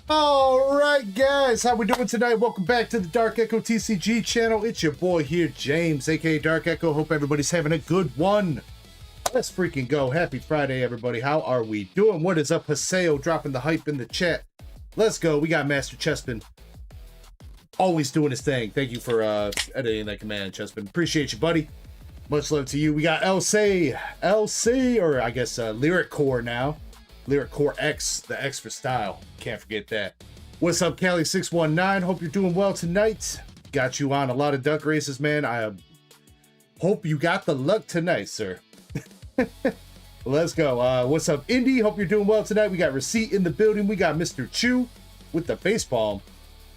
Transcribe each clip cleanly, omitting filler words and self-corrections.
All right, guys, how we doing tonight? Welcome back to the Dark Echo TCG channel. It's your boy here, James, aka Dark Echo. Hope everybody's having a good one. Let's freaking go. Happy Friday, everybody. How are we doing? What is up, Haseo? Dropping the hype in the chat. Let's go. We got Master Chessman always doing his thing. Thank you for editing that command, Chessman. Appreciate you, buddy. Much love to you. We got LC, or I guess Lyric Core now. Lyric Core X, the X for style. Can't forget that. What's up, Cali619? Hope you're doing well tonight. Got you on a lot of duck races, man. I hope you got the luck tonight, sir. Let's go. What's up, Indy? Hope you're doing well tonight. We got Receipt in the building. We got Mr. Chew with the facepalm.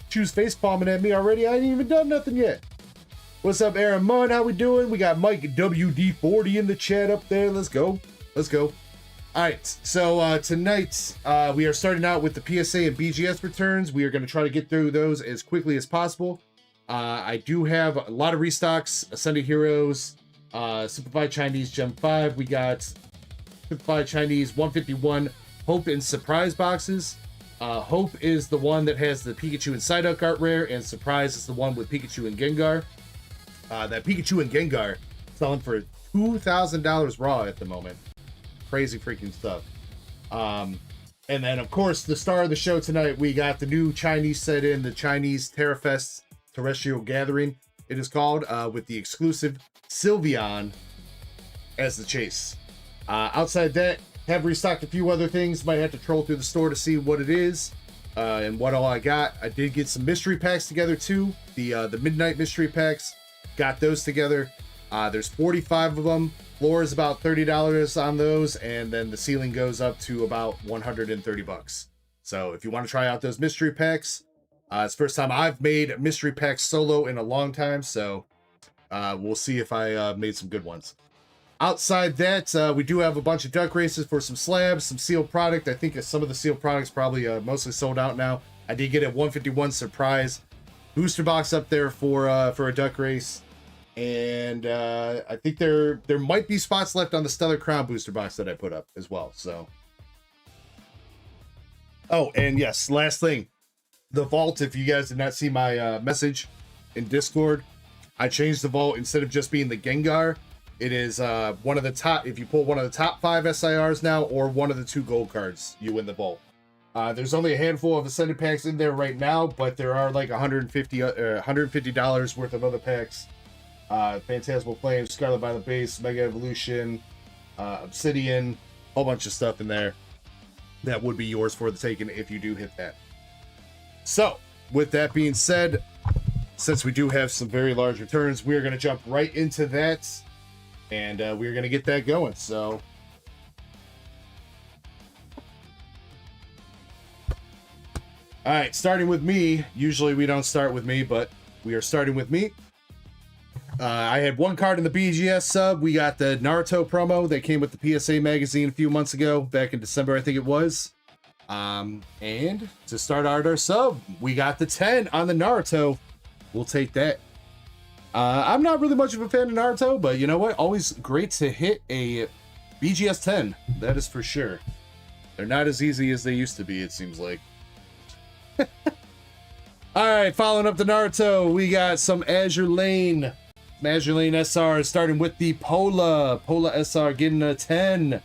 Chew's facepalming at me already. I ain't even done nothing yet. What's up, Aaron Munn? How we doing? We got Mike WD40 in the chat up there. Let's go. Let's go. All right, so tonight we are starting out with the PSA and BGS returns. We are going to try to get through those as quickly as possible. I do have a lot of restocks. Ascended Heroes, Simplified Chinese Gem 5. We got Simplified Chinese 151 Hope and Surprise boxes. Hope is the one that has the Pikachu and Psyduck art rare, and Surprise is the one with Pikachu and Gengar. That Pikachu and Gengar selling for $2,000 raw at the moment. Crazy freaking stuff. And then, of course, the star of the show tonight, we got the new Chinese set in, the Chinese Terrafest Terrestrial Gathering, it is called, with the exclusive Sylveon as the chase. Outside that, have restocked a few other things. Might have to troll through the store to see what it is and what all I got. I did get some mystery packs together, too. The Midnight Mystery Packs. Got those together. There's 45 of them. Floor is about $30 on those, and then the ceiling goes up to about 130 bucks. So if you want to try out those mystery packs, it's the first time I've made mystery packs solo in a long time, so we'll see if I made some good ones. Outside that, we do have a bunch of duck races for some slabs, some sealed product. I think some of the sealed products probably mostly sold out now. I did get a 151 surprise booster box up there for a duck race. And I think there might be spots left on the Stellar Crown booster box that I put up as well. So, oh, and yes, last thing, the vault. If you guys did not see my message in Discord, I changed the vault. Instead of just being the Gengar, it is one of the top. If you pull one of the top 5 SIRs now, or one of the 2 gold cards, you win the vault. There's only a handful of Ascended packs in there right now, but there are like $150 worth of other packs. Phantasmal Flames, Scarlet Violet Base, Mega Evolution, Obsidian, whole bunch of stuff in there that would be yours for the taking if you do hit that. So, with that being said, since we do have some very large returns, we are going to jump right into that, and we're going to get that going. So, all right, starting with me. Usually we don't start with me, but we are starting with me. I had one card in the BGS sub. We got the Naruto promo that came with the PSA magazine a few months ago, back in December, I think it was. And to start out our sub, we got the 10 on the Naruto. We'll take that. I'm not really much of a fan of Naruto, but you know what? Always great to hit a BGS 10. That is for sure. They're not as easy as they used to be, it seems like. All right, following up the Naruto, we got some Azure Lane SR, starting with the Pola SR, getting a 10.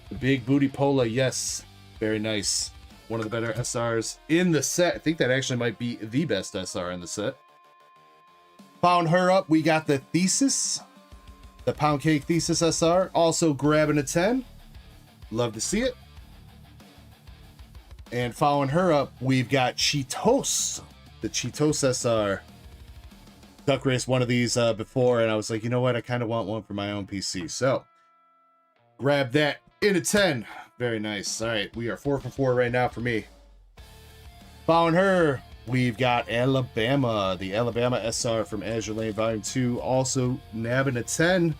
The big booty Pola, yes, very nice. One of the better SRs in the set. I think that actually might be the best SR in the set. Following her up, we got the Thesis, the Pound Cake Thesis SR, also grabbing a 10. Love to see it. And following her up, we've got Cheetos, the Cheetos SR. Duck raced one of these before, and I was like, you know what? I kind of want one for my own PC. So, grab that in a 10. Very nice. All right, we are 4 for 4 right now for me. Following her, we've got Alabama. The Alabama SR from Azure Lane Volume 2. Also nabbing a 10.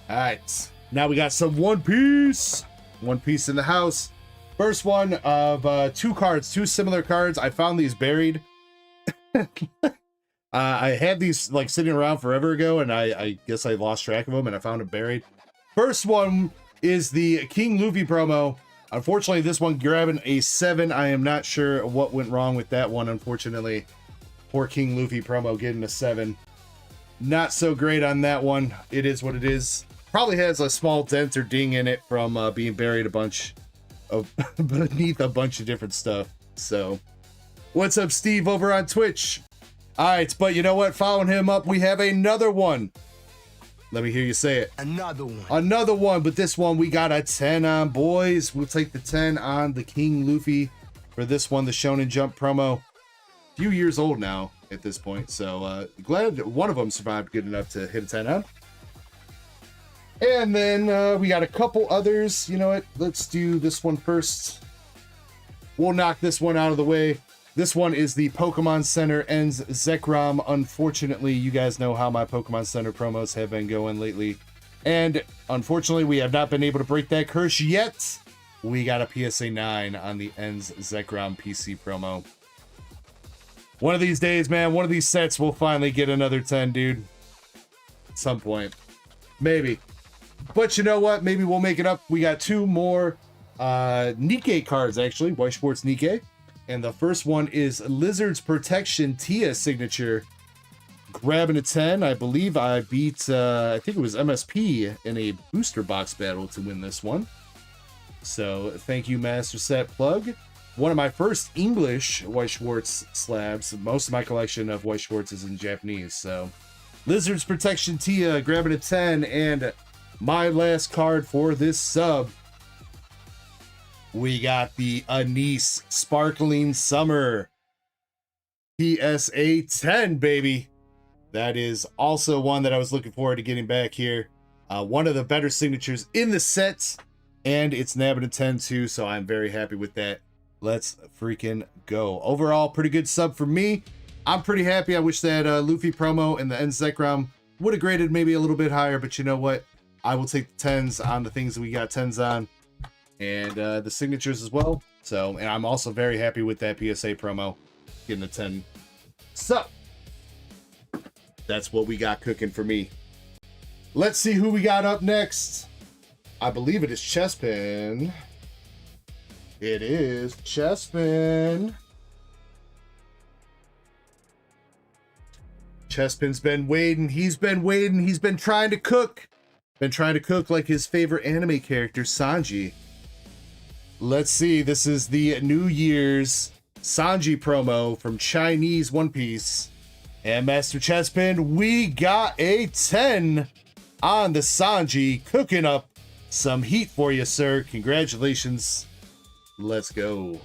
All right. Now we got some One Piece. One Piece in the house. First one of 2 cards. 2 similar cards. I found these buried. I had these like sitting around forever ago, and I guess I lost track of them, and I found them buried. First one is the King Luffy promo. Unfortunately, this one grabbing a 7. I am not sure what went wrong with that one, unfortunately. Poor King Luffy promo getting a 7. Not so great on that one. It is what it is. Probably has a small dent or ding in it from being buried a bunch of beneath a bunch of different stuff. So, what's up, Steve, over on Twitch? All right, but you know what? Following him up, we have another one. Let me hear you say it. Another one. Another one, but this one we got a 10 on, boys. We'll take the 10 on the King Luffy for this one, the Shonen Jump promo. A few years old now at this point, so glad one of them survived good enough to hit a 10 on. And then we got a couple others. You know what? Let's do this one first. We'll knock this one out of the way. This one is the Pokemon Center ends Zekrom. Unfortunately, you guys know how my Pokemon Center promos have been going lately. And unfortunately, we have not been able to break that curse yet. We got a PSA 9 on the ends Zekrom PC promo. One of these days, man, one of these sets will finally get another 10, dude. At some point. Maybe. But you know what? Maybe we'll make it up. We got 2 more Nikkei cards, actually. White Sports Nikkei. And the first one is Lizard's Protection Tia signature. Grabbing a 10. I believe I beat, I think it was MSP in a booster box battle to win this one. So thank you, Master Set Plug. One of my first English White Schwartz slabs. Most of my collection of White Schwartz is in Japanese. So Lizard's Protection Tia, grabbing a 10. And my last card for this sub. We got the Anise Sparkling Summer PSA 10, baby. That is also one that I was looking forward to getting back here. One of the better signatures in the set, and it's nabbing a 10 too, so I'm very happy with that. Let's freaking go. Overall, pretty good sub for me. I'm pretty happy. I wish that Luffy promo and the end Zekrom would have graded maybe a little bit higher, but you know what? I will take the 10s on the things that we got 10s on. And the signatures as well. So, and I'm also very happy with that PSA promo, getting a 10. So, that's what we got cooking for me. Let's see who we got up next. I believe it is Chespin. It is Chespin. Chespin's been waiting. He's been waiting. He's been trying to cook. Been trying to cook like his favorite anime character, Sanji. Let's see, this is the New Year's Sanji promo from Chinese One Piece. And Master Chespin, we got a 10 on the Sanji, cooking up some heat for you, sir. Congratulations. Let's go.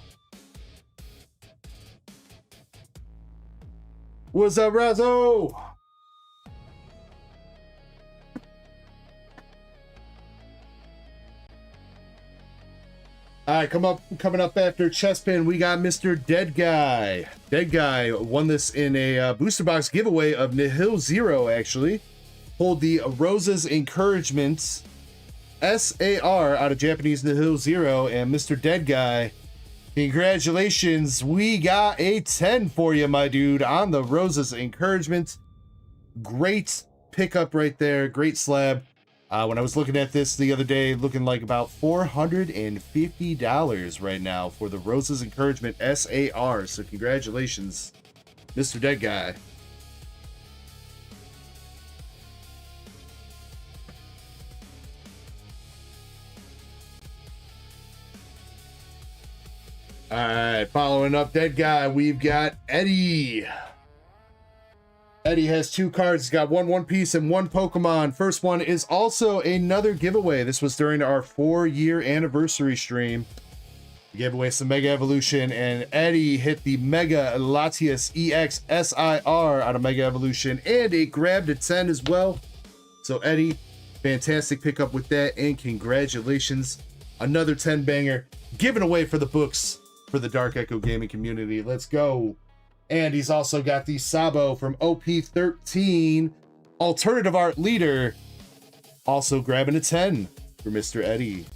What's up, Razzo? All right, coming up after Chespin, we got Mr. Dead Guy. Dead Guy won this in a booster box giveaway of Nihil Zero, actually. Pulled the Rose's Encouragement SAR out of Japanese Nihil Zero, and Mr. Dead Guy, congratulations. We got a 10 for you, my dude, on the Rose's Encouragement. Great pickup right there. Great slab. When I was looking at this the other day, looking like about $450 right now for the Rose's Encouragement SAR. So congratulations, Mr. Dead Guy. All right, following up Dead Guy, we've got Eddie. Eddie has 2 cards. He's got one Piece and 1 Pokemon. First one is also another giveaway. This was during our 4-year anniversary stream. We gave away some Mega Evolution, and Eddie hit the Mega Latias EX SIR out of Mega Evolution, and it grabbed a 10 as well. So Eddie, Fantastic pickup with that, and congratulations. Another 10 banger given away for the books for the Dark Echo Gaming community. Let's go. And he's also got the Sabo from OP13, Alternative Art Leader. Also grabbing a 10 for Mr. Eddie.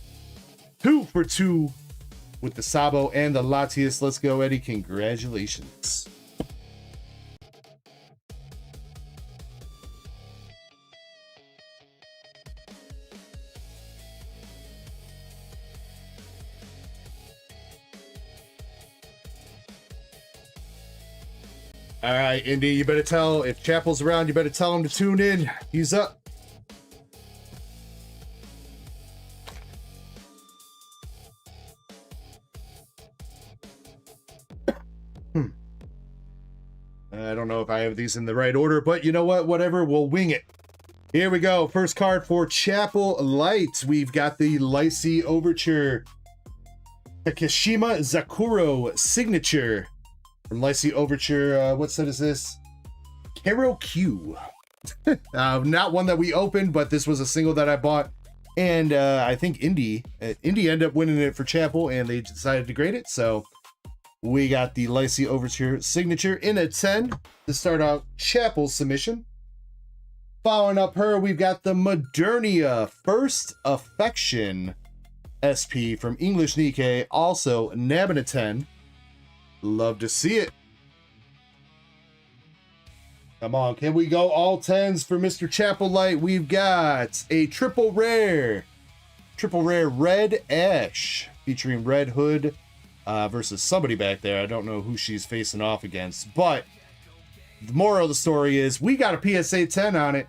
2 for 2 with the Sabo and the Latias. Let's go, Eddie. Congratulations. All right, Indy, you better tell, if Chapel's around, you better tell him to tune in. He's up. I don't know if I have these in the right order, but you know what? Whatever, we'll wing it. Here we go. First card for Chapel Light. We've got the Lycee Overture. Takeshima Zakuro Signature. From Lycee Overture, what set is this? Karo Q. Not one that we opened, but this was a single that I bought. And I think Indy ended up winning it for Chapel, and they decided to grade it. So we got the Lycee Overture Signature in a 10 to start out Chapel's submission. Following up her, we've got the Modernia First Affection SP from English Nikkei, also nabbing a 10. Love to see it. Come on, can we go all 10s for Mr. Chapel Light? We've got a triple rare Red Ash featuring Red Hood versus somebody back there. I don't know who she's facing off against, but the moral of the story is we got a PSA 10 on it.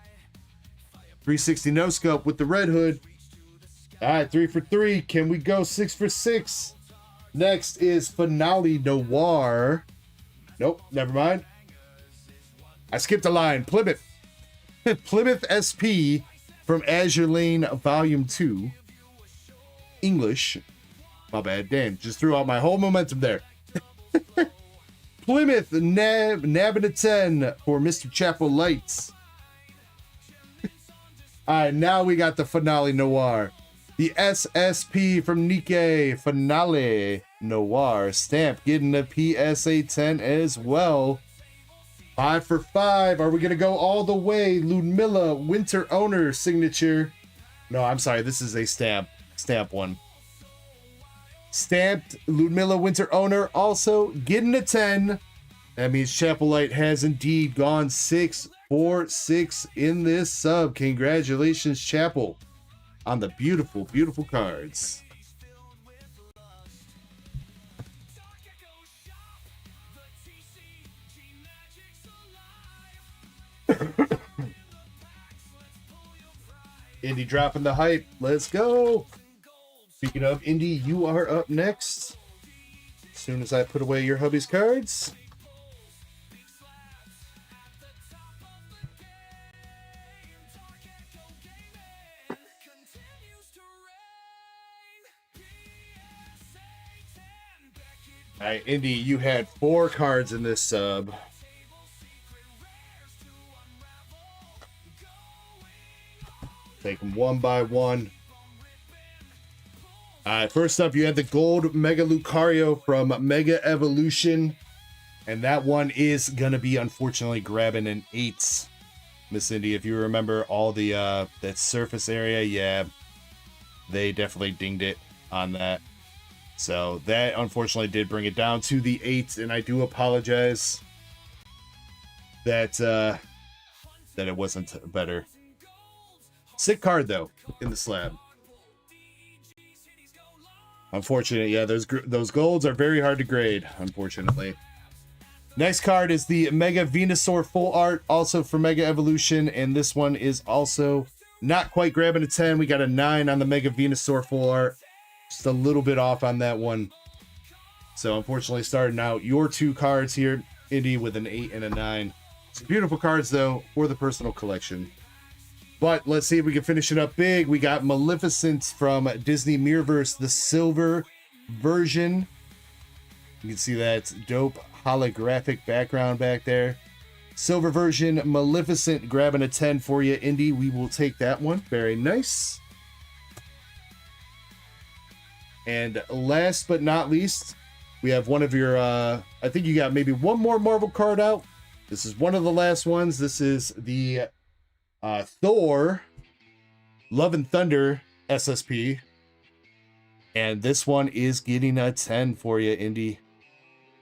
360 no scope with the Red Hood. All right, 3 for 3. Can we go 6 for 6? Next is Finale Noir. Nope, never mind. I skipped a line. Plymouth. Plymouth SP from Azure Lane Volume 2. English. My bad. Damn, just threw out my whole momentum there. Plymouth nabbing a 10 for Mr. Chapel Lights. All right, now we got the Finale Noir. The SSP from Nikkei, Finale Noir stamp, getting a PSA 10 as well. 5 for 5. Are we going to go all the way? Ludmilla Winter Owner signature. No, I'm sorry. This is a stamp one. Stamped Ludmilla Winter Owner, also getting a 10. That means Chapel Light has indeed gone 6 for 6 in this sub. Congratulations, Chapel, on the beautiful, beautiful cards. Indy dropping the hype. Let's go. Speaking of Indy, you are up next. As soon as I put away your hubby's cards. All right, Indy, you had 4 cards in this sub. Take them one by one. All right, first up, you had the gold Mega Lucario from Mega Evolution. And that one is going to be, unfortunately, grabbing an 8. Miss Indy, if you remember all the that surface area, yeah, they definitely dinged it on that. So that unfortunately did bring it down to the 8, and I do apologize that that it wasn't better. Sick card though in the slab. Unfortunate, yeah, those golds are very hard to grade, unfortunately. Next card is the Mega Venusaur Full Art, also for Mega Evolution, and this one is also not quite grabbing a 10. We got a 9 on the Mega Venusaur Full Art. Just a little bit off on that one. So unfortunately, starting out your 2 cards here, Indy, with an 8 and a 9. Some beautiful cards though for the personal collection. But let's see if we can finish it up big. We got Maleficent from Disney Mirrorverse, the silver version. You can see that dope holographic background back there. Silver version, Maleficent, grabbing a 10 for you, Indy. We will take that one. Very nice. And last but not least, we have one of your, I think you got maybe one more Marvel card out. This is one of the last ones. This is the Thor Love and Thunder SSP. And this one is getting a 10 for you, Indy,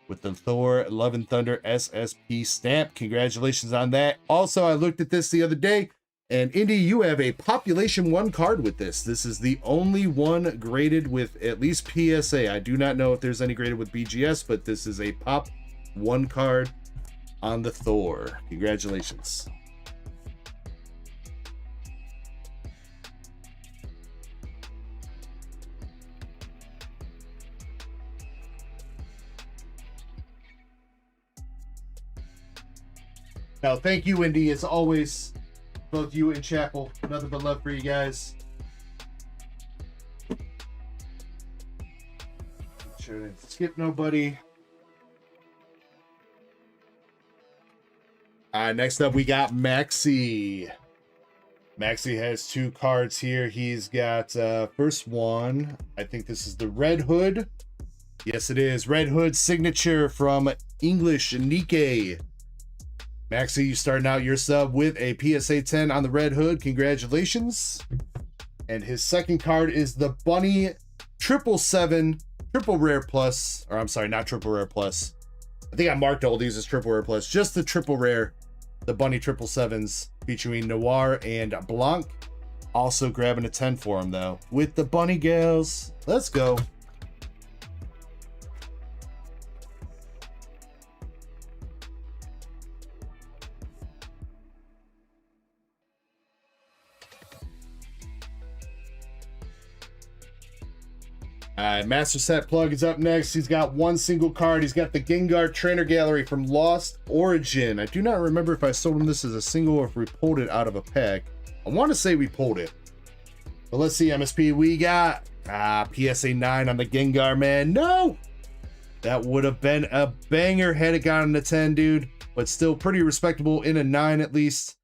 with the Thor Love and Thunder SSP stamp. Congratulations on that. Also, I looked at this the other day, and Indy, you have a Population 1 card with this. This is the only one graded with at least PSA. I do not know if there's any graded with BGS, but this is a Pop 1 card on the Thor. Congratulations. Now, thank you, Indy, as always. Both you and Chapel. Nothing but love for you guys. Make sure I didn't skip nobody. Next up, we got Maxi. Maxi has 2 cards here. He's got first one. I think this is the Red Hood. Yes, it is. Red Hood signature from English Nikkei. Maxi, you starting out your sub with a PSA 10 on the Red Hood. Congratulations. And his second card is the Bunny 777 Triple Rare Plus. Or I'm sorry, not Triple Rare Plus. I think I marked all these as Triple Rare Plus. Just the Triple Rare. The Bunny 777s featuring Noir and Blanc. Also grabbing a 10 for him, though. With the Bunny Gals. Let's go. Master Set Plug is up next. He's got one single card. He's got the Gengar Trainer Gallery from Lost Origin. I do not remember if I sold him this as a single or if we pulled it out of a pack. I want to say we pulled it. But let's see, MSP. We got PSA 9 on the Gengar, man. No! That would have been a banger had it gotten a 10, dude. But still pretty respectable in a 9 at least.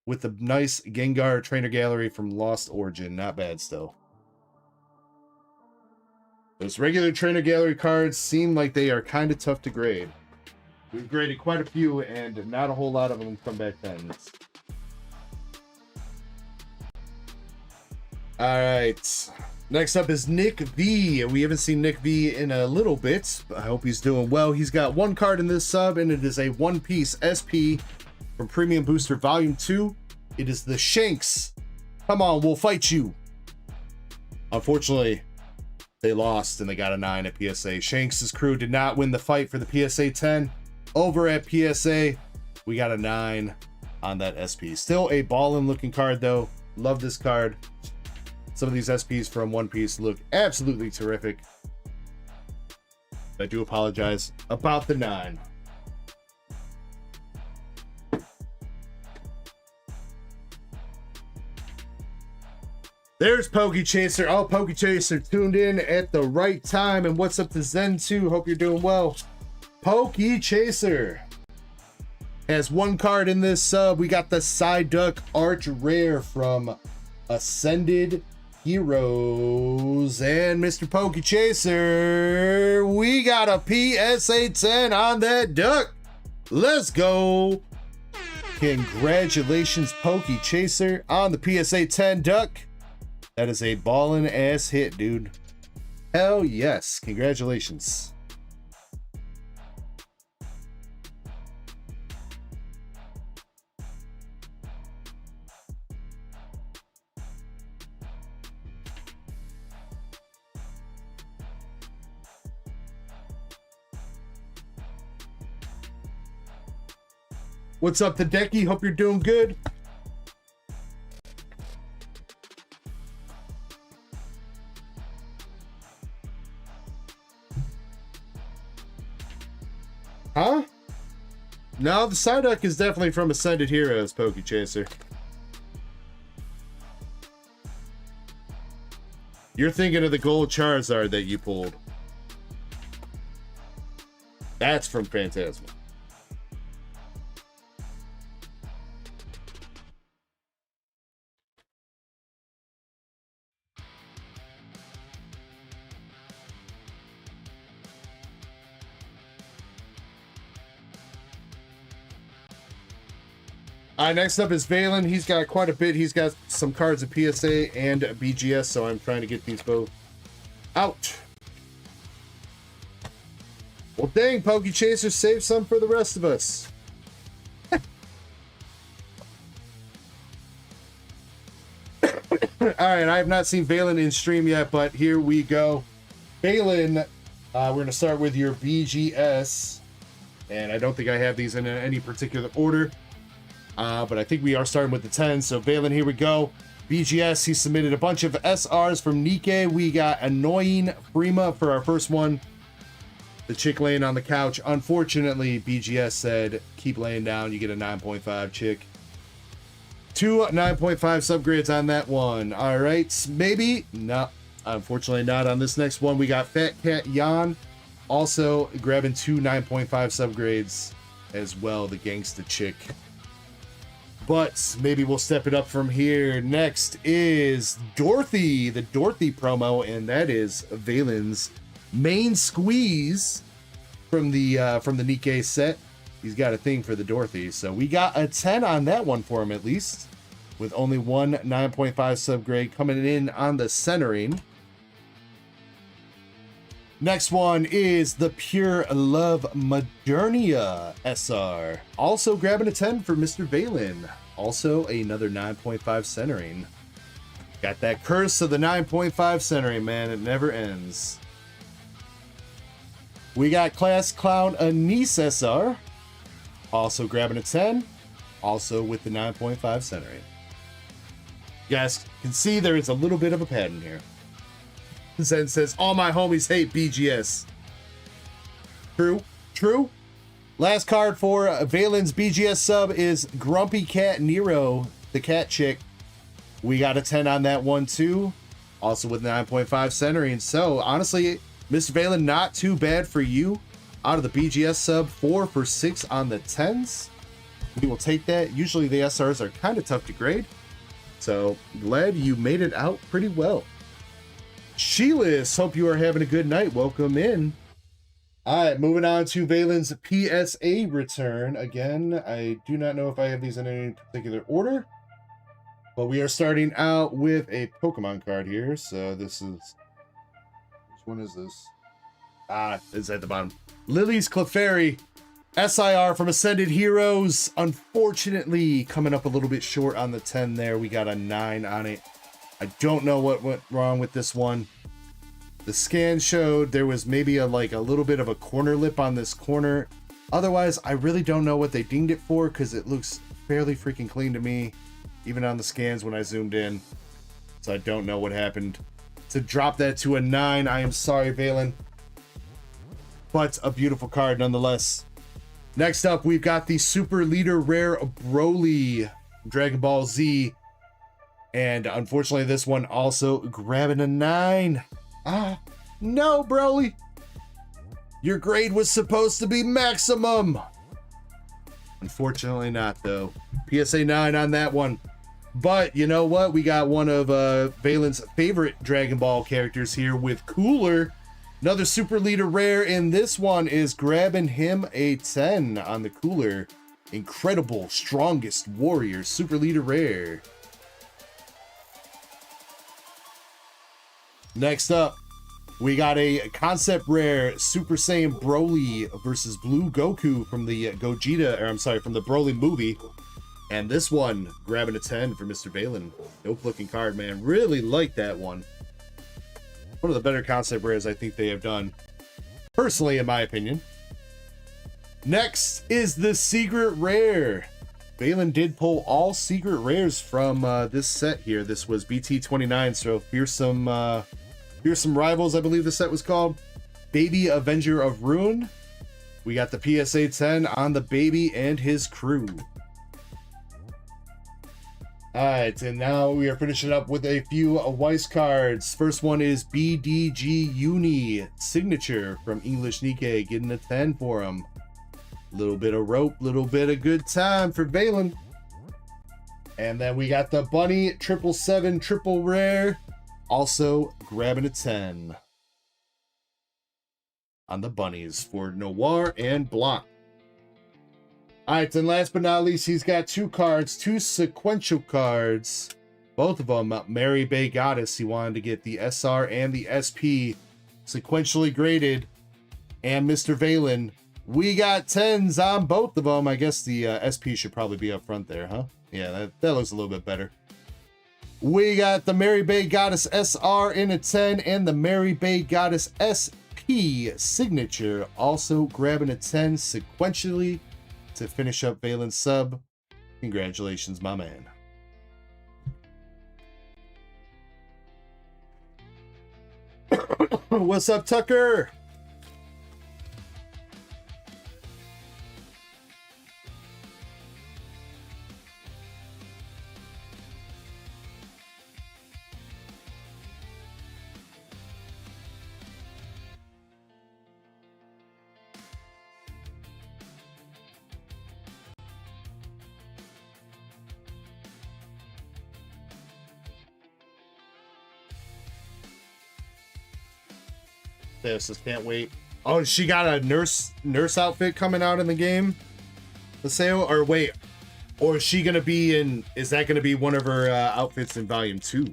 With the nice Gengar Trainer Gallery from Lost Origin. Not bad still. Those regular Trainer Gallery cards seem like they are kind of tough to grade. We've graded quite a few, and not a whole lot of them come back 10s. Alright. Next up is Nick V. We haven't seen Nick V in a little bit, but I hope he's doing well. He's got one card in this sub, and it is a one-piece SP from Premium Booster Volume 2. It is the Shanks. Come on, we'll fight you. Unfortunately, they lost and they got a 9 at PSA. Shanks' crew did not win the fight for the PSA 10. Over at PSA, we got a 9 on that SP. Still a ballin' looking card though. Love this card. Some of these SPs from One Piece look absolutely terrific. I do apologize about the 9. There's Pokey Chaser. Oh, Pokey Chaser tuned in at the right time. And what's up to Zen 2? Hope you're doing well. Pokey Chaser has one card in this sub. We got the Psyduck Arch Rare from Ascended Heroes. And Mr. Pokey Chaser, we got a PSA 10 on that duck. Let's go. Congratulations, Pokey Chaser, on the PSA 10 duck. That is a ballin' ass hit, dude. Hell yes. Congratulations. What's up, Hideki? Hope you're doing good. Huh? No, the Psyduck is definitely from Ascended Heroes, Pokey Chaser. You're thinking of the gold Charizard that you pulled. That's from Phantasma. Next up is Valen. He's got quite a bit. He's got some cards of PSA and BGS, so I'm trying to get these both out. Well, dang, Pokey Chaser, save some for the rest of us. All right, I have not seen Valen in stream yet, but here we go. Valen, we're going to start with your BGS, and I don't think I have these in any particular order, but I think we are starting with the 10. So Valen, here we go. BGS, he submitted a bunch of SRs from Nikkei. We got Annoying Prima for our first one. The chick laying on the couch. Unfortunately, BGS said, keep laying down, you get a 9.5 chick. 2 9.5 subgrades on that one. All right, maybe. No, unfortunately not on this next one. We got Fat Cat Yan. Also grabbing 2 9.5 subgrades as well, the gangsta chick. But maybe we'll step it up from here. Next is Dorothy, the Dorothy promo, and that is Valen's main squeeze from the Nikkei set. He's got a thing for the Dorothy, so we got a 10 on that one for him at least, with only 1 9.5 subgrade coming in on the centering. Next one is the Pure Love Modernia SR, also grabbing a 10 for Mr. Valen, also another 9.5 centering. Got that curse of the 9.5 centering, man, it never ends. We got Class Clown Anise SR, also grabbing a 10, also with the 9.5 centering. You guys can see there is a little bit of a pattern here. Zen says, all my homies hate BGS. True, true. Last card for Valen's BGS sub is Grumpy Cat Nero, the cat chick. We got a 10 on that one too, also with 9.5 centering. So honestly, Mr. Valen, not too bad for you. Out of the BGS sub, 4 for 6 on the 10s. We will take that. Usually the SRs are kind of tough to grade, so glad you made it out pretty well. Sheilas, hope you are having a good night. Welcome in. All right, moving on to Valen's PSA return. Again, I do not know if I have these in any particular order, but we are starting out with a Pokemon card here. So this is, which one is this? It's at the bottom. Lily's Clefairy SIR from Ascended Heroes. Unfortunately, coming up a little bit short on the 10 there. We got a 9 on it. I don't know what went wrong with this one. The scan showed there was maybe a little bit of a corner lip on this corner. Otherwise, I really don't know what they dinged it for, because it looks fairly freaking clean to me, even on the scans when I zoomed in. So I don't know what happened to drop that to a 9. I am sorry, Valen, but a beautiful card nonetheless. Next up, we've got the Super Leader Rare Broly Dragon Ball Z. And unfortunately, this one also grabbing a 9. No, Broly. Your grade was supposed to be maximum. Unfortunately not, though. PSA 9 on that one. But you know what? We got one of Valen's favorite Dragon Ball characters here with Cooler. Another Super Leader Rare, and this one is grabbing him a 10 on the Cooler. Incredible, Strongest Warrior, Super Leader Rare. Next up, we got a concept rare Super Saiyan Broly versus Blue Goku from the from the Broly movie. And this one, grabbing a 10 for Mr. Valen. Dope looking card, man. Really like that one. One of the better concept rares I think they have done, personally, in my opinion. Next is the Secret Rare. Valen did pull all secret rares from this set here. This was BT29, so Fearsome Rivals, I believe the set was called. Baby Avenger of Ruin. We got the PSA 10 on the baby and his crew. Alright, and now we are finishing up with a few Weiss cards. First one is BDG Uni Signature from English Nikkei, getting a 10 for him. Little bit of rope, little bit of good time for Valen. And then we got the Bunny 777 Triple Rare, also grabbing a 10 on the bunnies for Noir and Block. All right, and last but not least, he's got two cards, two sequential cards. Both of them, Mary Bay Goddess. He wanted to get the SR and the SP sequentially graded. And Mr. Valen. We got 10s on both of them. I guess the SP should probably be up front there, huh? Yeah, that looks a little bit better. We got the Mary Bay Goddess SR in a 10 and the Mary Bay Goddess SP signature also grabbing a 10 sequentially to finish up Valen's sub. Congratulations, my man. What's up, Tucker? This can't wait. Oh, she got a nurse outfit coming out in the game, the sale, or wait, or is she gonna be in? Is that gonna be one of her outfits in Volume 2?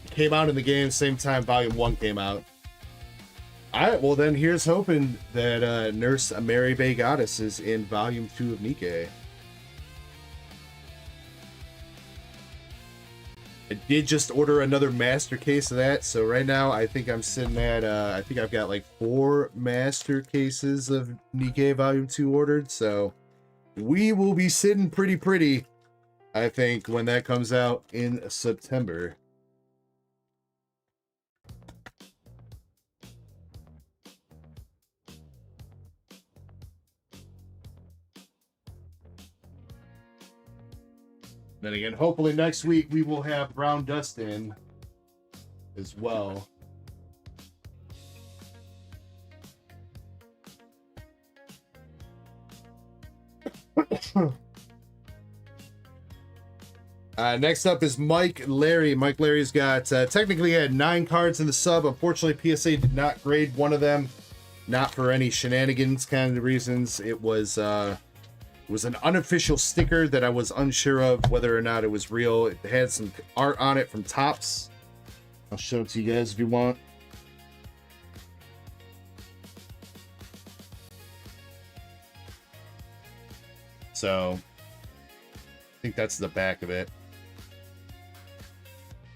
Came out in the game same time Volume 1 came out. All right, well then here's hoping that Nurse Mary Bay Goddess is in Volume 2 of Nikkei. I did just order another master case of that, so right now I think I'm sitting at, I think I've got like 4 master cases of Nikkei Volume 2 ordered, so we will be sitting pretty, I think, when that comes out in September. Then again, hopefully next week we will have Brown Dust in as well. Next up is Mike Larry. Mike Larry's got, technically had 9 cards in the sub. Unfortunately, PSA did not grade one of them. Not for any shenanigans kind of reasons. It was an unofficial sticker that I was unsure of whether or not it was real. It had some art on it from Topps. I'll show it to you guys if you want. So, I think that's the back of it.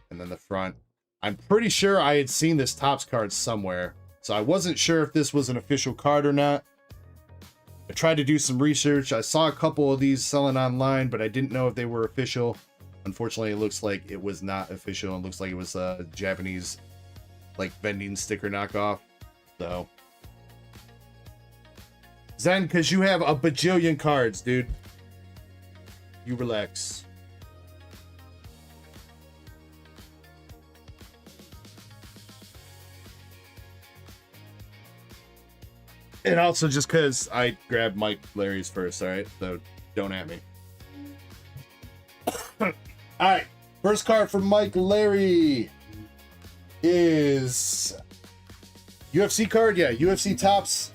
And then the front. I'm pretty sure I had seen this Topps card somewhere. So I wasn't sure if this was an official card or not. I tried to do some research. I saw a couple of these selling online, but I didn't know if they were official. Unfortunately, it looks like it was not official. It looks like it was a Japanese, like, vending sticker knockoff. So, Zen, because you have a bajillion cards, dude. You relax. And also just because I grabbed Mike Larry's first, alright? So don't at me. Alright, first card from Mike Larry is UFC card, yeah, UFC Topps.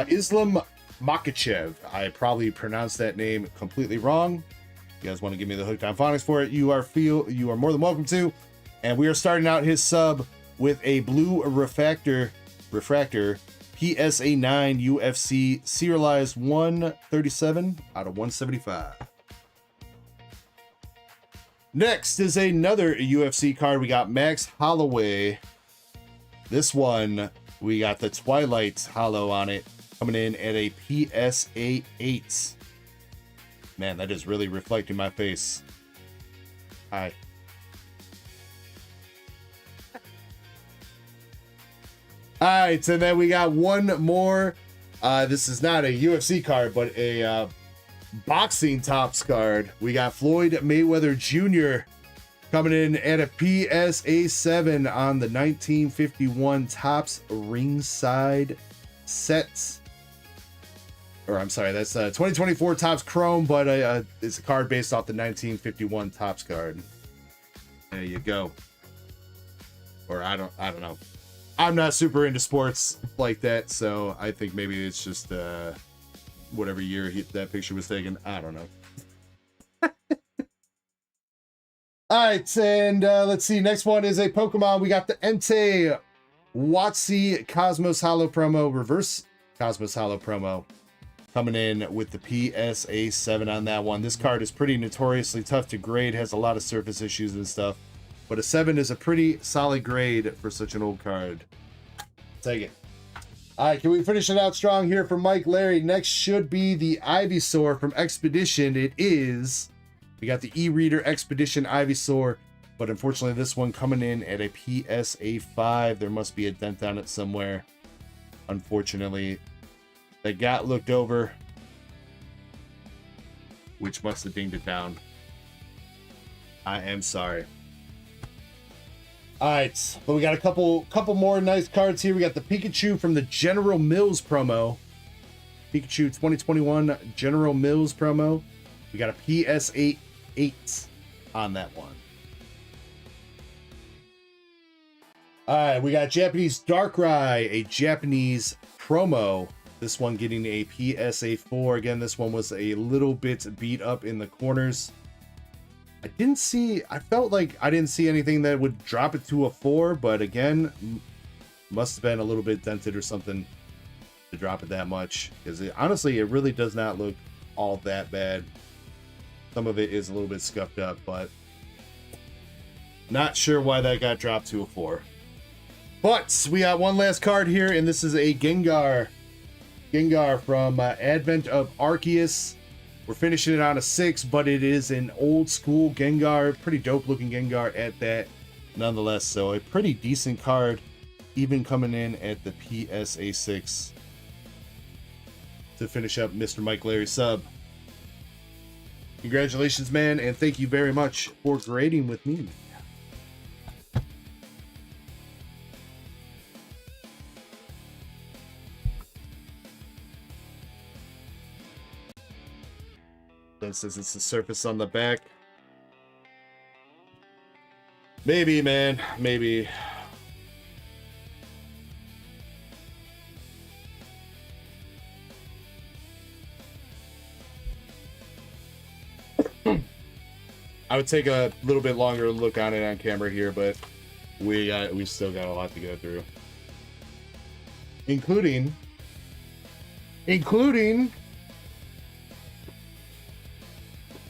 Islam Makhachev. I probably pronounced that name completely wrong. You guys want to give me the hooked on phonics for it? You are more than welcome to. And we are starting out his sub with a blue refractor PSA 9 UFC serialized 137 out of 175. Next is another UFC card. We got Max Holloway. This one, we got the Twilight Hollow on it, coming in at a PSA 8. Man, that is really reflecting my face. Hi. All right, and then we got one more. This is not a UFC card, but a boxing Topps card. We got Floyd Mayweather Jr. coming in at a PSA 7 on the 1951 Topps ringside set. or I'm sorry, that's 2024 Topps Chrome, but it's a card based off the 1951 Topps card. There you go. Or I don't know. I'm not super into sports like that, so I think maybe it's just whatever year that picture was taken. I don't know. All right, and let's see. Next one is a Pokemon. We got the Entei Watsy Cosmos Holo promo, reverse Cosmos Holo promo, coming in with the PSA 7 on that one. This card is pretty notoriously tough to grade, has a lot of surface issues and stuff, but a 7 is a pretty solid grade for such an old card. Take it. All right, can we finish it out strong here for Mike Larry? Next should be the Ivysaur from Expedition. It is... We got the e-reader Expedition Ivysaur, but unfortunately this one coming in at a PSA 5. There must be a dent on it somewhere. Unfortunately, that got looked over, which must have dinged it down. I am sorry. All right, but we got a couple more nice cards here. We got the Pikachu from the General Mills promo. Pikachu 2021 General Mills promo. We got a PSA 8 on that one. All right, we got Japanese Darkrai, a Japanese promo. This one getting a PSA 4. Again, this one was a little bit beat up in the corners. I felt like I didn't see anything that would drop it to a 4, but again, must have been a little bit dented or something to drop it that much. Because honestly, it really does not look all that bad. Some of it is a little bit scuffed up, but not sure why that got dropped to a 4. But we got one last card here, and this is a Gengar. Gengar from Advent of Arceus. We're finishing it on a 6, but it is an old school Gengar. Pretty dope looking Gengar at that, nonetheless. So a pretty decent card, even coming in at the PSA 6 to finish up Mr. Mike Larry sub. Congratulations, man, and thank you very much for grading with me. That says it's the surface on the back. Maybe, man, maybe. I would take a little bit longer look on it on camera here, but we still got a lot to go through, including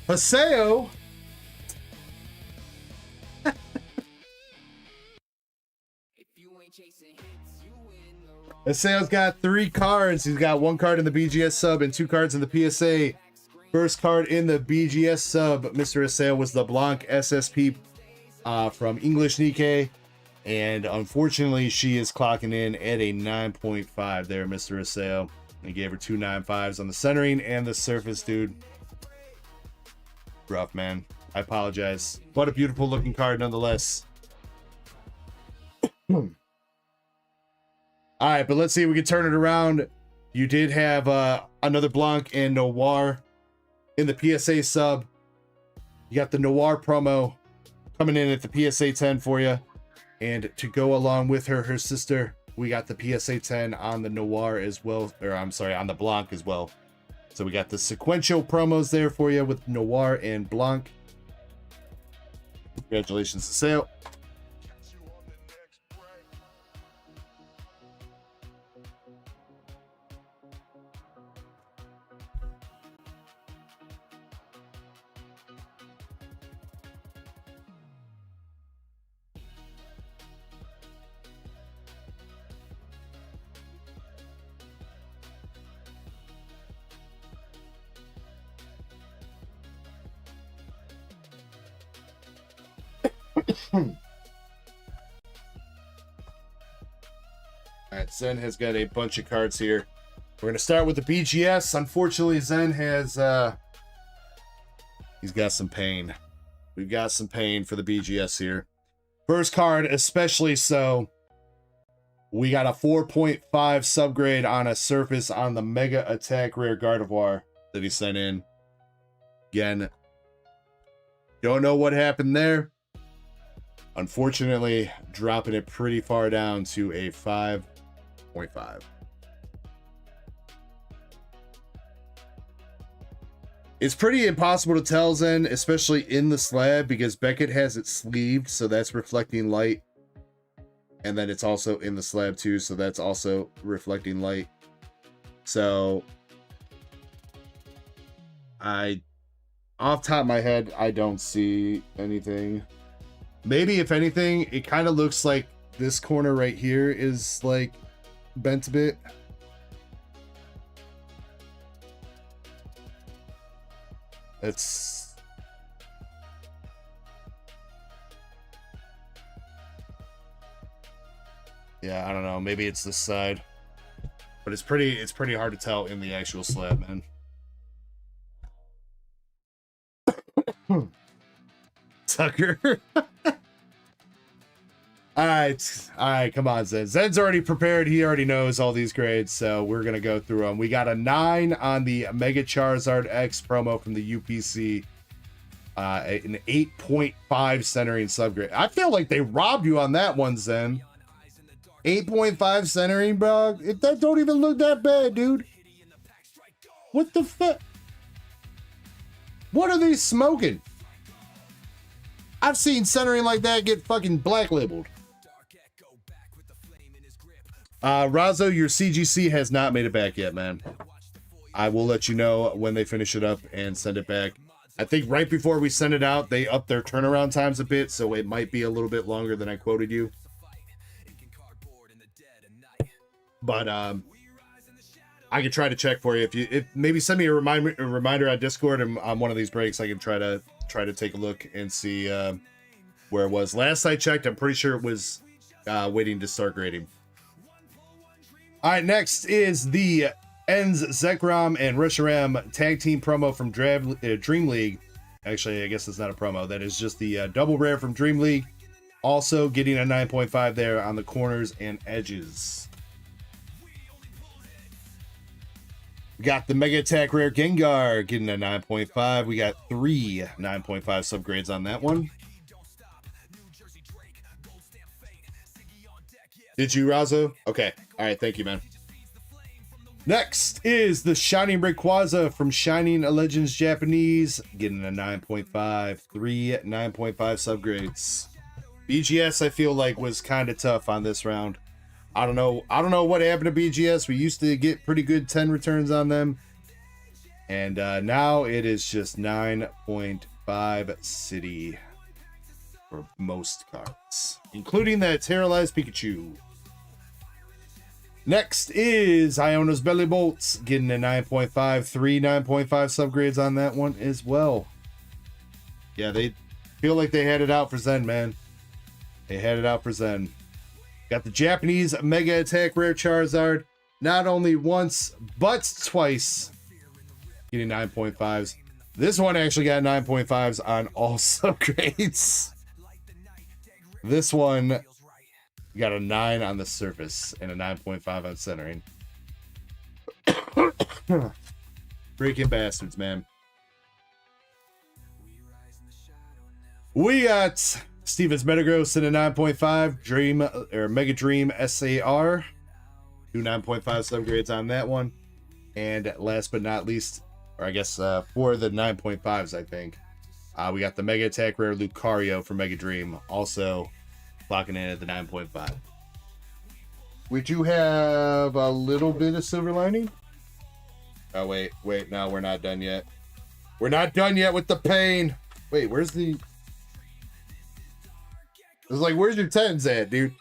Haseo. Haseo's got 3 cards. He's got 1 card in the BGS sub and 2 cards in the PSA. First card in the BGS sub, Mr. Haseo, was the Blanc SSP from English Nikkei. And unfortunately, she is clocking in at a 9.5 there, Mr. Haseo. He gave her 2 9.5s on the centering and the surface, dude. Rough, man. I apologize. What a beautiful looking card nonetheless. All right, but let's see if we can turn it around. You did have another Blanc and Noir in the PSA sub. You got the Noir promo coming in at the PSA 10 for you. And to go along with her sister, we got the PSA 10 on the Noir as well. Or I'm sorry, on the Blanc as well. So we got the sequential promos there for you with Noir and Blanc. Congratulations to Sale. Alright, Zen has got a bunch of cards here. We're going to start with the BGS. Unfortunately, Zen has he's got some pain. We've got some pain for the BGS here. First card, especially so. We got a 4.5 subgrade on a surface on the Mega Attack Rare Gardevoir that he sent in. Again, don't know what happened there. Unfortunately, dropping it pretty far down to a 5.5. It's pretty impossible to tell, Zen, especially in the slab, because Beckett has it sleeved, so that's reflecting light. And then it's also in the slab too, so that's also reflecting light. So off top of my head, I don't see anything. Maybe if anything, it kind of looks like this corner right here is like bent a bit. It's yeah, I don't know. Maybe it's this side, but it's pretty hard to tell in the actual slab, man. Tucker. All right, come on, Zen. Zen's already prepared. He already knows all these grades, so we're gonna go through them. We got a 9 on the Mega Charizard X promo from the UPC. An 8.5 centering subgrade. I feel like they robbed you on that one, Zen. 8.5 centering, bro. That don't even look that bad, dude. What the fuck? What are they smoking? I've seen centering like that get fucking black labeled. Razo, your CGC has not made it back yet, man. I will let you know when they finish it up and send it back. I think right before we send it out, they upped their turnaround times a bit, so it might be a little bit longer than I quoted you. But I could try to check for you if maybe send me a reminder on Discord, and on one of these breaks I can try to take a look and see where it was. Last I checked, I'm pretty sure it was waiting to start grading. All right, next is the Enz, Zekrom, and Reshiram tag team promo from Dream League. Actually, I guess it's not a promo. That is just the double rare from Dream League. Also getting a 9.5 there on the corners and edges. We got the Mega Attack Rare Gengar getting a 9.5. We got 3 9.5 subgrades on that one. Did you, Razo? Okay. All right. Thank you, man. Next is the Shining Rayquaza from Shining Legends Japanese, getting a 9.5. 3 9.5 subgrades. BGS, I feel like, was kind of tough on this round. I don't know what happened to BGS. We used to get pretty good 10 returns on them. And now it is just 9.5 city for most cards, including that Terralized Pikachu. Next is Iona's Belly Bolts, getting a 9.5. 3 9.5 subgrades on that one as well. Yeah, they feel like they had it out for Zen, man. They had it out for Zen. Got the Japanese Mega Attack Rare Charizard, not only once, but twice, getting 9.5s. This one actually got 9.5s on all subgrades. This one got a 9 on the surface and a 9.5 on centering. Freaking bastards, man. We got Stevens Metagross in a 9.5, Dream or Mega Dream SAR. 2 9.5 subgrades on that one. And last but not least, or I guess for the 9.5s, I think, we got the Mega Attack Rare Lucario for Mega Dream, also clocking in at the 9.5. We do have a little bit of silver lining. Oh, wait, no, we're not done yet. We're not done yet with the pain. Wait, where's the... It's like, where's your 10s at, dude?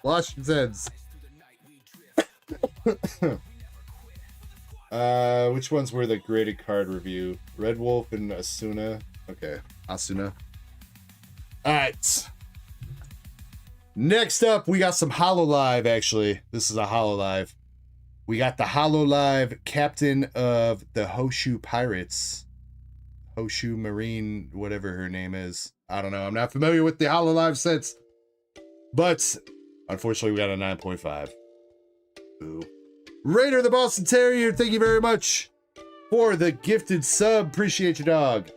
Lost your 10s. Which ones were the graded card review? Red Wolf and Asuna. Okay, Asuna. Alright. Next up, we got some Hololive, actually. This is a Hololive. We got the Hololive captain of the Hoshu Pirates. Hoshu Marine, whatever her name is. I don't know. I'm not familiar with the Hololive sets. But Unfortunately, we got a 9.5. Ooh. Raider the Boston Terrier, thank you very much for the gifted sub. Appreciate you, dog.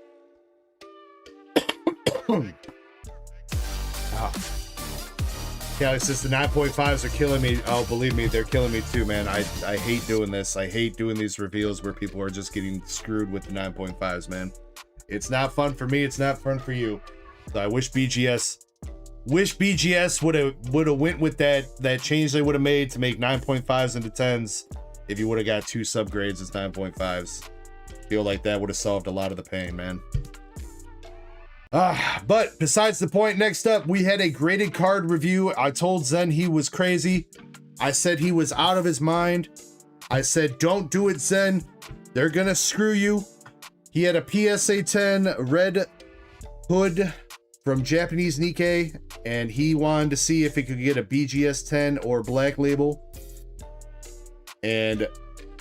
Yeah, it's just the 9.5s are killing me. Oh, believe me, they're killing me too, man. I hate doing this. I hate doing these reveals where people are just getting screwed with the 9.5s, man. It's not fun for me. It's not fun for you. So I wish BGS would have went with that change they would have made to make 9.5s into 10s. If you would have got 2 subgrades as 9.5s, feel like that would have solved a lot of the pain, man. But besides the point, next up, we had a graded card review. I told Zen he was crazy. I said he was out of his mind. I said, don't do it, Zen. They're gonna screw you. He had a PSA 10 red hood from Japanese Nikkei, and he wanted to see if he could get a BGS 10 or Black Label. And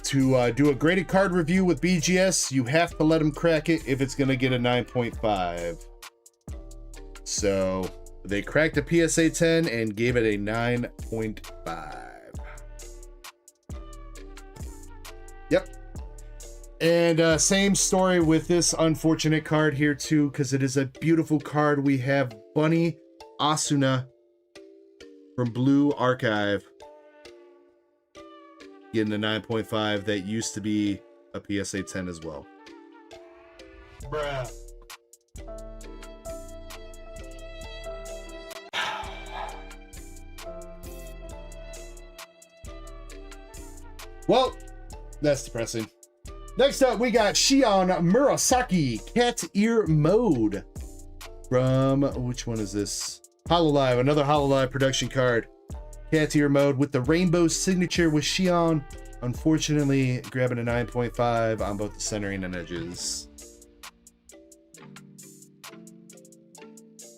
to do a graded card review with BGS, you have to let him crack it if it's gonna get a 9.5. So they cracked a PSA 10 and gave it a 9.5. Yep. And same story with this unfortunate card here too, because it is a beautiful card. We have Bunny Asuna from Blue Archive getting a 9.5 that used to be a PSA 10 as well. Bruh. Well, that's depressing. Next up, we got Shion Murasaki Cat Ear Mode from, which one is this? Hololive, another Hololive production card. Cat Ear Mode with the rainbow signature with Shion. Unfortunately, grabbing a 9.5 on both the centering and edges.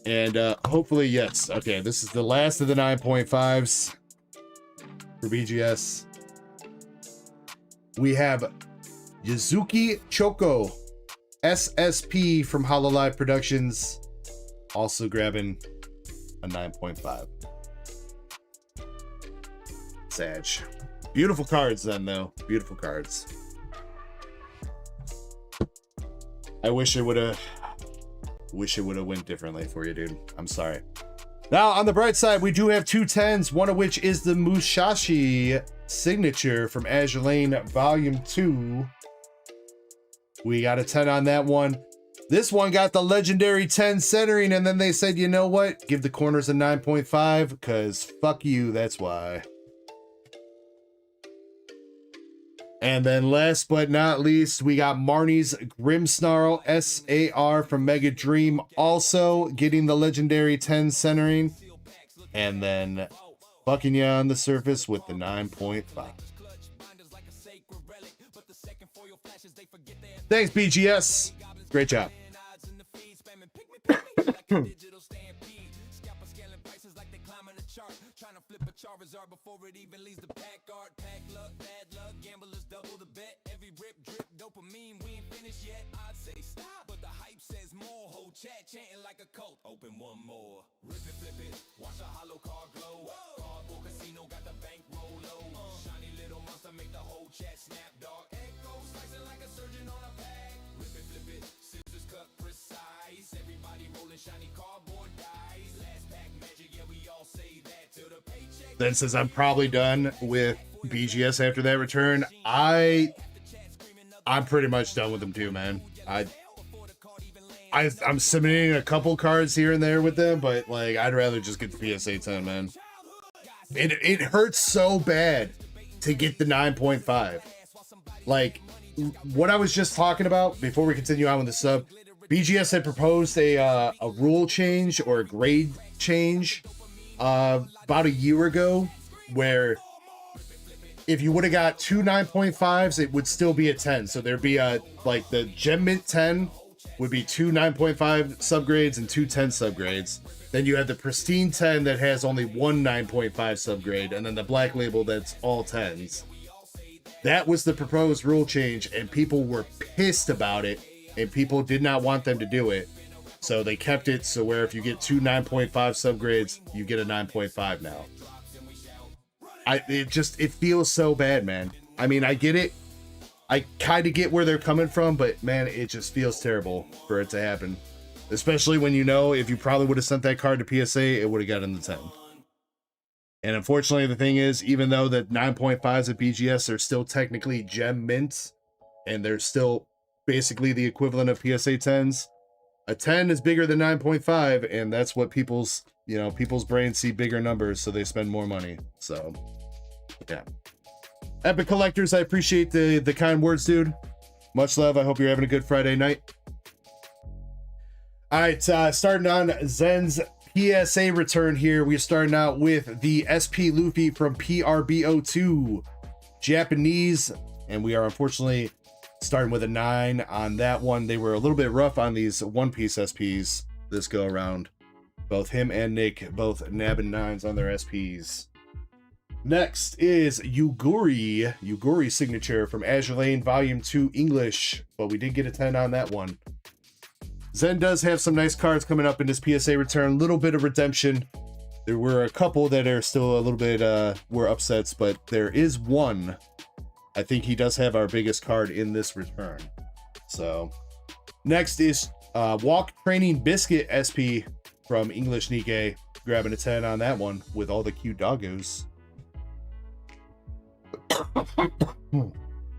And hopefully, yes. Okay, this is the last of the 9.5s for BGS. We have Yuzuki Choco SSP from Hololive Productions, also grabbing a 9.5. Sag. Beautiful cards then, though. Beautiful cards. I wish it would have went differently for you, dude. I'm sorry. Now, on the bright side, we do have 2 10s, one of which is the Musashi signature from Azure Lane Volume 2. We got a 10 on that one. This one got the legendary 10 centering, and then they said, you know what? Give the corners a 9.5, because fuck you, that's why. And then last but not least, we got Marnie's Grimmsnarl SAR from Mega Dream, also getting the legendary 10 centering. And then fucking you on the surface with the 9.5. Thanks, BGS. Great job. Before it even leaves the pack art, pack luck, bad luck, gamblers double the bet. Every rip, drip, dopamine, we ain't finished yet. I'd say stop, but the hype says more. Whole chat chanting like a cult. Open one more. Rip it, flip it, watch a hollow car glow. Cardboard casino got the bank roll low. Shiny little monster make the whole chat snap, dark. Echo slicing like a surgeon on a pack. Rip it, flip it, scissors cut precise. Everybody rolling shiny cardboard dice. Last pack magic, yeah, we all say that till the paycheck. Then says I'm probably done with BGS after that return. I'm pretty much done with them too, man. I'm submitting a couple cards here and there with them, but like I'd rather just get the PSA 10, man. It hurts so bad to get the 9.5. Like what I was just talking about before we continue on with the sub, BGS had proposed a rule change or a grade change about a year ago, where if you would have got 2 9.5s, it would still be a 10. So there'd be a, like the Gem Mint 10 would be 2 9.5 subgrades and 2 10 subgrades. Then you have the Pristine 10 that has only 1 9.5 subgrade, and then the Black Label that's all 10s. That was the proposed rule change, and people were pissed about it, and people did not want them to do it. So they kept it so where if you get 2 9.5 subgrades, you get a 9.5 now. it feels so bad, man. I mean, I get it. I kind of get where they're coming from, but man, it just feels terrible for it to happen. Especially when you know if you probably would have sent that card to PSA, it would have got in the 10. And unfortunately, the thing is, even though the 9.5s at BGS are still technically gem mints, and they're still basically the equivalent of PSA 10s, a 10 is bigger than 9.5, and that's what people's brains see bigger numbers, so they spend more money. So, yeah. Epic Collectors, I appreciate the kind words, dude. Much love. I hope you're having a good Friday night. All right, starting on Zen's PSA return here. We're starting out with the SP Luffy from PRBO2, Japanese, and we are unfortunately starting with a 9 on that one. They were a little bit rough on these One Piece SPs this go around. Both him and Nick both nabbing 9s on their SPs. Next is Yuguri signature from Azure Lane Volume 2 English, but we did get a 10 on that one. Zen does have some nice cards coming up in this PSA return. Little bit of redemption. There were a couple that are still a little bit were upsets, but there is one. I think he does have our biggest card in this return. So next is Walk Training Biscuit SP from English Nikkei. Grabbing a 10 on that one with all the cute doggos.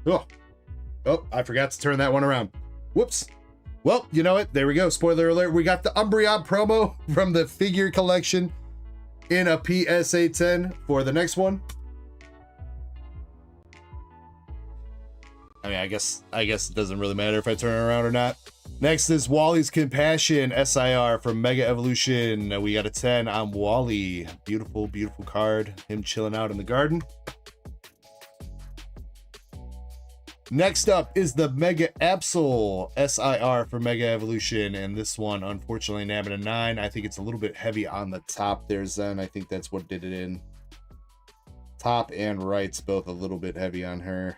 Oh, I forgot to turn that one around. Whoops. Well, you know what? There we go. Spoiler alert. We got the Umbreon promo from the figure collection in a PSA 10 for the next one. I mean, I guess it doesn't really matter if I turn it around or not. Next is Wally's Compassion SIR from Mega Evolution. We got a 10 on Wally. Beautiful, beautiful card. Him chilling out in the garden. Next up is the Mega Absol SIR for Mega Evolution, and this one unfortunately nabbing a 9. I think it's a little bit heavy on the top there, Zen. I think that's what did it in. Top and right's both a little bit heavy on her.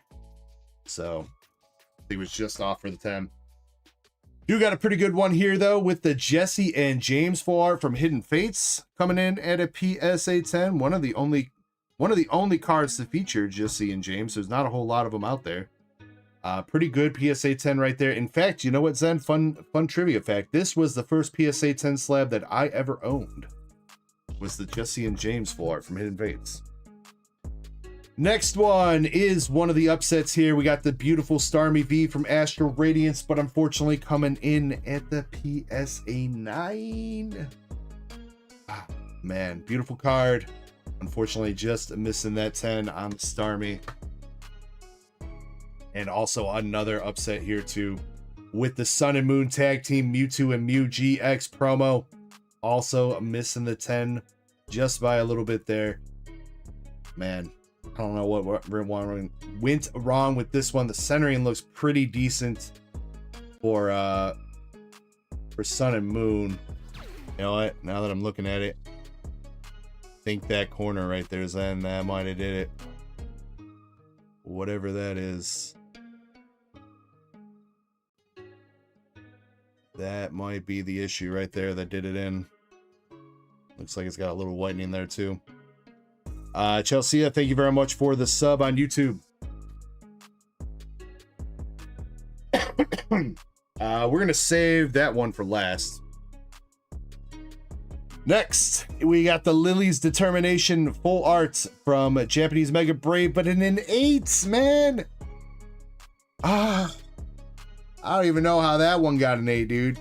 So he was just off for the 10. You got a pretty good one here though with the Jesse and James full art from Hidden Fates coming in at a PSA 10. One of the only cards to feature Jesse and James. There's not a whole lot of them out there. Pretty good PSA 10 right there. In fact, you know what, Zen? Fun trivia fact. This was the first PSA 10 slab that I ever owned. Was the Jesse and James full art from Hidden Fates. Next one is one of the upsets here. We got the beautiful Starmie V from Astral Radiance, but unfortunately coming in at the PSA 9. Ah, man, beautiful card. Unfortunately, just missing that 10 on the Starmie. And also another upset here too with the Sun and Moon Tag Team Mewtwo and Mew GX promo. Also missing the 10 just by a little bit there. Man, I don't know what went wrong with this one. The centering looks pretty decent for Sun and Moon. You know what? Now that I'm looking at it, I think that corner right there, Zen, that might have did it. Whatever that is. That might be the issue right there that did it in. Looks like it's got a little whitening there too. Chelsea, thank you very much for the sub on YouTube. We're going to save that one for last. Next, we got the Lily's Determination full art from Japanese Mega Brave, but in an 8, man. I don't even know how that one got an 8, dude.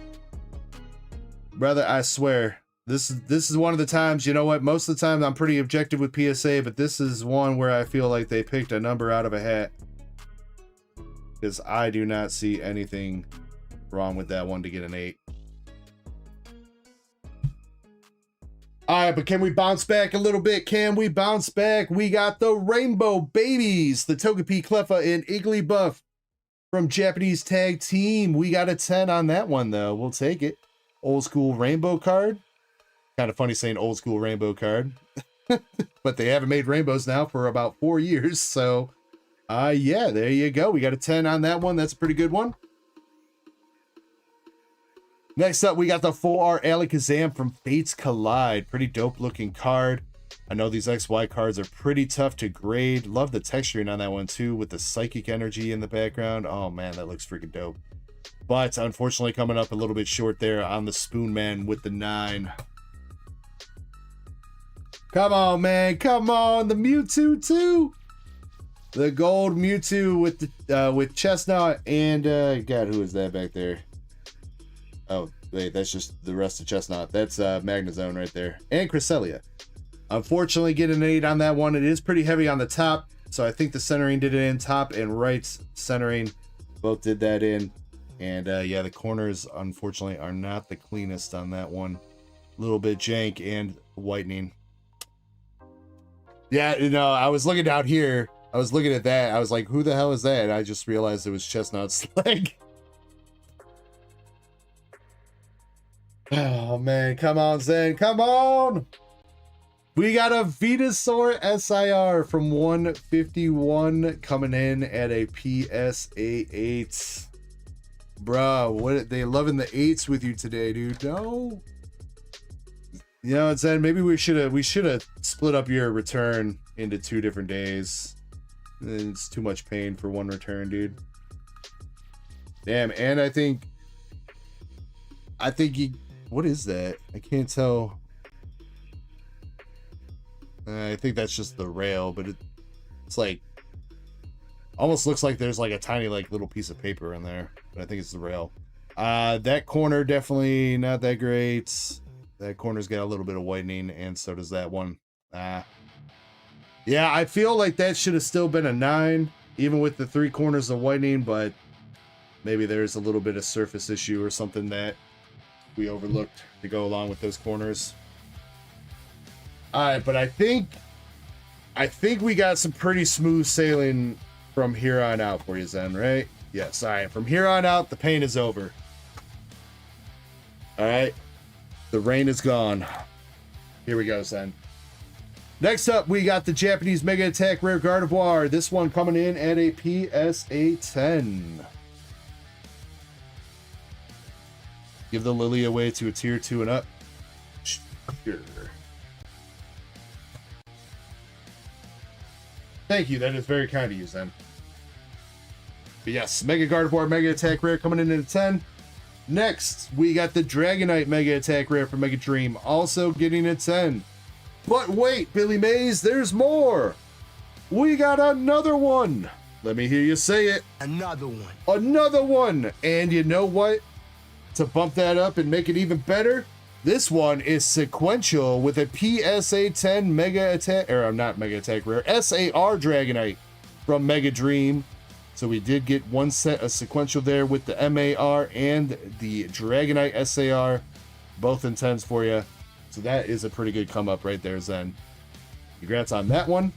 Brother, I swear. This is one of the times, you know what? Most of the time I'm pretty objective with PSA, but this is one where I feel like they picked a number out of a hat. Because I do not see anything wrong with that one to get an 8. Alright, but can we bounce back a little bit? Can we bounce back? We got the Rainbow Babies, the Togepi, Cleffa, and Igglybuff from Japanese Tag Team. We got a 10 on that one, though. We'll take it. Old school rainbow card. Kind of funny saying old school rainbow card. But they haven't made rainbows now for about 4 years. So, yeah, there you go. We got a 10 on that one. That's a pretty good one. Next up, we got the full art Alakazam from Fates Collide. Pretty dope looking card. I know these XY cards are pretty tough to grade. Love the texturing on that one too, with the psychic energy in the background. Oh man, that looks freaking dope. But unfortunately coming up a little bit short there on the Spoon Man with the 9. Come on, man. Come on. The Mewtwo too. The gold Mewtwo with the with Chestnut and God, who is that back there? Oh, wait, that's just the rest of Chestnut. That's Magnezone right there. And Cresselia. Unfortunately, get an 8 on that one. It is pretty heavy on the top, so I think the centering did it in. Top and right centering both did that in. And yeah, the corners unfortunately are not the cleanest on that one. A little bit jank and whitening. Yeah, you know, I was looking down here. I was looking at that. I was like, who the hell is that? And I just realized it was Chestnut's leg. Oh, man. Come on, Zen. Come on. We got a Venusaur SIR from 151 coming in at a PSA 8. Bruh, what they loving the 8s with you today, dude. No. You know, it's then maybe we should have split up your return into 2 different days. It's too much pain for one return, dude. Damn, and I think you, what is that? I can't tell. I think that's just the rail, but it's like almost looks like there's like a tiny like little piece of paper in there, but I think it's the rail. That corner definitely not that great. That corner's got a little bit of whitening, and so does that one. Yeah, I feel like that should have still been a 9, even with the 3 corners of whitening, but maybe there's a little bit of surface issue or something that we overlooked to go along with those corners. All right, but I think we got some pretty smooth sailing from here on out for you, Zen, right? Yes, all right. From here on out, the pain is over. All right. The rain is gone. Here we go, Zen. Next up, we got the Japanese Mega Attack Rare Gardevoir. This one coming in at a PSA 10. Give the Lily away to a tier 2 and up. Sure. Thank you. That is very kind of you, Zen. But yes, Mega Gardevoir Mega Attack Rare coming in at a 10. Next, we got the Dragonite Mega Attack Rare from Mega Dream, also getting a 10. But wait, Billy Mays, there's more. We got another one. Let me hear you say it. Another one. Another one. And you know what? To bump that up and make it even better, this one is sequential with a PSA 10 Mega Attack, or not Mega Attack Rare, SAR Dragonite from Mega Dream. So we did get one set of sequential there with the MAR and the Dragonite SAR, both in 10s for you. So that is a pretty good come up right there, Zen. Congrats on that one.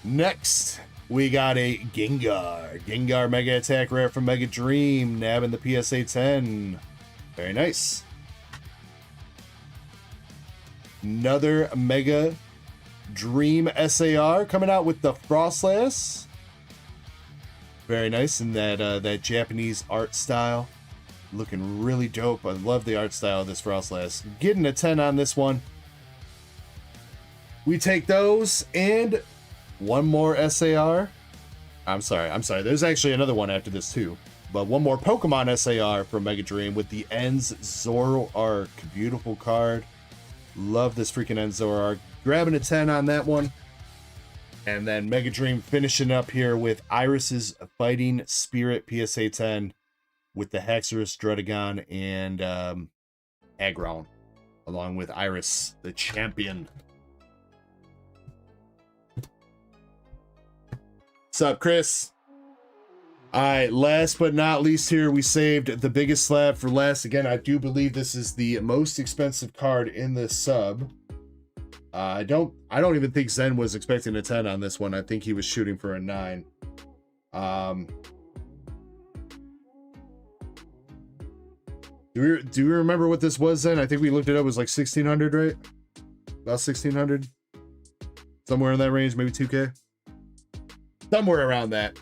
Next, we got a Gengar. Gengar Mega Attack Rare from Mega Dream, nabbing the PSA 10. Very nice. Another Mega Dream SAR coming out with the Frostlass. Very nice in that that Japanese art style. Looking really dope. I love the art style of this Frostlass. Getting a 10 on this one. We take those and one more SAR. I'm sorry. There's actually another one after this too. But one more Pokemon SAR from Mega Dream with the Ends Zoroark. Beautiful card. Love this freaking Ends Zoroark. Grabbing a 10 on that one. And then Mega Dream finishing up here with Iris's Fighting Spirit PSA 10 with the Haxorus, Druddigon, and Aggron, along with Iris, the champion. What's up, Chris? All right, last but not least here, we saved the biggest slab for last. Again, I do believe this is the most expensive card in this sub. I don't even think Zen was expecting a 10 on this one. I think he was shooting for a 9. Do you remember what this was, Zen? I think we looked it up. It was like 1,600, right? About 1,600. Somewhere in that range, maybe 2K. Somewhere around that.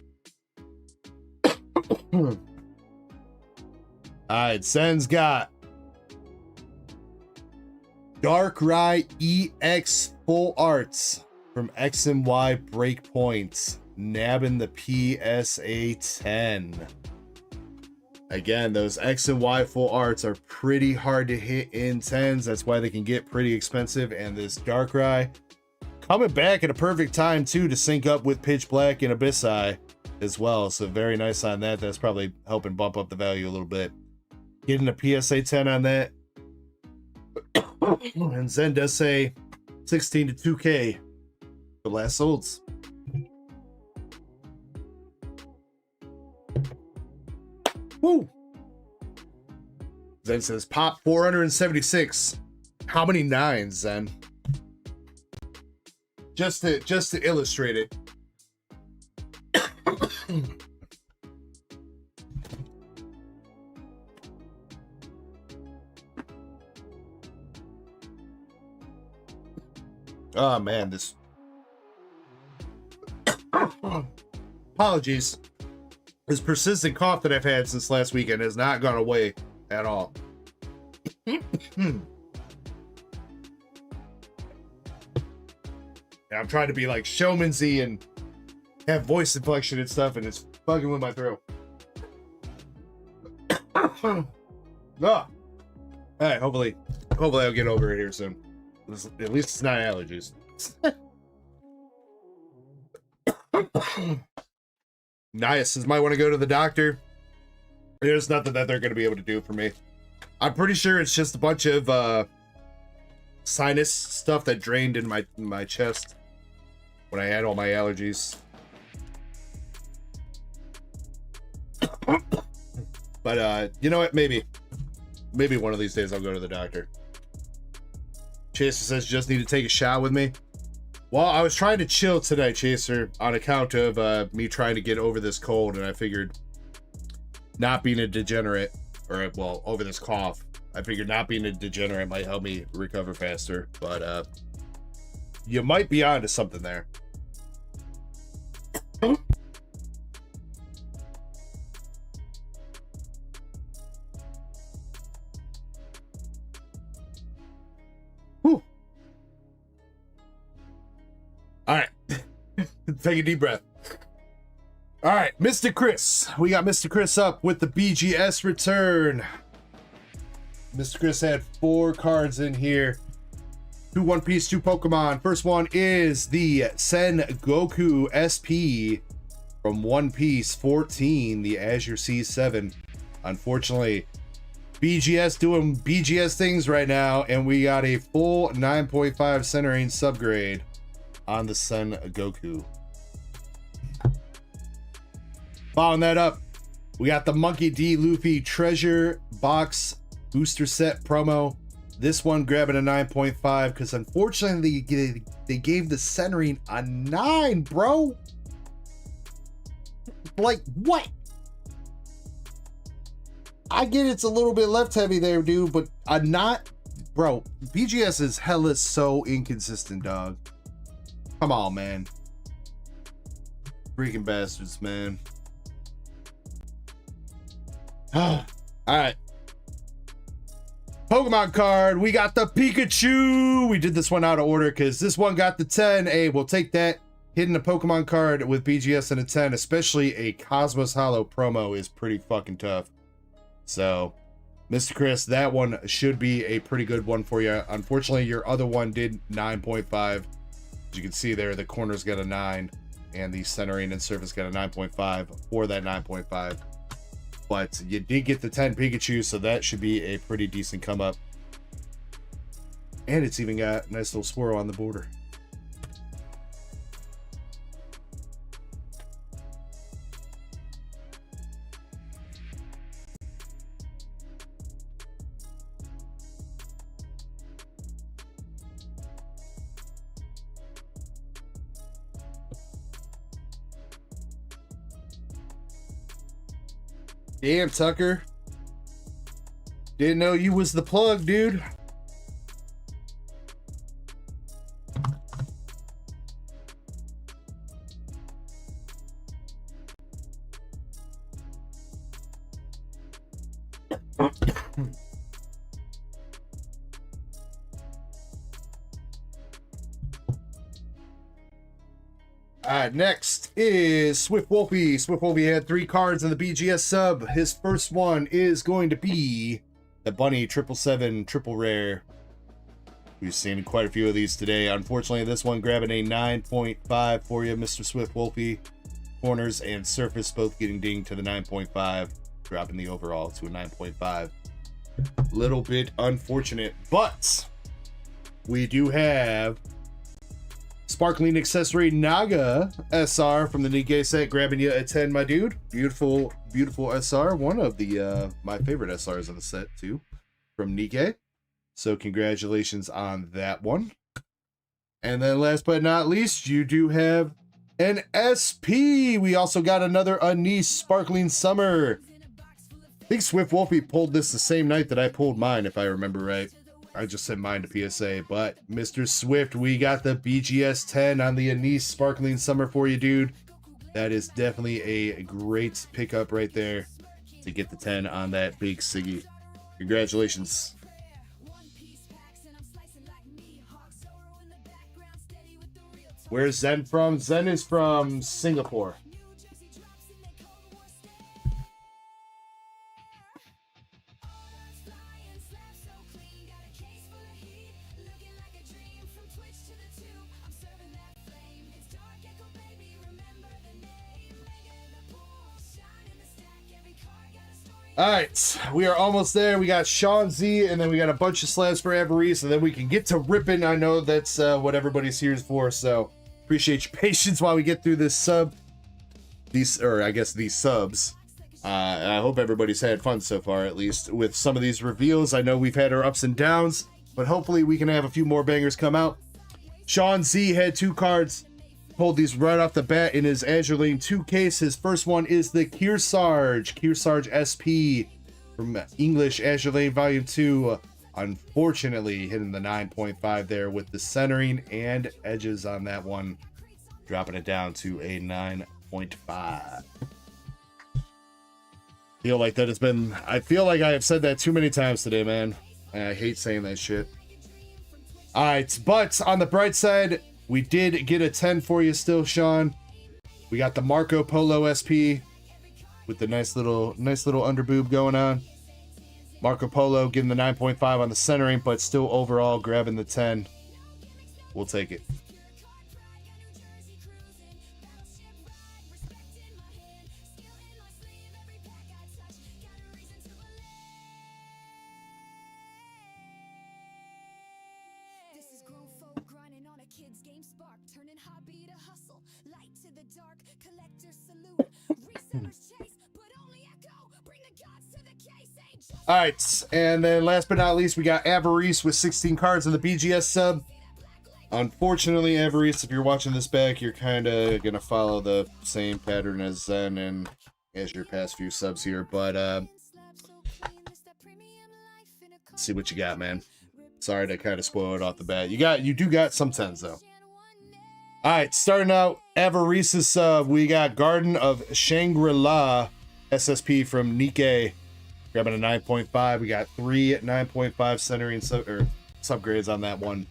All right, Zen's got Darkrai EX Full Arts from X and Y Breakpoints, nabbing the PSA 10. Again, those X and Y Full Arts are pretty hard to hit in 10s. That's why they can get pretty expensive. And this Darkrai coming back at a perfect time too to sync up with Pitch Black and Abyss Eye as well. So very nice on that. That's probably helping bump up the value a little bit. Getting a PSA 10 on that. And Zen does say 16 to 2K for last solds. Woo! Zen says pop 476. How many nines, Zen? Just to illustrate it. Oh man, this apologies. This persistent cough that I've had since last weekend has not gone away at all. And I'm trying to be like showmansy and have voice inflection and stuff, and it's fucking with my throat. Oh. All right, hopefully I'll get over it here soon. At least it's not allergies. Nias might want to go to the doctor. There's nothing that they're going to be able to do for me. I'm pretty sure it's just a bunch of sinus stuff that drained in my chest when I had all my allergies. But you know what? Maybe one of these days I'll go to the doctor. Chaser says, just need to take a shot with me. Well, I was trying to chill today, Chaser, on account of me trying to get over this cold, and I figured not being a degenerate, or well, over this cough, I figured not being a degenerate might help me recover faster. But you might be onto something there. Whew. All right. Take a deep breath. All right, Mr. Chris. We got Mr. Chris up with the BGS return. Mr. Chris had 4 cards in here. 2 One Piece, 2 Pokemon. First one is the Sen Goku SP from One Piece 14, the Azure C7. Unfortunately, BGS doing BGS things right now, and we got a full 9.5 centering subgrade on the Sen Goku. Following that up, we got the Monkey D. Luffy Treasure Box Booster Set promo. This one grabbing a 9.5 because unfortunately they gave the centering a 9, bro. Like, what? I get it's a little bit left heavy there, dude, but a not, bro. BGS is hella so inconsistent, dog. Come on, man. Freaking bastards, man. All right. Pokemon card. We got the Pikachu. We did this one out of order because this one got the 10. Hey, we'll take that. Hitting a Pokemon card with BGS and a 10, especially a Cosmos Hollow promo, is pretty fucking tough. So, Mr. Chris, that one should be a pretty good one for you. Unfortunately, your other one did 9.5. As you can see there, the corner's got a 9, and the centering and surface got a 9.5 for that 9.5. But you did get the 10 Pikachu, so that should be a pretty decent come up. And it's even got a nice little swirl on the border. Damn, Tucker. Didn't know you was the plug, dude. Next is Swift Wolfie. Swift Wolfie had 3 cards in the BGS sub. His first one is going to be the Bunny 777 triple rare. We've seen quite a few of these today. Unfortunately, this one grabbing a 9.5 for you, Mr. Swift Wolfie. Corners and surface both getting dinged to the 9.5, dropping the overall to a 9.5. Little bit unfortunate, but we do have Sparkling Accessory Naga SR from the Nikkei set, grabbing you a 10, my dude. Beautiful, beautiful SR. One of the my favorite SRs in the set too, from Nikkei. So congratulations on that one. And then last but not least, you do have an SP. We also got another Anise Sparkling Summer. I think Swift Wolfie pulled this the same night that I pulled mine, if I remember right. I just sent mine to PSA, but Mr. Swift, we got the BGS 10 on the Anise Sparkling Summer for you, dude. That is definitely a great pickup right there to get the 10 on that big Siggy. Congratulations. Where's Zen from? Zen is from Singapore. All right, we are almost there. We got Sean Z, and then we got a bunch of slabs for Avarice, and then we can get to ripping. I know that's what everybody's here for, so appreciate your patience while we get through this sub. These subs. And I hope everybody's had fun so far, at least with some of these reveals. I know we've had our ups and downs, but hopefully we can have a few more bangers come out. Sean Z had 2 cards. Pulled these right off the bat in his Azure Lane 2 case. His first one is the Kearsarge SP from English Azure Lane Volume 2. Unfortunately, hitting the 9.5 there with the centering and edges on that one, dropping it down to a 9.5. Feel like that has been, I feel like I have said that too many times today, man. And I hate saying that shit. All right, but on the bright side, we did get a 10 for you still, Sean. We got the Marco Polo SP with the nice little underboob going on. Marco Polo getting the 9.5 on the centering, but still overall grabbing the 10. We'll take it. All right, and then last but not least, we got Avarice with 16 cards in the BGS sub. Unfortunately, Avarice, if you're watching this back, you're kind of going to follow the same pattern as Zen and as your past few subs here, but let's see what you got, man. Sorry to kind of spoil it off the bat. You do got some 10s, though. All right, starting out, Avarice's sub, we got Garden of Shangri-La SSP from Nikkei. Grabbing a 9.5. We got 3 9.5 centering subgrades on that one.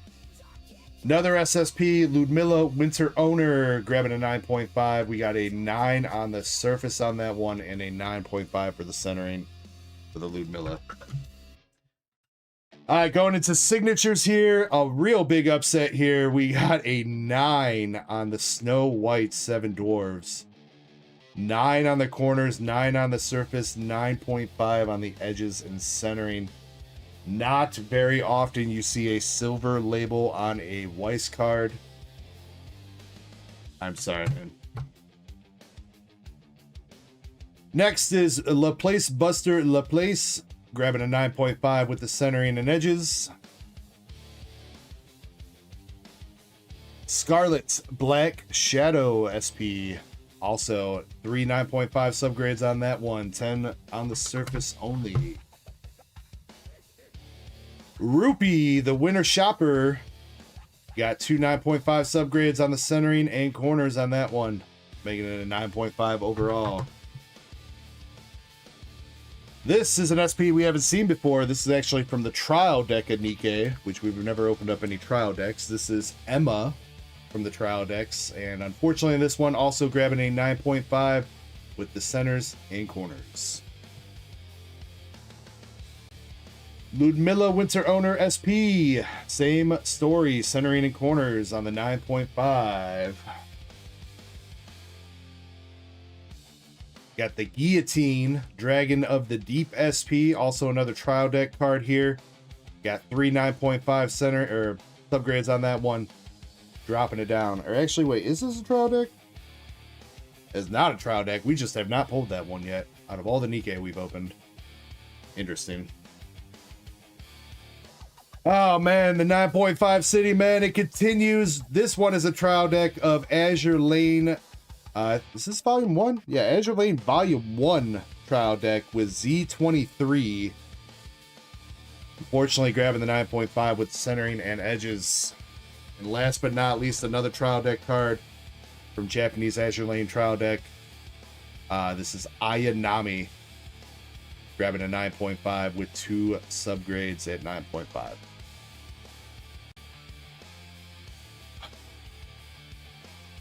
Another SSP, Ludmilla Winter Owner, grabbing a 9.5. We got a 9 on the surface on that one and a 9.5 for the centering for the Ludmilla. All right, going into signatures here. A real big upset here. We got a 9 on the Snow White 7 Dwarves. 9 on the corners, 9 on the surface, 9.5 on the edges and centering. Not very often you see a silver label on a Weiss card. I'm sorry, man. Next is Laplace Buster Laplace, grabbing a 9.5 with the centering and edges. Scarlet Black Shadow SP. Also, 3 9.5 subgrades on that one. 10 on the surface only. Rupee, the Winter Shopper. Got 2 9.5 subgrades on the centering and corners on that one. Making it a 9.5 overall. This is an SP we haven't seen before. This is actually from the trial deck at Nikkei, which we've never opened up any trial decks. This is Emma. from the trial decks. And unfortunately, this one also grabbing a 9.5 with the centers and corners. Ludmilla Winter Owner SP. Same story, centering and corners on the 9.5. Got the Guillotine, Dragon of the Deep SP, also another trial deck card here. Got 3 9.5 center or subgrades on that one. Dropping it down. Or actually, wait, is this a trial deck? It's not a trial deck. We just have not pulled that one yet out of all the Nikkei we've opened. Interesting. Oh man, the 9.5 City, man, it continues. This one is a trial deck of Azure Lane. Is this volume 1? Yeah, Azure Lane volume 1 trial deck with Z23. Unfortunately, grabbing the 9.5 with centering and edges. And last but not least, another trial deck card from Japanese Azure Lane trial deck. This is Ayanami. Grabbing a 9.5 with 2 subgrades at 9.5.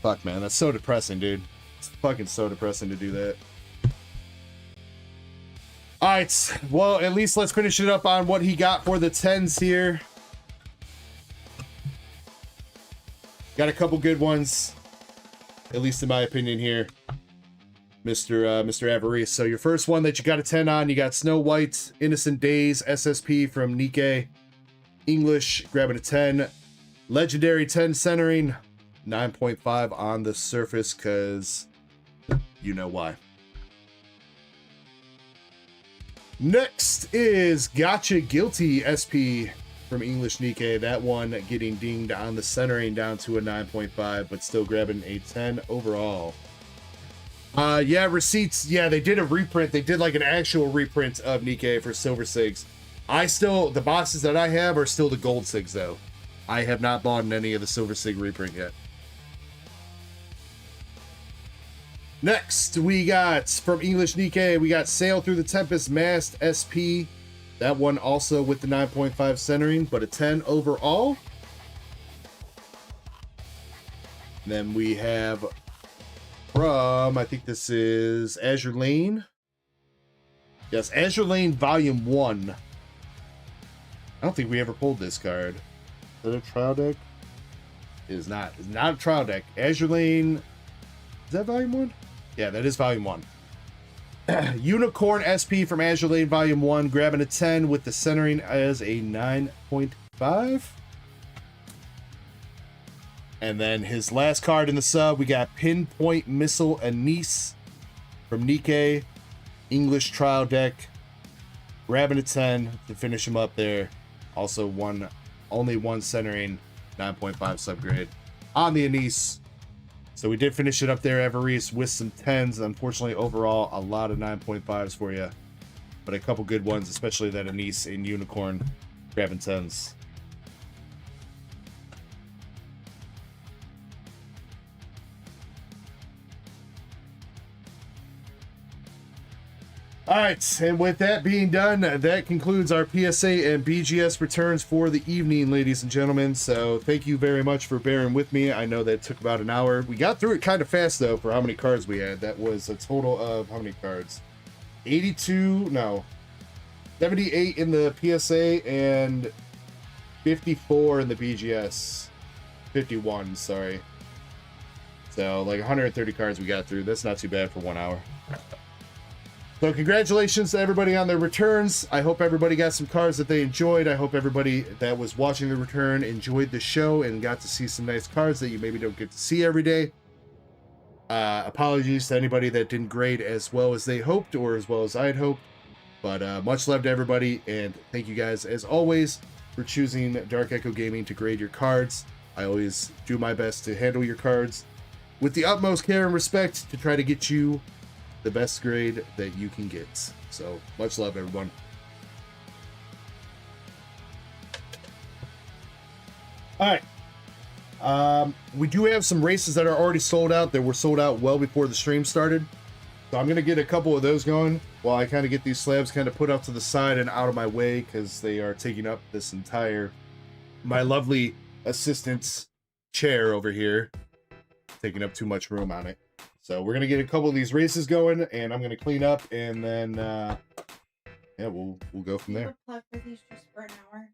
Fuck, man, that's so depressing, dude. It's fucking so depressing to do that. Alright, well, at least let's finish it up on what he got for the 10s here. Got a couple good ones, at least in my opinion here, Mr. Avarice. So your first one that you got a 10 on, you got Snow White, Innocent Days, SSP from Nikkei. English, grabbing a 10. Legendary 10 centering. 9.5 on the surface, because you know why. Next is Gotcha Guilty SP from English Nikkei. That one getting dinged on the centering down to a 9.5, but still grabbing a 10 overall. Yeah, receipts. Yeah, they did a reprint. They did like an actual reprint of Nikkei for Silver Sigs. The boxes that I have are still the Gold Sigs, though. I have not bought any of the Silver Sig reprint yet. Next, we got from English Nikkei, we got Sail Through the Tempest Mast SP. That one also with the 9.5 centering, but a 10 overall. And then we have from, I think this is Azure Lane. Yes, Azure Lane Volume 1. I don't think we ever pulled this card. Is that a trial deck? It is not. It's not a trial deck. Azure Lane. Is that Volume 1? Yeah, that is Volume 1. Unicorn SP from Azure Lane Volume 1. Grabbing a 10 with the centering as a 9.5. And then his last card in the sub, we got Pinpoint Missile Anise from Nikkei. English trial deck. Grabbing a 10 to finish him up there. Also only one centering, 9.5 subgrade on the Anise. So we did finish it up there, Avarice, with some 10s. Unfortunately, overall, a lot of 9.5s for you. But a couple good ones, especially that Anise and Unicorn grabbing 10s. All right, and with that being done, that concludes our PSA and BGS returns for the evening, ladies and gentlemen. So thank you very much for bearing with me. I know that took about an hour. We got through it kind of fast, though, for how many cards we had. That was a total of how many cards? 78 in the PSA and 54 in the BGS. 51, sorry. So like 130 cards we got through. That's not too bad for 1 hour. So congratulations to everybody on their returns. I hope everybody got some cards that they enjoyed. I hope everybody that was watching the return enjoyed the show and got to see some nice cards that you maybe don't get to see every day. Apologies to anybody that didn't grade as well as they hoped or as well as I'd hoped. But much love to everybody, and thank you guys as always for choosing Dark Echo Gaming to grade your cards. I always do my best to handle your cards with the utmost care and respect to try to get you the best grade that you can get. So much love, everyone. All right, we do have some races that are already sold out that were sold out well before the stream started, so I'm gonna get a couple of those going while I kind of get these slabs kind of put up to the side and out of my way, because they are taking up this entire, my lovely assistant's chair over here, taking up too much room on it. So we're gonna get a couple of these races going, and I'm gonna clean up, and then yeah, we'll go from there. Plug for these just for an hour.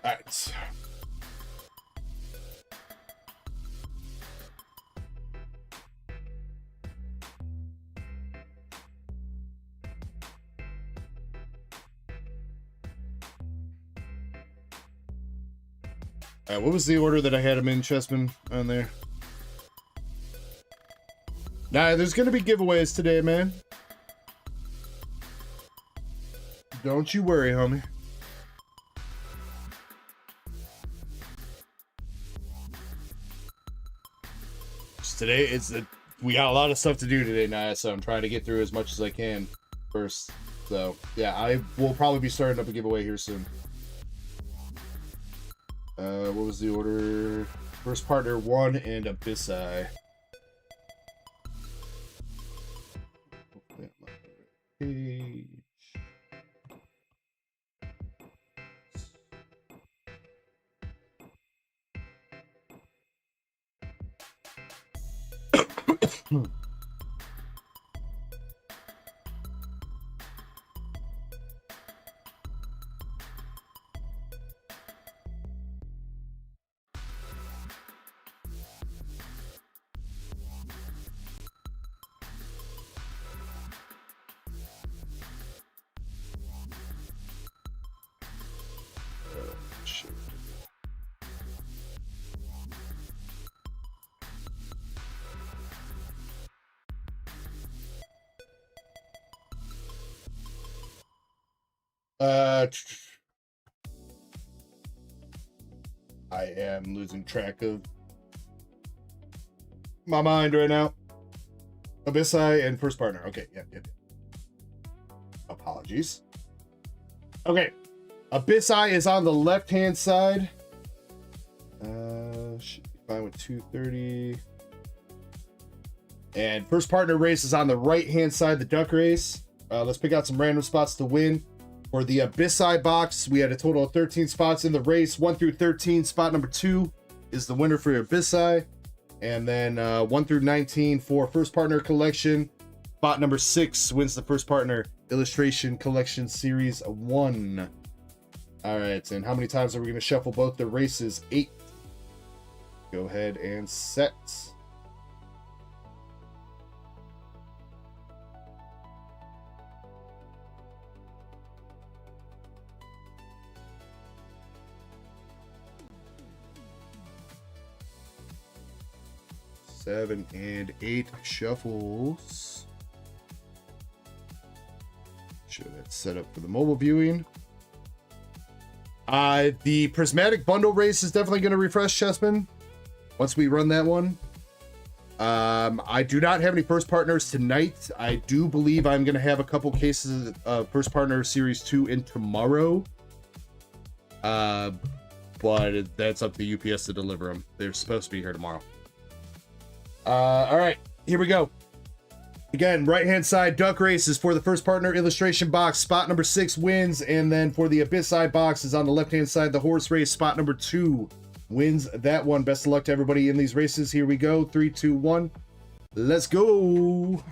All right. What was the order that I had him in, Chessman, on there? Nah, there's gonna be giveaways today, man. Don't you worry, homie. Today we got a lot of stuff to do today, Naya, so I'm trying to get through as much as I can first. So yeah, I will probably be starting up a giveaway here soon. What was the order? First partner 1 and Abyssi. Page. I am losing track of my mind right now. Abyssi and first partner. Okay, yeah. Apologies. Okay, Abyssi is on the left-hand side. Should be fine with 230. And first partner race is on the right-hand side, the duck race. Let's pick out some random spots to win. For the Abyssi box, we had a total of 13 spots in the race. 1 through 13, spot number 2 is the winner for Abyssi. And then 1 through 19 for first partner collection. Spot number 6 wins the first partner illustration collection series 1. All right, and how many times are we going to shuffle both the races? 8. Go ahead and set. Seven and 8 shuffles. Sure, that's set up for the mobile viewing. The prismatic bundle race is definitely going to refresh, Chessman, once we run that one. I do not have any first partners tonight. I do believe I'm going to have a couple cases of first partner series 2 in tomorrow. But that's up to UPS to deliver them. They're supposed to be here tomorrow. All right, here we go. Again, right-hand side, duck race is for the first partner illustration box. Spot number 6 wins. And then for the Abyssi box is on the left-hand side, the horse race. Spot number 2 wins that one. Best of luck to everybody in these races. Here we go. 3, 2, 1. Let's go.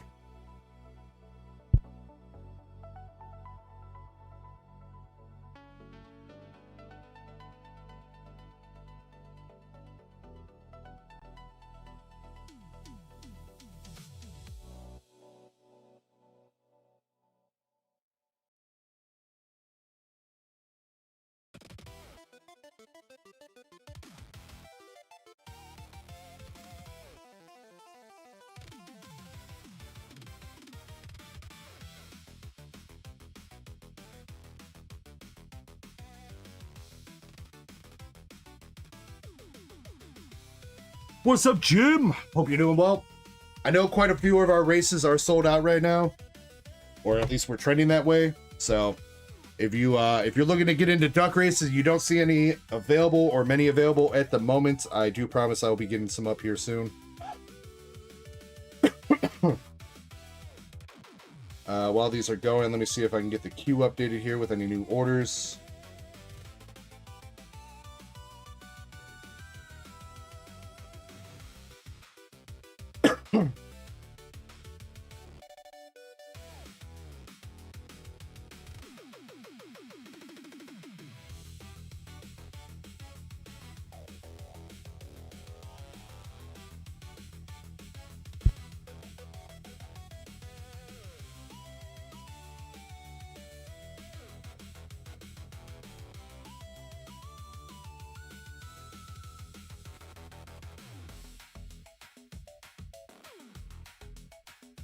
What's up, Jim? Hope you're doing well. I know quite a few of our races are sold out right now, or at least we're trending that way. So if you're looking to get into duck races, you don't see any available or many available at the moment. I do promise I will be getting some up here soon. While these are going, let me see if I can get the queue updated here with any new orders.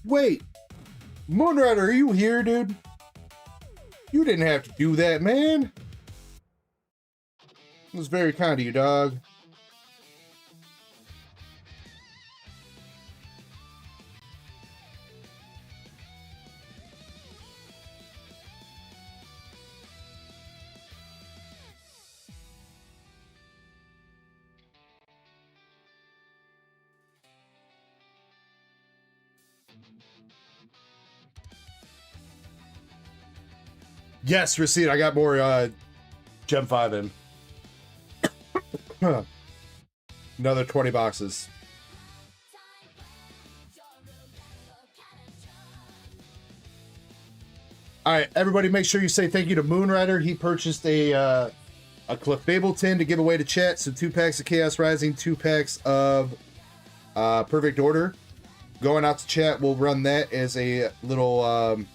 Wait, Moonrider, are you here, dude? You didn't have to do that, man. It was very kind of you, dog. Yes, receipt. I got more Gem 5 in. Another 20 boxes. All right, everybody, make sure you say thank you to Moonrider. He purchased a Cliff Fable tin to give away to chat. So 2 packs of Chaos Rising, 2 packs of Perfect Order. Going out to chat, we'll run that as a little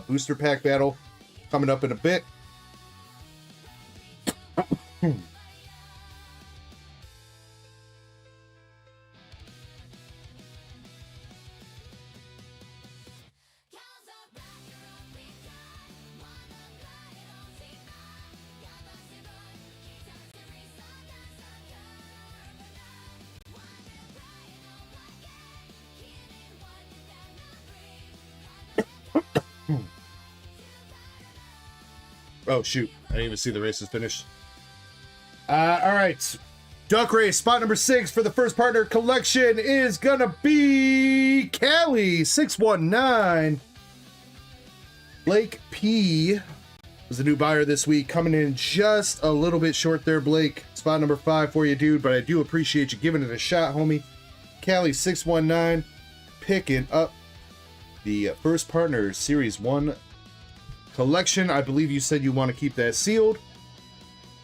booster pack battle coming up in a bit. Oh, shoot. I didn't even see the races finished. All right. Duck race, spot number 6 for the first partner collection is going to be Callie619. Blake P was the new buyer this week, coming in just a little bit short there, Blake. Spot number 5 for you, dude, but I do appreciate you giving it a shot, homie. Callie619 picking up the first partner Series 1 collection. I believe you said you want to keep that sealed.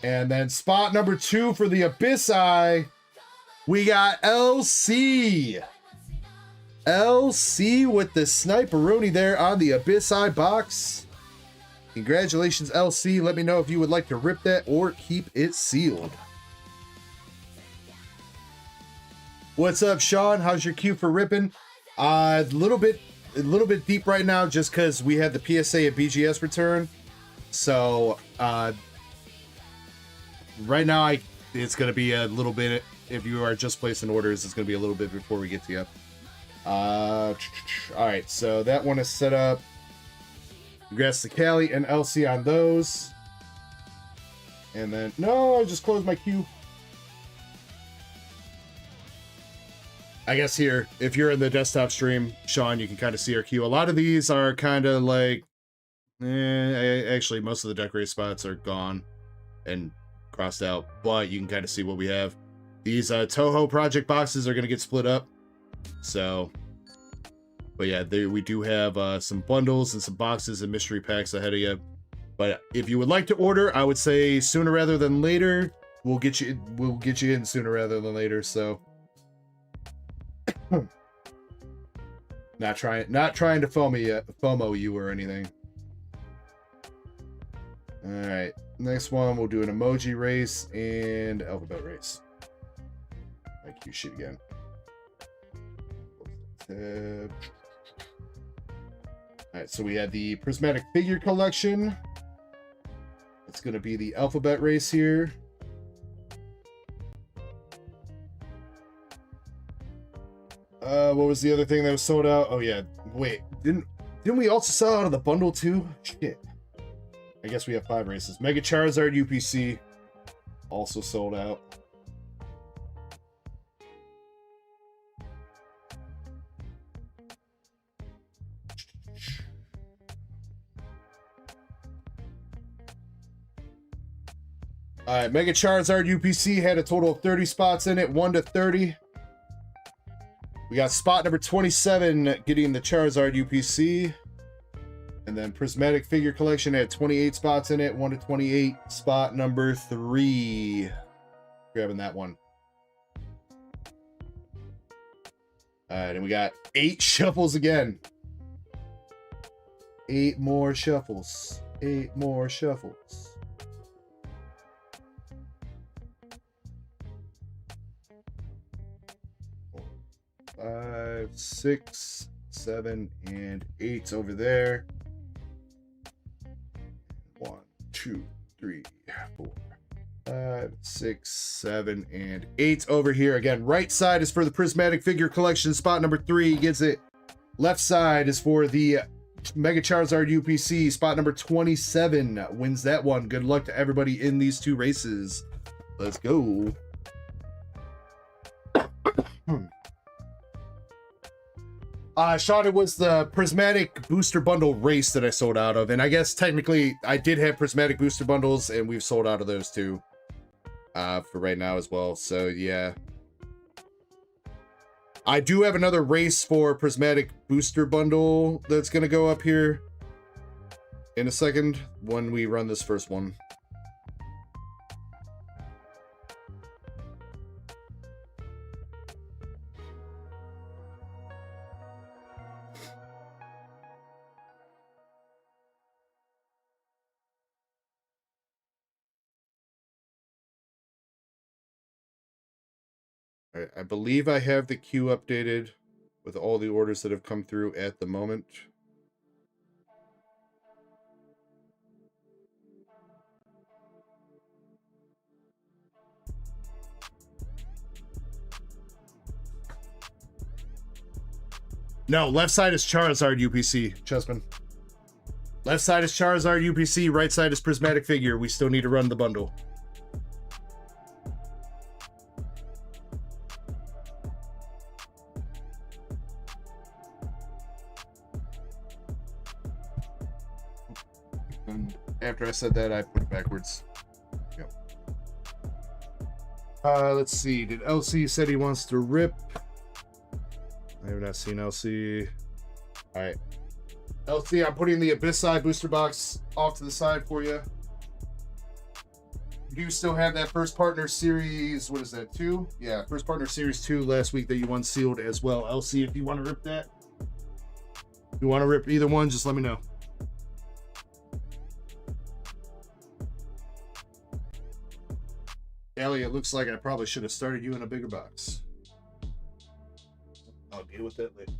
And then spot number 2 for the Abyss Eye, we got LC. LC with the sniperoni there on the Abyss Eye box. Congratulations, LC. Let me know if you would like to rip that or keep it sealed. What's up, Sean? How's your queue for ripping? A little bit deep right now, just because we had the PSA at BGS return. So right now it's going to be a little bit, if you are just placing orders, it's going to be a little bit before we get to you. All right, so that one is set up. Congrats to Callie and LC on those. And then, no, I just closed my queue. I guess here, if you're in the desktop stream, Sean, you can kind of see our queue. A lot of these are kind of like, actually, most of the deck race spots are gone and crossed out, but you can kind of see what we have. These Toho project boxes are going to get split up. So, but yeah, we do have some bundles and some boxes and mystery packs ahead of you. But if you would like to order, I would say sooner rather than later. We'll get you in sooner rather than later. So, not trying to FOMO you or anything. All right, next one we'll do an emoji race and alphabet race. IQ shit again. All right, so we had the prismatic figure collection. It's going to be the alphabet race here. What was the other thing that was sold out? Oh yeah, wait, Didn't we also sell out of the bundle too? Shit. I guess we have 5 races. Mega Charizard UPC also sold out. All right, Mega Charizard UPC had a total of 30 spots in it, 1 to 30. We got spot number 27 getting the Charizard UPC. And then Prismatic Figure Collection had 28 spots in it, 1 to 28. Spot number 3. Grabbing that one. All right, and we got 8 shuffles again. 8 more shuffles. 8 more shuffles. 5, 6, 7, and 8 over there. 1, 2, 3, 4, 5, 6, 7, and 8 over here. Again, right side is for the Prismatic Figure Collection. Spot number 3 gets it. Left side is for the Mega Charizard UPC. Spot number 27 wins that one. Good luck to everybody in these 2 races. Let's go. Sean, it was the Prismatic Booster Bundle race that I sold out of. And I guess technically I did have Prismatic Booster Bundles and we've sold out of those too. For right now as well. So yeah. I do have another race for Prismatic Booster Bundle that's going to go up here in a second when we run this first one. I believe I have the queue updated with all the orders that have come through at the moment. No, left side is Charizard UPC, Chessman. Left side is Charizard UPC, right side is Prismatic Figure. We still need to run the bundle. And after I said that, I put it backwards. Yep. Let's see. Did LC said he wants to rip? I have not seen LC. All right. LC, I'm putting the Abyss Side booster box off to the side for you. You do still have that First Partner Series, what is that, 2? Yeah, First Partner Series 2 last week that you unsealed as well. LC, if you want to rip that. If you want to rip either one, just let me know. Ellie, it looks like I probably should have started you in a bigger box. I'll deal with that later.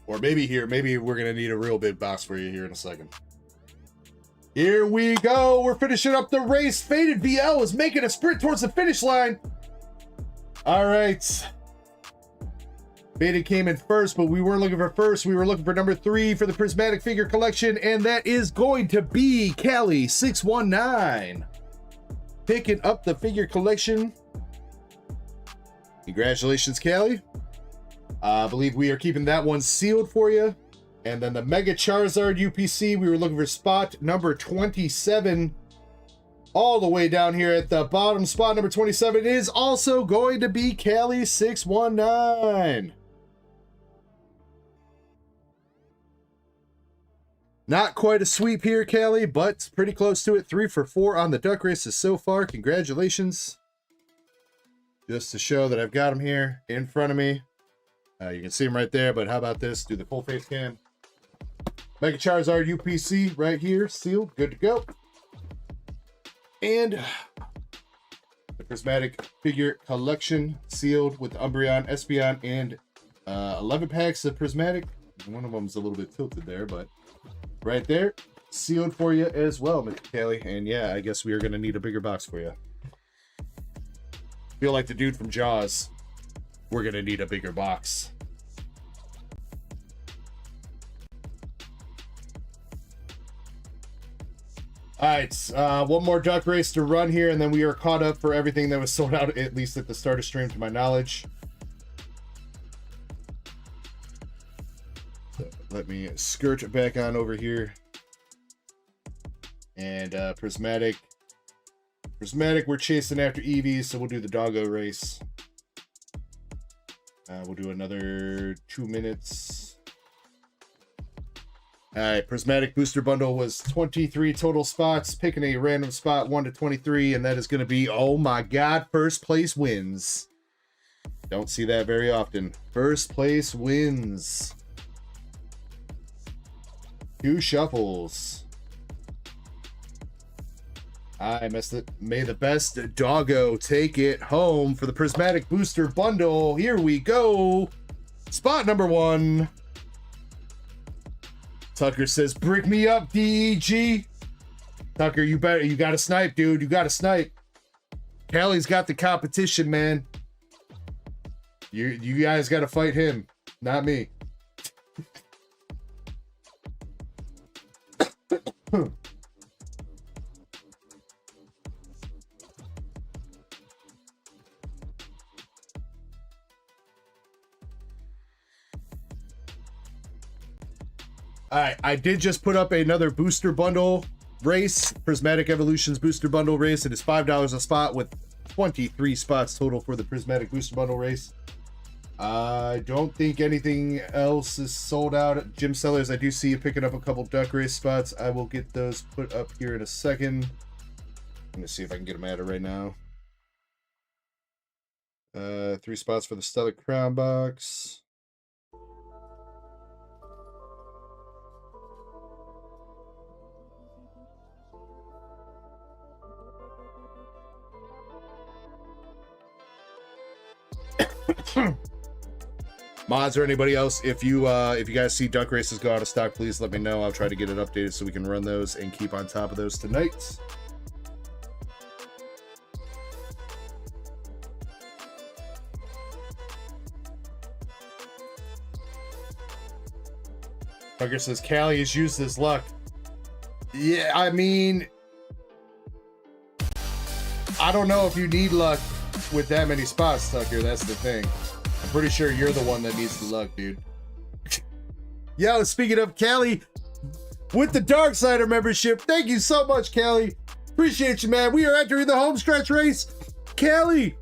Or maybe here, maybe we're going to need a real big box for you here in a second. Here we go. We're finishing up the race. Faded VL is making a sprint towards the finish line. All right. Faded came in first, but we weren't looking for first. We were looking for number 3 for the Prismatic Figure Collection, and that is going to be Callie619. Picking up the figure collection. Congratulations, Callie. I believe we are keeping that one sealed for you. And then the Mega Charizard UPC, we were looking for spot number 27. All the way down here at the bottom, spot number 27 is also going to be Callie619. Not quite a sweep here, Callie, but pretty close to it. 3 for 4 on the duck races so far. Congratulations. Just to show that I've got them here in front of me. You can see them right there, but how about this? Do the full face cam. Mega Charizard UPC right here, sealed, good to go. And the Prismatic Figure Collection, sealed with Umbreon, Espeon, and 11 packs of Prismatic. One of them's a little bit tilted there, but right there, sealed for you as well, Mr. Kelly. And yeah, I guess we are going to need a bigger box for you. Feel like the dude from Jaws. We're going to need a bigger box. All right, one more duck race to run here, and then we are caught up for everything that was sold out, at least at the start of stream, to my knowledge. So let me skirt back on over here. And Prismatic, we're chasing after EVs, so we'll do the doggo race. We'll do another 2 minutes. All right, Prismatic Booster Bundle was 23 total spots, picking a random spot 1 to 23, and that is going to be, oh my God, first place wins. Don't see that very often. First place wins. 2 shuffles. I missed it. May the best doggo take it home for the Prismatic Booster Bundle. Here we go. Spot number 1. Tucker says, "Brick me up, DEG." Tucker, you gotta snipe, dude. You gotta snipe. Callie's got the competition, man. You guys gotta fight him, not me. All right, I did just put up another booster bundle race, Prismatic Evolutions booster bundle race. It is $5 a spot with 23 spots total for the Prismatic booster bundle race. I don't think anything else is sold out at Gym Sellers. I do see you picking up a couple duck race spots. I will get those put up here in a second. Let me see if I can get them added right now. 3 spots for the Stellar Crown box. Mods or anybody else, if you guys see duck races go out of stock, please let me know. I'll try to get it updated so we can run those and keep on top of those tonight. Tucker says Callie has used his luck. Yeah, I mean, I don't know if you need luck with that many spots, Tucker. That's the thing. I'm pretty sure you're the one that needs the luck, dude. Yo, speaking of Callie, with the Darksider membership, thank you so much, Callie. Appreciate you, man. We are entering the home stretch race. Callie,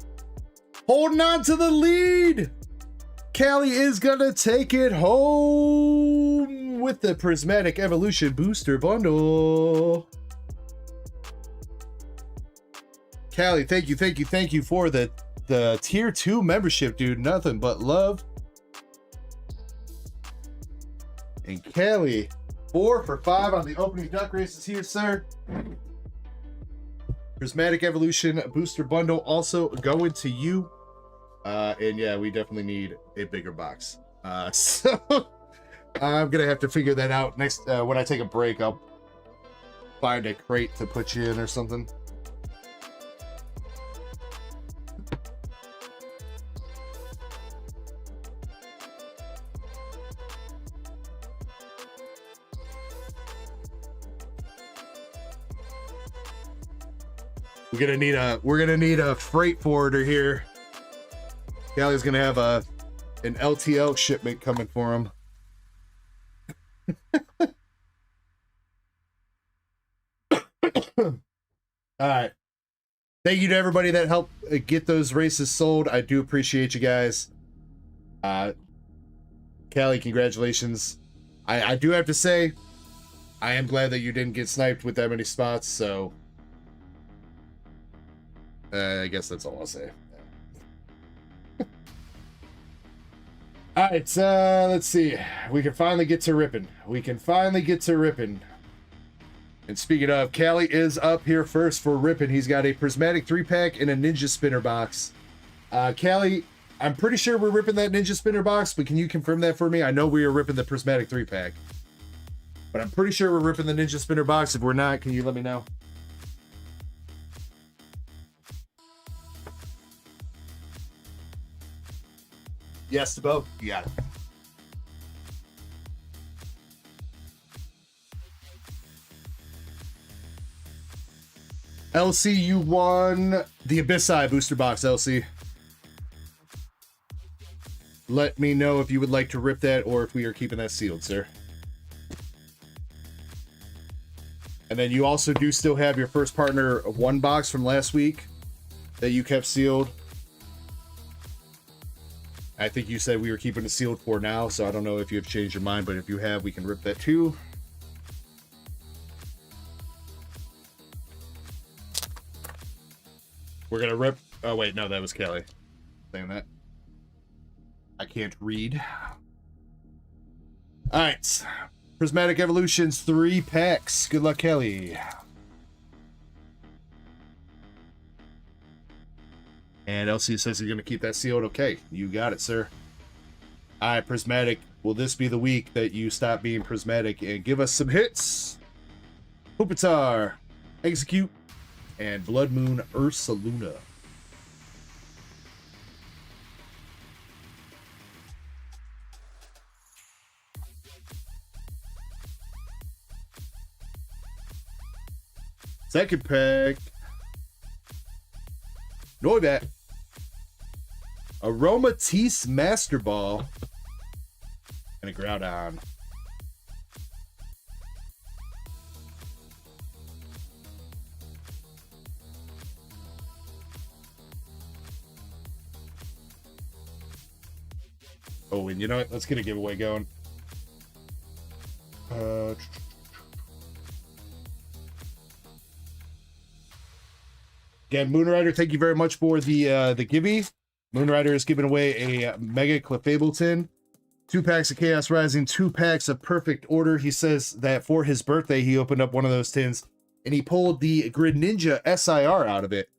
holding on to the lead. Callie is gonna take it home with the Prismatic Evolution Booster Bundle. Callie, thank you for the tier 2 membership, dude. Nothing but love. And Callie, 4 for 5 on the opening duck races here, sir. Prismatic Evolution Booster Bundle also going to you. And yeah, we definitely need a bigger box. So I'm gonna have to figure that out next. When I take a break, I'll find a crate to put you in or something. We're gonna need a freight forwarder here. Callie's gonna have an LTL shipment coming for him. All right. Thank you to everybody that helped get those races sold. I do appreciate you guys. Callie, congratulations. I do have to say, I am glad that you didn't get sniped with that many spots, so I guess that's all I'll say. All right, let's see. We can finally get to ripping. And speaking of, Callie is up here first for ripping. He's got a Prismatic 3-pack and a Ninja Spinner box. Callie, I'm pretty sure we're ripping that Ninja Spinner box, but can you confirm that for me? I know we are ripping the Prismatic 3-pack. But I'm pretty sure we're ripping the Ninja Spinner box. If we're not, can you let me know? Yes to both. You got it. LC, you won the Abyss Eye booster box, LC. Let me know if you would like to rip that or if we are keeping that sealed, sir. And then you also do still have your first partner one box from last week that you kept sealed. I think you said we were keeping it sealed for now, so I don't know if you have changed your mind, but if you have, we can rip that too. We're gonna rip. Oh wait, no, that was Kelly saying that. I can't read. All right, Prismatic Evolutions 3 packs. Good luck, Kelly. And LC says he's gonna keep that sealed. Okay, you got it, sir. All right, Prismatic. Will this be the week that you stop being prismatic and give us some hits? Pupitar, Execute, and Blood Moon Ursaluna. Second pack. Noibat. Aromatisse Master Ball. And a Groudon. Oh, and you know what? Let's get a giveaway going. Again, Moonrider, thank you very much for the givey. Moonrider is giving away a Mega Clefableton, 2 packs of Chaos Rising, 2 packs of Perfect Order. He says that for his birthday, he opened up one of those tins and he pulled the Greninja SIR out of it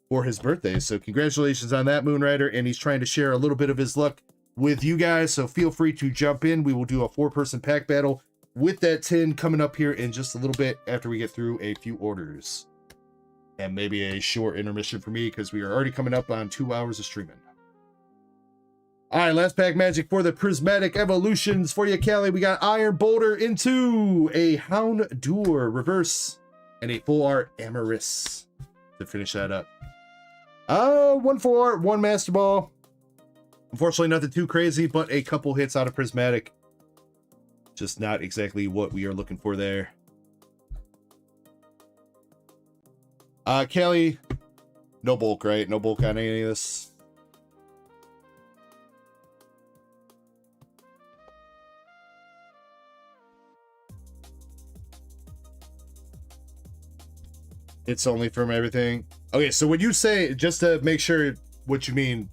for his birthday. So congratulations on that, Moonrider. And he's trying to share a little bit of his luck with you guys. So feel free to jump in. We will do a 4-person pack battle with that tin coming up here in just a little bit after we get through a few orders. And maybe a short intermission for me because we are already coming up on 2 hours of streaming. All right, last pack magic for the Prismatic Evolutions for you, Kelly. We got Iron Boulder into a Houndour reverse and a full art Amarys to finish that up. 1 full art, 1 Master Ball. Unfortunately, nothing too crazy, but a couple hits out of Prismatic. Just not exactly what we are looking for there. Kelly, no bulk, right? No bulk on any of this. It's only from everything. Okay, so when you say, just to make sure what you mean,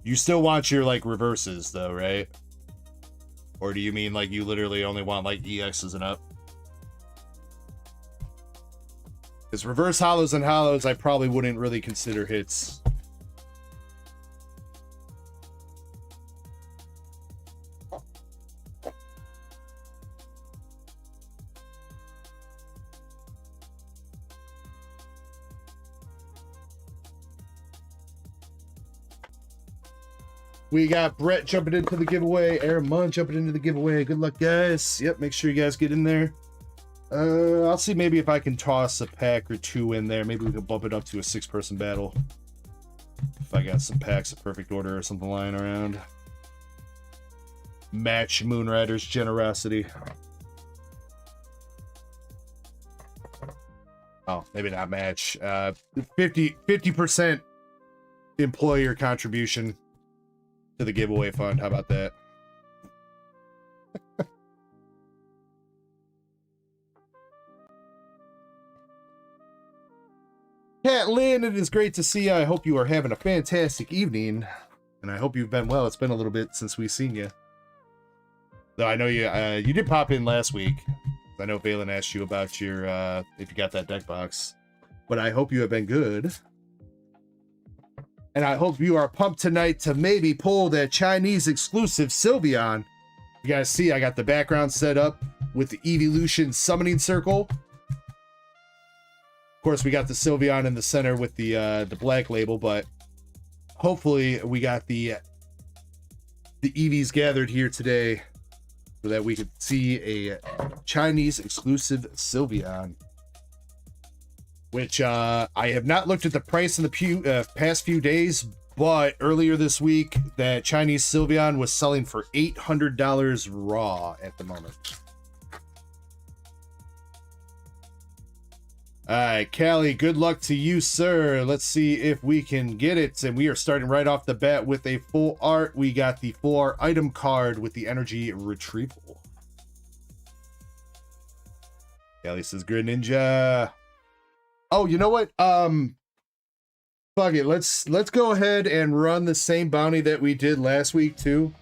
you still want your, like, reverses, though, right? Or do you mean, like, you literally only want, like, EXs and up? Because reverse hollows and hollows, I probably wouldn't really consider hits. We got Brett jumping into the giveaway. Aaron Munn jumping into the giveaway. Good luck, guys. Yep, make sure you guys get in there. I'll see maybe if I can toss a pack or 2 in there. Maybe we can bump it up to a 6-person battle. If I got some packs of Perfect Order or something lying around. Match Moonrider's generosity. Oh, maybe not match. 50% employer contribution to the giveaway fund. How about that? Cat Lynn, it is great to see you. I hope you are having a fantastic evening, and I hope you've been well. It's been a little bit since we've seen you. Though I know you did pop in last week. I know Valen asked you about your if you got that deck box, but I hope you have been good. And I hope you are pumped tonight to maybe pull that Chinese exclusive Sylveon You guys see, I got the background set up with the Evolution Summoning Circle. Of course, we got the Sylveon in the center with the black label, but hopefully we got the EVs gathered here today so that we could see a Chinese exclusive Sylveon, which I have not looked at the price in the past few days, but earlier this week, that Chinese Sylveon was selling for $800 raw at the moment. All right, Callie, good luck to you, sir. Let's see if we can get it. And we are starting right off the bat with a full art. We got the full art item card with the energy retrieval. Callie says, good ninja. Oh, you know what? Fuck it. Let's go ahead and run the same bounty that we did last week, too.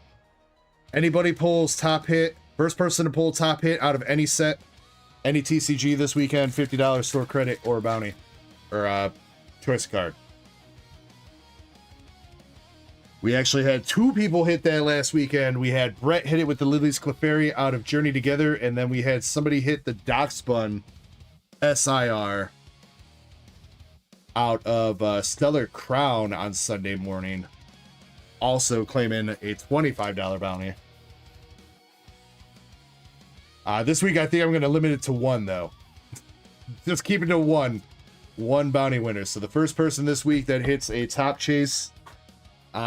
Anybody pulls top hit, first person to pull top hit out of any set, any TCG this weekend, $50 store credit or bounty, or choice card. We actually had 2 people hit that last weekend. We had Brett hit it with the Lily's Clefairy out of Journey Together, and then we had somebody hit the Dockspun SIR out of Stellar Crown on Sunday morning, also claiming a $25 bounty. This week, I think I'm going to limit it to 1, though. Just keep it to 1. 1 bounty winner. So the first person this week that hits a top chase,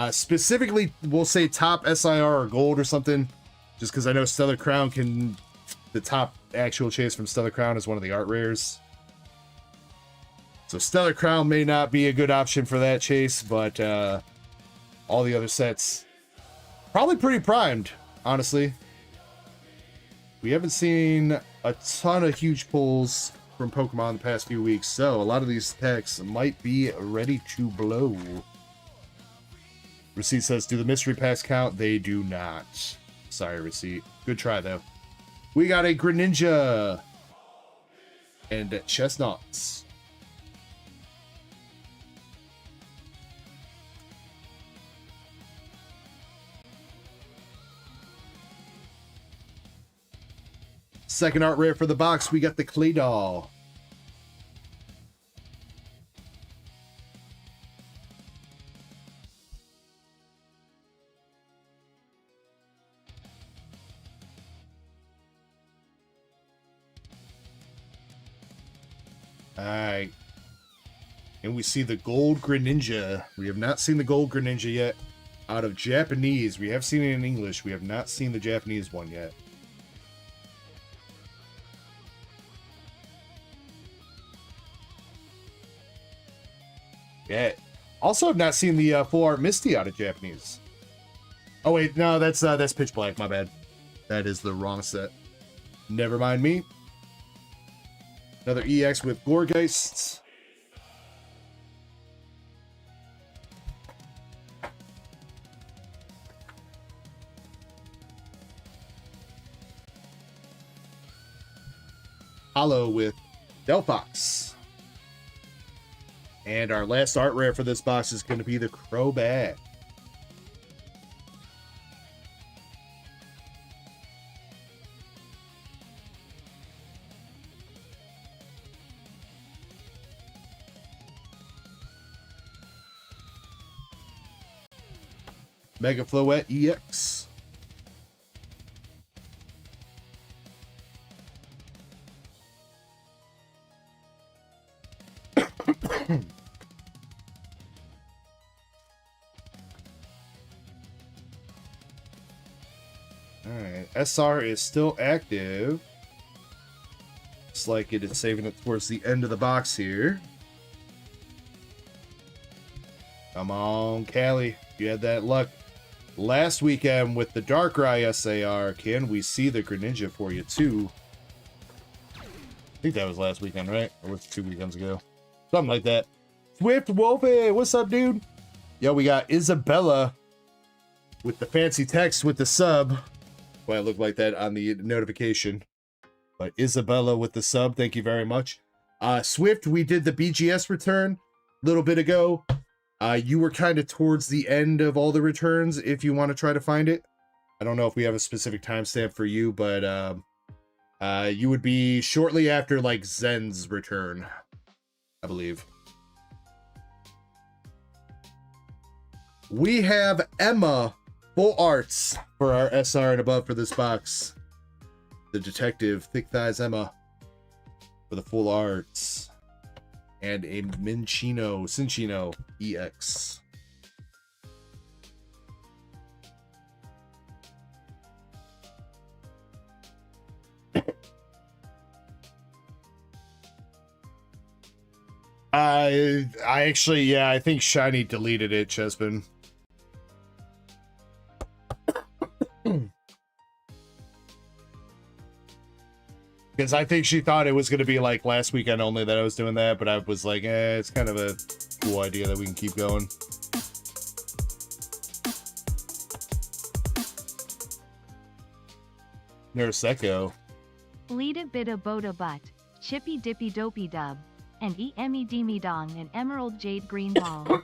specifically, we'll say top SIR or gold or something, just because I know Stellar Crown can... The top actual chase from Stellar Crown is one of the art rares. So Stellar Crown may not be a good option for that chase, but all the other sets, probably pretty primed, honestly. We haven't seen a ton of huge pulls from Pokemon the past few weeks, so a lot of these packs might be ready to blow. Receipt says, do the mystery packs count? They do not. Sorry, Receipt. Good try, though. We got a Greninja and Chestnuts. Second art rare for the box, we got the Clay Doll. Alright. And we see the Gold Greninja. We have not seen the Gold Greninja yet. Out of Japanese. We have seen it in English. We have not seen the Japanese one yet. Yeah. Also have not seen the full art Misty out of Japanese. Oh wait, no, that's Pitch Black, my bad. That is the wrong set. Never mind me. Another EX with Gorgeist. Hollow with Delphox. And our last art rare for this box is going to be the Crobat. Mega Floette EX. Alright, SR is still active. Looks like it is saving it towards the end of the box here. Come on, Callie. You had that luck last weekend with the Darkrai SAR. Can we see the Greninja for you, too? I think that was last weekend, right? Or was it 2 weekends ago? Something like that. Swift Wolfie, what's up, dude? Yo, we got Isabella with the fancy text with the sub. Why it looked like that on the notification. But Isabella with the sub, thank you very much. Swift, we did the BGS return a little bit ago. You were kind of towards the end of all the returns if you want to try to find it. I don't know if we have a specific timestamp for you, but you would be shortly after like Zen's return, I believe. We have Emma full arts for our SR and above for this box. The detective, thick thighs Emma for the full arts. And a Cinchino EX. I actually, yeah, I think Shiny deleted it, Chespin. Because I think she thought it was going to be like last weekend only that I was doing that, but I was like, it's kind of a cool idea that we can keep going. Terastal. Lead a bit of Boda Butt, Chippy Dippy Dopey Dub, and Emi Demi Dong and Emerald Jade Green Ball.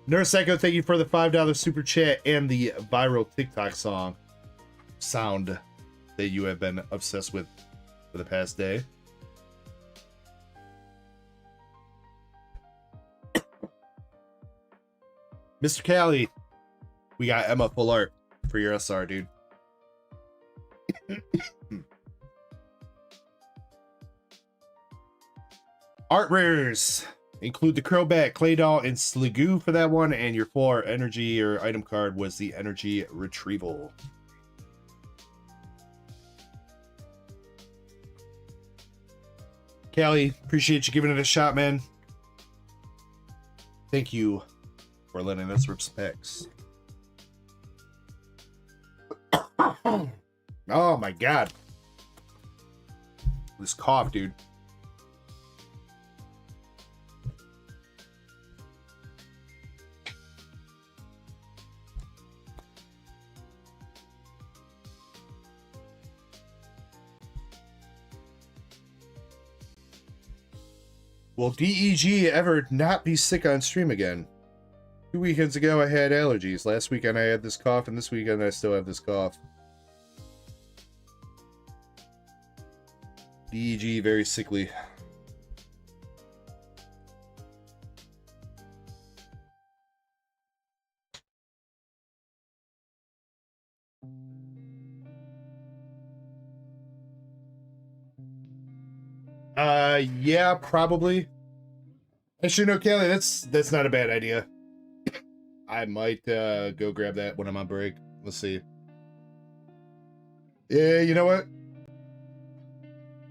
Terastal, thank you for the $5 super chat and the viral TikTok sound that you have been obsessed with for the past day. Mr. Callie, we got Emma full art for your SR, dude. Art rares include the Crowbat, Claydol, and Sligoo for that one, and your full art energy or item card was the Energy Retrieval. Callie, appreciate you giving it a shot, man. Thank you for letting us rip some packs. Oh my god. This cough, dude. Will DEG ever not be sick on stream again? 2 weekends ago, I had allergies. Last weekend, I had this cough, and this weekend, I still have this cough. DEG, very sickly. Yeah, probably. Actually, no, Kelly, that's not a bad idea. I might go grab that when I'm on break. Let's see. Yeah, you know what?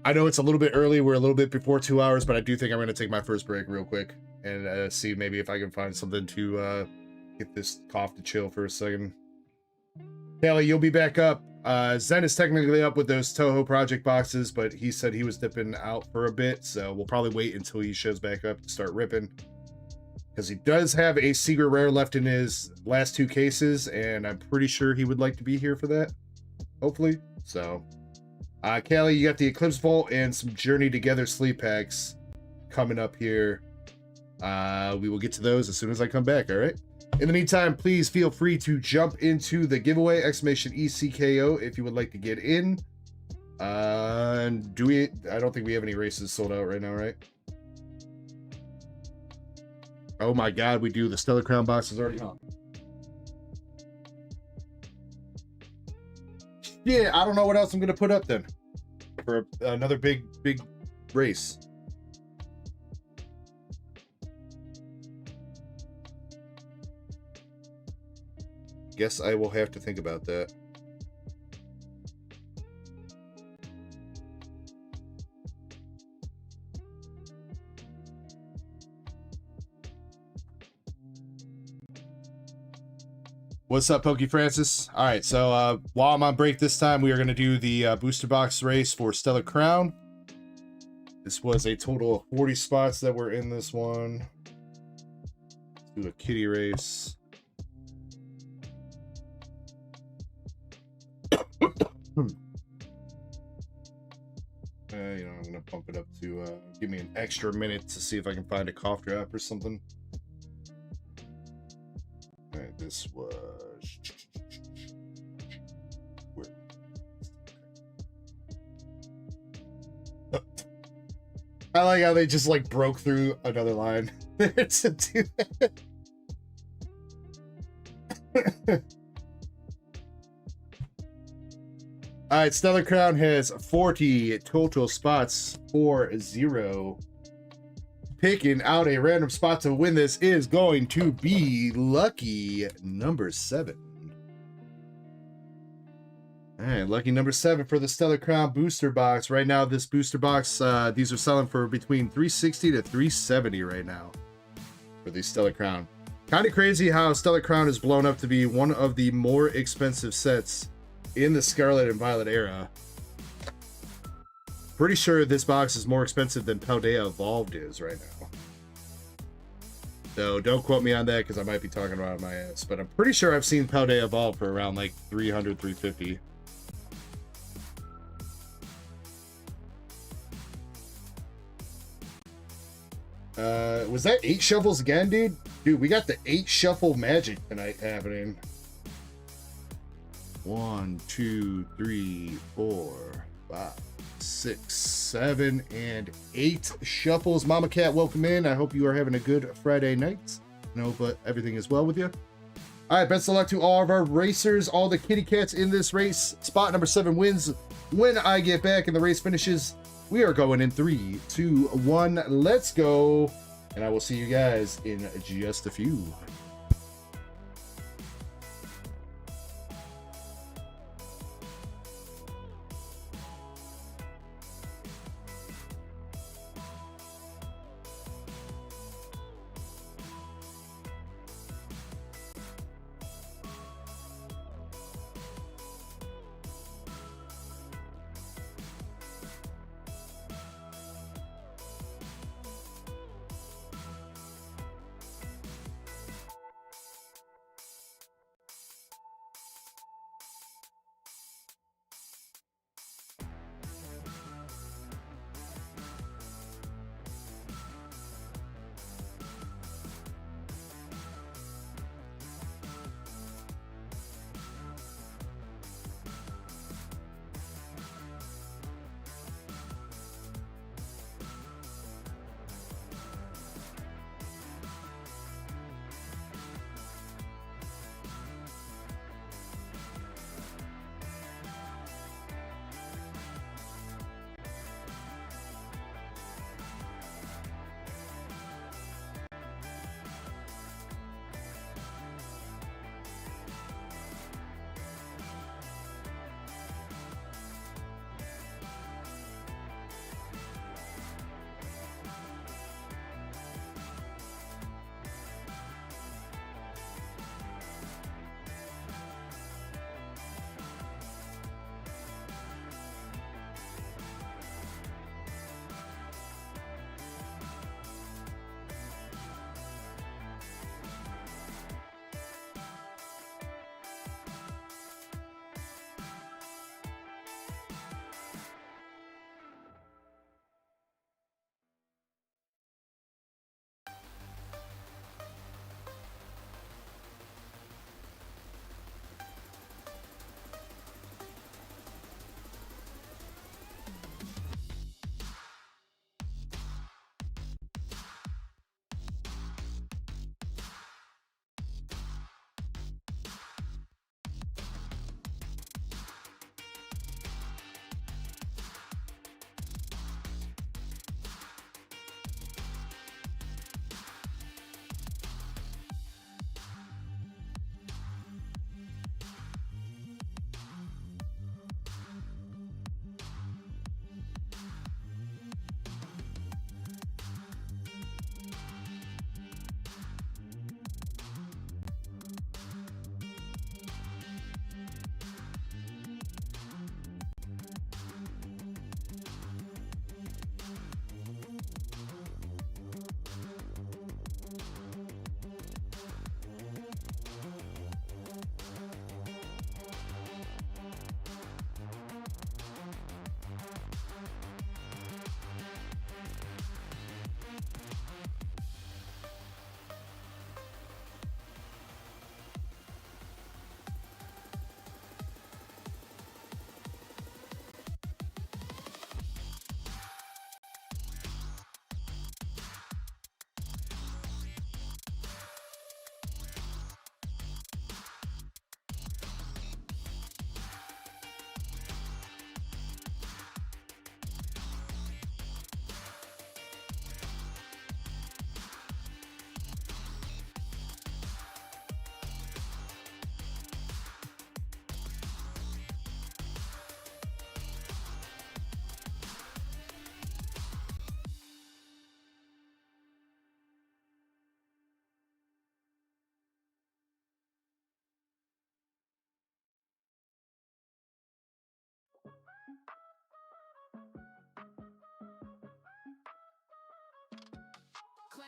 I know it's a little bit early. We're a little bit before 2 hours, but I do think I'm going to take my first break real quick and see maybe if I can find something to get this cough to chill for a second. Kelly, you'll be back up. Zen is technically up with those Toho project boxes, but he said he was dipping out for a bit, so we'll probably wait until he shows back up to start ripping. Because he does have a secret rare left in his last 2 cases, and I'm pretty sure he would like to be here for that. Hopefully. So, Callie, you got the Eclipse Vault and some Journey Together sleep packs coming up here. We will get to those as soon as I come back, alright? In the meantime, please feel free to jump into the giveaway, !ECKO, if you would like to get in. I don't think we have any races sold out right now, right? Oh my god, we do. The Stellar Crown box is already on. Yeah, I don't know what else I'm going to put up then for another big race. Guess I will have to think about that. What's up, Pokey Francis? All right, so while I'm on break this time, we are going to do the booster box race for Stellar Crown. This was a total of 40 spots that were in this one. Let's do a kitty race. I'm going to pump it up to give me an extra minute to see if I can find a cough drop or something. All right, this was I like how they just like broke through another line. To do that. All right, Stellar Crown has 40 total spots, 4-0. Picking out a random spot to win this is going to be lucky number 7. All right, lucky number 7 for the Stellar Crown booster box. Right now, this booster box, these are selling for between $360 to $370 right now for the Stellar Crown. Kind of crazy how Stellar Crown is blown up to be one of the more expensive sets in the Scarlet and Violet era. Pretty sure this box is more expensive than Paldea Evolved is right now. So don't quote me on that because I might be talking about my ass. But I'm pretty sure I've seen Paldea Evolved for around like $300, $350. Was that 8 shuffles again, dude? Dude, we got the 8 shuffle magic tonight happening. 1, 2, 3, 4, 5, 6, 7, and 8 shuffles. Mama Cat, welcome in. I hope you are having a good Friday night. No, but everything is well with you. All right, best of luck to all of our racers, all the kitty cats in this race. Spot number 7 wins when I get back and the race finishes. We are going in 3, 2, 1. Let's go. And I will see you guys in just a few.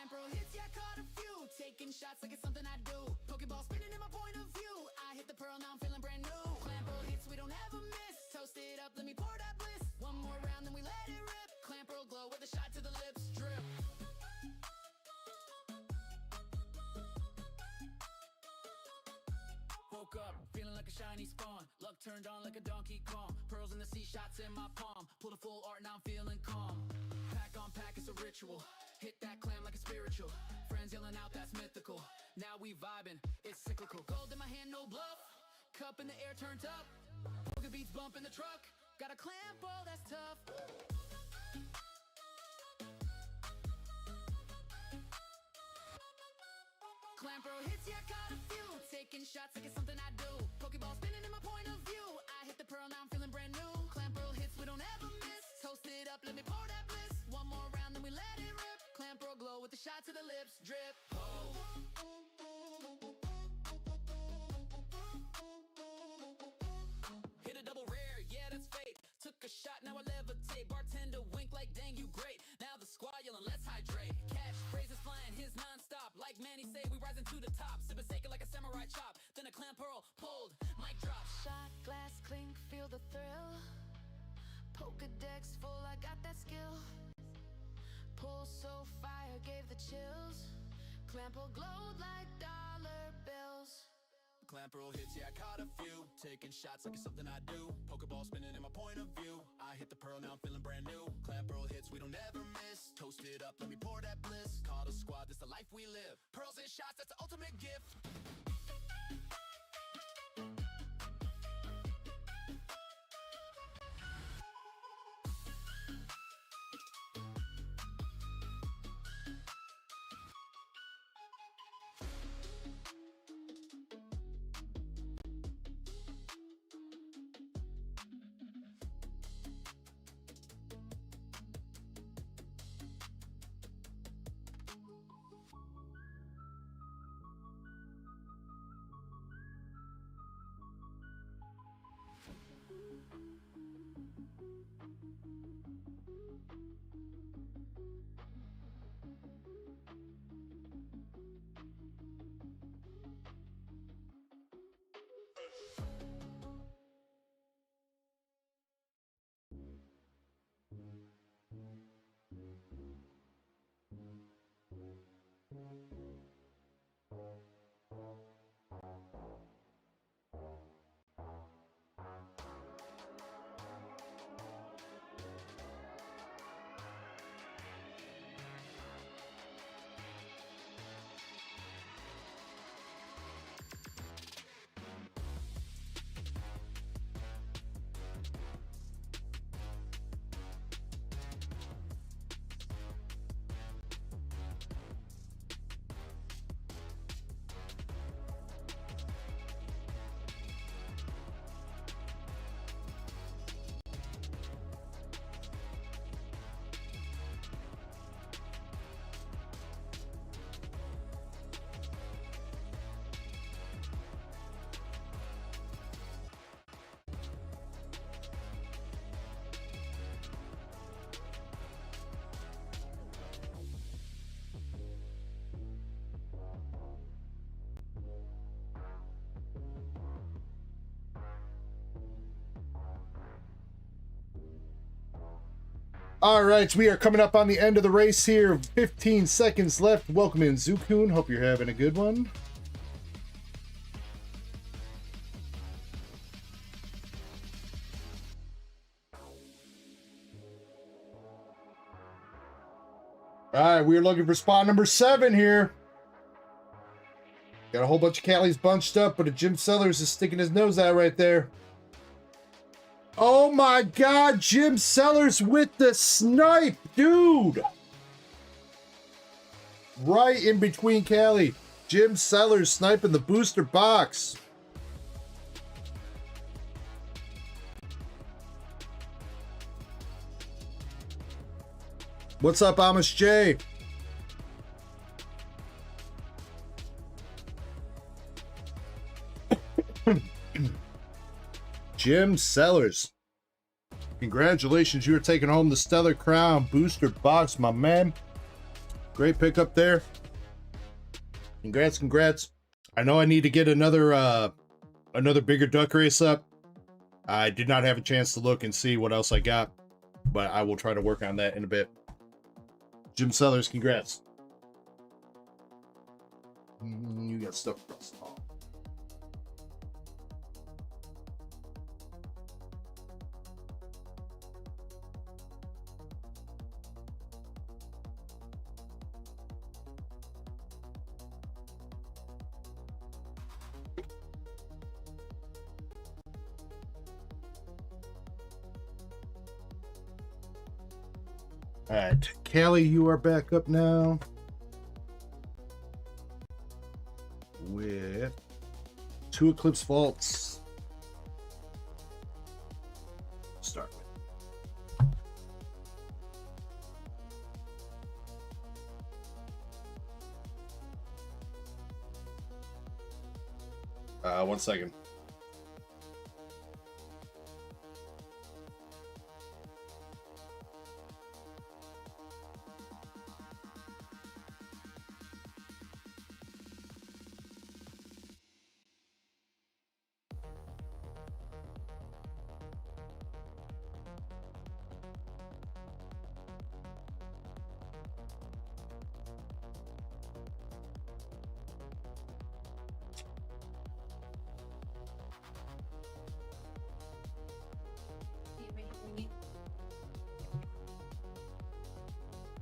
Clamp roll hits, yeah, I caught a few. Taking shots like it's something I do. Pokeball spinning in my point of view. I hit the pearl, now I'm feeling brand new. Clamp roll hits, we don't ever miss. Toast it up, let me pour that bliss. One more round, then we let it rip. Clamp roll glow with a shot to the lips. Drip. Woke up, feeling like a shiny spawn. Luck turned on like a Donkey Kong. Pearls in the sea, shots in my palm. Pulled a full art, now I'm feeling calm. Pack on pack, it's a ritual. Hit that clam like a spiritual. Friends yelling out, that's mythical. Now we vibing, it's cyclical. Gold in my hand, no bluff. Cup in the air, turned up. Poker beats bump in the truck. Got a clamp, oh, that's tough. Clamp roll hits, yeah, I got a few. Taking shots like it's something I do. Pokeball spinning in my point of view. I hit the pearl, now I'm feeling brand new. Clamp roll hits, we don't ever miss. Toast it up, let me pour that bliss. One more round, then we let it rip. Clamp roll glow with a shot to the lips. Drip. Oh. Hit a double rare, yeah, that's fate. Took a shot, now I levitate. Bartender wink like, dang, you great. Now the squad yelling, let's hydrate. Catch phrases flying, his non-stop. Like Manny say, we rising to the top. Sip a sake like a samurai chop. Then a clamp pearl, pulled, mic drop. Shot, glass, clink, feel the thrill. Pokedex full, I got that skill. Pull so fire, gave the chills. Clamp glowed like dollar bills. Clamp roll hits, yeah, I caught a few. Taking shots like it's something I do. Pokeball spinning in my point of view. I hit the pearl, now I'm feeling brand new. Clamp roll hits, we don't ever miss. Toast it up, let me pour that bliss. Call the squad, this the life we live. Pearls and shots, that's the ultimate gift. All right, we are coming up on the end of the race here. 15 seconds left. Welcome in, Zukun. Hope you're having a good one. All right, we're looking for spot number 7 here. Got a whole bunch of Callies bunched up, but a Jim Sellers is sticking his nose out right there. Oh my God, Jim Sellers with the snipe, dude. Right in between Callie. Jim Sellers sniping the booster box. What's up, Amish J? Jim Sellers. Congratulations, you are taking home the Stellar Crown booster box, my man. Great pickup there. Congrats, congrats. I know I need to get another bigger duck race up. I did not have a chance to look and see what else I got, but I will try to work on that in a bit. Jim Sellers, congrats. You got stuff across the hall. All right, Callie, you are back up now with 2 Eclipse Vaults. Start with. One second.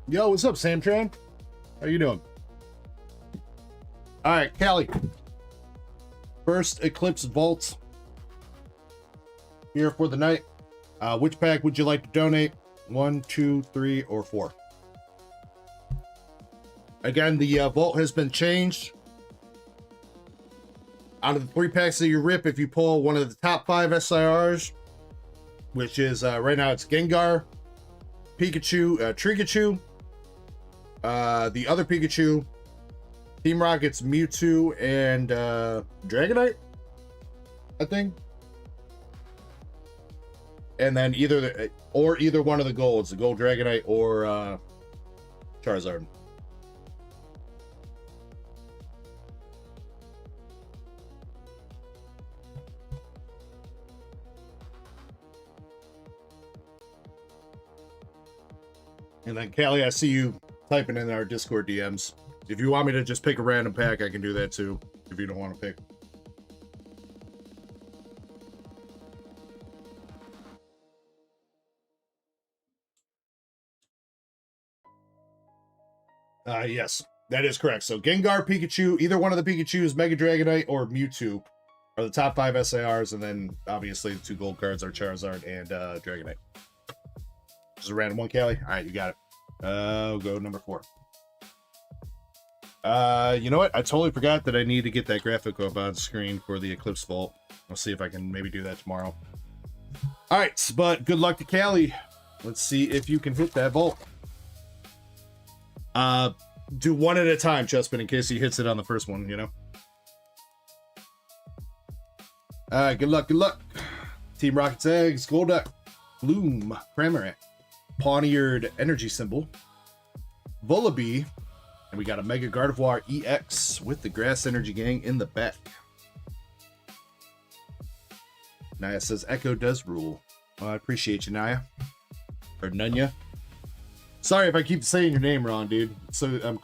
Yo, what's up, Samtran? How you doing? All right, Callie. First Eclipse Vault here for the night. Which pack would you like to donate? 1, 2, 3, or 4? Again, the vault has been changed. Out of the 3 packs that you rip, if you pull one of the top 5 SIRs, which is right now it's Gengar, Pikachu, Trikachu, the other Pikachu, Team Rocket's Mewtwo, and Dragonite, I think. And then either one of the golds, the Gold Dragonite or Charizard. And then Callie, I see you typing in our Discord DMs. If you want me to just pick a random pack, I can do that too, if you don't want to pick. Yes, that is correct. So Gengar, Pikachu, either one of the Pikachus, Mega Dragonite, or Mewtwo are the top 5 SARs, and then obviously the 2 gold cards are Charizard and Dragonite. Just a random one, Callie. All right, you got it. I'll go number 4. You know what? I totally forgot that I need to get that graphic up on screen for the Eclipse Vault. I'll see if I can maybe do that tomorrow. All right, but good luck to Callie. Let's see if you can hit that vault. Do one at a time, Chespin, in case he hits it on the first one, you know? All right, good luck, good luck. Team Rocket's Eggs, Golduck, Bloom, Cramorant, Pawniard Energy Symbol, Vullaby, and we got a Mega Gardevoir EX with the Grass Energy Gang in the back. Naya says Echo does rule. Well, I appreciate you, Naya. Or Nunya. Sorry if I keep saying your name wrong, dude. So I'm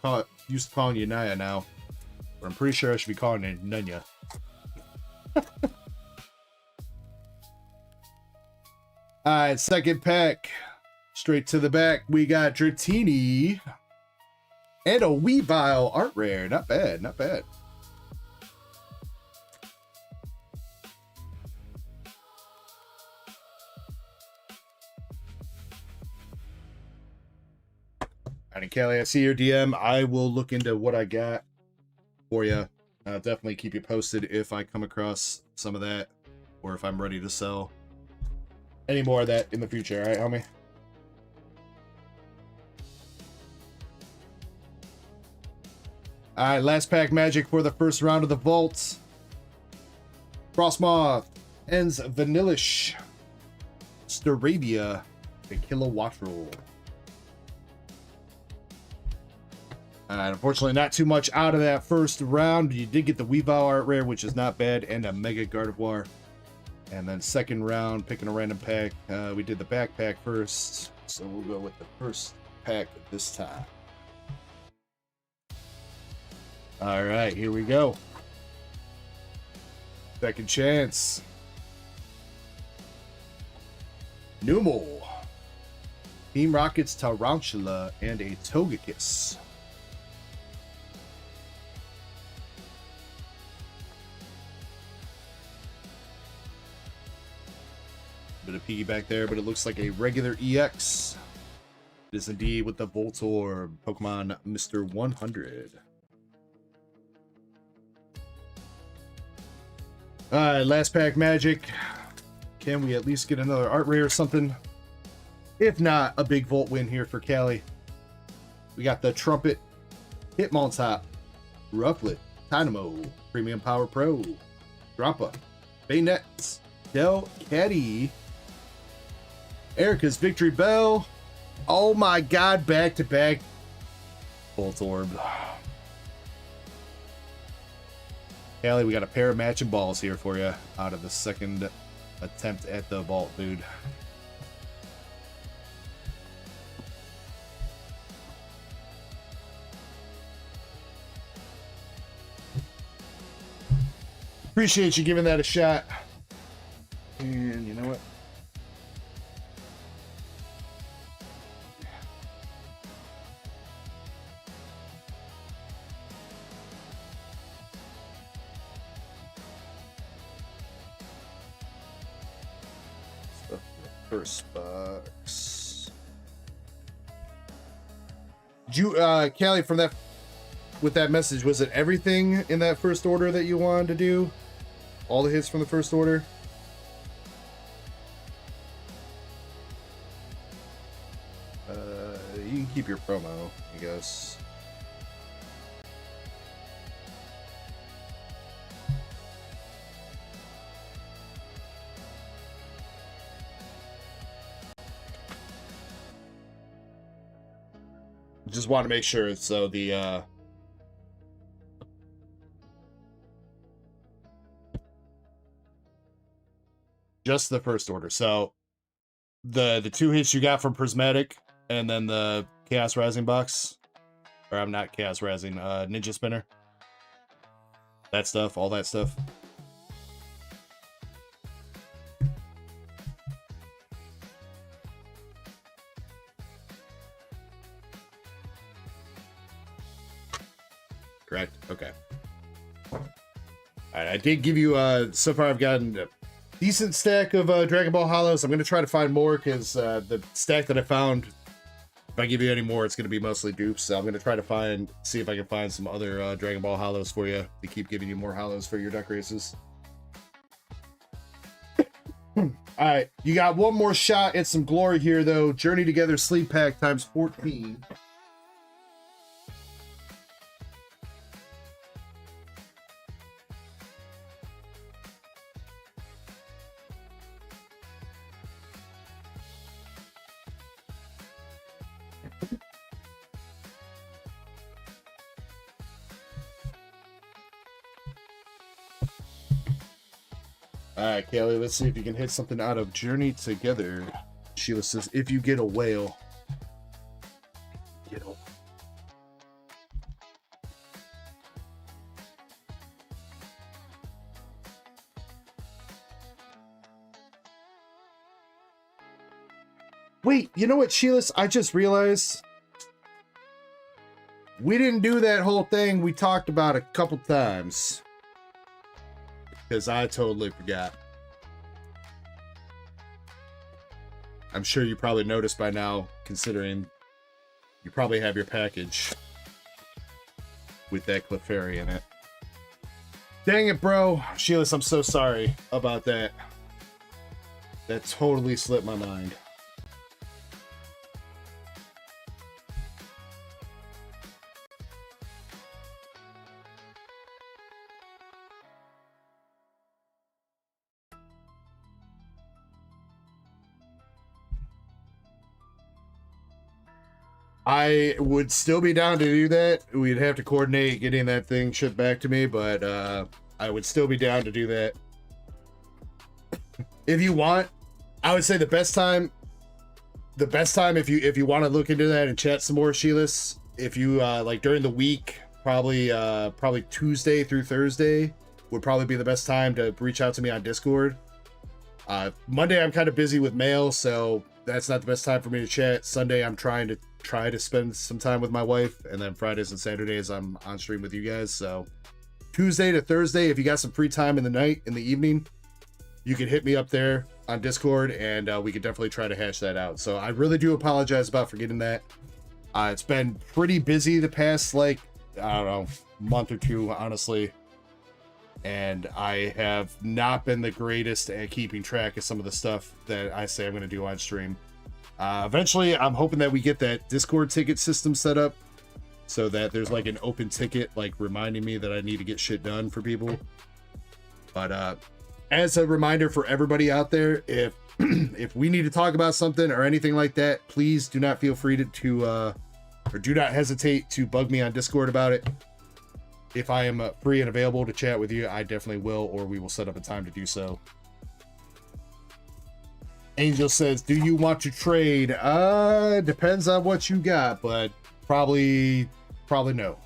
used to calling you Naya now. But I'm pretty sure I should be calling you Nunya. Alright, second pack. Straight to the back, we got Dratini and a Weavile art rare. Not bad, not bad. Alright, Kelly, I see your DM. I will look into what I got for you. I'll definitely keep you posted if I come across some of that or if I'm ready to sell any more of that in the future. All right, homie? All right, last pack magic for the first round of the vault. Frostmoth, Ends Vanillish, Staravia, the Kilowattrel. Unfortunately, not too much out of that first round, but you did get the Weavile art rare, which is not bad, and a Mega Gardevoir. And then second round, picking a random pack. We did the backpack first, so we'll go with the first pack this time. All right, here we go. Second chance. Numel. Team Rocket's Tarantula and a Togekiss. Bit of piggyback there, but it looks like a regular EX. It is indeed with the Voltorb, Pokemon Mr. 100. Alright, last pack magic. Can we at least get another art rare or something? If not, a big Volt win here for Callie. We got the Trumpet, Hitmontop, Rufflet, Dynamo, Premium Power Pro, Droppa, Baynet, Del Caddy, Erica's Victory Bell. Oh my god, back-to-back Voltorb. Callie, we got a pair of matching balls here for you out of the second attempt at the vault, dude. Appreciate you giving that a shot. And you know what? First box. Did you, Callie, from that, with that message, was it everything in that first order that you wanted to do? All the hits from the first order? You can keep your promo, I guess. Just want to make sure, so the just the first order. So the two hits you got from Prismatic and then the Chaos Rising box, or I'm not Chaos Rising, Ninja Spinner. That stuff, all that stuff. Correct. Okay. All right. I did give you. So far, I've gotten a decent stack of Dragon Ball Hollows. I'm going to try to find more because the stack that I found, if I give you any more, it's going to be mostly dupes. So I'm going to try to see if I can find some other Dragon Ball Hollows for you to keep giving you more Hollows for your duck races. All right. You got one more shot at some glory here, though. Journey Together Sleep Pack times 14. Alright, Callie, let's see if you can hit something out of Journey Together. Sheila says, if you get a whale. Get a... Wait, you know what, Sheila? I just realized we didn't do that whole thing we talked about a couple times. Because I totally forgot. I'm sure you probably noticed by now, considering you probably have your package with that Clefairy in it. Dang it, bro. Sheila, I'm so sorry about that. That totally slipped my mind. I would still be down to do that. We'd have to coordinate getting that thing shipped back to me, but I would still be down to do that. If you want, I would say the best time if you want to look into that and chat some more, Sheilas, if you like during the week, probably Tuesday through Thursday would probably be the best time to reach out to me on Discord. Monday I'm kind of busy with mail, so that's not the best time for me to chat. Sunday I'm trying to spend some time with my wife, and then Fridays and Saturdays I'm on stream with you guys. So Tuesday to Thursday, if you got some free time in the evening, you can hit me up there on Discord, and we could definitely try to hash that out. So I really do apologize about forgetting that. It's been pretty busy the past, like, I don't know, month or two, honestly. And I have not been the greatest at keeping track of some of the stuff that I say I'm going to do on stream. Eventually, I'm hoping that we get that Discord ticket system set up so that there's like an open ticket, like reminding me that I need to get shit done for people. But as a reminder for everybody out there, if if we need to talk about something or anything like that, please do not feel free to or do not hesitate to bug me on Discord about it. If I am free and available to chat with you, I definitely will, or we will set up a time to do so. Angel says, do you want to trade? Depends on what you got, but probably no.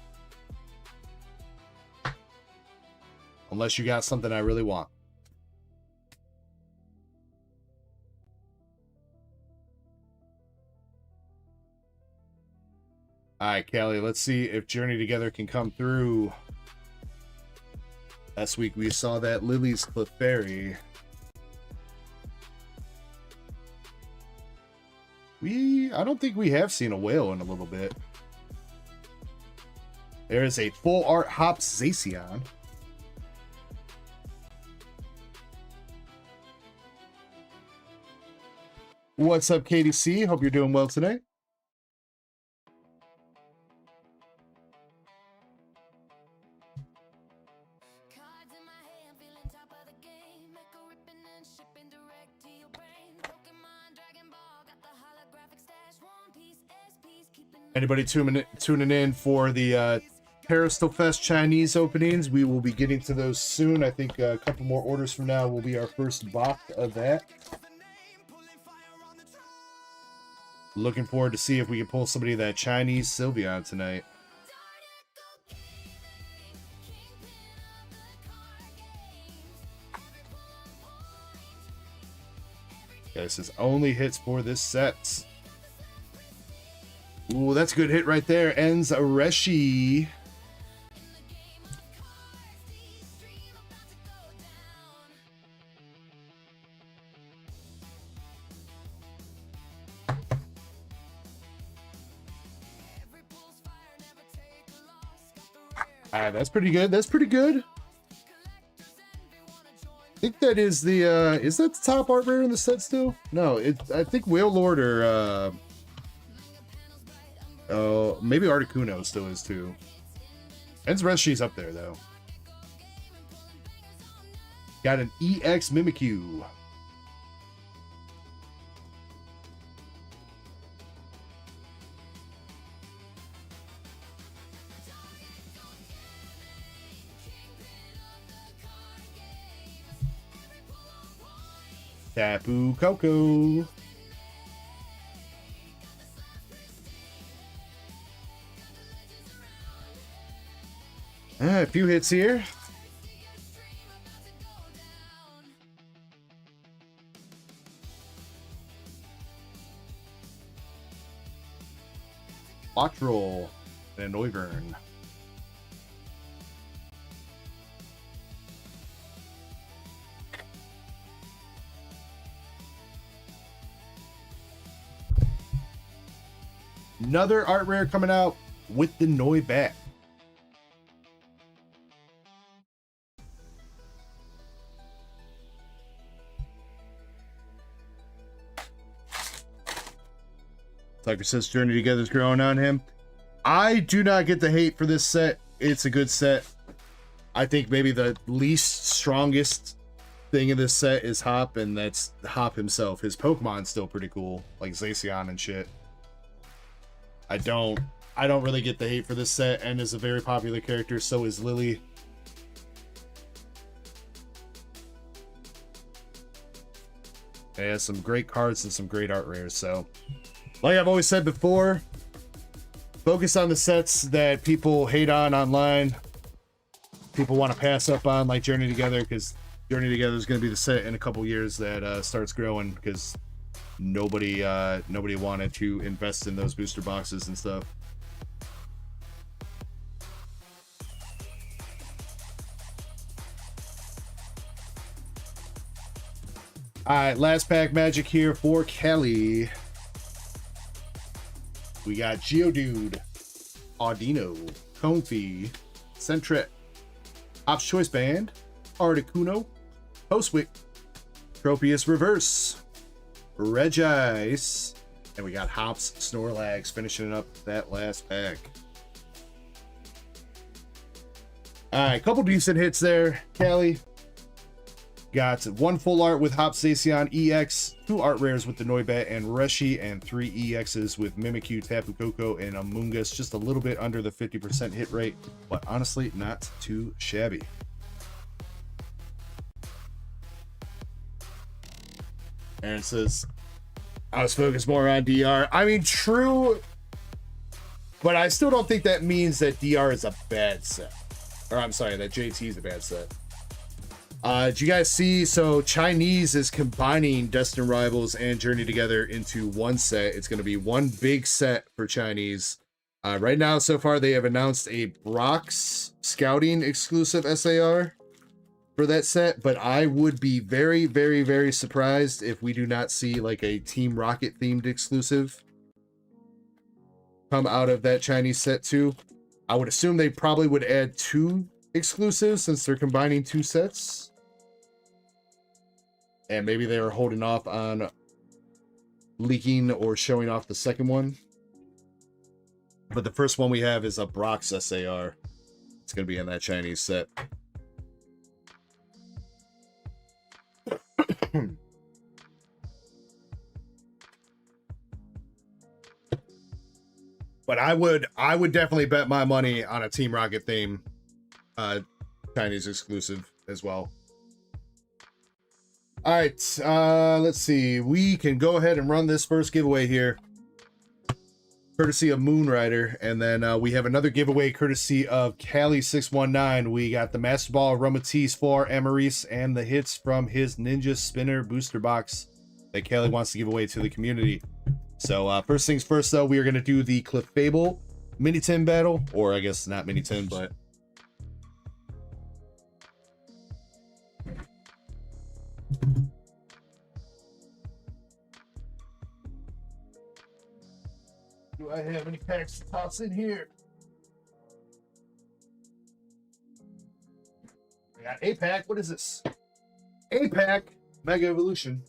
Unless you got something I really want. All right, Callie, let's see if Journey Together can come through. Last week we saw that Lily's Clefairy. I don't think we have seen a whale in a little bit. There is a full art Hops Zacian. What's up, KDC? Hope you're doing well tonight. Anybody tuning in for the Terastal Fest Chinese openings? We will be getting to those soon. I think a couple more orders from now will be our first box of that. Looking forward to see if we can pull somebody of that Chinese Sylveon tonight. Yeah, this is only hits for this set. Ooh, that's a good hit right there. Ends Areshi. That's pretty good. That's pretty good. I think that is the is that the top art rare in the set still? No, I think Whale Lord or oh, maybe Articuno still is too. Enzreshi's up there though. Got an EX Mimikyu. Tapu Koko. A few hits here. Lottrol and Noivern. Another art rare coming out with the Noibat. Tucker says Journey Together is growing on him. I do not get the hate for this set. It's a good set. I think maybe the least strongest thing in this set is Hop, and that's Hop himself. His Pokemon's still pretty cool, like Zacian and shit. I don't really get the hate for this set, and is a very popular character. So is Lily. It has some great cards and some great art rares. So, like I've always said before, focus on the sets that people hate on online. People want to pass up on, like Journey Together, because Journey Together is going to be the set in a couple years that starts growing, because nobody wanted to invest in those booster boxes and stuff. All right, last pack magic here for Kelly. We got Geodude, Audino, Comfy, Sentret, Ops Choice Band, Articuno, Postwick, Tropius Reverse, Regice, and we got Hops Snorlax finishing up that last pack. All right, couple decent hits there, Callie. Got one full art with Hops Zacian EX, 2 art rares with the Noibat and Reshi, and 3 EXs with Mimikyu, Tapu Koko, and Amoonguss. Just a little bit under the 50% hit rate, but honestly, not too shabby. And it says, I was focused more on DR. I mean, true, but I still don't think that means that DR is a bad set. Or I'm sorry, that JT is a bad set. Did you guys see? So Chinese is combining Destined Rivals and Journey Together into one set. It's going to be one big set for Chinese. Right now, so far, they have announced a Brock's Scouting exclusive SAR for that set, but I would be very, very, very surprised if we do not see like a Team Rocket themed exclusive come out of that Chinese set too. I would assume they probably would add 2 exclusives since they're combining 2 sets. And maybe they were holding off on leaking or showing off the second one. But the first one we have is a Brock's SAR. It's going to be in that Chinese set. But I would definitely bet my money on a Team Rocket theme Chinese exclusive as well. All right, let's see. We can go ahead and run this first giveaway here, courtesy of Moonrider, and then we have another giveaway courtesy of Cali619. We got the Master Ball Aromatisse for Amaris and the hits from his Ninja Spinner booster box that Cali wants to give away to the community. So first things first, though, we are going to do the Clefable Mini Tin battle, or I guess not Mini Tin, but do I have any packs to toss in here? I got a pack. What is this? A pack Mega Evolution.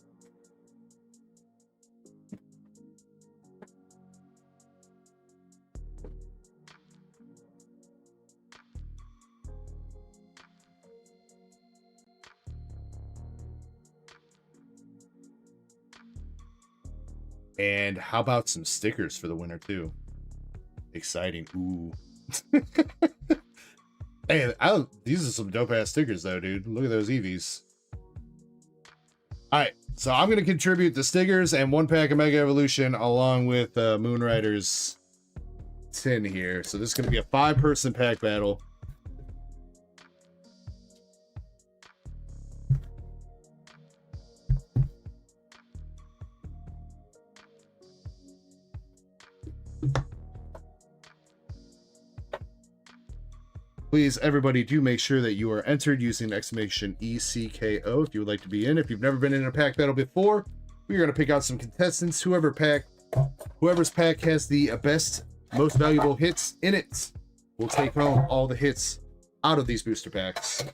And how about some stickers for the winner too? Exciting. Ooh. Hey, these are some dope ass stickers though, dude. Look at those EVs. All right, so I'm gonna contribute the stickers and 1 pack of Mega Evolution along with Moonrider's tin here. So this is gonna be a 5-person pack battle. Please, everybody, do make sure that you are entered using exclamation ECKO if you would like to be in. If you've never been in a pack battle before, we're going to pick out some contestants. Whoever's pack has the best, most valuable hits in it will take home all the hits out of these booster packs.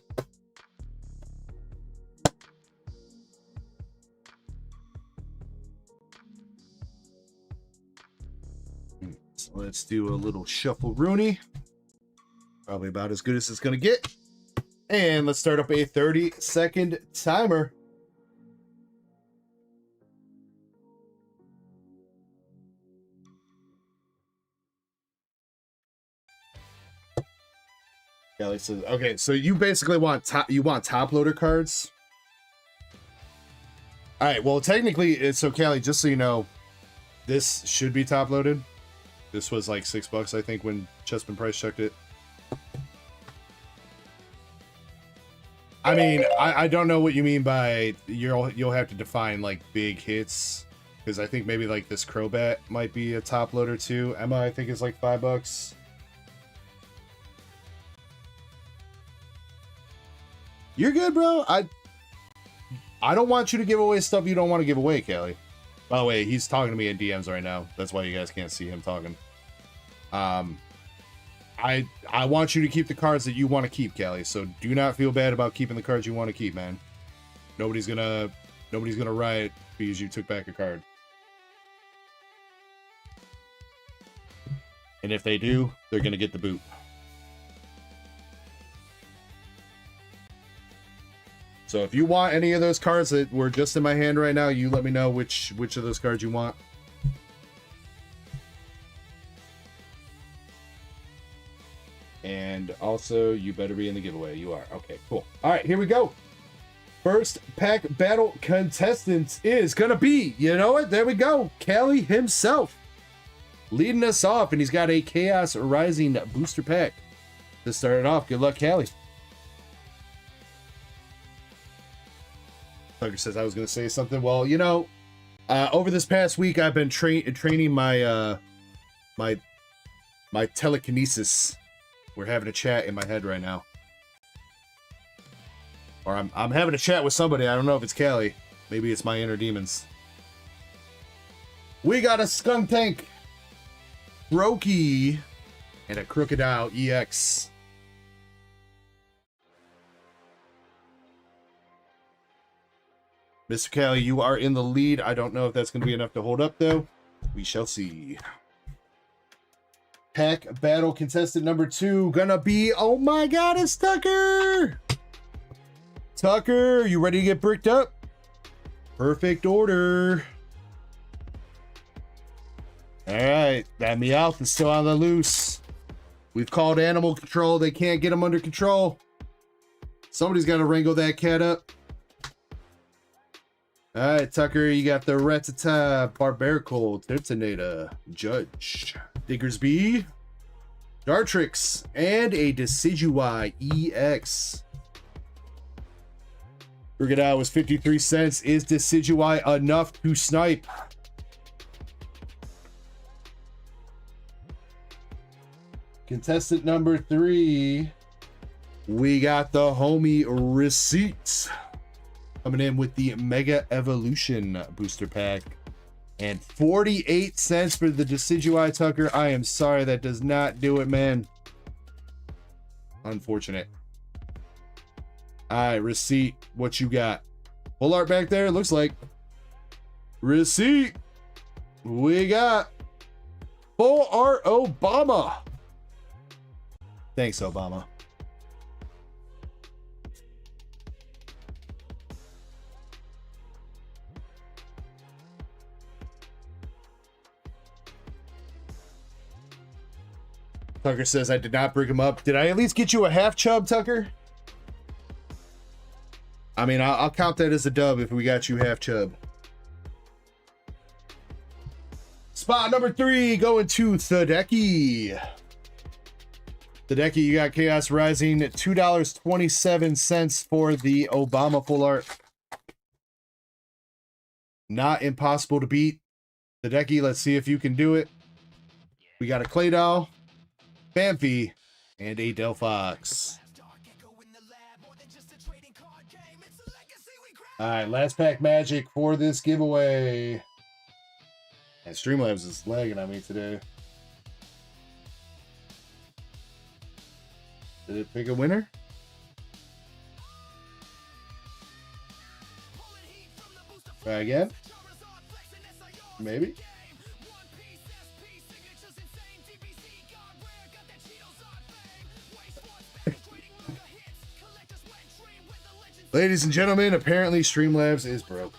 So let's do a little shuffle Rooney. Probably about as good as it's going to get. And let's start up a 30-second timer. Kelly says, okay, so you basically want top loader cards. All right, well, technically, it's so Kelly, just so you know, this should be top loaded. This was like $6, I think, when Chessman Price checked it. I mean, I don't know what you mean by you'll have to define like big hits, because I think maybe like this Crobat might be a top loader too. Emma, I think is like $5. You're good, bro. I don't want you to give away stuff you don't want to give away, Kelly. By the way, he's talking to me in DMs right now. That's why you guys can't see him talking. I want you to keep the cards that you want to keep, Kelly. So do not feel bad about keeping the cards you want to keep, man. Nobody's gonna riot because you took back a card. And if they do, they're gonna get the boot. So if you want any of those cards that were just in my hand right now, you let me know which of those cards you want. And also, you better be in the giveaway. You are. Okay, cool. All right, here we go. First pack battle contestant is going to be, you know what? There we go. Callie himself leading us off. And he's got a Chaos Rising booster pack to start it off. Good luck, Callie. Tucker says I was going to say something. Well, you know, over this past week, I've been training my my telekinesis. We're having a chat in my head right now. Or I'm having a chat with somebody. I don't know if it's Callie. Maybe it's my inner demons. We got a Skunk Tank, Brokey, and a Crocodile EX. Mr. Callie, you are in the lead. I don't know if that's going to be enough to hold up, though. We shall see. Pack battle contestant number 2 gonna be, oh my god, it's Tucker! Tucker, you ready to get bricked up? Perfect order. Alright, that Meowth is still on the loose. We've called animal control. They can't get him under control. Somebody's got to wrangle that cat up. Alright, Tucker, you got the Rattata, Barbarical, Tirtonada, Judge, Diggersby, Dartrix, and a Decidueye EX. Crocodile was 53 cents. Is Decidueye enough to snipe? Contestant number 3, we got the homie Receipts coming in with the Mega Evolution booster pack. And 48 cents for the Decidueye, Tucker. I am sorry, that does not do it, man. Unfortunate. All right, Receipt, what you got? Full art back there, looks like. Receipt, we got full art Obama. Thanks, Obama. Tucker says, I did not bring him up. Did I at least get you a half chub, Tucker? I mean, I'll count that as a dub if we got you half chub. Spot number 3 going to Thadeki. Thadeki, you got Chaos Rising at $2.27 for the Obama full art. Not impossible to beat. Thadeki, let's see if you can do it. We got a Claydol, Bamfy, and a Delphox. Alright, last pack magic for this giveaway. And Streamlabs is lagging on me today. Did it pick a winner? Try again? Maybe? Ladies and gentlemen, apparently Streamlabs is broke.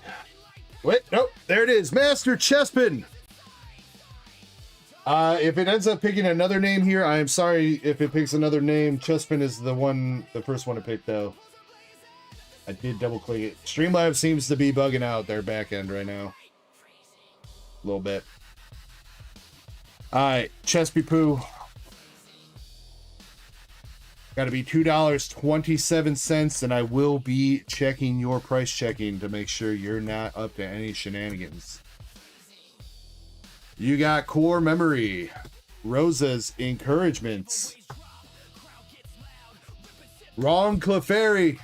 Wait, nope, there it is. Master Chespin. If it ends up picking another name here, I am sorry if it picks another name. Chespin is the first one to pick, though. I did double click it. Streamlabs seems to be bugging out their back end right now. A little bit. Alright, Chespy Poo. Got to be $2.27, and I will be checking your price checking to make sure you're not up to any shenanigans. You got Core Memory, Rosa's Encouragements, Ron Clefairy,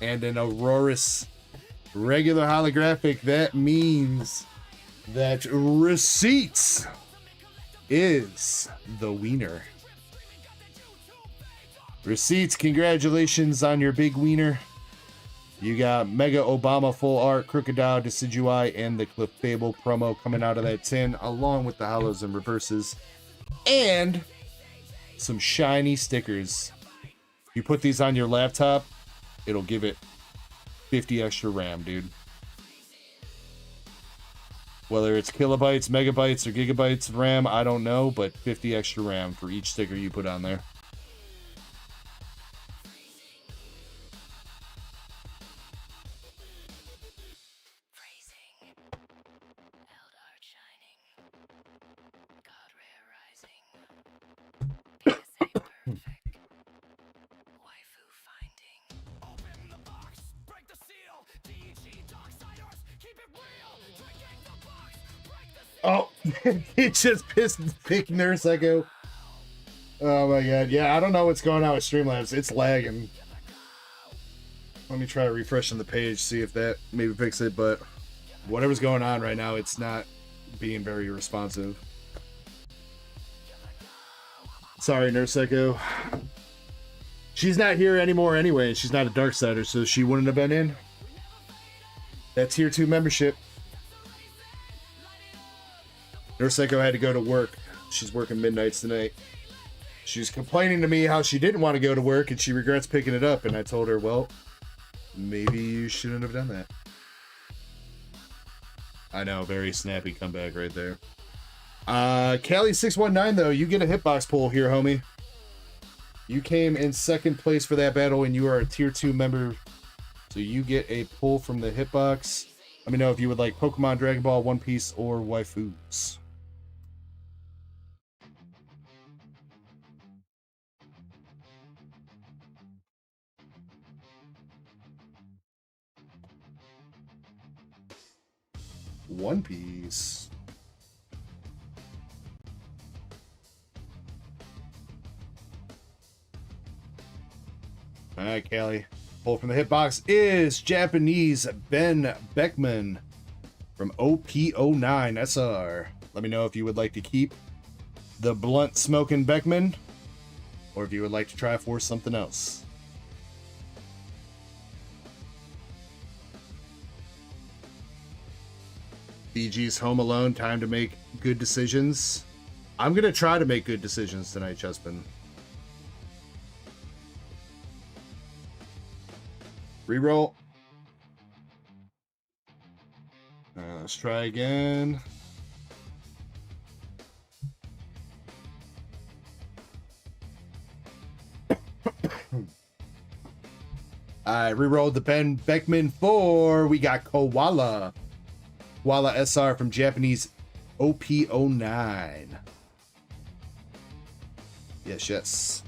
and an Aurora's regular holographic. That means that Receipts is the wiener. Receipts, congratulations on your big wiener. You got Mega Obama Full Art, Crocodile Decidui, and the Clefable promo coming out of that tin, along with the hollows and reverses, and some shiny stickers. You put these on your laptop, it'll give it 50 extra RAM, dude. Whether it's kilobytes, megabytes, or gigabytes of RAM, I don't know, but 50 extra RAM for each sticker you put on there. Oh, it just picked Nurse Echo. Oh my god. Yeah, I don't know what's going on with Streamlabs. It's lagging. Let me try refreshing the page, see if that maybe fix it, but whatever's going on right now, it's not being very responsive. Sorry, Nurse Echo. She's not here anymore anyway, and she's not a Darksider, so she wouldn't have been in. That tier 2 membership. Nurse Echo had to go to work. She's working midnights tonight. She's complaining to me how she didn't want to go to work and she regrets picking it up. And I told her, well, maybe you shouldn't have done that. I know, very snappy comeback right there. Callie619, though, you get a hitbox pull here, homie. You came in second place for that battle and you are a tier 2 member. So you get a pull from the hitbox. Let me know if you would like Pokemon, Dragon Ball, One Piece, or waifus. One Piece. All right, Callie. Pull from the hitbox is Japanese Ben Beckman from OP09 SR. Let me know if you would like to keep the blunt smoking Beckman or if you would like to try for something else. BG's home alone, time to make good decisions. I'm going to try to make good decisions tonight, Chespin. Reroll. Let's try again. I rerolled the Ben Beckman 4. We got Koala. Koala SR from Japanese OP09. Yes, yes.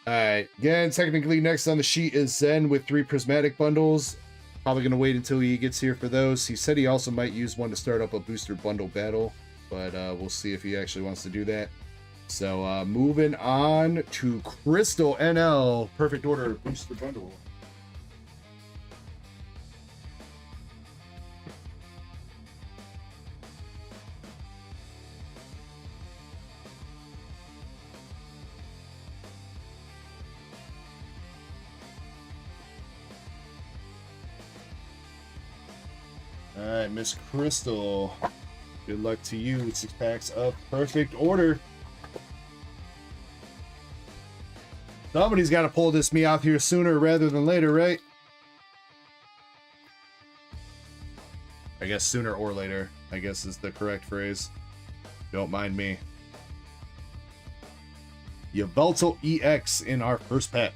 Alright, again, technically next on the sheet is Zen with 3 prismatic bundles. Probably going to wait until he gets here for those. He said he also might use one to start up a booster bundle battle, but we'll see if he actually wants to do that. So moving on to Crystal NL, perfect order booster bundle. All right, Miss Crystal. Good luck to you. 6 packs of perfect order. Somebody's got to pull this me out here sooner rather than later, right? I guess sooner or later, I guess is the correct phrase. Don't mind me. Yveltal EX in our first pack.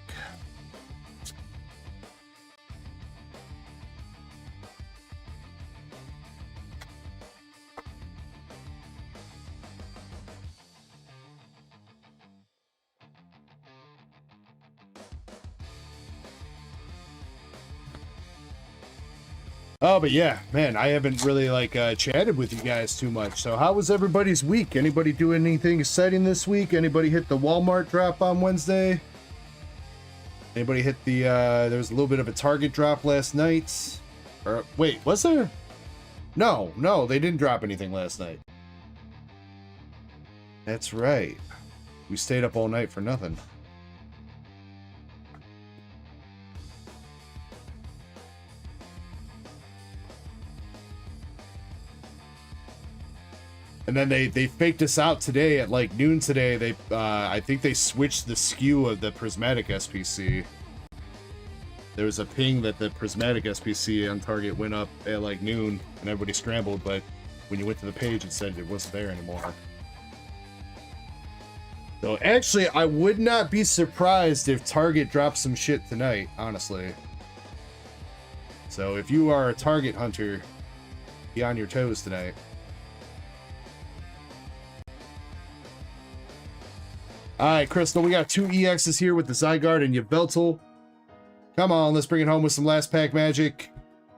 Oh, but yeah, man, I haven't really like chatted with you guys too much. So how was everybody's week? Anybody do anything exciting this week? Anybody hit the Walmart drop on Wednesday? Anybody hit the there was a little bit of a Target drop last night? Or wait, was there? No, they didn't drop anything last night. That's right. We stayed up all night for nothing. And then they faked us out today at like noon today. They I think they switched the SKU of the prismatic SPC. There was a ping that the prismatic SPC on Target went up at like noon and everybody scrambled, but when you went to the page it said it wasn't there anymore. So actually I would not be surprised if Target drops some shit tonight, honestly. So if you are a Target hunter, be on your toes tonight. Alright, Crystal, we got 2 EXs here with the Zygarde and Yveltal. Come on, let's bring it home with some last pack magic.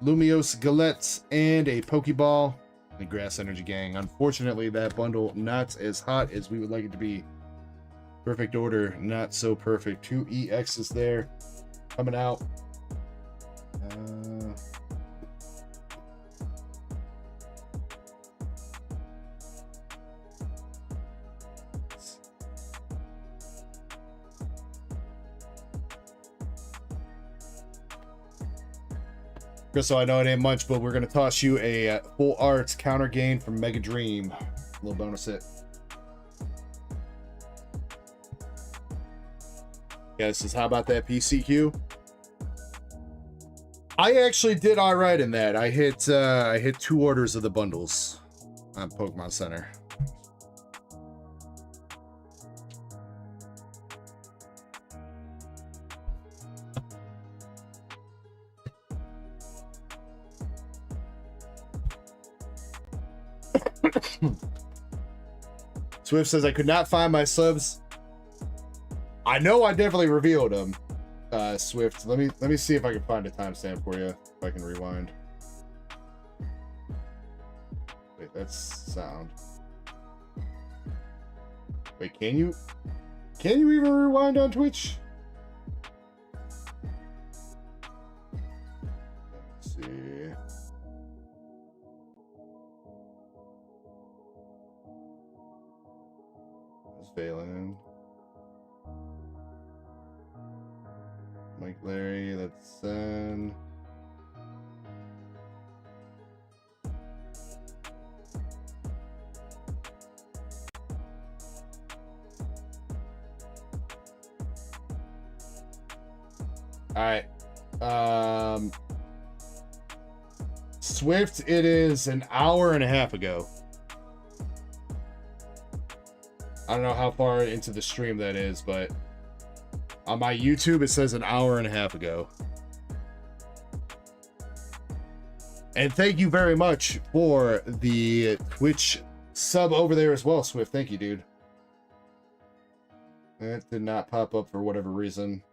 Lumiose Galette and a Pokeball. The Grass Energy Gang. Unfortunately, that bundle not as hot as we would like it to be. Perfect order, not so perfect. 2 EXs there. Coming out. Crystal, I know it ain't much, but we're going to toss you a full art counter gain from Mega Dream. A little bonus hit. Yeah, this is how about that PCQ? I actually did all right in that. I hit 2 orders of the bundles on Pokemon Center. Swift says I could not find my subs. I know I definitely revealed them. Swift, let me see if I can find a timestamp for you. If I can rewind. Wait, that's sound. Wait, can you even rewind on Twitch? Let's see. Failing. Mike Larry, that's Sen. Alright. Swift, it is an hour and a half ago. I don't know how far into the stream that is, but on my YouTube, it says an hour and a half ago. And thank you very much for the Twitch sub over there as well, Swift. Thank you, dude. That did not pop up for whatever reason,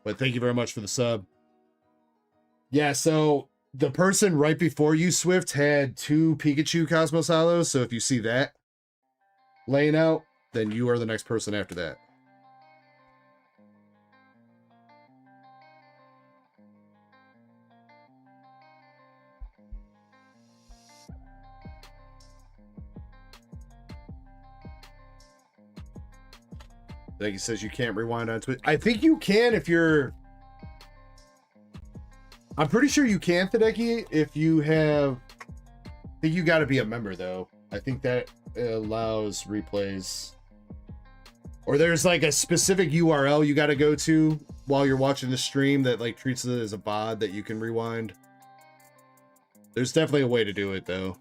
but thank you very much for the sub. Yeah, so the person right before you, Swift, had 2 Pikachu Cosmos Hollows, so if you see that laying out, then you are the next person after that. Like he says, you can't rewind on Twitch. I think you can if you're... I'm pretty sure you can, Tadeki, if you have... I think you got to be a member, though. I think that allows replays. Or there's like a specific URL you got to go to while you're watching the stream that like treats it as a VOD that you can rewind. There's definitely a way to do it, though.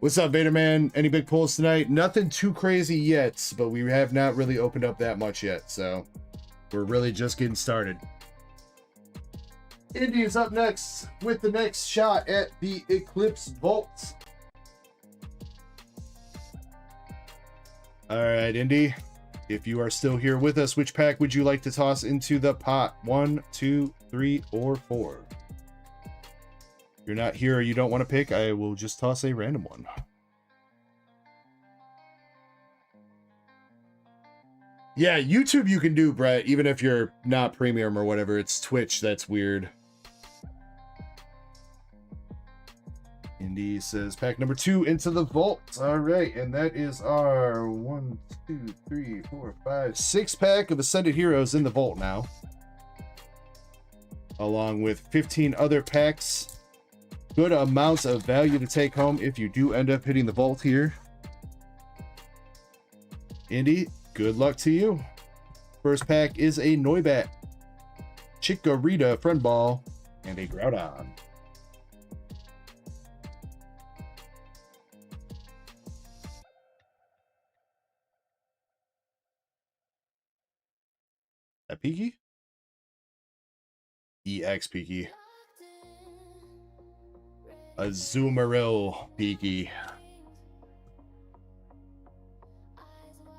What's up, Vader Man? Any big pulls tonight? Nothing too crazy yet, but we have not really opened up that much yet, so we're really just getting started. Indy is up next with the next shot at the Eclipse Vault. All right, Indy, if you are still here with us, which pack would you like to toss into the pot? 1, 2, 3, or 4? If you're not here or you don't want to pick, I will just toss a random one. Yeah, YouTube you can do, Brett, even if you're not premium or whatever. It's Twitch that's weird. Indy says pack number 2 into the vault. All right, and that is our 1, 2, 3, 4, 5, 6 pack of Ascended Heroes in the vault now, along with 15 other packs. Good amounts of value to take home if you do end up hitting the vault here. Indy, good luck to you. First pack is a Noibat, Chikorita Friend Ball, and a Groudon. A Piki? EX Piki. A Azumarill Piki.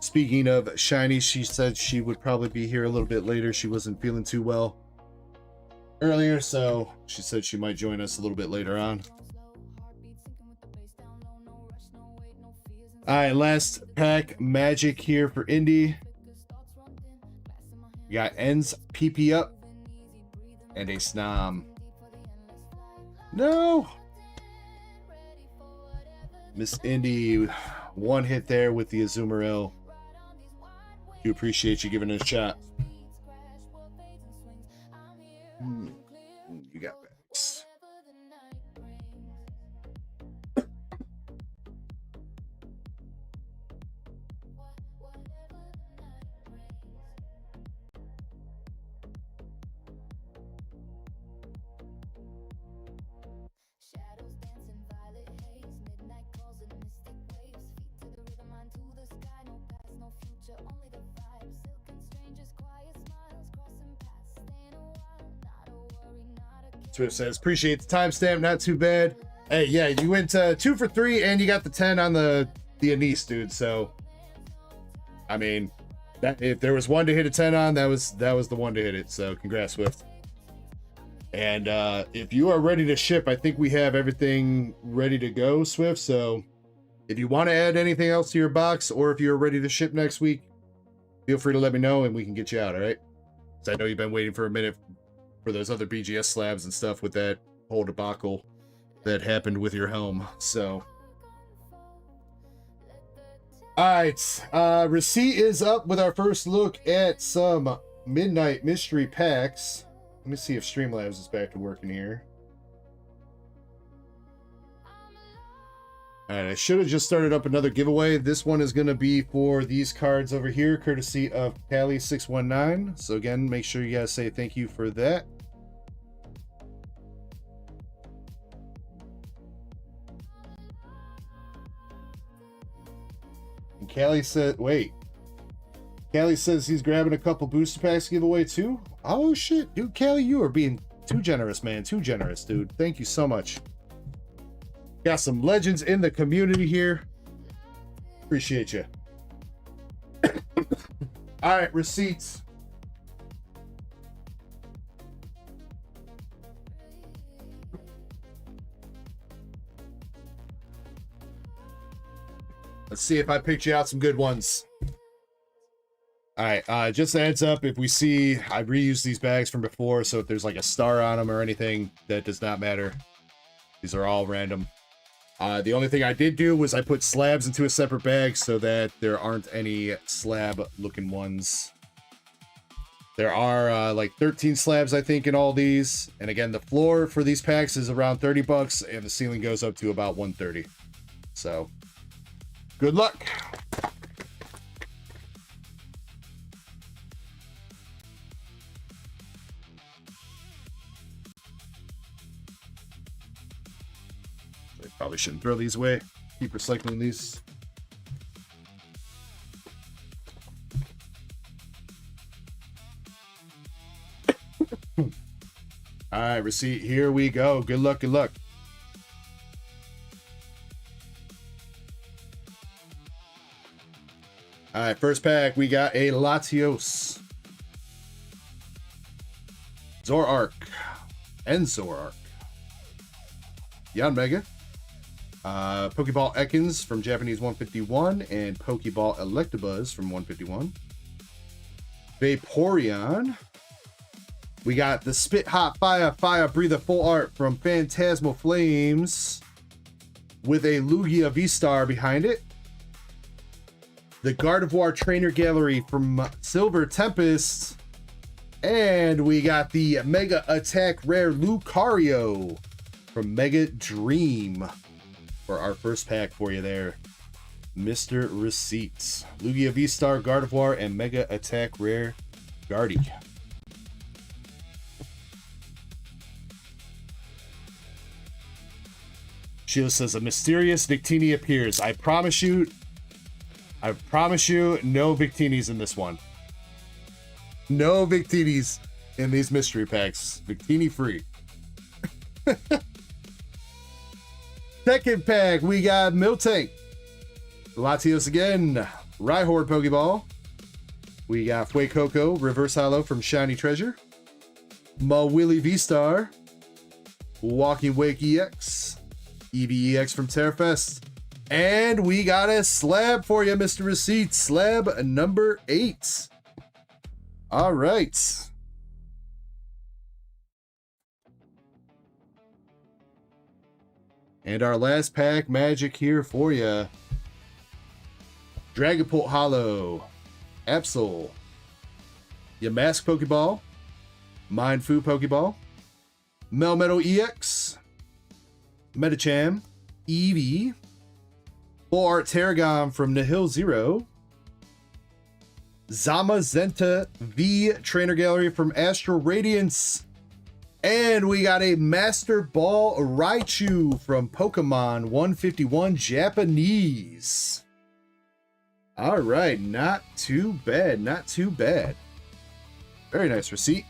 Speaking of shiny, she said she would probably be here a little bit later. She wasn't feeling too well earlier, so she said she might join us a little bit later on. All right, last pack magic here for Indy. We got Ends PP up and a Snom. No, Miss Indy, one hit there with the Azumarill. Do appreciate you giving it a shot. You got backs. Swift says, appreciate the timestamp, not too bad. Hey, yeah, you went 2 for 3 and you got the 10 on the Anise, dude. So, I mean, that if there was one to hit a 10 on, that was the one to hit it. So, congrats, Swift. And if you are ready to ship, I think we have everything ready to go, Swift. So, if you want to add anything else to your box, or if you're ready to ship next week, feel free to let me know and we can get you out. All right? So I know you've been waiting for a minute for those other BGS slabs and stuff with that whole debacle that happened with your helm. So, all right, receipt is up with our first look at some Midnight Mystery Packs. Let me see if Streamlabs is back to working here. All right, I should have just started up another giveaway. This one is going to be for these cards over here, courtesy of Callie619. So again, make sure you guys say thank you for that. And Callie said, wait. Callie says he's grabbing a couple booster packs to give away too. Oh shit, dude, Callie, you are being too generous, man. Too generous, dude. Thank you so much. Got some legends in the community here. Appreciate you. All right, receipts. Let's see if I picked you out some good ones. All right, just a heads up, if we see, I reused these bags from before, so if there's like a star on them or anything, that does not matter. These are all random. The only thing I did do was I put slabs into a separate bag so that there aren't any slab looking ones There are like 13 slabs, I think, in all these. And again, the floor for these packs is around 30 bucks, and the ceiling goes up to about 130. So, good luck. I probably shouldn't throw these away. Keep recycling these. All right, receipt. Here we go. Good luck. Good luck. All right, first pack. We got a Latios, Zorark, and Zorark. Yan Mega. Pokeball Ekans from Japanese 151 and Pokeball Electabuzz from 151. Vaporeon. We got the Spit Hot Fire Breather Full Art from Phantasmal Flames with a Lugia V-Star behind it. The Gardevoir Trainer Gallery from Silver Tempest. And we got the Mega Attack Rare Lucario from Mega Dream for our first pack for you there, Mr. Receipts. Lugia V-Star, Gardevoir, and Mega Attack Rare Guardy. Sheila says a mysterious Victini appears. I promise you, no Victinis in this one. No Victinis in these mystery packs. Victini free. Second pack, we got Miltank, Latios again, Rhyhorde Pokeball. We got Fuecoco, Reverse Hollow from Shiny Treasure, Mawili V-Star, Walking Wake EX, EVEX from Terrafest, and we got a slab for you, Mr. Receipt, slab number 8. All right. And our last pack magic here for you. Dragapult Hollow, Absol, Yamask Pokeball, Mindfu Pokeball, Melmetal EX, Metacham, Eevee, Full Art Terragon from Nihil Zero, Zamazenta V Trainer Gallery from Astral Radiance, and we got a Master Ball Raichu from Pokemon 151 Japanese. All right, not too bad, not too bad. Very nice receipt.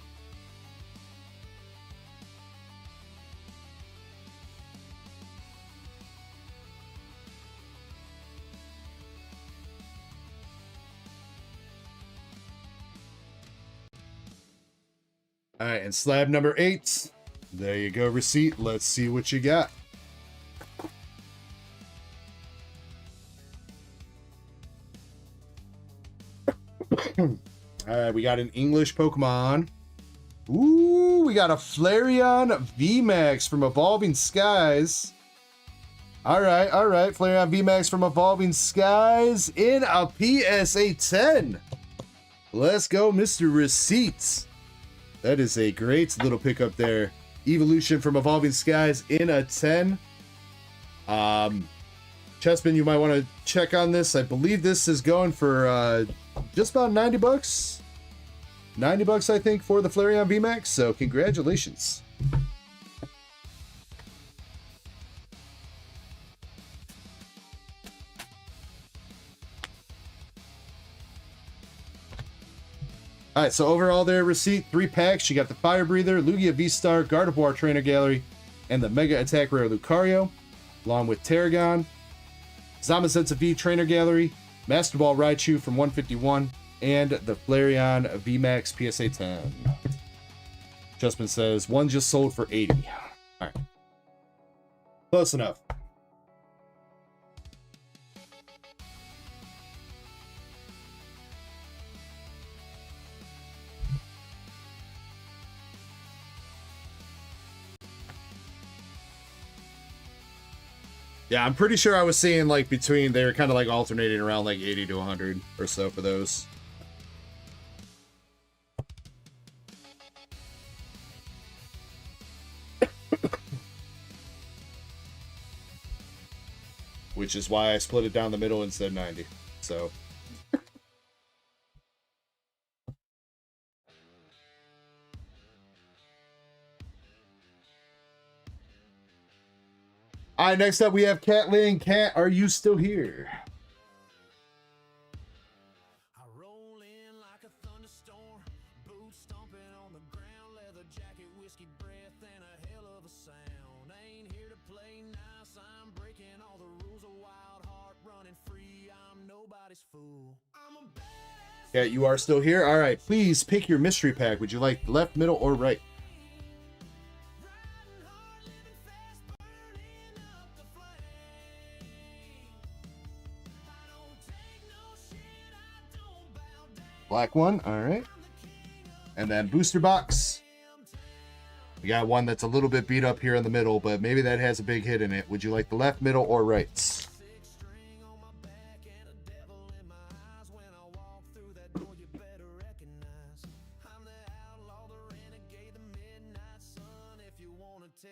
All right, and slab number 8. There you go, receipt. Let's see what you got. All right, we got an English Pokemon. Ooh, we got a Flareon VMAX from Evolving Skies. All right, Flareon VMAX from Evolving Skies in a PSA 10. Let's go, Mr. Receipts. That is a great little pickup there. Evolution from Evolving Skies in a 10. Chessman, you might want to check on this. I believe this is going for just about 90 bucks. 90 bucks, I think, for the Flareon VMAX. So congratulations. All right, so overall there, receipt, 3 packs. You got the Fire Breather, Lugia V-Star, Gardevoir Trainer Gallery, and the Mega Attack Rare Lucario, along with Terragon, Zamazenta V Trainer Gallery, Master Ball Raichu from 151, and the Flareon VMAX PSA 10. Justman says, one just sold for 80. All right. Close enough. Yeah, I'm pretty sure I was seeing like between, they were kind of like alternating around like 80 to 100 or so for those. which is why I split it down the middle instead of 90. So. All right, next up we have Cat Lynn. Cat, are you still here? I roll in like a thunderstorm, boots stomping on the ground, leather jacket, whiskey breath, and a hell of a sound. I ain't here to play nice, I'm breaking all the rules, a wild heart running free, I'm nobody's fool. I'm a badass. Cat, you are still here? All right, please pick your mystery pack. Would you like left, middle, or right? Black one, all right. And then booster box. We got one that's a little bit beat up here in the middle, but maybe that has a big hit in it. Would you like the left, middle, or right?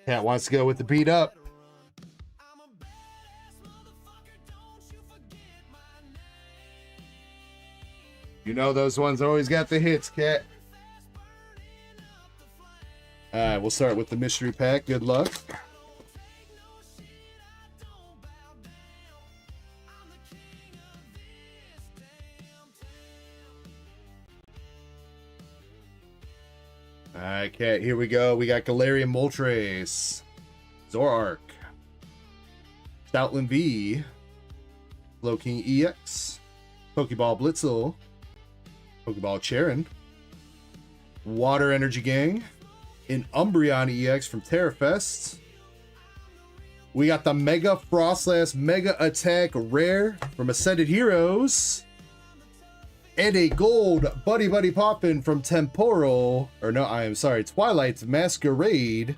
Cat wants to go with the beat up. You know those ones always got the hits, Cat. All right, we'll start with the mystery pack. Good luck. All right, Cat, here we go. We got Galarian Moltres, Zoroark, Stoutland V, Slowking EX, Pokeball Blitzel, Pokeball Charon, Water Energy Gang, an Umbreon EX from Terrafest. We got the Mega Frostlass Mega Attack Rare from Ascended Heroes. And a gold Buddy Poppin' from Temporal. Or no, I am sorry, Twilight's Masquerade.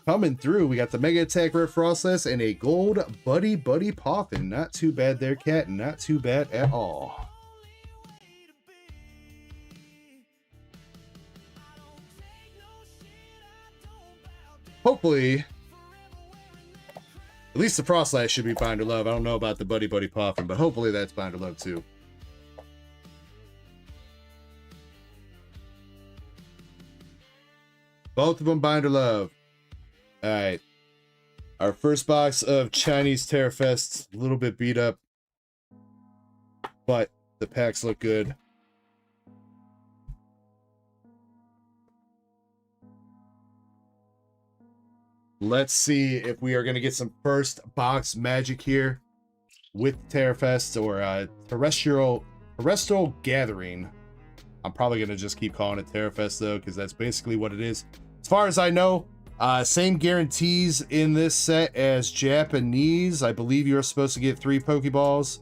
Coming through, we got the Mega Attack Rare Frostlass and a gold Buddy Poppin'. Not too bad there, Cat. Not too bad at all. Hopefully, at least the Frostlass should be Binder Love. I don't know about the Buddy Poppin', but hopefully that's Binder Love too. Both of them Binder Love. All right. Our first box of Chinese Terrafest, a little bit beat up, but the packs look good. Let's see if we are going to get some first box magic here with Terrafest or Terrestrial Gathering. I'm probably going to just keep calling it Terrafest though, because that's basically what it is. As far as I know, same guarantees in this set as Japanese. I believe you're supposed to get 3 Pokeballs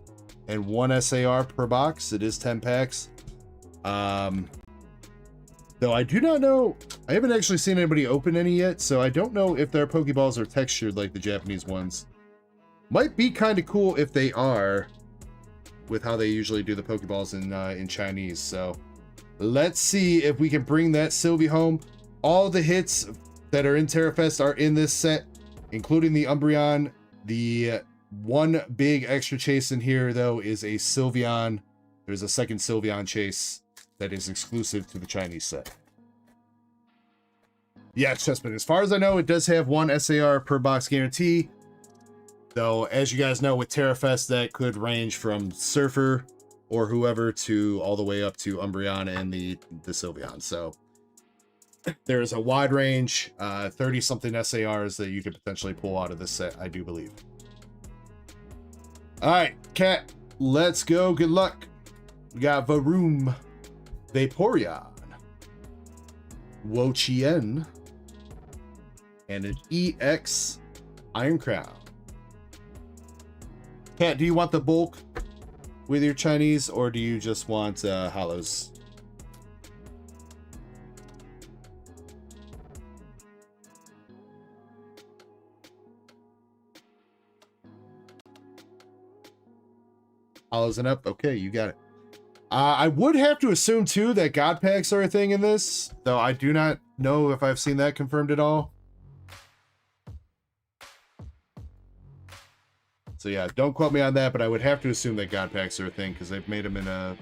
and 1 SAR per box. It is 10 packs. Though I do not know, I haven't actually seen anybody open any yet, so I don't know if their Pokeballs are textured like the Japanese ones. Might be kind of cool if they are, with how they usually do the Pokeballs in Chinese. So let's see if we can bring that Sylvie home. All the hits that are in Terrafest are in this set, including the Umbreon. The one big extra chase in here, though, is a Sylveon. There's a second Sylveon chase that is exclusive to the Chinese set. Yeah, Chespin. As far as I know, it does have 1 SAR per box guarantee. Though, as you guys know, with Terrafest, that could range from Surfer or whoever to all the way up to Umbreon and the Sylveon. So there's a wide range, 30-something SARs that you could potentially pull out of this set, I do believe. All right, Cat, let's go. Good luck. We got Varoom, Vaporeon, Wo-Chien, and an EX Iron Crown. Cat, do you want the bulk with your Chinese, or do you just want hollows? Hollows and up? Okay, you got it. I would have to assume, too, that God Packs are a thing in this, though I do not know if I've seen that confirmed at all. So yeah, don't quote me on that, but I would have to assume that God packs are a thing because they made them a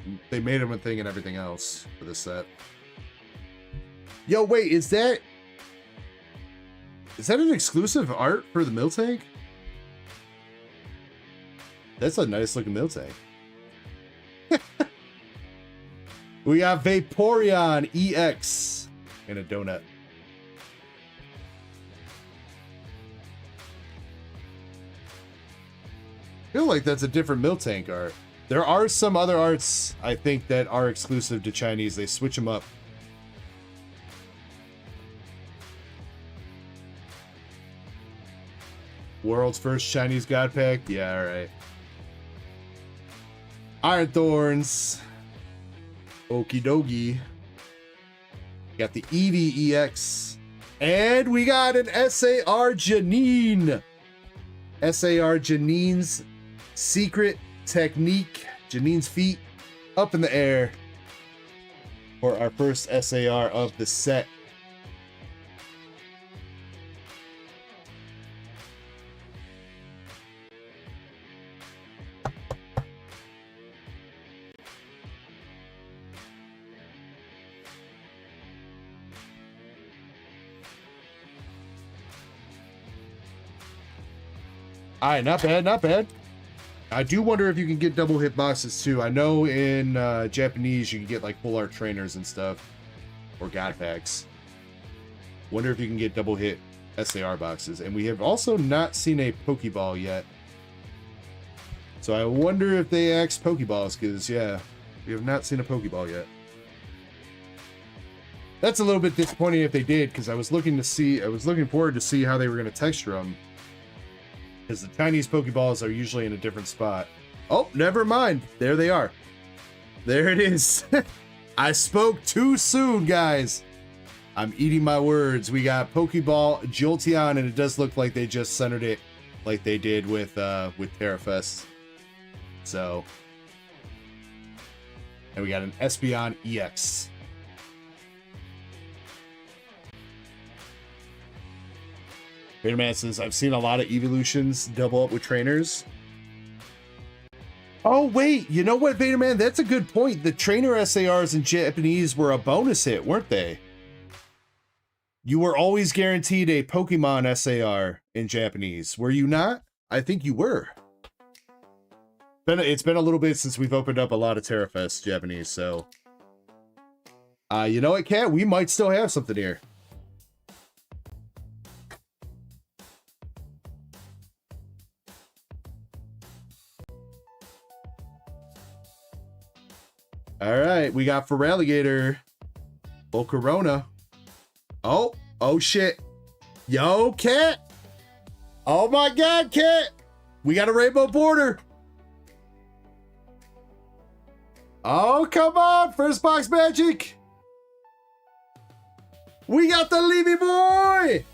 thing in everything else for this set. Yo, wait, is that an exclusive art for the mill tank? That's a nice looking mill tank. We got Vaporeon EX and a donut. I feel like that's a different mill tank art. There are some other arts, I think, that are exclusive to Chinese. They switch them up. World's first Chinese God pack? Yeah, alright. Iron Thorns. Okie dokie. Got the Eevee EX. And we got an SAR Janine. SAR Janine's secret technique. Janine's feet up in the air for our first SAR of the set. All right, not bad, not bad. I do wonder if you can get double hit boxes too. I know in Japanese you can get like full art trainers and stuff, or God packs. Wonder if you can get double hit SAR boxes. And we have also not seen a Pokeball yet. So I wonder if they axe Pokeballs, because yeah, we have not seen a Pokeball yet. That's a little bit disappointing if they did, because I was looking forward to see how they were going to texture them. Because the Chinese Pokeballs are usually in a different spot. Oh, never mind. There they are. There it is. I spoke too soon, guys. I'm eating my words. We got Pokeball Jolteon, and it does look like they just centered it like they did with Terrafest. So, and we got an Espeon EX. Vaderman says, I've seen a lot of evolutions double up with trainers. Oh, wait. You know what, Vaderman? That's a good point. The trainer SARs in Japanese were a bonus hit, weren't they? You were always guaranteed a Pokemon SAR in Japanese. Were you not? I think you were. It's been a little bit since we've opened up a lot of Terrafest Japanese, so... you know what, Kat? We might still have something here. All right, we got Feraligatr, Volcarona. Oh shit. Yo, Cat. Oh my God, Cat. We got a rainbow border. Oh, come on. First box magic. We got the Leafy boy.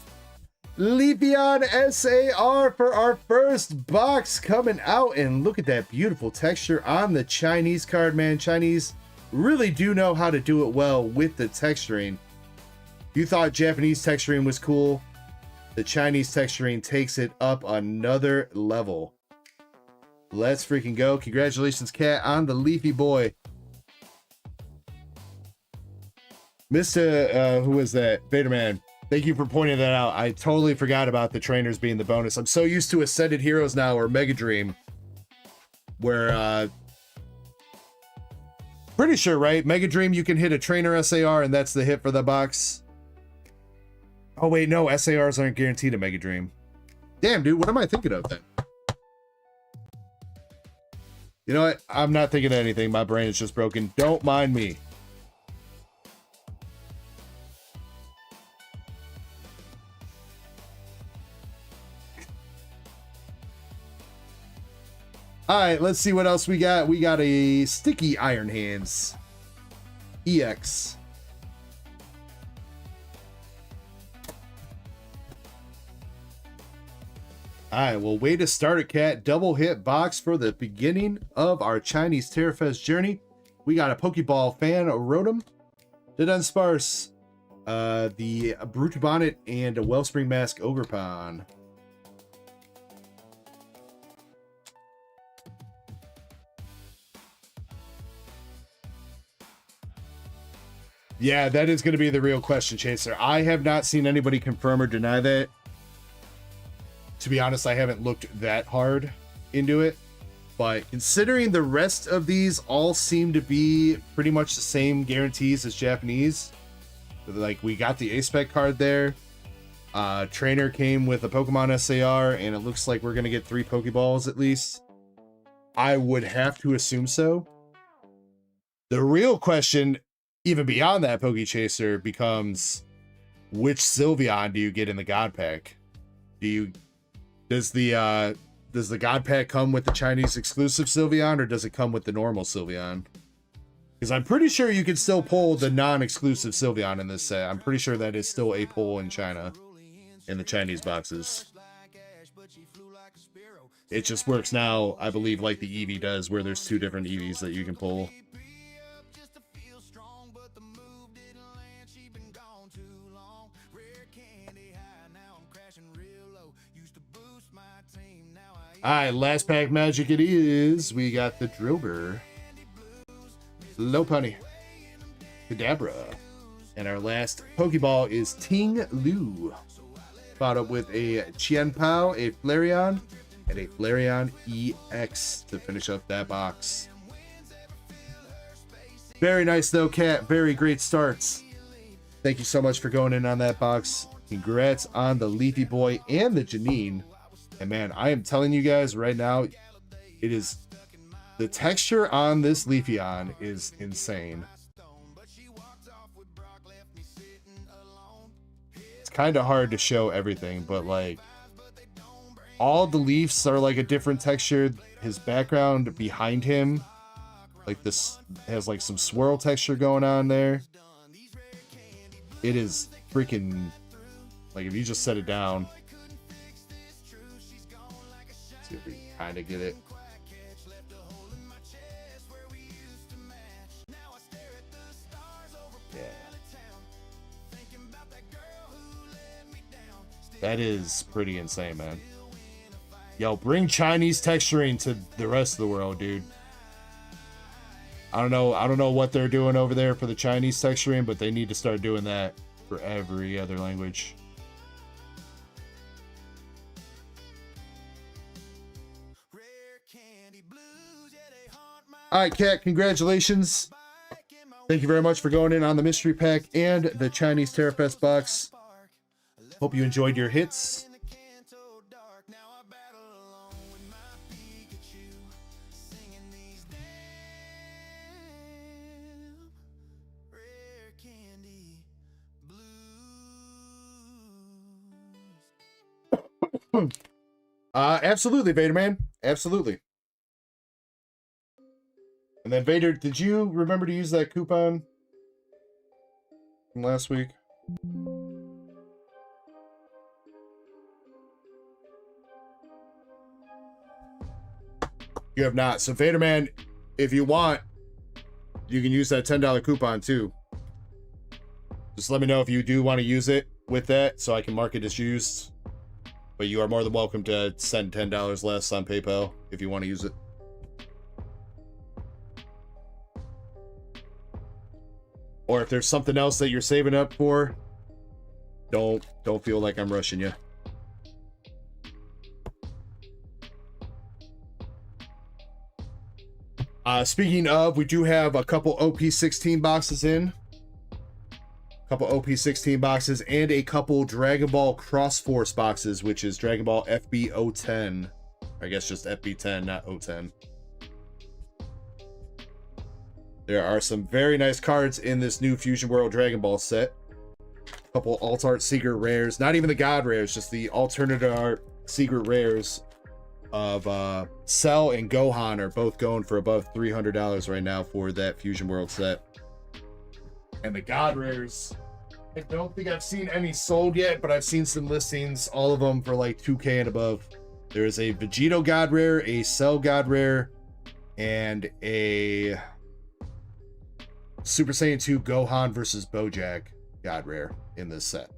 Leafeon SAR for our first box coming out, and look at that beautiful texture on the Chinese card, man. Chinese really do know how to do it well with the texturing. You thought Japanese texturing was cool, the Chinese texturing takes it up another level. Let's freaking go. Congratulations, Kat, on the Leafy boy. Mr. Who was that? Vaderman. Thank you for pointing that out. I totally forgot about the trainers being the bonus. I'm so used to Ascended Heroes now, or Mega Dream, where pretty sure, right? Mega Dream, you can hit a trainer SAR and that's the hit for the box. Oh wait, no, SARs aren't guaranteed a Mega Dream. Damn, dude, what am I thinking of then? You know what? I'm not thinking of anything. My brain is just broken. Don't mind me. All right, let's see what else we got. We got a Sticky Iron Hands EX. All right, well, way to start it, Cat. Double hit box for the beginning of our Chinese Terrafest journey. We got a Pokeball Fan Rotom, the Dunsparce, the Brute Bonnet, and a Wellspring Mask Ogerpon. Yeah, that is going to be the real question, Chaser. I have not seen anybody confirm or deny that. To be honest, I haven't looked that hard into it. But considering the rest of these all seem to be pretty much the same guarantees as Japanese, like we got the A-Spec card there. Trainer came with a Pokemon SAR, and it looks like we're going to get 3 Pokeballs at least. I would have to assume so. The real question, even beyond that, Poke Chaser, becomes which Sylveon do you get in the God Pack? Does the God Pack come with the Chinese exclusive Sylveon, or does it come with the normal Sylveon? Because I'm pretty sure you can still pull the non-exclusive Sylveon in this set. I'm pretty sure that is still a pull in China, in the Chinese boxes. It just works now, I believe, like the Eevee does, where there's 2 different Eevees that you can pull. Alright, last pack magic it is. We got the Drillbur, Lopunny, Kadabra, and our last Pokeball is Ting Lu. Followed up with a Qianpao, a Flareon, and a Flareon EX to finish up that box. Very nice though, Cat. Very great starts. Thank you so much for going in on that box. Congrats on the Leafy Boy and the Janine. And man, I am telling you guys right now, it is, the texture on this Leafeon is insane. It's kind of hard to show everything, but like all the leaves are like a different texture. His background behind him, like this, has like some swirl texture going on there. It is freaking, like if you just set it down. See if we kind of get it. Yeah. That is pretty insane, man. Yo, bring Chinese texturing to the rest of the world, dude. I don't know what they're doing over there for the Chinese texturing, but they need to start doing that for every other language. All right, Cat, congratulations. Thank you very much for going in on the mystery pack and the Chinese Terrafest box. Hope you enjoyed your hits. Absolutely, Vader Man. Absolutely. And then Vader, did you remember to use that coupon from last week? You have not. So Vader Man, if you want, you can use that $10 coupon too. Just let me know if you do want to use it with that so I can mark it as used. But you are more than welcome to send $10 less on PayPal if you want to use it. Or if there's something else that you're saving up for, don't feel like I'm rushing you. Speaking of, we do have a couple OP16 boxes in. A couple OP16 boxes and a couple Dragon Ball Cross Force boxes, which is Dragon Ball FB010. I guess just FB10, not 010. There are some very nice cards in this new Fusion World Dragon Ball set. A couple Alt Art Secret Rares. Not even the God Rares, just the Alternative Art Secret Rares of Cell and Gohan are both going for above $300 right now for that Fusion World set. And the God Rares, I don't think I've seen any sold yet, but I've seen some listings, all of them for like 2K and above. There is a Vegito God Rare, a Cell God Rare, and a Super Saiyan 2 Gohan versus Bojack God Rare in this set.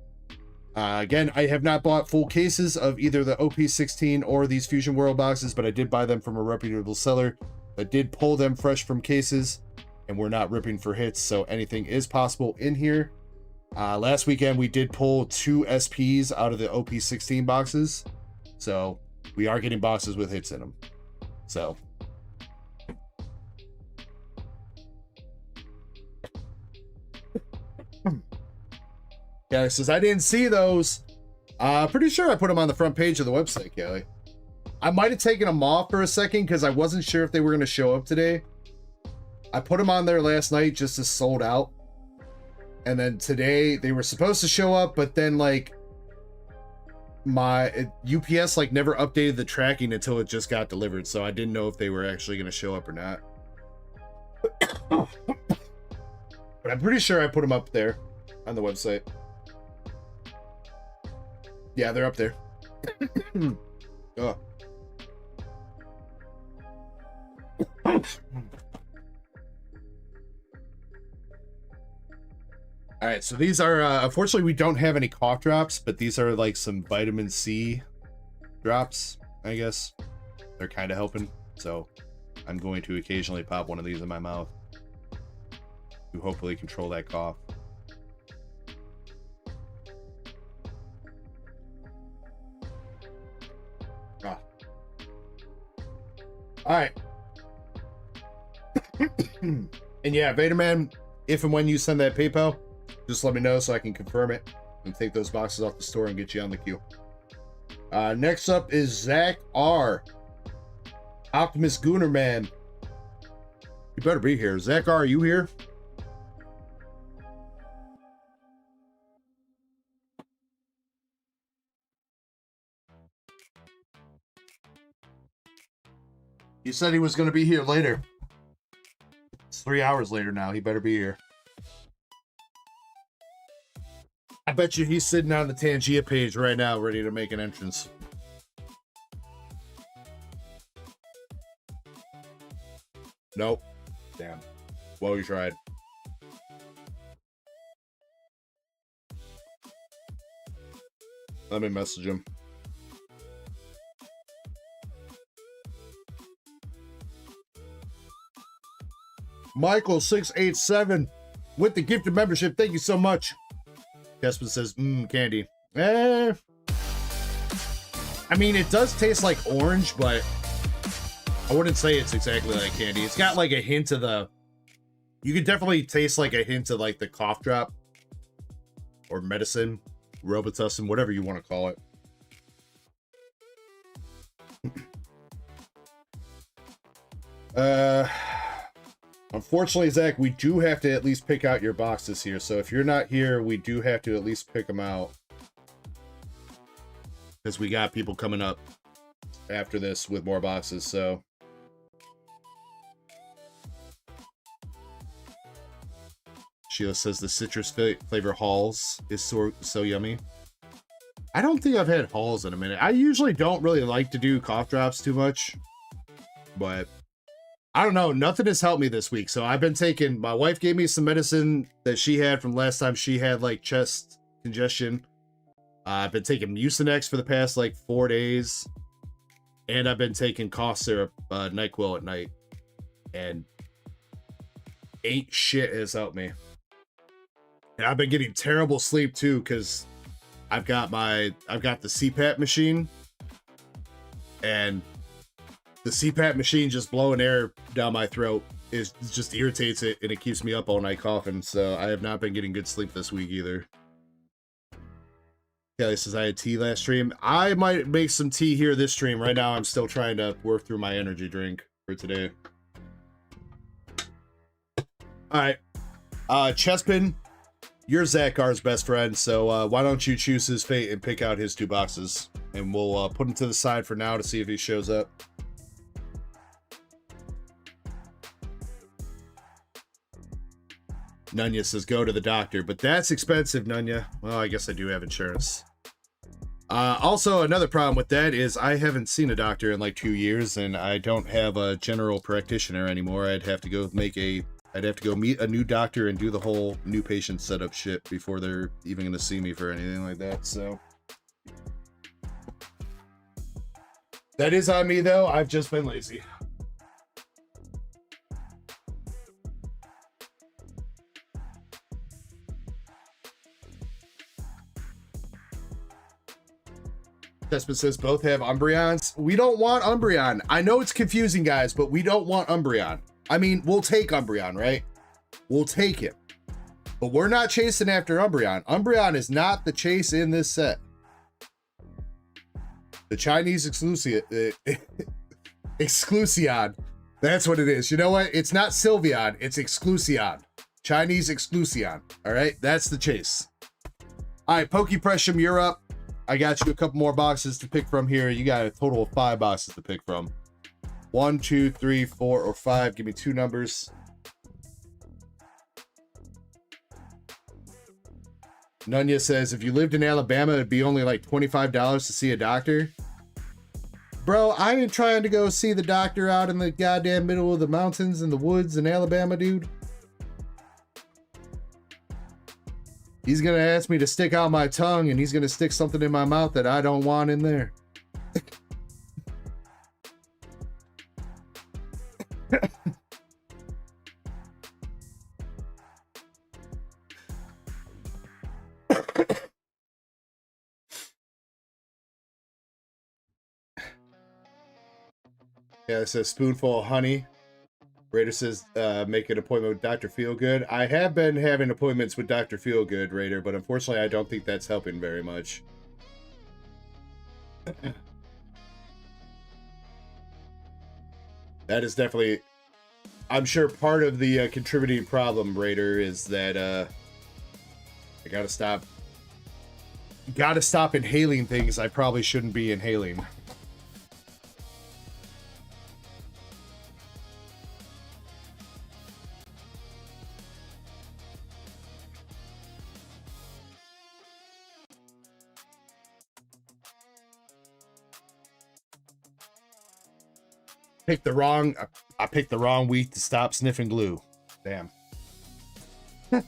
Again, I have not bought full cases of either the OP16 or these Fusion World boxes, but I did buy them from a reputable seller that did pull them fresh from cases. and we're not ripping for hits, so anything is possible in here. Last weekend we did pull 2 SPs out of the OP16 boxes, so we are getting boxes with hits in them. So Kelly says, I didn't see those. Pretty sure I put them on the front page of the website, Kelly. I might have taken them off for a second because I wasn't sure if they were going to show up today. I put them on there last night just as sold out. And then today they were supposed to show up, but then like my UPS like never updated the tracking until it just got delivered. So I didn't know if they were actually going to show up or not. But I'm pretty sure I put them up there on the website. Yeah, they're up there. Oh. All right, so these are unfortunately we don't have any cough drops, but these are like some vitamin C drops, I guess. They're kind of helping, so I'm going to occasionally pop one of these in my mouth to hopefully control that cough. Ah. All right. And yeah, Vaderman, if and when you send that PayPal, just let me know so I can confirm it and take those boxes off the store and get you on the queue. Next up is Zach R. Optimus Goonerman. You better be here. Zach R, are you here? He said he was going to be here later. It's 3 hours later now. He better be here. I bet you he's sitting on the Tangia page right now, ready to make an entrance. Nope. Damn. Well, you tried. Let me message him. Michael687 with the gifted membership. Thank you so much. Kespen says, candy. I mean, it does taste like orange, but I wouldn't say it's exactly like candy. It's got like a hint of the... You can definitely taste like a hint of like the cough drop or medicine, Robitussin, whatever you want to call it. Unfortunately, Zach, we do have to at least pick out your boxes here. So if you're not here, we do have to at least pick them out. Because we got people coming up after this with more boxes, so... Sheila says the citrus flavor Halls is so yummy. I don't think I've had Halls in a minute. I usually don't really like to do cough drops too much. But... I don't know, nothing has helped me this week. So I've been taking, my wife gave me some medicine that she had from last time she had like chest congestion. I've been taking Mucinex for the past like 4 days. And I've been taking cough syrup, NyQuil at night. And ain't shit has helped me. And I've been getting terrible sleep too, because I've got the CPAP machine. And the CPAP machine just blowing air down my throat just irritates it, and it keeps me up all night coughing. So I have not been getting good sleep this week either. Kelly says I had tea last stream. I might make some tea here this stream. Right now I'm still trying to work through my energy drink for today. Alright. Chespin, you're Zach R's best friend, so why don't you choose his fate and pick out his 2 boxes. And we'll put him to the side for now to see if he shows up. Nunya says, go to the doctor, but that's expensive, Nunya. Well, I guess I do have insurance. Also, another problem with that is I haven't seen a doctor in like 2 years, and I don't have a general practitioner anymore. I'd have to go meet a new doctor and do the whole new patient setup shit before they're even going to see me for anything like that, so. That is on me, though. I've just been lazy. Thespin says both have Umbreons. We don't want Umbreon. I know it's confusing, guys, but we don't want Umbreon. I mean, we'll take Umbreon, right? We'll take him. But we're not chasing after Umbreon. Umbreon is not the chase in this set. The Chinese Exclusion. That's what it is. You know what? It's not Sylveon. It's Exclusion. Chinese Exclusion. All right? That's the chase. All right, Pokepressum, you're up. I got you a couple more boxes to pick from here. You got a total of 5 boxes to pick from. 1, 2, 3, 4, or 5. Give me 2 numbers. Nunya says, if you lived in Alabama, it'd be only like $25 to see a doctor. Bro, I ain't trying to go see the doctor out in the goddamn middle of the mountains and the woods in Alabama, dude. He's gonna ask me to stick out my tongue, and he's gonna stick something in my mouth that I don't want in there. Yeah, it says spoonful of honey. Raider says make an appointment with Dr. Feelgood. I have been having appointments with Dr. Feelgood, Raider, but unfortunately I don't think that's helping very much. That is definitely, I'm sure, part of the contributing problem, Raider, is that I gotta stop inhaling things I probably shouldn't be inhaling. I picked the wrong week to stop sniffing glue. Damn. All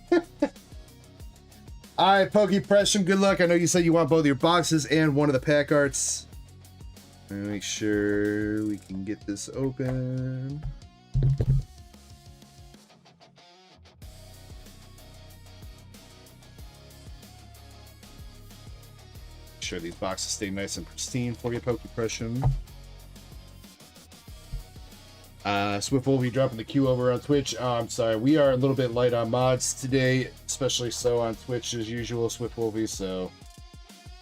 right, Pokepressum, good luck. I know you said you want both your boxes and one of the pack arts. Make sure we can get this open. Make sure these boxes stay nice and pristine for you, Pokepressum. Swift will be dropping the queue over on Twitch. I'm sorry, we are a little bit light on mods today, especially so on Twitch as usual, Swift Wolfie, so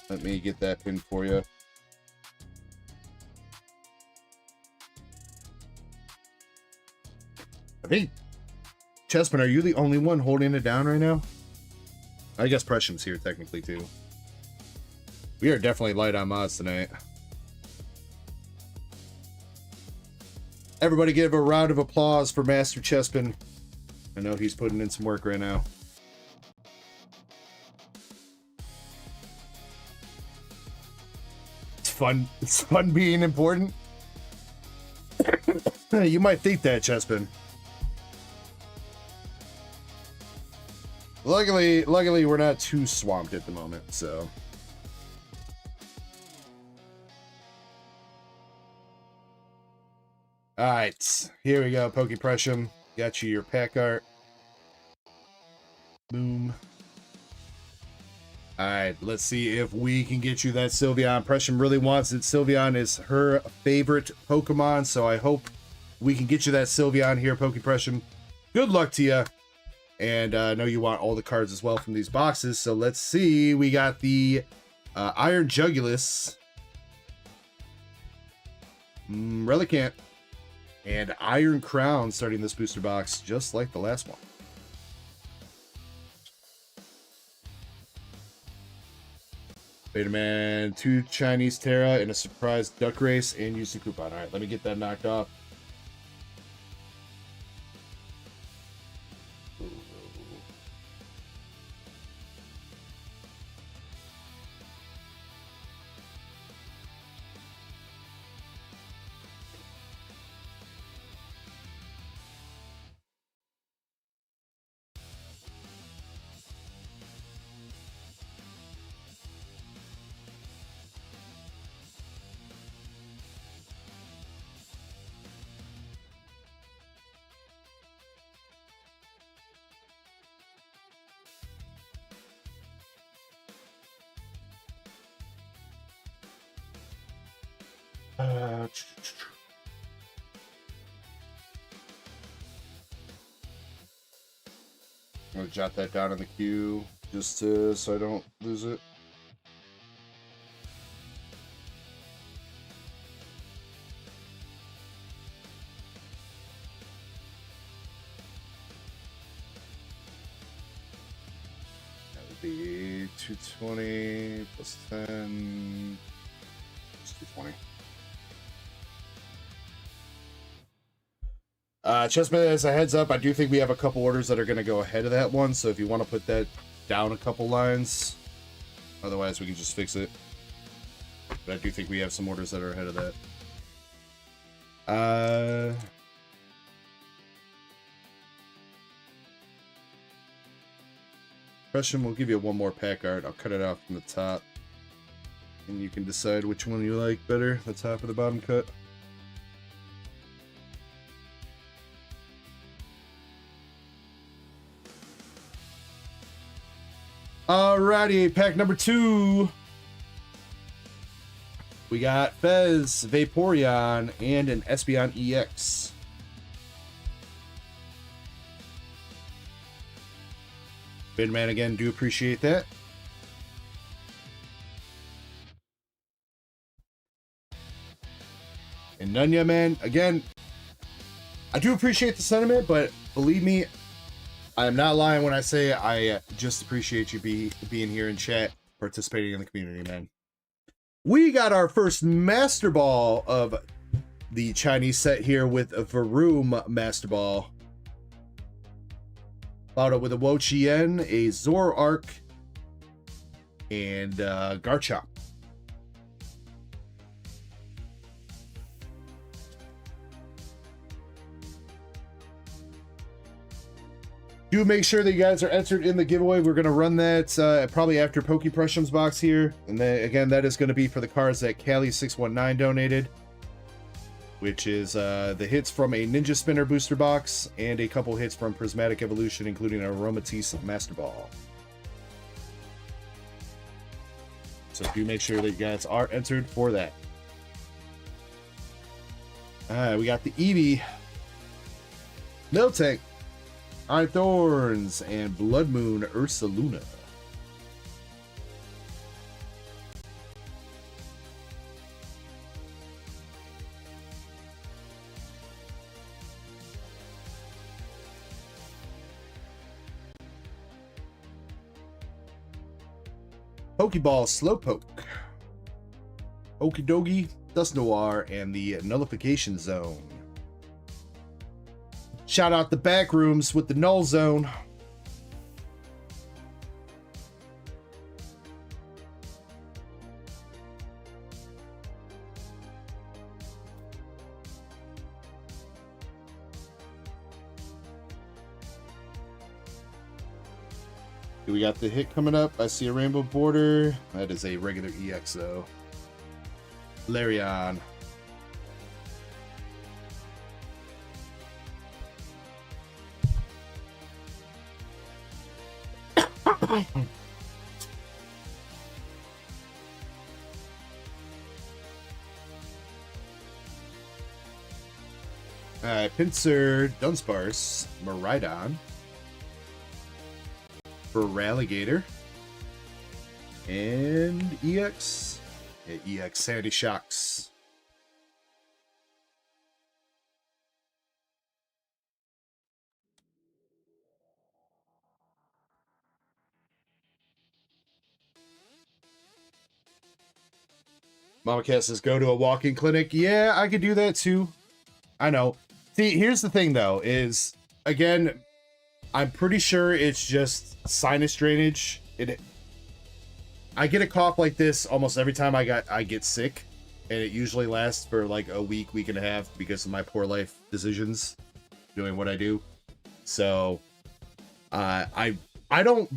let me get that pinned for you. I think, Chessman, are you the only one holding it down right now? I guess Pressum's here technically too. We are definitely light on mods tonight. Everybody give a round of applause for Master Chespin. I know he's putting in some work right now. It's fun. It's fun being important. You might think that, Chespin. Luckily, we're not too swamped at the moment, so. All right, here we go, Pokepressum. Got you your pack art. Boom. All right, let's see if we can get you that Sylveon. Pressum really wants it. Sylveon is her favorite Pokemon, so I hope we can get you that Sylveon here, Pokepressum. Good luck to you. And I know you want all the cards as well from these boxes, so let's see. We got the Iron Jugulus, Relicanth, and Iron Crown starting this booster box, just like the last one. Beta Man, 2 Chinese Terra, and a surprise Duck Race, and UC Coupon. All right, let me get that knocked off. I'm gonna jot that down in the queue just so I don't lose it. That would be 220 plus 10. It's 220. Chessman, as a heads up, I do think we have a couple orders that are going to go ahead of that one, so if you want to put that down a couple lines, otherwise we can just fix it. But I do think we have some orders that are ahead of that. Question, we'll give you one more pack art. I'll cut it off from the top, and you can decide which one you like better, the top or the bottom cut. Alrighty, pack number 2. We got Fez, Vaporeon, and an Espeon EX. Bidman again, do appreciate that. And Nunya, man, again, I do appreciate the sentiment, but believe me, I am not lying when I say I just appreciate you being here in chat, participating in the community, man. We got our first Master Ball of the Chinese set here with a Varoom Master Ball. Followed up with a Wo-Chien, a Zoroark, and Garchomp. Do make sure that you guys are entered in the giveaway. We're going to run that probably after Pokepressums box here. And then again, that is going to be for the cards that Callie619 donated, which is the hits from a Ninja Spinner booster box and a couple hits from Prismatic Evolution, including an Aromatisse Master Ball. So do make sure that you guys are entered for that. Alright, we got the Eevee, Miltank, Iron Thorns, and Blood Moon Ursaluna. Pokeball Slowpoke, Okidogi, Dusknoir, and the Nullification Zone. Shout out the back rooms with the Null Zone. We got the hit coming up. I see a rainbow border. That is a regular EX though. Larion. Alright, Pinsir, Dunsparce, Miraidon, Feraligatr, and EX. Yeah, EX Sandy Shocks. Mama Cat says, go to a walk-in clinic. Yeah, I could do that too. I know. See, here's the thing though, is, again, I'm pretty sure it's just sinus drainage. I get a cough like this almost every time I get sick, and it usually lasts for like a week and a half because of my poor life decisions, doing what I do. So, I don't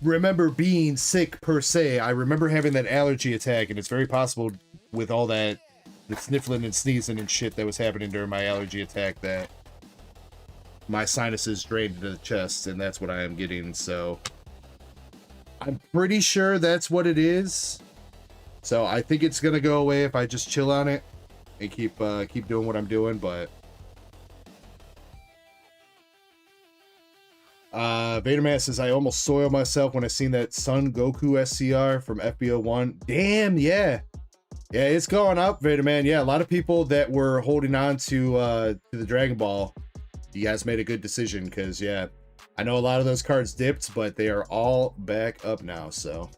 remember being sick per se. I remember having that allergy attack, and it's very possible with all that the sniffling and sneezing and shit that was happening during my allergy attack that my sinuses drained into the chest, and that's what I am getting. So I'm pretty sure that's what it is. So I think it's gonna go away if I just chill on it. and keep doing what I'm doing, but Vaderman says I almost soiled myself when I seen that Son Goku SCR from FBO1. Damn, yeah. Yeah, it's going up, Vaderman. Yeah, a lot of people that were holding on to the Dragon Ball, you guys made a good decision, because yeah, I know a lot of those cards dipped, but they are all back up now, so.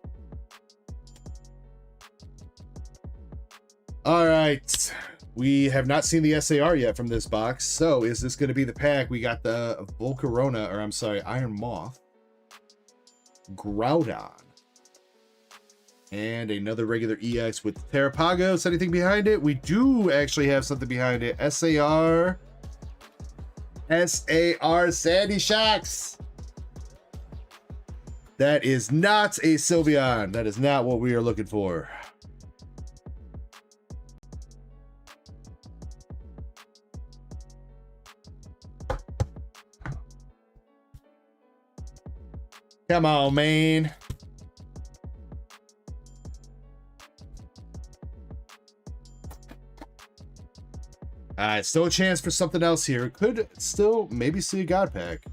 All right, we have not seen the SAR yet from this box, so is this going to be the pack? We got the Volcarona, or I'm sorry, Iron Moth, Groudon, and another regular EX with Terapagos. Anything behind it? We do actually have something behind it. SAR Sandy Shocks. That is not a Sylveon. That is not what we are looking for. Come on, man. All right, still a chance for something else here. Could still maybe see a God Pack.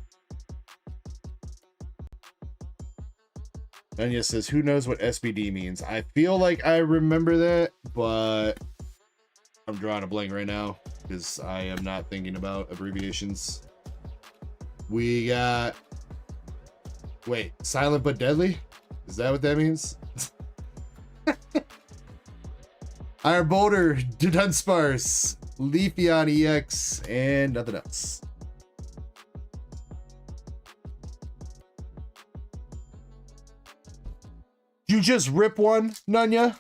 Anya says, who knows what SBD means? I feel like I remember that, but I'm drawing a blank right now because I am not thinking about abbreviations. We got... Wait, silent but deadly? Is that what that means? Iron Boulder, Dunsparce, Leafeon EX, and nothing else. You just rip one, Nunya?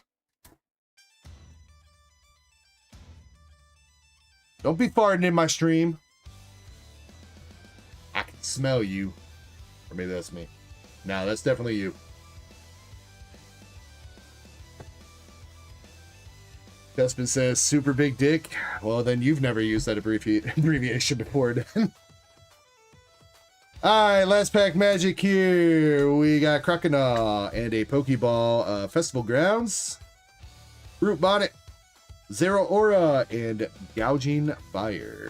Don't be farting in my stream. I can smell you. Or maybe that's me. No, that's definitely you. Dustman says, super big dick. Well, then you've never used that abbreviation before. Alright, last pack magic here. We got Croconaw and a Pokeball Festival Grounds. Root Bonnet, Zero Aura, and Gouging Fire.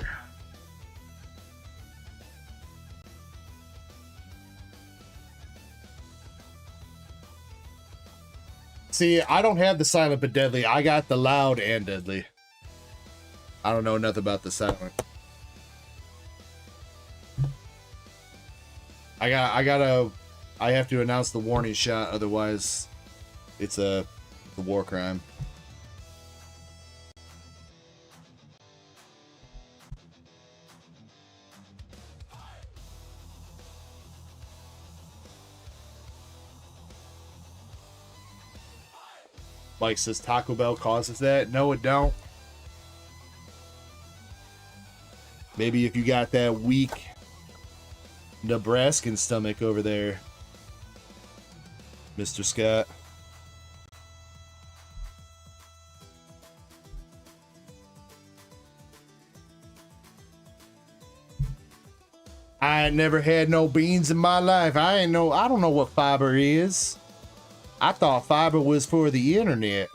See, I don't have the silent but deadly. I got the loud and deadly. I don't know nothing about the silent. I have to announce the warning shot, otherwise it's a war crime. Mike says Taco Bell causes that. No, it don't. Maybe if you got that weak Nebraskan stomach over there, Mr. Scott. I ain't never had no beans in my life. I don't know what fiber is. I thought fiber was for the internet.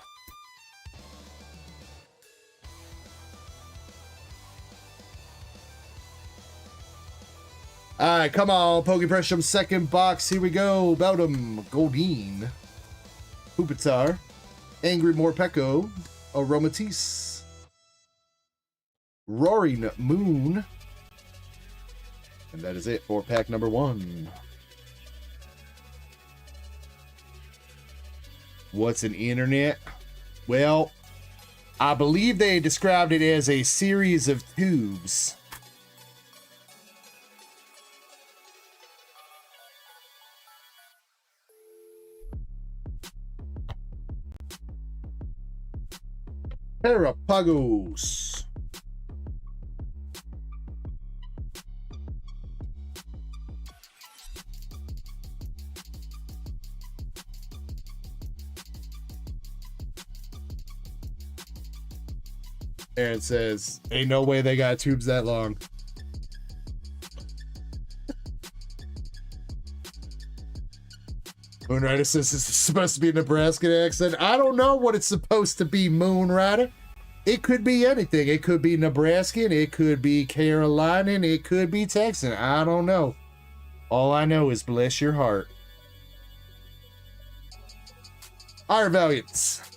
All right, come on, Pokepressure, second box. Here we go. Beldum, Goldeen, Pupitar, Angry Morpeko, Aromatisse, Roaring Moon, and that is it for pack number 1. What's an internet? Well, I believe they described it as a series of tubes. Terapagos. Aaron says, ain't no way they got tubes that long. Moonrider says this is supposed to be a Nebraskan accent. I don't know what it's supposed to be, Moonrider. It could be anything. It could be Nebraskan. It could be Carolinian. It could be Texan. I don't know. All I know is bless your heart. Our Valiants.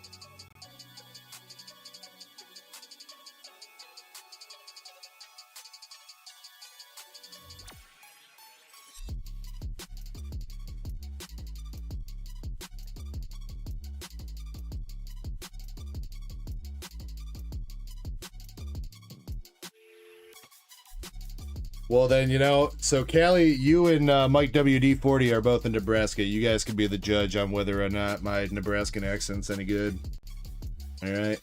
Well, then, you know, so Callie, you and Mike WD40 are both in Nebraska. You guys can be the judge on whether or not my Nebraskan accent's any good. All right.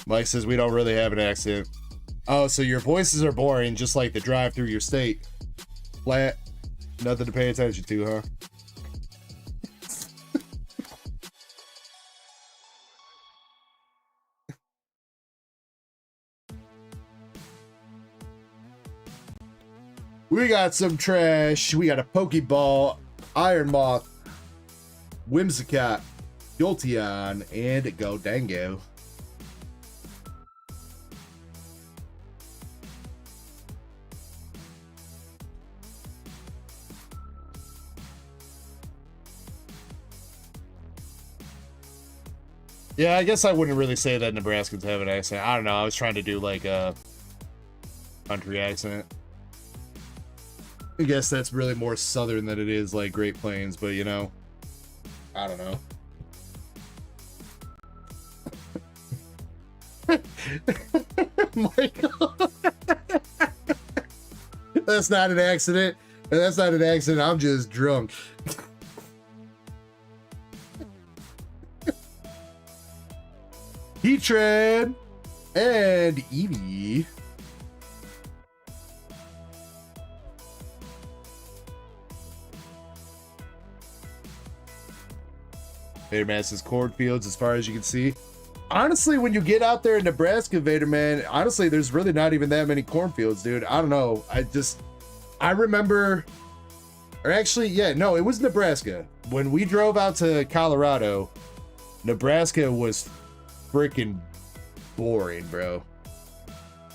Mike says we don't really have an accent. Oh, so your voices are boring, just like the drive through your state. Flat, nothing to pay attention to, huh? We got some trash. We got a Pokeball, Iron Moth, Whimsicott, Jolteon, and Godango. Yeah, I guess I wouldn't really say that Nebraskans have an accent. I don't know. I was trying to do like a country accent. I guess that's really more southern than it is like Great Plains, but you know, I don't know. Michael, that's not an accident. That's not an accident. I'm just drunk. Heatran and Eevee. Vaderman says cornfields as far as you can see. Honestly, when you get out there in Nebraska, Vaderman, honestly, there's really not even that many cornfields, dude. I don't know. I remember, or actually, yeah, no, it was Nebraska. When we drove out to Colorado, Nebraska was freaking boring, bro.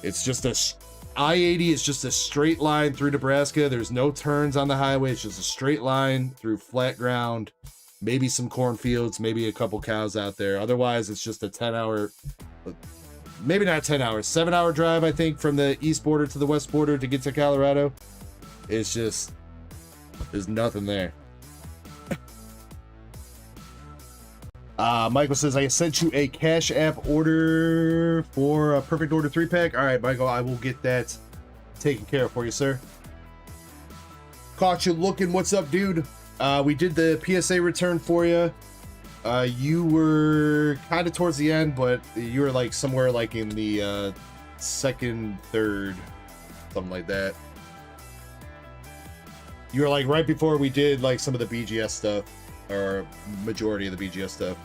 It's just I-80 is just a straight line through Nebraska. There's no turns on the highway. It's just a straight line through flat ground. Maybe some cornfields, maybe a couple cows out there. Otherwise, it's just a 10-hour, maybe not 10 hours, 7-hour drive, I think, from the east border to the west border to get to Colorado. It's just, there's nothing there. Michael says, I sent you a Cash App order for a Perfect Order 3-pack. All right, Michael, I will get that taken care of for you, sir. Caught you looking. What's up, dude? We did the PSA return for you. You were kind of towards the end, but you were like somewhere like in the second, third, something like that. You were like right before we did like some of the BGS stuff, or majority of the BGS stuff.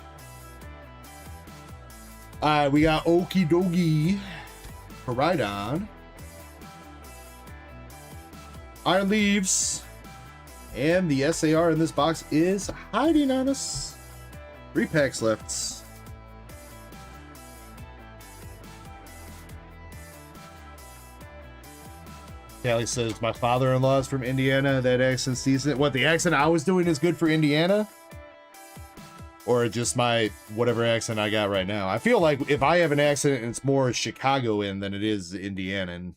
We got Okie Dokie, Koraidon, Iron Leaves. And the SAR in this box is hiding on us. 3 packs left. Callie says, my father-in-law is from Indiana. That accent's decent. What, the accent I was doing is good for Indiana? Or just my whatever accent I got right now? I feel like if I have an accent, it's more Chicagoan than it is Indianan.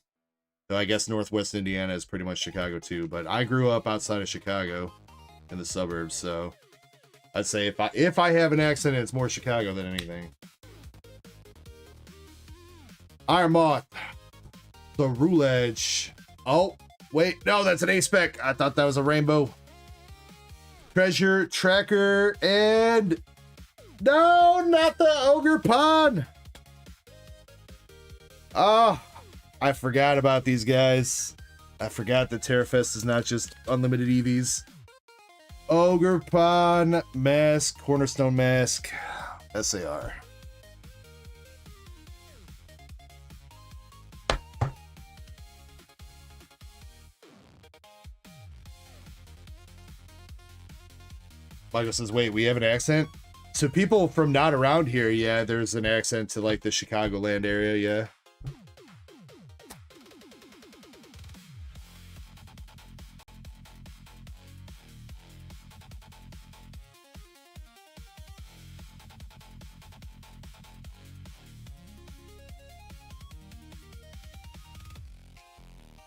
So I guess Northwest Indiana is pretty much Chicago too, but I grew up outside of Chicago in the suburbs, so I'd say if I have an accent, it's more Chicago than anything. Iron Moth, the Rule Edge. Oh, wait, no, that's an A-Spec. I thought that was a rainbow. Treasure Tracker, and no, not the Ogre Pond. Oh, I forgot about these guys. I forgot that Terrafest is not just unlimited EVs. Ogre Pond, Mask, Cornerstone Mask, SAR. Michael says, wait, we have an accent? So people from not around here, yeah, there's an accent to like the Chicagoland area, yeah.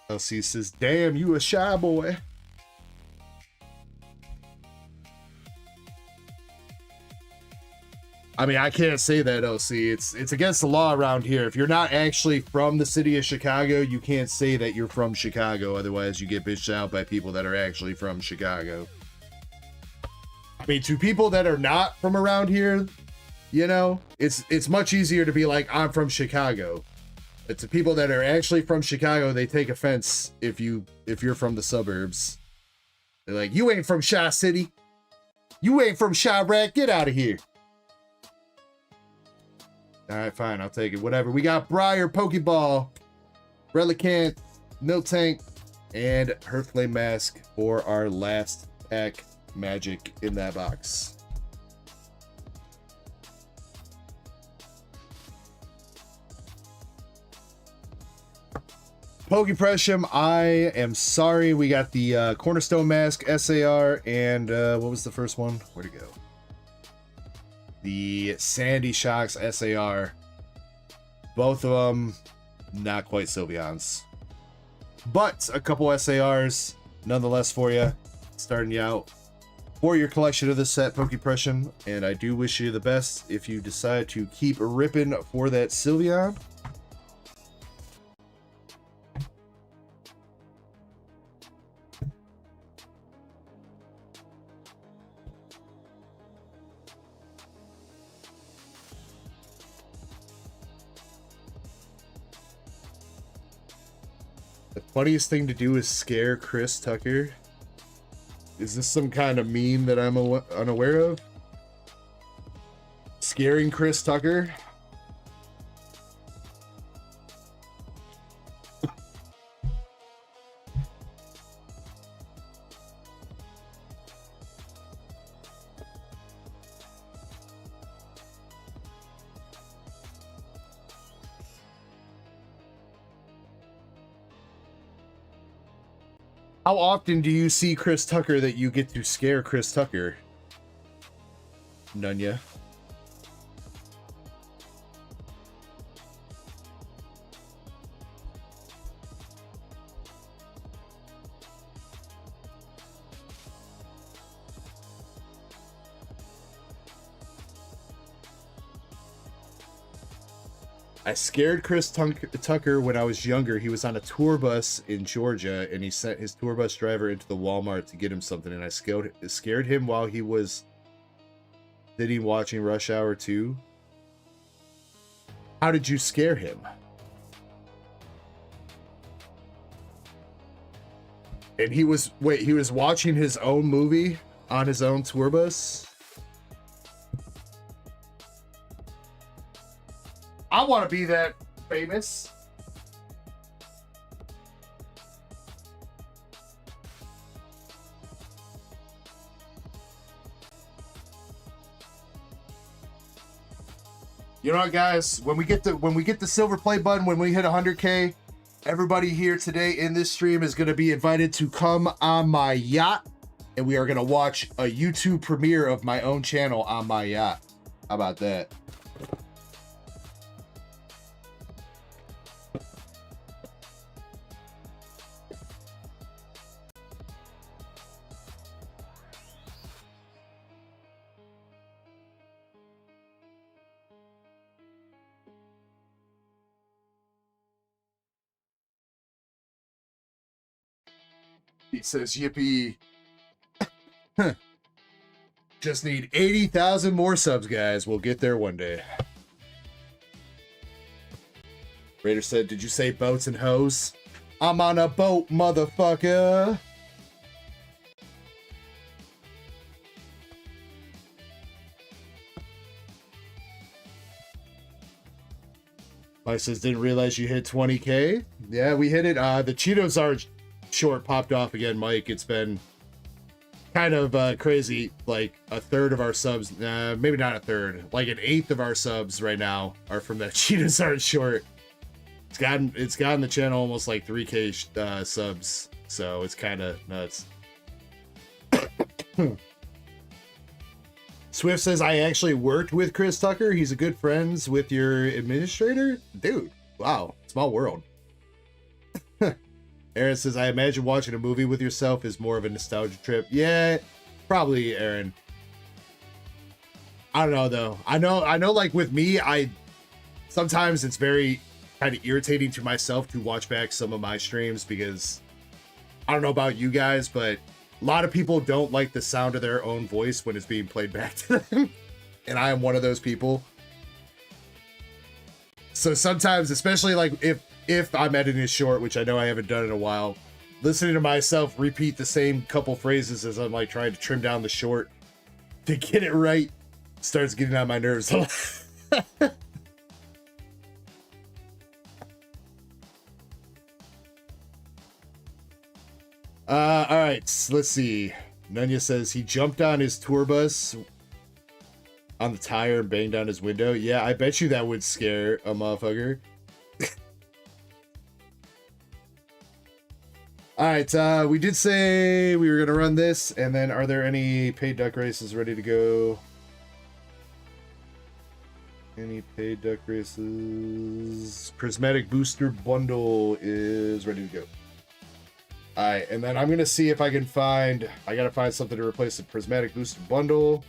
LC says, damn, you a shy boy. I mean, I can't say that, LC. It's against the law around here. If you're not actually from the city of Chicago, you can't say that you're from Chicago. Otherwise, you get bitched out by people that are actually from Chicago. I mean, to people that are not from around here, you know, it's much easier to be like, I'm from Chicago. But to people that are actually from Chicago, they take offense if you're from the suburbs. They're like, you ain't from Chi City. You ain't from Chirac. Get out of here. All right, fine. I'll take it. Whatever. We got Briar, Pokeball, Relicanth, Miltank, and Hearthflame Mask for our last pack magic in that box. Pokepressure, I am sorry. We got the Cornerstone Mask, SAR, and what was the first one? Where'd it go? The Sandy Shocks SAR. Both of them not quite Sylveons. But a couple SARs nonetheless for you. Starting you out for your collection of this set, Pokepressure. And I do wish you the best if you decide to keep ripping for that Sylveon. The funniest thing to do is scare Chris Tucker. Is this some kind of meme that I'm unaware of? Scaring Chris Tucker? How often do you see Chris Tucker that you get to scare Chris Tucker? None ya. I scared Chris Tucker when I was younger. He was on a tour bus in Georgia, and he sent his tour bus driver into the Walmart to get him something, and I scared him while he was sitting watching Rush Hour 2. How did you scare him? And he was watching his own movie on his own tour bus? I want to be that famous. You know what, guys? When we get the silver play button, when we hit 100K, everybody here today in this stream is going to be invited to come on my yacht, and we are going to watch a YouTube premiere of my own channel on my yacht. How about that? He says, yippee. Just need 80,000 more subs, guys. We'll get there one day. Raider said, did you say boats and hoes? I'm on a boat, motherfucker. Mike says, didn't realize you hit 20K. Yeah, we hit it. The Cheetos are short popped off again, Mike. It's been kind of crazy. Like a third of our subs, maybe not a third, like an eighth of our subs right now are from that Cheetahs Aren't Short. It's gotten the channel almost like 3K subs, so it's kind of nuts. Swift says, I actually worked with Chris Tucker. He's a good friends with your administrator. Dude, wow, small world. Aaron says, I imagine watching a movie with yourself is more of a nostalgia trip. Yeah, probably, Aaron. I don't know, though. I know, like, with me, sometimes it's very kind of irritating to myself to watch back some of my streams because I don't know about you guys, but a lot of people don't like the sound of their own voice when it's being played back to them. And I am one of those people. So sometimes, especially like if I'm editing a short, which I know I haven't done in a while, listening to myself repeat the same couple phrases as I'm like trying to trim down the short to get it right starts getting on my nerves. All right, let's see. Nunya says he jumped on his tour bus on the tire and banged on his window. Yeah, I bet you that would scare a motherfucker. All right, we did say we were going to run this, and then are there any paid duck races ready to go? Any paid duck races? Prismatic Booster Bundle is ready to go. All right, and then I'm going to see if I can find... I got to find something to replace the Prismatic Booster Bundle.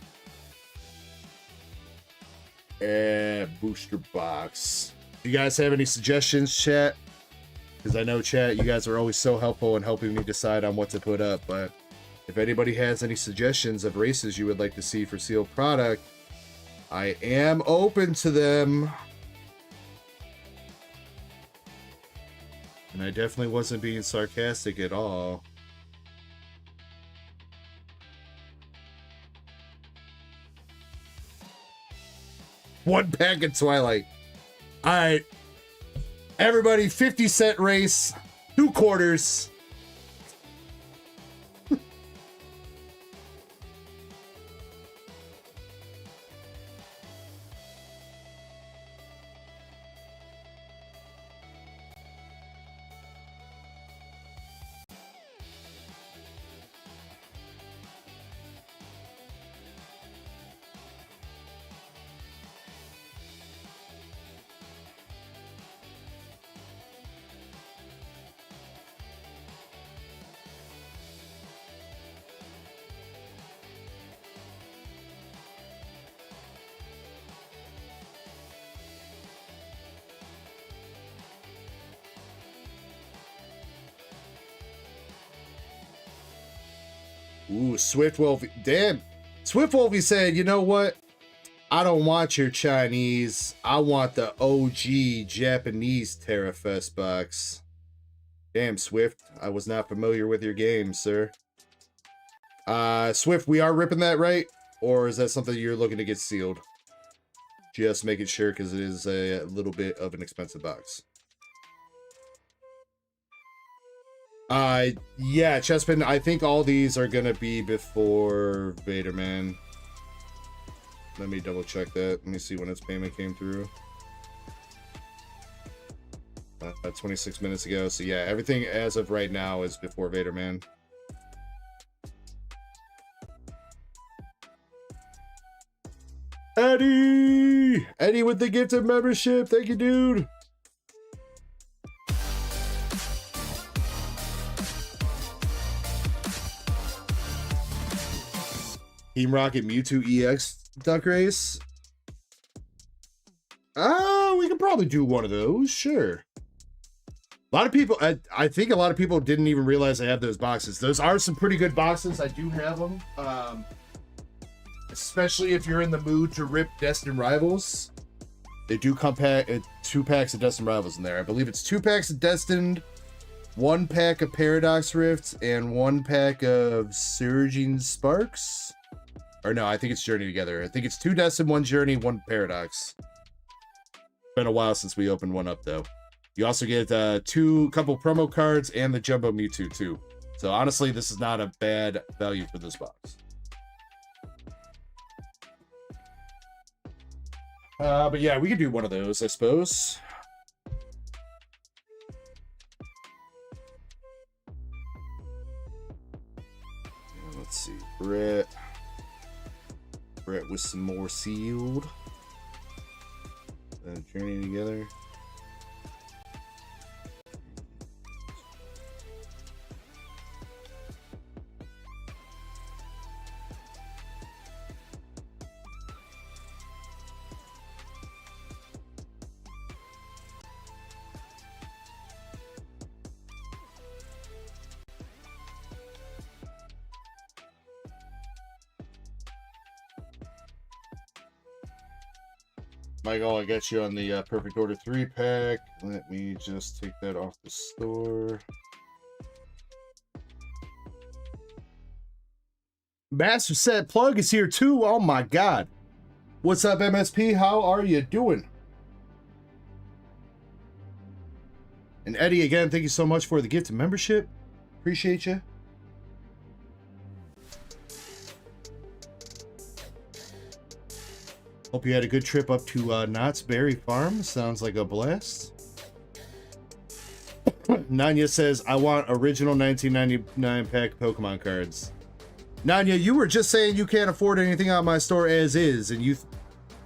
And Booster Box. Do you guys have any suggestions, chat? Because I know, chat, you guys are always so helpful in helping me decide on what to put up. But if anybody has any suggestions of races you would like to see for sealed product, I am open to them. And I definitely wasn't being sarcastic at all. One pack of Twilight. All right. Everybody, 50-cent race, 2 quarters. Ooh, Swift Wolfie. Damn. Swift Wolfie said, you know what? I don't want your Chinese. I want the OG Japanese Terrafest box. Damn, Swift. I was not familiar with your game, sir. Swift, we are ripping that, right? Or is that something you're looking to get sealed? Just making sure, because it is a little bit of an expensive box. Yeah, Chespin, I think all these are gonna be before Vader, man. Let me double check that. Let me see when its payment came through. 26 minutes ago. So yeah, everything as of right now is before Vader, man. Eddie with the gifted membership. Thank you, dude. Team Rocket Mewtwo EX duck race. We could probably do one of those, sure. A lot of people, I think a lot of people didn't even realize I have those boxes. Those are some pretty good boxes. I do have them. Especially if you're in the mood to rip Destined Rivals. They do come pack 2 packs of Destined Rivals in there. I believe it's 2 packs of Destined, 1 pack of Paradox Rifts, and 1 pack of Surging Sparks. Or no, I think it's Journey together. I think it's 2 Destined, 1 Journey, 1 Paradox. Been a while since we opened one up, though. You also get couple promo cards and the Jumbo Mewtwo, too. So honestly, this is not a bad value for this box. But yeah, we could do one of those, I suppose. Let's see, Brett with some more sealed. Journey together. Michael, I got you on the Perfect Order 3-pack. Let me just take that off the store. Master Set Plug is here too. Oh my God. What's up, MSP? How are you doing? And Eddie, again, thank you so much for the gift of membership. Appreciate you. Hope you had a good trip up to Knott's Berry Farm. Sounds like a blast. Nanya says, I want original 1999 pack Pokemon cards. Nanya, you were just saying you can't afford anything on my store as is, and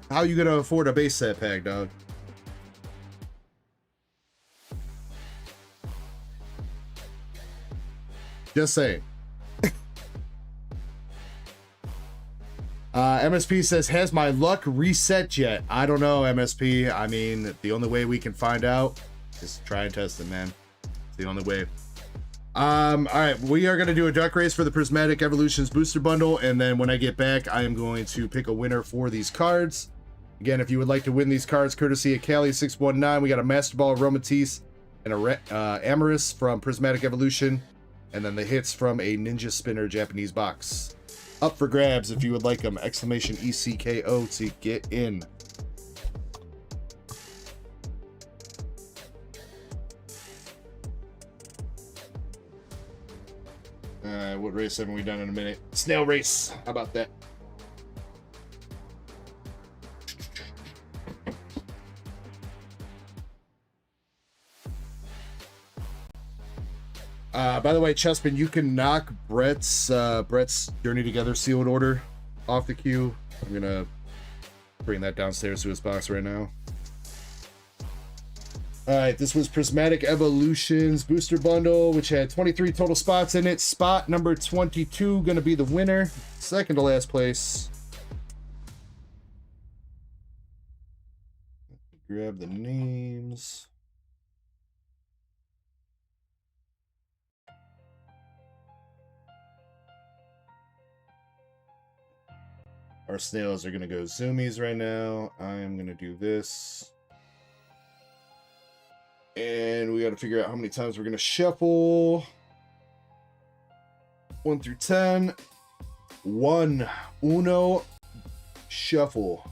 how you gonna afford a base set pack, dog? Just saying. MSP says, has my luck reset yet? I don't know, MSP. I mean, the only way we can find out is to try and test it, man. It's the only way. All right, we are going to do a duck race for the Prismatic Evolutions booster bundle, and then when I get back, I am going to pick a winner for these cards. Again, if you would like to win these cards, courtesy of Callie619, we got a Master Ball Aromatisse and a Amorous from Prismatic Evolution, and then the hits from a Ninja Spinner Japanese box. Up for grabs if you would like them. Exclamation ECKO to get in. What race haven't we done in a minute? Snail race. How about that? By the way, Chespin, you can knock Brett's Journey Together sealed order off the queue. I'm gonna bring that downstairs to his box right now. All right, this was Prismatic Evolutions booster bundle, which had 23 total spots in it. Spot number 22 gonna be the winner. Second to last place. Grab the names. Our snails are going to go zoomies right now. I am going to do this. And we got to figure out how many times we're going to shuffle. 1 through 10. 1. Uno. Shuffle.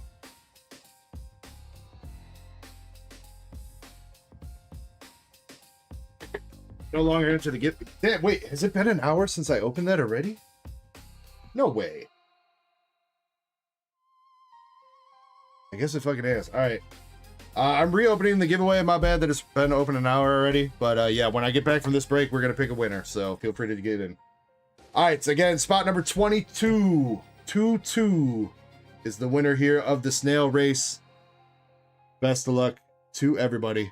No longer enter the gift. Damn, wait, has it been an hour since I opened that already? No way. I guess it fucking is. All right. I'm reopening the giveaway. My bad that it's been open an hour already. But yeah, when I get back from this break, we're going to pick a winner. So feel free to get in. All right. So again, spot number 22. 2-2 is the winner here of the snail race. Best of luck to everybody.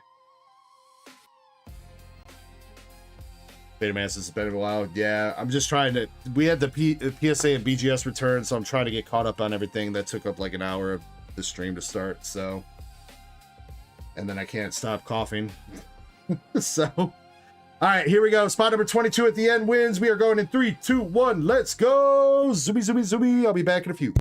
Betamax has been a while. Yeah, I'm just trying to... We had the PSA and BGS return, so I'm trying to get caught up on everything. That took up like an hour of the stream to start, so... And then I can't stop coughing. So... All right, here we go. Spot number 22 at the end wins. We are going in 3, 2, 1. Let's go! Zoomy, zoomy, zoomy. I'll be back in a few.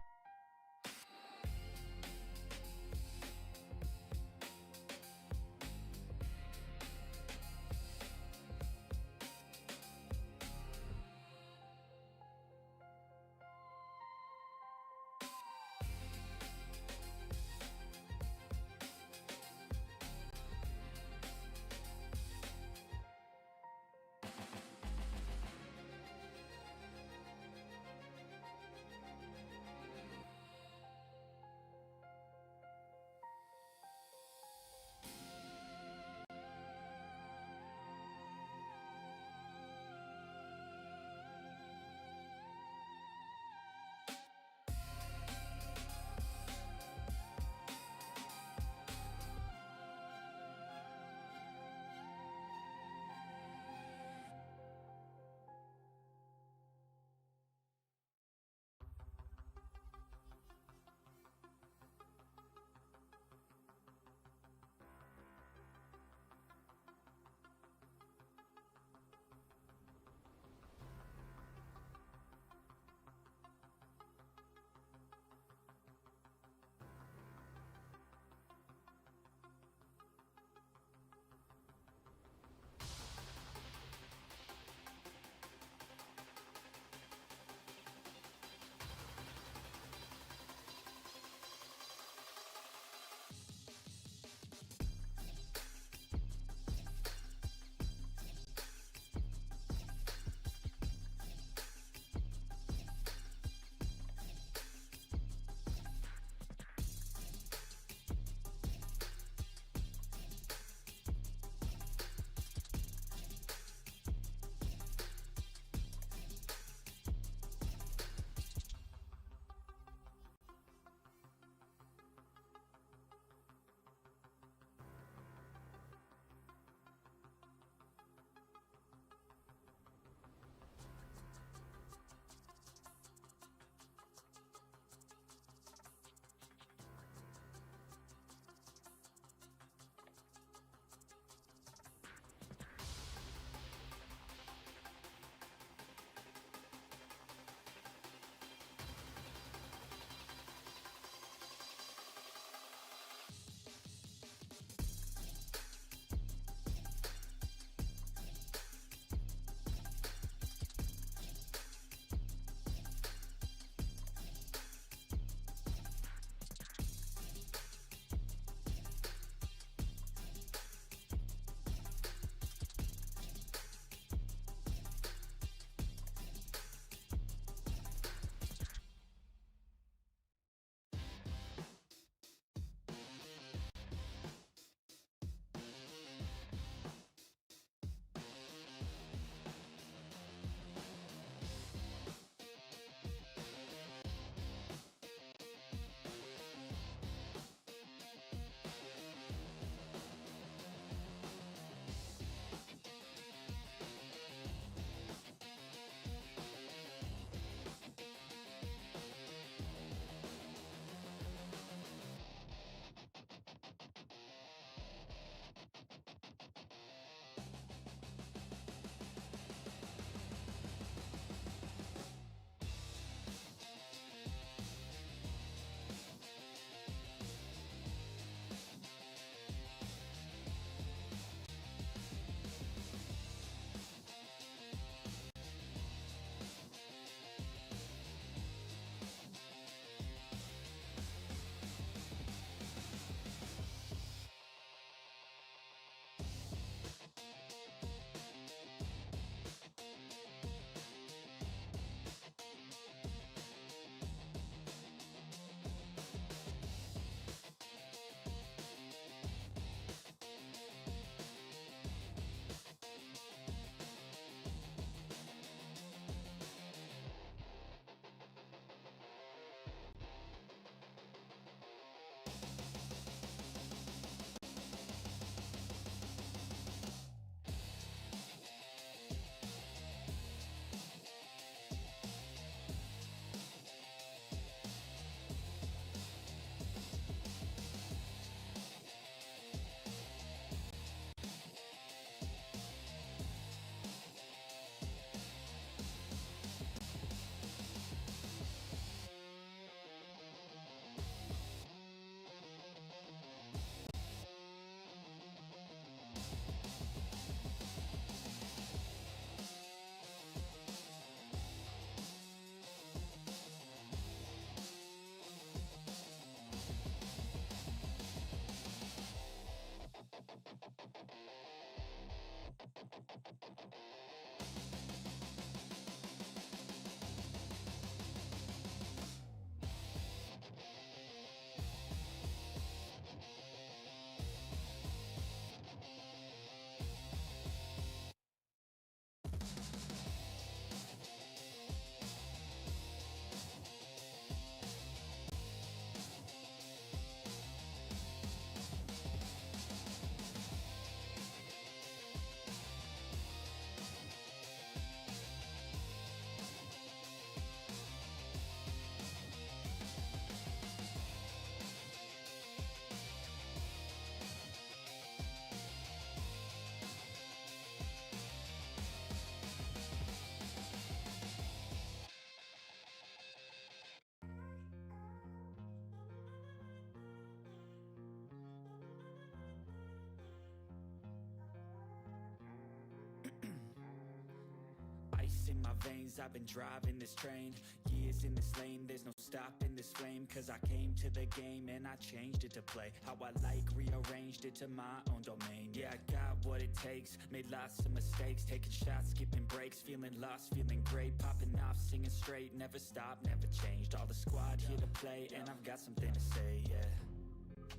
ice in my veins, I've been driving this train. Years in this lane, there's no stopping this flame. Cause I came to the game and I changed it to play how I like, rearranged it to my own domain. Yeah, I got what it takes, made lots of mistakes, taking shots, skipping breaks, feeling lost, feeling great, popping off, singing straight, never stopped, never changed. All the squad here to play, and I've got something to say, yeah.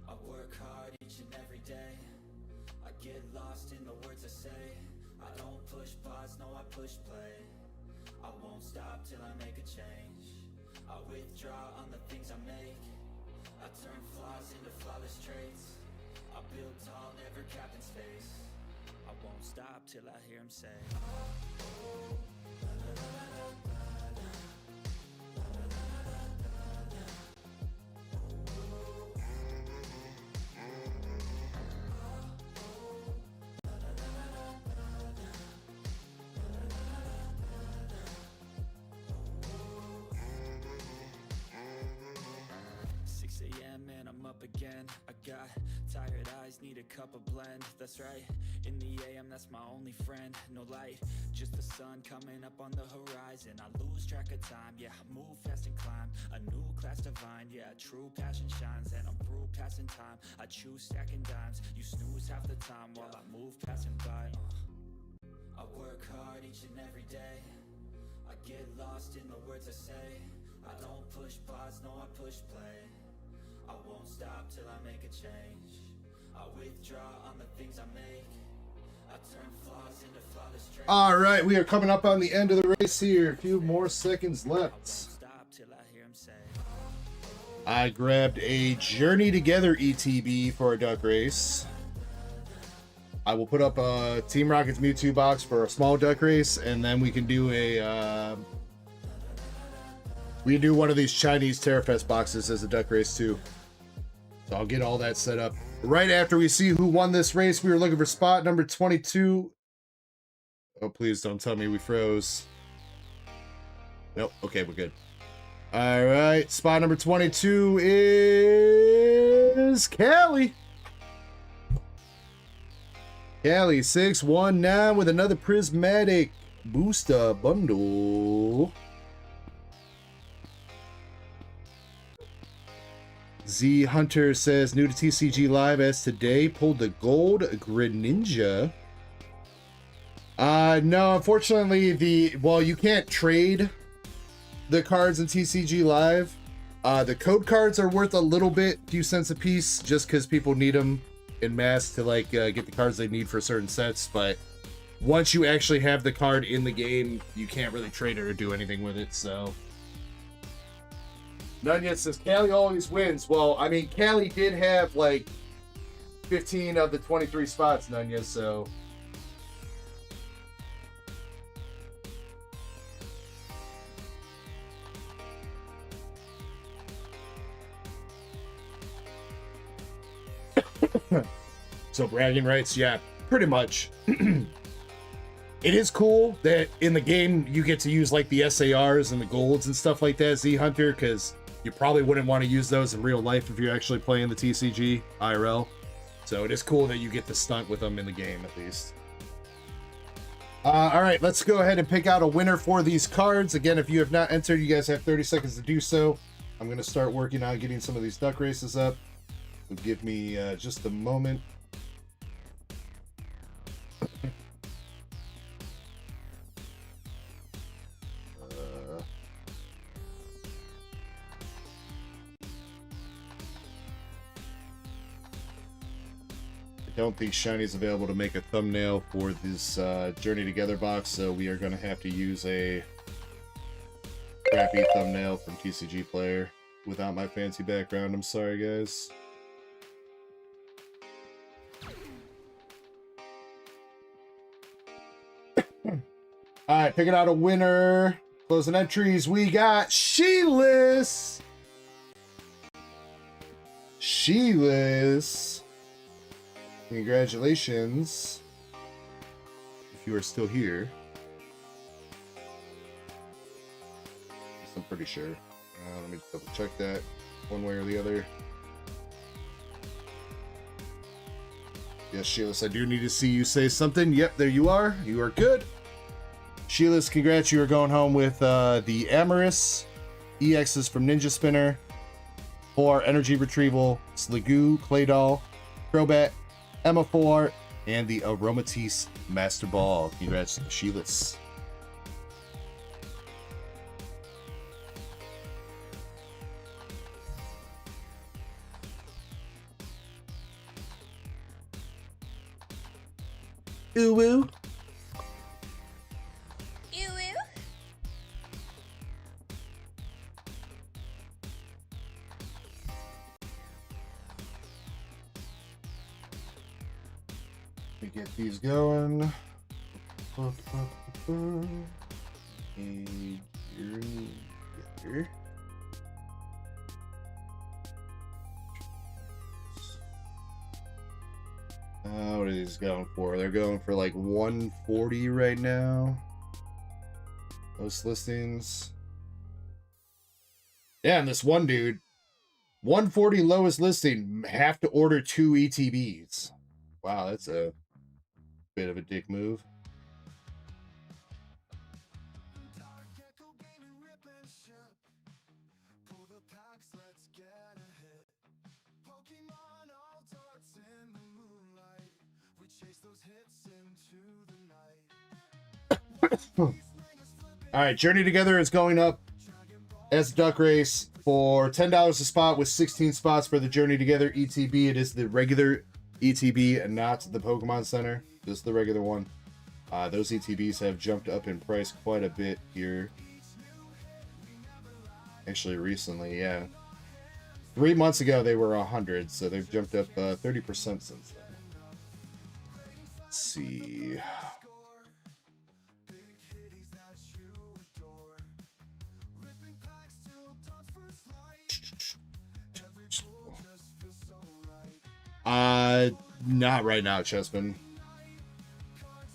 I work hard each and every day, I get lost in the words I say. I don't push pause, no I push play. I won't stop till I make a change. I withdraw on the things I make. I turn flaws into flawless traits. I build tall, never capped in space. I won't stop till I hear him say, and I'm up again. I got tired eyes, need a cup of blend. That's right, in the AM, that's my only friend. No light, just the sun coming up on the horizon. I lose track of time, yeah, I move fast and climb. A new class divine, yeah, true passion shines. And I'm through passing time, I choose stacking dimes. You snooze half the time while I move passing by. I work hard each and every day, I get lost in the words I say. I don't push pause, no I push play. I won't stop till I make a change. I withdraw on the things I make. I turn flaws into flawless traits. All right, we are coming up on the end of the race here. A few more seconds left. Stop till I hear him say, I grabbed a Journey Together ETB for a duck race. I will put up a Team Rocket's Mewtwo box for a small duck race, and then we can do a we can do one of these Chinese Terrafest boxes as a duck race too. So I'll get all that set up right after we see who won this race. We were looking for spot number 22. Oh, please don't tell me we froze. Nope. Okay, we're good. All right. Spot number 22 is Callie. Callie 619 with another prismatic booster bundle. Z Hunter says, new to TCG Live as today, pulled the gold Greninja. No, unfortunately, well, you can't trade the cards in TCG Live. The code cards are worth a little bit, few cents a piece, just because people need them in mass to like get the cards they need for certain sets. But once you actually have the card in the game, you can't really trade it or do anything with it, so... None yet says Callie always wins. Well, I mean, Callie did have like 15 of the 23 spots, Nunya, so. So bragging rights, yeah, pretty much. It is cool that in the game you get to use like the SARs and the golds and stuff like that, Z Hunter, because you probably wouldn't want to use those in real life if you're actually playing the TCG IRL. So it is cool that you get to stunt with them in the game at least. All right, let's go ahead and pick out a winner for these cards. Again, if you have not entered, you guys have 30 seconds to do so. I'm going to start working on getting some of these duck races up. So give me just a moment. I don't think Shiny's available to make a thumbnail for this Journey Together box, so we are going to have to use a crappy thumbnail from TCG Player without my fancy background. I'm sorry, guys. Alright, picking out a winner. Closing entries, we got Sheeless. Sheeless. Congratulations. If you are still here. I'm pretty sure. Let me double check that one way or the other. Yes, Sheeless, I do need to see you say something. Yep, there you are. You are good. Sheila's, congrats, you are going home with the Amorous. EX is from Ninja Spinner. 4 Energy Retrieval, Sligoo, Claydol, Crobat, Emma 4, and the Aromatisse Master Ball. Congrats to the Sheilas. Ooh woo. Ew, ew. We get these going. What are these going for? They're going for like 140 right now. Those listings. Yeah, and this one dude, 140 lowest listing, have to order 2 ETBs. Wow, that's a bit of a dick move. All right, Journey Together is going up as a duck race for $10 a spot with 16 spots for the Journey Together ETB. It is the regular ETB and not the Pokemon Center, just the regular one. Those ETBs have jumped up in price quite a bit here. Actually, recently, yeah. 3 months ago, they were 100, so they've jumped up 30% since then. Let's see. Not right now, Chespin.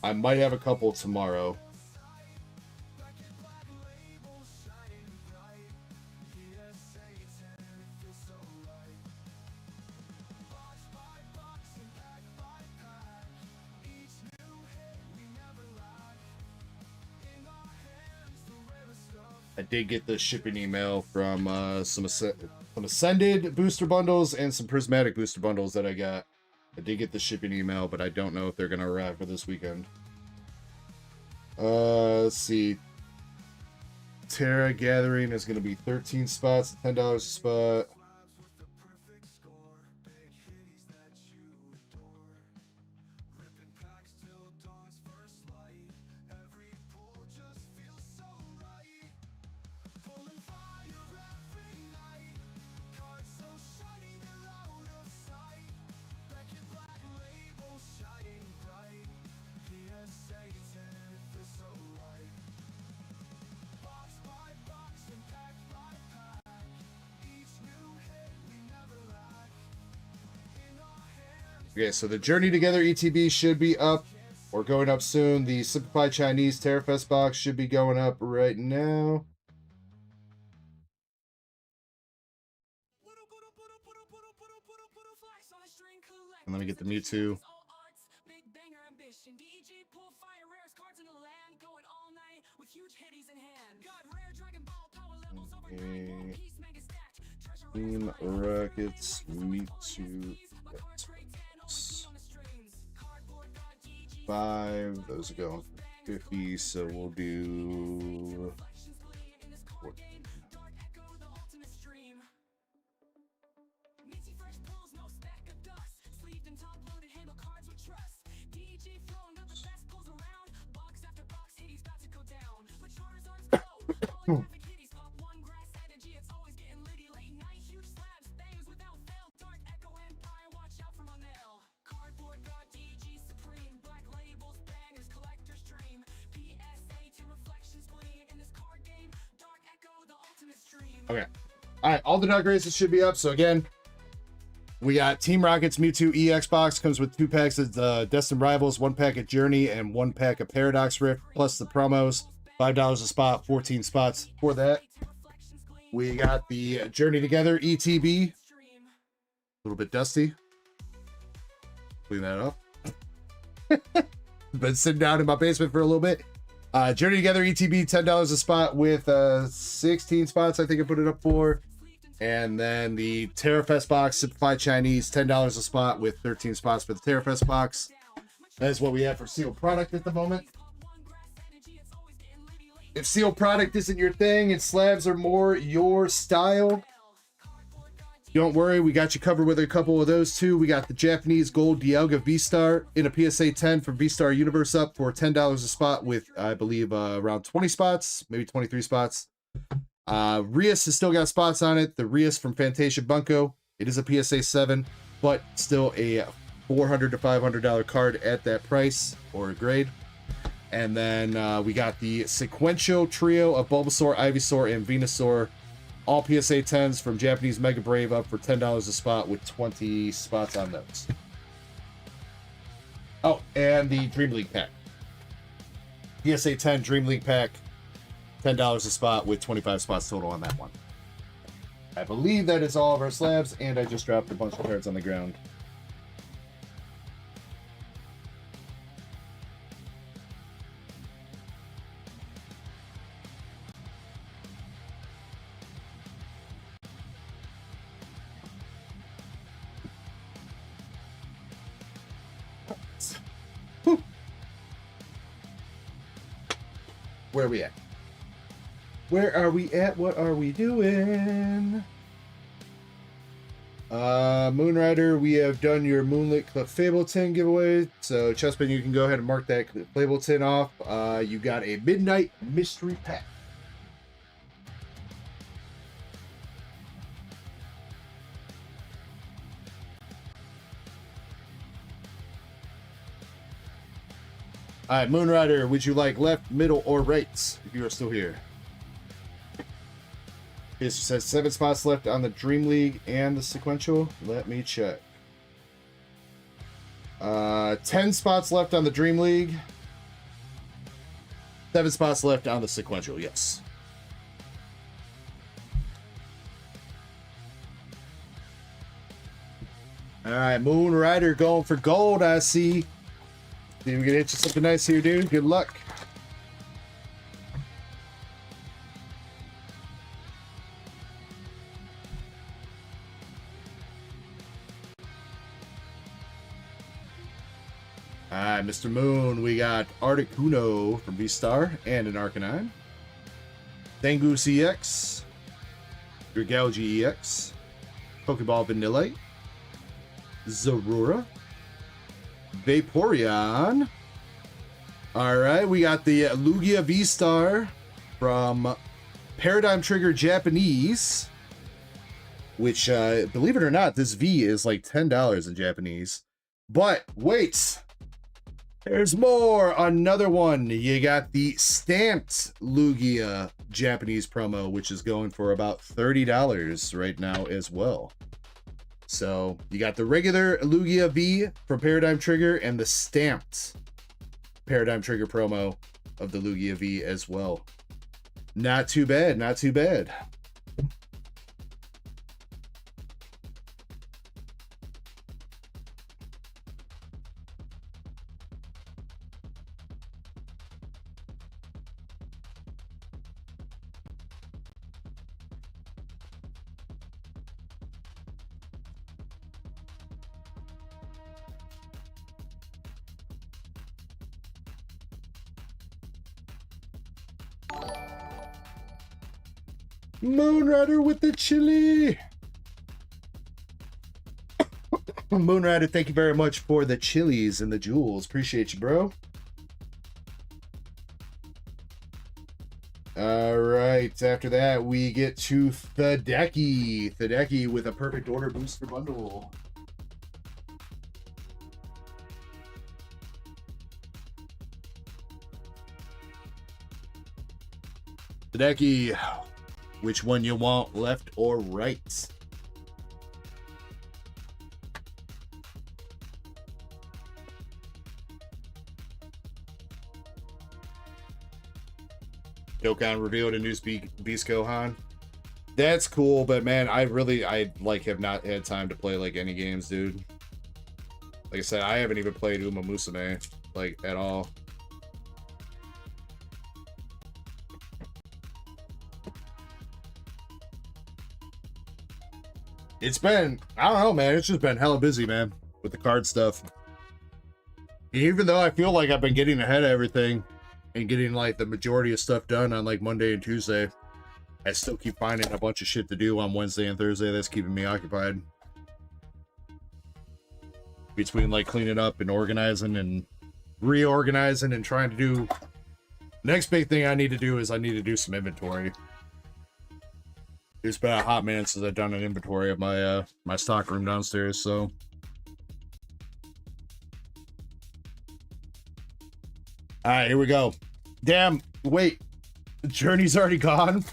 I might have a couple tomorrow. I did get the shipping email from some Ascended booster bundles and some Prismatic booster bundles that I got. I did get the shipping email, but I don't know if they're going to arrive for this weekend. Let's see. Terra Gathering is going to be 13 spots, $10 a spot. Okay, so the Journey Together ETB should be up or going up soon. The Simplified Chinese Terrafest box should be going up right now. And let me get the Mewtwo. Okay. Team Rockets, Mewtwo. 5, those are going for 50, so we'll do 14. Okay. All right. All the duck races should be up. So again, we got Team Rocket's Mewtwo EX box. Comes with 2 packs of Destined Rivals, 1 pack of Journey, and 1 pack of Paradox Rift, plus the promos. $5 a spot, 14 spots for that. We got the Journey Together ETB. A little bit dusty. Clean that up. Been sitting down in my basement for a little bit. Journey Together ETB, $10 a spot with 16 spots, I think I put it up for. And then the Terafest box, Simplified Chinese, $10 a spot with 13 spots for the Terafest box. That is what we have for sealed product at the moment. If sealed product isn't your thing and slabs are more your style, don't worry, we got you covered with a couple of those too. We got the Japanese Gold Dialga V-Star in a PSA 10 from V-Star Universe up for $10 a spot with, I believe, around 20 spots, maybe 23 spots. Rias has still got spots on it. The Rias from Fantasia Bunko. It is a PSA 7, but still a $400 to $500 card at that price or a grade. And then we got the sequential trio of Bulbasaur, Ivysaur, and Venusaur. All PSA 10s from Japanese Mega Brave up for $10 a spot with 20 spots on those. Oh, and the Dream League pack. PSA 10 Dream League pack. $10 a spot with 25 spots total on that one. I believe that is all of our slabs, and I just dropped a bunch of cards on the ground. Where are we at? Where are we at? What are we doing? Moonrider, we have done your Moonlit Fableton giveaway. So, Chespin, you can go ahead and mark that Fableton off. You got a Midnight Mystery Pack. All right, Moonrider, would you like left, middle, or right if you are still here? It says 7 spots left on the Dream League and the sequential. Let me check. 10 spots left on the Dream League. 7 spots left on the sequential, yes. All right, Moonrider going for gold, I see. See if we can hit you something nice here, dude. Good luck. All right, Mr. Moon, we got Articuno from V-Star and an Arcanine. Zangoose EX. Dragalge EX. Pokeball Vanillite. Zorora. Vaporeon. All right, we got the Lugia V-Star from Paradigm Trigger Japanese, which, believe it or not, this V is like $10 in Japanese. But wait, there's more. Another one. You got the stamped Lugia Japanese promo, which is going for about $30 right now as well. So you got the regular Lugia V from Paradigm Trigger and the stamped Paradigm Trigger promo of the Lugia V as well. Not too bad, not too bad. Moonrider with the chili. Moonrider, thank you very much for the chilies and the jewels. Appreciate you, bro. All right. After that, we get to Thadeki. Thadeki with a perfect order booster bundle. Thadeki. Which one you want, left or right? Dokkan revealed a new Beast Gohan. That's cool, but man, I like have not had time to play like any games, dude. Like I said, I haven't even played Uma Musume like at all. It's been, I don't know, man. It's just been hella busy, man, with the card stuff. Even though I feel like I've been getting ahead of everything and getting like the majority of stuff done on like Monday and Tuesday, I still keep finding a bunch of shit to do on Wednesday and Thursday that's keeping me occupied. Between like cleaning up and organizing and reorganizing and trying to do... Next big thing I need to do is I need to do some inventory. It's been a hot minute since I've done an inventory of my my stock room downstairs, so... Alright, here we go. Damn, wait. The journey's already gone?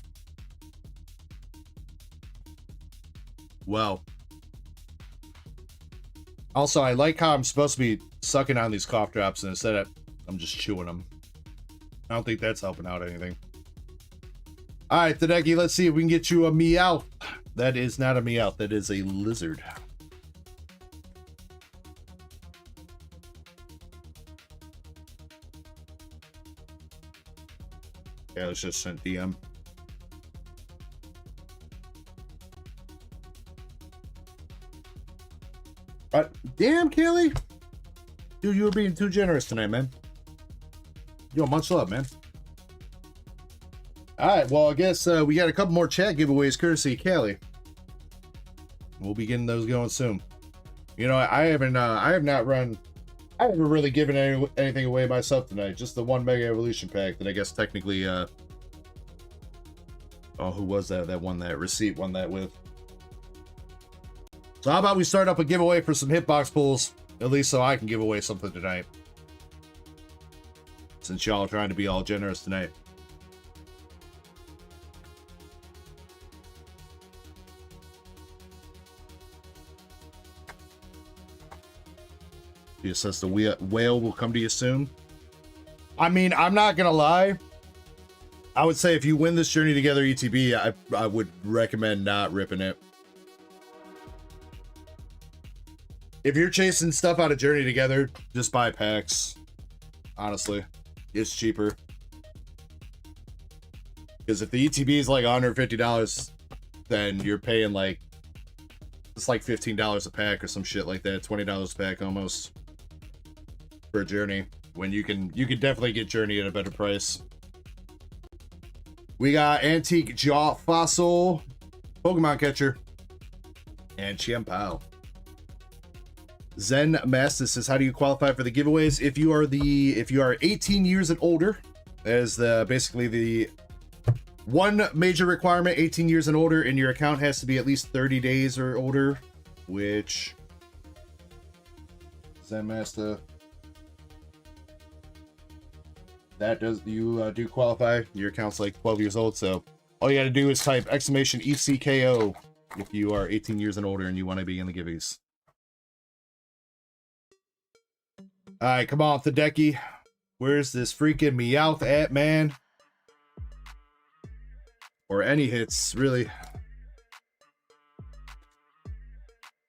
Well. Also, I like how I'm supposed to be sucking on these cough drops, and instead I'm just chewing them. I don't think that's helping out anything. Alright, Tadeki, let's see if we can get you a meow. That is not a meow, that is a lizard. Yeah, let's just send DM. Damn, Kelly. Dude, you were being too generous tonight, man. Yo, much love, man. Alright, well, I guess we got a couple more chat giveaways courtesy of Kelly. We'll be getting those going soon. You know, I have not really given anything away myself tonight. Just the one Mega Evolution pack that I guess technically, oh, who was that? That one that Receipt won that with. So how about we start up a giveaway for some hitbox pulls, at least so I can give away something tonight. Since y'all are trying to be all generous tonight. He says the whale will come to you soon. I mean, I'm not gonna lie. I would say if you win this Journey Together ETB, I would recommend not ripping it. If you're chasing stuff out of Journey Together, just buy packs. Honestly, it's cheaper. Because if the ETB is like $150, then you're paying like, it's like $15 a pack or some shit like that. $20 a pack almost for a Journey. When you can definitely get Journey at a better price. We got Antique Jaw Fossil, Pokemon Catcher, and Chimpao. Zen Master says, how do you qualify for the giveaways? If you are 18 years and older, that is basically the one major requirement. 18 years and older, and your account has to be at least 30 days or older, which Zen Master, that does, you do qualify. Your account's like 12 years old, so all you got to do is type !ECKO if you are 18 years and older and you want to be in the giveaways. Alright, come on, Tadeki. Where's this freaking Meowth at, man? Or any hits, really.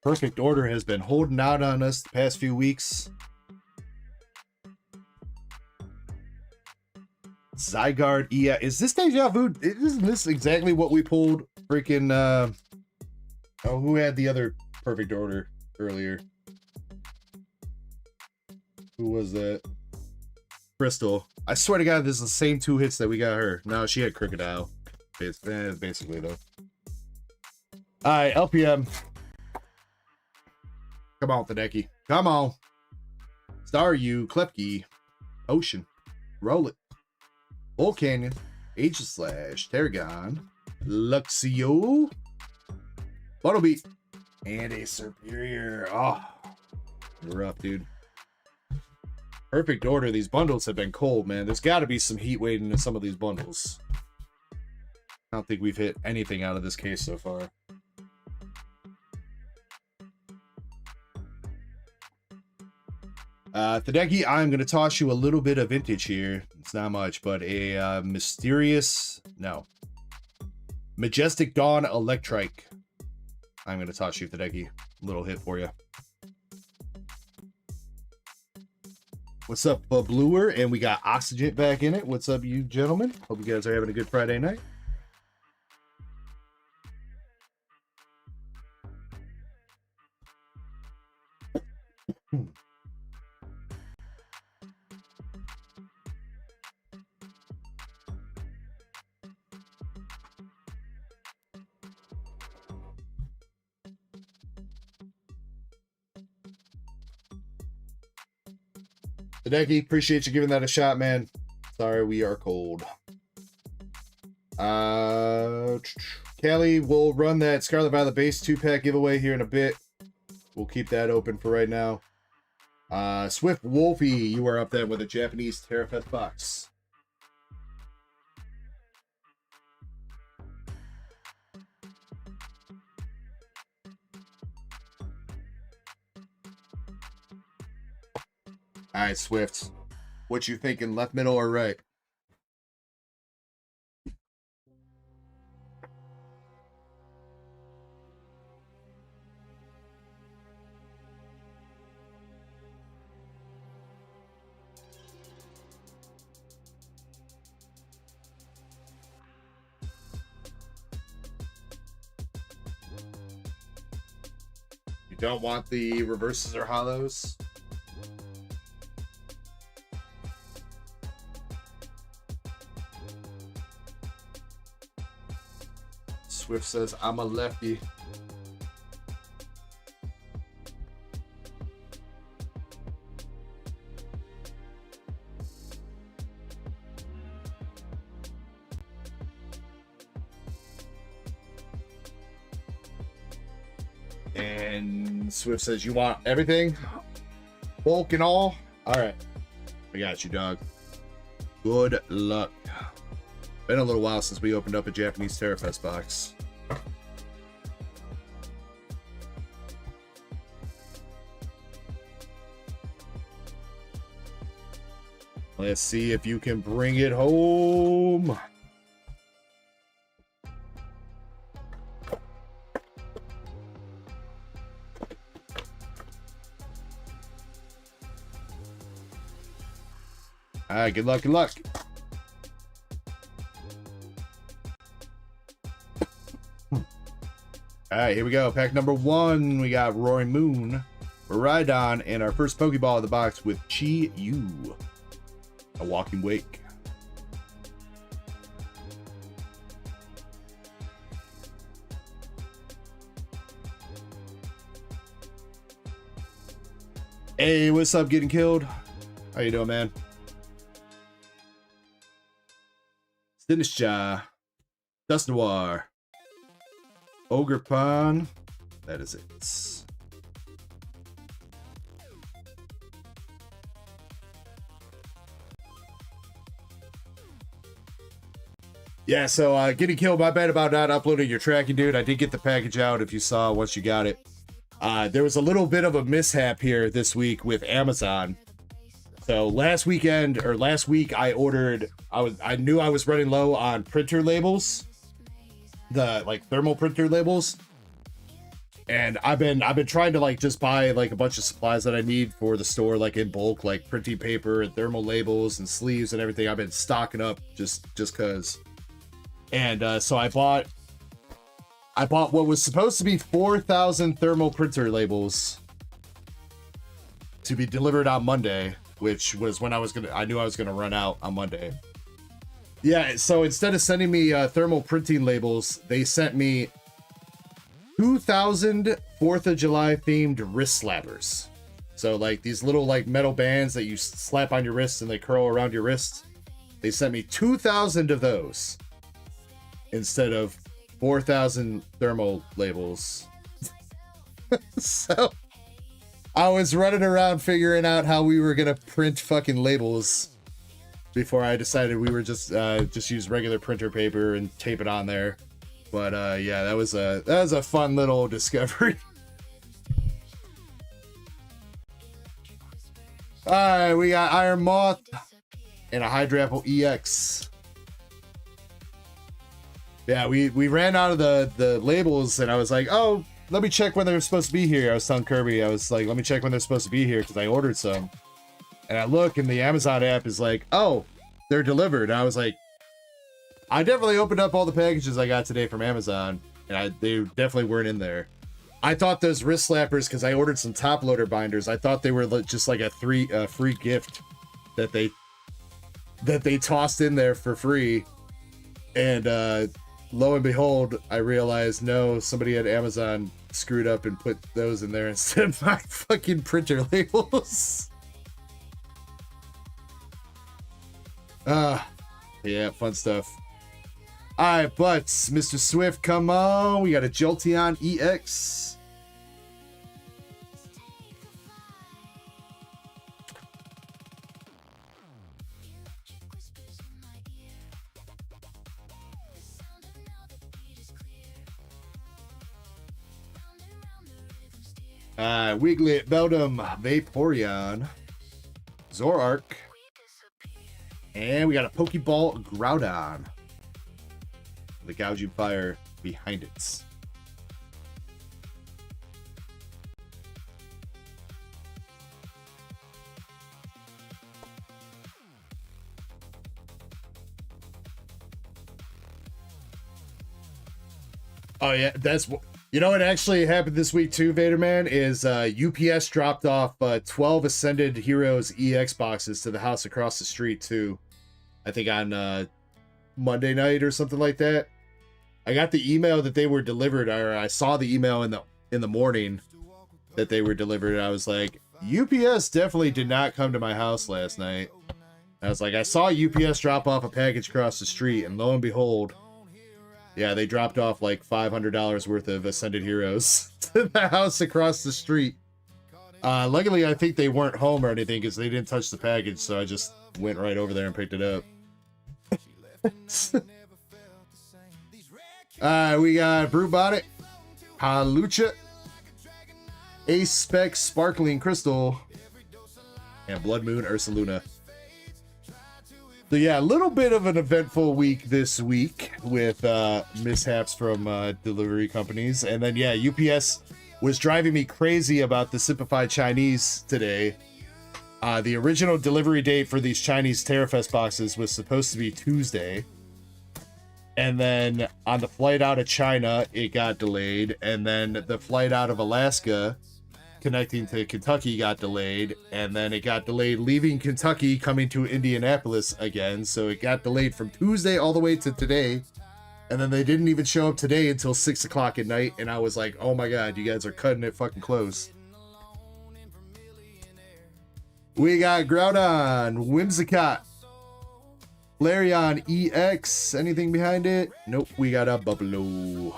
Perfect Order has been holding out on us the past few weeks. Zygarde, yeah. Is this Deja Vu? Isn't this exactly what we pulled? Freaking, oh, who had the other Perfect Order earlier? Who was that? Crystal. I swear to God, this is the same two hits that we got her. No, she had Crocodile. It's basically, though. Alright, LPM. Come on, Tadeki. Come on. Staryu, Klepke, Ocean, Roll It, Bull Canyon, Aegislash, Terragon, Luxio, Buttlebeat, and a Superior. Oh, rough, dude. Perfect Order. These bundles have been cold, man. There's got to be some heat waiting in some of these bundles. I don't think we've hit anything out of this case so far. Tadeki, I'm going to toss you a little bit of vintage here. It's not much, but a Majestic Dawn Electrike. I'm going to toss you, Tadeki. Little hit for you. What's up, Bluer? And we got Oxygen back in it. What's up, you gentlemen? Hope you guys are having a good Friday night. Hideki, appreciate you giving that a shot, man. Sorry, we are cold. Callie will run that Scarlet Violet base 2-pack giveaway here in a bit. We'll keep that open for right now. Swift Wolfie, you are up there with a Japanese Terrafest box. All right, Swift. What you thinking, left, middle, or right? You don't want the reverses or hollows? Swift says, I'm a lefty. And Swift says, you want everything? Bulk and all? All right. I got you, dog. Good luck. Been a little while since we opened up a Japanese Terrafest box. Let's see if you can bring it home. All right, good luck, good luck. All right, here we go. Pack number 1. We got Roaring Moon, Rhydon, and our first Pokeball of the box with Chi-Yu, a Walking Wake. Hey, what's up, Getting Killed? How you doing, man? Sinisha, Dust Noir, Ogre Pond. That is it. Yeah, so Getting Killed, my bad about not uploading your tracking, dude. I did get the package out if you saw once you got it. There was a little bit of a mishap here this week with Amazon. So last week I ordered, I knew I was running low on printer labels, the like thermal printer labels, and I've been trying to like just buy like a bunch of supplies that I need for the store, like in bulk, like printing paper and thermal labels and sleeves and everything. I've been stocking up just cause, and so I bought what was supposed to be 4,000 thermal printer labels to be delivered on Monday, which was when I knew I was gonna run out on Monday. Yeah, so instead of sending me thermal printing labels, they sent me 2,000 4th of July themed wrist slappers. So like these little like metal bands that you slap on your wrists and they curl around your wrist. They sent me 2,000 of those instead of 4,000 thermal labels. So I was running around figuring out how we were gonna print fucking labels before I decided we were just use regular printer paper and tape it on there. But yeah, that was a fun little discovery. All right, we got Iron Moth and a Hydrapple EX. Yeah, we ran out of the labels, and I was like, oh, let me check when they're supposed to be here. I was telling Kirby, I was like, let me check when they're supposed to be here because I ordered some. And I look, and the Amazon app is like, oh, they're delivered. And I was like, I definitely opened up all the packages I got today from Amazon, and they definitely weren't in there. I thought those wrist slappers, because I ordered some top loader binders, I thought they were just like a free gift that they tossed in there for free. And lo and behold, I realized, no, somebody at Amazon screwed up and put those in there instead of my fucking printer labels. Yeah, fun stuff. Alright, but Mr. Swift, come on. We got a Jolteon EX. Wiglet, Beldum, Vaporeon, Zoroark, and we got a Pokeball Groudon. The gouging fire behind it. Oh yeah, that's what. You know what actually happened this week too, Vaderman, is UPS dropped off 12 Ascended Heroes EX boxes to the house across the street too. I think on Monday night or something like that. I got the email that they were delivered, or I saw the email in the morning that they were delivered. And I was like, UPS definitely did not come to my house last night. I was like, I saw UPS drop off a package across the street, and lo and behold, yeah, they dropped off like $500 worth of Ascended Heroes to the house across the street. Luckily, I think they weren't home or anything because they didn't touch the package, so I just went right over there and picked it up. We got Brewbonic, Palucha, Ace Spec Sparkling Crystal, and Blood Moon Ursaluna. So yeah, a little bit of an eventful week this week with mishaps from delivery companies. And then yeah, UPS was driving me crazy about the simplified Chinese today. The original delivery date for these Chinese Terrafest boxes was supposed to be Tuesday. And then on the flight out of China, it got delayed. And then the flight out of Alaska connecting to Kentucky got delayed, and then it got delayed leaving Kentucky coming to Indianapolis again, so it got delayed from Tuesday all the way to today, and then they didn't even show up today until 6 o'clock at night, and I was like, oh my god, you guys are cutting it fucking close. We got Groudon, Whimsicott, Flareon EX, anything behind it? Nope, we got a Buffalo.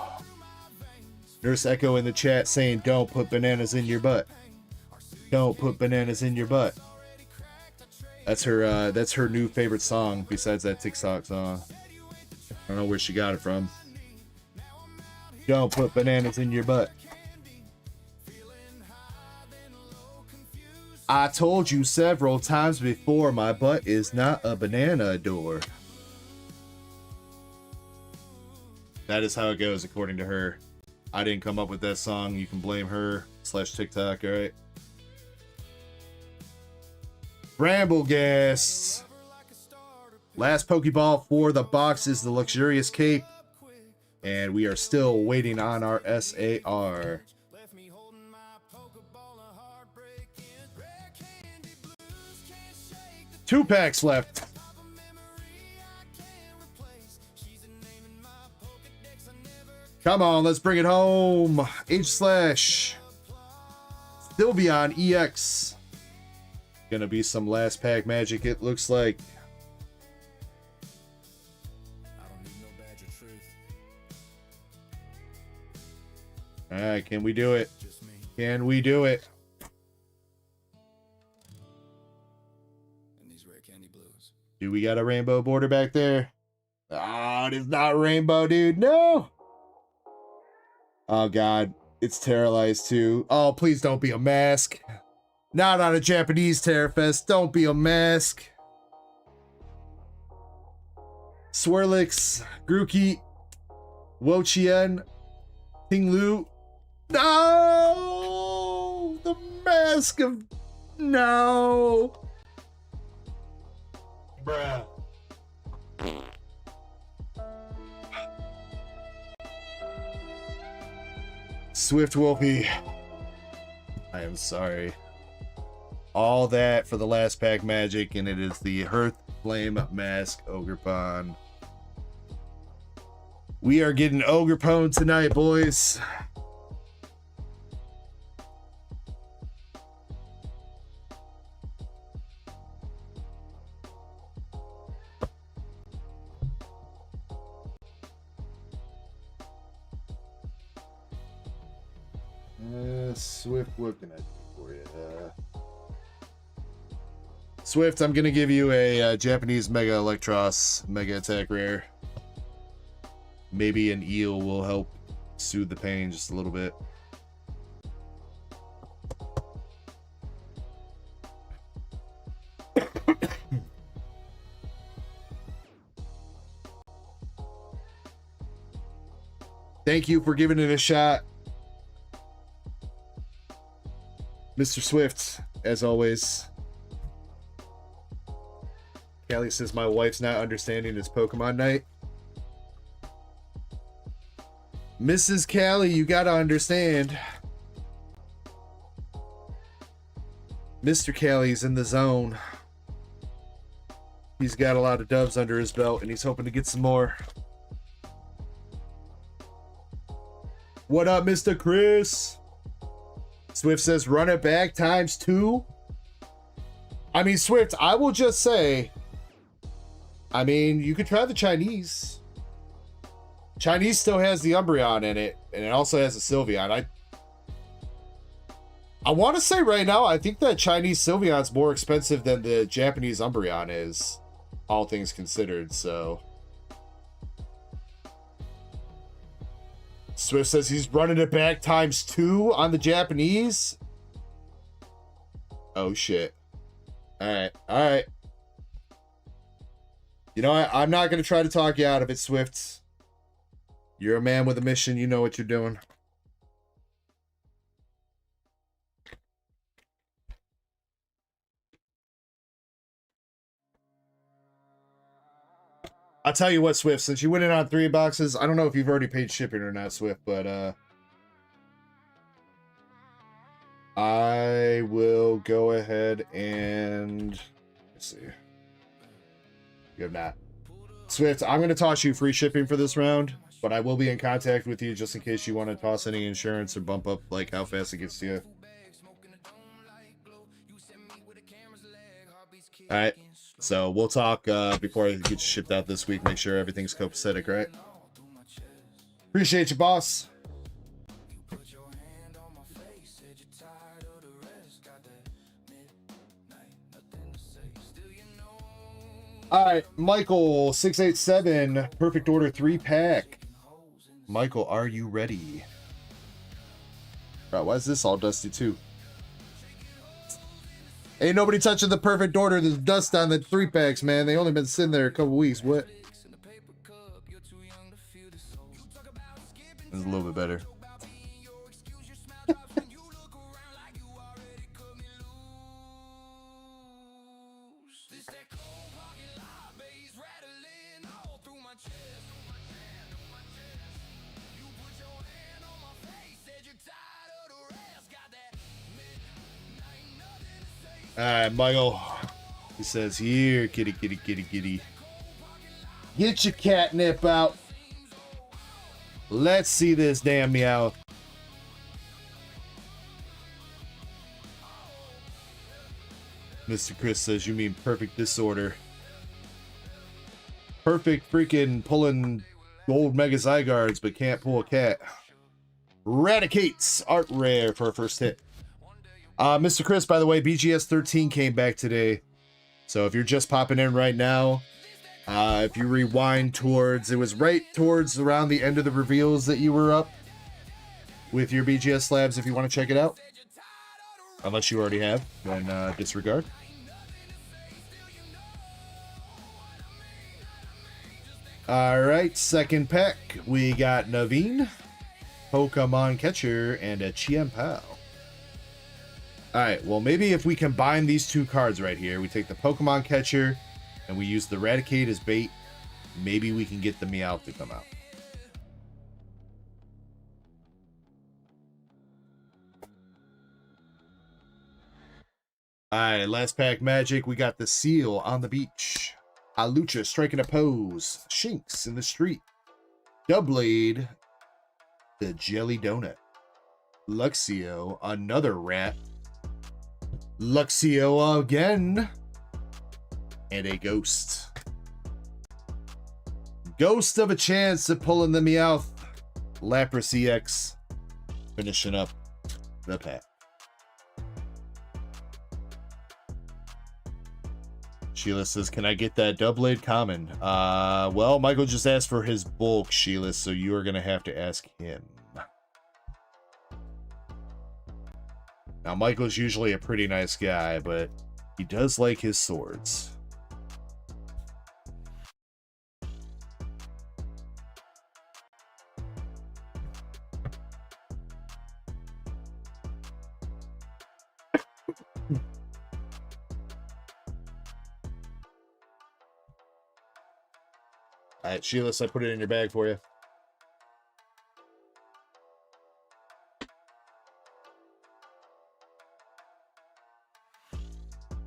Nurse Echo in the chat saying, don't put bananas in your butt. Don't put bananas in your butt. That's her new favorite song besides that TikTok song. I don't know where she got it from. Don't put bananas in your butt. I told you several times before, my butt is not a banana door. That is how it goes according to her. I didn't come up with that song. You can blame her / TikTok, alright? Brambleghast. Last Pokeball for the box is the Luxurious Cape. And we are still waiting on our SAR. 2 packs left. Come on, let's bring it home. H/. Sylveon EX. Gonna be some last pack magic, it looks like. Alright, can we do it? Can we do it? Do we got a rainbow border back there? Oh, it is not rainbow, dude. No! Oh god, it's Terralized too. Oh, please don't be a mask. Not on a Japanese Terrafest. Don't be a mask. Swirlix, Grookey, Wochien, Tinglu. No! The mask of... No! Bruh. Swift Wolfie, I am sorry. All that for the last pack magic, and it is the Hearth Flame Mask Ogerpon. We are getting Ogerpon tonight, boys. Swift, what can I do for you? Swift, I'm gonna give you a Japanese Mega Electros Mega Attack Rare. Maybe an eel will help soothe the pain just a little bit. Thank you for giving it a shot, Mr. Swift, as always. Callie says my wife's not understanding it's Pokemon night. Mrs. Callie, you gotta understand. Mr. Callie's in the zone. He's got a lot of dubs under his belt and he's hoping to get some more. What up, Mr. Chris? Swift says run it back ×2. I mean, Swift, I will just say, I mean, you could try the Chinese. Chinese still has the Umbreon in it, and it also has a Sylveon. I want to say right now, I think that Chinese Sylveon's more expensive than the Japanese Umbreon is, all things considered, so. Swift says he's running it back ×2 on the Japanese. Oh, shit. All right. You know what? I'm not going to try to talk you out of it, Swift. You're a man with a mission. You know what you're doing. I'll tell you what, Swift, since you went in on 3 boxes, I don't know if you've already paid shipping or not, Swift, but I will go ahead and let's see. You have not. Swift, I'm going to toss you free shipping for this round, but I will be in contact with you just in case you want to toss any insurance or bump up like how fast it gets to you. All right. So we'll talk before I get you shipped out this week. Make sure everything's copacetic, right? Appreciate you, boss. All right, Michael 687, perfect order 3-pack. Michael, are you ready? Bro, why is this all dusty too? Ain't nobody touching the perfect order. There's dust on the 3-packs, man. They only been sitting there a couple weeks. What? It's a little bit better. Alright, Michael. He says, here, kitty, kitty, kitty, kitty. Get your catnip out. Let's see this damn meow. Mr. Chris says, you mean perfect disorder. Perfect freaking pulling gold Mega Zygardes, but can't pull a cat. Radicates. Art rare for a first hit. Mr. Chris, by the way, BGS 13 came back today. So if you're just popping in right now, if you rewind towards, it was right towards around the end of the reveals that you were up with your BGS slabs. If you want to check it out, unless you already have, then disregard. All right, second pack. We got Naveen, Pokemon Catcher, and a Chiampao. Alright, well, maybe if we combine these 2 cards right here, we take the Pokemon Catcher and we use the Raticate as bait, maybe we can get the Meowth to come out. Alright, last pack magic. We got the Seal on the beach. Alucha striking a pose. Shinx in the street. Doublade. The Jelly Donut. Luxio, another rat. Luxio again. And a ghost. Ghost of a chance of pulling the Meowth. Lapras EX. Finishing up the pack. Sheila says, can I get that double-blade common? Well, Michael just asked for his bulk, Sheila, so you are going to have to ask him. Now, Michael's usually a pretty nice guy, but he does like his swords. All right, Sheila, I put it in your bag for you.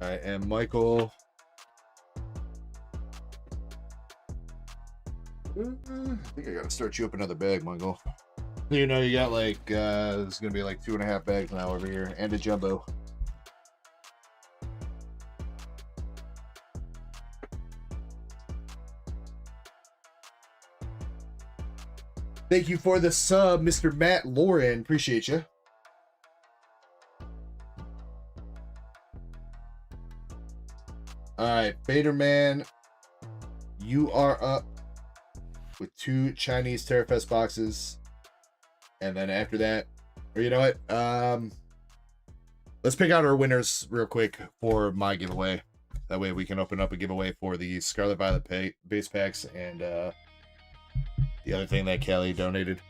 All right, and Michael. I think I gotta start you up another bag, Michael. You know, you got like, it's gonna be like 2.5 bags now over here, and a jumbo. Thank you for the sub, Mr. Matt Lauren. Appreciate you. All right, Baderman, you are up with 2 Chinese Terrafest boxes. And then after that, or you know what? Let's pick out our winners real quick for my giveaway. That way we can open up a giveaway for the Scarlet Violet base packs and the other thing that Kelly donated.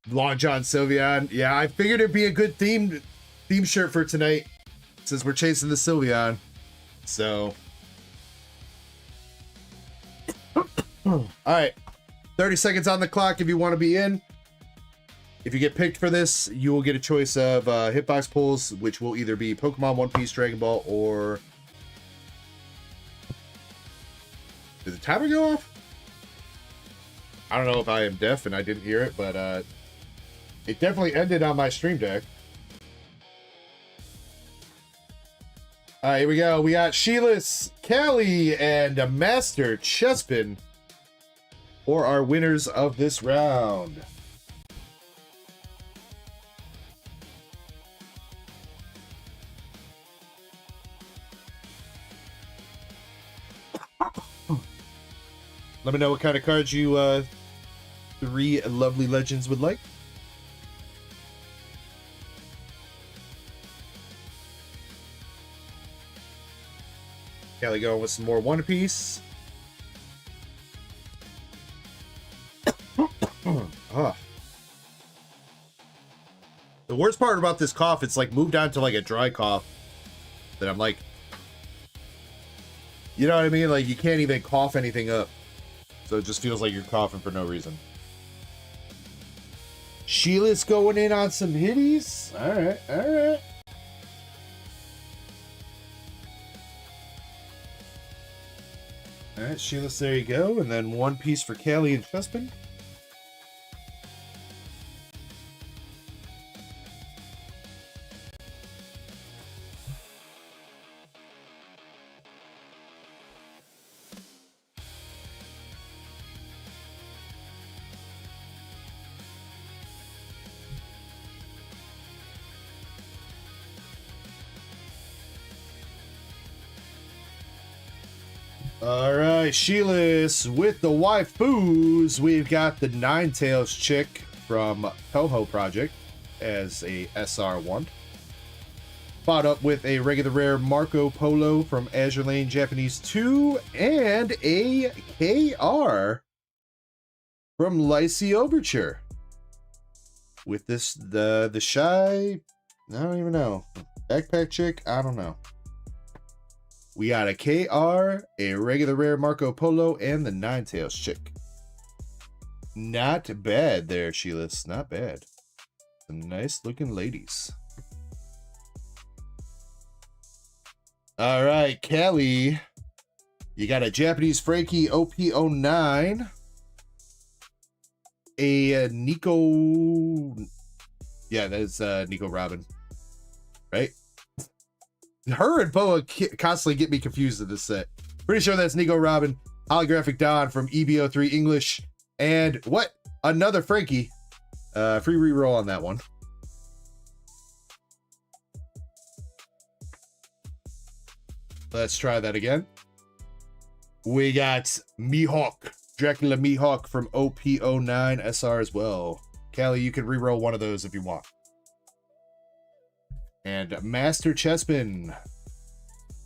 Long John Sylveon. Yeah, I figured it'd be a good theme shirt for tonight since we're chasing the Sylveon. So, all right, 30 seconds on the clock if you want to be in. If you get picked for this, you will get a choice of hitbox pulls, which will either be Pokemon, One Piece, Dragon Ball, or... Did the timer go off? I don't know if I am deaf and I didn't hear it, but it definitely ended on my stream deck. All right, here we go. We got Sheila's, Callie, and a Master Chespin for our winners of this round. Let me know what kind of cards you 3 lovely legends would like. Kelly going with some more One Piece. The worst part about this cough, it's like moved down to like a dry cough that I'm like, you know what I mean? Like you can't even cough anything up. So it just feels like you're coughing for no reason. Sheila's going in on some hitties. All right, all right. All right, Sheila, there you go. And then One Piece for Callie and Chespin. All right, Sheila's with the waifus. We've got the Ninetales chick from Toho Project as a SR1. Fought up with a regular rare Marco Polo from Azure Lane Japanese 2 and a KR from Lycee Overture. With this, the shy, I don't even know. Backpack chick, I don't know. We got a KR, a regular rare Marco Polo, and the Ninetales chick. Not bad there, Sheila's. Not bad. Some nice looking ladies. All right, Callie. You got a Japanese Frankie OP09. A Nico. Yeah, that's Nico Robin. Right? Her and Boa constantly get me confused in this set. Pretty sure that's Nico Robin. Holographic Dawn from EBO3 English. And what? Another Frankie. Free reroll on that one. Let's try that again. We got Mihawk. Dracula Mihawk from OP09 SR as well. Callie, you can reroll one of those if you want. And Master Chessman.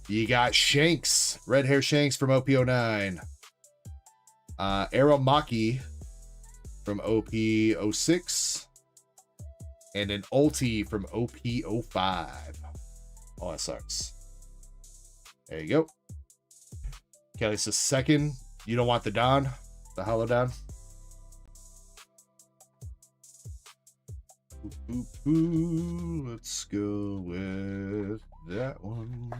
You got Shanks. Red Hair Shanks from OP09. Aramaki from OP06. And an Ulti from OP05. Oh, that sucks. There you go. Kelly says second. You don't want the Don? The Hollow Don? Let's go with that one.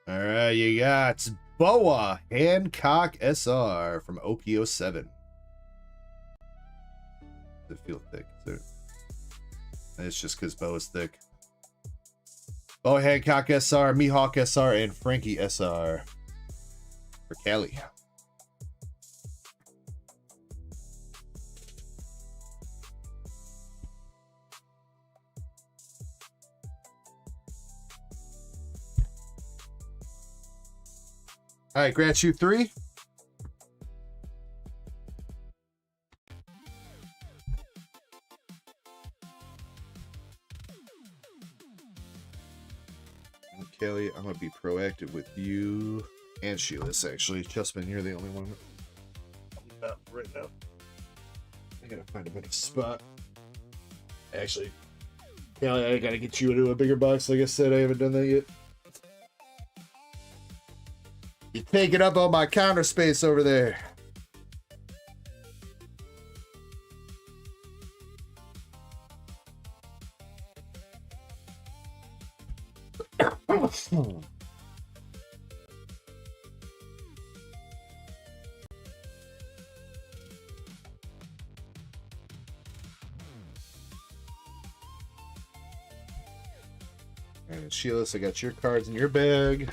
All right, you got Boa Hancock SR from OP07. Does it feel thick? It's just because Boa's thick. Boa Hancock SR, Mihawk SR, and Frankie SR for Callie. All right, grant you 3. Kelly, I'm gonna be proactive with you and Sheila's actually. Chessman, you're the only one up right now. I gotta find a better spot. Actually, Kelly, I gotta get you into a bigger box. Like I said, I haven't done that yet. You're taking up all my counter space over there. And Sheila, I got your cards in your bag.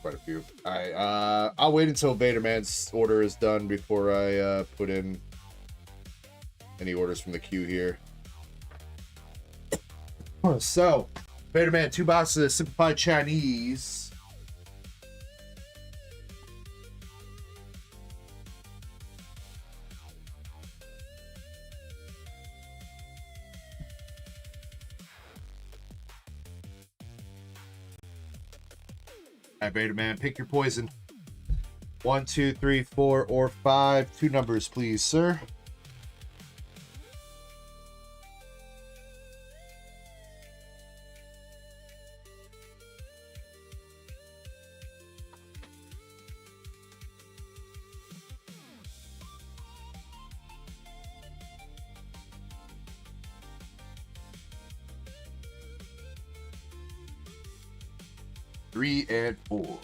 Quite a few. I'll wait until Vaderman's order is done before I put in any orders from the queue here. So, Vaderman, 2 boxes of simplified Chinese. All right, Vaderman, pick your poison. 1, 2, 3, 4, or 5. 2 numbers, please, sir. Three and 4.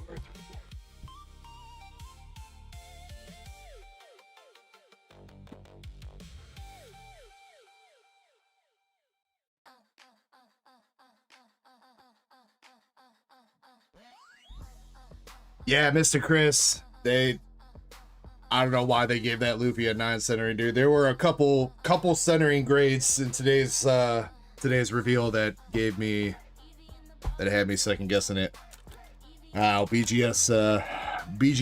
Yeah, Mr. Chris, I don't know why they gave that Luffy a 9 centering, dude. There were a couple centering grades in today's reveal that had me second guessing it. Wow, BGS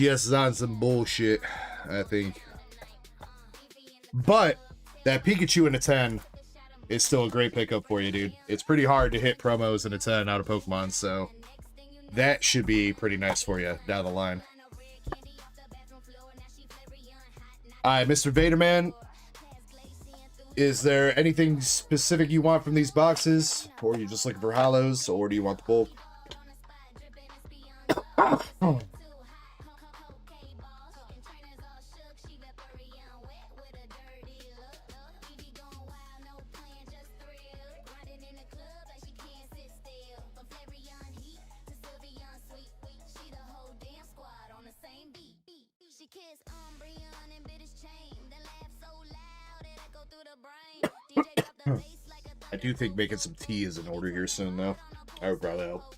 is on some bullshit, I think. But that Pikachu in a 10 is still a great pickup for you, dude. It's pretty hard to hit promos in a 10 out of Pokemon, so that should be pretty nice for you down the line. Alright, Mr. Vaderman, is there anything specific you want from these boxes? Or are you just looking for hollows, or do you want the bulk? I do think making some tea is in order here soon, though. I would probably help.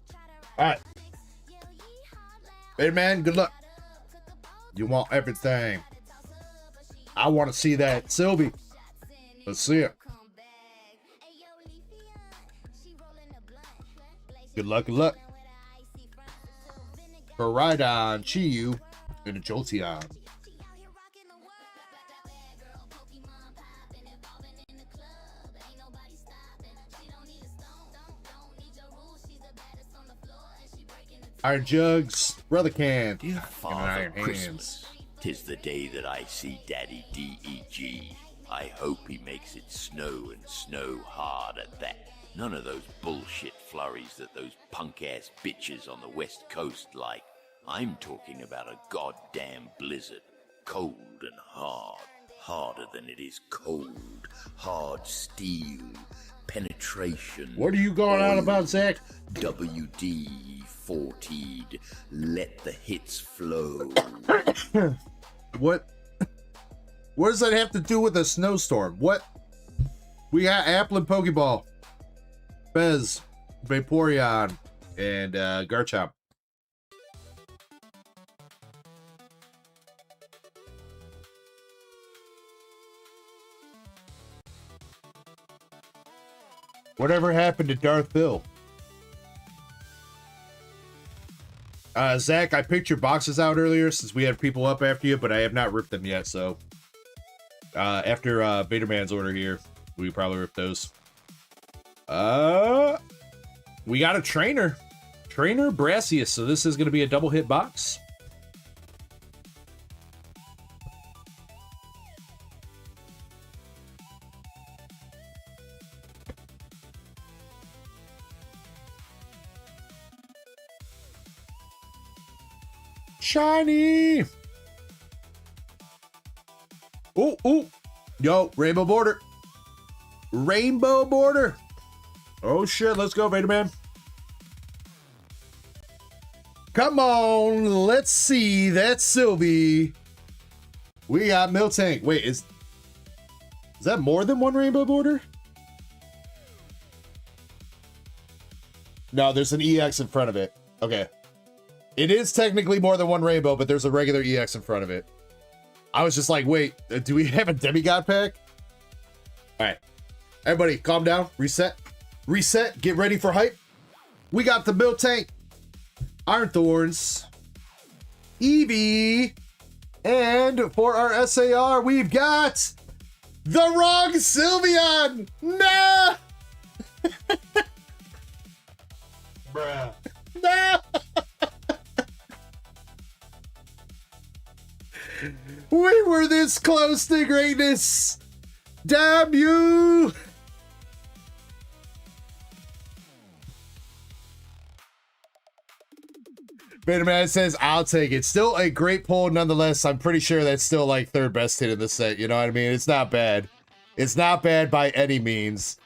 All right. Hey, man, good luck. You want everything. I want to see that. Sylvie. Let's see it. Good luck, good luck. Koraidon, Chiyu, and a Jolteon. Iron Jugs, Brother Can, Dear and Father Iron Christmas, Hands. 'tis the day that I see Daddy DEG. I hope he makes it snow and snow hard at that. None of those bullshit flurries that those punk-ass bitches on the West Coast like. I'm talking about a goddamn blizzard. Cold and hard. Harder than it is cold. Hard steel. Penetration. What are you going on about, Zach? WD-40'd. Let the hits flow. What does that have to do with a snowstorm? What? We got Applin Pokeball, Fez, Vaporeon, and Garchomp. Whatever happened to Darth Bill? Zach, I picked your boxes out earlier since we had people up after you, but I have not ripped them yet, so after Vaderman's order here, we probably rip those. We got a trainer Brassius, so this is going to be a double hit box. Shiny. Ooh. Yo, rainbow border. Oh shit, let's go, Vaderman. Come on, let's see. That's Sylvie. We got Miltank. Wait, is that more than one rainbow border? No, there's an EX in front of it. Okay. It is technically more than one rainbow, but there's a regular EX in front of it. I was just like, wait, do we have a demigod pack? All right. Everybody, calm down. Reset. Get ready for hype. We got the Miltank, Iron Thorns, Eevee, and for our SAR, we've got the wrong Sylveon. No! Bruh. No! We were this close to greatness. Damn you! Vaderman says, I'll take it. Still a great pull nonetheless. I'm pretty sure that's still like third best hit in the set. You know what I mean? It's not bad. It's not bad by any means.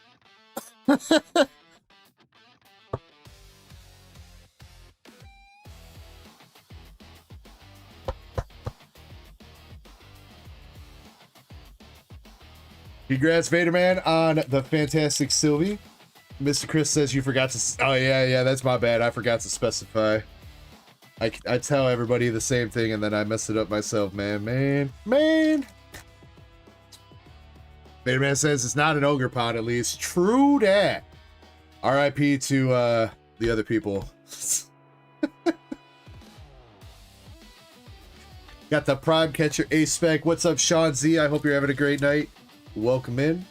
Congrats, Vaderman, on the fantastic Sylvie. Mr. Chris says you forgot to... Oh, yeah, that's my bad. I forgot to specify. I tell everybody the same thing, and then I mess it up myself, man. Vaderman says it's not an ogre pod, at least. True that. RIP to the other people. Got the Prime Catcher A-Spec. What's up, Sean Z? I hope you're having a great night. Welcome in.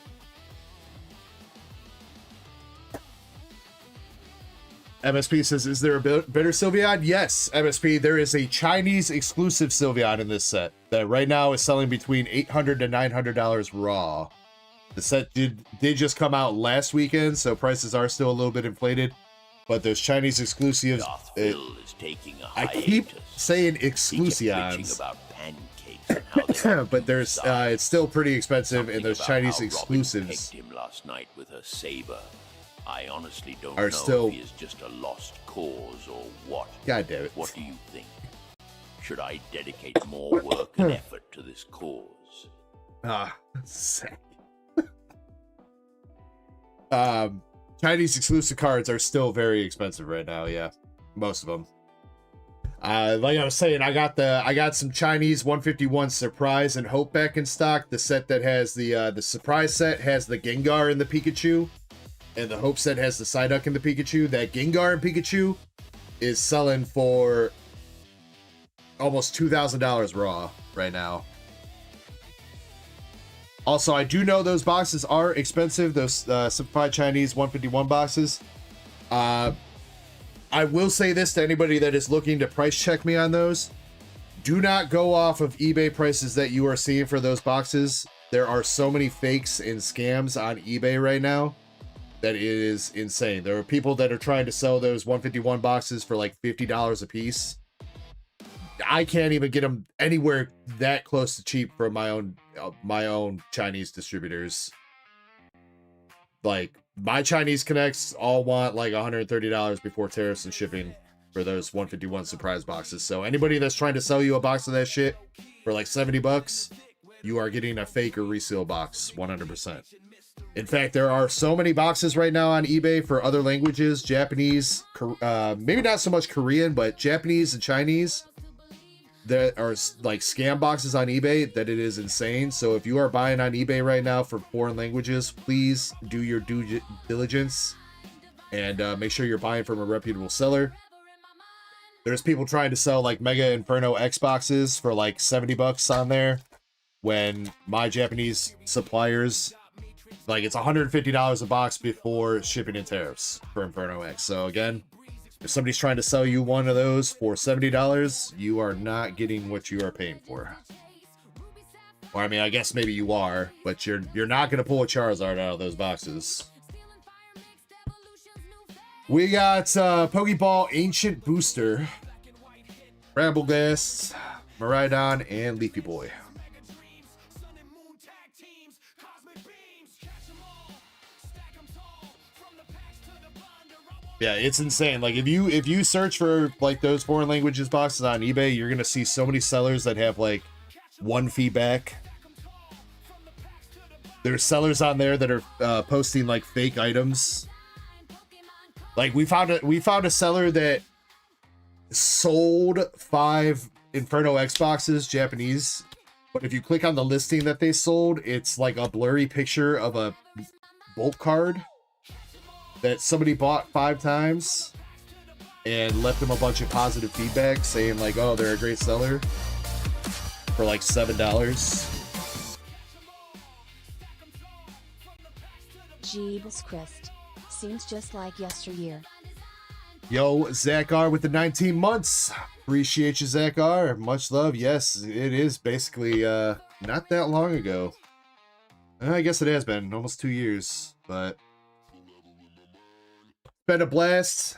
MSP says, is there a better Sylveon? Yes, MSP, there is a Chinese exclusive Sylveon in this set that right now is selling between $800 to $900 raw. The set did just come out last weekend, so prices are still a little bit inflated. But those Chinese exclusives, I keep saying exclusions, but there's it's still pretty expensive, and those Chinese exclusives him last night with her saber. I honestly don't are know still if he is just a lost cause or what. God damn it. What do you think? should I dedicate more work and effort to this cause? Sick. Chinese exclusive cards are still very expensive right now. Yeah, most of them. Like I was saying, I got some Chinese 151 Surprise and Hope back in stock. The set that has the Surprise set has the Gengar and the Pikachu, and the Hope set has the Psyduck and the Pikachu. That Gengar and Pikachu is selling for almost $2,000 raw right now. Also, I do know those boxes are expensive, those Simplified Chinese 151 boxes. I will say this to anybody that is looking to price check me on those. Do not go off of eBay prices that you are seeing for those boxes. There are so many fakes and scams on eBay right now that it is insane. There are people that are trying to sell those 151 boxes for like $50 a piece. I can't even get them anywhere that close to cheap from my own Chinese distributors. Like, my Chinese connects all want like $130 before tariffs and shipping for those 151 surprise boxes. So anybody that's trying to sell you a box of that shit for like $70, you are getting a fake or resale box 100%. In fact, there are so many boxes right now on eBay for other languages, Japanese, maybe not so much Korean, but Japanese and Chinese, that are like scam boxes on eBay, that it is insane. So if you are buying on eBay right now for foreign languages, please do your due diligence and make sure you're buying from a reputable seller. There's people trying to sell like Mega Inferno X boxes for like $70 on there, when my Japanese suppliers, like, it's $150 a box before shipping and tariffs for Inferno X. So again, if somebody's trying to sell you one of those for $70, you are not getting what you are paying for. Or, I mean, I guess maybe you are, but you're not going to pull a Charizard out of those boxes. We got Pokeball Ancient Booster, Brambleghast, Miraidon, and Leafy Boy. Yeah, it's insane. Like, if you search for like those foreign languages boxes on eBay, you're gonna see so many sellers that have like one feedback. There's sellers on there that are posting like fake items. Like, we found a seller that sold 5 Inferno X boxes, Japanese, but if you click on the listing that they sold, it's like a blurry picture of a bulk card that somebody bought 5 times and left them a bunch of positive feedback saying like, oh, they're a great seller, for like $7. Jeebus Christ. Seems just like yesteryear. Yo, Zach R with the 19 months. Appreciate you, Zach R. Much love. Yes, it is basically not that long ago. I guess it has been almost 2 years, but been a blast,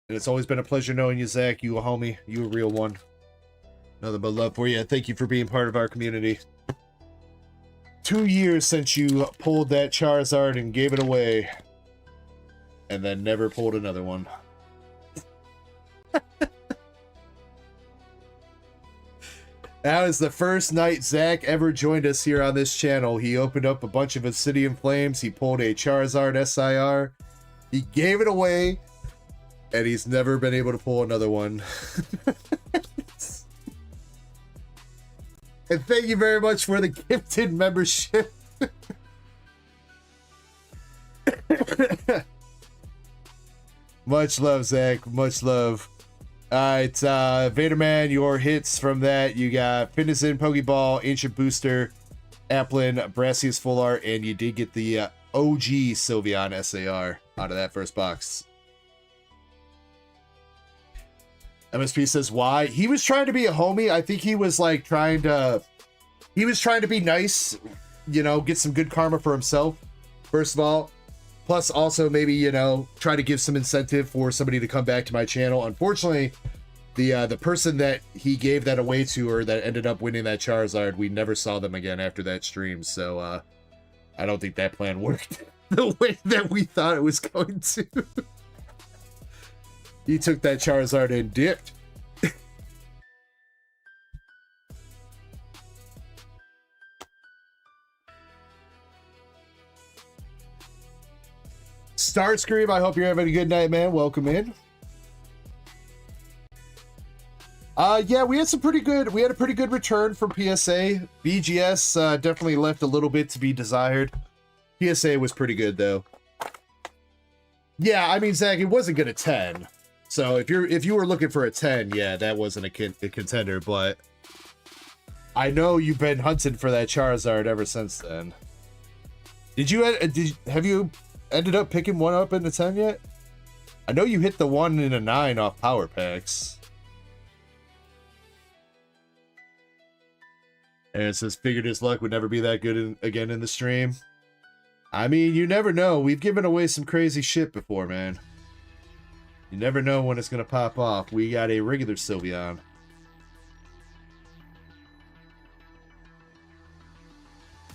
and it's always been a pleasure knowing you, Zach. You a homie, you a real one. Nothing but love for you. Thank you for being part of our community. 2 years since you pulled that Charizard and gave it away, and then never pulled another one. That was the first night Zach ever joined us here on this channel. He opened up a bunch of Obsidian Flames. He pulled a Charizard SIR. He gave it away, and he's never been able to pull another one. And thank you very much for the gifted membership. Much love, Zach. Much love. Alright, Vaderman, your hits from that. You got Finizen, Pokeball, Ancient Booster, Applin, Brassius Full Art, and you did get the OG Sylveon SAR out of that first box. MSP says, why? He was trying to be a homie. I think he was like trying to be nice, you know, get some good karma for himself, first of all. Plus, also maybe, you know, try to give some incentive for somebody to come back to my channel. Unfortunately, the person that he gave that away to, or that ended up winning that Charizard, we never saw them again after that stream. So I don't think that plan worked the way that we thought it was going to. He took that Charizard and dipped. Starscream, I hope you're having a good night, man. Welcome in. Yeah, we had a pretty good return from PSA. BGS definitely left a little bit to be desired. PSA was pretty good though. Yeah, I mean, Zach, it wasn't good at 10. So if you were looking for a 10, yeah, that wasn't a contender, but I know you've been hunting for that Charizard ever since then. Have you ended up picking one up in the 10 yet? I know you hit the 1 in a 9 off power packs. And it says, figured his luck would never be that good again in the stream. I mean, you never know. We've given away some crazy shit before, man. You never know when it's going to pop off. We got a regular Sylveon.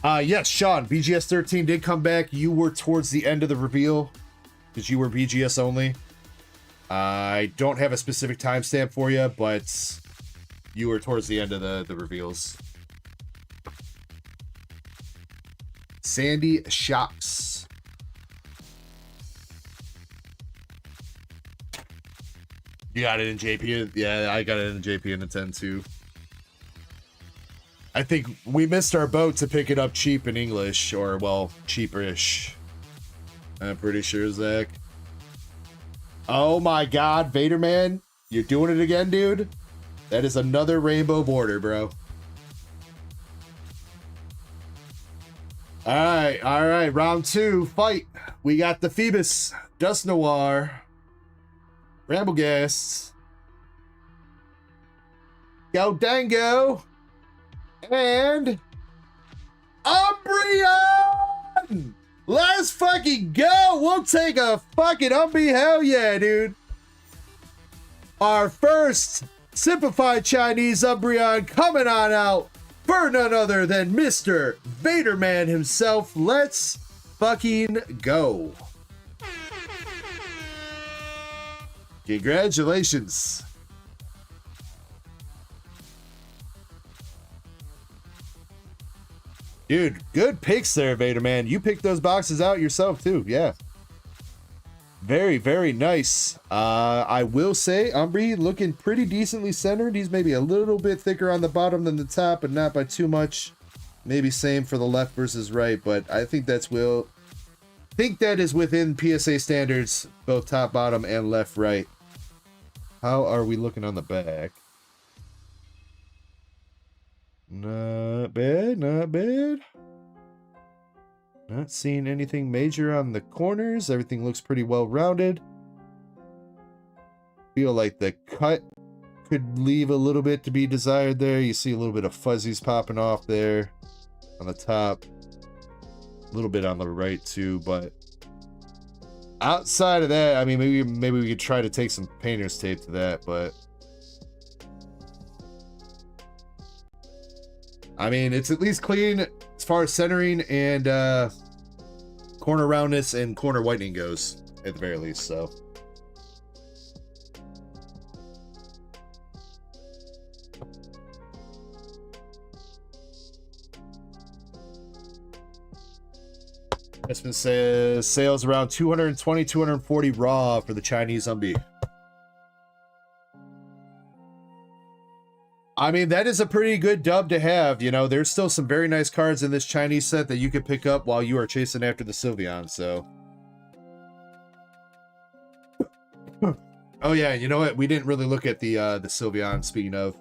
Yes, Sean, BGS 13 did come back. You were towards the end of the reveal because you were BGS only. I don't have a specific timestamp for you, but you were towards the end of the reveals. Sandy Shops. You got it in JP? Yeah, I got it in JP in the 10 too. I think we missed our boat to pick it up cheap in English, or, well, cheaperish. I'm pretty sure, Zach. Oh my god, Vader Man, you're doing it again, dude? That is another rainbow border, bro. All right, round 2, fight. We got the Phoebus, Dust Noir, Ramblegast, Gaudango, and Umbreon! Let's fucking go! We'll take a fucking Umbie, hell yeah, dude. Our first simplified Chinese Umbreon coming on out for none other than Mr. Vaderman himself. Let's fucking go. Congratulations. Dude, good picks there, Vaderman. You picked those boxes out yourself too, yeah. Very, very nice. I will say, Umbry looking pretty decently centered. He's maybe a little bit thicker on the bottom than the top, but not by too much. Maybe same for the left versus right, but I think that is within PSA standards, both top, bottom, and left, right. How are we looking on the back? Not bad, not bad. Not seeing anything major on the corners. Everything looks pretty well rounded. Feel like the cut could leave a little bit to be desired there. You see a little bit of fuzzies popping off there on the top. A little bit on the right too, but outside of that, I mean, maybe we could try to take some painter's tape to that, but I mean, it's at least clean as far as centering and corner roundness and corner whitening goes, at the very least, so. Espen says sales around 220, 240 raw for the Chinese Umbie. I mean, that is a pretty good dub to have. You know, there's still some very nice cards in this Chinese set that you could pick up while you are chasing after the Sylveon, so. Oh yeah, you know what? We didn't really look at the Sylveon, speaking of.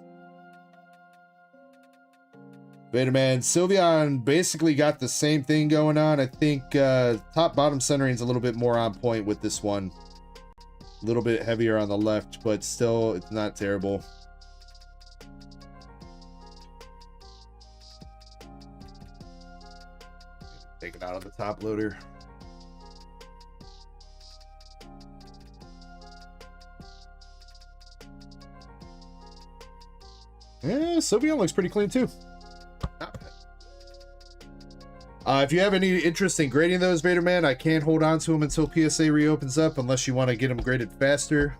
Vaderman, Sylveon basically got the same thing going on. I think top-bottom centering is a little bit more on point with this one. A little bit heavier on the left, but still, it's not terrible. Take it out of the top loader. Yeah, Sylveon looks pretty clean too. If you have any interest in grading those, Vaderman, I can't hold on to them until PSA reopens up unless you want to get them graded faster.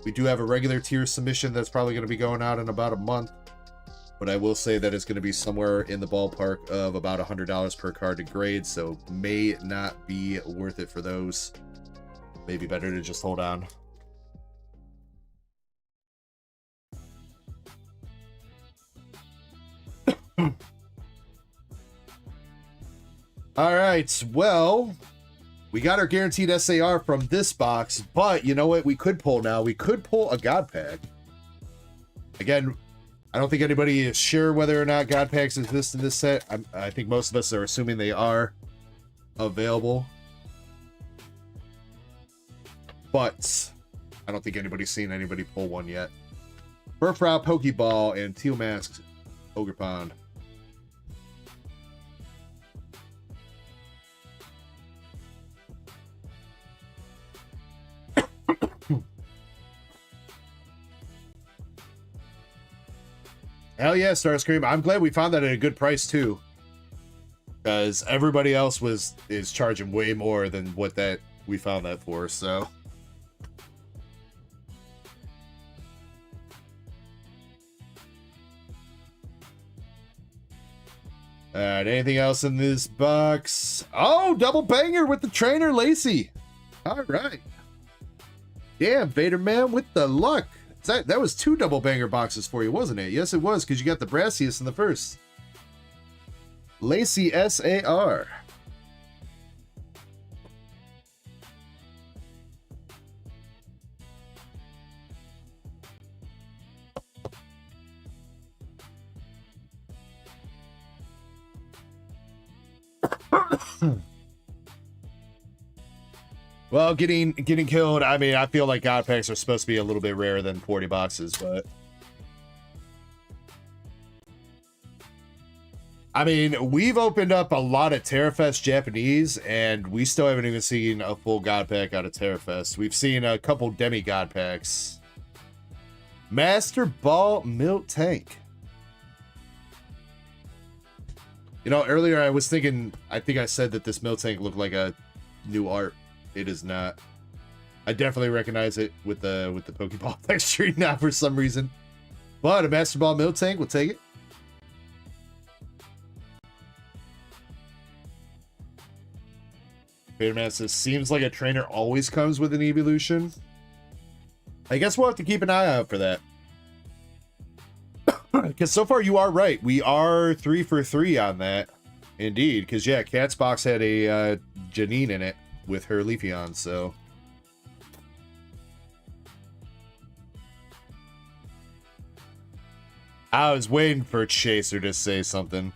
We do have a regular tier submission that's probably going to be going out in about a month. But I will say that it's going to be somewhere in the ballpark of about $100 per card to grade, so may not be worth it for those. maybe better to just hold on. All right, well, we got our guaranteed SAR from this box, but you know what we could pull now? We could pull a God Pack. Again, I don't think anybody is sure whether or not God Packs exist in this set. I think most of us are assuming they are available. But I don't think anybody's seen anybody pull one yet. Burfrow, Pokeball, and Teal Mask, Ogre Pond. Hell yeah, Starscream. I'm glad we found that at a good price too. Because everybody else is charging way more than what that we found that for, so. Alright, anything else in this box? Oh, double banger with the trainer Lacey. Alright. Damn, Vader Man with the luck. That was 2 double banger boxes for you, wasn't it? Yes, it was, because you got the Brassius in the first. Lacey SAR. Well, getting killed, I mean, I feel like God Packs are supposed to be a little bit rarer than 40 boxes, but... I mean, we've opened up a lot of Terrafest Japanese, and we still haven't even seen a full God Pack out of Terrafest. We've seen a couple Demigod Packs. Master Ball Milk Tank. You know, earlier I was thinking, I think I said that this Milk Tank looked like a new art. It is not. I definitely recognize it with the Pokeball texture now for some reason. But a Master Ball Milk Tank, we'll take it. Vaderman says, seems like a trainer always comes with an evolution. I guess we'll have to keep an eye out for that. Because so far you are right. We are 3 for 3 on that. Indeed. Because, yeah, Cat's box had a Janine in it with her Leafeon, so... I was waiting for Chaser to say something.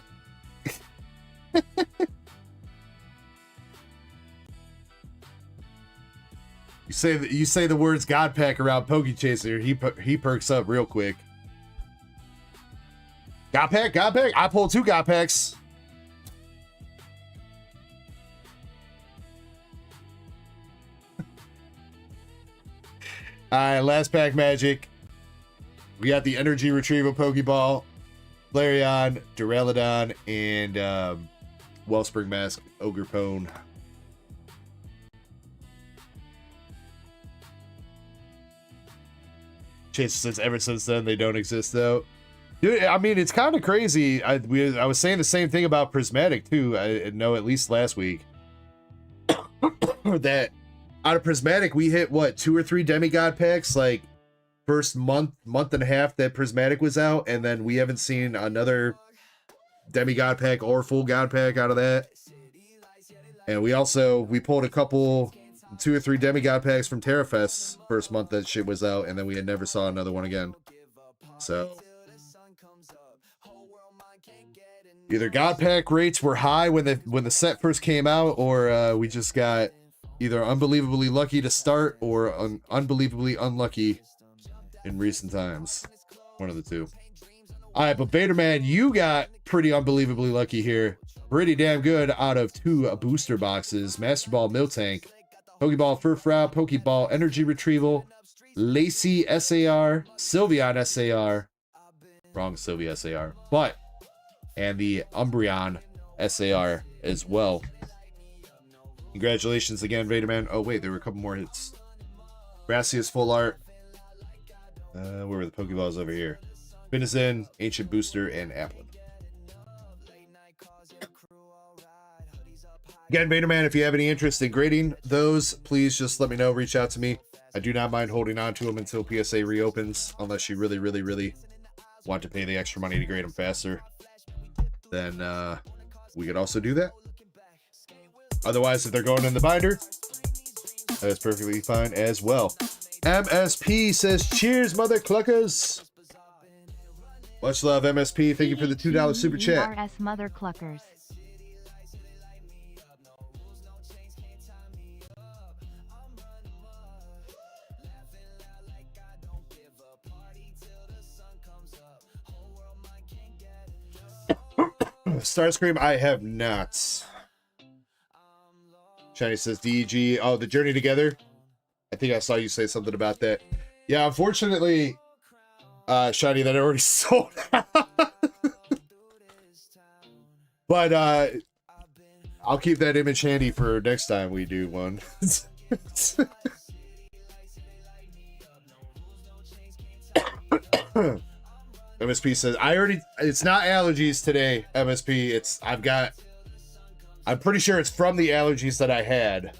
You say the words God Pack around Pokechaser, he perks up real quick. God Pack, God Pack. I pulled 2 God Packs. All right, last pack magic. We got the Energy Retrieval Pokeball, Flareon, Duraludon, and Wellspring Mask Ogrepone. Chase says ever since then they don't exist though. Dude, I mean, it's kind of crazy. I was saying the same thing about Prismatic too. I know at least last week that out of Prismatic we hit what 2 or 3 Demigod packs like first month and a half that Prismatic was out, and then we haven't seen another Demigod pack or full God pack out of that. And we pulled a couple 2 or 3 Demigod packs from Terrafest first month that shit was out, and then we had never saw another one again. So either God pack rates were high when the set first came out, or we just got either unbelievably lucky to start or unbelievably unlucky in recent times. One of the two. All right, but Vaderman, you got pretty unbelievably lucky here. Pretty damn good out of 2 booster boxes. Master Ball Miltank, Pokeball Furfrou, Pokeball Energy Retrieval, Lacey SAR, Sylveon SAR, wrong Sylvia SAR, but, and the Umbreon SAR as well. Congratulations again, Vaderman. Oh wait, there were a couple more hits. Brassius Full Art. Where were the Pokeballs over here? Finizen, Ancient Booster, and Applin. Again, Vaderman, if you have any interest in grading those, please just let me know. Reach out to me. I do not mind holding on to them until PSA reopens, unless you really, really, really want to pay the extra money to grade them faster. Then we could also do that. Otherwise, if they're going in the binder, that's perfectly fine as well. MSP says, cheers, mother cluckers. Much love, MSP. Thank you for the $2 super chat. RS Mother Cluckers. Starscream, I have not. Shiny says DEG. Oh, the Journey Together. I think I saw you say something about that. Yeah, unfortunately, Shiny, that already sold out. But I'll keep that image handy for next time we do one. MSP says, it's not allergies today, MSP. I'm pretty sure it's from the allergies that I had.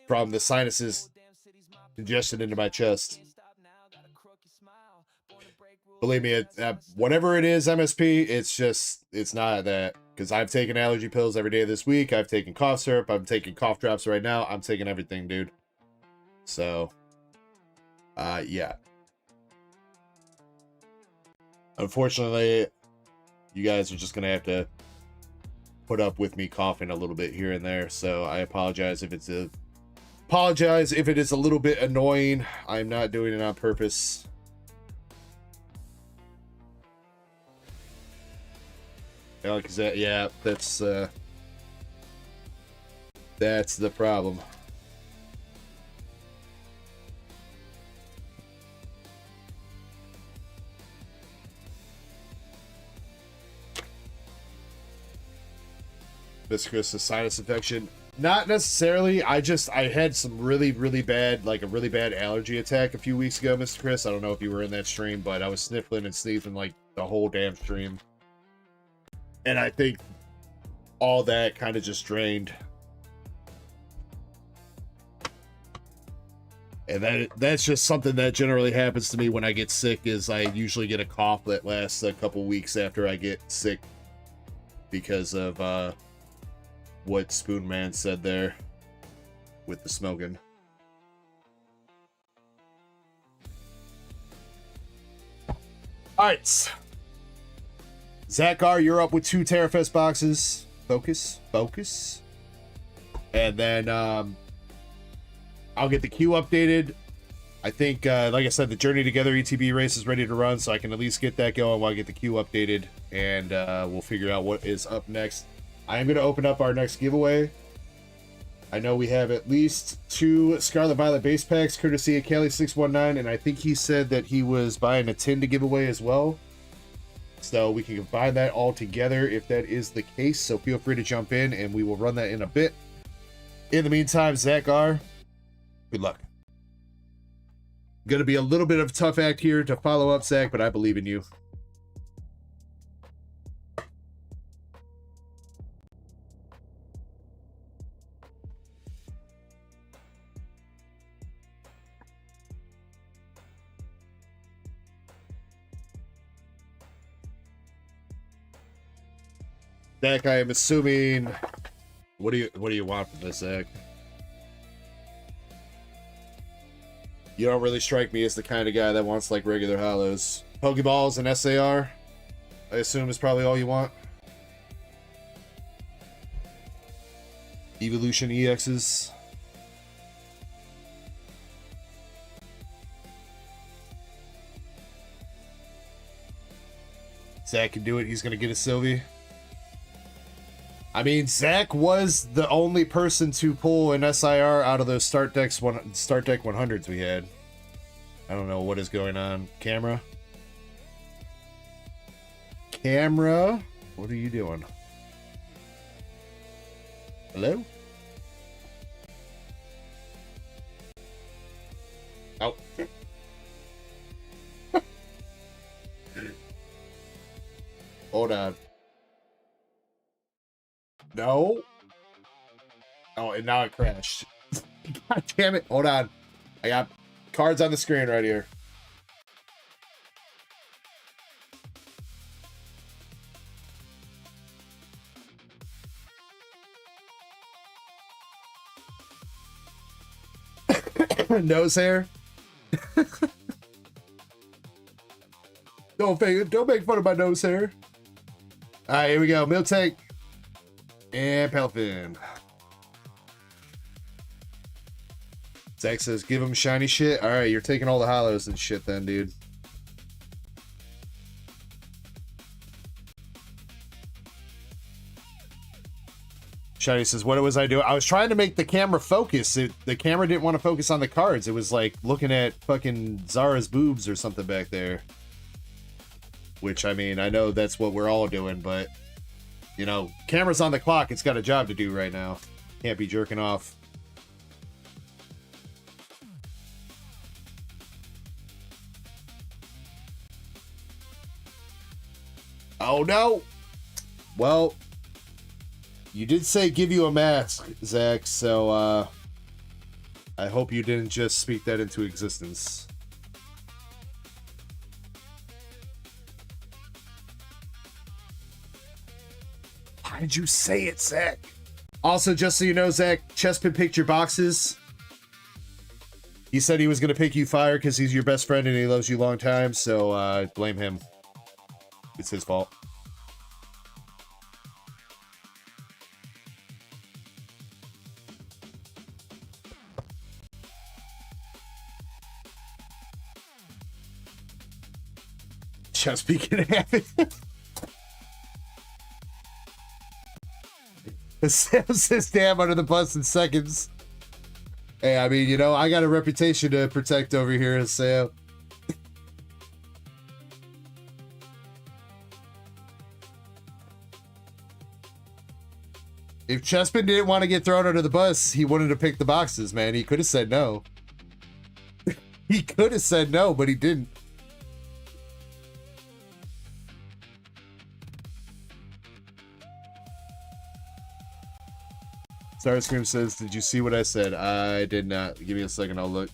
From the sinuses congestion into my chest. Believe me, whatever it is, MSP, it's not that. Because I've taken allergy pills every day this week. I've taken cough syrup. I'm taking cough drops right now. I'm taking everything, dude. So, yeah. Unfortunately, you guys are just going to have to put up with me coughing a little bit here and there. So I apologize if it is a little bit annoying. I'm not doing it on purpose. Like, is that, yeah, that's the problem. Miss Chris, a sinus infection. Not necessarily. I had some really, really bad, like a really bad allergy attack a few weeks ago, Mr. Chris. I don't know if you were in that stream, but I was sniffling and sneezing like the whole damn stream. And I think all that kind of just drained. And that's just something that generally happens to me when I get sick, is I usually get a cough that lasts a couple weeks after I get sick because of what Spoonman said there with the smoking. All right. Zach R., you're up with 2 Terrafest boxes. Focus. And then I'll get the queue updated. I think, like I said, the Journey Together ETB race is ready to run, so I can at least get that going while I get the queue updated, and we'll figure out what is up next. I am going to open up our next giveaway. I know we have at least 2 Scarlet Violet base packs, courtesy of Kelly619, and I think he said that he was buying a tin to give away as well. So we can combine that all together if that is the case. So feel free to jump in, and we will run that in a bit. In the meantime, Zach R., good luck. Going to be a little bit of a tough act here to follow up, Zach, but I believe in you. Zach, I am assuming. What do you want from this, Zach? You don't really strike me as the kind of guy that wants like regular hollows. Pokeballs and SAR, I assume, is probably all you want. Evolution EXs. Zach can do it. He's gonna get a Sylvie. I mean, Zach was the only person to pull an SIR out of those start deck 100s we had. I don't know what is going on. Camera? What are you doing? Hello? Oh. Hold on. No. Oh, and now it crashed. God damn it. Hold on. I got cards on the screen right here. Nose hair. Don't make fun of my nose hair. All right, here we go. Milk Tank and Pelfin. Zach says, give him shiny shit. All right, you're taking all the hollows and shit then, dude. Shiny says, what was I doing? I was trying to make the camera focus. The camera didn't want to focus on the cards. It was like looking at fucking Zara's boobs or something back there. Which, I mean, I know that's what we're all doing, but, you know, camera's on the clock. It's got a job to do right now. Can't be jerking off. Oh, no. Well, you did say give you a mask, Zach, so I hope you didn't just speak that into existence. Why did you say it, Zach? Also, just so you know, Zach, Chespin picked your boxes. He said he was going to pick you fire because he's your best friend and he loves you a long time, so blame him. It's his fault. Just can happen. Sam says damn under the bus in seconds. Hey, I mean, you know, I got a reputation to protect over here, Sam. If Chespin didn't want to get thrown under the bus, he wanted to pick the boxes, man. He could have said no. He could have said no, but he didn't. Starscream says, did you see what I said? I did not. Give me a second, I'll look.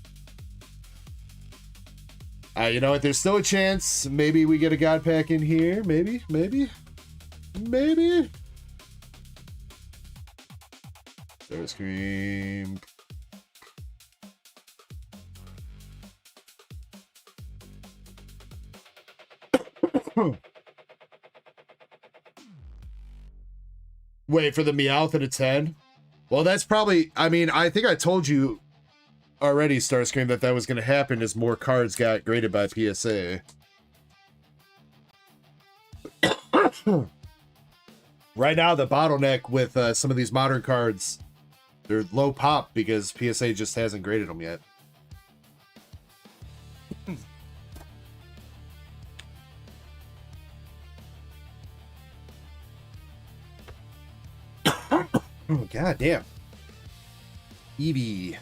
You know what? There's still a chance. Maybe we get a God Pack in here. Maybe. Starscream. Wait for the Meowth at a 10? Well, that's probably, I mean, I think I told you already, Starscream, that was going to happen as more cards got graded by PSA. Right now, the bottleneck with some of these modern cards, they're low pop because PSA just hasn't graded them yet. Oh, god damn. Eevee.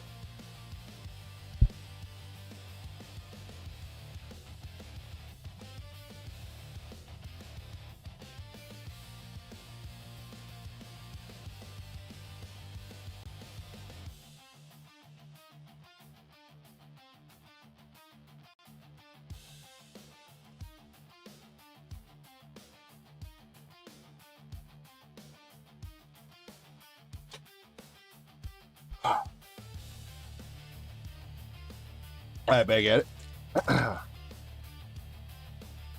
All right, back at it.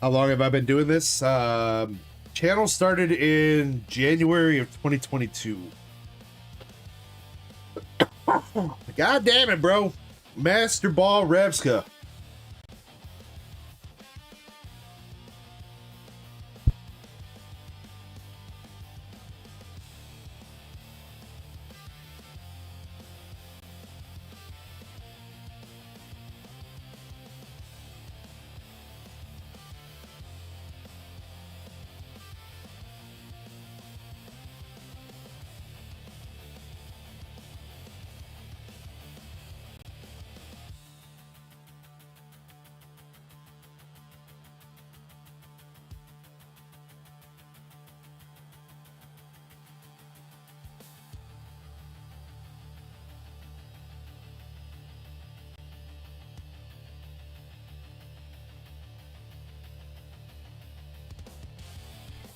How long have I been doing this? Channel started in January of 2022. God damn it, bro. Master Ball Rebska.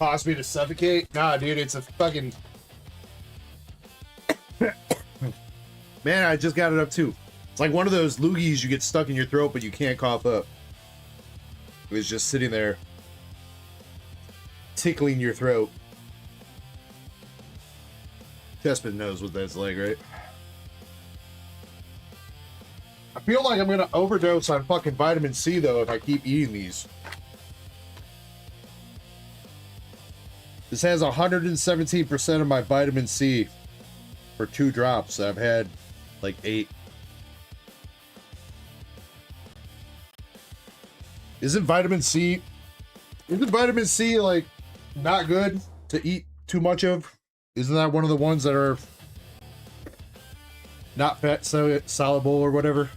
Cause me to suffocate? Nah, dude, it's a fucking... Man, I just got it up too. It's like one of those loogies you get stuck in your throat, but you can't cough up. It was just sitting there, tickling your throat. Chespin knows what that's like, right? I feel like I'm gonna overdose on fucking vitamin C though if I keep eating these. This has 117% of my vitamin C for 2 drops. I've had like 8. Isn't vitamin C like not good to eat too much of? Isn't that one of the ones that are not fat soluble or whatever?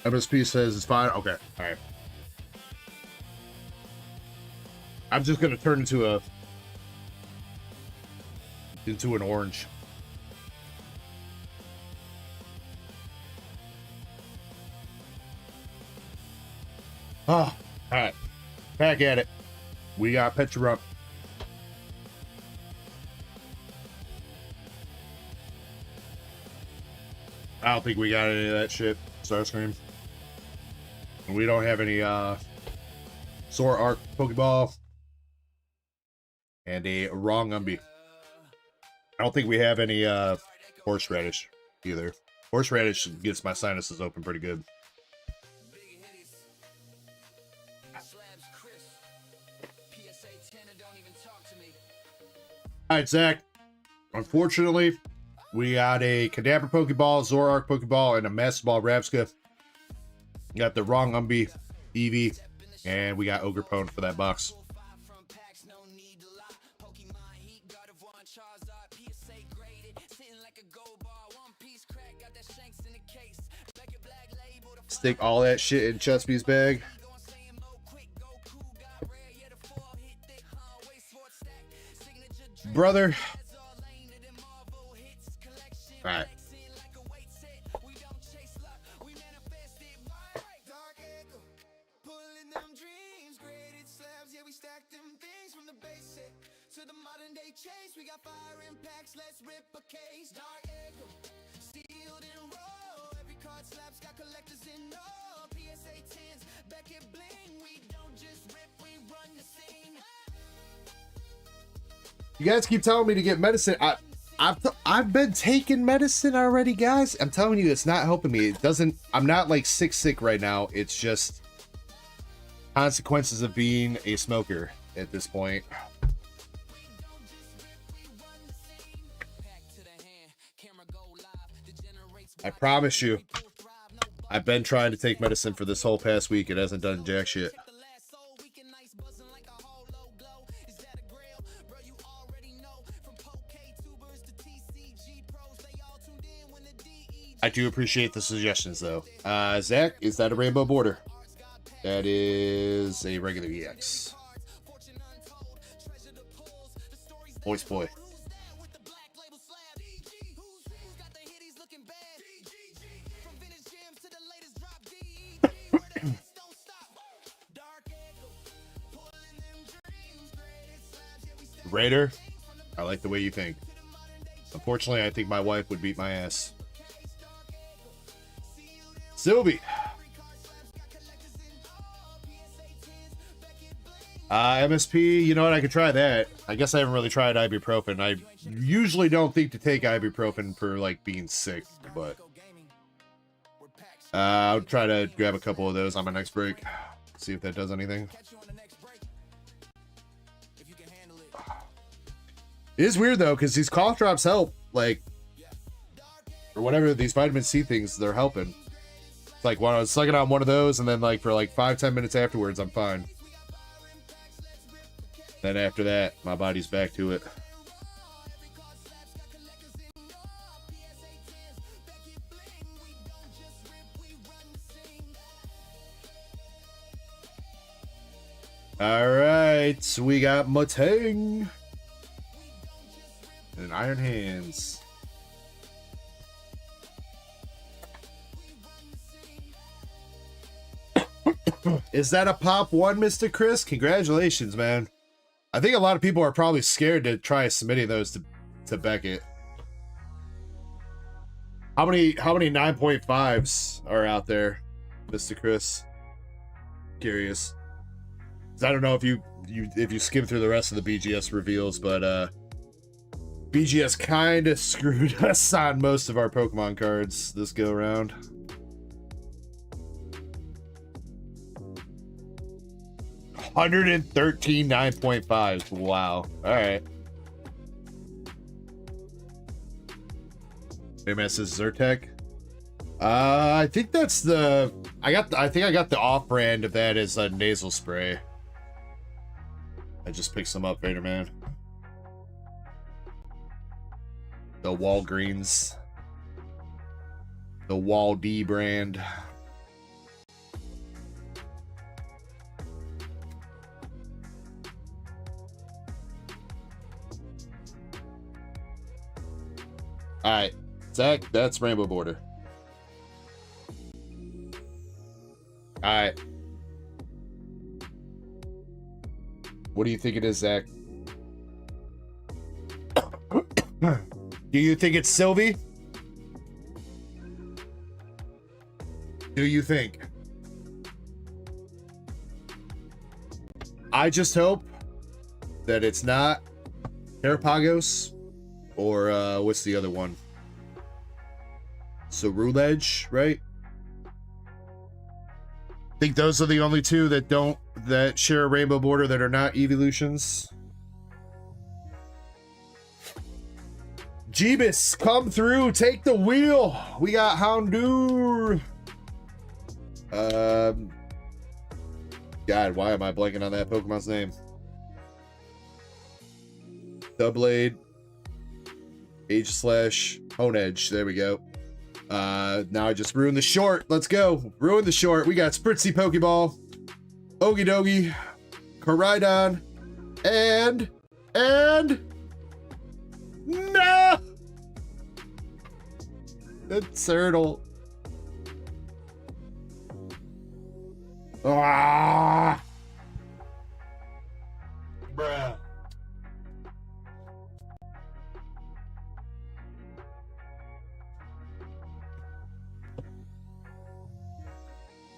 MSP says it's fine. Okay, all right. I'm just gonna turn into an orange. Oh, all right. Back at it. We got Petra up. I don't think we got any of that shit. Starscream. We don't have any Sora Arc Pokeball. And a wrong Umby. I don't think we have any horseradish either. Horseradish gets my sinuses open pretty good. Alright, Zach. Unfortunately, we got a Kadabra Pokeball, Zoroark Pokeball, and a Master Ball Rabska. Got the wrong Umby, Eevee, and we got Ogrepone for that box. Stick all that shit in Chespi's bag. Brother. All right. To the modern day chase, we got fire impacts, let's rip a case. Dark Echo, sealed and roll. Every card slaps got collectors in all. PSA 10s, Beckett bling. We don't just rip, we run the scene. You guys keep telling me to get medicine. I've been taking medicine already, guys. I'm telling you, it's not helping me. It doesn't. I'm not like sick right now. It's just consequences of being a smoker at this point. I promise you, I've been trying to take medicine for this whole past week. It hasn't done jack shit. I do appreciate the suggestions, though. Zach, is that a rainbow border? That is a regular EX. Voice boy. Raider, I like the way you think. Unfortunately, I think my wife would beat my ass. Sylvie. MSP, you know what? I could try that. I guess I haven't really tried ibuprofen. I usually don't think to take ibuprofen for, like, being sick, but I'll try to grab a couple of those on my next break. See if that does anything. It is weird, though, because these cough drops help, like, or whatever, these vitamin C things, they're helping. It's like when I was sucking on one of those, and then, like, for, like, 5-10 minutes afterwards, I'm fine. Then after that, my body's back to it. Alright, so we got Matang. And Iron Hands. Is that a pop one, Mr. Chris? Congratulations, man. I think a lot of people are probably scared to try submitting those to Beckett. How many 9.5s are out there, Mr. Chris? Curious. 'Cause I don't know if you skim through the rest of the BGS reveals, but BGS kind of screwed us on most of our Pokemon cards this go around. $113 9.5. Wow. All right. Maybe it says Zyrtec. I think that's the. I think I got the off-brand of that as a nasal spray. I just picked some up, Vader Man. The Walgreens. The Waldy brand. Alright, Zach, that's Rainbow Border. Alright. What do you think it is, Zach? Do you think it's Sylvie? Do you think? I just hope that it's not Terapagos or what's the other one? Ceruledge, right? I think those are the only two that share a rainbow border that are not evolutions. Jeebus, come through, take the wheel. We got Houndour. God, why am I blanking on that Pokemon's name? Doublade, Aegislash, Honedge. There we go. Now I just ruined the short. Let's go. Ruin the short. We got Spritzy Pokeball, Okidogi, Koraidon, and no! It's Turtle. Ah! Bruh.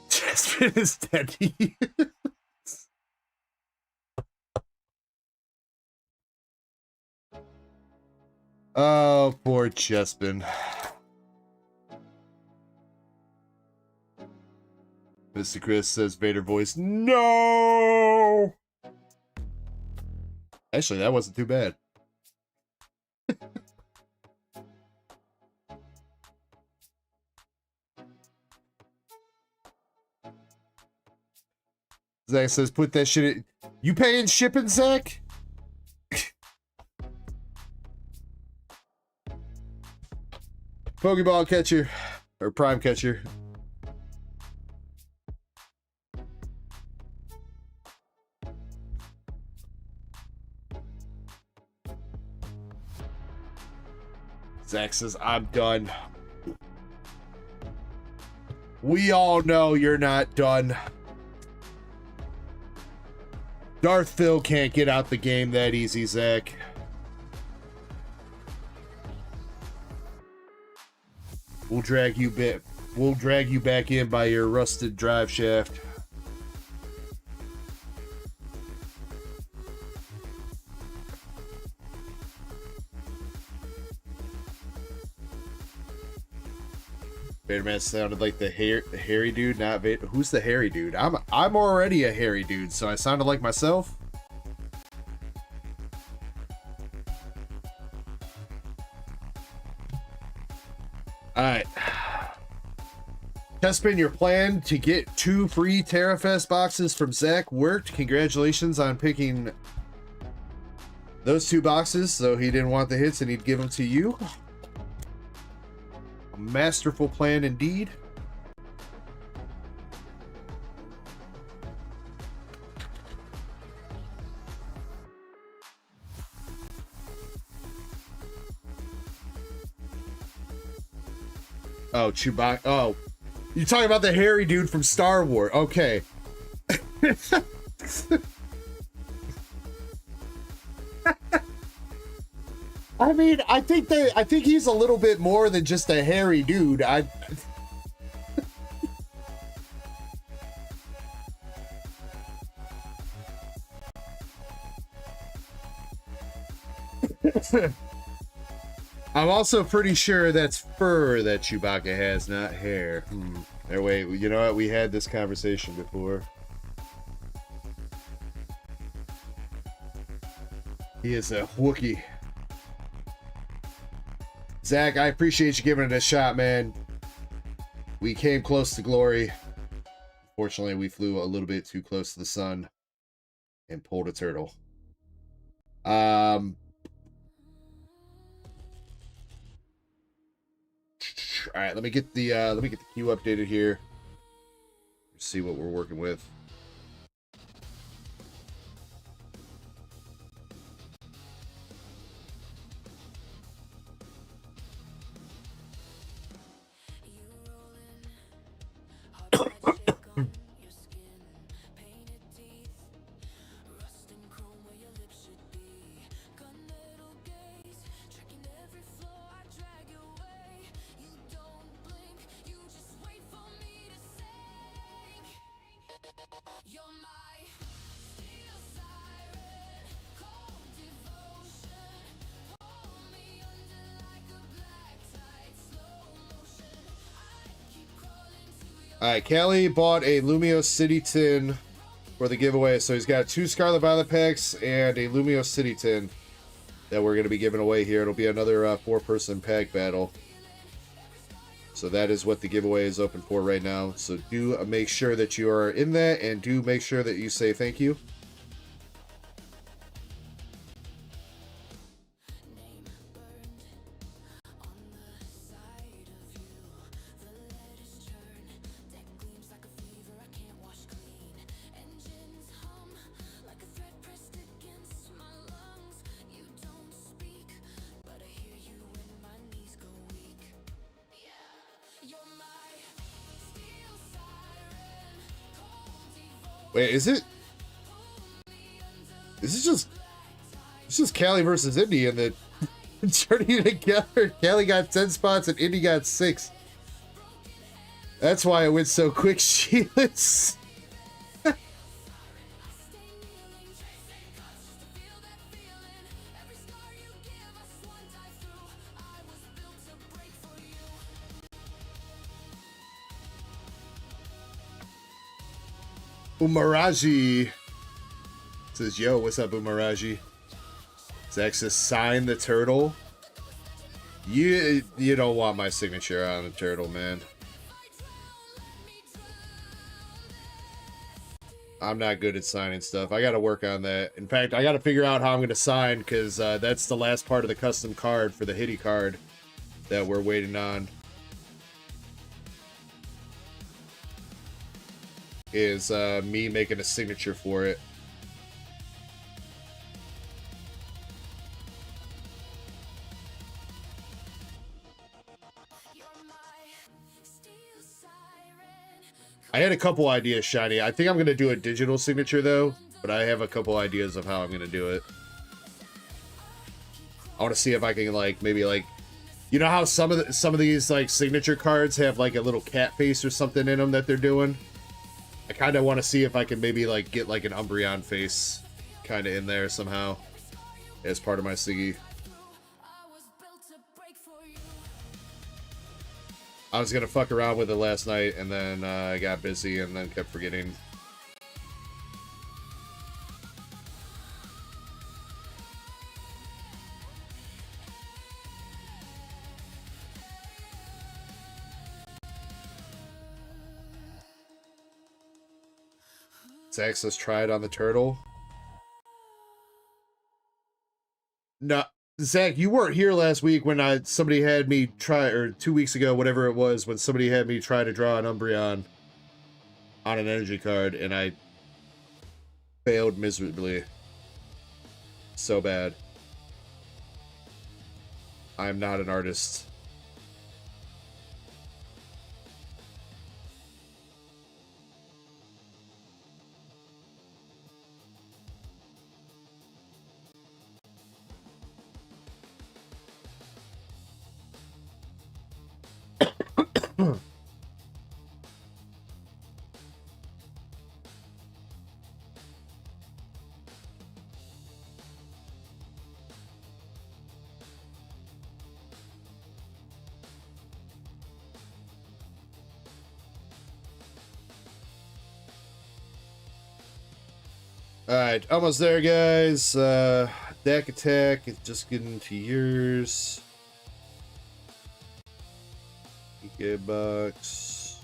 Chespin is dead. Oh, poor Chespin. Mr. Chris says Vader voice. No! Actually, that wasn't too bad. Zach says, put that shit in. You paying shipping, Zach? Pokeball catcher. Or prime catcher. Zach says, I'm done. We all know you're not done. Darth Phil can't get out the game that easy, Zach. We'll drag you back in by your rusted drive shaft. Vader Man sounded like the hairy dude, not Vader. Who's the hairy dude? I'm already a hairy dude, so I sounded like myself. Alright. Chespin, your plan to get 2 free TerraFest boxes from Zach worked. Congratulations on picking those 2 boxes, so he didn't want the hits and he'd give them to you. A masterful plan indeed. Oh, Chewbacca. Oh, you're talking about the hairy dude from Star Wars. Okay. I mean, I think he's a little bit more than just a hairy dude. I'm also pretty sure that's fur that Chewbacca has, not hair. Wait, you know what? We had this conversation before. He is a Wookiee. Zach, I appreciate you giving it a shot, man. We came close to glory. Fortunately, we flew a little bit too close to the sun and pulled a turtle. All right, let me get the queue updated here. See what we're working with. Alright, Callie bought a Lumio City tin for the giveaway. So he's got 2 Scarlet Violet packs and a Lumio City tin that we're going to be giving away here. It'll be another 4-person pack battle. So that is what the giveaway is open for right now. So do make sure that you are in that, and do make sure that you say thank you. Wait, is it? Is this just Callie versus Indy and the turning together? Callie got 10 spots and Indy got 6. That's why it went so quick, Sheilas. Umaraji says, yo, what's up, Umaraji? Zach says, sign the turtle. You don't want my signature on the turtle, man. I'm not good at signing stuff. I got to work on that. In fact, I got to figure out how I'm going to sign, because that's the last part of the custom card for the Hitty card that we're waiting on. Is me making a signature for it. I had a couple ideas, Shiny. I think I'm going to do a digital signature, though. But I have a couple ideas of how I'm going to do it. I want to see if I can, like, maybe, like... You know how some of these, like, signature cards have, like, a little cat face or something in them that they're doing? I kind of want to see if I can maybe, like, get, like, an Umbreon face kind of in there somehow as part of my Siggy. I was going to fuck around with it last night, and then I got busy and then kept forgetting. Zach says, try it on the turtle. No, Zach, you weren't here last week when somebody had me try, or 2 weeks ago, whatever it was, when somebody had me try to draw an Umbreon on an energy card, and I failed miserably. So bad. I'm not an artist. Alright, almost there, guys. Deck attack is just getting to yours. PK box.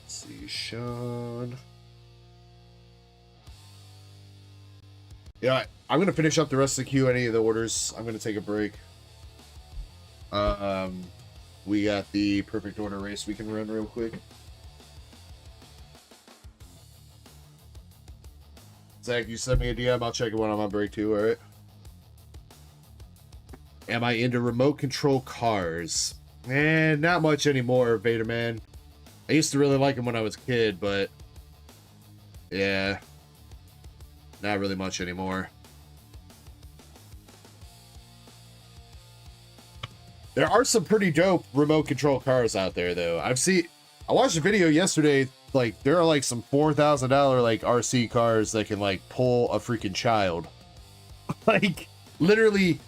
Let's see, Sean. Yeah, I'm gonna finish up the rest of the queue. Any of the orders, I'm gonna take a break. We got the perfect order race we can run real quick. Zach, you send me a DM, I'll check it when I'm on break too, alright? Am I into remote control cars? Not much anymore, Vader Man. I used to really like them when I was a kid, but yeah, not really much anymore. There are some pretty dope remote control cars out there, though. I watched a video yesterday. Like, there are like some $4,000 like RC cars that can like pull a freaking child, like literally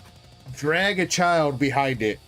drag a child behind it.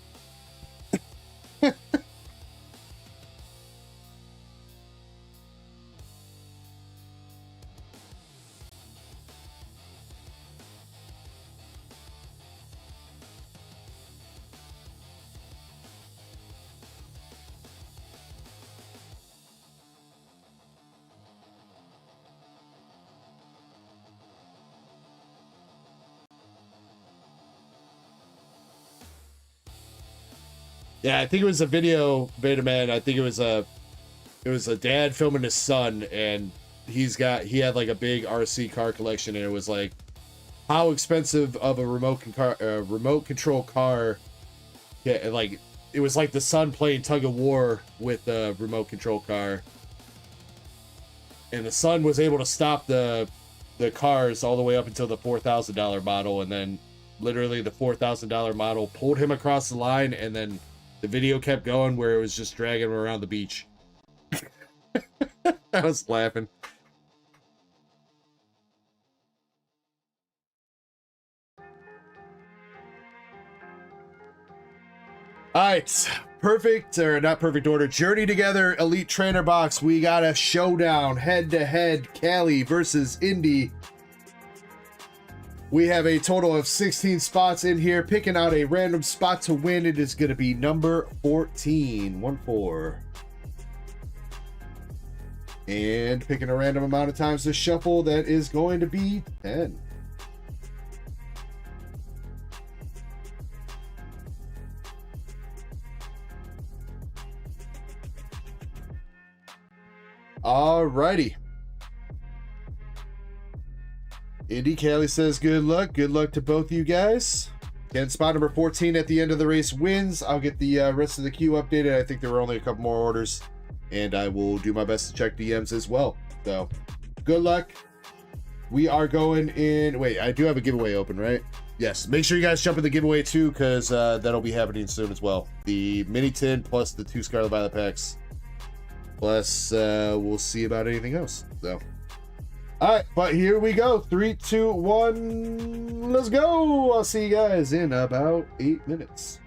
Yeah, I think it was a video, Beta Man. I think it was a dad filming his son, and he had like a big RC car collection, and it was like how expensive of a remote control car. Yeah, like it was like the son playing tug of war with the remote control car, and the son was able to stop the cars all the way up until the $4,000 model, and then literally the $4,000 model pulled him across the line, and then the video kept going where it was just dragging him around the beach. I was laughing. Alright, perfect, or not perfect order. Journey Together Elite Trainer Box. We got a showdown, head-to-head, Cali versus Indy. We have a total of 16 spots in here. Picking out a random spot to win. It is going to be number 14. 1-4. And picking a random amount of times to shuffle. That is going to be 10. Alrighty. Indy Callie says good luck. Good luck to both of you guys. Again, spot number 14 at the end of the race wins. I'll get the rest of the queue updated. I think there were only a couple more orders, and I will do my best to check DMs as well. So good luck. We are going in. Wait, I do have a giveaway open, right? Yes. Make sure you guys jump in the giveaway too, because that'll be happening soon as well. The mini tin plus the 2 Scarlet Violet packs. Plus, we'll see about anything else. So. All right, but here we go. 3, 2, 1, let's go. I'll see you guys in about 8 minutes.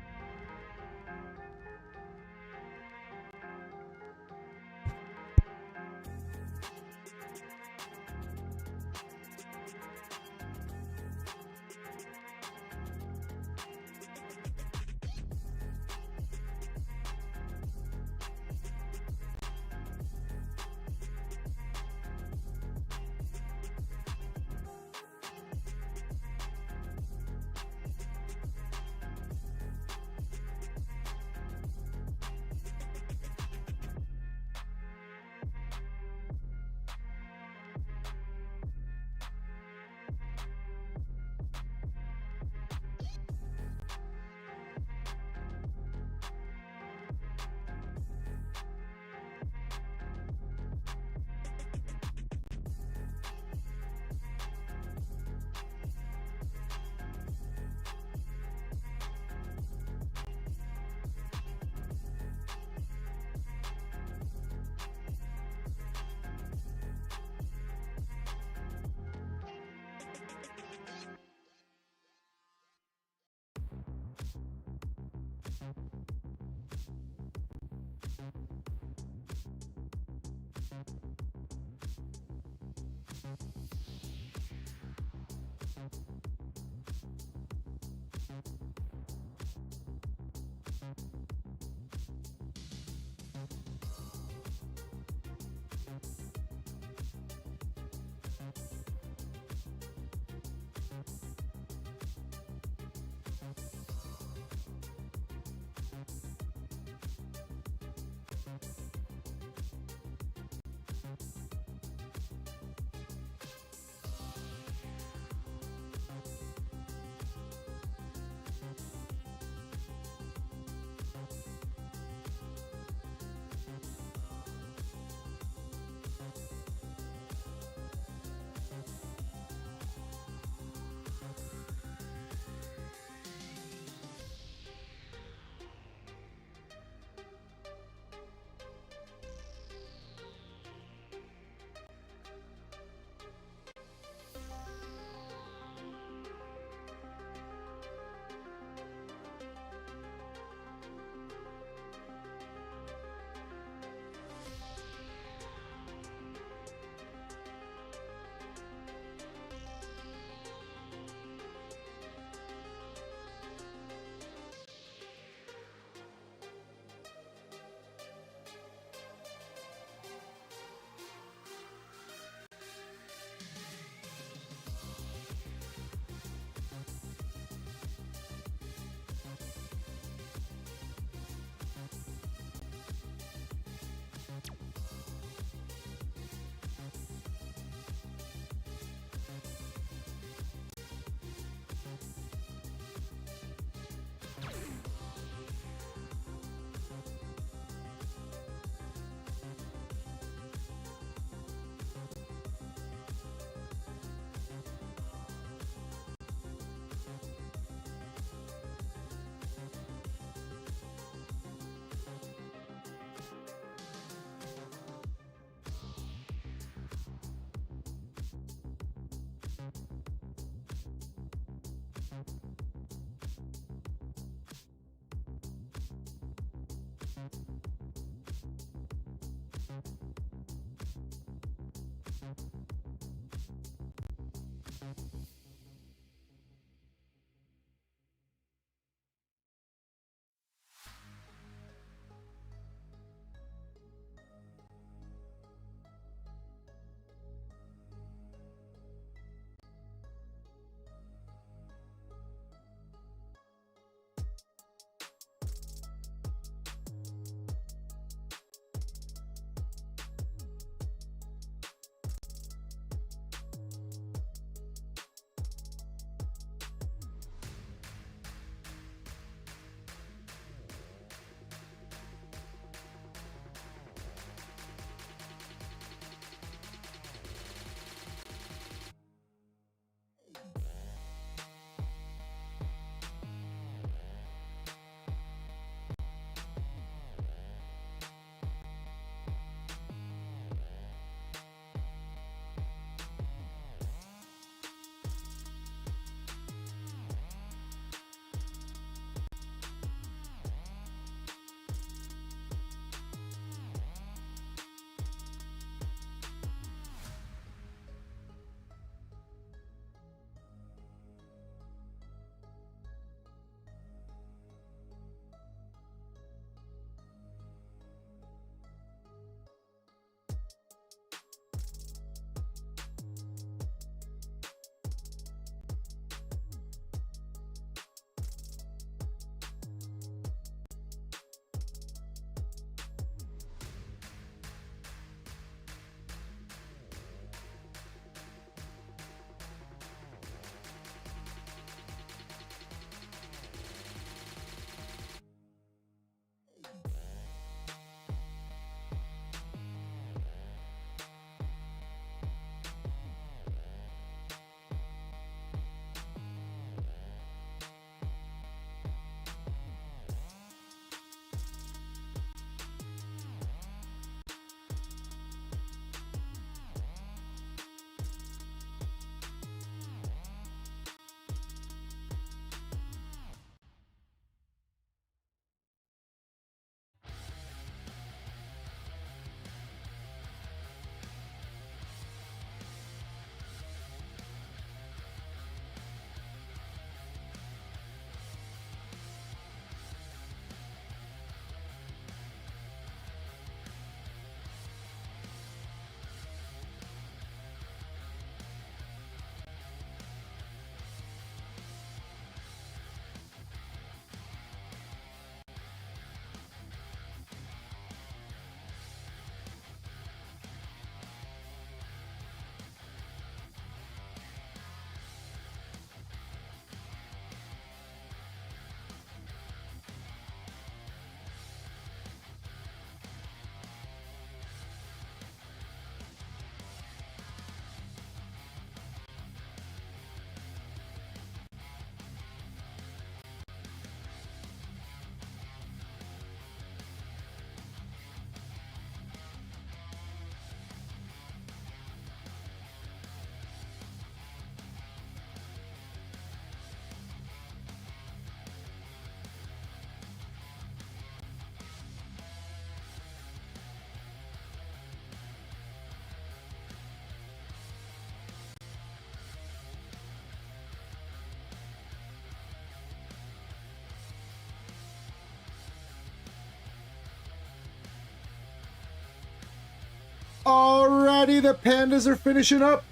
Alrighty, the pandas are finishing up.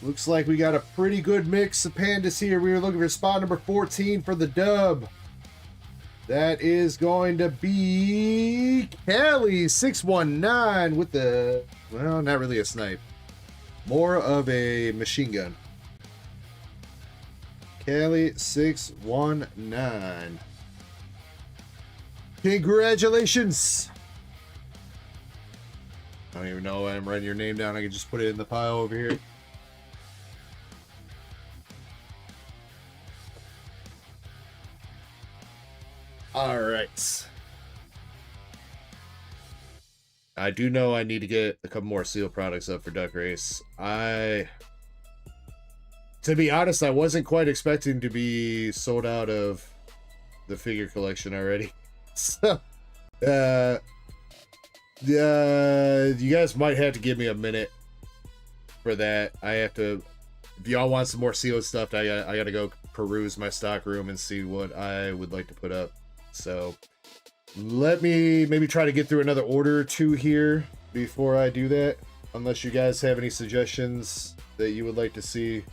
Looks like we got a pretty good mix of pandas here. We were looking for spot number 14 for the dub. That is going to be Kelly 619 with the, well, not really a snipe. More of a machine gun. Kelly 619. Congratulations. I don't even know why I'm writing your name down. I can just put it in the pile over here. All right. I do know I need to get a couple more seal products up for Duck Race. To be honest, I wasn't quite expecting to be sold out of the figure collection already. So, you guys might have to give me a minute for that. I have to, if y'all want some more sealed stuff, I gotta go peruse my stock room and see what I would like to put up. So let me maybe try to get through another order or two here before I do that, unless you guys have any suggestions that you would like to see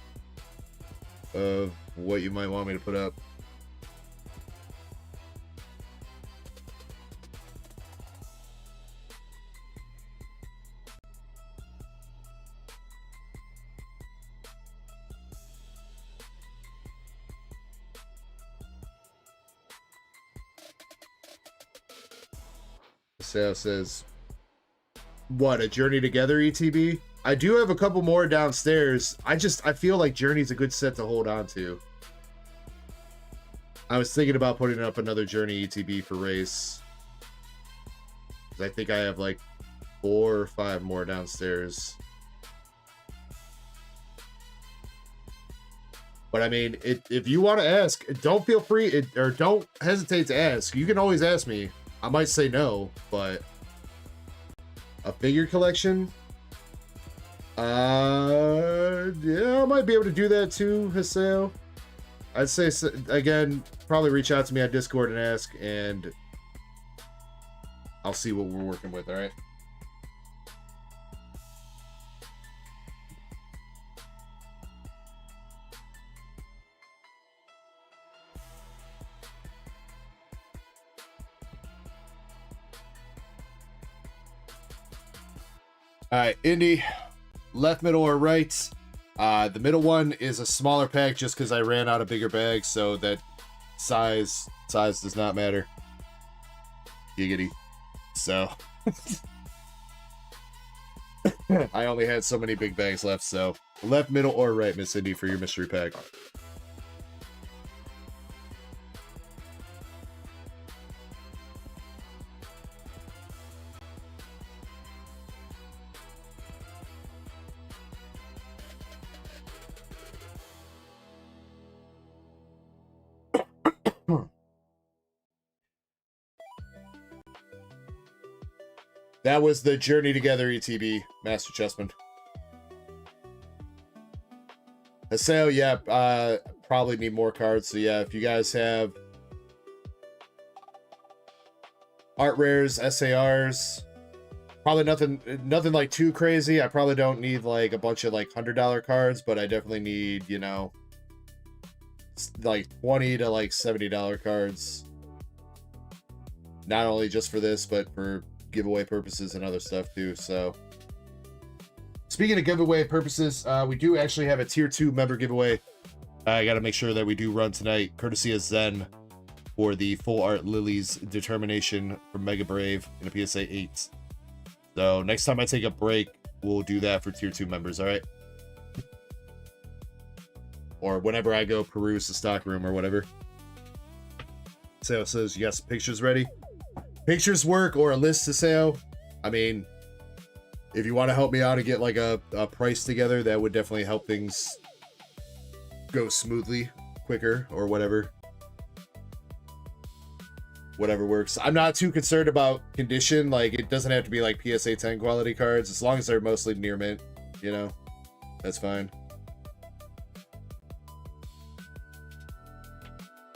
of what you might want me to put up. Sale says, what, a Journey Together ETB? I do have a couple more downstairs. I feel like Journey's a good set to hold on to. I was thinking about putting up another Journey ETB for race. I think I have like 4 or 5 more downstairs. But I mean, if you want to ask, don't feel free, or don't hesitate to ask. You can always ask me. I might say no, but a figure collection? Yeah, I might be able to do that too, Haseo. I'd say, again, probably reach out to me on Discord and ask, and I'll see what we're working with, alright? Alright, Indy, left, middle, or right? The middle one is a smaller pack just because I ran out of bigger bags, so that size does not matter. Giggity. So, I only had so many big bags left, so left, middle, or right, Miss Indy, for your mystery pack. That was the Journey Together ETB, Master Chessman. Haseo, yeah, probably need more cards. So yeah, if you guys have art rares, SARs, probably nothing like too crazy. I probably don't need like a bunch of like $100 cards, but I definitely need, you know, like $20 to like $70 cards. Not only just for this, but for giveaway purposes and other stuff too. So speaking of giveaway purposes, we do actually have a tier 2 member giveaway. I got to make sure that we do run tonight, courtesy of Zen, for the full art Lily's Determination from Mega Brave in a PSA 8. So next time I take a break, we'll do that for tier 2 members. All right, or whenever I go peruse the stock room or whatever. Sale says you got some pictures ready. Pictures work, or a list to sale. I mean, if you want to help me out and get like a price together, that would definitely help things go smoothly, quicker, or whatever. Whatever works. I'm not too concerned about condition. Like, it doesn't have to be like PSA 10 quality cards, as long as they're mostly near mint, you know, that's fine.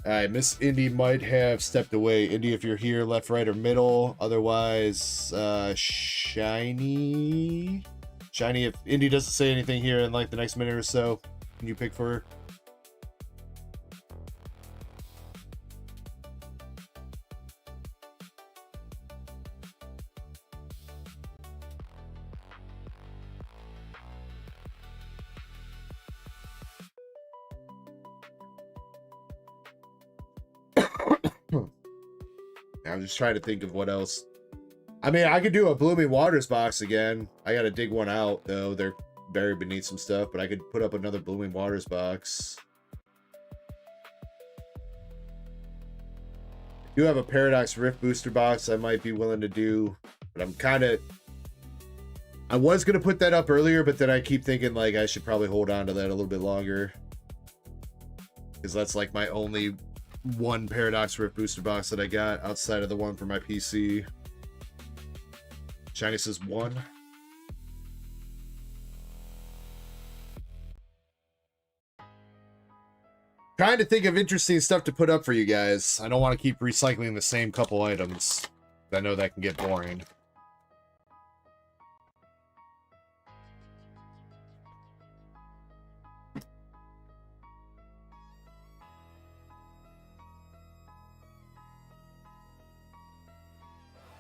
All right, Miss Indy might have stepped away. Indy, if you're here, left, right, or middle. Otherwise, Shiny. Shiny, if Indy doesn't say anything here in like the next minute or so, can you pick for her? I'm just trying to think of what else. I mean, I could do a Blooming Waters box again. I gotta dig one out, though. They're buried beneath some stuff, but I could put up another Blooming Waters box. I do have a Paradox Rift booster box I might be willing to do, but I'm kind of... I was going to put that up earlier, but then I keep thinking, like, I should probably hold on to that a little bit longer. Because that's, like, my only one Paradox Rift booster box that I got outside of the one for my PC. Shiny says 1. Trying to think of interesting stuff to put up for you guys. I don't want to keep recycling the same couple items. I know that can get boring.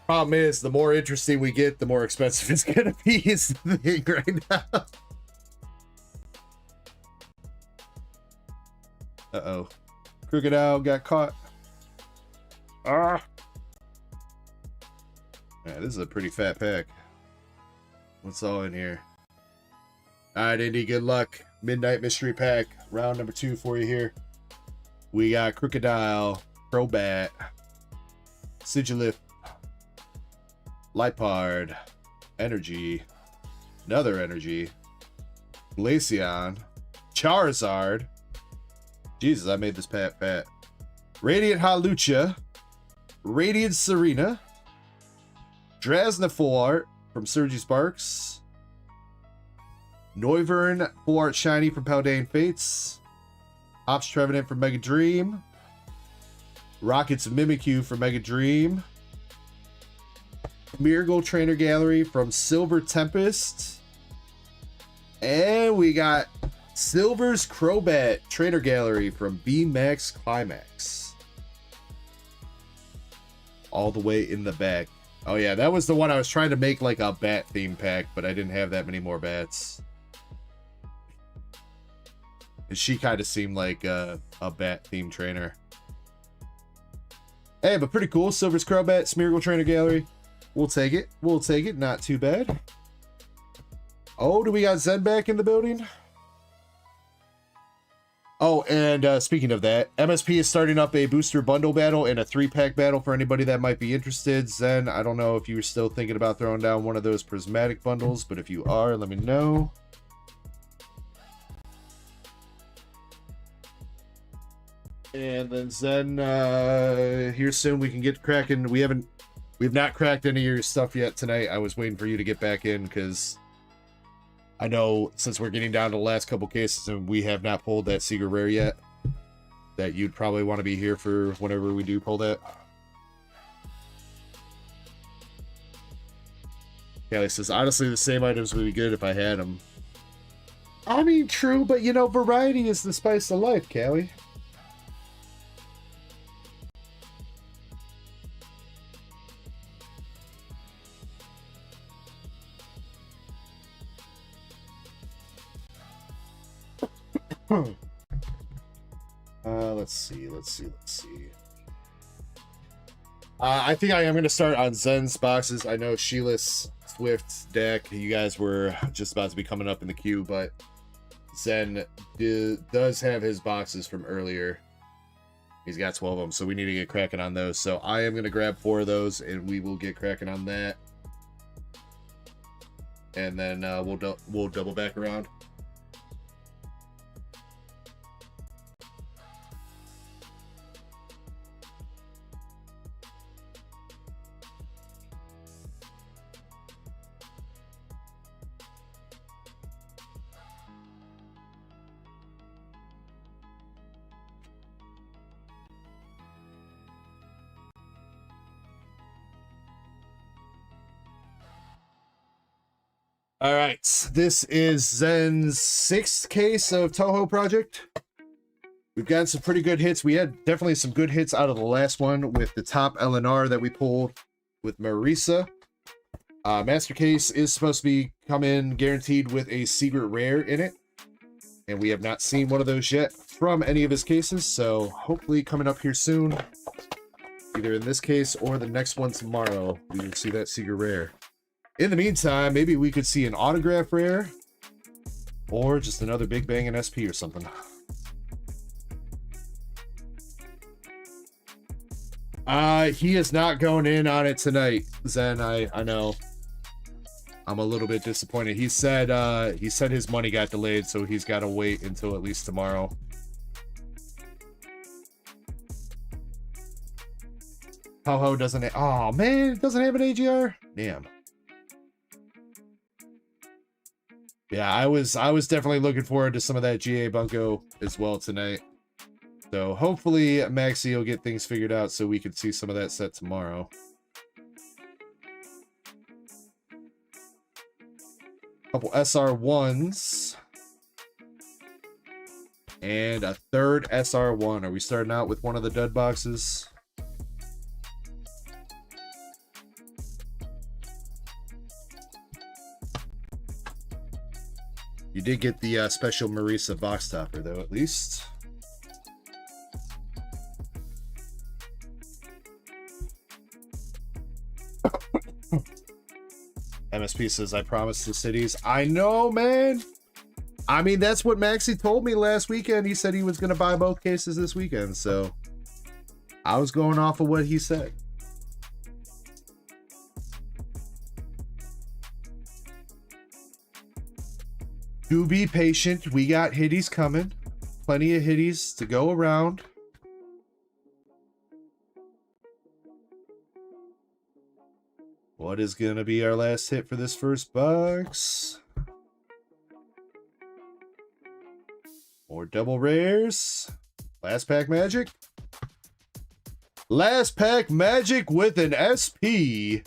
Problem is, the more interesting we get, the more expensive it's gonna be, is the thing right now. Uh-oh. Crocodile got caught. Ah! Yeah, this is a pretty fat pack. What's all in here? Alright, Indy, good luck. Midnight Mystery Pack. Round number 2 for you here. We got Crocodile, Crobat, Sigilif, Lipard, Energy, another Energy, Glaceon, Charizard. Jesus, I made this pack fat. Radiant Hawlucha, Radiant Serena, Drasna Full Art from Sergi Sparks, Noivern Full Art Shiny from Paldean Fates, Ops Trevenant from Mega Dream, Rockets Mimikyu from Mega Dream, Miracle Trainer Gallery from Silver Tempest, and we got Silver's Crobat Trainer Gallery from B-Max Climax. All the way in the back. Oh yeah, that was the one I was trying to make like a bat theme pack, but I didn't have that many more bats. And she kind of seemed like a bat theme trainer. Hey, but pretty cool. Silver's Crobat, Smeargle Trainer Gallery. We'll take it. We'll take it. Not too bad. Oh, do we got Zen back in the building? Oh, and speaking of that, MSP is starting up a booster bundle battle and a 3-pack battle for anybody that might be interested. Zen, I don't know if you were still thinking about throwing down one of those prismatic bundles, but if you are, let me know. And then Zen, here soon we can get cracking. We've not cracked any of your stuff yet tonight. I was waiting for you to get back in because I know since we're getting down to the last couple cases and we have not pulled that Secret Rare yet, that you'd probably want to be here for whenever we do pull that. Callie says, honestly, the same items would be good if I had them. I mean, true, but you know, variety is the spice of life, Callie. Let's see. I think I am going to start on Zen's boxes. I know Sheila's Swift deck, you guys were just about to be coming up in the queue, but Zen does have his boxes from earlier. He's got 12 of them, so we need to get cracking on those. So I am going to grab 4 of those, and we will get cracking on that. And then we'll double back around. All right, this is Zen's 6th case of Toho Project. We've gotten some pretty good hits. We had definitely some good hits out of the last one with the top LNR that we pulled with Marisa. Master case is supposed to be come in guaranteed with a secret rare in it. And we have not seen one of those yet from any of his cases. So hopefully coming up here soon, either in this case or the next one tomorrow, we will see that secret rare. In the meantime, maybe we could see an autograph rare or just another Big Bang and SP or something. He is not going in on it tonight, Zen. I know. I'm a little bit disappointed. He said his money got delayed, so he's got to wait until at least tomorrow. Toho doesn't. Oh man, it doesn't have an AGR. Damn. Yeah, I was definitely looking forward to some of that GA Bunko as well tonight. So hopefully Maxi will get things figured out so we can see some of that set tomorrow. Couple SR1s. And a third SR1. Are we starting out with one of the dud boxes? You did get the special Marisa box topper though, at least. MSP says, I promised the cities. I know, man. I mean, that's what Maxi told me last weekend. He said he was going to buy both cases this weekend. So I was going off of what he said. Do be patient. We got hitties coming. Plenty of hitties to go around. What is going to be our last hit for this first box? More double rares. Last pack magic. Last pack magic with an SP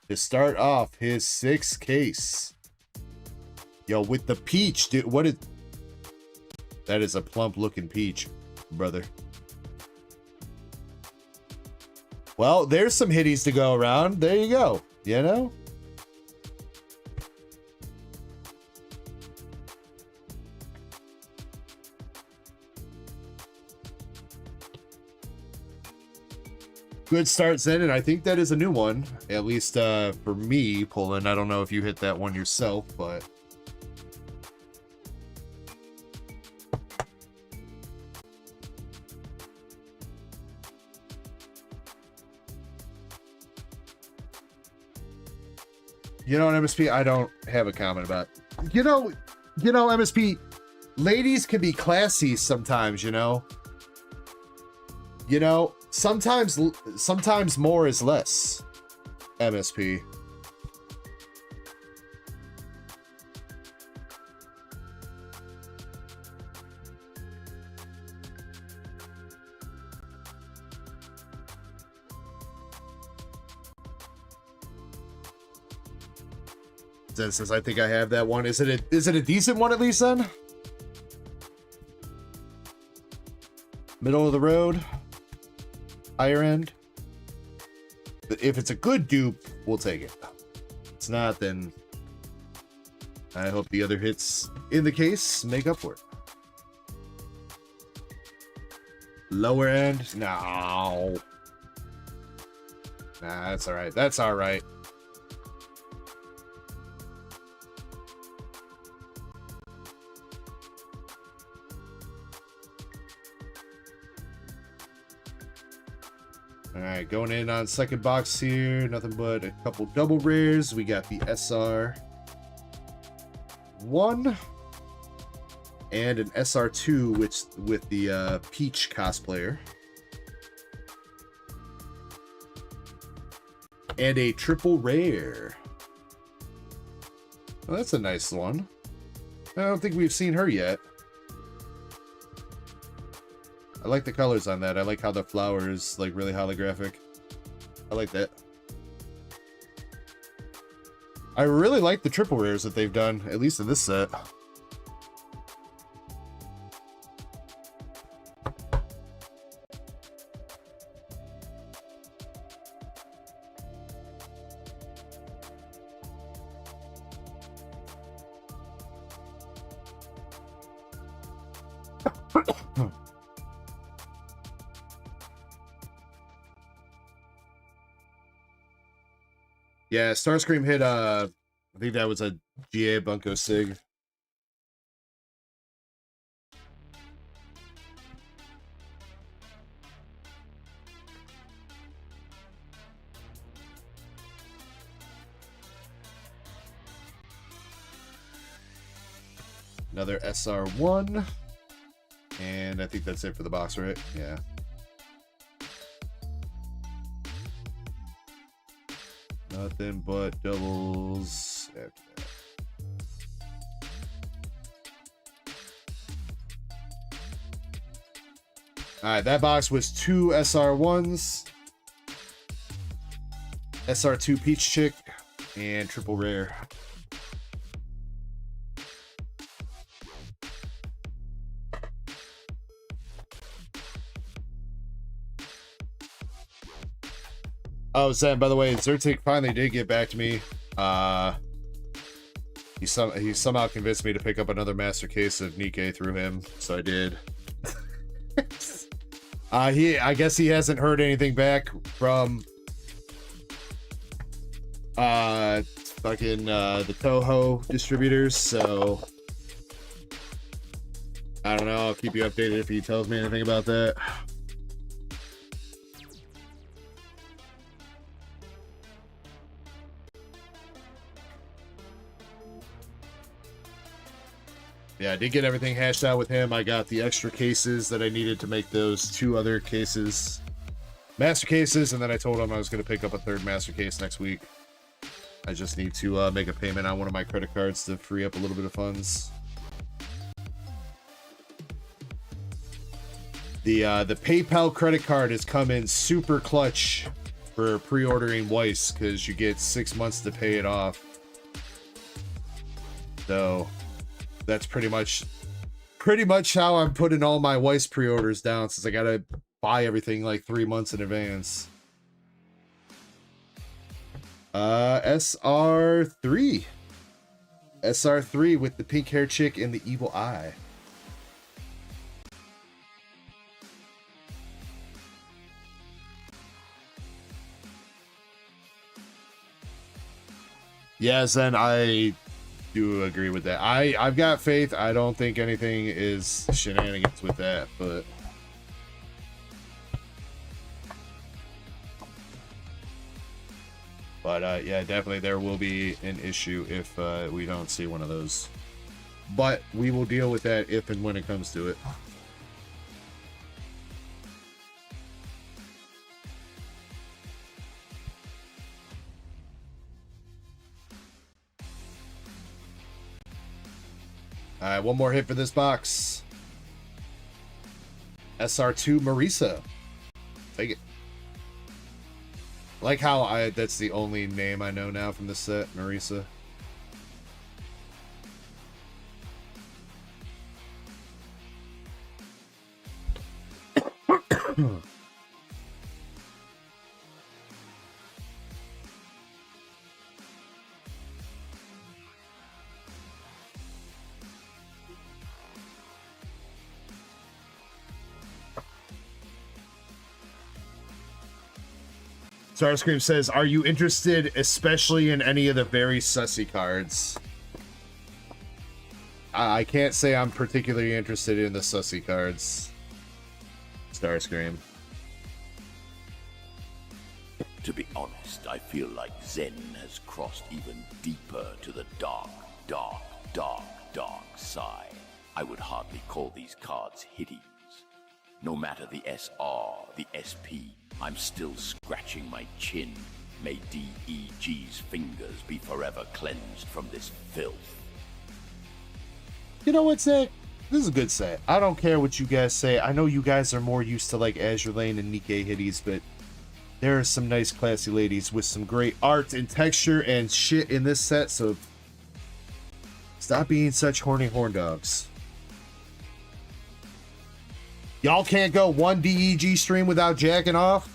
to start off his 6th case. Yo, with the peach, dude. What is... That is a plump looking peach, brother. Well, there's some hitties to go around. There you go. You know? Good start, Zen, and I think that is a new one. At least for me, pulling. I don't know if you hit that one yourself, but... You know what, MSP? I don't have a comment about. You know, MSP, ladies can be classy sometimes, you know? You know, sometimes more is less, MSP. Zen says, I think I have that one. Is it a decent one at least then? Middle of the road? Higher end? If it's a good dupe, we'll take it. If it's not, then I hope the other hits in the case make up for it. Lower end? No. Nah, that's all right. That's all right. All right, going in on second box here. Nothing but a couple double rares. We got the SR1 and an SR2, which with the Peach cosplayer, and a triple rare. Well, that's a nice one. I don't think we've seen her yet. I like the colors on that. I like how the flower is like really holographic. I like that. I really like the triple rares that they've done, at least in this set. Yeah, Starscream hit, I think that was a GA Bunko Sig. Another SR1. And I think that's it for the box, right? Yeah. Nothing but doubles after that. Alright, that box was 2 SR1s, SR2 Peach Chick, and triple rare. Oh, Sam, by the way, Zertik finally did get back to me. He somehow convinced me to pick up another master case of Nikkei through him, so I did. I guess he hasn't heard anything back from the Toho distributors, so I don't know. I'll keep you updated if he tells me anything about that. Yeah, I did get everything hashed out with him. I got the extra cases that I needed to make those 2 other cases, master cases, and then I told him I was going to pick up a 3rd master case next week. I just need to make a payment on one of my credit cards to free up a little bit of funds. The PayPal credit card has come in super clutch for pre-ordering Weiss because you get 6 months to pay it off. So that's pretty much how I'm putting all my Weiss pre-orders down, since I gotta buy everything like 3 months in advance. SR3 with the pink hair chick and the evil eye. Yes, and I do agree with that. I've got faith. I don't think anything is shenanigans with that, but yeah, definitely there will be an issue if we don't see one of those, but we will deal with that if and when it comes to it. All right, one more hit for this box. SR2 Marisa. Take it. Like how that's the only name I know now from this set, Marisa. Starscream says, are you interested especially in any of the very sussy cards? I can't say I'm particularly interested in the sussy cards. Starscream. To be honest, I feel like Zen has crossed even deeper to the dark side. I would hardly call these cards hitties. No matter the SR, the SP, I'm still scratching my chin. May DEG's fingers be forever cleansed from this filth. You know what, Zach? This is a good set. I don't care what you guys say. I know you guys are more used to like Azure Lane and Nikkei Hitties, but There are some nice classy ladies with some great art and texture and shit in this set, so stop being such horny horn dogs. Y'all can't go one DEG stream without jacking off?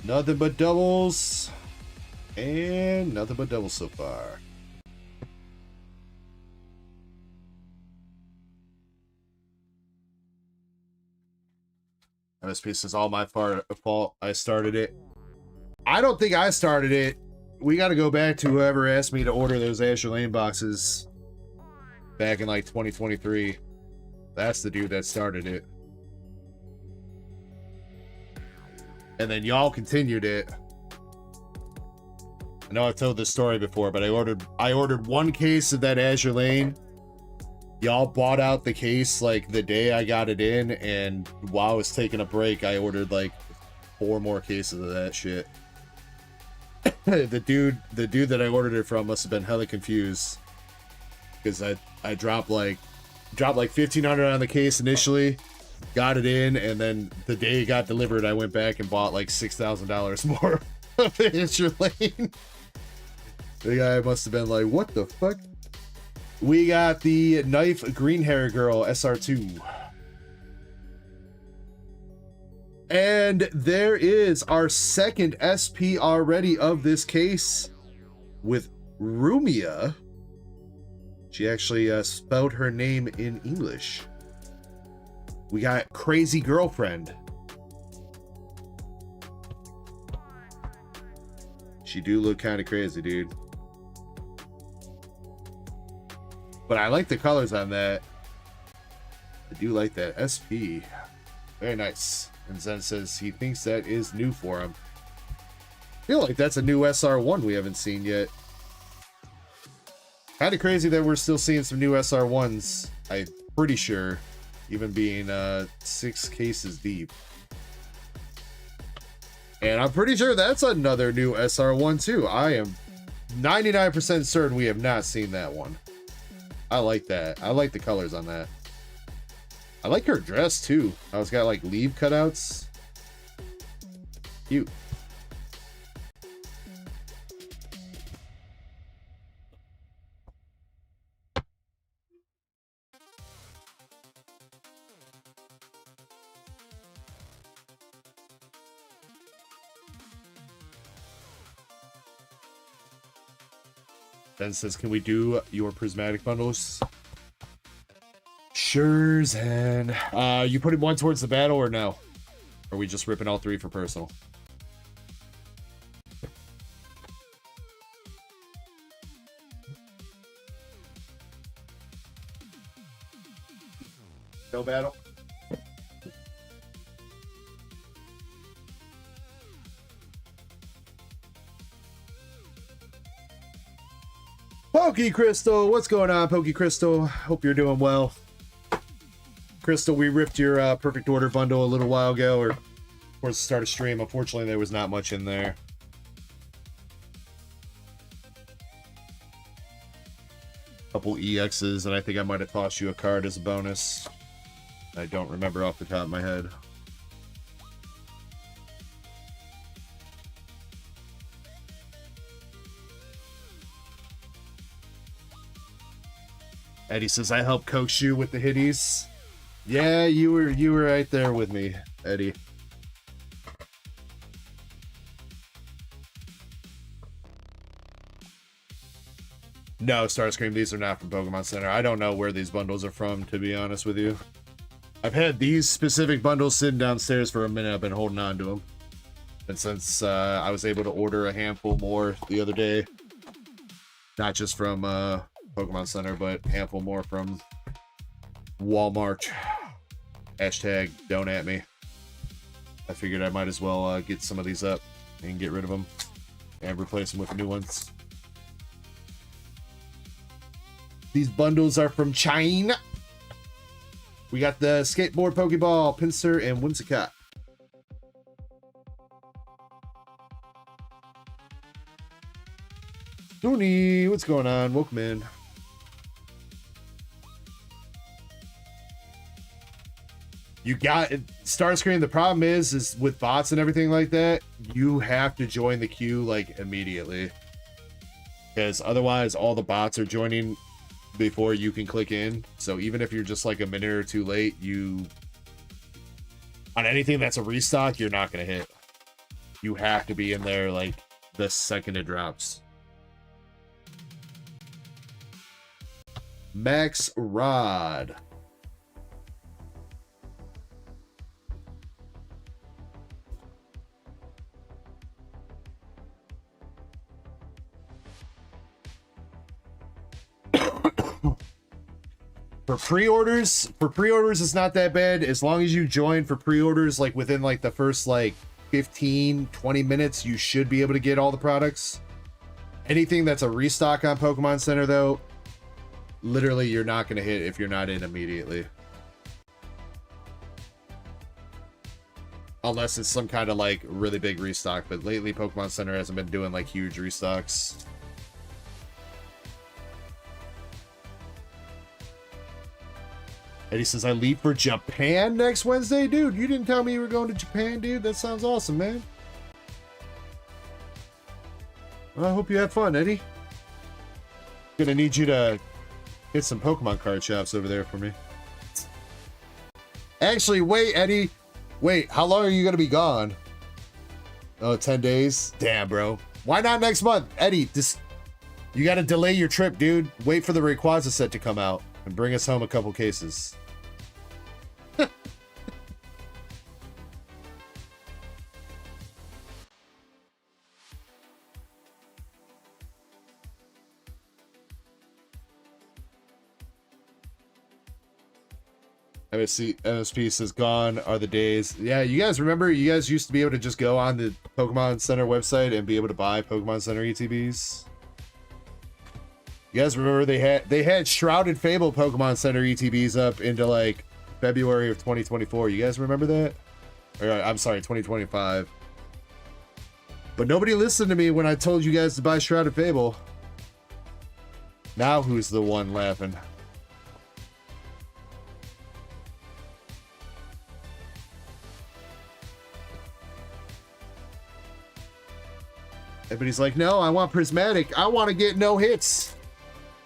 Nothing but doubles. And nothing but doubles so far. MSP says all my fault. I started it. I don't think I started it. We got to go back to whoever asked me to order those Azure Lane boxes back in like 2023. That's the dude that started it. And then y'all continued it. I know I've told this story before, but I ordered one case of that Azure Lane. Y'all bought out the case like the day I got it in, and while I was taking a break, I ordered like 4 more cases of that shit. the dude that I ordered it from must have been hella confused, because I dropped like $1,500 on the case initially, got it in, and then the day it got delivered, I went back and bought like $6,000 more of the Azure Lane. The guy must have been like, what the fuck? We got the Knife Green Hair Girl SR2. And there is our second SP already of this case with Rumia. She actually spelled her name in English. We got Crazy Girlfriend. She do look kind of crazy, dude. But I like the colors on that. I do like that. SP. Very nice. And Zen says he thinks that is new for him. I feel like that's a new SR1 we haven't seen yet. Kind of crazy that we're still seeing some new SR1s. I'm pretty sure. Even being 6 cases deep. And I'm pretty sure that's another new SR1 too. I am 99% certain we have not seen that one. I like that. I like the colors on that. I like her dress too. Oh, it's got like leaf cutouts. Cute. Ben says, can we do your prismatic bundles? Sure, Zen. You putting one towards the battle or no? Or are we just ripping all 3 for personal? No battle? Pokey Crystal, what's going on, Pokey Crystal? Hope you're doing well. Crystal, we ripped your perfect order bundle a little while ago, or towards the start of stream. Unfortunately, there was not much in there. Couple EXs, and I think I might have tossed you a card as a bonus. I don't remember off the top of my head. Eddie says, I helped coax you with the hitties. Yeah, you were right there with me, Eddie. No, Starscream, these are not from Pokemon Center. I don't know where these bundles are from, to be honest with you. I've had these specific bundles sitting downstairs for a minute. I've been holding on to them. And since I was able to order a handful more the other day, not just from Pokemon Center, but a handful more from Walmart. Hashtag don't at me. I figured I might as well get some of these up and get rid of them and replace them with new ones. These bundles are from China. We got the skateboard, Pokeball, Pinsir, and Whimsicott. Dooney, what's going on? Welcome in. You got start screen. The problem is with bots and everything like that, you have to join the queue like immediately, because otherwise all the bots are joining before you can click in. So even if you're just like a minute or two late, you on anything that's a restock, you're not gonna hit. You have to be in there like the second it drops. Max Rod. For pre-orders it's not that bad. As long as you join for pre-orders like within like the first like 15-20 minutes, you should be able to get all the products. Anything that's a restock on Pokemon Center though, literally you're not going to hit if you're not in immediately. Unless it's some kind of like really big restock, but lately Pokemon Center hasn't been doing like huge restocks. Eddie says, I leave for Japan next Wednesday? Dude, you didn't tell me you were going to Japan, dude. That sounds awesome, man. Well, I hope you have fun, Eddie. Gonna need you to get some Pokemon card shops over there for me. Actually, wait, Eddie. Wait, how long are you gonna be gone? Oh, 10 days? Damn, bro. Why not next month? Eddie, you gotta delay your trip, dude. Wait for the Rayquaza set to come out and bring us home a couple cases. MSP says, gone are the days. Yeah, you guys remember? You guys used to be able to just go on the Pokemon Center website and be able to buy Pokemon Center ETBs. You guys remember they had Shrouded Fable Pokemon Center ETBs up into like February of 2024. You guys remember that? Or I'm sorry, 2025. But nobody listened to me when I told you guys to buy Shrouded Fable. Now who's the one laughing? Everybody's like, no, I want Prismatic. I want to get no hits.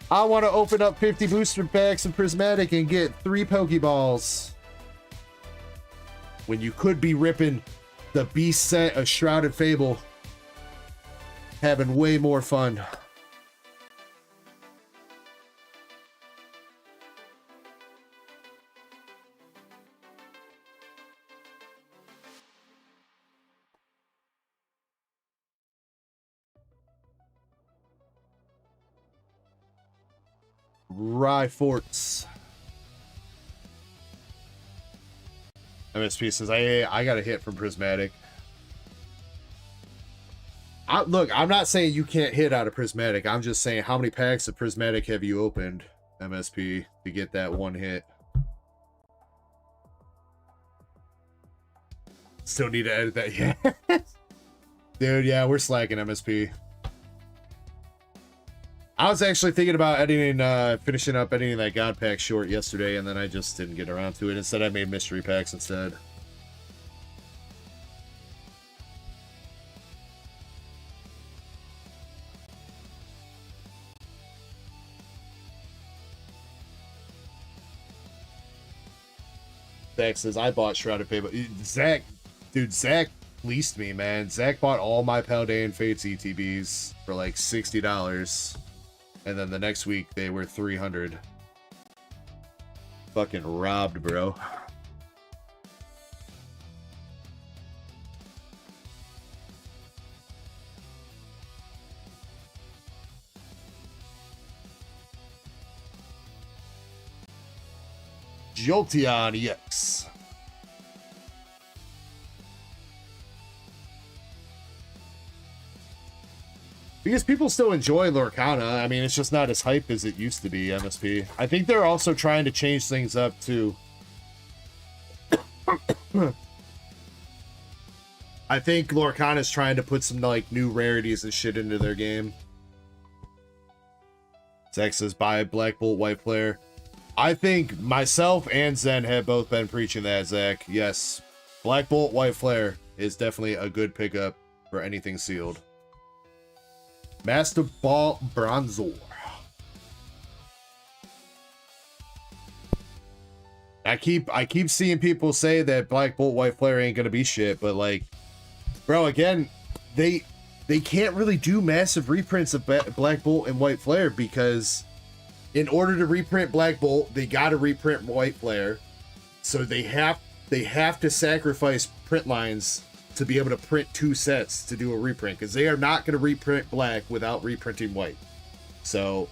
I want to open up 50 booster packs of Prismatic and get 3 Pokeballs. When you could be ripping the Beast set of Shrouded Fable. Having way more fun. Rhyforts. MSP says, I got a hit from Prismatic. Look, I'm not saying you can't hit out of Prismatic. I'm just saying, how many packs of Prismatic have you opened, MSP, to get that one hit? Still need to edit that. Yeah. Dude, yeah, we're slacking, MSP. I was actually thinking about editing, finishing up editing that God Pack short yesterday, and then I just didn't get around to it. Instead, I made mystery packs instead. Zach says, I bought Shrouded Fable. Zach fleeced me, man. Zach bought all my Paldean Fates ETBs for like $60. And then the next week they were 300. Fucking robbed, bro. Jolteon EX. Because people still enjoy Lorcana. I mean, it's just not as hype as it used to be, MSP. I think they're also trying to change things up, too. I think Lorcana's trying to put some like new rarities and shit into their game. Zach says buy Black Bolt White Flare. I think myself and Zen have both been preaching that, Zach. Yes, Black Bolt White Flare is definitely a good pickup for anything sealed. Master Ball Bronzor. I keep seeing people say that Black Bolt White Flare ain't gonna be shit, but like, bro, again, they can't really do massive reprints of Black Bolt and White Flare because in order to reprint Black Bolt, they gotta reprint White Flare. So they have to sacrifice print lines to be able to print 2 sets to do a reprint, because they are not going to reprint Black without reprinting White. So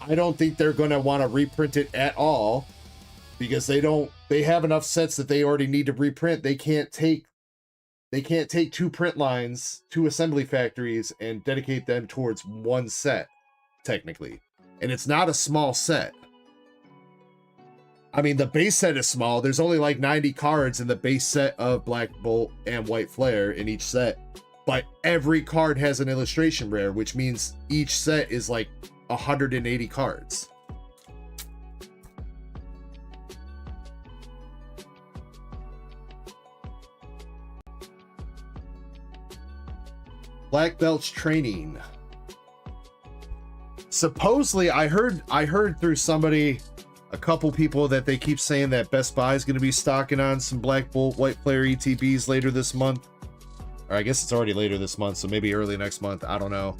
I don't think they're going to want to reprint it at all, because they have enough sets that they already need to reprint. They can't take 2 print lines, 2 assembly factories, and dedicate them towards 1 set, technically. And it's not a small set. I mean, the base set is small. There's only like 90 cards in the base set of Black Bolt and White Flare in each set. But every card has an illustration rare, which means each set is like 180 cards. Black Belts training. Supposedly, I heard through somebody, a couple people, that they keep saying that Best Buy is going to be stocking on some Black Bolt White Flare ETBs later this month. Or I guess it's already later this month, so maybe early next month. I don't know.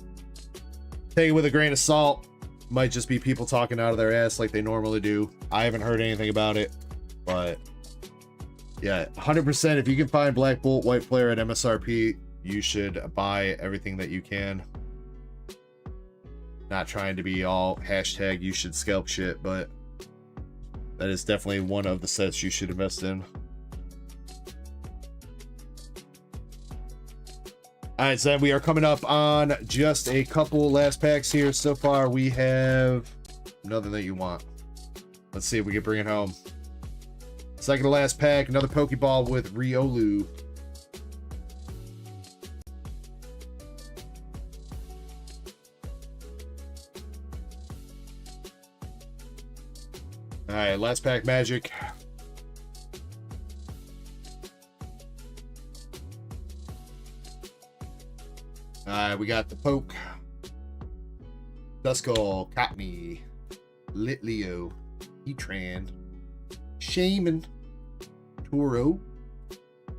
Take it with a grain of salt. Might just be people talking out of their ass like they normally do. I haven't heard anything about it, but yeah, 100%. If you can find Black Bolt White Flare at MSRP, you should buy everything that you can. Not trying to be all hashtag you should scalp shit, but that is definitely one of the sets you should invest in. All right, so we are coming up on just a couple last packs here. So far, we have nothing that you want. Let's see if we can bring it home. Second to last pack, another Pokeball with Riolu. All right, last pack magic. All right, we got the Poke, Duskull, Cottony, Litleo, Heatran, Shaman, Turo,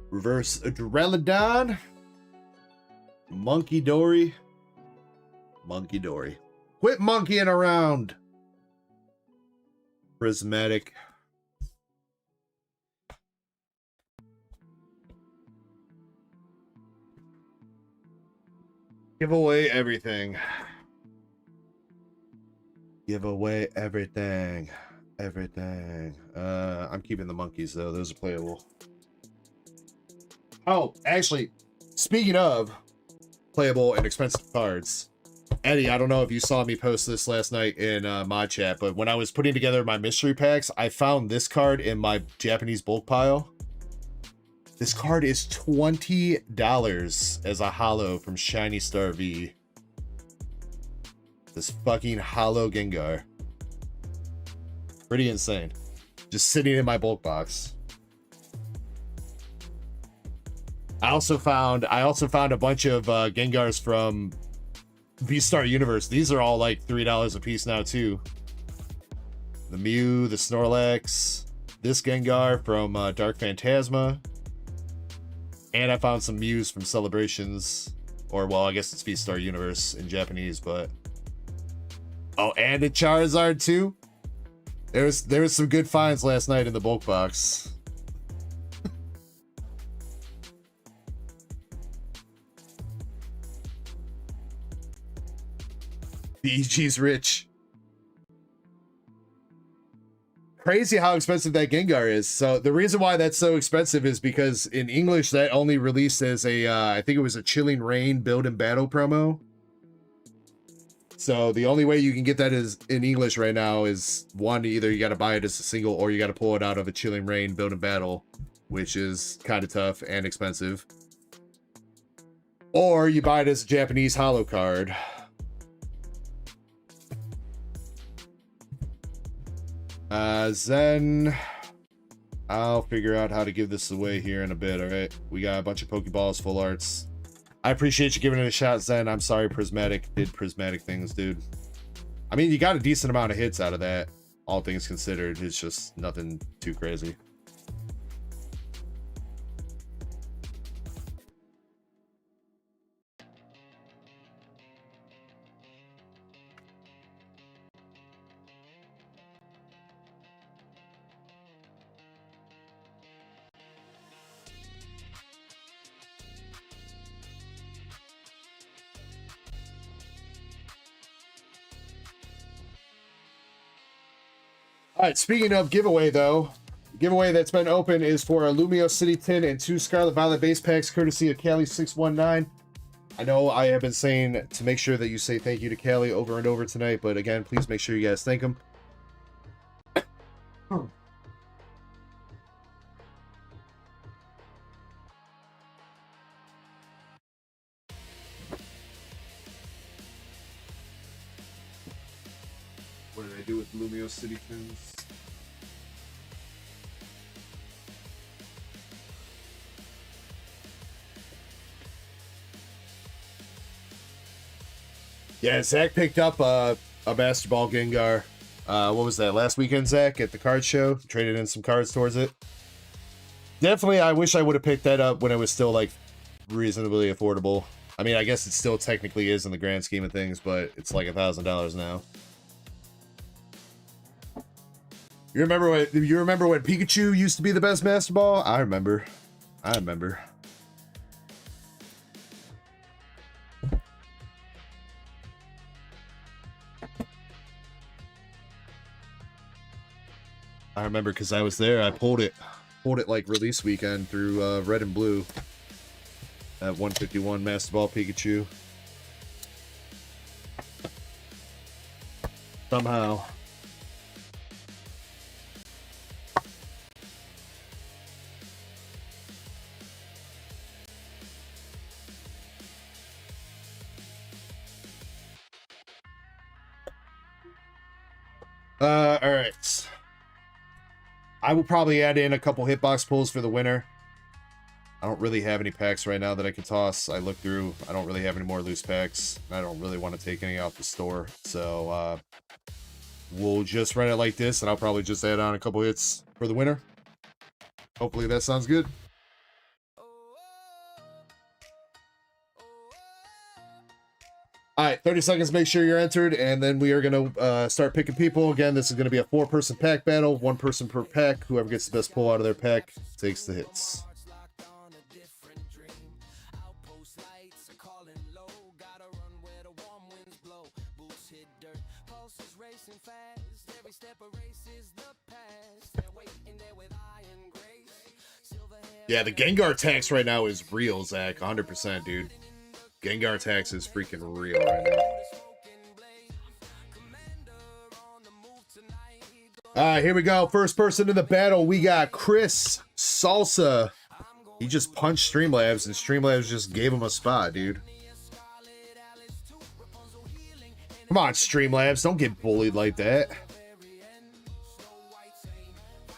Reverse Duraludon, Monkey Dory. Quit monkeying around. Prismatic. Give away everything. Give away everything. I'm keeping the monkeys though. Those are playable. Oh, actually, speaking of playable and expensive cards, Eddie, I don't know if you saw me post this last night in mod chat, but when I was putting together my mystery packs, I found this card in my Japanese bulk pile. This card is $20 as a holo from Shiny Star V. This fucking holo Gengar. Pretty insane. Just sitting in my bulk box. I also found a bunch of Gengars from V-Star Universe. These are all like $3 a piece now too. The Mew, the Snorlax, this Gengar from Dark Phantasma. And I found some Mews from Celebrations. Or, well, I guess it's V-Star Universe in Japanese, but... Oh, and a Charizard too? There was some good finds last night in the bulk box. The EG's rich. Crazy how expensive that Gengar is. So the reason why that's so expensive is because in English that only released as a I think it was a Chilling Reign build and battle promo. So the only way you can get that is in English right now is one, either you got to buy it as a single or you got to pull it out of a Chilling Reign build and battle. which is kind of tough and expensive. Or you buy it as a Japanese holo card. Then I'll figure out how to give this away here in a bit, alright? We got a bunch of Pokeballs, full arts. I appreciate you giving it a shot, Zen. I'm sorry Prismatic did Prismatic things, dude. I mean, you got a decent amount of hits out of that, all things considered. It's just nothing too crazy. All right, speaking of giveaway, though, giveaway that's been open is for a Lumio City Tin and 2 Scarlet Violet base packs, courtesy of Callie619. I know I have been saying to make sure that you say thank you to Callie over and over tonight, but again, please make sure you guys thank him. What did I do with Lumio City Tins? Yeah, Zach picked up a basketball Gengar. What was that, last weekend, Zach, at the card show? Traded in some cards towards it. Definitely, I wish I would have picked that up when it was still, like, reasonably affordable. I mean, I guess it still technically is in the grand scheme of things, but it's like $1,000 now. You remember when Pikachu used to be the best Master Ball? I remember. I remember. I remember because I was there. I pulled it like release weekend through Red and Blue. At 151 Master Ball Pikachu. Somehow. All right. I will probably add in a couple hitbox pulls for the winner. I don't really have any packs right now that I can toss. I looked through. I don't really have any more loose packs. I don't really want to take any off the store. So we'll just run it like this, and I'll probably just add on a couple hits for the winner. Hopefully that sounds good. All right, 30 seconds, make sure you're entered, and then we are going to start picking people. Again, this is going to be a 4-person pack battle, 1 person per pack. Whoever gets the best pull out of their pack takes the hits. Yeah, the Gengar tax right now is real, Zach. 100%, dude. Gengar tax is freaking real right now. All right, here we go. First person in the battle, we got Chris Salsa. He just punched Streamlabs, and Streamlabs just gave him a spot, dude. Come on, Streamlabs. Don't get bullied like that.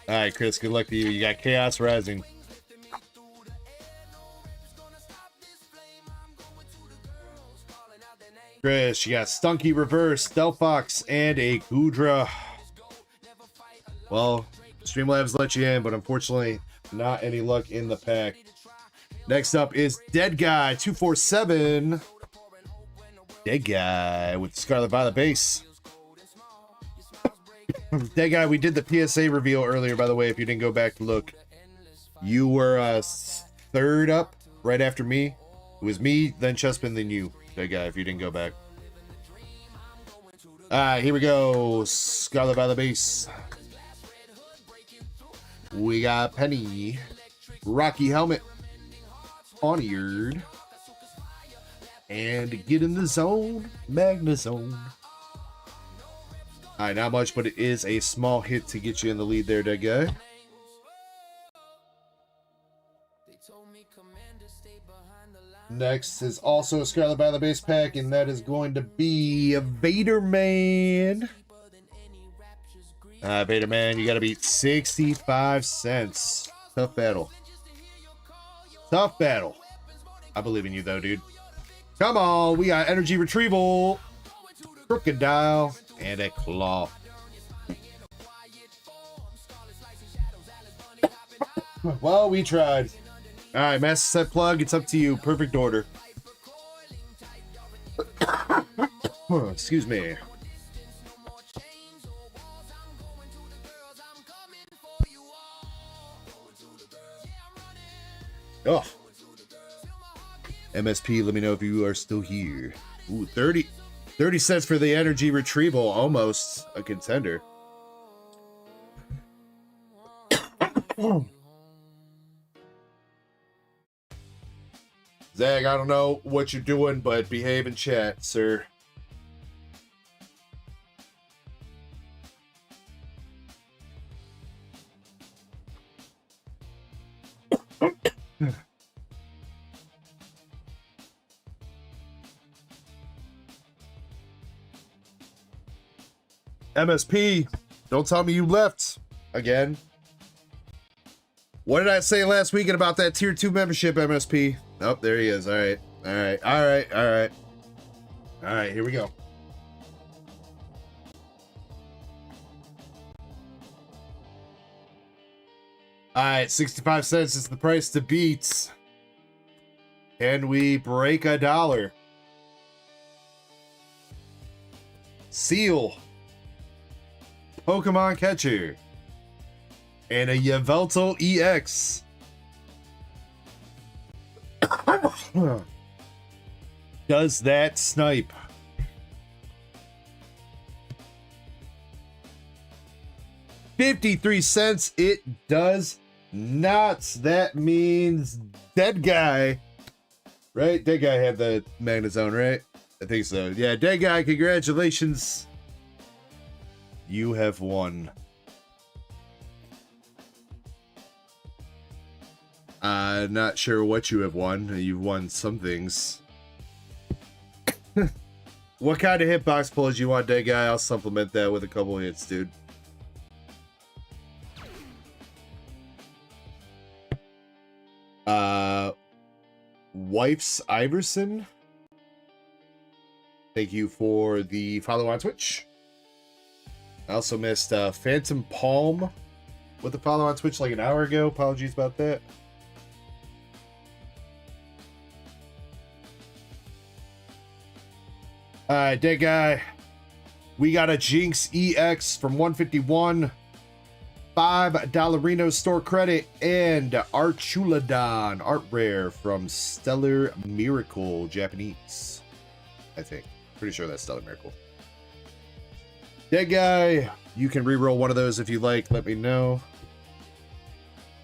All right, Chris, good luck to you. You got Chaos Rising. Chris, you got Stunky Reverse, Delphox, and a Goodra. Well, Streamlabs let you in, but unfortunately, not any luck in the pack. Next up is Dead Guy 247. Dead Guy with Scarlet Violet base. Dead Guy, we did the PSA reveal earlier, by the way, if you didn't go back to look. You were third up right after me. It was me, then Chespin, then you. Dead Guy, if you didn't go back. Alright, here we go. Scarlet Violet base. We got Penny. Rocky Helmet. Pawniard. And Get in the Zone. Magnezone. Alright, not much, but it is a small hit to get you in the lead there, Dead Guy. Next is also a Scarlet by the base pack, and that is going to be a Vader Man. Vader Man, you got to beat 65 cents. Tough battle. Tough battle. I believe in you, though, dude. Come on, we got energy retrieval, crocodile, and a claw. Well, we tried. All right, master set plug. It's up to you. Perfect order. Excuse me. Oh. MSP, let me know if you are still here. Ooh, 30 cents for the energy retrieval. Almost a contender. Zag, I don't know what you're doing, but behave in chat, sir. MSP, don't tell me you left again. What did I say last weekend about that tier 2 membership, MSP? Oh, there he is. All right. All right. All right. All right. All right. Here we go. All right. 65 cents is the price to beat. Can we break $1? Seal. Pokemon Catcher. And a Yveltal EX. Does that snipe? $0.53. It does not. That means Dead Guy. Right? Dead Guy had the Magnezone, right? I think so. Yeah, Dead Guy, congratulations. You have won. Not sure what you have won. You've won some things. What kind of hitbox pulls you want, Dead Guy? I'll supplement that with a couple hits, dude. Wife's Iverson. Thank you for the follow on Twitch. I also missed Phantom Palm with the follow on Twitch like an hour ago. Apologies about that. Alright, Dead Guy. We got a Jinx EX from 151. $5 Reno store credit. And Archuladon art rare from Stellar Miracle Japanese. I think. Pretty sure that's Stellar Miracle. Dead Guy. You can reroll one of those if you like. Let me know.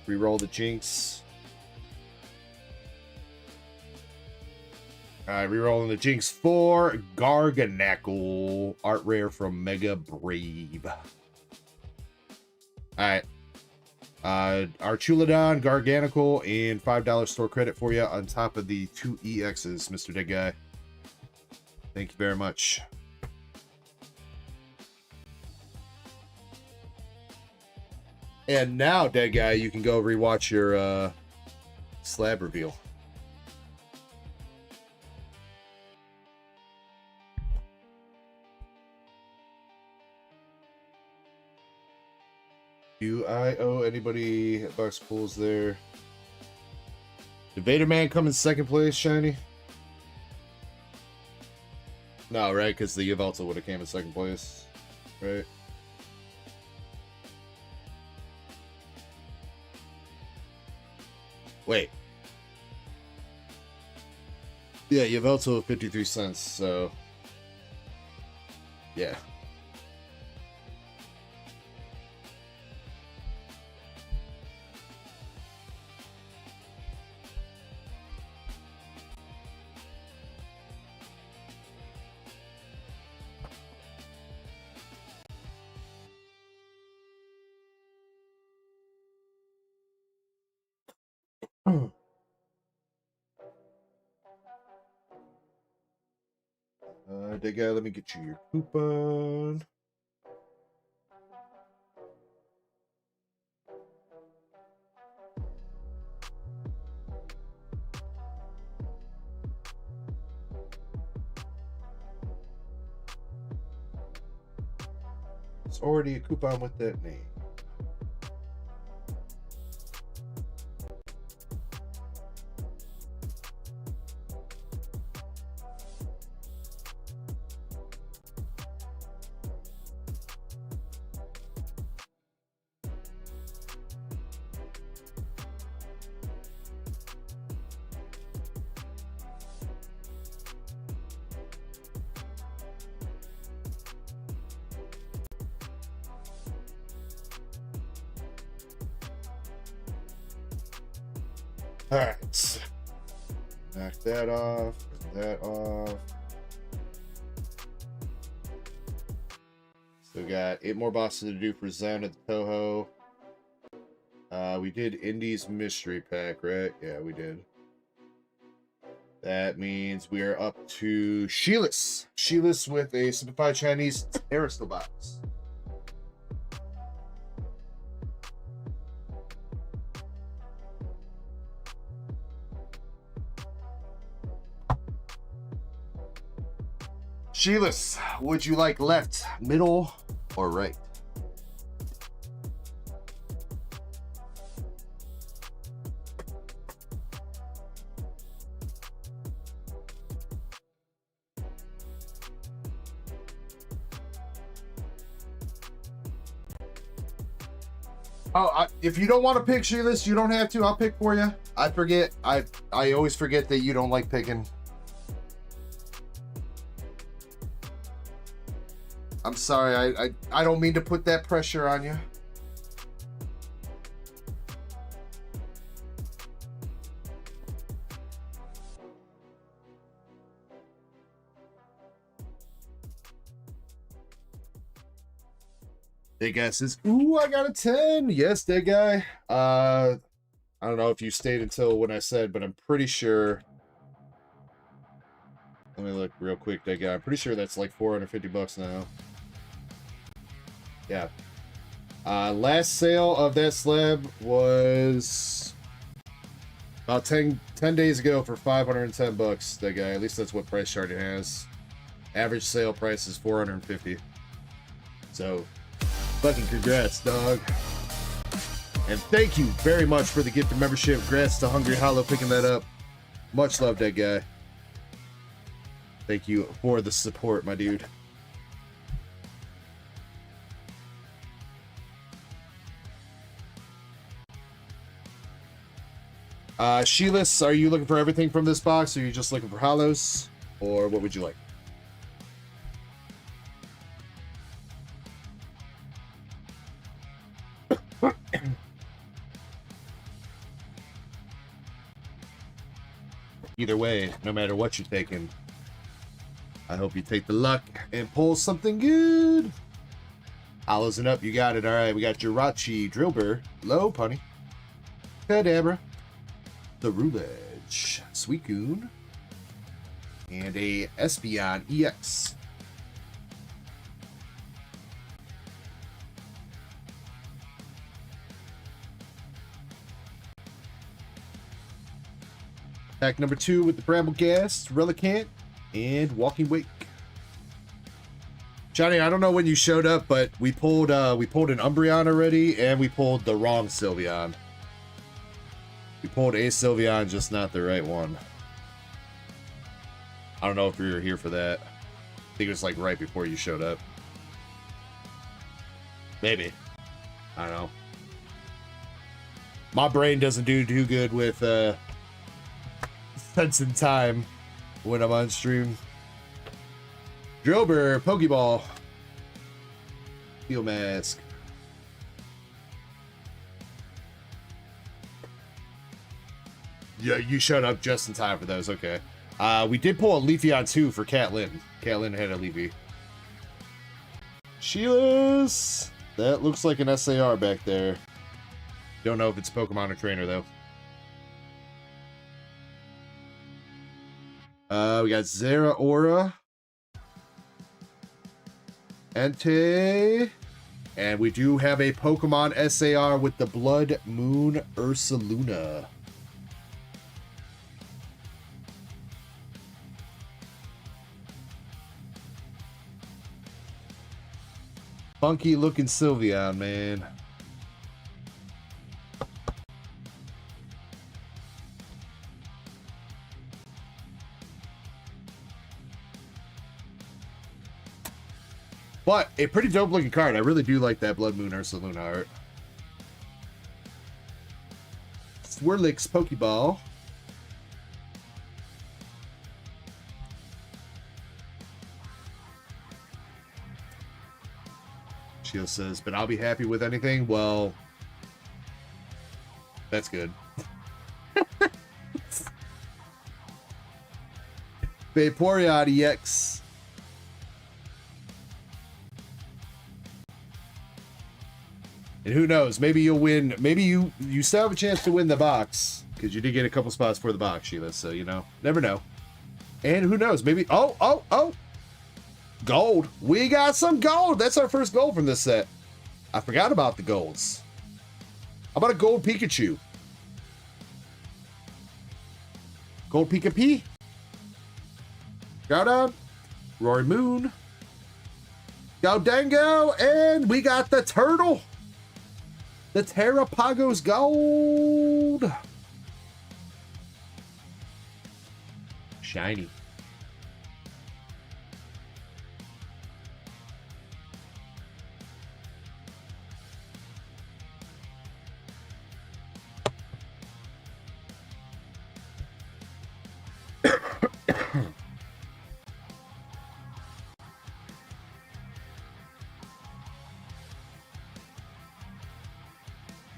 Reroll the Jinx. Alright, rerolling the Jinx for Garganackle. Art rare from Mega Brave. Alright. Archuladon, Garganackle, and $5 store credit for you on top of the 2 EXs, Mr. Dead Guy. Thank you very much. And now, Dead Guy, you can go rewatch your slab reveal. Do I owe anybody box pulls there? Did Vader Man come in second place, Shiny? No, right? Because the Yveltal would have came in second place. Right? Wait. Yeah, Yveltal 53 cents, so... Yeah. that guy. Let me get you your coupon. It's already a coupon with that name. All right, knock that off, that off. So we got 8 more bosses to do for Zen at the Toho. We did Indy's mystery pack, right? Yeah, we did. That means we are up to Sheilas. Sheilas with a simplified Chinese Terastal box. Sheilas, would you like left, middle, or right? Oh, if you don't want to pick Sheilas, you don't have to. I'll pick for you. I forget. I always forget that you don't like picking. I'm sorry, I don't mean to put that pressure on you. That guy says, ooh, I got a 10. Yes, that guy. I don't know if you stayed until when I said, but I'm pretty sure. Let me look real quick, that guy. I'm pretty sure that's like 450 bucks now. Yeah. Last sale of that slab was about 10 days ago for 510 bucks, that guy. At least that's what price chart it has. Average sale price is 450. So, fucking congrats, dog. And thank you very much for the gift of membership. Congrats to Hungry Hollow picking that up. Much love, that guy. Thank you for the support, my dude. Sheilas, are you looking for everything from this box, or are you just looking for hollows? Or what would you like? Either way, no matter what you're taking, I hope you take the luck and pull something good. Hollows and up, you got it. All right, we got Jirachi, Drillbur, Low Punny, Kadabra, the Roulage, Suicune, and a Espeon EX. Pack number 2 with the Brambleghast, Relicanth, and Walking Wake. Johnny, I don't know when you showed up, but we pulled an Umbreon already, and we pulled the wrong Sylveon. We pulled a Sylveon, just not the right one. I don't know if you were here for that. I think it was like right before you showed up. Maybe. I don't know. My brain doesn't do too good with sense and time when I'm on stream. Drillbur, Pokeball, Steel Mask. Yeah, you showed up just in time for those. Okay. We did pull a Leafeon too for Catlin. Catlin had a Leafy. Sheilas. That looks like an SAR back there. Don't know if it's Pokemon or Trainer though. We got Zeraora, Entei. And we do have a Pokemon SAR with the Blood Moon Ursaluna. Funky looking Sylveon, man. But a pretty dope looking card. I really do like that Blood Moon Ursaluna art. Swirlix Pokeball. Shield says, but I'll be happy with anything. Well, that's good. Vaporeon EX. And who knows? Maybe you'll win. Maybe you still have a chance to win the box because you did get a couple spots for the box, Sheila. So you know, never know. And who knows? Maybe. Oh! Gold. We got some gold. That's our first gold from this set. I forgot about the golds. How about a gold Pikachu? Gold Pika-Pee. Groudon. Rory Moon. Gaudango. And we got the turtle. The Terapagos gold. Shiny.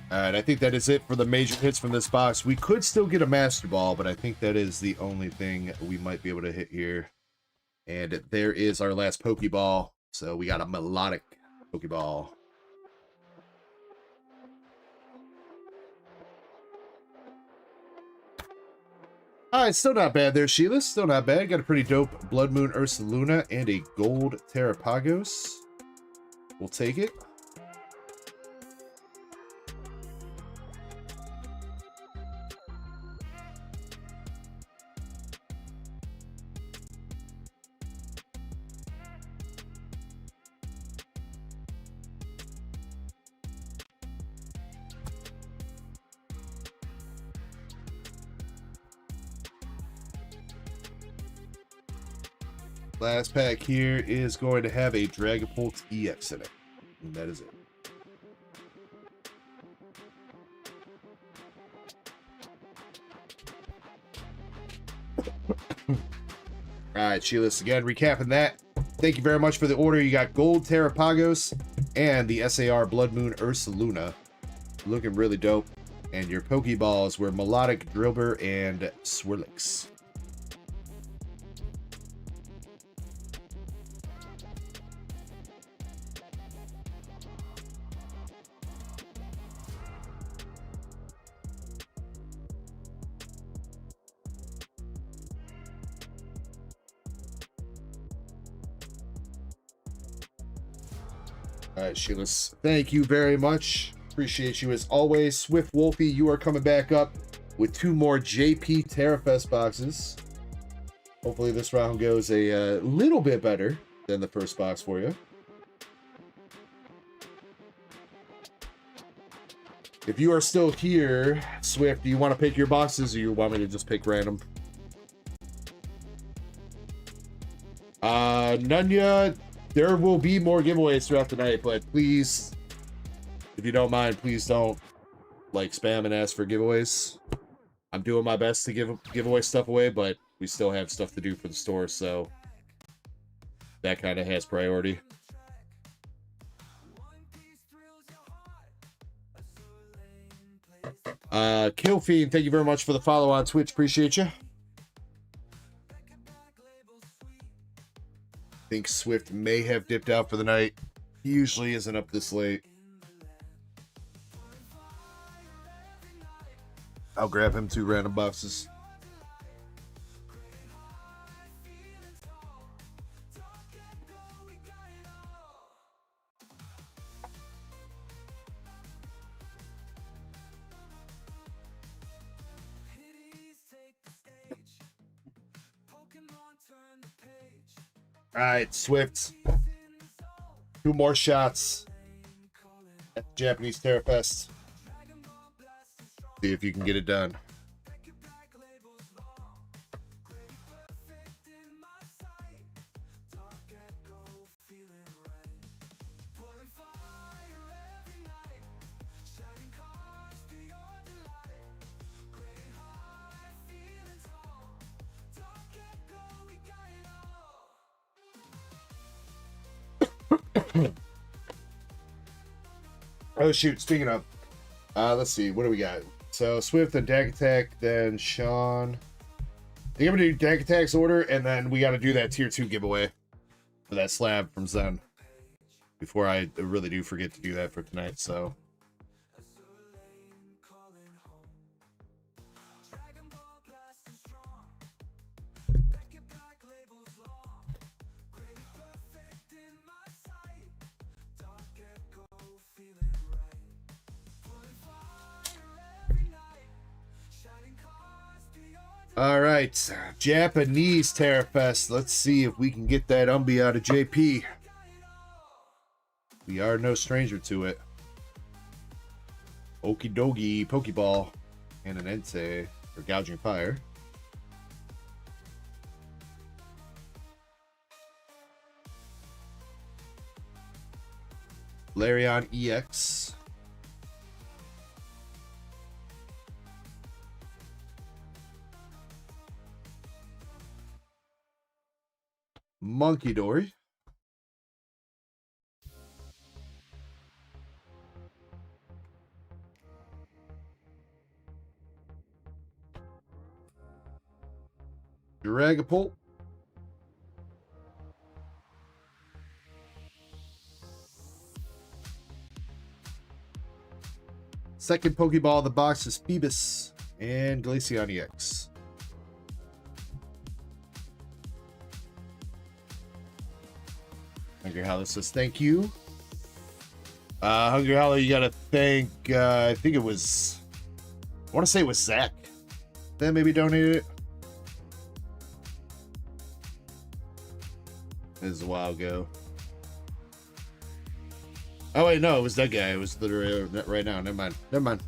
Alright, I think that is it for the major hits from this box. We could still get a Master Ball, but I think that is the only thing we might be able to hit here. And there is our last Pokeball. So we got a melodic Pokeball. Alright, still not bad there, Sheila. Still not bad. Got a pretty dope Blood Moon Ursaluna and a gold Terapagos. We'll take it. Last pack here is going to have a Dragapult EX in it. And that is it. Alright, Sheila, again, recapping that. Thank you very much for the order. You got Gold Terapagos and the SAR Blood Moon Ursaluna. Looking really dope. And your Pokeballs were Melodic Drillbur and Swirlix. All right, Sheila, thank you very much. Appreciate you as always. Swift Wolfie, you are coming back up with 2 more JP Terrafest boxes. Hopefully this round goes a little bit better than the first box for you. If you are still here, Swift, do you want to pick your boxes or you want me to just pick random? Nunya, there will be more giveaways throughout the night, but please, if you don't mind, please don't like spam and ask for giveaways. I'm doing my best to give away stuff away, but we still have stuff to do for the store, so that kind of has priority. Kill Fiend, thank you very much for the follow on Twitch. Appreciate you. I think Swift may have dipped out for the night. He usually isn't up this late. I'll grab him 2 random boxes. All right, Swift. 2 more shots at the Japanese Terrafest. See if you can get it done. Oh shoot, speaking of, let's see, what do we got? So Swift and Dag Attack, then Sean. I think I'm gonna do Dag Attack's order, and then we gotta do that tier 2 giveaway for that slab from Zen before I really do forget to do that for tonight, so. All right, Japanese Terrafest. Let's see if we can get that Umbi out of JP. We are no stranger to it. Okie dokie, Pokeball, and an Entei for Gouging Fire. Larion EX. Monkey Dory. Dragapult. Second Pokeball of the box is Phoebus and Glaceon EX. Hungry Hollow says thank you. Hungry Hollow, you gotta thank, I think it was, I want to say it was Zach that maybe donated it. This is a while ago. Oh wait, no, it was that guy. It was literally right now. Never mind. Never mind.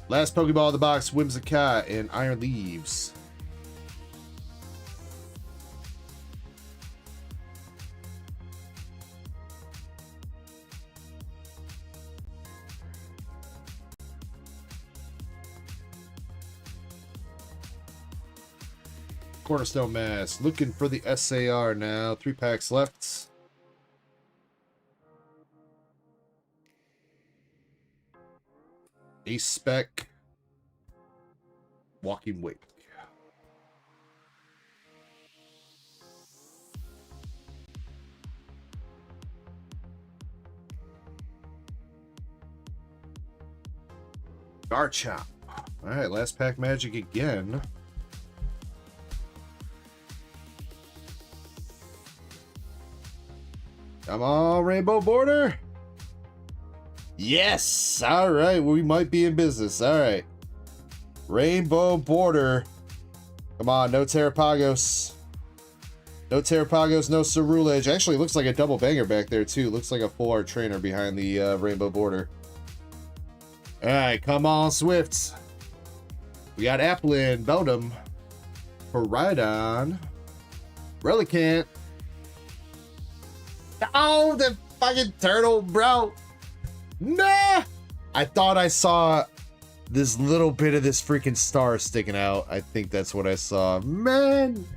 Last Pokeball of the box, Whimsicott and Iron Leaves. Cornerstone Mask. Looking for the SAR now. 3 packs left. Ace Spec. Walking Wake. Garchomp. Alright, last pack magic again. Come on, Rainbow Border. Yes. All right. We might be in business. All right. Rainbow Border. Come on. No Terrapagos. No Terrapagos. No Cerulege. Actually, looks like a double banger back there, too. Looks like a full art trainer behind the Rainbow Border. All right. Come on, Swifts. We got Applin, Beldum, Paridon, Relicanth. Oh, the fucking turtle, bro. Nah. I thought I saw this little bit of this freaking star sticking out. I think that's what I saw. Man.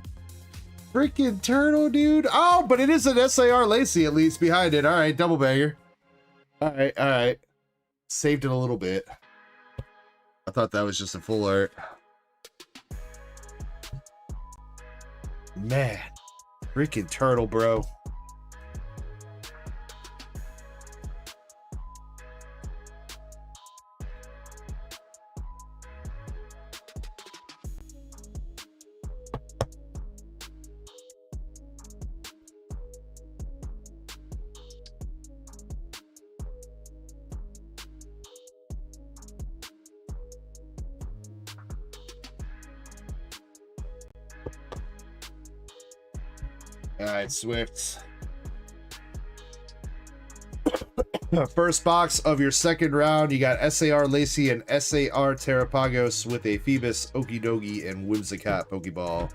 Freaking turtle, dude. Oh, but it is an SAR Lacey at least behind it. All right, double banger. All right, all right. Saved it a little bit. I thought that was just a full art. Man. Freaking turtle, bro. All right, Swift. First box of your second round, you got SAR Lacey and SAR Terrapagos with a Phoebus, Okidogi, and Whimsicott Pokeball.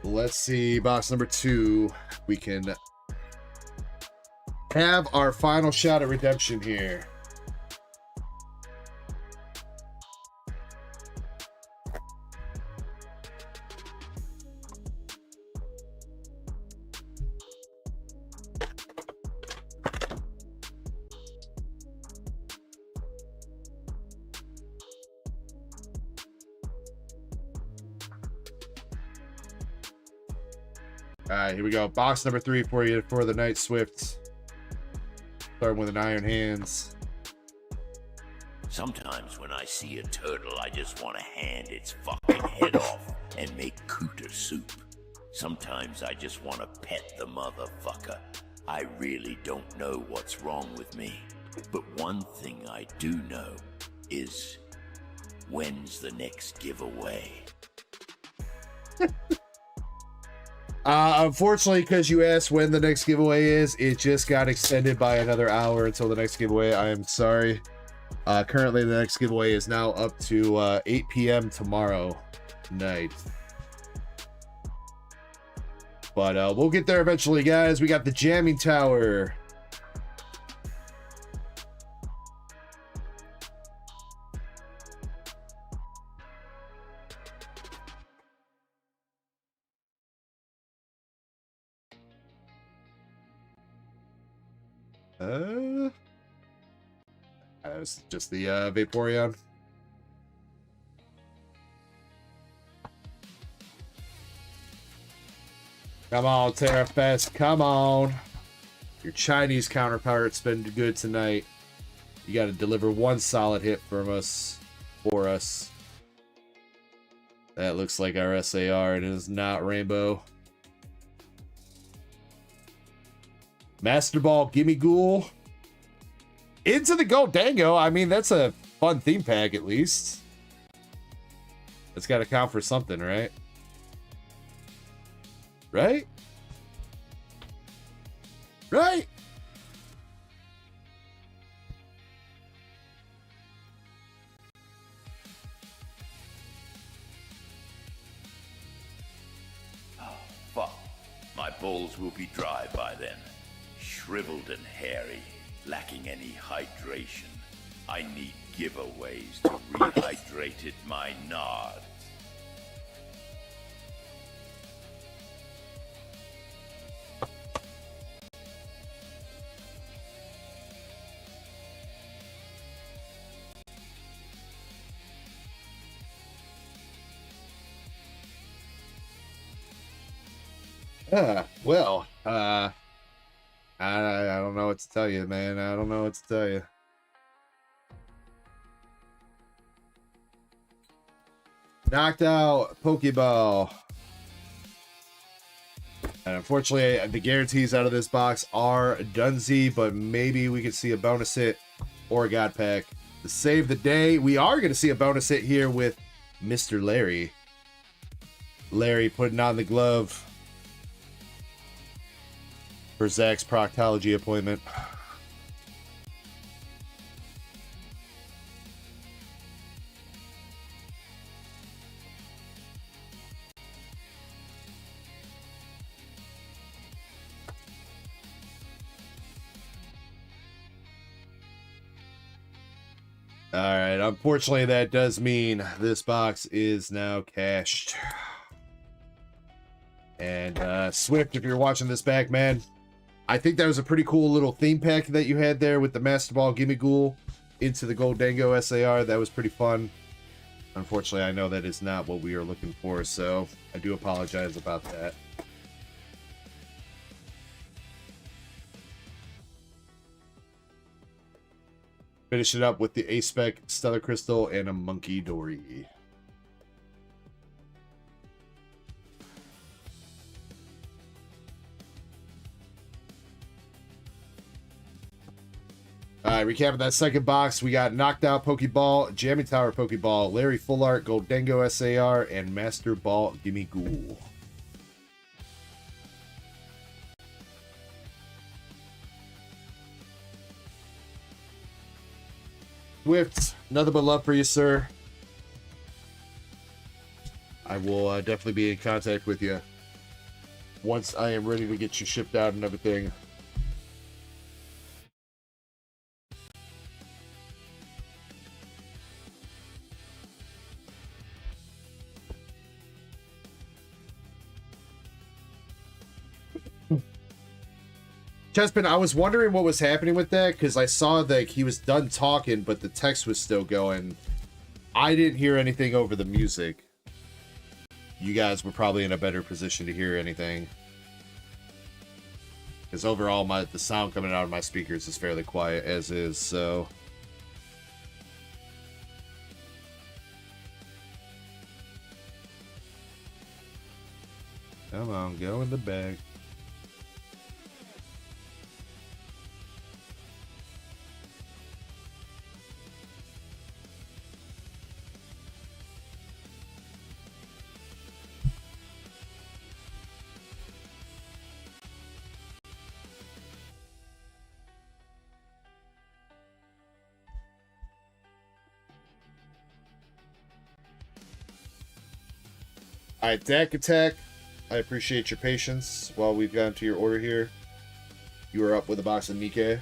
Let's see, box number 2. We can have our final shot at redemption here. All right, here we go. Box number 3 for you for the night, Swift. Starting with an Iron Hands. Sometimes when I see a turtle, I just want to hand its fucking head off and make cooter soup. Sometimes I just want to pet the motherfucker. I really don't know what's wrong with me. But one thing I do know is, when's the next giveaway? Unfortunately, because you asked when the next giveaway is, it just got extended by another hour until the next giveaway. I am sorry. Currently, the next giveaway is now up to 8 p.m. tomorrow night. But we'll get there eventually, guys. We got the Jamming Tower. That's just the Vaporeon. Come on, Terrafest. Come on. Your Chinese counterpart's been good tonight. You got to deliver one solid hit from us, for us. That looks like our SAR. It is not Rainbow. Master Ball, Gimme Ghoul. Into the Gold Dango. I mean, that's a fun theme pack, at least. That's got to count for something, right? Right? Right? Oh, fuck. My balls will be dry by then. Shriveled and hairy, lacking any hydration. I need giveaways to rehydrate it, my nard. Well, I don't know what to tell you, man. I don't know what to tell you. Knocked out Pokeball. And unfortunately, the guarantees out of this box are Dunsey, but maybe we could see a bonus hit or a God Pack to save the day. We are going to see a bonus hit here with Mr. Larry. Larry putting on the glove for Zach's proctology appointment. All right, unfortunately, that does mean this box is now cashed. And Swift, if you're watching this back, man, I think that was a pretty cool little theme pack that you had there with the Master Ball Gimme Ghoul into the Gold Dango SAR. That was pretty fun. Unfortunately, I know that is not what we are looking for, so I do apologize about that. Finish it up with the A-Spec Stellar Crystal and a Monkey Dory. All right, recapping that second box, we got Knocked Out Pokeball, Jamming Tower Pokeball, Larry Full Art, Goldengo SAR, and Master Ball Gimme Ghoul. Swift, nothing but love for you, sir. I will definitely be in contact with you once I am ready to get you shipped out and everything. Chespin, I was wondering what was happening with that because I saw that he was done talking, but the text was still going. I didn't hear anything over the music. You guys were probably in a better position to hear anything. Because overall, the sound coming out of my speakers is fairly quiet as is, so... Come on, go in the bag. Alright, Dak Attack, I appreciate your patience while we've gotten to your order here. You are up with a box of Nikkei.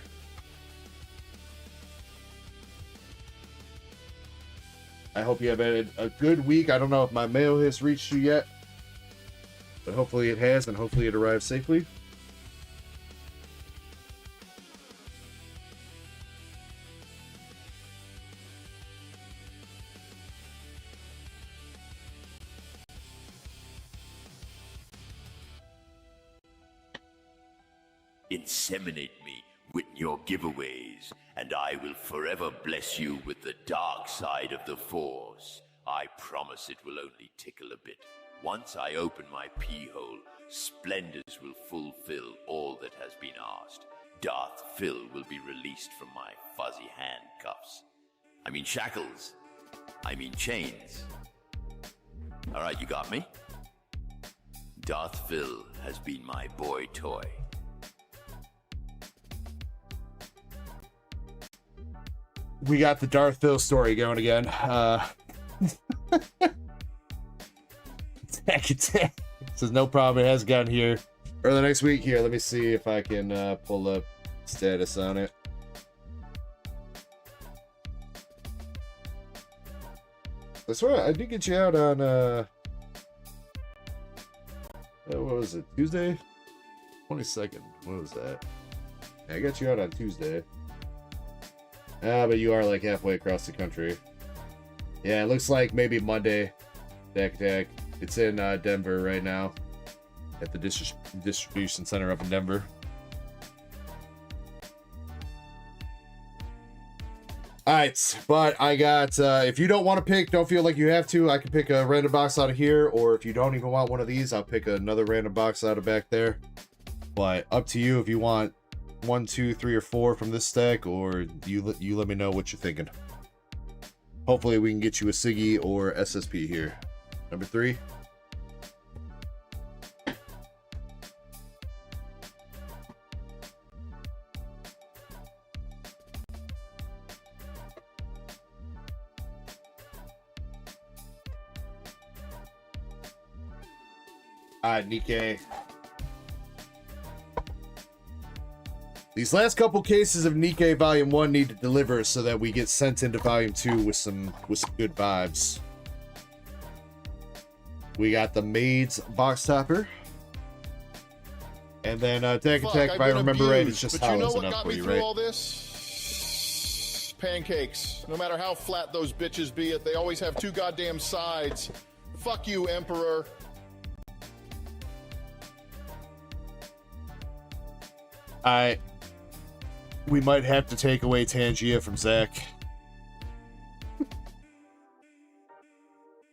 I hope you have had a good week. I don't know if my mail has reached you yet, but hopefully it has, and hopefully it arrives safely. Inseminate me with your giveaways, and I will forever bless you with the dark side of the Force. I promise it will only tickle a bit. Once I open my pee-hole, Splendors will fulfill all that has been asked. Darth Phil will be released from my fuzzy handcuffs. I mean shackles. I mean chains. Alright, you got me? Darth Phil has been my boy toy. We got the Darth Phil story going again. Says no problem, it has gotten here early next week. Here, let me see if I can pull up status on it. I swear I did get you out on what was it, Tuesday? 22nd. What was that? Yeah, I got you out on Tuesday. Ah, but you are like halfway across the country. Yeah, it looks like maybe Monday. Deck. It's in Denver right now. At the distribution center up in Denver. Alright, but I got, if you don't want to pick, don't feel like you have to, I can pick a random box out of here, or if you don't even want one of these, I'll pick another random box out of back there. But up to you if you want 1, 2, 3, or 4 from this stack, or you let me know what you're thinking. Hopefully we can get you a Siggy or SSP here. Number 3. Alright, Nikkei. These last couple cases of Nikkei Volume 1 need to deliver so that we get sent into Volume 2 with some good vibes. We got the Maids box topper. And then Deck Attack, if I remember right, it's just hollows enough for you, right? All this? Pancakes. No matter how flat those bitches be, they always have 2 goddamn sides. Fuck you, Emperor. We might have to take away Tangia from Zach.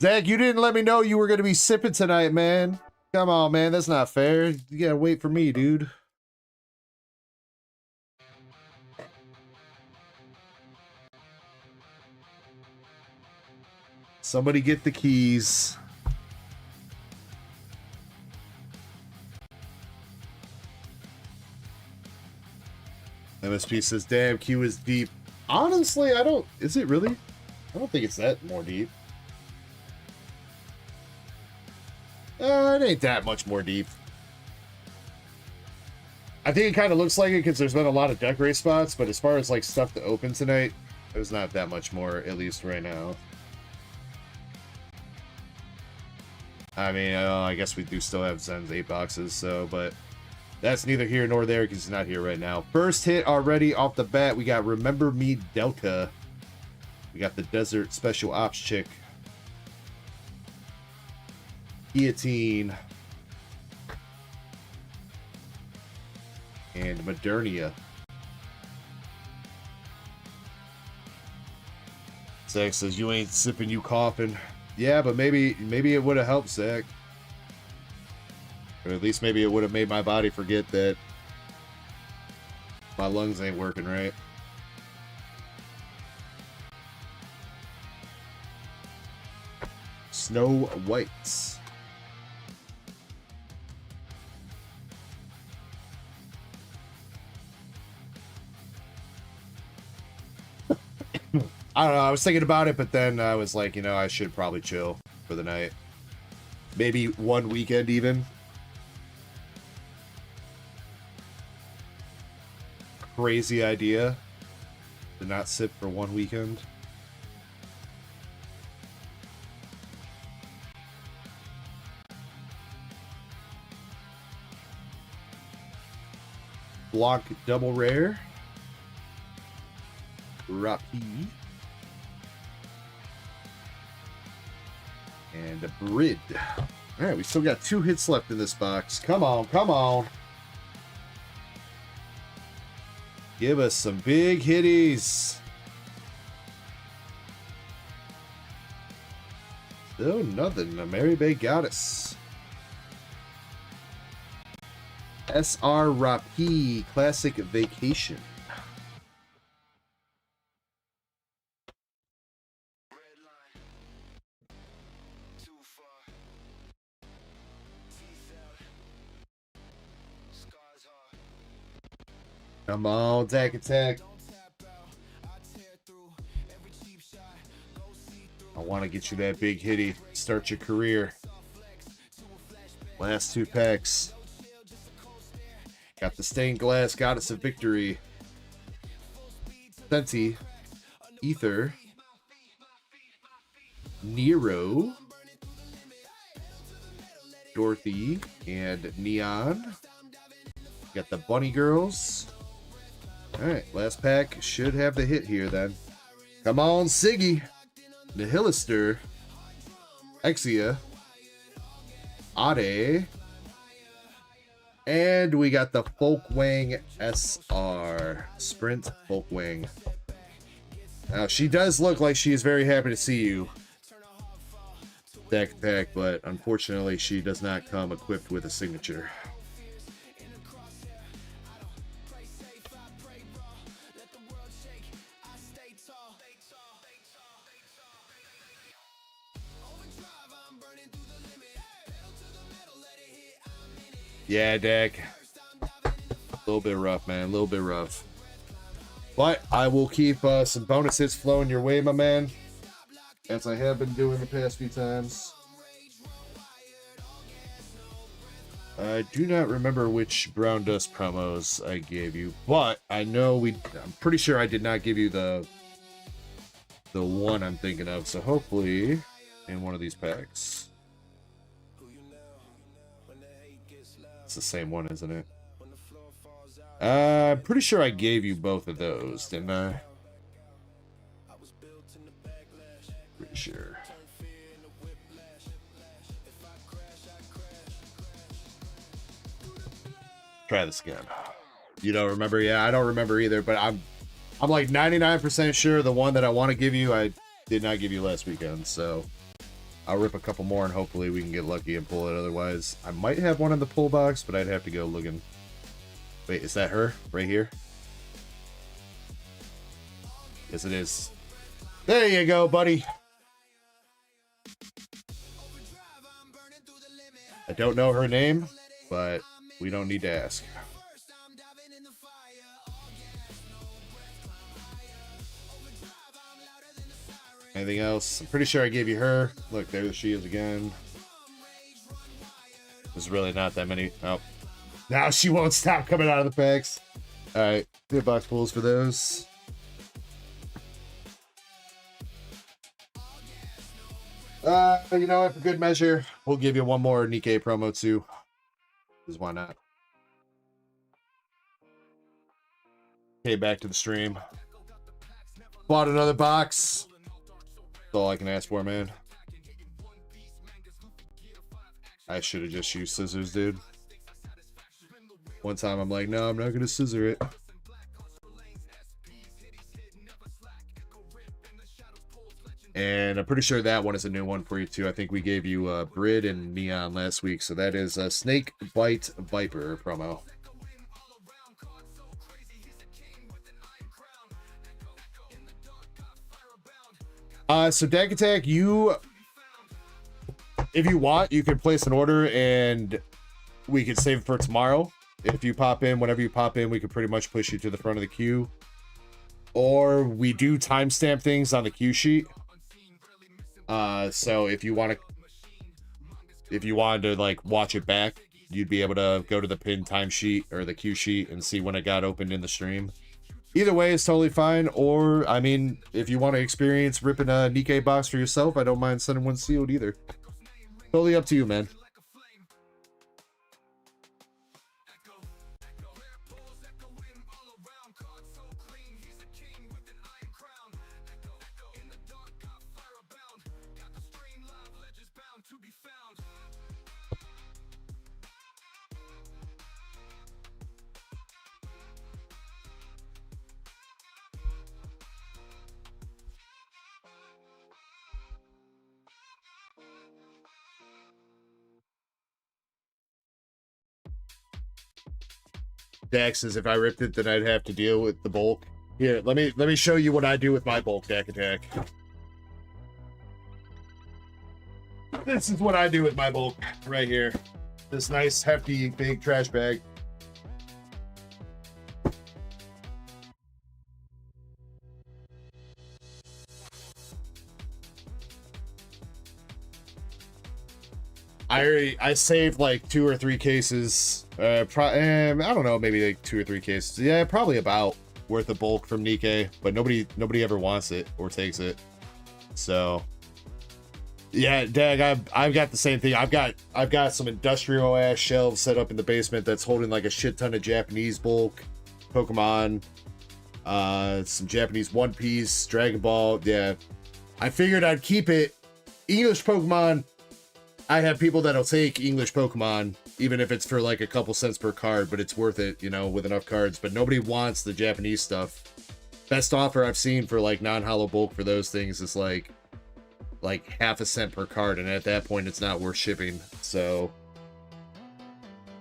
Zach, you didn't let me know you were going to be sipping tonight, man. Come on, man. That's not fair. You gotta wait for me, dude. Somebody get the keys. MSP says, damn, Q is deep. Honestly, I don't... Is it really? I don't think it's that more deep. It ain't that much more deep. I think it kind of looks like it because there's been a lot of deck race spots, but as far as like stuff to open tonight, there's not that much more, at least right now. I mean, I guess we do still have Zen's 8 boxes, so, but that's neither here nor there because he's not here right now. First hit already off the bat, we got Remember Me Delta. We got the Desert Special Ops chick. Guillotine. And Modernia. Zach says, you ain't sipping, you coughing. Yeah, but maybe it would have helped, Zach. Or at least maybe it would have made my body forget that my lungs ain't working right. Snow Whites. I don't know, I was thinking about it, but then I was like, you know, I should probably chill for the night. Maybe one weekend even. Crazy idea to not sip for one weekend. Block double rare. Rapi. And a Brid. Alright, we still got 2 hits left in this box. Come on, come on. Give us some big hitties. Still nothing. A Mary Bay Goddess. SR Rapi Classic Vacation. Come on, attack. I want to get you that big hitty. Start your career. Last 2 packs. Got the Stained Glass Goddess of Victory. Senti. Ether. Nero. Dorothy. And Neon. Got the Bunny Girls. Alright, last pack should have the hit here then. Come on, Siggy. Nihilister. Exia. Ade. And we got the Folkwang SR. Sprint Folkwang. Now, she does look like she is very happy to see you. Deck pack, but unfortunately she does not come equipped with a signature. Yeah, Dak. A little bit rough, man. A little bit rough. But I will keep some bonus hits flowing your way, my man. As I have been doing the past few times. I do not remember which Brown Dust promos I gave you. But I know I'm pretty sure I did not give you the one I'm thinking of. So hopefully in one of these packs. It's the same one, isn't it? I'm pretty sure I gave you both of those, didn't I? Pretty sure. Try this again. You don't remember? Yeah, I don't remember either, but I'm like 99% sure the one that I want to give you, I did not give you last weekend, so I'll rip a couple more and hopefully we can get lucky and pull it. Otherwise, I might have one in the pull box, but I'd have to go looking. Wait, is that her? Right here? Yes, it is. There you go, buddy. don't know her name, but we don't need to ask. Anything else? I'm pretty sure I gave you her. Look, there she is again. There's really not that many. Oh. Now she won't stop coming out of the packs. Alright, good box pulls for those. You know what, for good measure, we'll give you one more Nikkei promo too. Because why not? Okay, back to the stream. Bought another box. That's all I can ask for, man. I should have just used scissors, dude. One time I'm like, no, I'm not going to scissor it. And I'm pretty sure that one is a new one for you, too. I think we gave you Brid and Neon last week. So that is a Snake Bite Viper promo. So Deck Attack, if you want, you can place an order and we can save it for tomorrow. If you pop in, whenever you pop in, we can pretty much push you to the front of the queue. Or we do timestamp things on the queue sheet. So if you wanted to like watch it back, you'd be able to go to the pin time sheet or the queue sheet and see when it got opened in the stream. Either way is totally fine. Or, I mean, if you want to experience ripping a Nikkei box for yourself, I don't mind sending one sealed either. Totally up to you, man. Dax says if I ripped it, then I'd have to deal with the bulk. Here, let me show you what I do with my bulk Deck Attack. This is what I do with my bulk right here. This nice, hefty, big trash bag. I saved like 2 or 3 cases. I don't know, maybe like 2 or 3 cases. Yeah, probably about worth of bulk from Nikkei, but nobody ever wants it or takes it. So yeah, Dag, I've got the same thing. I've got some industrial ass shelves set up in the basement that's holding like a shit ton of Japanese bulk, Pokemon, some Japanese One Piece, Dragon Ball. Yeah, I figured I'd keep it. English Pokemon, I have people that'll take English Pokemon, even if it's for like a couple cents per card, but it's worth it, you know, with enough cards. But nobody wants the Japanese stuff. Best offer I've seen for like non-hollow bulk for those things is like half a cent per card, and at that point it's not worth shipping. So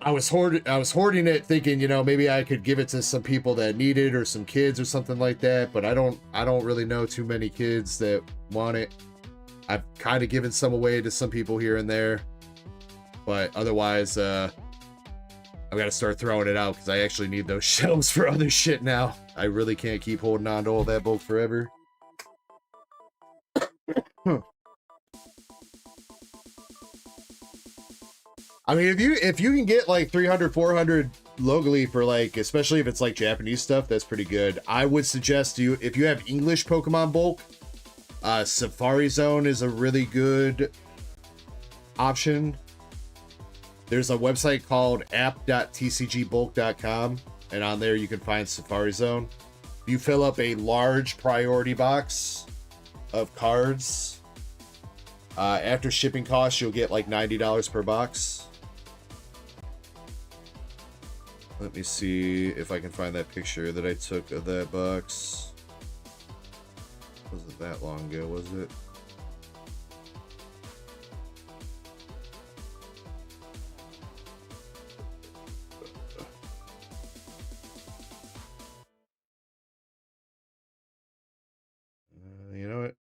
I was hoarding it, thinking, you know, maybe I could give it to some people that need it or some kids or something like that, but I don't really know too many kids that want it. I've kind of given some away to some people here and there, but otherwise, I've got to start throwing it out because I actually need those shelves for other shit now. I really can't keep holding on to all that bulk forever. I mean, if you can get like 300, 400 locally for like, especially if it's like Japanese stuff, that's pretty good. I would suggest if you have English Pokemon bulk, Safari Zone is a really good option. There's a website called app.tcgbulk.com, and on there you can find Safari Zone. If you fill up a large priority box of cards, after shipping costs, you'll get like $90 per box. Let me see if I can find that picture that I took of that box. Wasn't that long ago, was it? You know what?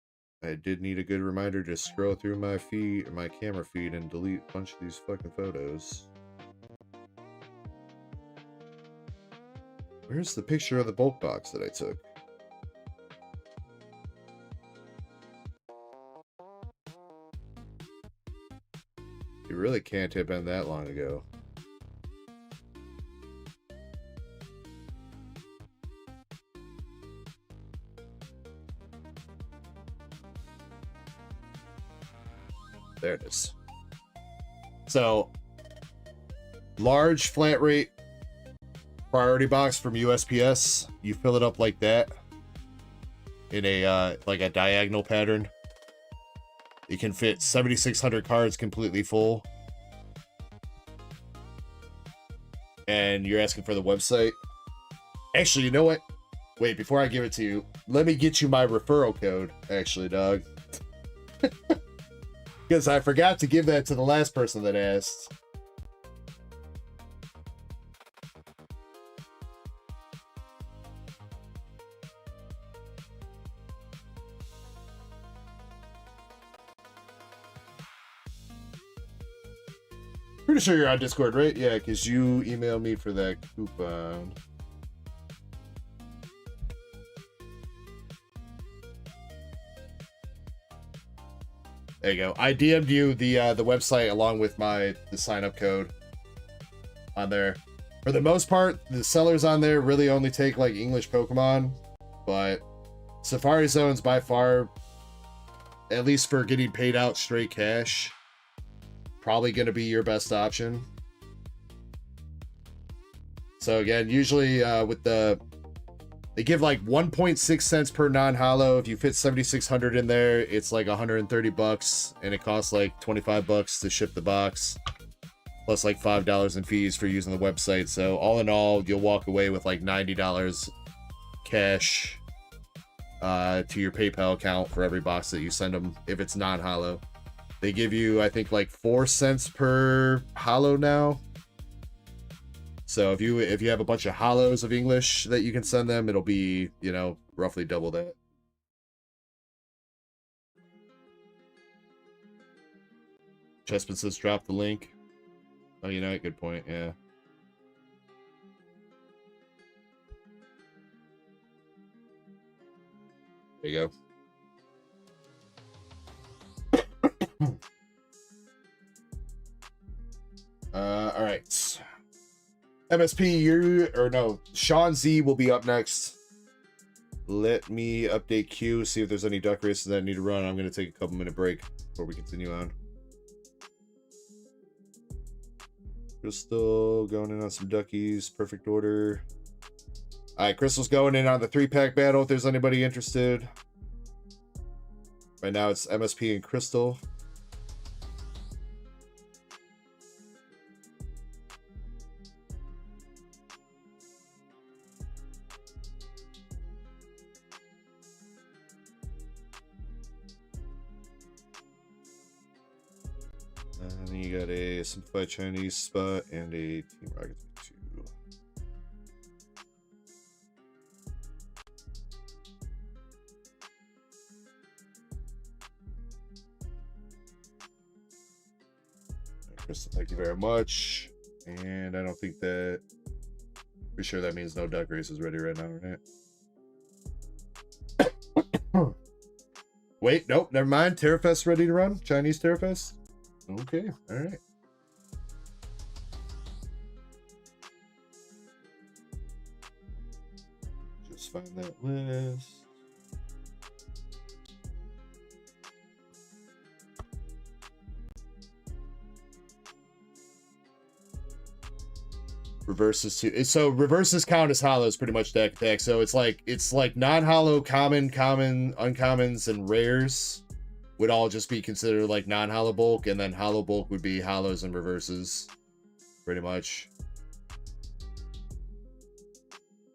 I did need a good reminder to scroll through my feed, my camera feed, and delete a bunch of these fucking photos. Where's the picture of the bulk box that I took? It really can't have been that long ago. There it is. So, large flat rate priority box from USPS. You fill it up like that in a like a diagonal pattern. It can fit 7,600 cards completely full. And you're asking for the website. Actually, you know what? Wait, before I give it to you, let me get you my referral code. Actually, dog. Because I forgot to give that to the last person that asked. Pretty sure you're on Discord, right? Yeah, because you emailed me for that coupon. There you go. I DM'd you the website along with the sign up code on there. For the most part, the sellers on there really only take like English Pokemon, but Safari Zone's by far, at least for getting paid out straight cash, probably going to be your best option. So again, usually with they give like 1.6 cents per non-holo. If you fit 7,600 in there, it's like 130 bucks, and it costs like 25 bucks to ship the box, plus like $5 in fees for using the website. So all in all, you'll walk away with like $90 cash to your PayPal account for every box that you send them if it's non-holo. They give you, I think, like 4 cents per holo now. So if you have a bunch of holos of English that you can send them, it'll be, you know, roughly double that. Chespin says drop the link. Oh, you know, good point, yeah. There you go. All right. MSP, Sean Z will be up next. Let me update Q, see if there's any duck races that I need to run. I'm going to take a couple minute break before we continue on. Crystal going in on some duckies, perfect order. All right, Crystal's going in on the 3-pack battle if there's anybody interested. Right now it's MSP and Crystal. And then you got a simplified Chinese spot and a Team Rocket 2. Crystal, thank you very much. And I don't think that, pretty sure that means no duck race is ready right now, right? Wait, nope, never mind. Terrafest ready to run? Chinese Terrafest? Okay, all right. Just find that list. Reverses too. So reverses count as holos pretty much deck to deck. So it's like non-holo, common, uncommons, and rares would all just be considered like non-holo bulk, and then holo bulk would be holos and reverses, pretty much.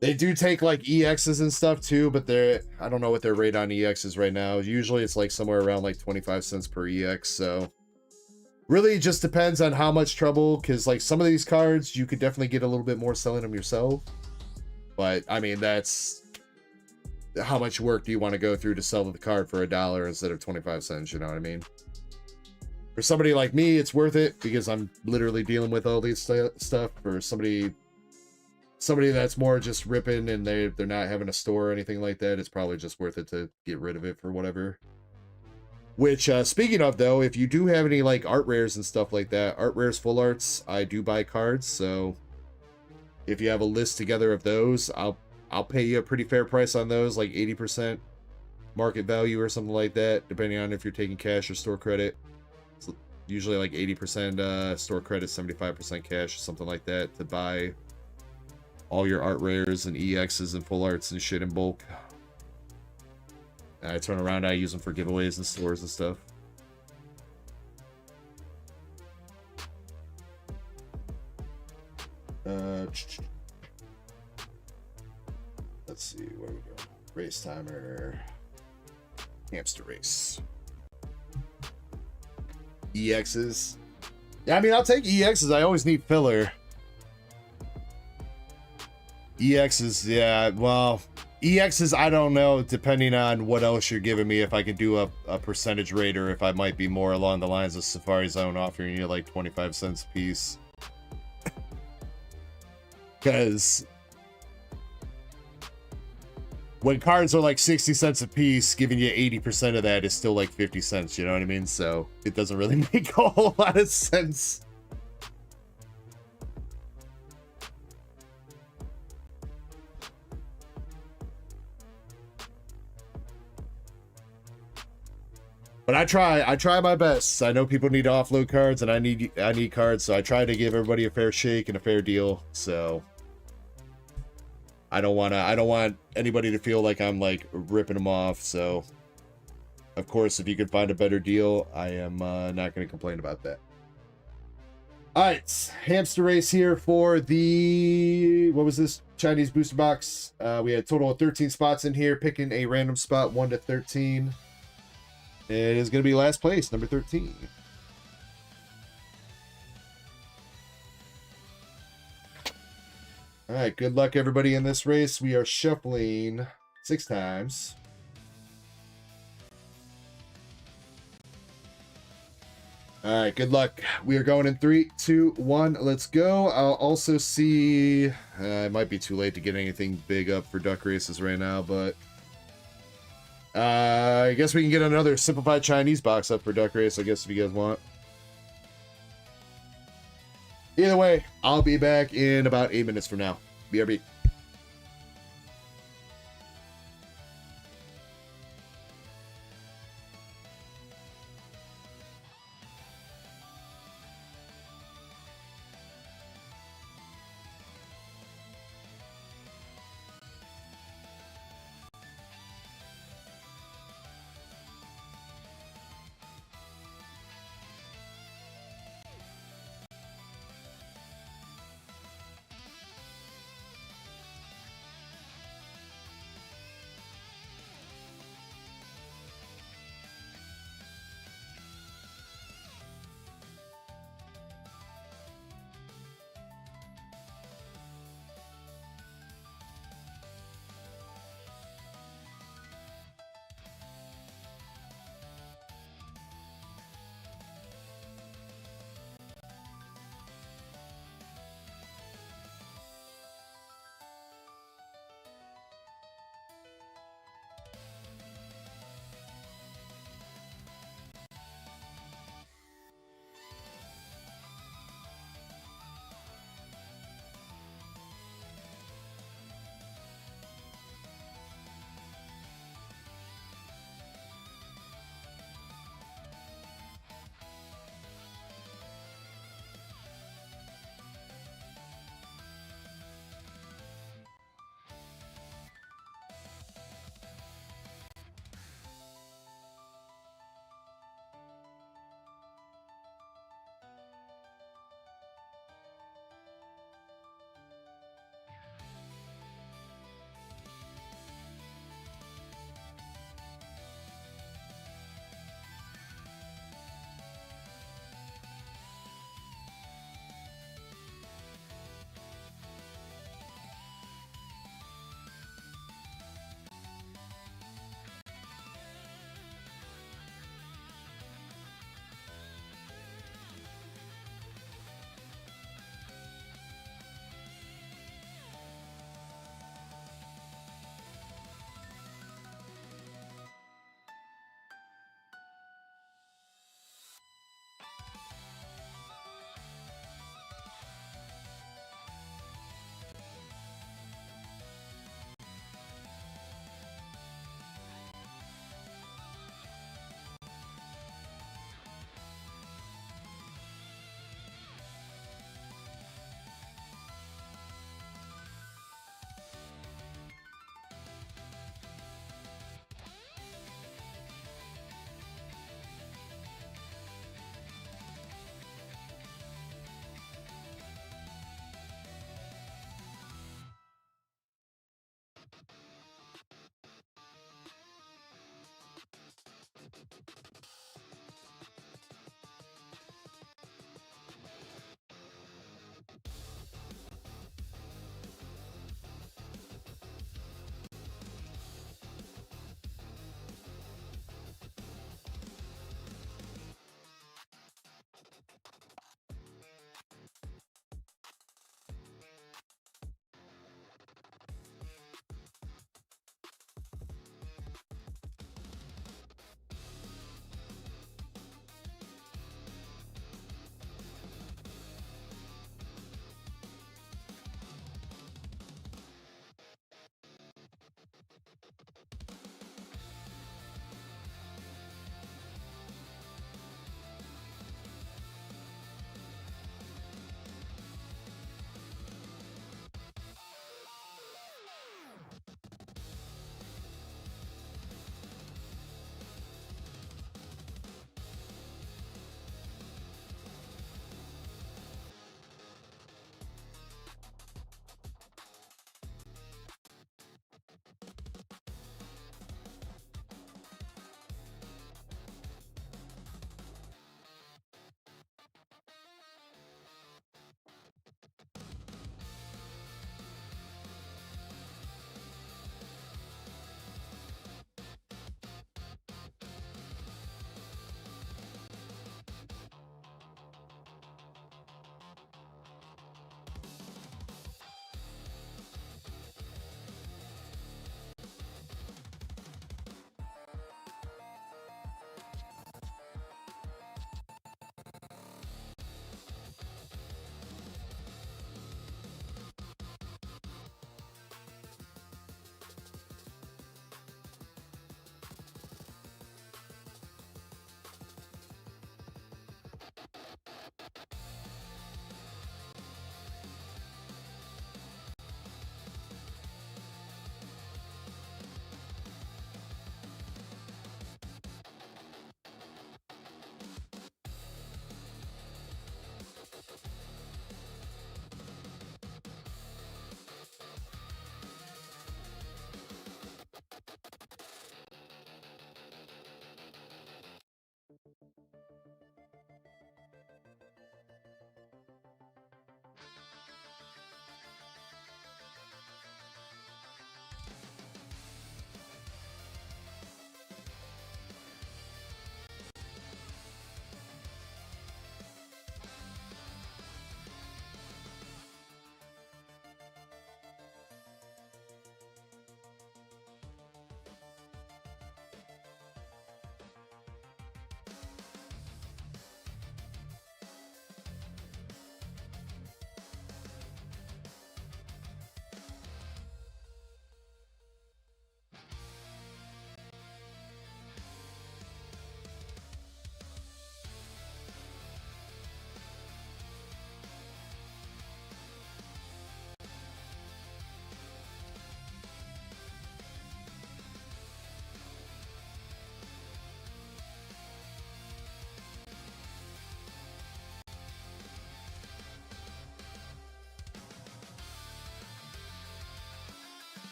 They do take like EXs and stuff too, but I don't know what their rate on EX is right now. Usually it's like somewhere around like 25 cents per EX, so really it just depends on how much trouble, because like some of these cards you could definitely get a little bit more selling them yourself, but I mean that's how much work do you want to go through to sell the card for $1 instead of 25 cents? You know what I mean? For somebody like me, it's worth it because I'm literally dealing with all these stuff. For somebody that's more just ripping and they're not having a store or anything like that, it's probably just worth it to get rid of it for whatever. Which, speaking of though, if you do have any like art rares and stuff like that, art rares, full arts, I do buy cards. So if you have a list together of those, I'll pay you a pretty fair price on those, like 80% market value or something like that, depending on if you're taking cash or store credit. It's usually like 80% store credit, 75% cash, or something like that, to buy all your art rares and EXs and full arts and shit in bulk. I turn around, I use them for giveaways and stores and stuff. Let's see, where we go. Race timer. Hamster race. EXs. Yeah, I mean, I'll take EXs. I always need filler. EXs, yeah, well, EXs, I don't know, depending on what else you're giving me, if I can do a percentage rate, or if I might be more along the lines of Safari Zone offering you like 25 cents a piece. Because when cards are like 60 cents a piece, giving you 80% of that is still like 50 cents, you know what I mean? So it doesn't really make a whole lot of sense. But I try my best. I know people need to offload cards, and I need cards, so I try to give everybody a fair shake and a fair deal. So I don't want anybody to feel like I'm like ripping them off. So of course, if you can find a better deal, I am not going to complain about that. All right, hamster race here for the, what was this, Chinese booster box. We had a total of 13 spots in here, picking a random spot 1 to 13. It is going to be last place, number 13. All right, good luck, everybody, in this race. We are shuffling 6 times. All right, good luck. We are going in 3, 2, 1. Let's go. I'll also see... it might be too late to get anything big up for duck races right now, but... I guess we can get another simplified Chinese box up for duck race, I guess, if you guys want. Either way, I'll be back in about 8 minutes from now. BRB.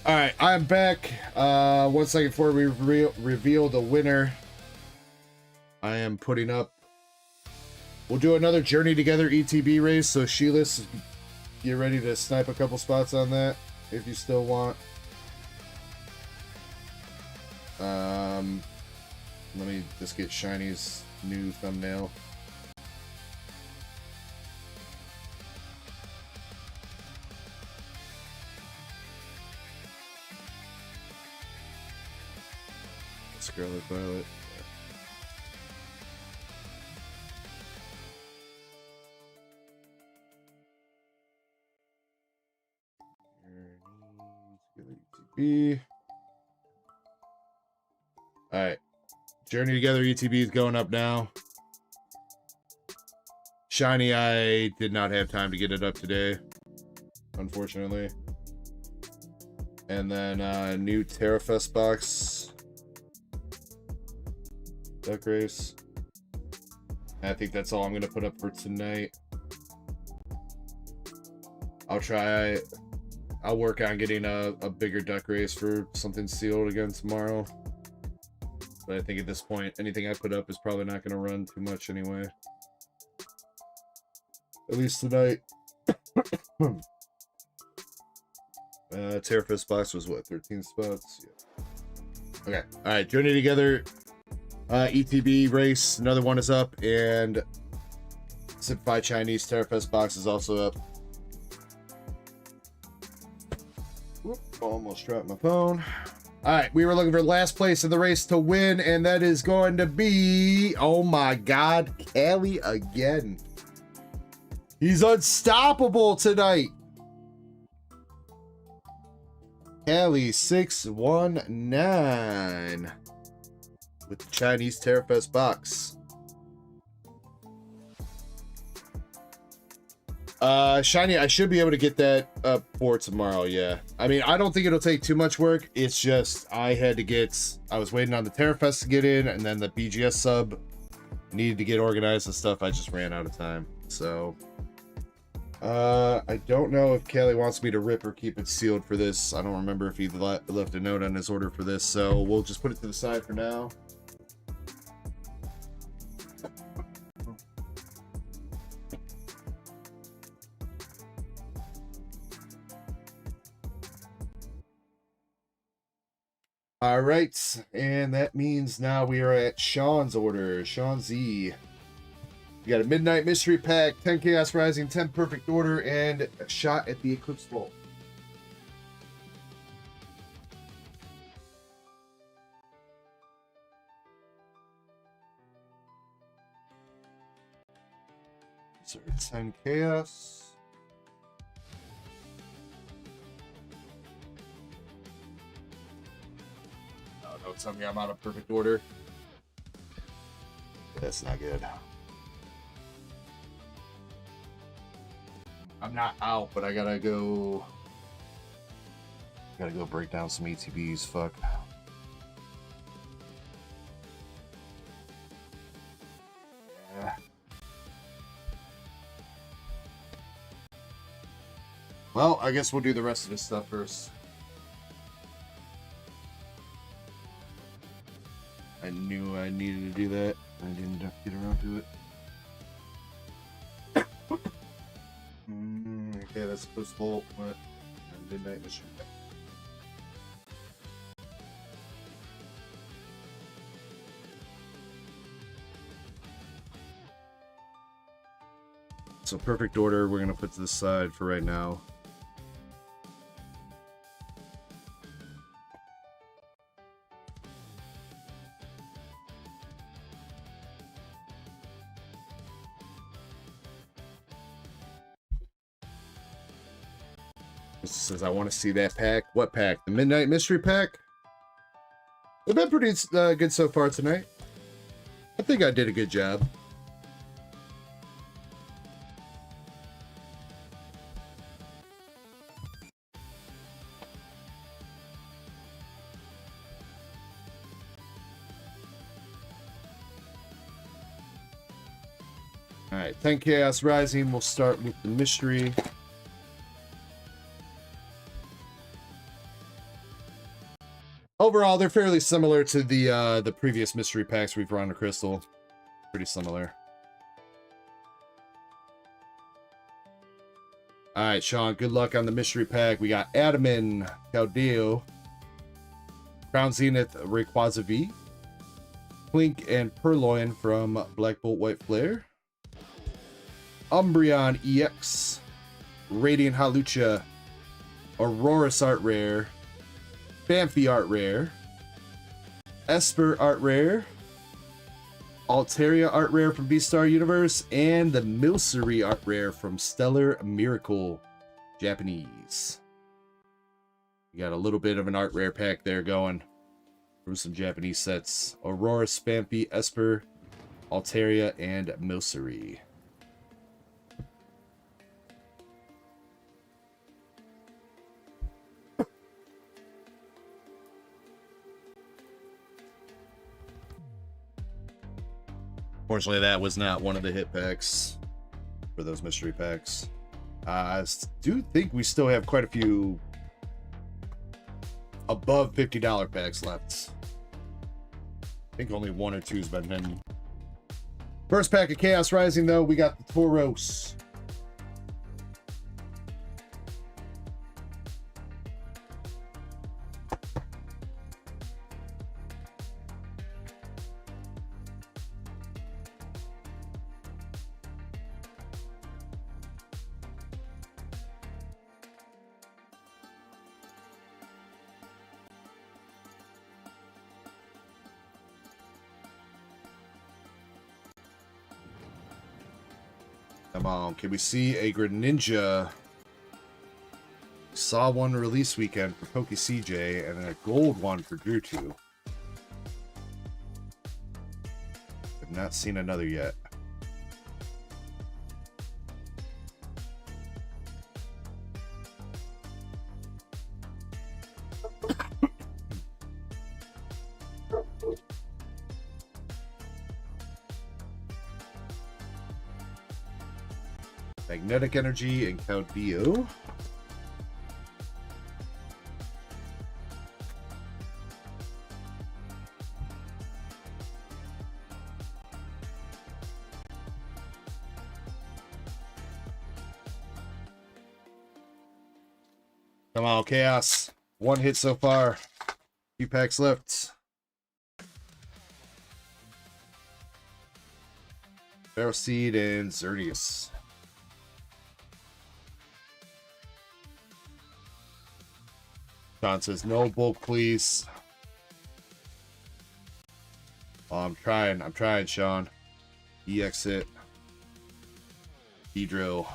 All right, I'm back. 1 second before we reveal the winner. I am putting up. We'll do another Journey Together ETB race. So Sheilas, get ready to snipe a couple spots on that if you still want. Let me just get Shiny's new thumbnail. Scarlet Violet. ETB. Alright. Journey Together ETB is going up now. Shiny, I did not have time to get it up today, unfortunately. And then new Terrafest box. Duck race. I think that's all I'm gonna put up for tonight. I'll work on getting a bigger duck race for something sealed again tomorrow. But I think at this point, anything I put up is probably not gonna run too much anyway. At least tonight. Terrafest box was what, 13 spots? Yeah. Okay, alright, Journey Together. ETB race, another one is up, and Simplified Chinese Terrafest box is also up. Whoop, almost dropped my phone. Alright, we were looking for last place in the race to win, and that is going to be, oh my god, Callie again. He's unstoppable tonight. Callie 619. With the Chinese Terrafest box. Shiny, I should be able to get that up for tomorrow, yeah. I mean, I don't think it'll take too much work. It's just, I was waiting on the Terrafest to get in, and then the BGS sub needed to get organized and stuff. I just ran out of time. So, I don't know if Callie wants me to rip or keep it sealed for this. I don't remember if he left a note on his order for this, so we'll just put it to the side for now. All right, and that means now we are at Sean's order. Sean Z. You got a Midnight Mystery Pack, 10 Chaos Rising, 10 Perfect Order, and a shot at the Eclipse Bolt. So 10 Chaos. Don't tell me I'm out of perfect order. That's not good. I'm not out, but I gotta go break down some ETBs. Fuck. Yeah. Well, I guess we'll do the rest of this stuff first. I knew I needed to do that. I didn't get around to it. Okay, that's supposed to bolt. What? Midnight Mystery Pack. So perfect order, we're gonna put to the side for right now. Says I want to see that pack. What pack? The Midnight Mystery Pack? They've been pretty good so far tonight. I think I did a good job. Alright, 10 Chaos Rising. We'll start with the mystery. overall, they're fairly similar to the previous mystery packs we've run to Crystal. Pretty similar. All right, Sean, good luck on the mystery pack. We got Adamin, Caudillo, Crown Zenith, Rayquaza V, Clink and Purloin from Black Bolt White Flare, Umbreon EX, Radiant Halucha, Aurorus Art Rare, Phanpy Art Rare, Esper Art Rare, Altaria Art Rare from Beastar Universe, and the Milcery Art Rare from Stellar Miracle Japanese. You got a little bit of an Art Rare pack there going from some Japanese sets. Aurora, Phanpy, Esper, Altaria, and Milcery. Fortunately, that was not one of the hit packs for those mystery packs. I do think we still have quite a few above $50 packs left. I think only one or two has been in. First pack of Chaos Rising, though, we got the Tauros. Come on, can we see a Greninja? Saw one release weekend for Poke CJ and then a gold one for Drewtu. Have not seen another yet. Magnetic Energy and Caudillo. Come on, Chaos. One hit so far. Few packs left. Ferroseed and Xerneas. Sean says, no bulk, please. Oh, I'm trying, Sean. E-exit. E-drill.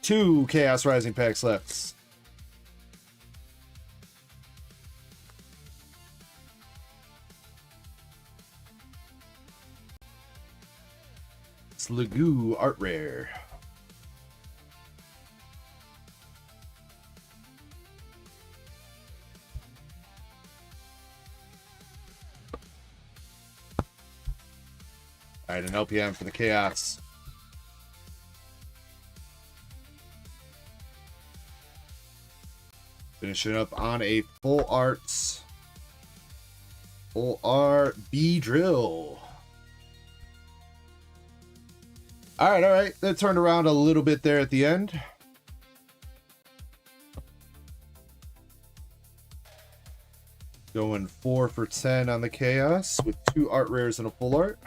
Two Chaos Rising packs left. Slugoo Art Rare. Alright, an LPM for the Chaos. Finishing up on a full art B-Drill. All right. That turned around a little bit there at the end. Going 4 for 10 on the Chaos with 2 art rares and a full art.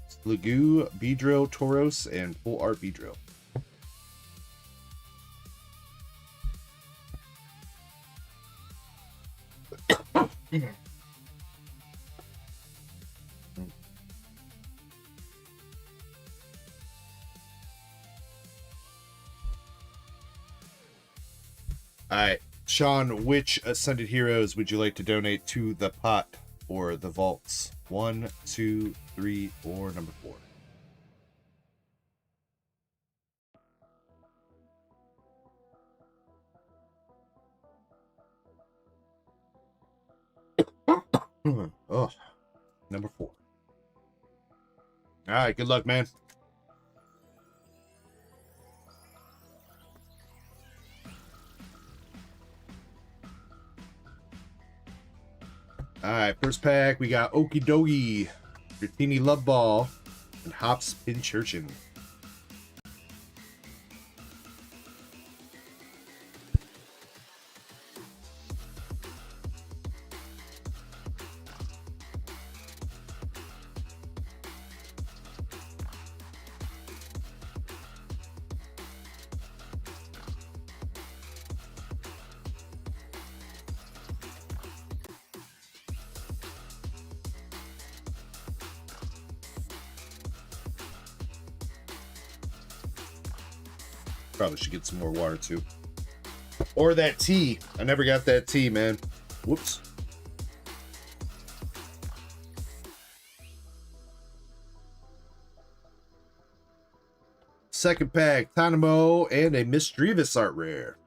Slugoo, B-Drill, Tauros, and full art B-Drill. Alright, Sean, which Ascended Heroes would you like to donate to the pot or the vaults? 1, 2, 3, or number 4? Oh, number 4. All right, good luck, man. All right, first pack, we got Okie Dogie, Dratini Love Ball, and Hop Spin Churchin. Probably should get some more water too. Or that tea. I never got that tea, man. Whoops. Second pack, Tanamo and a Misdreavus art rare.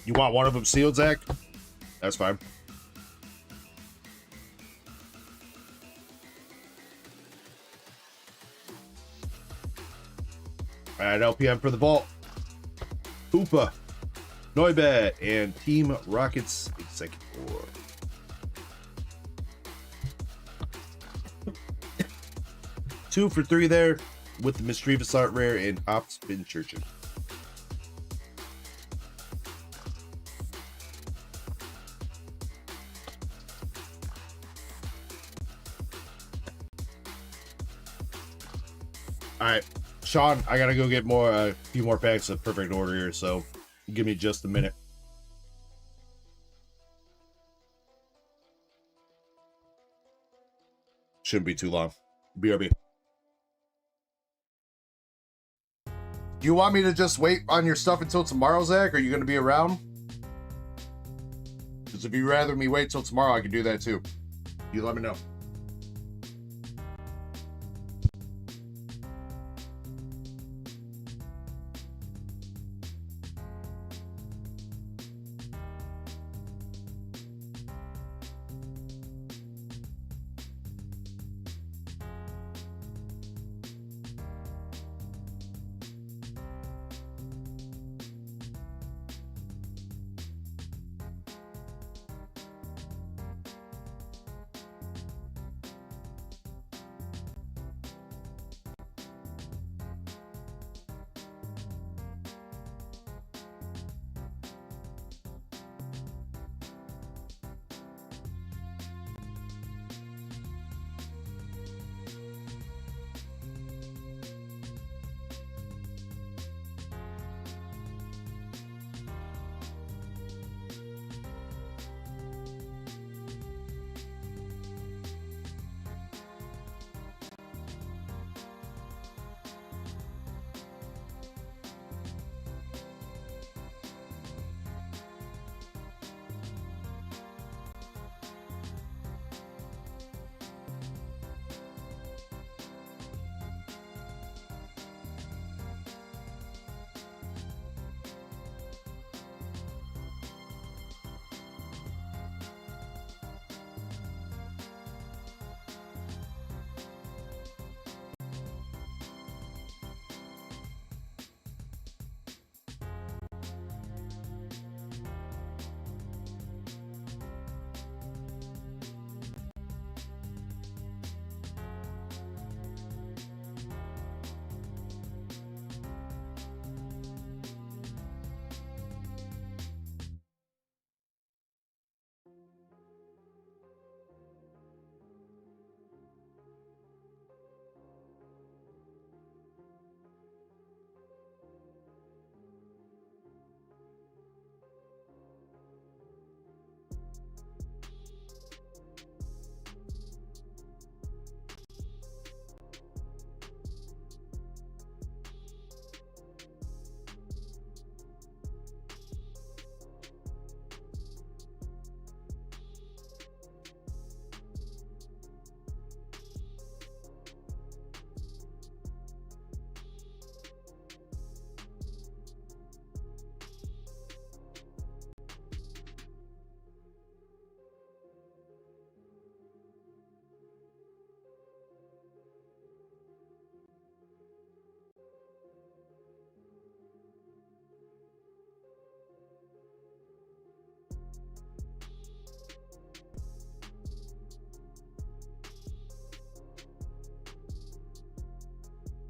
You want one of them sealed, Zach? That's fine. All right, LPM for the vault. Hoopa, Noibat, and Team Rockets Executor. Two for three there with the Misdreavus art rare and Hop Spin Churchin. All right, Sean, I gotta go get a few more packs of Perfect Order here, so give me just a minute. Shouldn't be too long. BRB. Do you want me to just wait on your stuff until tomorrow, Zach? Are you gonna be around? Because if you'd rather me wait till tomorrow, I can do that too. You let me know.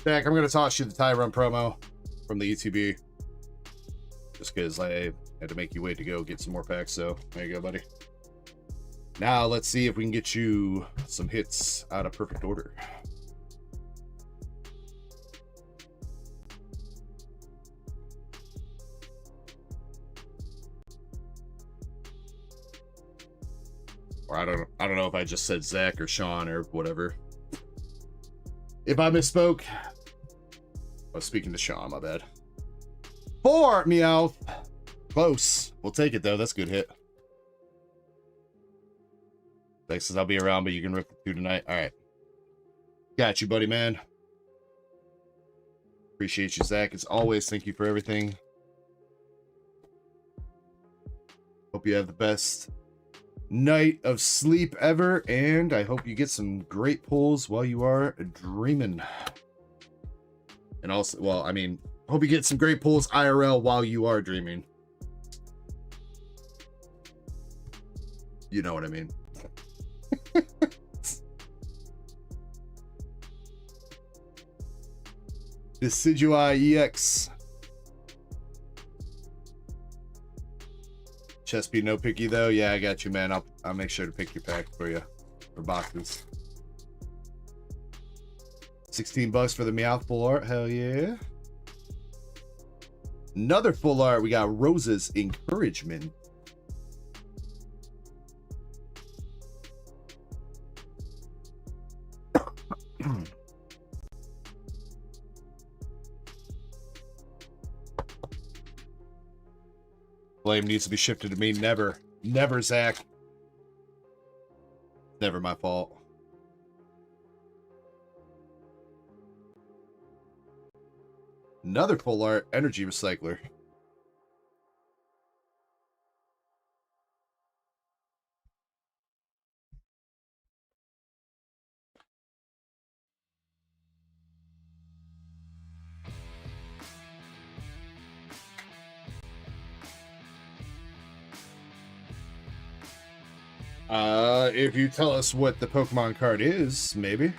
Zach, I'm going to toss you the Tyrone promo from the ETB. Just because I had to make you wait to go get some more packs. So there you go, buddy. Now let's see if we can get you some hits out of perfect order. Or I don't know if I just said Zach or Sean or whatever. If I misspoke, I was speaking to Sean, my bad. 4 Meowth. Close. We'll take it though. That's a good hit. Thanks, says I'll be around, but you can rip it through tonight. All right. Got you, buddy, man. Appreciate you, Zach. As always, thank you for everything. Hope you have the best night of sleep ever, and I hope you get some great pulls while you are dreaming. And also, well, I mean, hope you get some great pulls IRL while you are dreaming. You know what I mean. Decidui EX. Chess be no picky though. Yeah, I got you, man. I'll make sure to pick your pack for you, for boxes. 16 bucks for the Meowth full art. Hell yeah. Another full art. We got Rosa's Encouragement. Blame needs to be shifted to me. Never. Never, Zach. Never my fault. Another full art energy recycler. If you tell us what the Pokemon card is, maybe.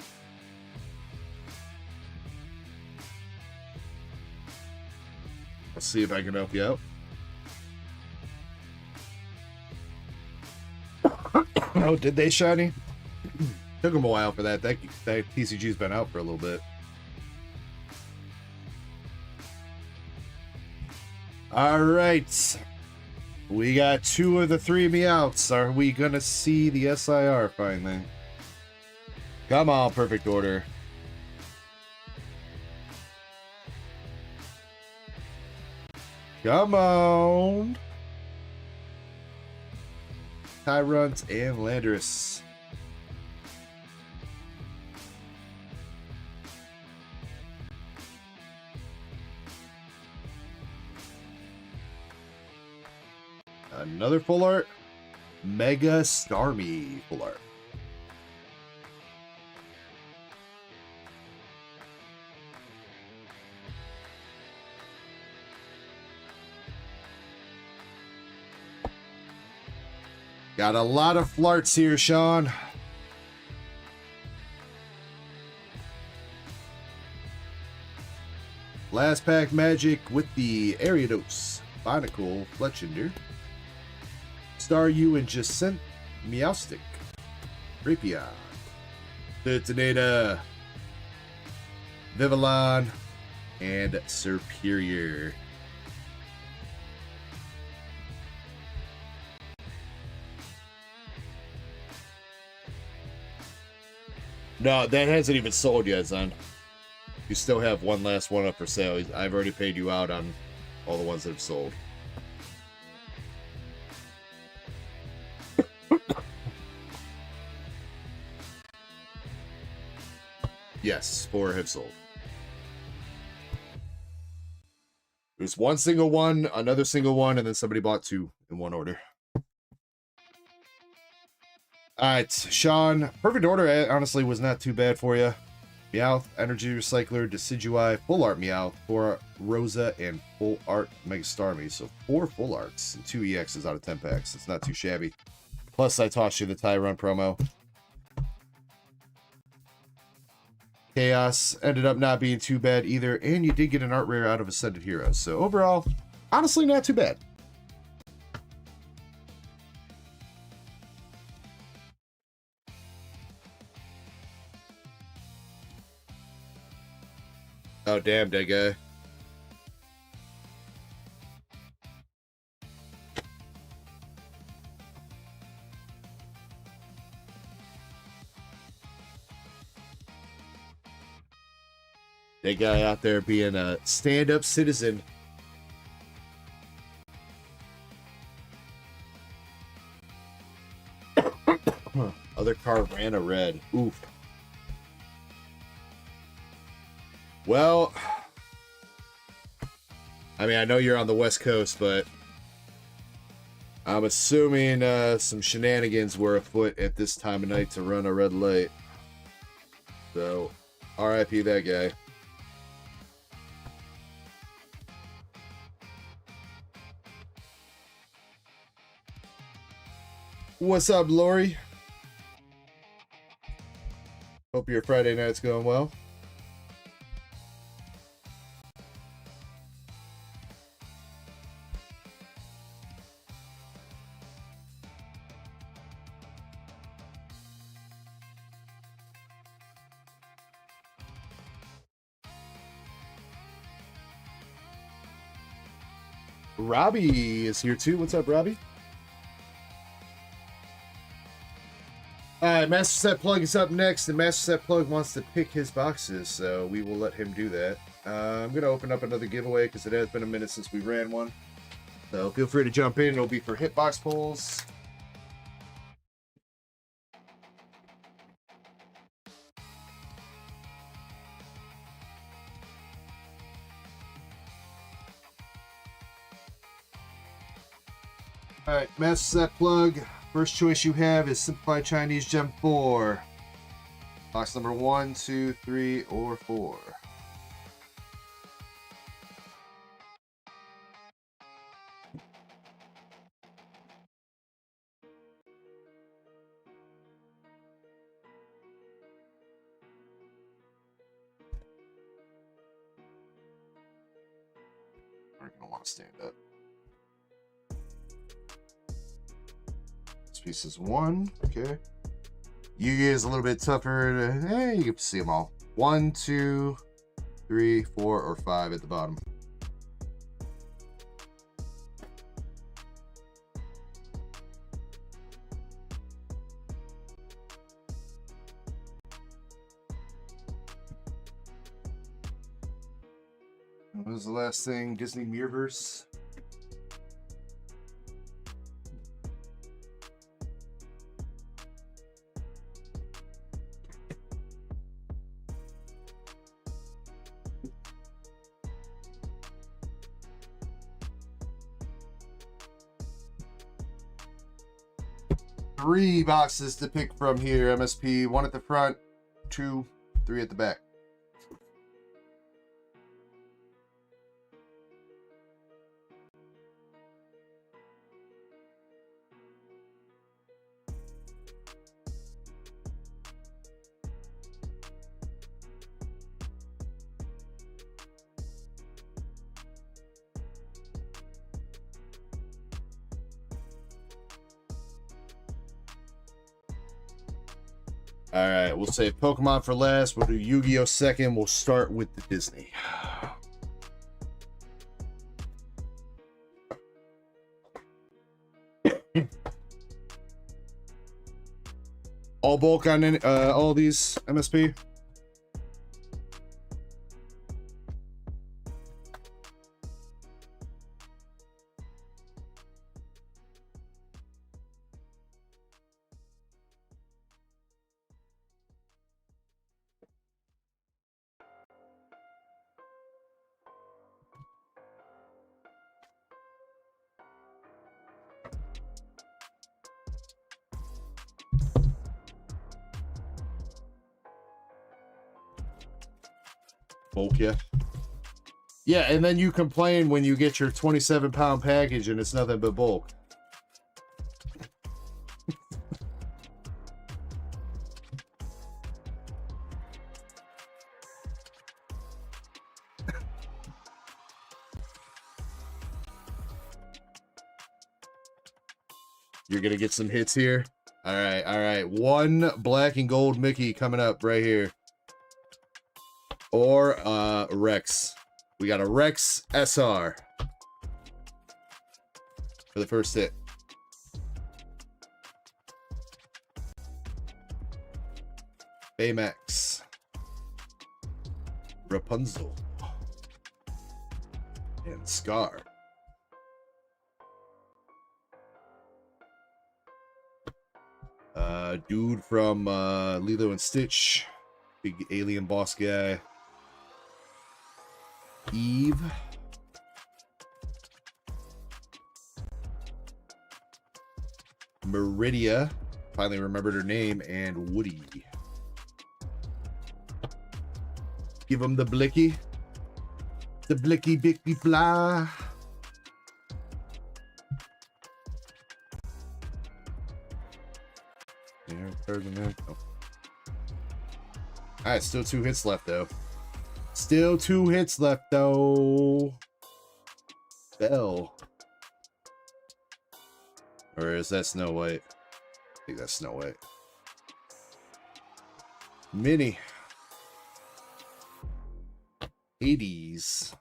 I'll see if I can help you out. Oh, did they, Shiny? Took them a while for that. That TCG's been out for a little bit. All right. We got 2 of the 3 Meowths. Are we gonna see the SIR finally? Come on, perfect order. Come on. Tyrunt and Landorus. Another full art. Mega Starmie full art. Got a lot of flarts here, Sean. Last pack magic with the Ariados, Binacle, Fletchender, Staryu and Jacint, Meowstic, Rapion, Turtonada, Vivillon, and Superior. No, that hasn't even sold yet, Zon. You still have one last one up for sale. I've already paid you out on all the ones that have sold. Yes, 4 have sold. There's one single one, another single one, and then somebody bought 2 in one order. Alright, Sean, perfect order honestly was not too bad for you. Meowth, Energy Recycler, Decidui, Full Art Meowth, 4 Rosa, and Full Art Mega Starmie. So 4 Full Arts and 2 EXs out of 10 packs. It's not too shabby. Plus, I tossed you the Tyrone promo. Chaos ended up not being too bad either, and you did get an art rare out of Ascended Heroes. So overall, honestly, not too bad. Oh, damn, that guy. That guy out there being a stand-up citizen. Other car ran a red. Oof. Well, I mean, I know you're on the West Coast, but I'm assuming some shenanigans were afoot at this time of night to run a red light. So, RIP that guy. What's up, Lori? Hope your Friday night's going well. Robbie is here too. What's up, Robbie? Alright, Master Set Plug is up next, and Master Set Plug wants to pick his boxes, so we will let him do that. I'm going to open up another giveaway because it has been a minute since we ran one. So feel free to jump in. It'll be for hitbox pulls. Alright, Master Set Plug. First choice you have is Simplified Chinese Gem 4. Box number 1, 2, 3, or 4. We're going to want to stand up. Piece is 1. Okay. Yugi is a little bit tougher to, you can see them all. 1, 2, 3, 4, or 5 at the bottom. What was the last thing? Disney Mirrorverse. Three boxes to pick from here, MSP. 1 at the front, 2, 3 at the back. All right, we'll save Pokemon for last. We'll do Yu-Gi-Oh! Second. We'll start with the Disney. All bulk on all these, MSP? Bulk, yeah. Yeah, and then you complain when you get your 27-pound package and it's nothing but bulk. You're gonna get some hits here. All right. One black and gold Mickey coming up right here. Or Rex. We got a Rex SR for the first hit. Baymax. Rapunzel. And Scar. Dude from Lilo and Stitch. Big alien boss guy. Eve. Meridia. Finally remembered her name. And Woody. Give him the blicky. The blicky bicky blah. Yeah, better than that. Oh. Alright, still 2 hits left though. Still 2 hits left though. Belle. Or is that Snow White? I think that's Snow White. Minnie. Hades.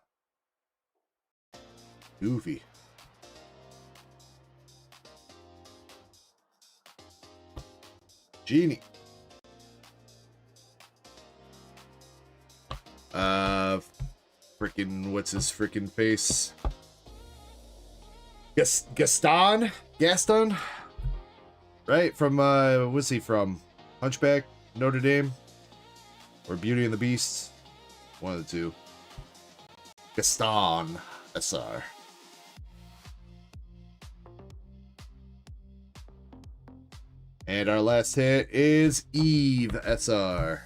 Goofy. Genie. Freaking, what's his freaking face? Gaston? Right? From, what's he from? Hunchback? Notre Dame? Or Beauty and the Beast? One of the two. Gaston SR. And our last hit is Eve SR.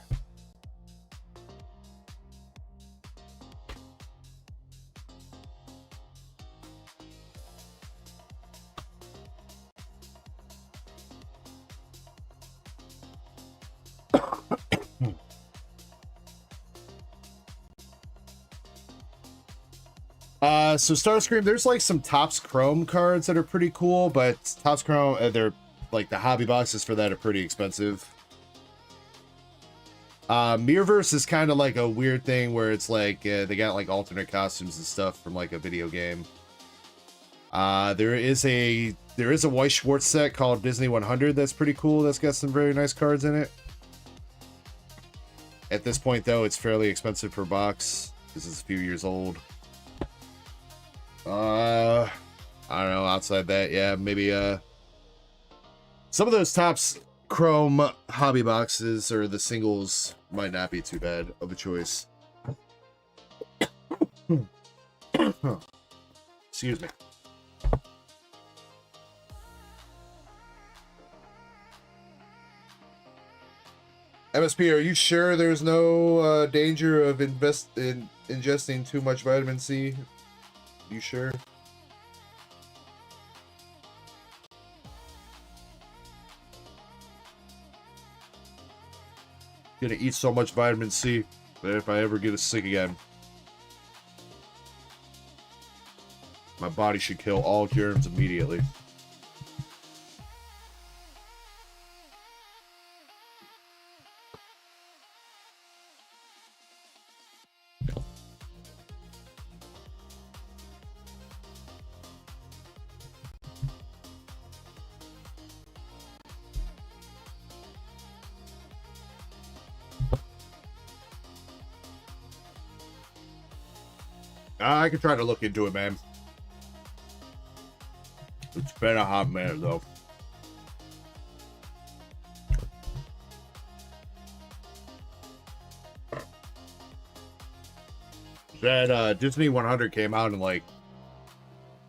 So Starscream, there's like some Topps Chrome cards that are pretty cool, but Topps Chrome, they're like the hobby boxes for that are pretty expensive. Mirrorverse is kind of like a weird thing where it's like they got like alternate costumes and stuff from like a video game. There is a Weiss Schwartz set called Disney 100 that's pretty cool. That's got some very nice cards in it. At this point though, it's fairly expensive per box because it's a few years old. I don't know, outside that, yeah, maybe some of those Topps Chrome hobby boxes or the singles might not be too bad of a choice. Excuse me. MSP, are you sure there's no danger of ingesting too much vitamin C? You sure? Gonna eat so much vitamin C that if I ever get sick again, my body should kill all germs immediately. I can try to look into it, man. It's been a hot minute, though. That Disney 100 came out in like,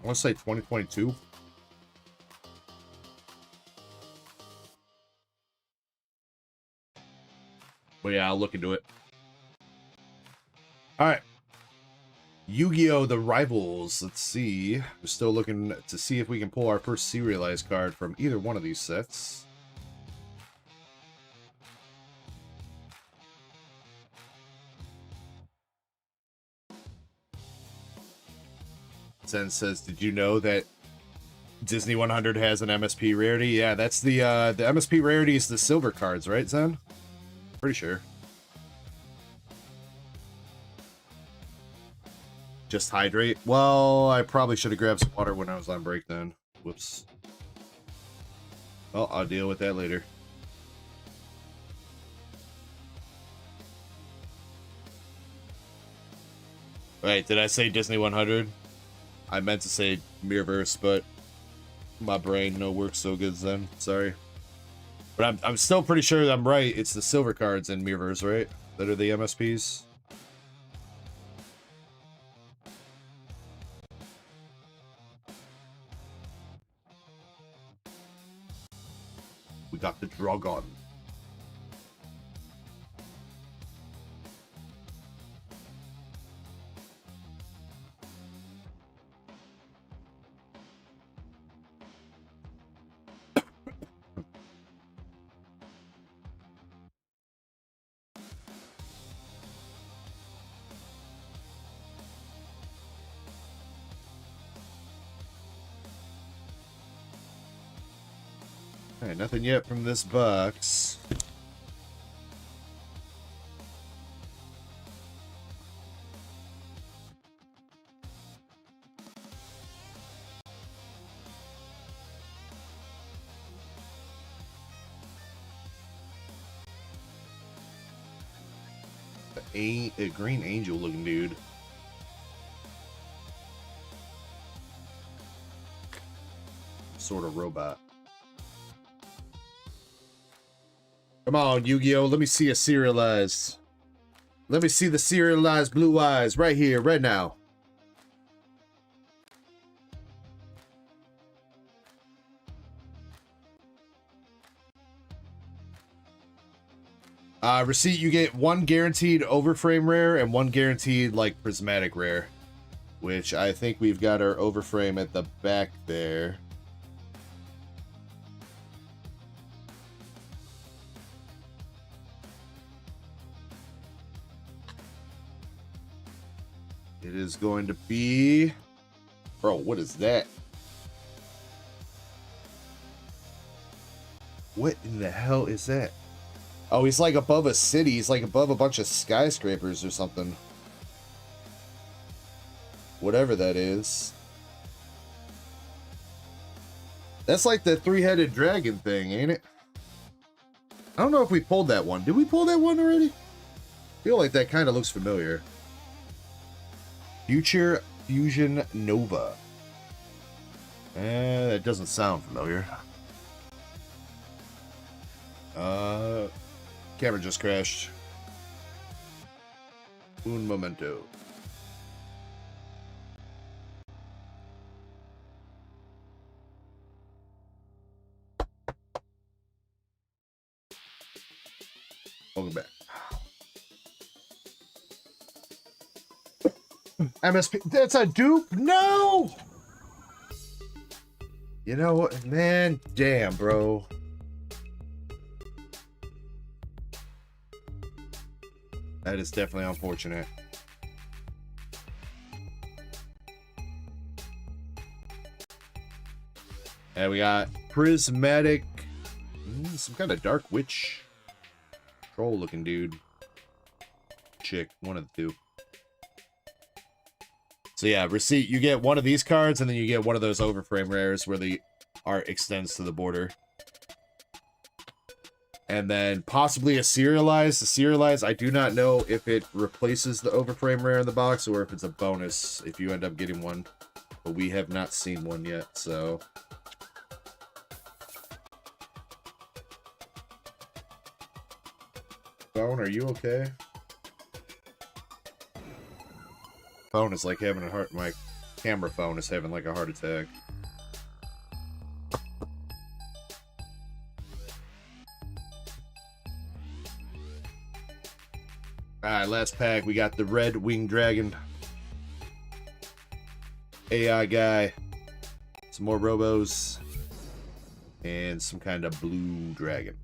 I want to say 2022. But yeah, I'll look into it. All right. Yu-Gi-Oh! The Rivals. Let's see. We're still looking to see if we can pull our first serialized card from either one of these sets. Zen says, did you know that Disney 100 has an MSP rarity. Yeah, that's the MSP rarity is the silver cards, right, Zen? Pretty sure. Just hydrate. Well, I probably should have grabbed some water when I was on break then. Whoops. Well, I'll deal with that later. Wait, did I say Disney 100? I meant to say Mirrorverse, but my brain no works so good then. Sorry. But I'm still pretty sure I'm right. It's the silver cards in Mirrorverse, right? That are the MSPs. We got the Dragon. Alright, nothing yet from this box. A green angel looking dude. Sort of robot. Come on, Yu-Gi-Oh! Let me see a serialized. Let me see the serialized blue eyes right here, right now. Receipt, you get one guaranteed overframe rare and one guaranteed, like, prismatic rare. Which I think we've got our overframe at the back there. It is going to be... Bro, what is that? What in the hell is that? Oh, he's like above a city. He's like above a bunch of skyscrapers or something. Whatever that is. That's like the three-headed dragon thing, ain't it? I don't know if we pulled that one. Did we pull that one already? I feel like that kind of looks familiar. Future Fusion Nova. That doesn't sound familiar. Camera just crashed. Un momento. Welcome back. MSP. That's a dupe? No! You know what? Man, damn, bro. That is definitely unfortunate. And we got prismatic, some kind of dark witch, troll looking dude, chick, one of the two. So yeah, receipt, you get one of these cards and then you get one of those overframe rares where the art extends to the border. And then possibly a serialized. The serialized, I do not know if it replaces the overframe rare in the box or if it's a bonus if you end up getting one. But we have not seen one yet, so... Phone, are you okay? Phone is like having a heart... My camera phone is having like a heart attack. Alright, last pack. We got the red winged dragon. AI guy. Some more robos. And some kind of blue dragon.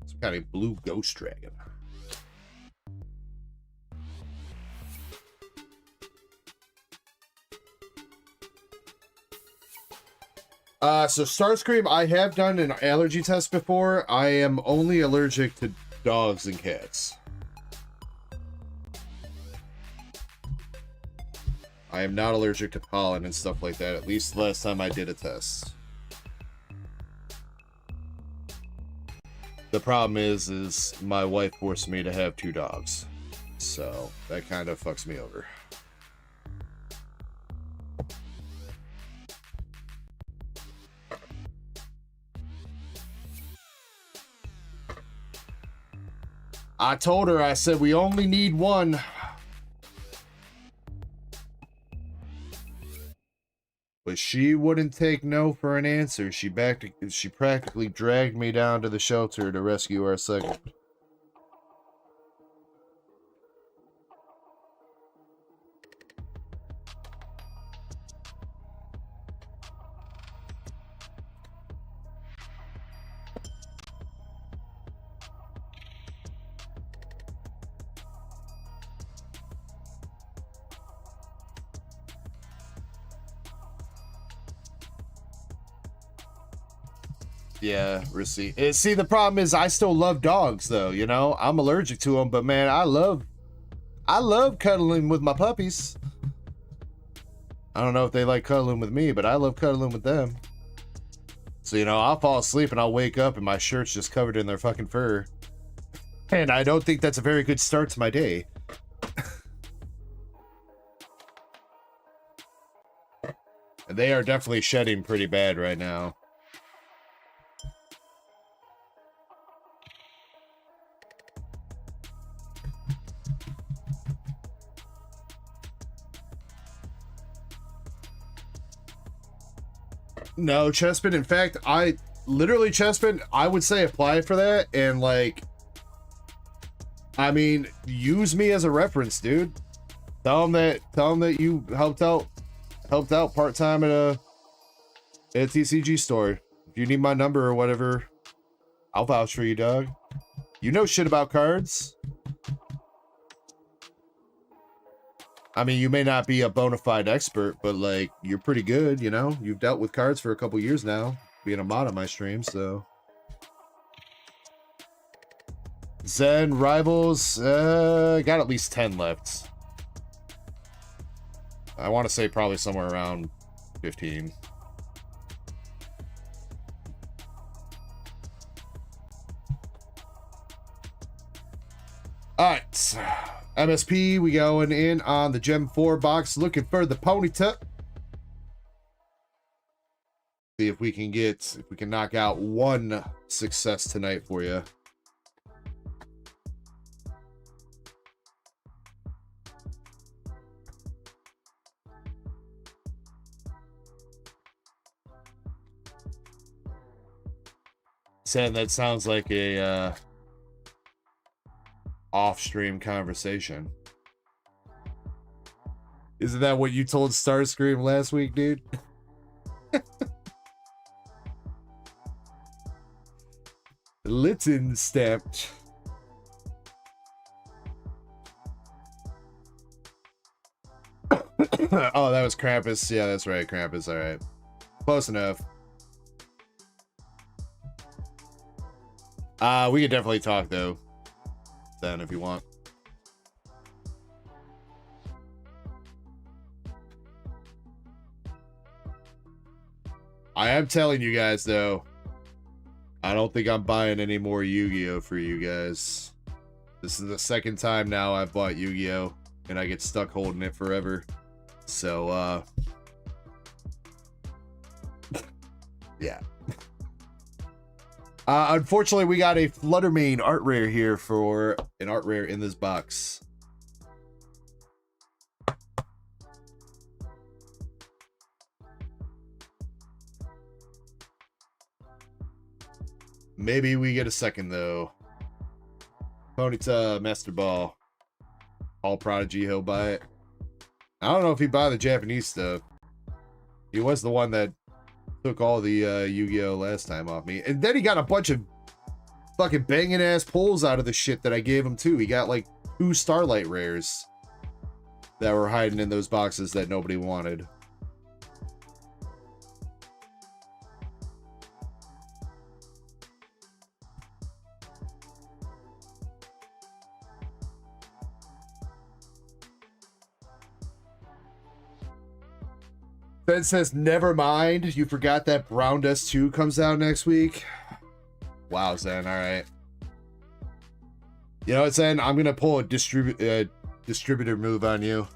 Some kind of blue ghost dragon. So Starscream, I have done an allergy test before. I am only allergic to dogs and cats. I am not allergic to pollen and stuff like that, at least the last time I did a test. The problem is my wife forced me to have 2 dogs. So that kind of fucks me over. I told her, I said, we only need 1. But she wouldn't take no for an answer. She practically dragged me down to the shelter to rescue our second. Yeah, receipt. See, the problem is I still love dogs, though. You know, I'm allergic to them, but man, I love cuddling with my puppies. I don't know if they like cuddling with me, but I love cuddling with them. So, you know, I'll fall asleep and I'll wake up and my shirt's just covered in their fucking fur. And I don't think that's a very good start to my day. And they are definitely shedding pretty bad right now. No, Chespin. In fact, Chespin, I would say apply for that and, like, I mean, use me as a reference, dude. Tell them that you helped out part-time at a TCG store. If you need my number or whatever, I'll vouch for you, dog. You know shit about cards. I mean, you may not be a bona fide expert, but, like, you're pretty good, you know? You've dealt with cards for a couple years now, being a mod on my stream, so. Zen, Rivals, got at least 10 left. I want to say probably somewhere around 15. Alright. MSP, we going in on the Gem 4 box, looking for the Ponyta. See if we can knock out 1 success tonight for you. Saying that sounds like a off-stream conversation. Isn't that what you told Starscream last week, dude? Litten stamped. Oh, that was Krampus. Yeah, that's right, Krampus. All right, close enough. We could definitely talk though. Then, if you want. I am telling you guys though, I don't think I'm buying any more Yu-Gi-Oh for you guys. This is the second time now I've bought Yu-Gi-Oh and I get stuck holding it forever. So yeah. Unfortunately, we got a Fluttermane art rare here for an art rare in this box. Maybe we get a second, though. Ponyta, Master Ball. All Prodigy, he'll buy it. I don't know if he'd buy the Japanese stuff. He was the one that took all the Yu-Gi-Oh last time off me. And then he got a bunch of fucking banging ass pulls out of the shit that I gave him too. He got like 2 Starlight rares that were hiding in those boxes that nobody wanted. Ben says, never mind. You forgot that Brown Dust 2 comes out next week. Wow, Zen. All right. You know what, Zen? I'm going to pull a distributor move on you.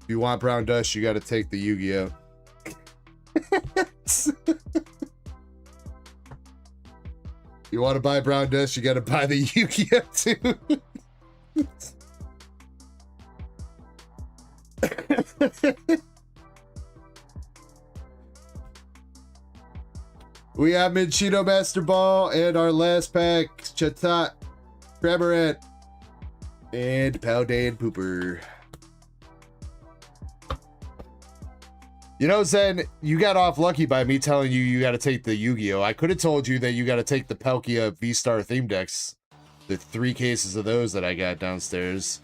If you want Brown Dust, you got to take the Yu-Gi-Oh! You want to buy Brown Dust, you got to buy the Yu-Gi-Oh! Too. We have Minchino Master Ball and our last pack, Chatot, Cramorat, and Paldan Pooper. You know, Zen, you got off lucky by me telling you you got to take the Yu-Gi-Oh! I could have told you that you got to take the Palkia V-Star theme decks. The 3 cases of those that I got downstairs.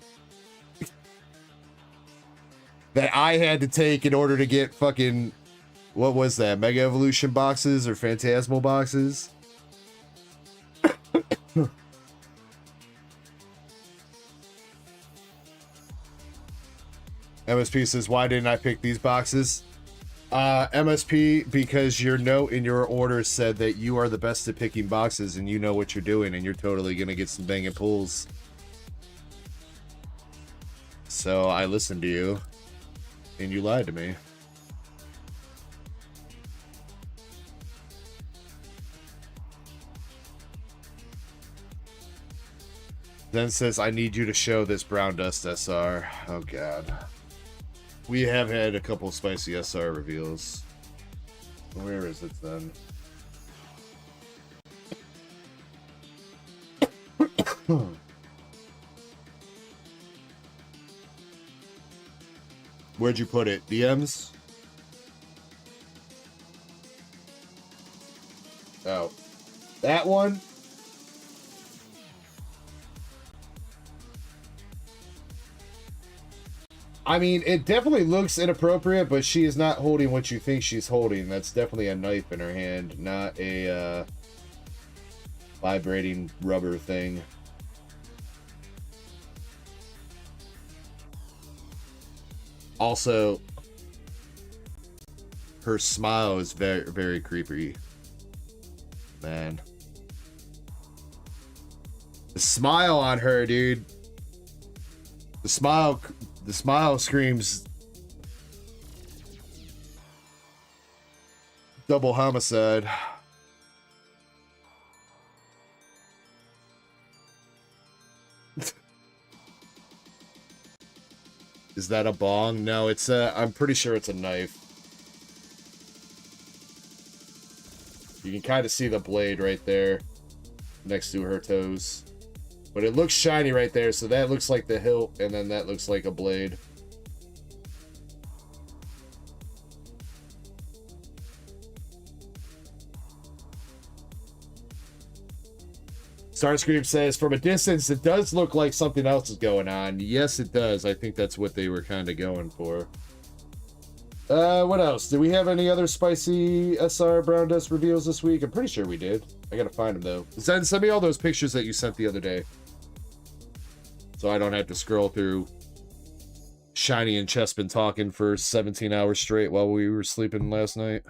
That I had to take in order to get fucking... What was that? Mega Evolution boxes or Phantasmal boxes? MSP says, why didn't I pick these boxes? MSP, because your note in your order said that you are the best at picking boxes and you know what you're doing and you're totally going to get some banging pulls. So I listened to you and you lied to me. Then says, I need you to show this Brown Dust SR. Oh, God. We have had a couple spicy SR reveals. Where is it then? Where'd you put it? DMs? Oh. That one? I mean, it definitely looks inappropriate, but she is not holding what you think she's holding. That's definitely a knife in her hand, not a vibrating rubber thing. Also, her smile is very, very creepy. Man. The smile on her, dude. The smile screams double homicide. Is that a bong? No, it's a, I'm pretty sure it's a knife. You can kind of see the blade right there next to her toes. But it looks shiny right there, so that looks like the hilt, and then that looks like a blade. Starscream says, from a distance, it does look like something else is going on. Yes, it does. I think that's what they were kind of going for. What else? Did we have any other spicy SR Brown Dust reveals this week? I'm pretty sure we did. I gotta find them, though. Send me all those pictures that you sent the other day. So I don't have to scroll through Shiny and Chespin talking for 17 hours straight while we were sleeping last night.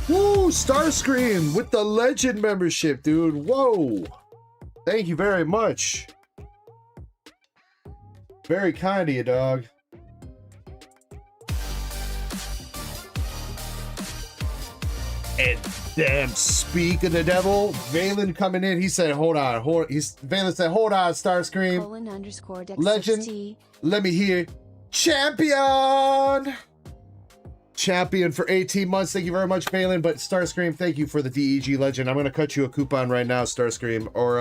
Woo! Starscream with the Legend membership, dude. Whoa! Thank you very much. Very kind of you, dog. And damn, speak of the devil, Valen coming in. He said, "Hold on, Valen said, "Hold on, Starscream." Legend, let me hear, champion. Champion for 18 months. Thank you very much, Valen. But Starscream, thank you for the DEG Legend. I'm gonna cut you a coupon right now, Starscream. Or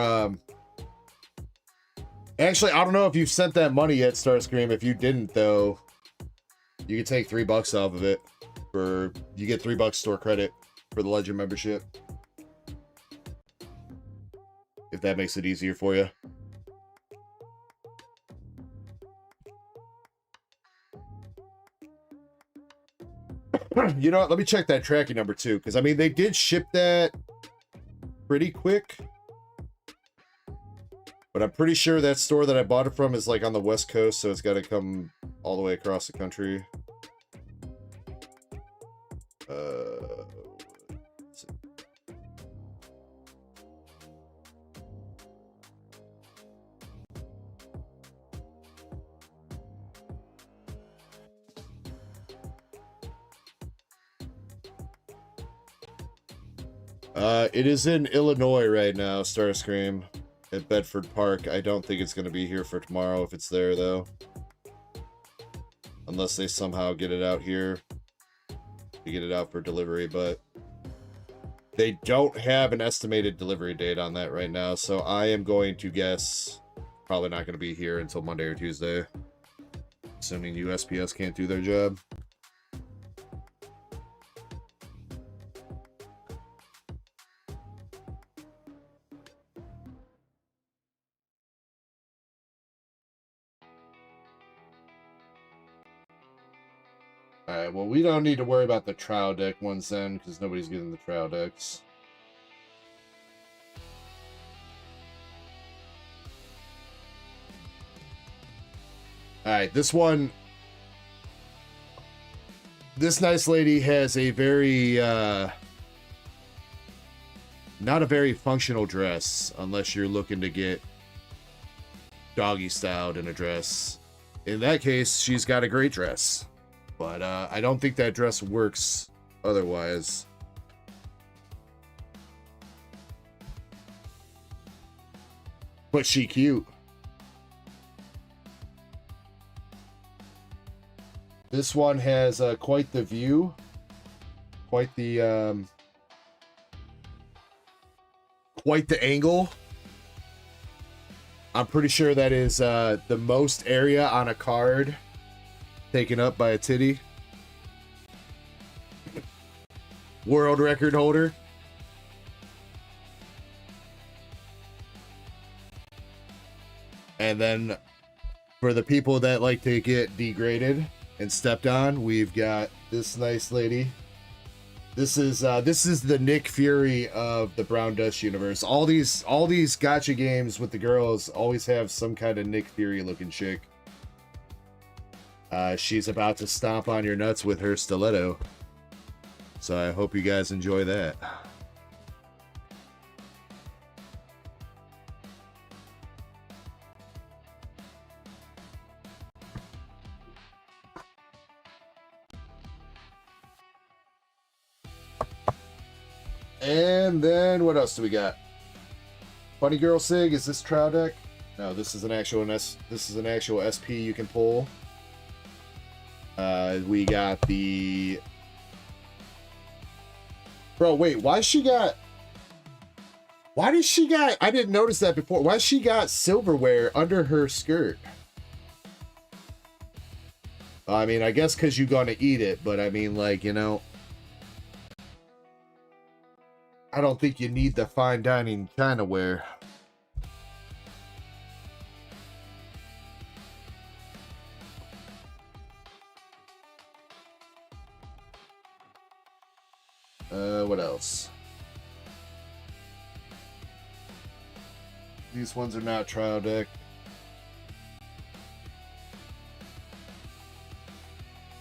actually, I don't know if you've sent that money yet, Starscream. If you didn't, though, you can take $3 off of it. You get $3 store credit for the Legend membership. If that makes it easier for you. You know what? Let me check that tracking number too, because I mean they did ship that pretty quick. But I'm pretty sure that store that I bought it from is like on the West Coast, so it's got to come all the way across the country. It is in Illinois right now, Starscream, at Bedford Park. I don't think it's going to be here for tomorrow if it's there, though. Unless they somehow get it out here to get it out for delivery, but they don't have an estimated delivery date on that right now, so I am going to guess probably not going to be here until Monday or Tuesday, assuming USPS can't do their job. Alright, well, we don't need to worry about the trial deck ones then, because nobody's getting the trial decks. Alright, this one... This nice lady has a very, not a very functional dress, unless you're looking to get doggy-styled in a dress. In that case, she's got a great dress. But I don't think that dress works otherwise. But she cute. This one has quite the view. Quite the angle. I'm pretty sure that is the most area on a card taken up by a titty. World record holder. And then for the people that like to get degraded and stepped on, we've got this nice lady. This is the Nick Fury of the Brown Dust universe. All these gacha games with the girls always have some kind of Nick Fury looking chick. She's about to stomp on your nuts with her stiletto. So I hope you guys enjoy that. And then what else do we got? Funny Girl Sig, is this trial deck? No, this is an actual SP you can pull. We got the... Bro, wait, why does she got... I didn't notice that before. Why she got silverware under her skirt? I mean, I guess because you're gonna eat it, but I mean, like, you know... I don't think you need the fine dining Chinaware. What else? These ones are not trial deck.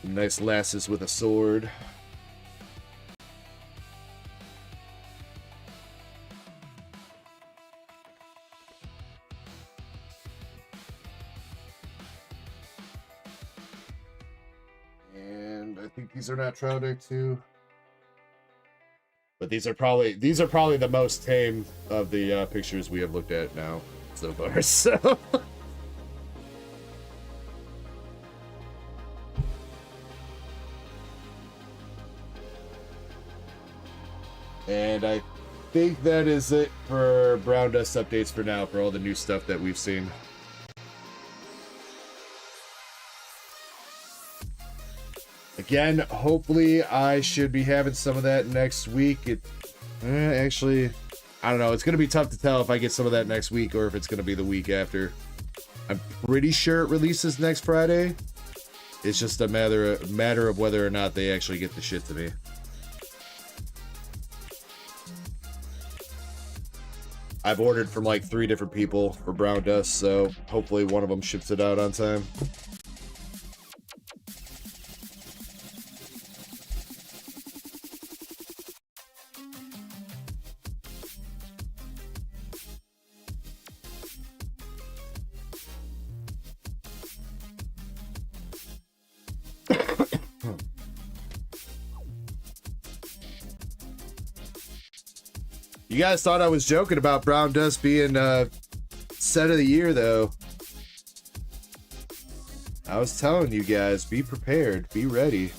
Nice lasses with a sword. And I think these are not trial deck too. But these are probably the most tame of the pictures we have looked at now so far. So, and I think that is it for Brown Dust updates for now, for all the new stuff that we've seen. Again, hopefully I should be having some of that next week. Actually, I don't know. It's going to be tough to tell if I get some of that next week or if it's going to be the week after. I'm pretty sure it releases next Friday. It's just a matter of whether or not they actually get the shit to me. I've ordered from like 3 different people for brown dust, so hopefully one of them ships it out on time. You guys thought I was joking about brown dust being set of the year, though. I was telling you guys, be prepared, be ready.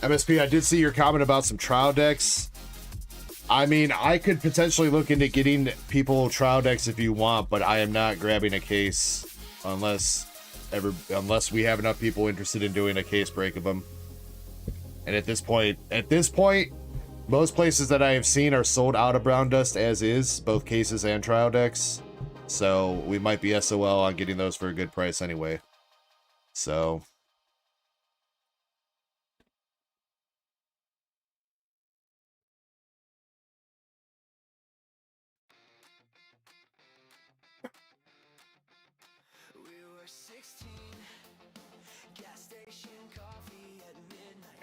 MSP, I did see your comment about some trial decks. I mean, I could potentially look into getting people trial decks if you want, but I am not grabbing a case unless we have enough people interested in doing a case break of them. And at this point, most places that I have seen are sold out of brown dust as is, both cases and trial decks. So we might be SOL on getting those for a good price anyway. So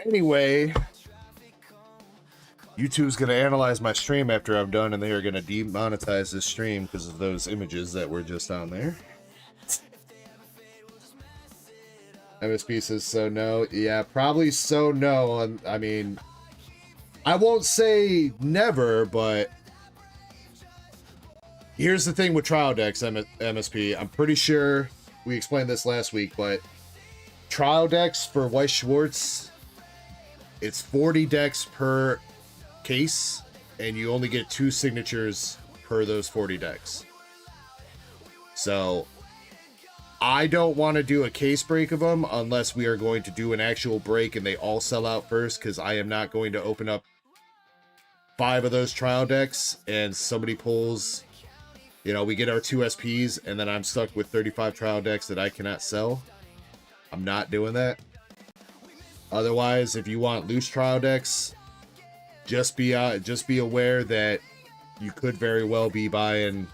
anyway, YouTube's going to analyze my stream after I'm done, and they are going to demonetize this stream because of those images that were just on there. MSP says so no. Yeah, probably so no. I mean, I won't say never, but here's the thing with trial decks, MSP. I'm pretty sure we explained this last week, but trial decks for Weiss Schwarz, it's 40 decks per case, and you only get 2 signatures per those 40 decks. So I don't want to do a case break of them unless we are going to do an actual break and they all sell out first, because I am not going to open up 5 of those trial decks and somebody pulls, you know, we get our 2 SPs and then I'm stuck with 35 trial decks that I cannot sell. I'm not doing that. Otherwise, if you want loose trial decks, just be aware that you could very well be buying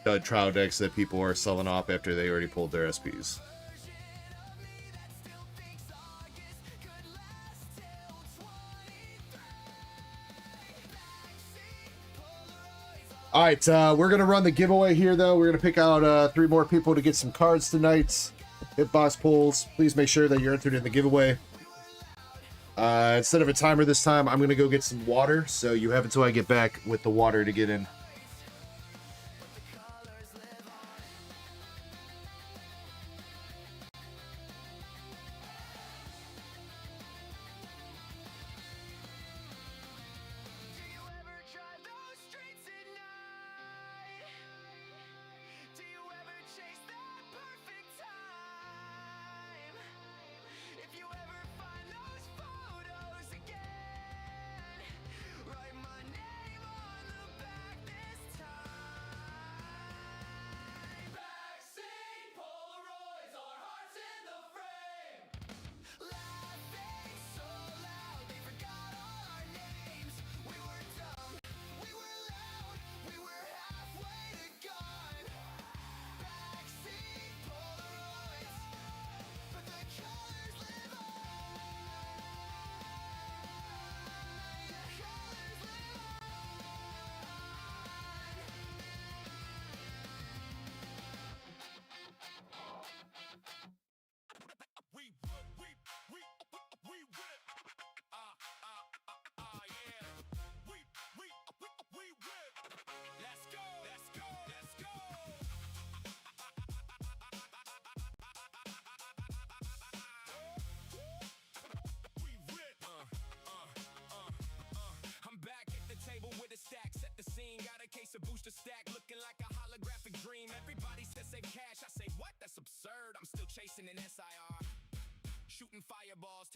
dud trial decks that people are selling off after they already pulled their SPs. All right, we're gonna run the giveaway here, though. We're gonna pick out 3 more people to get some cards tonight. Hitbox pulls. Please make sure that you're entered in the giveaway. Instead of a timer this time, I'm gonna go get some water, so you have until I get back with the water to get in.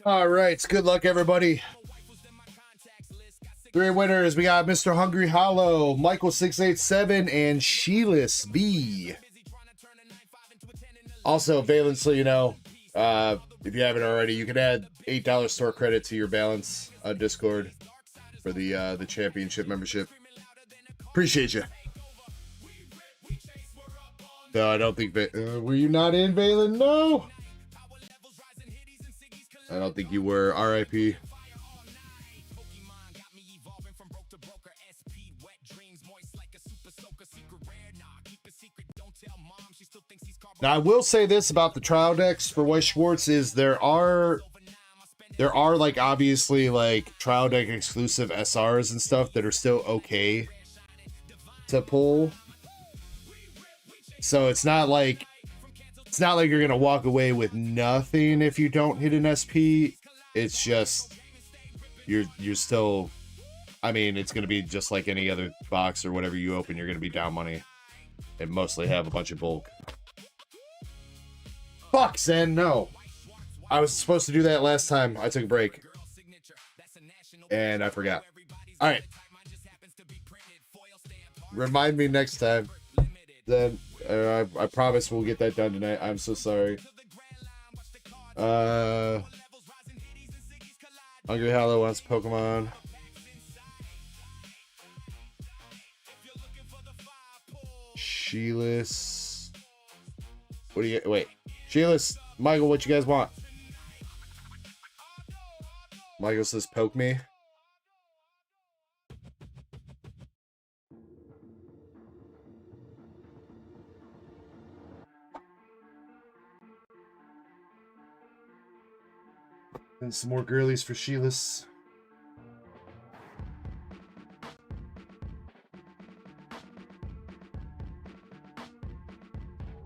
All right, good luck, everybody. Three winners. We got Mr. Hungry Hollow, Michael687, and Sheilas B. Also, Valen, so you know, if you haven't already, you can add $8 store credit to your balance on Discord for the championship membership. Appreciate you. No, I don't think were you not in, Valen? No, I don't think you were. RIP. Now, I will say this about the trial decks for White Schwartz is there are like obviously like trial deck exclusive SRs and stuff that are still okay to pull. So it's not like you're gonna walk away with nothing if you don't hit an SP. It's just you're still, I mean, it's gonna be just like any other box or whatever you open. You're gonna be down money and mostly have a bunch of bulk. Fuck, Zen, no. I was supposed to do that last time. I took a break. And I forgot. Alright. Remind me next time. Then I promise we'll get that done tonight. I'm so sorry. Hungry Hollow wants Pokemon. Sheilas. What do you... Wait. Sheilas, Michael, what you guys want? Michael says, poke me. And some more girlies for Sheilas.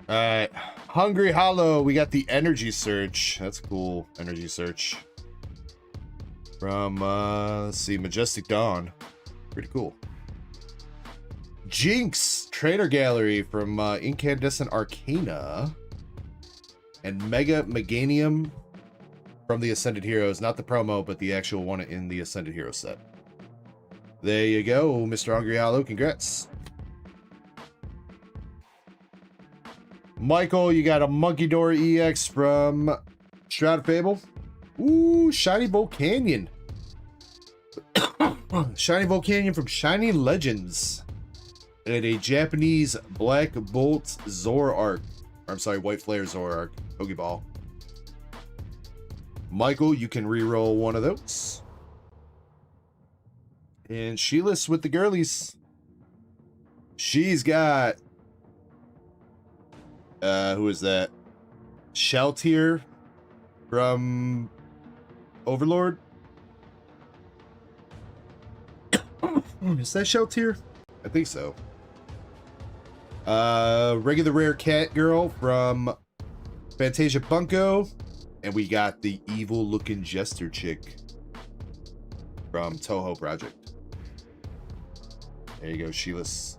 Alright. Hungry Hollow, we got the Energy Search. That's cool. Energy Search. From, let's see, Majestic Dawn. Pretty cool. Jinx, Trainer Gallery from Incandescent Arcana. And Mega Meganium from the Ascended Heroes. Not the promo, but the actual one in the Ascended Hero set. There you go, Mr. Hungry Hollow. Congrats. Michael, you got a Monkey Door EX from Shroud Fable. Ooh, Shiny Volcanion. Shiny Volcanion from Shiny Legends. And a Japanese Black Bolt Zoroark. I'm sorry, White Flare Zoroark. Pokeball. Michael, you can re-roll one of those. And Sheilas with the girlies. She's got... who is that? Sheltier from Overlord. Is that Sheltier? I think so. Regular Rare Cat Girl from Fantasia Bunko. And we got the evil looking Jester chick from Toho Project. There you go, Sheilas.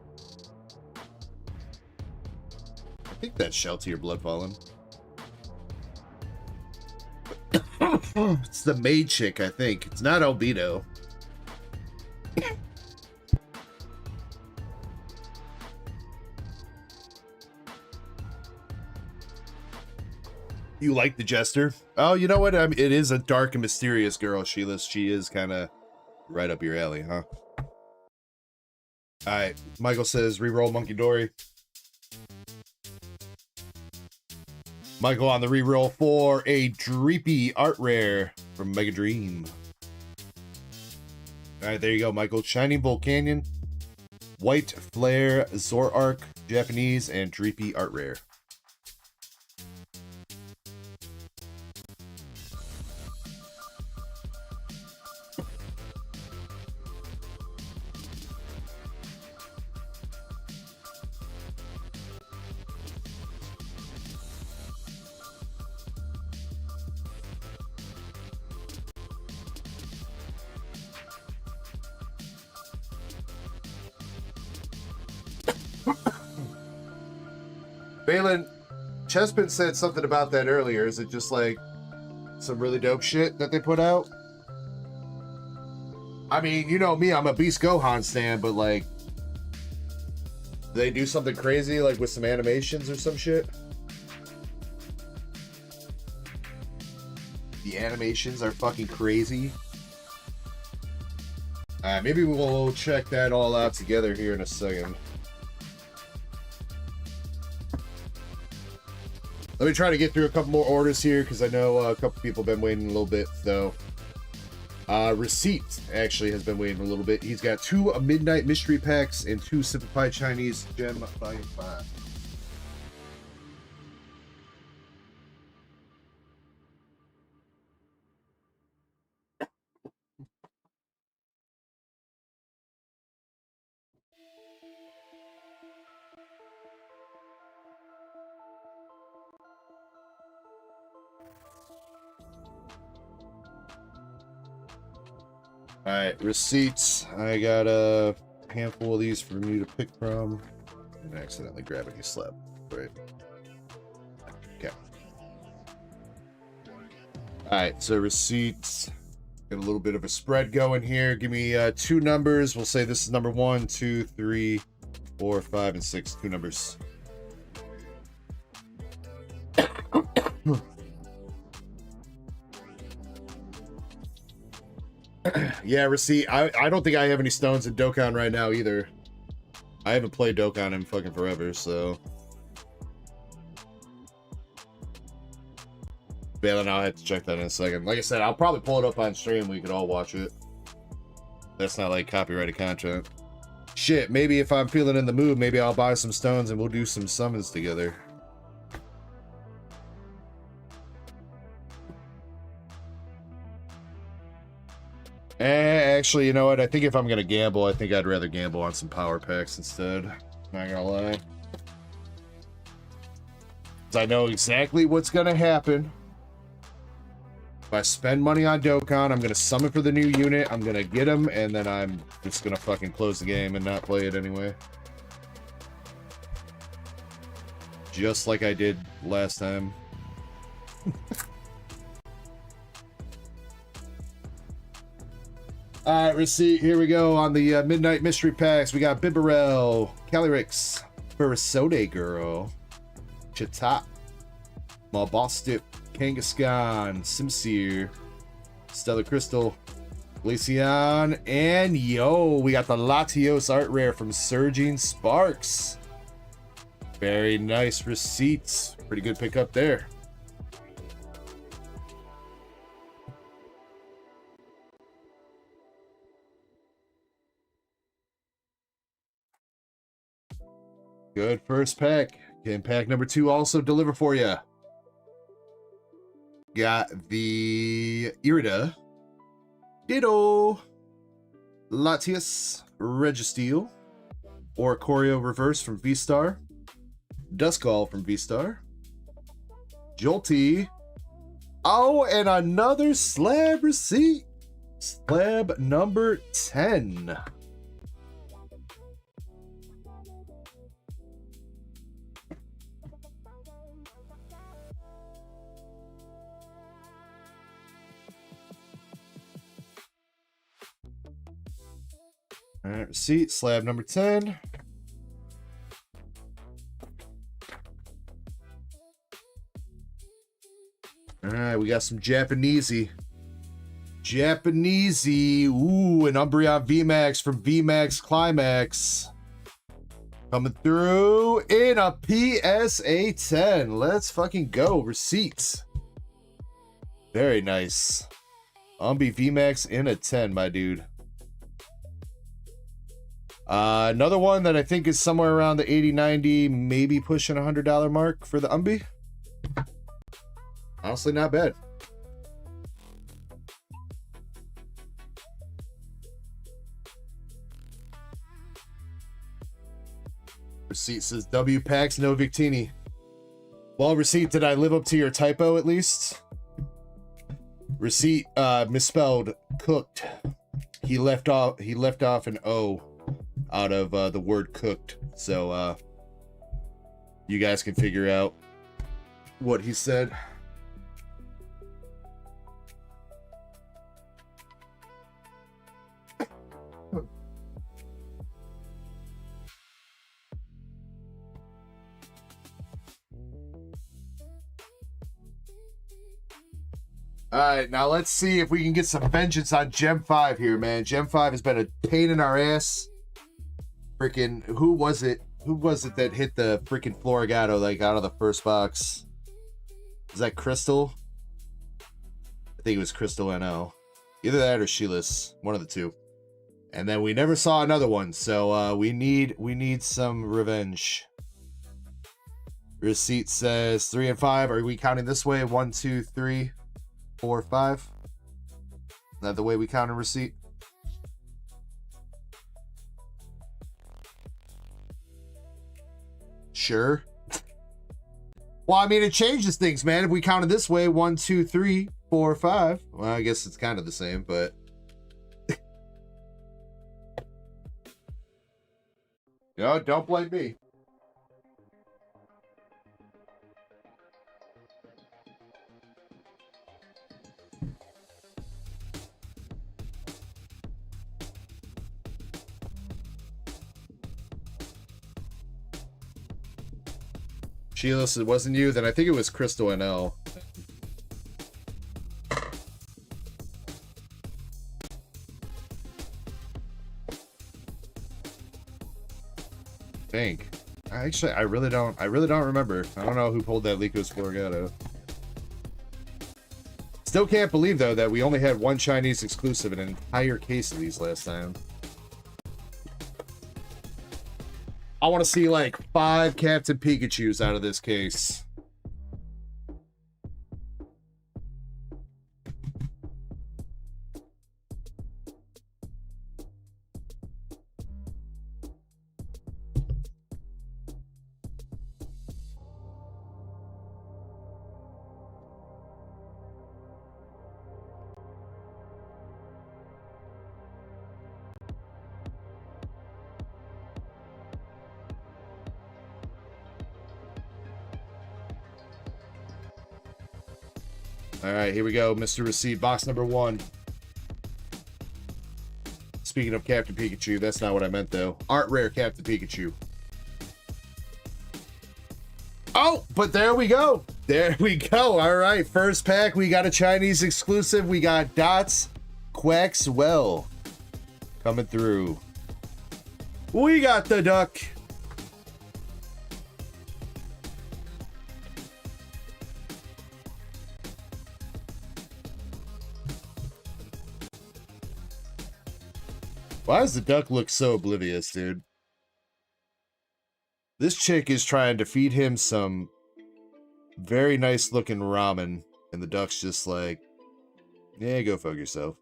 I think that's Sheltier Bloodfallen. It's the maid chick, I think. It's not Albedo. You like the Jester? Oh, you know what? I mean, it is a dark and mysterious girl, Sheilas. She is kind of right up your alley, huh? Alright, Michael says, reroll Monkey Dory. Michael on the reroll for a Dreepy Art Rare from Mega Dream. Alright, there you go, Michael. Shiny Volcanion, White Flare, Zoroark, Japanese, and Dreepy Art Rare. Valen, Chespin said something about that earlier. Is it just like some really dope shit that they put out? I mean, you know me, I'm a Beast Gohan stan, but like, they do something crazy like with some animations or some shit. The animations are fucking crazy. Maybe we'll check that all out together here in a second. Let me try to get through a couple more orders here because I know a couple people have been waiting a little bit, though. Receipt actually has been waiting a little bit. He's got 2 Midnight Mystery Packs and 2 Simplified Chinese Gem Volume 5. Alright, receipts. I got a handful of these for you to pick from. And accidentally grabbing your slab. Right. Okay. Alright, so receipts. Got a little bit of a spread going here. Give me 2 numbers. We'll say this is number 1, 2, 3, 4, 5, and 6. 2 numbers. Yeah, receipt. I don't think I have any stones in Dokkan right now either. I haven't played Dokkan in fucking forever, so. Bailin', I'll have to check that in a second. Like I said, I'll probably pull it up on stream. We could all watch it. That's not like copyrighted content. Shit, maybe if I'm feeling in the mood, maybe I'll buy some stones and we'll do some summons together. Actually, you know what? I think if I'm gonna gamble, I think I'd rather gamble on some power packs instead. Not gonna lie. 'Cause I know exactly what's gonna happen. If I spend money on Dokkan, I'm gonna summon for the new unit, I'm gonna get him, and then I'm just gonna fucking close the game and not play it anyway. Just like I did last time. Alright, receipt. Here we go on the Midnight Mystery Packs. We got Bibarel, Calyrex, Furisode Girl, Chitap, Malbostip, Kangaskhan, Simseer, Stellar Crystal, Glaceon, and yo, we got the Latios art rare from Surging Sparks. Very nice receipts. Pretty good pickup there. Good first pack. Can pack number 2 also deliver for you. Got the Irida, Ditto, Latias, Registeel, Oricorio Reverse from V-Star, Duskull from V-Star, Jolty. Oh, and another slab receipt. Slab number 10. All right, receipt, slab number 10. All right, we got some Japanesey. Ooh, an Umbreon VMAX from VMAX Climax. Coming through in a PSA 10. Let's fucking go. Receipts. Very nice. Umbi VMAX in a 10, my dude. Another one that I think is somewhere around the 80, 90, maybe pushing $100 mark for the Umbi. Honestly, not bad. Receipt says W packs, no Victini. Well, receipt, did I live up to your typo at least? Receipt misspelled cooked. He left off an O out of the word cooked, so you guys can figure out what he said. All right, now let's see if we can get some vengeance on Gem 5 here, man. Gem 5 has been a pain in our ass. Freaking, who was it? Who was it that hit the freaking Florigato, like, out of the first box? Is that Crystal? I think it was Crystal NL. Either that or Sheila's. One of the two. And then we never saw another one, so we need some revenge. Receipt says 3 and 5. Are we counting this way? 1, 2, 3, 4, 5. Is that the way we count a receipt? Sure. Well, I mean, it changes things, man. If we count it this way, 1, 2, 3, 4, 5. Well, I guess it's kind of the same, but no, don't blame me. Sheila, it wasn't you, then I think it was Crystal NL. Think. Actually, I really don't remember. I don't know who pulled that Lico's Florigato. Still can't believe though that we only had one Chinese exclusive in an entire case of these last time. I want to see like 5 Captain Pikachus out of this case. All right, here we go. Mr. Receipt, box number 1. Speaking of Captain Pikachu, that's not what I meant, though. Art Rare Captain Pikachu. Oh, but there we go. There we go. All right, first pack. We got a Chinese exclusive. We got Dots Quaxwell coming through. We got the duck. Why does the duck look so oblivious, dude? This chick is trying to feed him some very nice looking ramen, and the duck's just like, yeah, go fuck yourself.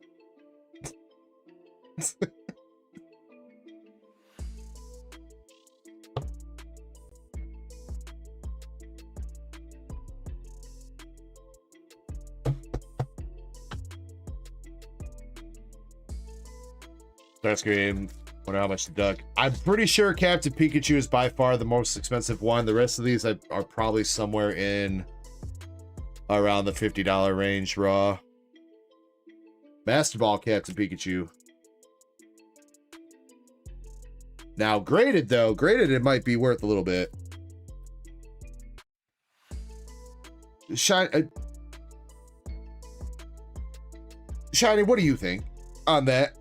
Starscream, wonder how much the duck. I'm pretty sure Captain Pikachu is by far the most expensive one. The rest of these are probably somewhere in around the $50 range raw. Master Ball Captain Pikachu. Now graded though, graded it might be worth a little bit. Shiny, what do you think on that?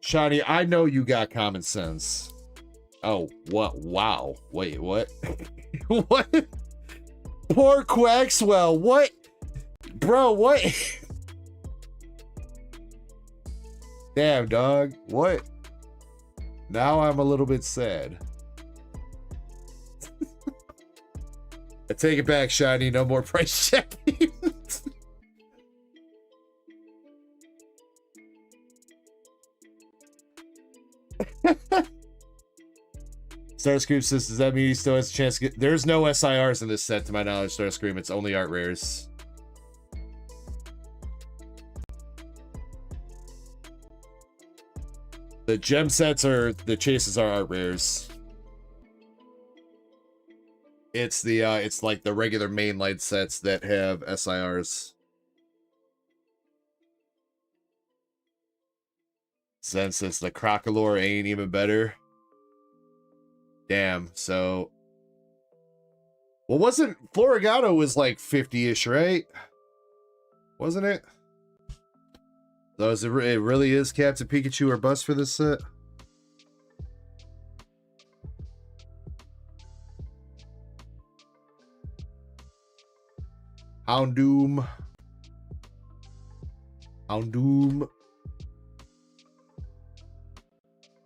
Shiny, I know you got common sense. Oh, what? Wow. Wait, what? What? Poor Quaxwell. What? Bro, what? Damn, dog. What? Now I'm a little bit sad. I take it back, Shiny. No more price checking. Starscream says, does that mean he still has a chance to get... There's no SIRs in this set, to my knowledge, Starscream. It's only art rares. The gem sets are... The chases are art rares. It's the, it's like the regular mainline sets that have SIRs. Zen says the Crocolore ain't even better. Damn, so... Well, wasn't... Florigato was like 50-ish, right? Wasn't it? So it really is Captain Pikachu or bust for this set? Houndoom.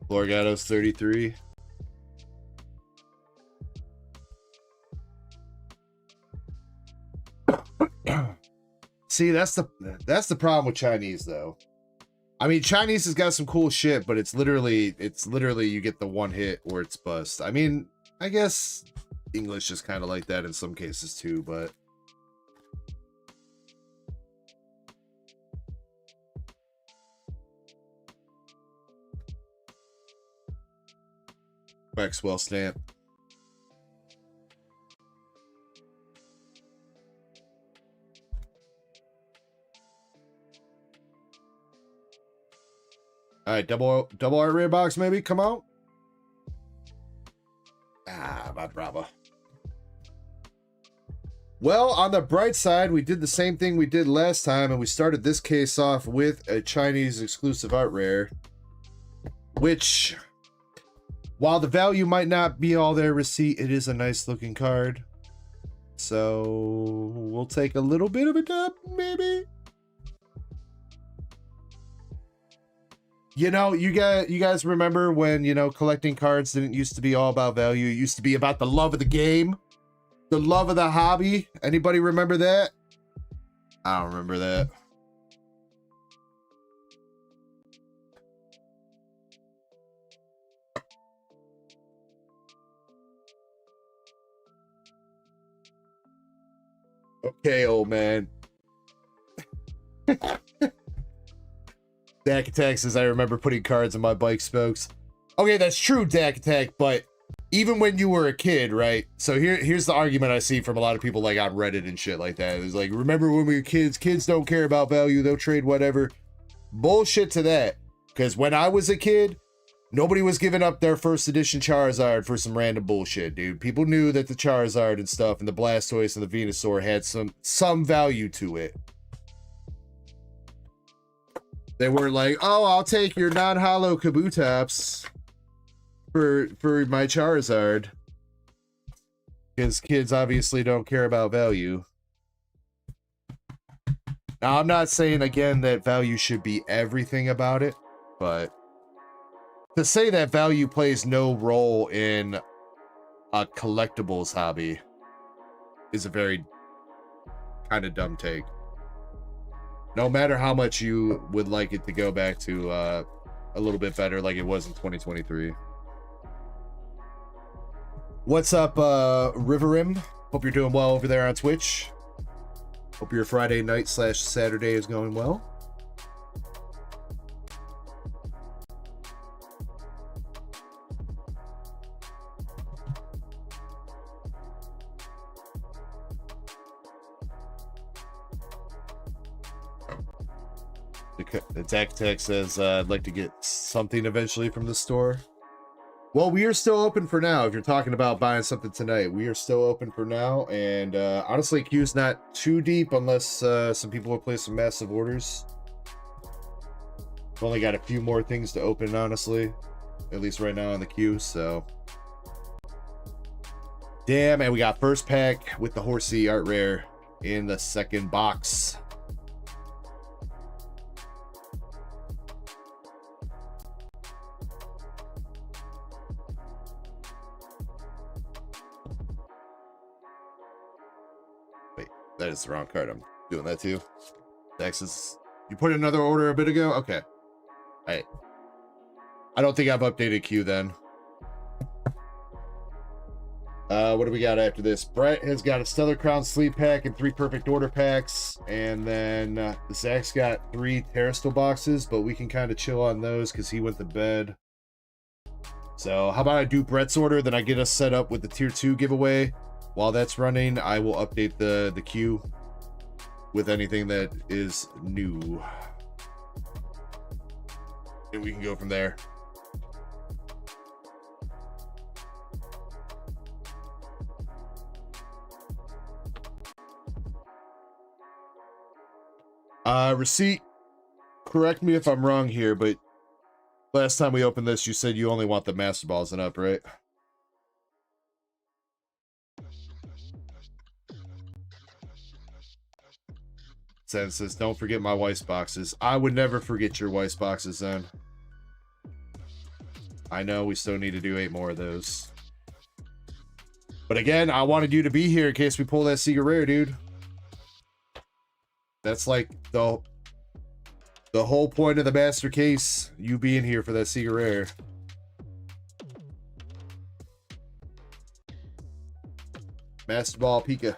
Florigato's 33. See, that's the problem with Chinese though. I mean, Chinese has got some cool shit, but it's literally you get the one hit or it's bust. I mean, I guess English is kind of like that in some cases too, but Maxwell stamp. All right, double art rare box maybe come out. Ah, my bravo. Well, on the bright side, we did the same thing we did last time, and we started this case off with a Chinese exclusive art rare, which, while the value might not be all there receipt, it is a nice looking card. So we'll take a little bit of a dub, maybe. You know, you guys remember when, you know, collecting cards didn't used to be all about value. It used to be about the love of the game, the love of the hobby. Anybody remember that? I don't remember that. Okay, old man. Dak Attack says, I remember putting cards on my bike spokes. Okay, that's true, Dak Attack, but even when you were a kid, right? So here's the argument I see from a lot of people like on Reddit and shit like that. It's like, remember when we were kids? Kids don't care about value. They'll trade whatever. Bullshit to that. Because when I was a kid, nobody was giving up their first edition Charizard for some random bullshit, dude. People knew that the Charizard and stuff and the Blastoise and the Venusaur had some value to it. They weren't like, oh, I'll take your non-hollow Kabutops for my Charizard. Because kids obviously don't care about value. Now, I'm not saying, again, that value should be everything about it, but to say that value plays no role in a collectibles hobby is a very kind of dumb take. No matter how much you would like it to go back to a little bit better like it was in 2023. What's up, Riverim? Hope you're doing well over there on Twitch. Hope your Friday night / Saturday is going well. The Tech says, I'd like to get something eventually from the store. Well, we are still open for now. If you're talking about buying something tonight, we are still open for now. And honestly, queue's not too deep unless some people will place some massive orders. We've only got a few more things to open, honestly. At least right now on the queue, so. Damn, and we got first pack with the Horsey art rare in the second box. That is the wrong card. I'm doing that too. Texas. You put in another order a bit ago? Okay. Hey. I don't think I've updated queue then. What do we got after this? Brett has got a Stellar Crown sleeve pack and 3 perfect order packs. And then Zach's got 3 Terastal boxes, but we can kind of chill on those because he went to bed. So how about I do Brett's order, then I get us set up with the tier 2 giveaway. While that's running, I will update the queue with anything that is new. And we can go from there. Receipt, correct me if I'm wrong here, but last time we opened this, you said you only want the Master Balls and up, right? Says, don't forget my Weiss boxes. I would never forget your Weiss boxes, then. I know we still need to do 8 more of those. But again, I wanted you to be here in case we pull that Secret Rare, dude. That's like the whole point of the master case, you being here for that Secret Rare. Master Ball Pika.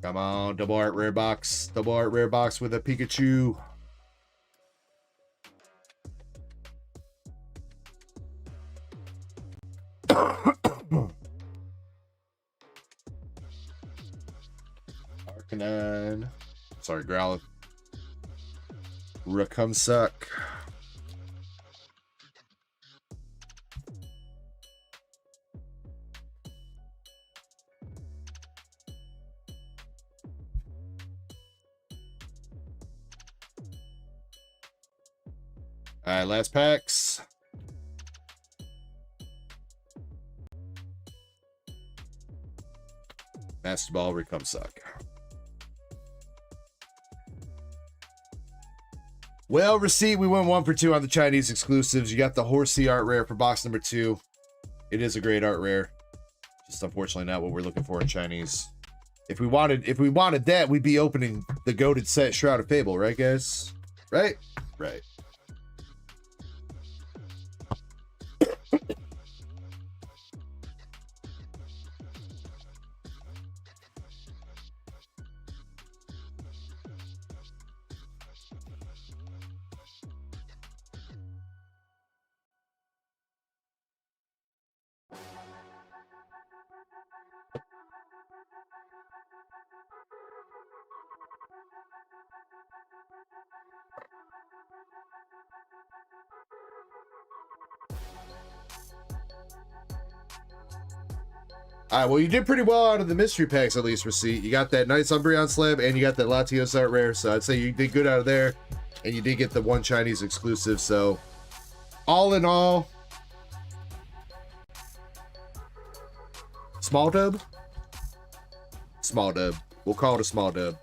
Come on, double art rare box. Double art rare box with a Pikachu. Arcanine. Sorry, Growlithe. Rakumsuck. All right, last packs. Master Ball, Rakumsuck. Well, receipt, we went 1 for 2 on the Chinese exclusives. You got the Horsey art rare for box number 2. It is a great art rare. Just unfortunately not what we're looking for in Chinese. If we wanted that, we'd be opening the goated set Shroud of Fable, right, guys? Right? Right. All right, well, you did pretty well out of the mystery packs, at least, receipt. You got that nice Umbreon Slab, and you got that Latios art rare, so I'd say you did good out of there, and you did get the 1 Chinese exclusive, so all in all, small dub? Small dub. We'll call it a small dub.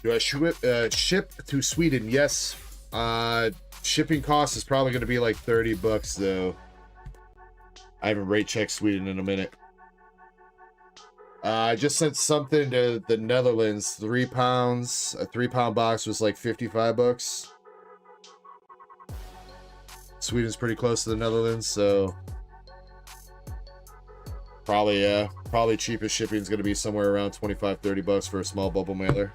Do I ship to Sweden? Yes. Shipping cost is probably going to be like $30 though. I haven't rate checked Sweden in a minute. I just sent something to the Netherlands. 3 pounds. A 3-pound box was like $55. Sweden's pretty close to the Netherlands, so probably cheapest shipping is going to be somewhere around $25-30 for a small bubble mailer.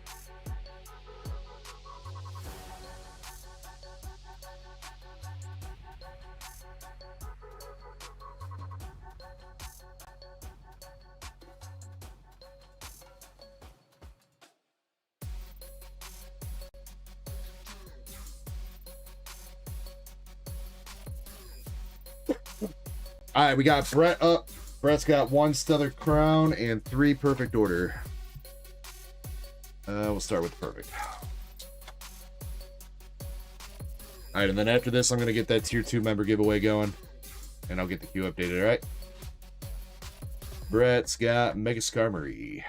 All right, we got Brett up. Brett's got 1 Stellar Crown and 3 Perfect Order. We'll start with Perfect. All right, and then after this, I'm going to get that Tier 2 member giveaway going, and I'll get the queue updated, all right? Brett's got Mega Skarmory.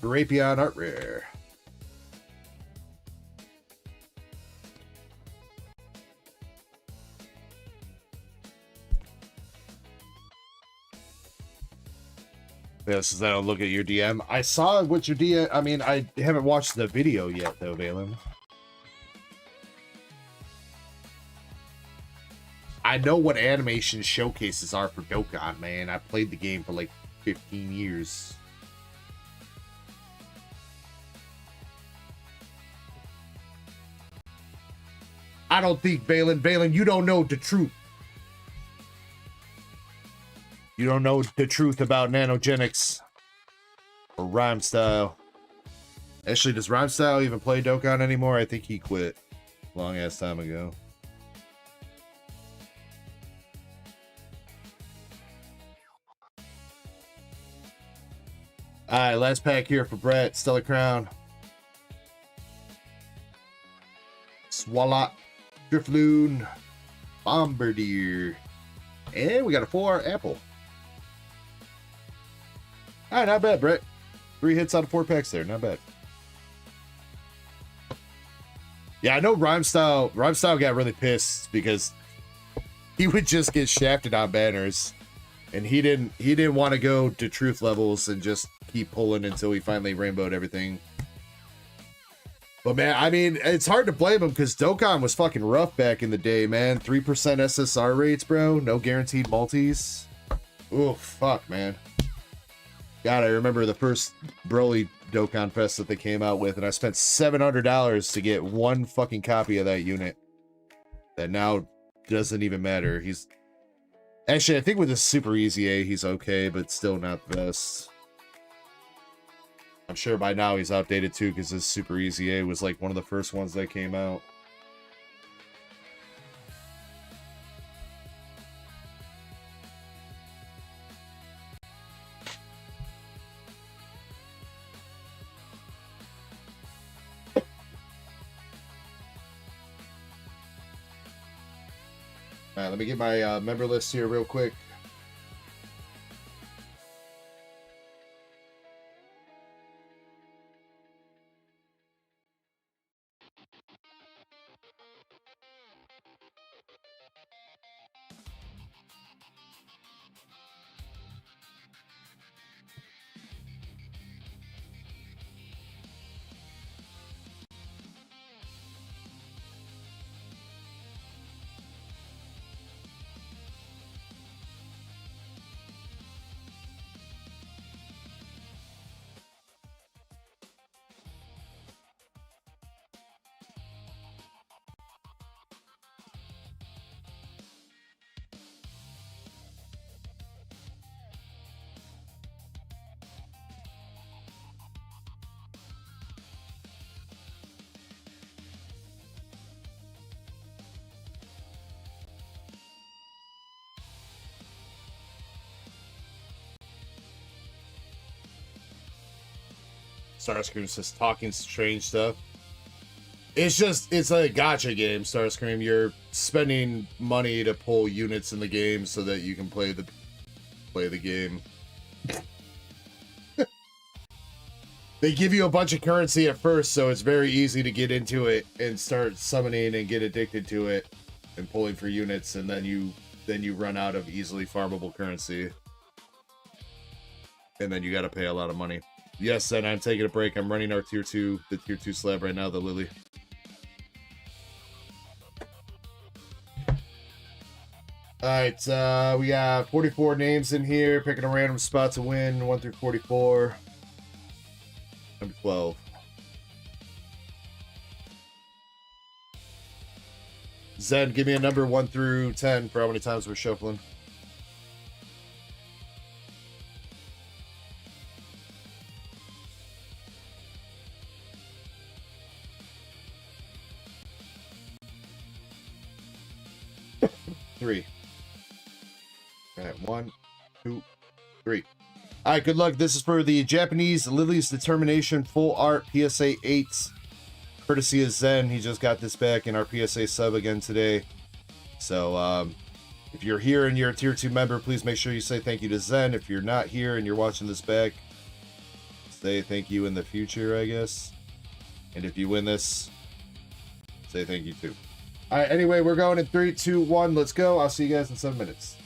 Drapion art rare. Yeah, since I don't look at your DM. I saw what your DM... I mean, I haven't watched the video yet, though, Valen. I know what animation showcases are for Dokkan, man. I played the game for like 15 years. I don't think, Valen, you don't know the truth. You don't know the truth about nanogenics or Rhyme Style. Actually, does Rhyme Style even play Dokkan anymore? I think he quit a long ass time ago. Alright, last pack here for Brett. Stellar Crown. Swalot. Drifloon. Bombardier. And we got a 4 Apple. Alright, not bad, Brett. 3 hits out of 4 packs there. Not bad. Yeah, I know Rhyme Style got really pissed because he would just get shafted on banners. And he didn't want to go to truth levels and just keep pulling until he finally rainbowed everything. But man, I mean, it's hard to blame him because Dokkan was fucking rough back in the day, man. 3% SSR rates, bro. No guaranteed multis. Oh, fuck, man. God, I remember the first Broly Dokkan Fest that they came out with, and I spent $700 to get one fucking copy of that unit. That now doesn't even matter. He's... Actually, I think with his Super Easy A, he's okay, but still not the best. I'm sure by now he's outdated too, because his Super Easy A was like one of the first ones that came out. All right, let me get my member list here real quick. Starscream says talking strange stuff. It's a gacha game, Starscream. You're spending money to pull units in the game so that you can play the game. They give you a bunch of currency at first, so it's very easy to get into it and start summoning and get addicted to it and pulling for units, and then you run out of easily farmable currency. And then you gotta pay a lot of money. Yes, and I'm taking a break. I'm running our the tier 2 slab right now, the Lily. Alright, we got 44 names in here, picking a random spot to win, 1 through 44. Number 12. Zen, give me a number 1 through 10 for how many times we're shuffling. Three. All right, 1, 2, 3. All right, good luck. This is for the Japanese Lily's Determination Full Art PSA 8, courtesy of Zen. He just got this back in our PSA sub again today. So if you're here and you're a tier 2 member, please make sure you say thank you to Zen. If you're not here and you're watching this back, say thank you in the future, I guess. And if you win this, say thank you too. All right, anyway, we're going in 3, 2, 1. Let's go. I'll see you guys in 7 minutes.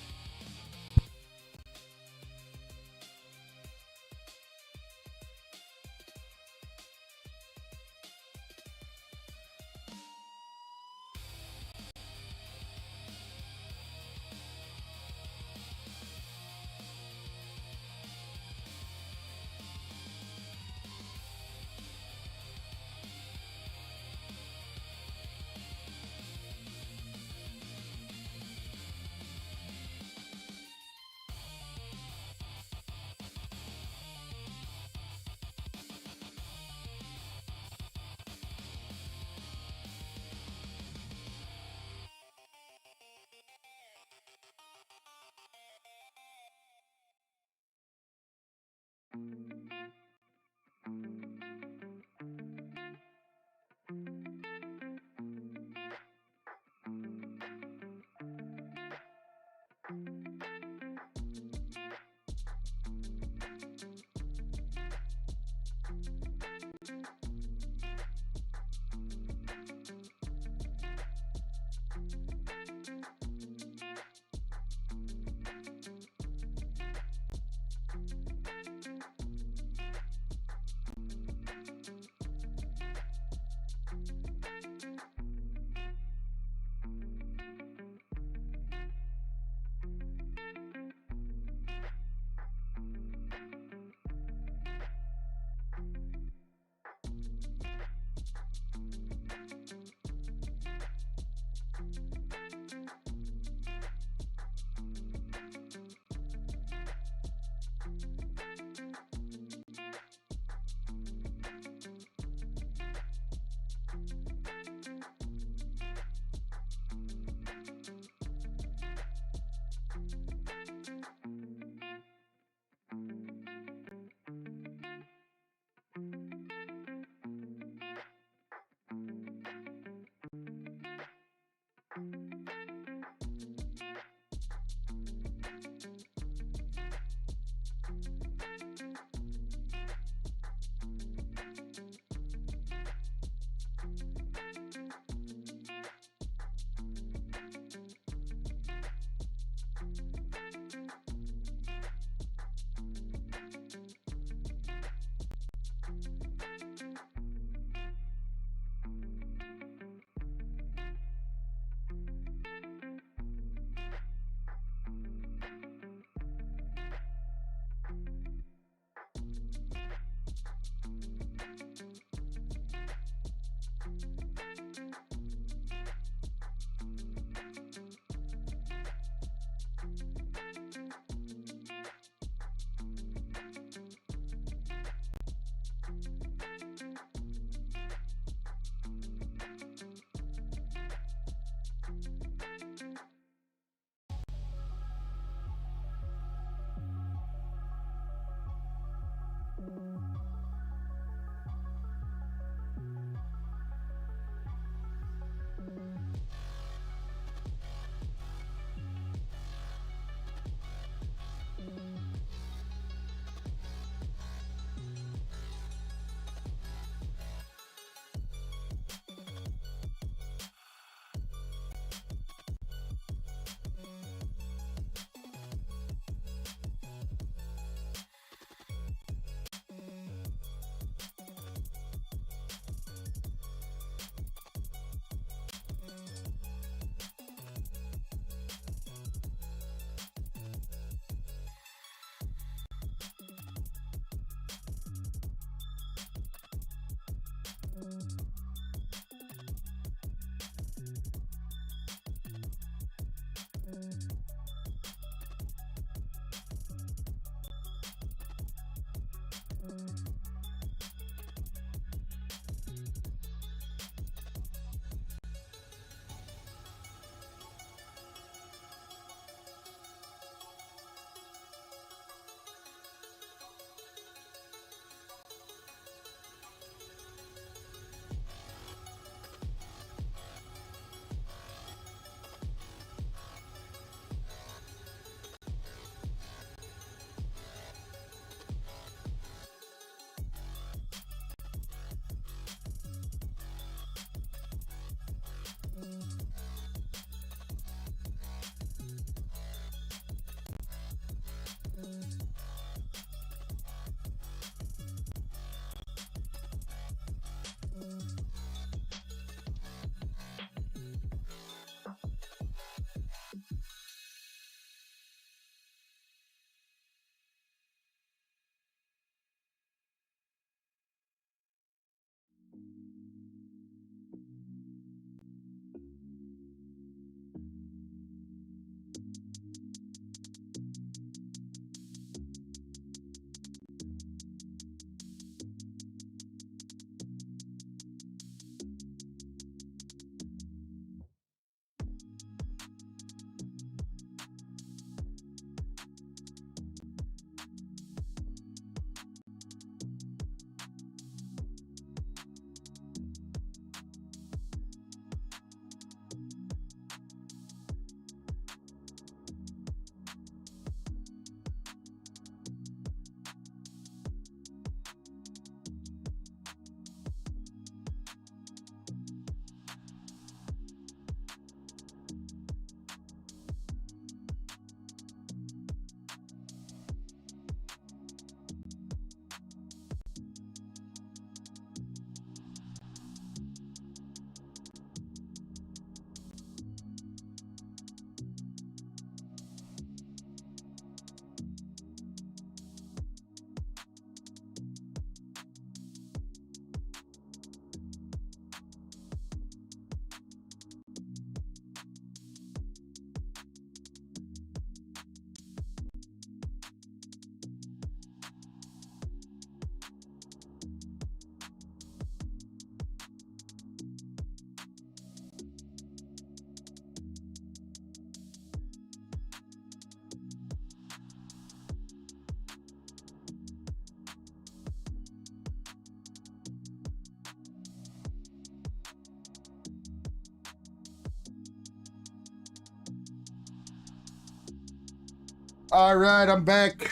All right, I'm back.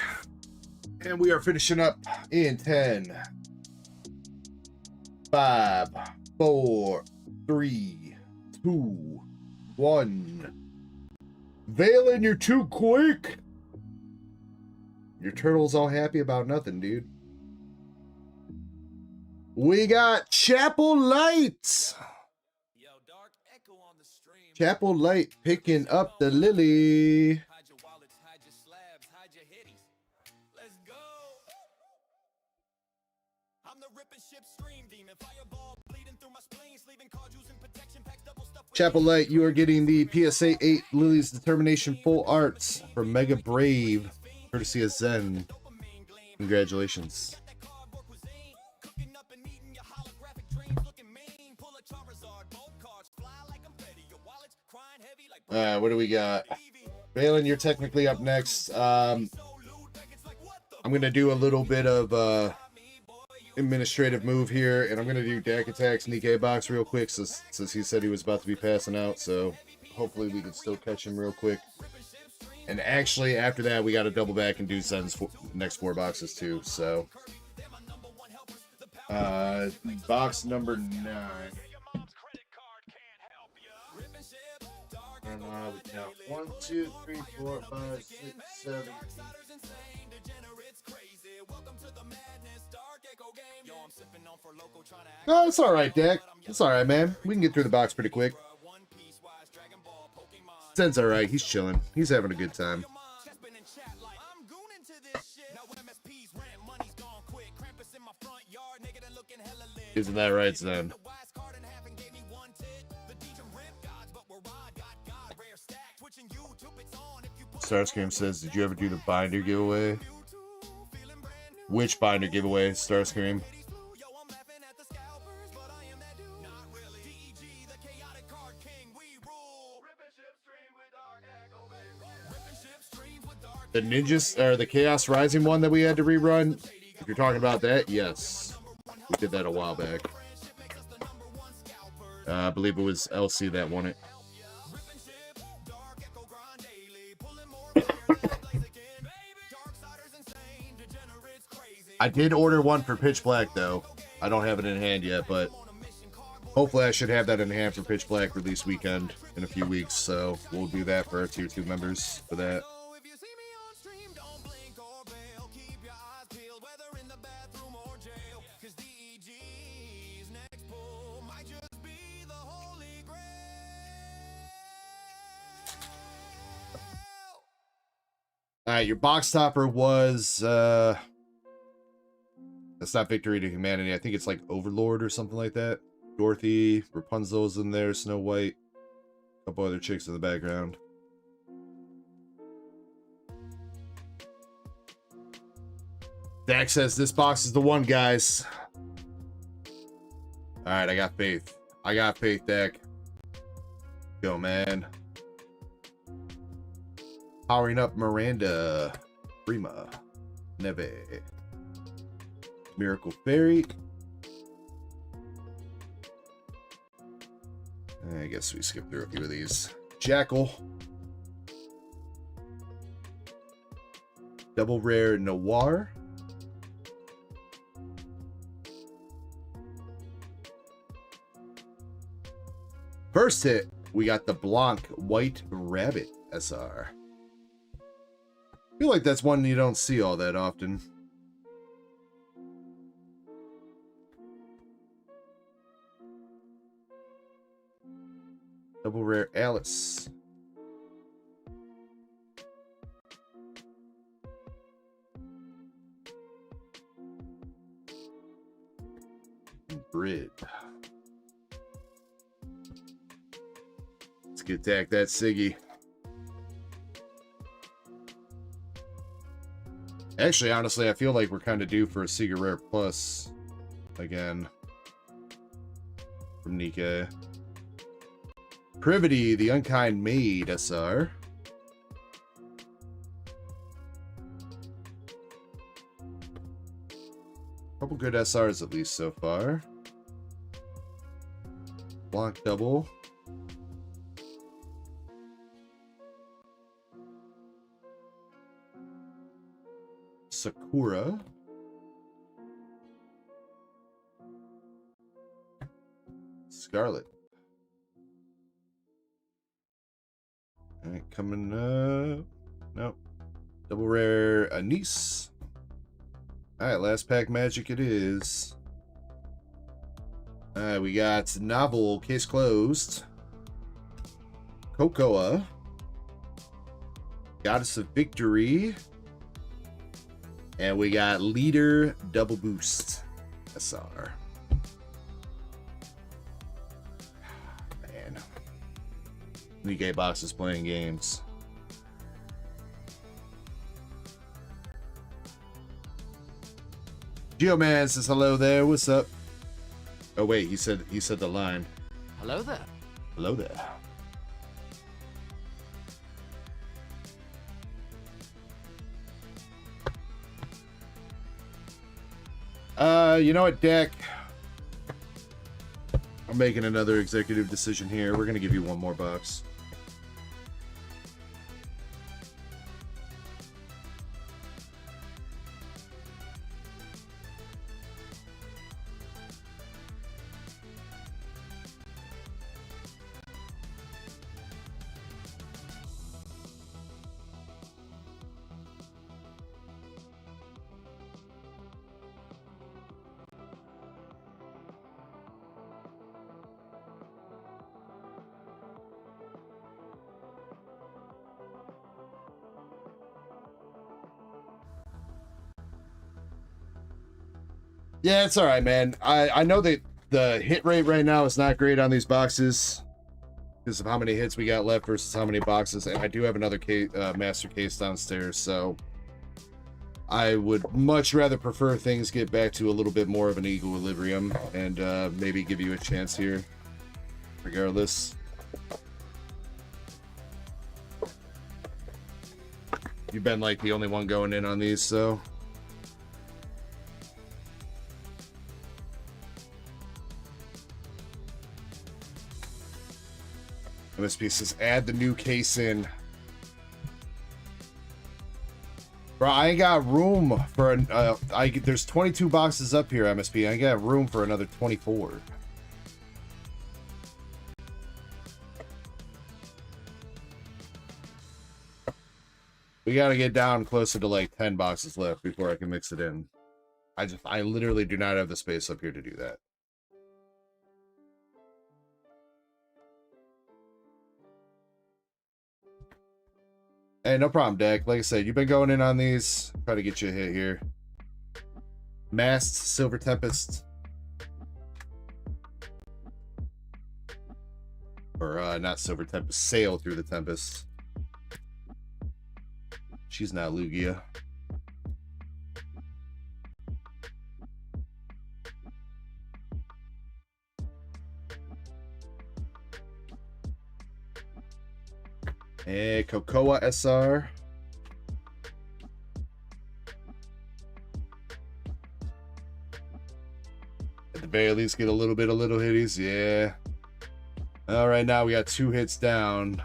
And we are finishing up in 10, 5, 4, 3, 2, 1. Valen, you're too quick. Your turtle's all happy about nothing, dude. We got Chapel Light. Yo, Dark Echo on the stream. Chapel Light picking up the lily. Hide your wallets, hide your slabs, hide your hitties. Let's go. I'm the ripping ship stream demon. Fireball bleeding through my spleen, sleeving card using protection packs, double stuff. Chapel Light, you are getting the PSA 8 Lily's Determination Full Arts from Mega Brave, courtesy of Zen. Congratulations. What do we got? Valen, you're technically up next. I'm gonna do a little bit of administrative move here, and I'm gonna do Dak Attack's Nikkei box real quick since he said he was about to be passing out, so hopefully we can still catch him real quick. And actually, after that, we got to double back and do Zen's next 4 boxes too. So, box number 9. And we count 1, 2, 3, 4, 5, 6, 7. No, it's all right, Dak. It's all right, man. We can get through the box pretty quick. Zen's all right. He's chilling. He's having a good time. Isn't that right, Zen? Starscream says, did you ever do the binder giveaway? Which binder giveaway, Starscream? The Ninjas, or the Chaos Rising one that we had to rerun? If you're talking about that, yes. We did that a while back. I believe it was LC that won it. I did order one for Pitch Black, though. I don't have it in hand yet, but hopefully I should have that in hand for Pitch Black release weekend in a few weeks, so we'll do that for our Tier 2 members for that. Alright, your box topper was, that's not Victory to Humanity. I think it's like Overlord or something like that. Dorothy, Rapunzel's in there, Snow White, a couple other chicks in the background. Dak says this box is the one, guys. Alright, I got faith. I got faith, Dak. Go, man. Powering up Miranda, Prima, Neve, Miracle Fairy. I guess we skip through a few of these. Jackal. Double Rare Noir. First hit, we got the Blanc White Rabbit SR. I feel like that's one you don't see all that often. Double Rare Alice. Brid. Let's get Dak that Siggy. Actually, honestly, I feel like we're kind of due for a Secret Rare Plus again from Nikkei. Privity, the Unkind Maid SR. Couple good SRs at least so far. Blanc Double. Sakura. Scarlet. Alright, coming up. Nope. Double rare anise. Alright, last pack magic it is. Alright, we got novel, case closed. Cocoa. Goddess of Victory. And we got Leader Double Boost. SR. Man. Nikkei Box is playing games. Geoman says hello there. What's up? Oh wait, he said the line. Hello there. Hello there. You know what, Dak? I'm making another executive decision here. We're gonna give you one more box. Yeah, it's all right, man. I know that the hit rate right now is not great on these boxes because of how many hits we got left versus how many boxes, and I do have another master case downstairs, so I would much rather prefer things get back to a little bit more of an equilibrium and maybe give you a chance here, regardless. You've been like the only one going in on these, so. MSP says, add the new case in. Bro, I ain't got room for an, there's 22 boxes up here, MSP. I ain't got room for another 24. We gotta get down closer to like 10 boxes left before I can mix it in. I literally do not have the space up here to do that. Hey, no problem, Dak. Like I said, you've been going in on these. Try to get you a hit here. Masked Silver Tempest. Or, not Silver Tempest. Sail Through the Tempest. She's not Lugia. And Cocoa SR. At the very least, get a little bit of little hitties. Yeah. All right, now we got 2 hits down.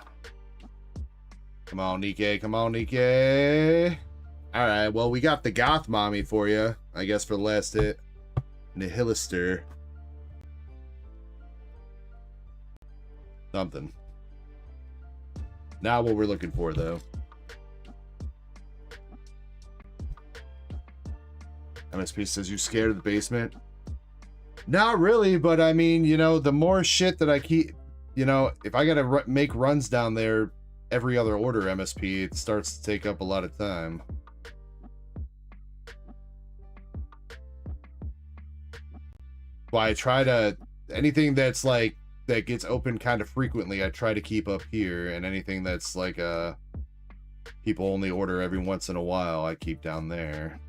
Come on, Nikkei. Come on, Nikkei. All right, well, we got the Goth Mommy for you, I guess, for the last hit. Nihilister. Something. Not what we're looking for, though. MSP says, you scared of the basement? Not really, but I mean, you know, the more shit that I keep, you know, if I gotta make runs down there every other order, MSP, it starts to take up a lot of time. Well, I try to, anything that's like, that gets open kind of frequently, I try to keep up here, and anything that's like people only order every once in a while, I keep down there.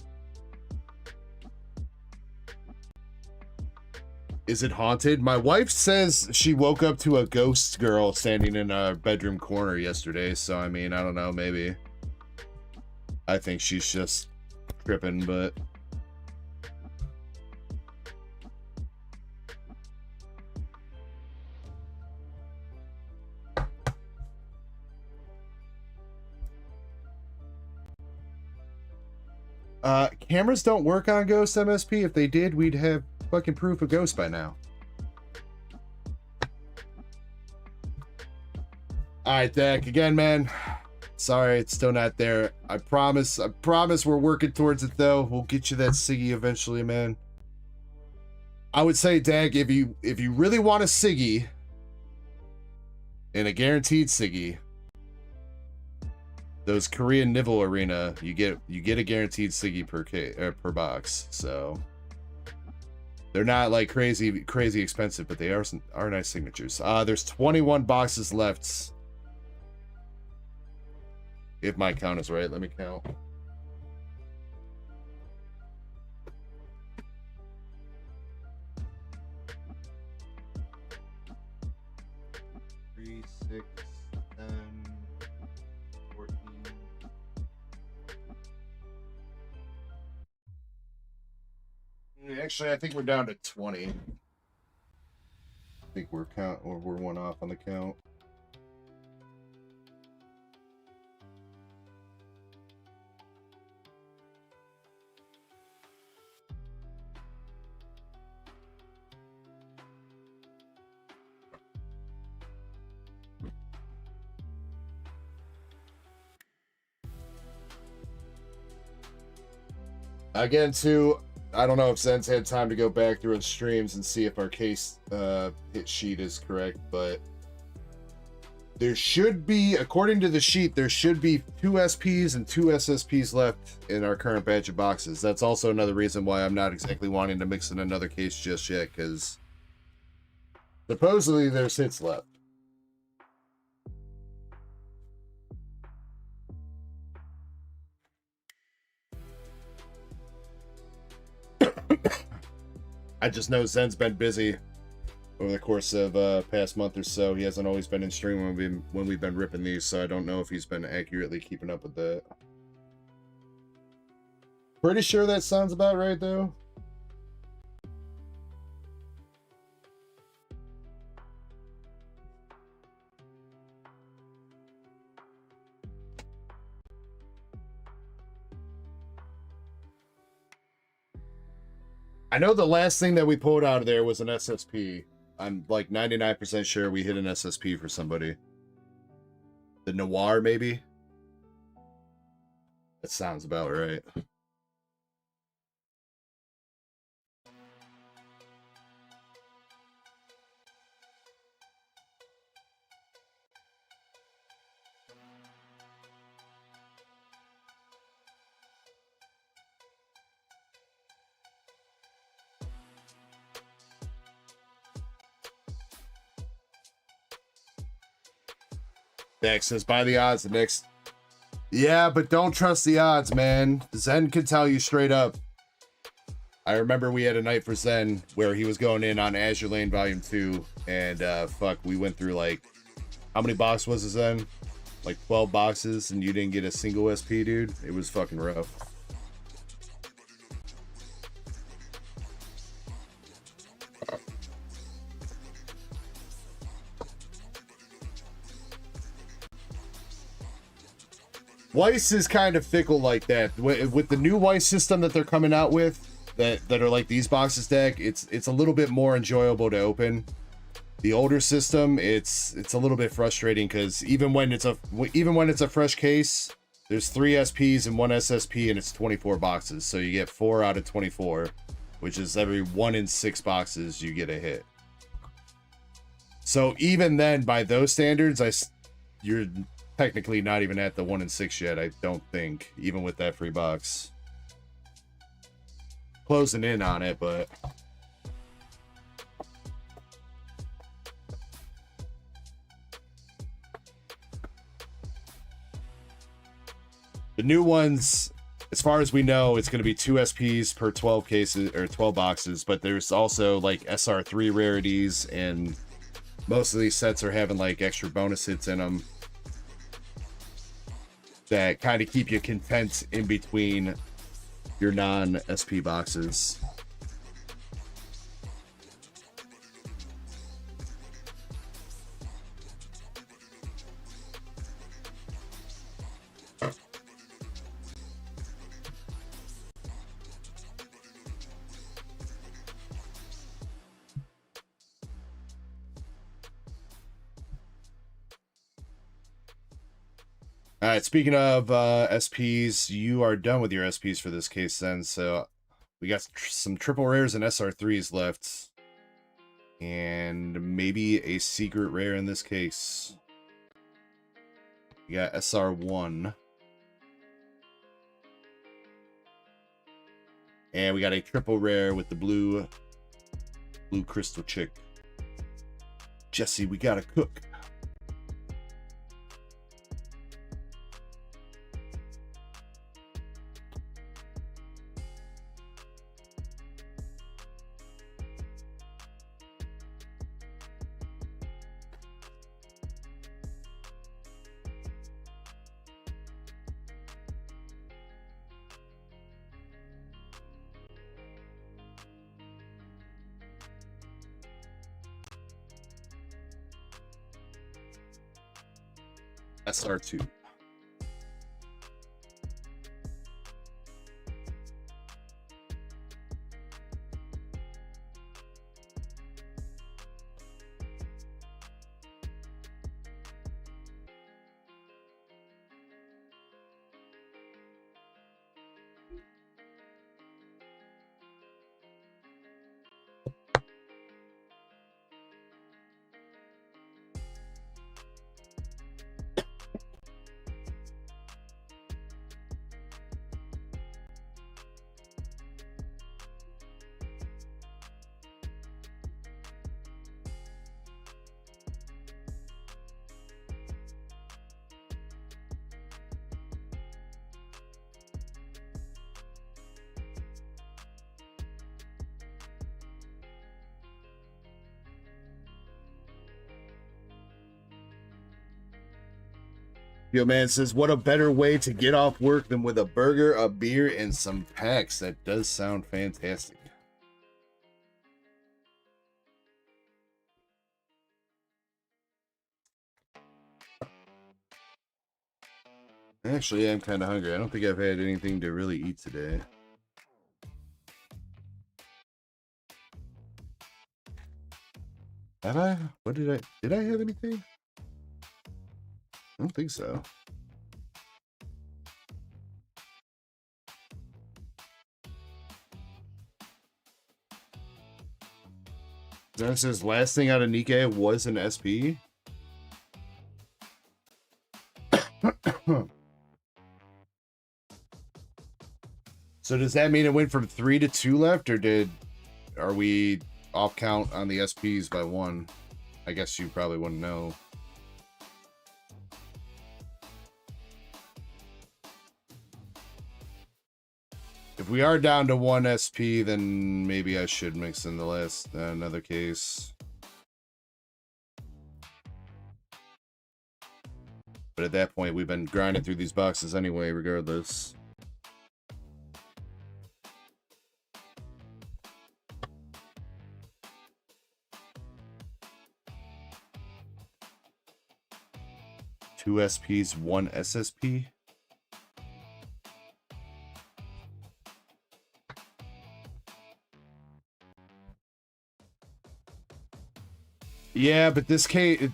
Is it haunted? My wife says she woke up to a ghost girl standing in a bedroom corner yesterday, so I mean, I don't know, maybe. I think she's just tripping, but cameras don't work on Ghost, MSP. If they did, we'd have fucking proof of Ghost by now. Alright, Dak, again, man. Sorry, it's still not there. I promise we're working towards it though. We'll get you that Siggy eventually, man. I would say, Dag, if you really want a Siggy and a guaranteed Siggy, those Korean Nibble Arena, you get a guaranteed Siggy per box. So they're not like crazy expensive, but they are nice signatures. There's 21 boxes left. If my count is right, let me count. Three, 6, 10, 14. Actually, I think we're down to 20. I think we're one off on the count. Again, too, I don't know if Zen's had time to go back through his streams and see if our case hit sheet is correct, but there should be, according to the sheet, there should be 2 SPs and 2 SSPs left in our current batch of boxes. That's also another reason why I'm not exactly wanting to mix in another case just yet, because supposedly there's hits left. I just know Zen's been busy over the course of past month or so. He hasn't always been in stream when we've been ripping these, so I don't know if he's been accurately keeping up with that. Pretty sure that sounds about right, though. I know the last thing that we pulled out of there was an SSP. I'm like 99% sure we hit an SSP for somebody. The Noir, maybe? That sounds about right. Dex says, buy the odds the next. Yeah, but don't trust the odds, man. Zen could tell you straight up. I remember we had a night for Zen where he was going in on Azure Lane Volume 2, and fuck, we went through like, how many boxes was it, Zen? Like 12 boxes, and you didn't get a single SP, dude? It was fucking rough. Weiss is kind of fickle like that. With the new Weiss system that they're coming out with, that are like these boxes deck, it's a little bit more enjoyable to open. The older system, it's a little bit frustrating because even when it's a fresh case, there's 3 SPs and 1 SSP, and it's 24 boxes. So you get 4 out of 24, which is every 1 in 6 boxes you get a hit. So even then, by those standards, you're technically not even at the 1 in 6 yet, I don't think, even with that free box. Closing in on it, but the new ones, as far as we know, it's going to be 2 SPs per 12 cases or 12 boxes, but there's also like SR3 rarities, and most of these sets are having like extra bonus hits in them that kind of keep you content in between your non-SP boxes. right, speaking of SPs, you are done with your SPs for this case then. So we got some triple rares and SR3s left. And maybe a secret rare in this case. We got SR1. And we got a triple rare with the blue crystal chick. Jesse, we gotta cook. SR2. Yo, man says, what a better way to get off work than with a burger, a beer, and some packs. That does sound fantastic. Actually, I'm kind of hungry. I don't think I've had anything to really eat today. Have I? What did I have anything? I don't think so. That says last thing out of Nikkei was an SP. So does that mean it went from 3 to 2 left, or are we off count on the SPs by 1? I guess you probably wouldn't know. If we are down to 1 SP, then maybe I should mix in the last another case. But at that point, we've been grinding through these boxes anyway, regardless. Two SPs, 1 SSP. Yeah, but this case,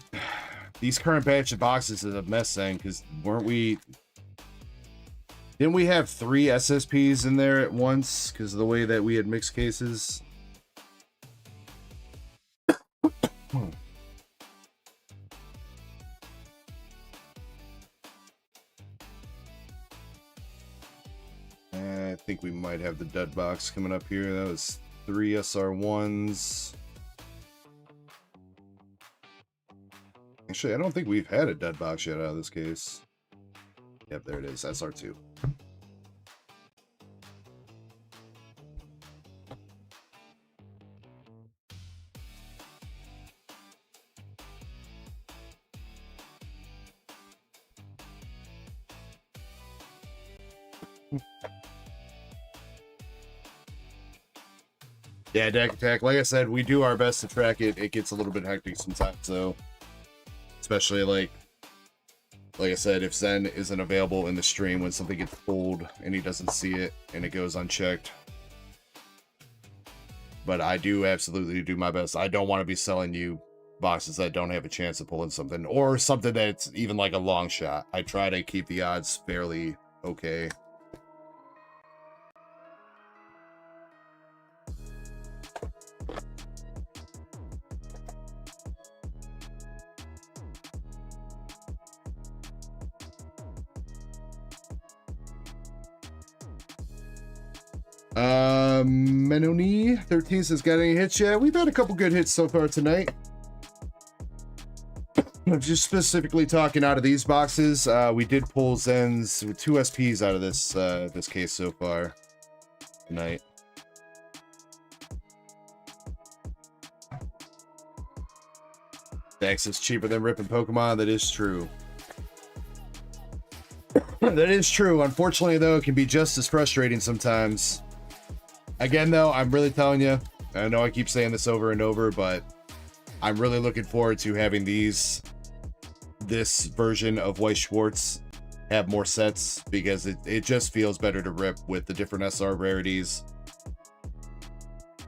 these current batch of boxes is a mess thing, because didn't we have 3 SSPs in there at once because of the way that we had mixed cases? I think we might have the dud box coming up here. That was 3 SR1s. Actually, I don't think we've had a dud box yet out of this case. Yep, there it is, SR2. Yeah, deck attack. Like I said, we do our best to track it. It gets a little bit hectic sometimes, though. Especially like I said, if Zen isn't available in the stream when something gets pulled and he doesn't see it and it goes unchecked. But I do absolutely do my best. I don't want to be selling you boxes that don't have a chance of pulling something, or something that's even like a long shot. I try to keep the odds fairly okay. Menoni 13 says, got any hits yet? We've had a couple good hits so far tonight. I'm just specifically talking out of these boxes. We did pull Zens with 2 SPs out of this case so far tonight. Dex is cheaper than ripping Pokemon. That is true. That is true. Unfortunately, though, it can be just as frustrating sometimes. Again, though, I'm really telling you, I know I keep saying this over and over, but I'm really looking forward to having this version of White Schwartz have more sets, because it just feels better to rip with the different SR rarities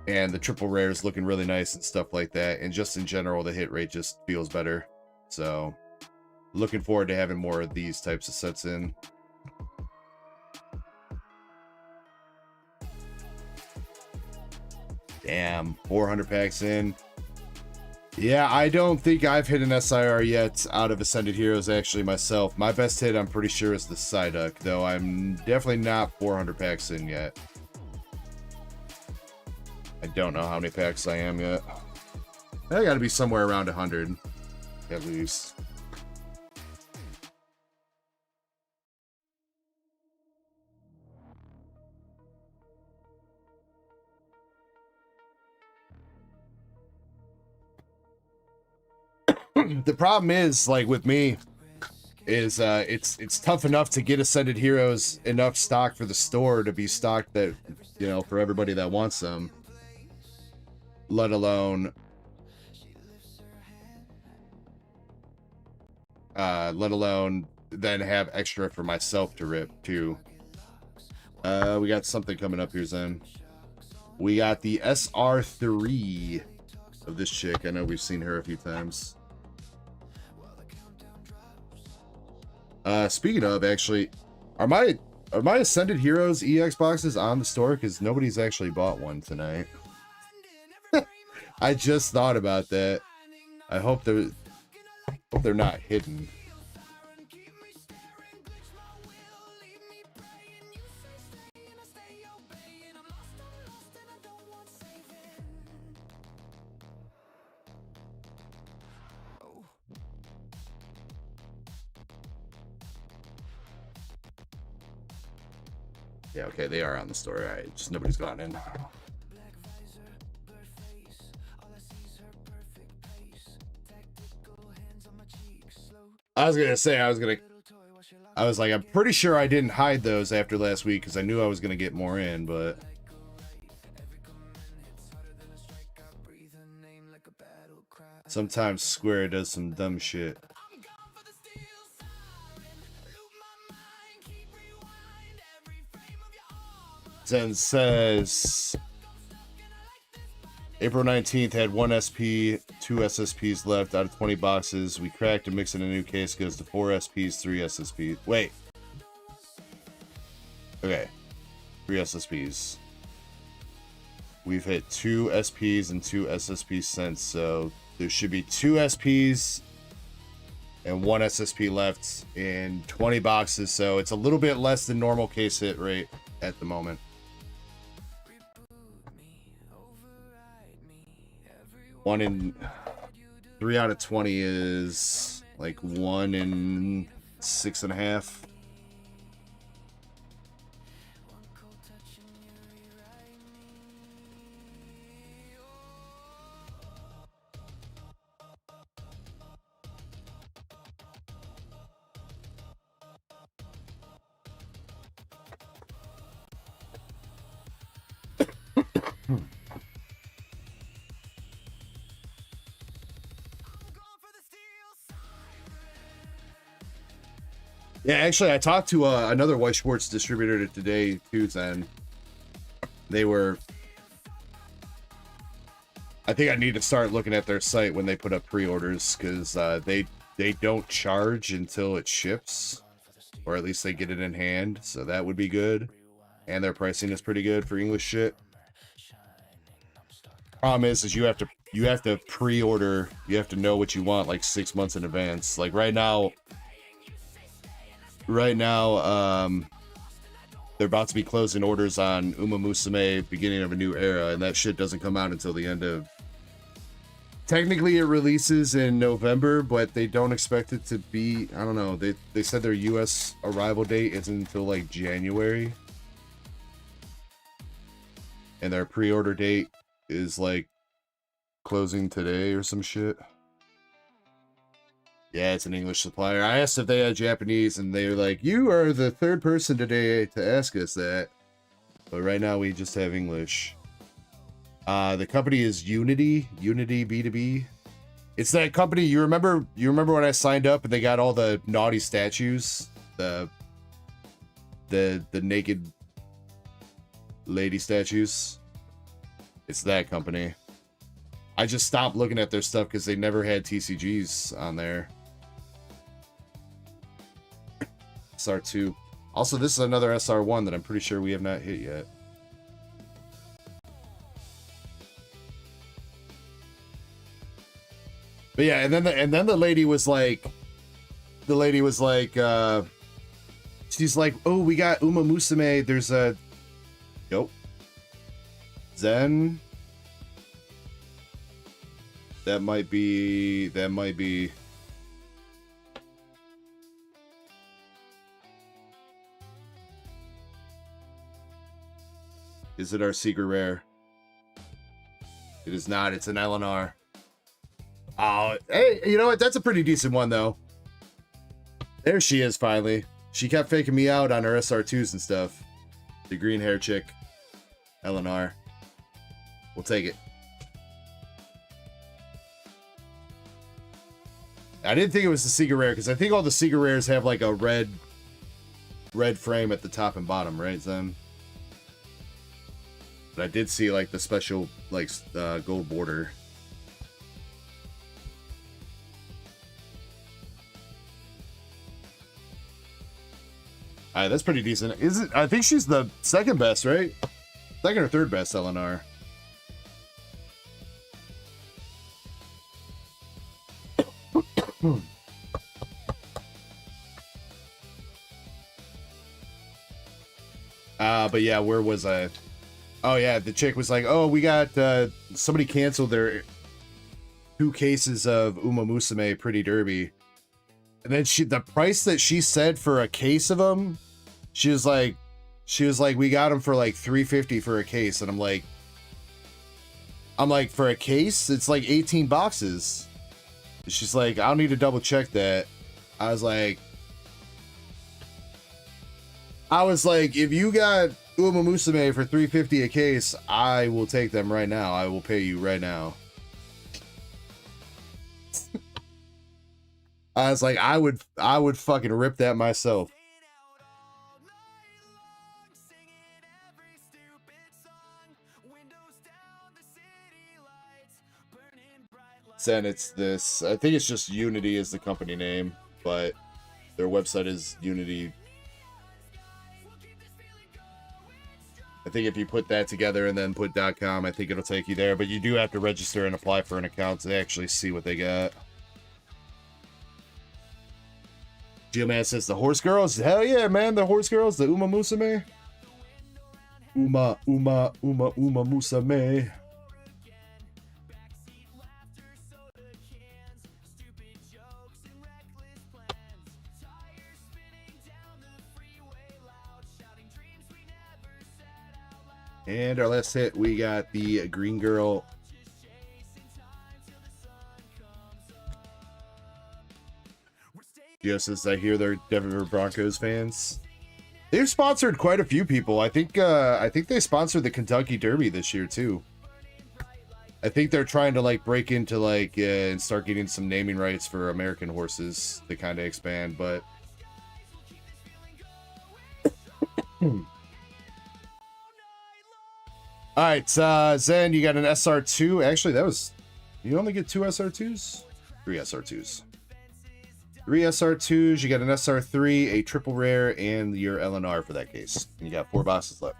and the triple rares looking really nice and stuff like that. And just in general, the hit rate just feels better. So looking forward to having more of these types of sets in. Damn, 400 packs in. Yeah, I don't think I've hit an SIR yet out of Ascended Heroes, actually, myself. My best hit, I'm pretty sure, is the Psyduck, though I'm definitely not 400 packs in yet. I don't know how many packs I am yet. I gotta be somewhere around 100, at least. The problem is, like, with me, is it's tough enough to get Ascended Heroes enough stock for the store to be stocked that, you know, for everybody that wants them. Let alone then have extra for myself to rip too. We got something coming up here, Zen. We got the SR3 of this chick. I know we've seen her a few times. Speaking of, actually, are my Ascended Heroes EX boxes on the store? Because nobody's actually bought one tonight. I just thought about that. I hope they're not hidden. Yeah, okay, they are on the store. All right, just nobody's gone in. I was gonna say, I was like, I'm pretty sure I didn't hide those after last week because I knew I was gonna get more in, but sometimes Square does some dumb shit. Zen says April 19th had 1 SP, 2 SSPs left out of 20 boxes. We cracked and mixed in a new case, goes to 4 SPs, 3 SSPs. Wait. Okay. 3 SSPs. We've hit 2 SPs and 2 SSPs since, so there should be 2 SPs and 1 SSP left in 20 boxes, so it's a little bit less than normal case hit rate at the moment. 1 in 3 out of 20 is like 1 in 6.5. Yeah, actually, I talked to another White Schwartz distributor today too, and they were I think I need to start looking at their site when they put up pre-orders, because they don't charge until it ships, or at least they get it in hand, so that would be good. And their pricing is pretty good for English shit. Problem is you have to pre-order, you have to know what you want like 6 months in advance. Like right now they're about to be closing orders on Uma Musume Beginning of a New Era, and that shit doesn't come out until the end of... Technically it releases in November, but they don't expect it to be... I don't know. They said their US arrival date isn't until like January. And their pre-order date is like closing today or some shit. Yeah, it's an English supplier. I asked if they had Japanese, and they were like, you are the third person today to ask us that. But right now we just have English. The company is Unity B2B. It's that company, you remember when I signed up and they got all the naughty statues? The naked lady statues? It's that company. I just stopped looking at their stuff because they never had TCGs on there. SR2. Also, this is another SR1 that I'm pretty sure we have not hit yet. But yeah, and then the lady was like, she's like, oh, we got Uma Musume. There's a, nope. Zen. That might be. Is it our secret rare? It is not. It's an LNR. Oh, hey, you know what? That's a pretty decent one, though. There she is, finally. She kept faking me out on her SR2s and stuff. The green hair chick. LNR. We'll take it. I didn't think it was the secret rare, because I think all the secret rares have like a red frame at the top and bottom, right, Zen? But I did see like the special like gold border. Alright, that's pretty decent. Is it? I think she's the second best, right? Second or third best LNR. But yeah, where was I? Oh yeah, the chick was like, oh, we got somebody canceled their 2 cases of Uma Musume Pretty Derby, and then the price that she said for a case of them, she was like we got them for like $350 for a case, and I'm like for a case it's like 18 boxes. She's like, I'll need to double check that. I was like, if you got Uma Musume for $350 a case, I will take them right now. I will pay you right now. I was like, I would fucking rip that myself. Then it's this. I think it's just Unity is the company name, but their website is Unity. I think if you put that together and then put .com, I think it'll take you there. But you do have to register and apply for an account to actually see what they got. Geoman says the horse girls. Hell yeah, man! The horse girls, the Uma Musume. Uma Musume. And our last hit, we got the green girl. Gio says, I hear they're Denver Broncos fans. They've sponsored quite a few people. I think they sponsored the Kentucky Derby this year too. I think they're trying to like break into like and start getting some naming rights for American horses to kind of expand, but All right, Zen, you got an SR2. Actually, that was... You only get 2 SR2s? 3 SR2s. 3 SR2s, you got an SR3, a triple rare, and your LNR for that case. And you got 4 boxes left.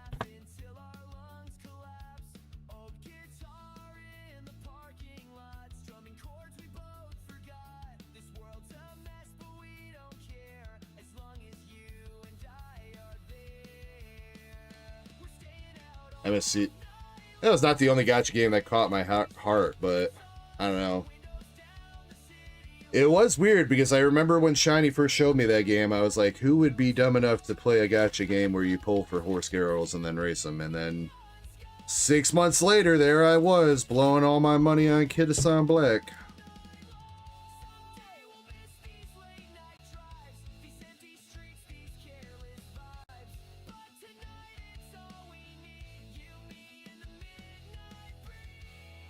MSC. That was not the only gacha game that caught my heart, but I don't know. It was weird because I remember when Shiny first showed me that game, I was like, who would be dumb enough to play a gacha game where you pull for horse girls and then race them? And then 6 months later, there I was, blowing all my money on Kitasan Black.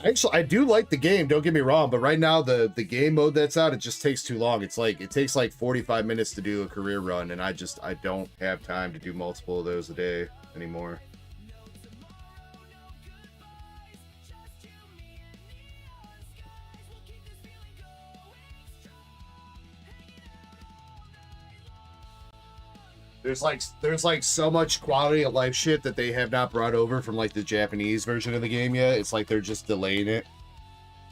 Actually, I do like the game, don't get me wrong, but right now the game mode that's out, it just takes too long. It's like, it takes like 45 minutes to do a career run, and I don't have time to do multiple of those a day anymore. There's like so much quality of life shit that they have not brought over from like the Japanese version of the game yet. It's like they're just delaying it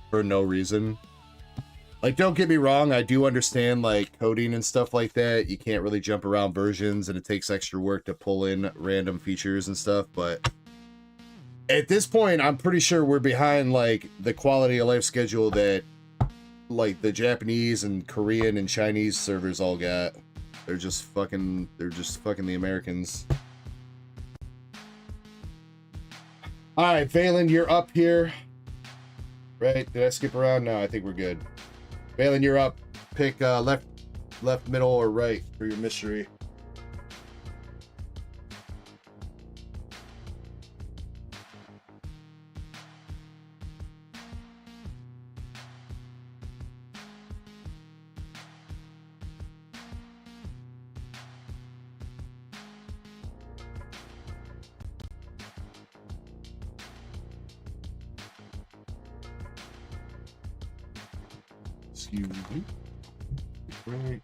for no reason. Like, don't get me wrong, I do understand like coding and stuff like that. You can't really jump around versions and it takes extra work to pull in random features and stuff, but at this point I'm pretty sure we're behind like the quality of life schedule that like the Japanese and Korean and Chinese servers all got. They're just fucking the Americans. All right, Valen, you're up here. Right? Did I skip around? No, I think we're good. Valen, you're up. Pick left, middle, or right for your mystery. Excuse me. Right.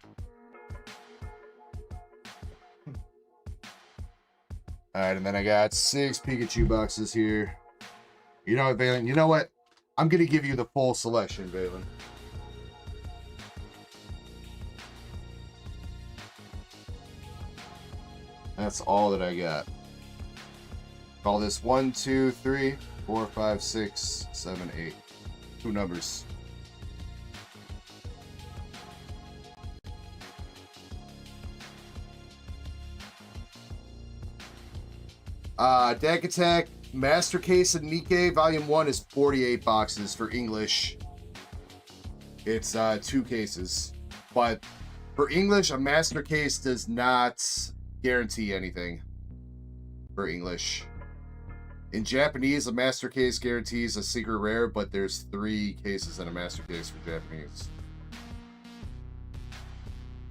Alright, and then I got 6 Pikachu boxes here. You know what, Valen? You know what? I'm gonna give you the full selection, Valen. That's all that I got. Call this 1, 2, 3, 4, 5, 6, 7, 8. 2 numbers. Deck Attack Master Case of Nikkei Volume 1 is 48 boxes for English. It's 2 cases. But for English, a Master Case does not guarantee anything for English. In Japanese, a Master Case guarantees a secret rare, but there's 3 cases in a Master Case for Japanese.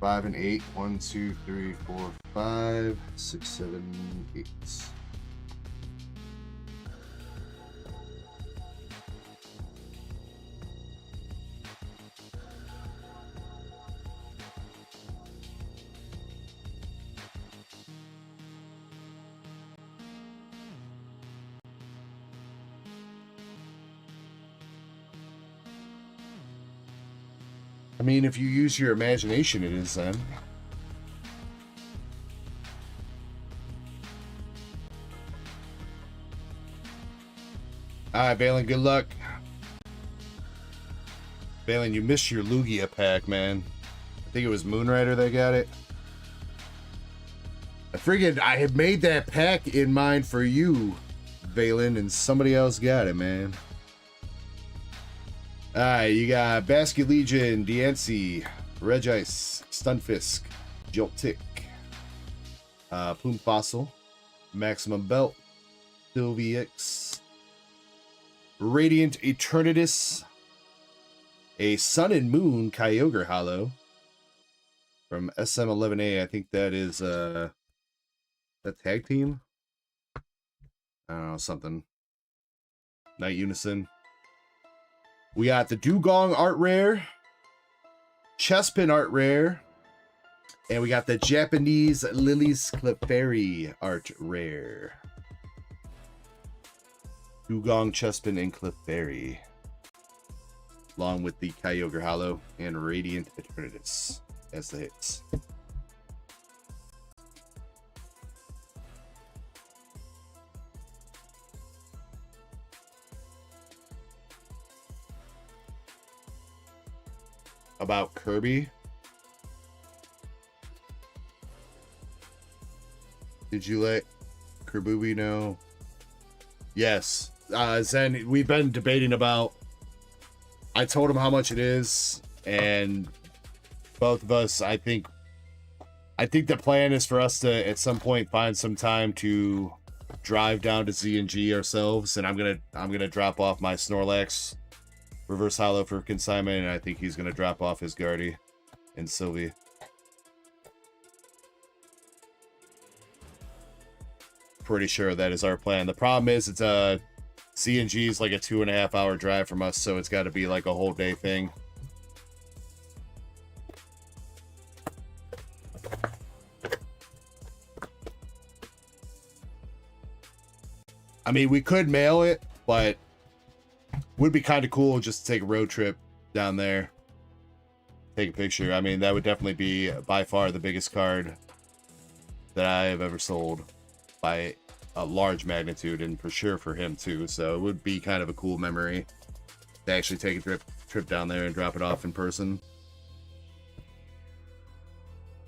5 and 8. 1, 2, 3, 4, 5, 6, 7, 8. I mean, if you use your imagination, it is then. Alright, Valen, good luck. Valen, you missed your Lugia pack, man. I think it was Moonrider that got it. I had made that pack in mind for you, Valen, and somebody else got it, man. Alright, you got Basket Legion, Diancie, Regice, Stunfisk, Joltik, Plume Fossil, Maximum Belt, Sylviex, Radiant Eternatus, a Sun and Moon Kyogre Hollow from SM11A. I think that is that tag team. I don't know, something. Night Unison. We got the Dugong art rare, Chespin art rare, and we got the Japanese Lily's Clefairy art rare. Dugong, Chespin, and Clefairy, along with the Kyogre Hollow and Radiant Eternatus as the hits. About Kirby. Did you let Kirby know? Yes. Zen, we've been debating about. I told him how much it is, and both of us, I think the plan is for us to at some point find some time to drive down to Z&G ourselves, and I'm gonna drop off my Snorlax reverse hollow for consignment, and I think he's gonna drop off his Guardy and Sylvie. Pretty sure that is our plan. The problem is it's C&G is like a 2.5 hour drive from us, so it's got to be like a whole day thing. I mean, we could mail it, but would be kind of cool just to take a road trip down there, take a picture. I mean, that would definitely be by far the biggest card that I have ever sold by a large magnitude, and for sure for him too. So it would be kind of a cool memory to actually take a trip down there and drop it off in person.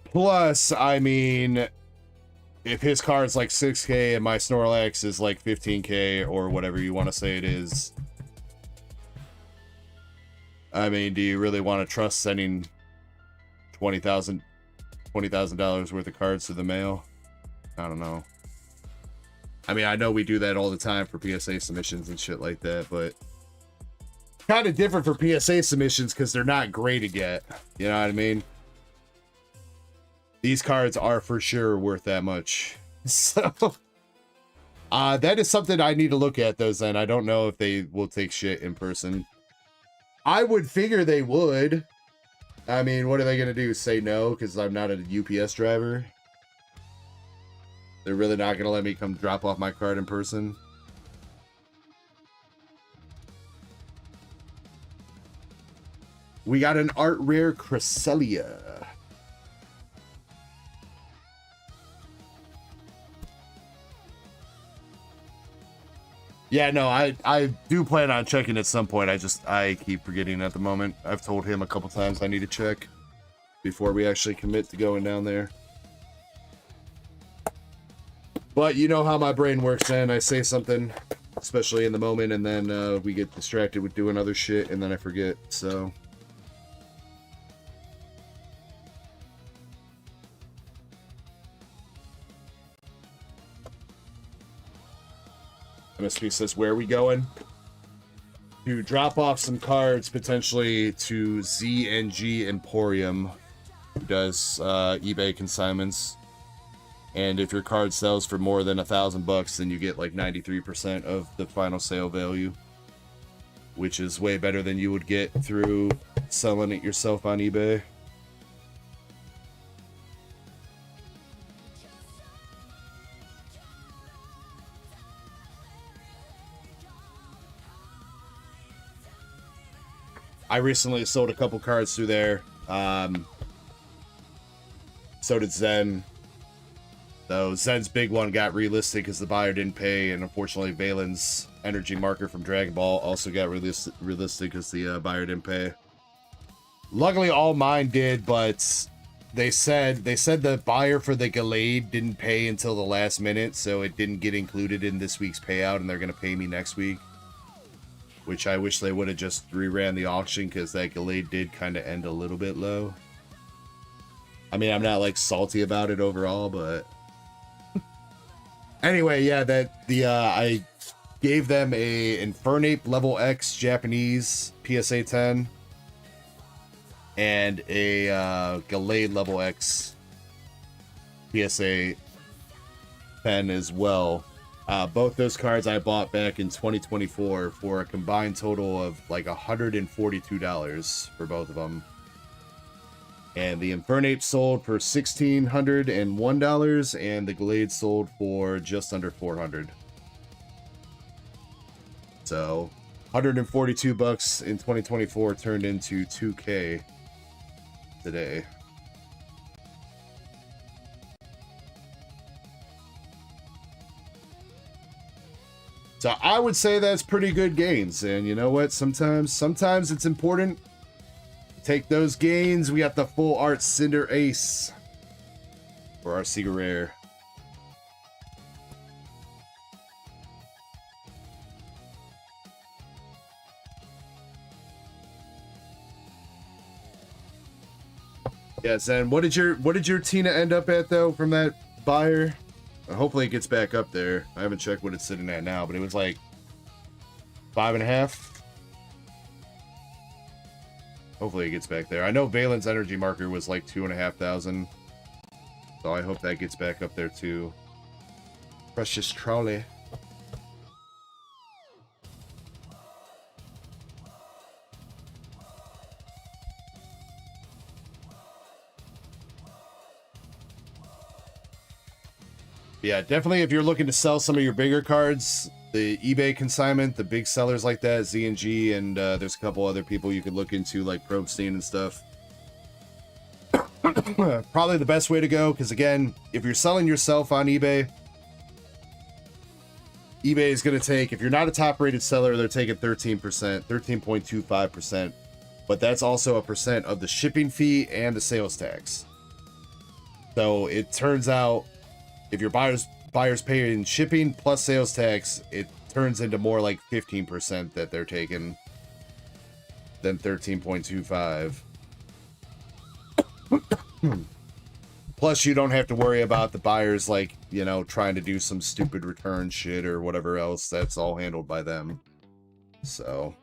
Plus, I mean, if his card's like 6K and my Snorlax is like 15K or whatever you want to say it is, I mean, do you really want to trust sending $20,000 worth of cards to the mail? I don't know. I mean, I know we do that all the time for PSA submissions and shit like that, but kind of different for PSA submissions because they're not graded yet. You know what I mean? These cards are for sure worth that much. So, that is something I need to look at, though, Zen. I don't know if they will take shit in person. I would figure they would. I mean, what are they going to do? Say no because I'm not a UPS driver? They're really not going to let me come drop off my card in person? We got an art rare Cresselia. Yeah, no, I do plan on checking at some point. I keep forgetting at the moment. I've told him a couple times I need to check before we actually commit to going down there. But you know how my brain works, man. I say something, especially in the moment, and then we get distracted with doing other shit, and then I forget, so. MSP says, where are we going? To drop off some cards, potentially, to ZNG Emporium, who does eBay consignments. And if your card sells for more than $1,000, then you get like 93% of the final sale value, which is way better than you would get through selling it yourself on eBay. I recently sold a couple cards through there. So did Zen. Though Zen's big one got relisted because the buyer didn't pay, and unfortunately Valen's energy marker from Dragon Ball also got relisted because the buyer didn't pay. Luckily, all mine did, but they said the buyer for the Gallade didn't pay until the last minute, so it didn't get included in this week's payout, and they're gonna pay me next week. Which I wish they would have just reran the auction because that Gallade did kind of end a little bit low. I mean, I'm not like salty about it overall, but. Anyway, yeah, I gave them a Infernape level X Japanese PSA 10 and a Gallade level X PSA 10 as well. Both those cards I bought back in 2024 for a combined total of like $142 for both of them. And the Infernape sold for $1,601, and the Glade sold for just under $400. So, 142 bucks in 2024 turned into 2K today. So I would say that's pretty good gains. And you know what? Sometimes it's important to take those gains. We got the full art Cinder Ace for our Secret Rare. Yes, and what did your Tina end up at though from that buyer? Hopefully it gets back up there. I haven't checked what it's sitting at now, but it was like 5.5. Hopefully it gets back there. I know Valen's energy marker was like 2,500. So I hope that gets back up there too. Precious Trolley. Yeah, definitely if you're looking to sell some of your bigger cards, the eBay consignment, the big sellers like that, Z&G, and there's a couple other people you could look into like Probstein and stuff. Probably the best way to go, because again, if you're selling yourself on eBay, eBay is going to take, if you're not a top rated seller, they're taking 13%, 13.25%, but that's also a percent of the shipping fee and the sales tax. So it turns out, if your buyers pay in shipping plus sales tax, it turns into more like 15% that they're taking than 13.25. Plus, you don't have to worry about the buyers, like, you know, trying to do some stupid return shit or whatever else. That's all handled by them. So.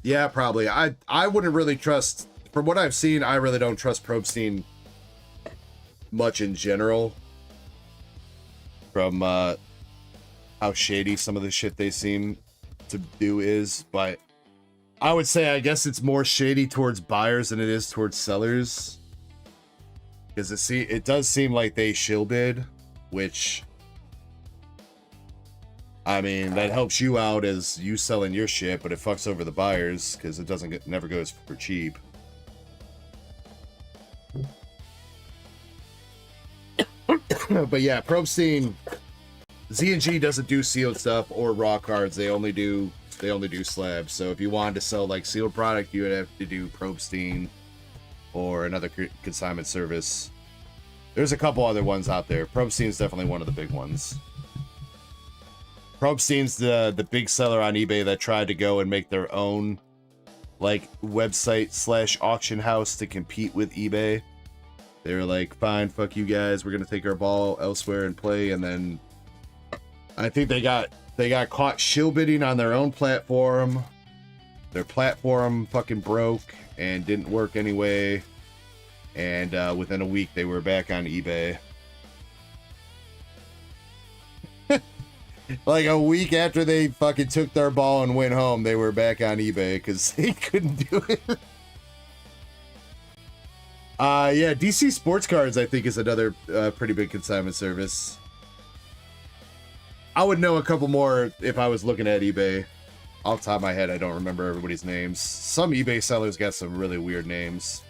Yeah, probably. I wouldn't really trust, from what I've seen, I really don't trust Probstein much in general. From how shady some of the shit they seem to do is, but I would say I guess it's more shady towards buyers than it is towards sellers. Because it does seem like they shill bid, which, I mean, that helps you out as you selling your shit, but it fucks over the buyers because it never goes for cheap. But yeah, Probstein, Z&G doesn't do sealed stuff or raw cards. They only do slabs. So if you wanted to sell like sealed product, you would have to do Probstein or another consignment service. There's a couple other ones out there. Probstein's definitely one of the big ones. Probstein's the big seller on eBay that tried to go and make their own like website / auction house to compete with eBay. They were like, fine, fuck you guys, we're gonna take our ball elsewhere and play. And then I think they got caught shill bidding on their own platform. Their platform fucking broke and didn't work anyway. And within a week they were back on eBay. Like a week after they fucking took their ball and went home, they were back on eBay because they couldn't do it. Yeah, DC Sports Cards, I think, is another pretty big consignment service. I would know a couple more if I was looking at eBay. Off the top of my head, I don't remember everybody's names. Some eBay sellers got some really weird names.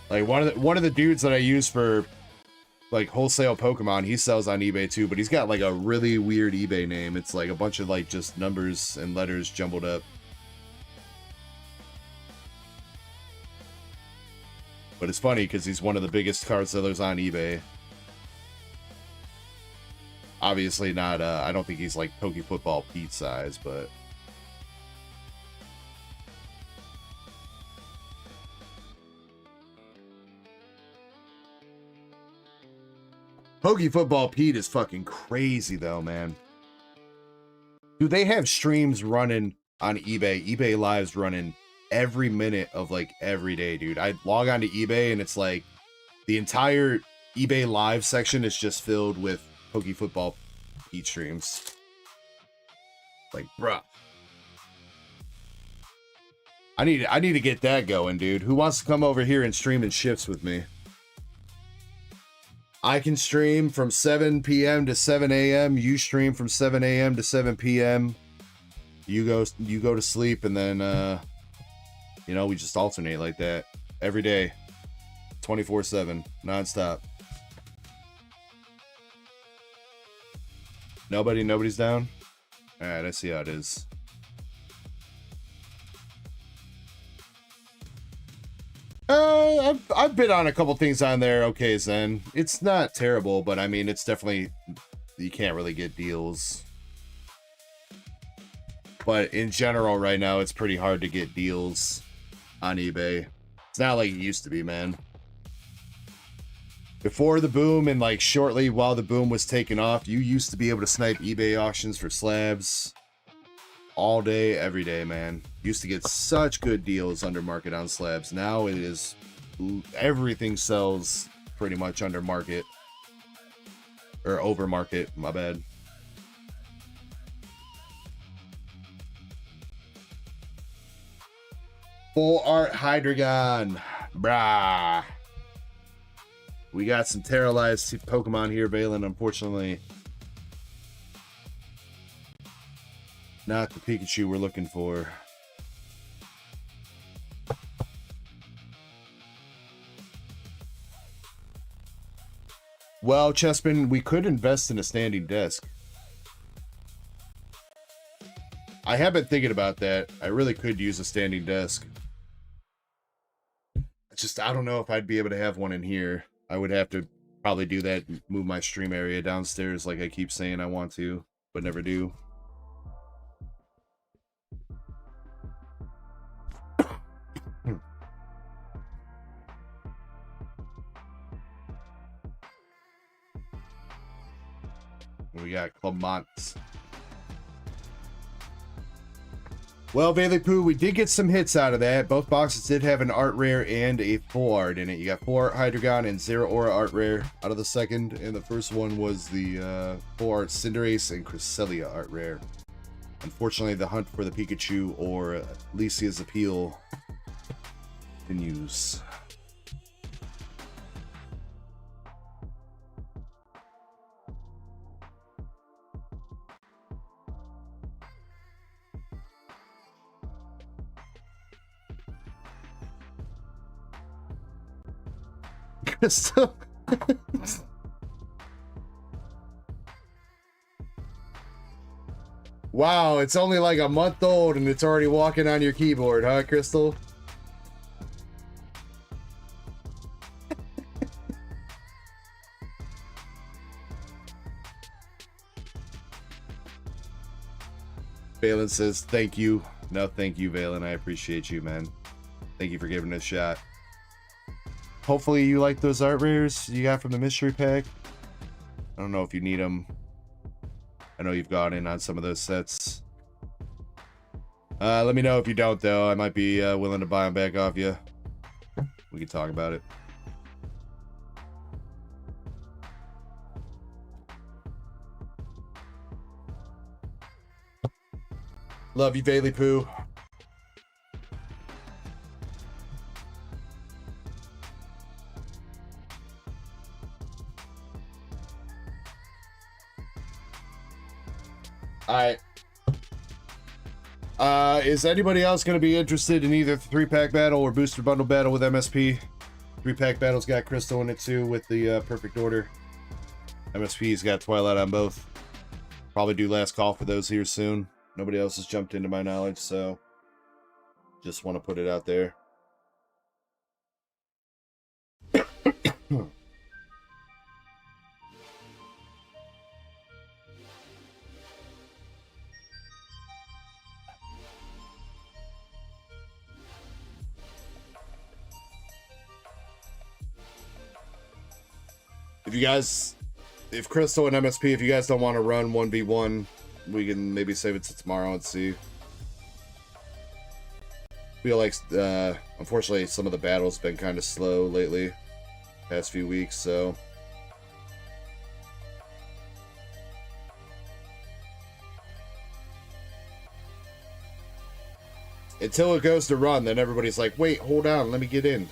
Like one of the dudes that I use for like wholesale Pokemon, he sells on eBay too, but he's got like a really weird eBay name. It's like a bunch of like just numbers and letters jumbled up. But it's funny because he's one of the biggest card sellers on eBay. Obviously not, I don't think he's like Pokefootball Pete size, but... Pokefootball Pete is fucking crazy though, man. Dude, they have streams running on eBay, eBay Lives running every minute of like every day, dude. I log on to eBay and it's like the entire eBay live section is just filled with Poke Football Pete streams. Like, bruh. I need to get that going, dude. Who wants to come over here and stream in shifts with me? I can stream from 7 p.m. to 7 a.m. You stream from 7 a.m. to 7 p.m. You go to sleep, and then you know, we just alternate like that every day, 24/7, nonstop. Nobody's down. All right, I see how it is. I've been on a couple things on there. Okay, Zen. It's not terrible, but I mean, it's definitely, you can't really get deals. But in general, right now, it's pretty hard to get deals on eBay. It's not like it used to be, man. Before the boom and like shortly while the boom was taking off, you used to be able to snipe eBay auctions for slabs all day, every day, man. Used to get such good deals under market on slabs. Now it is, everything sells pretty much under market or over market, my bad. Full art Hydreigon, brah. We got some Terralized Pokemon here, Valen. Unfortunately, not the Pikachu we're looking for. Well, Chespin, we could invest in a standing desk. I have been thinking about that. I really could use a standing desk. I don't know if I'd be able to have one in here. I would have to probably do that and move my stream area downstairs like I keep saying I want to, but never do. We got Club Monts. Well, Veilepoo, we did get some hits out of that. Both boxes did have an art rare and a full art in it. You got 4 art Hydreigon and 0 aura art rare out of the second, and the first one was the full art Cinderace and Cresselia art rare. Unfortunately, the hunt for the Pikachu or Lycia's Appeal continues. Crystal. Wow, it's only like a month old and it's already walking on your keyboard, huh, Crystal? Valen says, thank you. No, thank you, Valen. I appreciate you, man. Thank you for giving it a shot. Hopefully you like those art rares you got from the mystery pack. I don't know if you need them. I know you've gone in on some of those sets. Let me know if you don't, though. I might be willing to buy them back off you. We can talk about it. Love you, Veilepoo. Alright. Is anybody else going to be interested in either the 3-pack battle or booster bundle battle with MSP? 3-pack battle's got Crystal in it too with the perfect order. MSP's got Twilight on both. Probably do last call for those here soon. Nobody else has jumped into my knowledge, so just want to put it out there. If Crystal and MSP, if you guys don't want to run 1v1, we can maybe save it to tomorrow and see. Feel like, unfortunately, some of the battles been kind of slow lately, past few weeks, so. Until it goes to run, then everybody's like, wait, hold on, let me get in.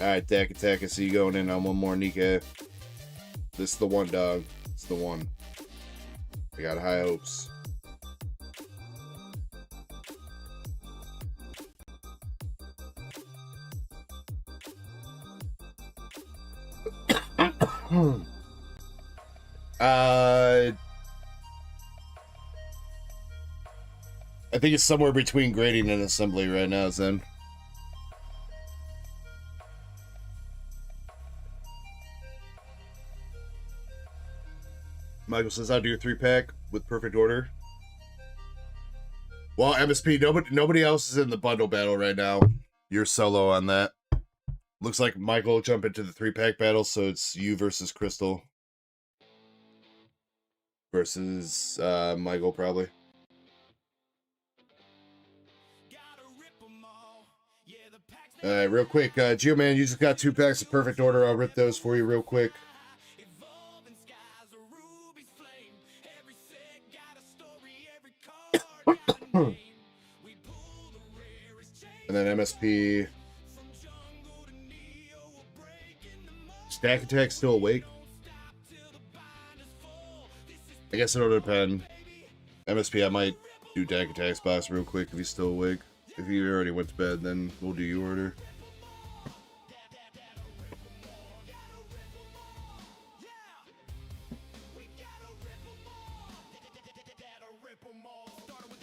Alright, Dak Attack, I see you going in on one more, Nika. This is the one, dog. It's the one. I got high hopes. I think it's somewhere between grading and assembly right now, Zen. Michael says, I'll do your 3-pack with perfect order. Well, MSP, nobody else is in the bundle battle right now. You're solo on that. Looks like Michael will jump into the 3-pack battle, so it's you versus Crystal. Versus Michael, probably. Alright, real quick. Geoman, you just got 2 packs of perfect order. I'll rip those for you real quick. And then MSP. Stack Attack still awake? I guess it'll depend. MSP, I might do Stack Attack's box real quick if he's still awake. If he already went to bed, then we'll do your order.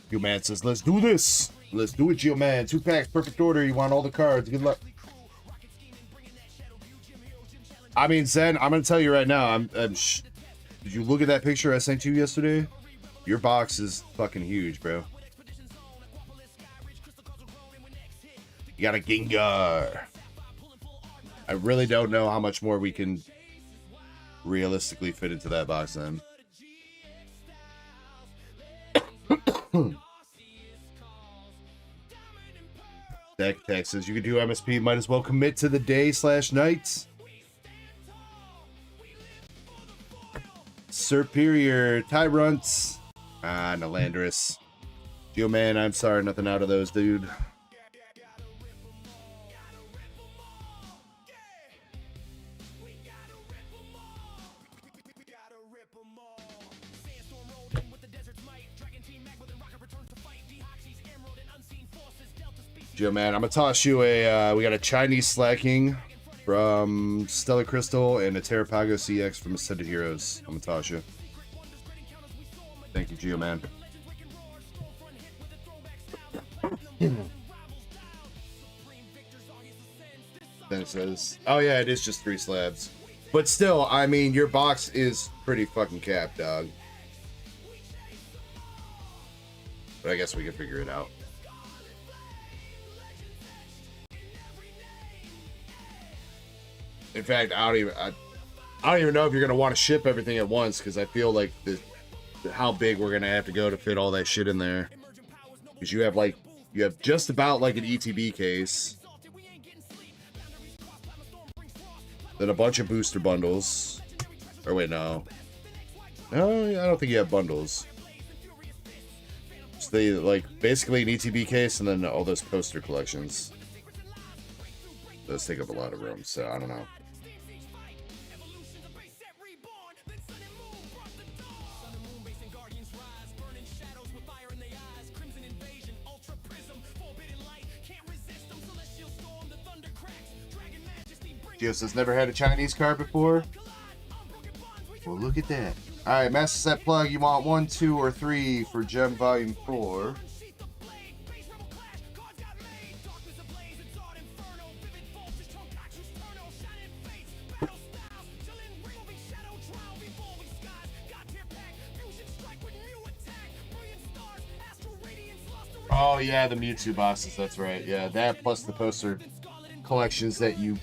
Geoman says, let's do this. Let's do it, Geoman. 2 packs, perfect order. You want all the cards. Good luck. I mean, Zen, I'm going to tell you right now. did you look at that picture I sent you yesterday? Your box is fucking huge, bro. You got a Gengar. I really don't know how much more we can realistically fit into that box then. Stack Attack says you can do MSP, might as well commit to the day/night. Superior Tyrants. Nalandris. Geoman, I'm sorry, nothing out of those, dude. Geoman, I'm gonna toss you a, we got a Chinese Slacking from Stellar Crystal and a Terrapago CX from Ascended Heroes. I'm gonna toss you. Thank you, Geoman. Then it says, oh yeah, it is just 3 slabs. But still, I mean, your box is pretty fucking capped, dog. But I guess we can figure it out. In fact, I don't even know if you're gonna want to ship everything at once, because I feel like how big we're gonna have to go to fit all that shit in there. Because you have just about like an ETB case, then a bunch of booster bundles. Or wait, no, I don't think you have bundles. So they like basically an ETB case and then all those poster collections. Those take up a lot of room, so I don't know. Gio says, never had a Chinese card before. Well, look at that. All right, master set plug. You want 1, 2, or 3 for Gem Volume 4? Oh yeah, the Mewtwo boxes. That's right. Yeah, that plus the poster collections that you.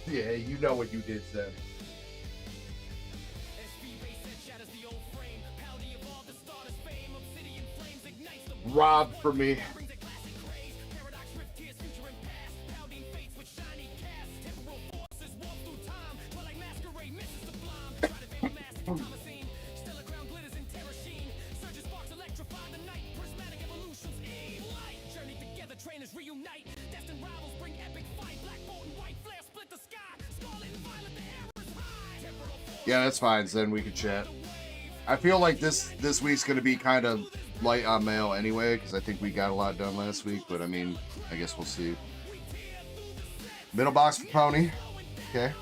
Yeah, you know what you did, Zeb. Robbed for me. Yeah, that's fine. Then we can chat. I feel like this week's gonna be kind of light on mail anyway, because I think we got a lot done last week. But I mean, I guess we'll see. Middle box for Pony. Okay.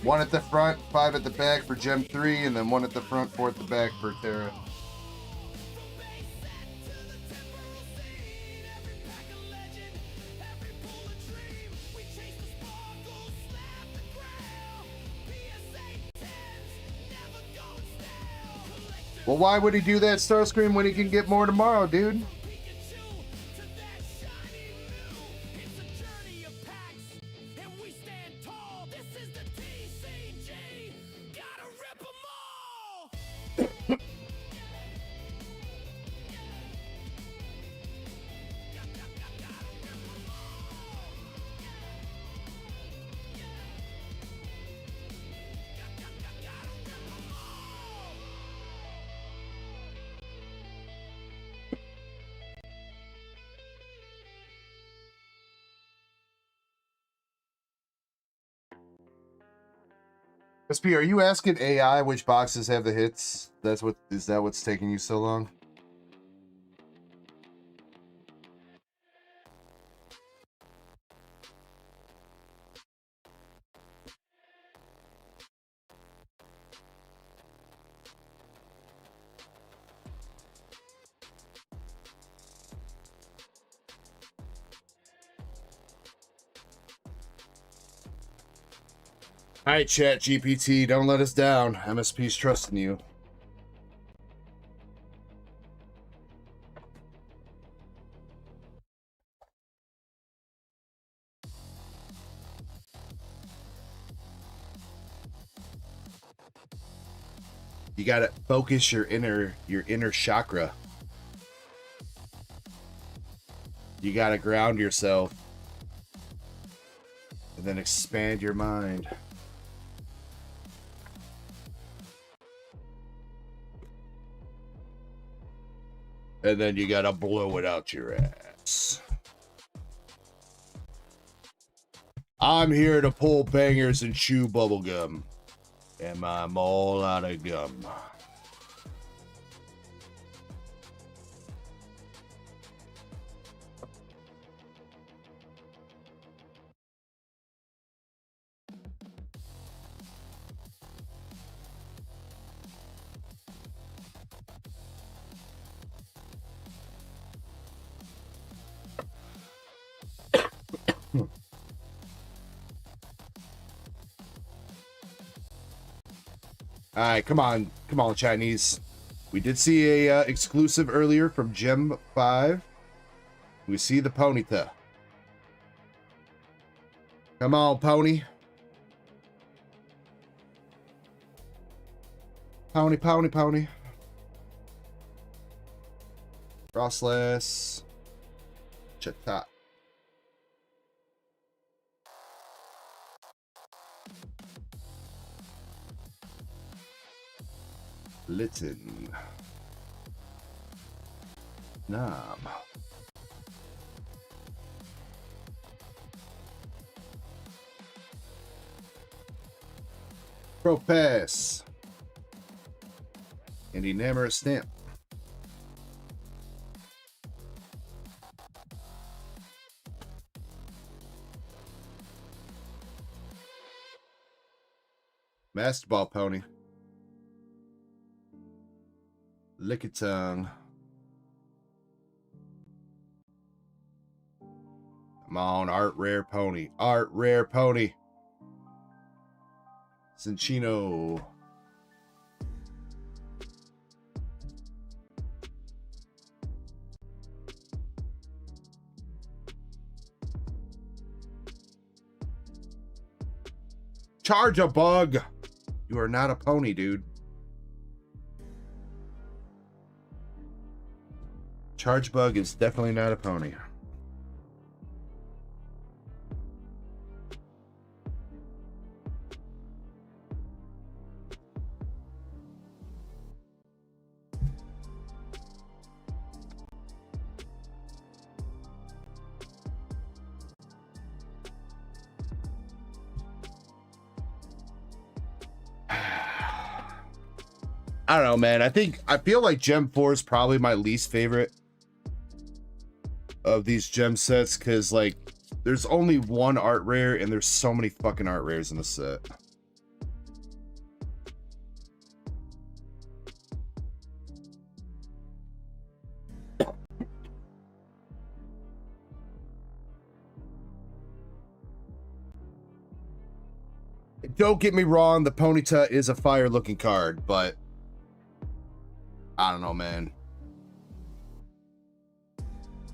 1 at the front, 5 at the back for Gem 3, and then 1 at the front, 4 at the back for Terra. Well, why would he do that Starscream when he can get more tomorrow, dude? SP, are you asking AI which boxes have the hits? Is that what's taking you so long? All right, chat GPT, don't let us down. MSP's trusting you. You gotta focus your inner chakra. You gotta ground yourself and then expand your mind. And then you gotta blow it out your ass. I'm here to pull bangers and chew bubblegum. And I'm all out of gum. All right, come on, Chinese. We did see a exclusive earlier from Gem 5. We see the Ponyta. Come on, Pony. Pony. Frostless. Chata. Litten. Nam. Propass. And Enamor Stamp. Masterball pony. Lickitung. Come on, art rare pony. Art rare pony. Cinchino. Charge a bug. You are not a pony, dude. Charge bug is definitely not a pony. I don't know, man. I feel like Gem 4 is probably my least favorite of these gem sets, because like there's only one art rare and there's so many fucking art rares in the set. Don't get me wrong, the Ponyta is a fire looking card, but I don't know, man.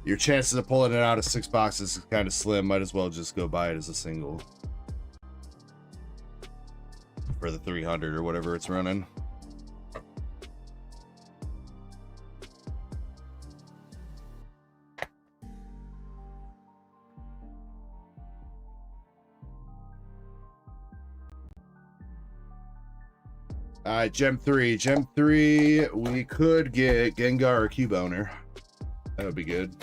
Your chances of pulling it out of 6 boxes is kind of slim. Might as well just go buy it as a single for the 300 or whatever it's running. All right, Gem 3. Gem 3, we could get Gengar or Cubone. That would be good.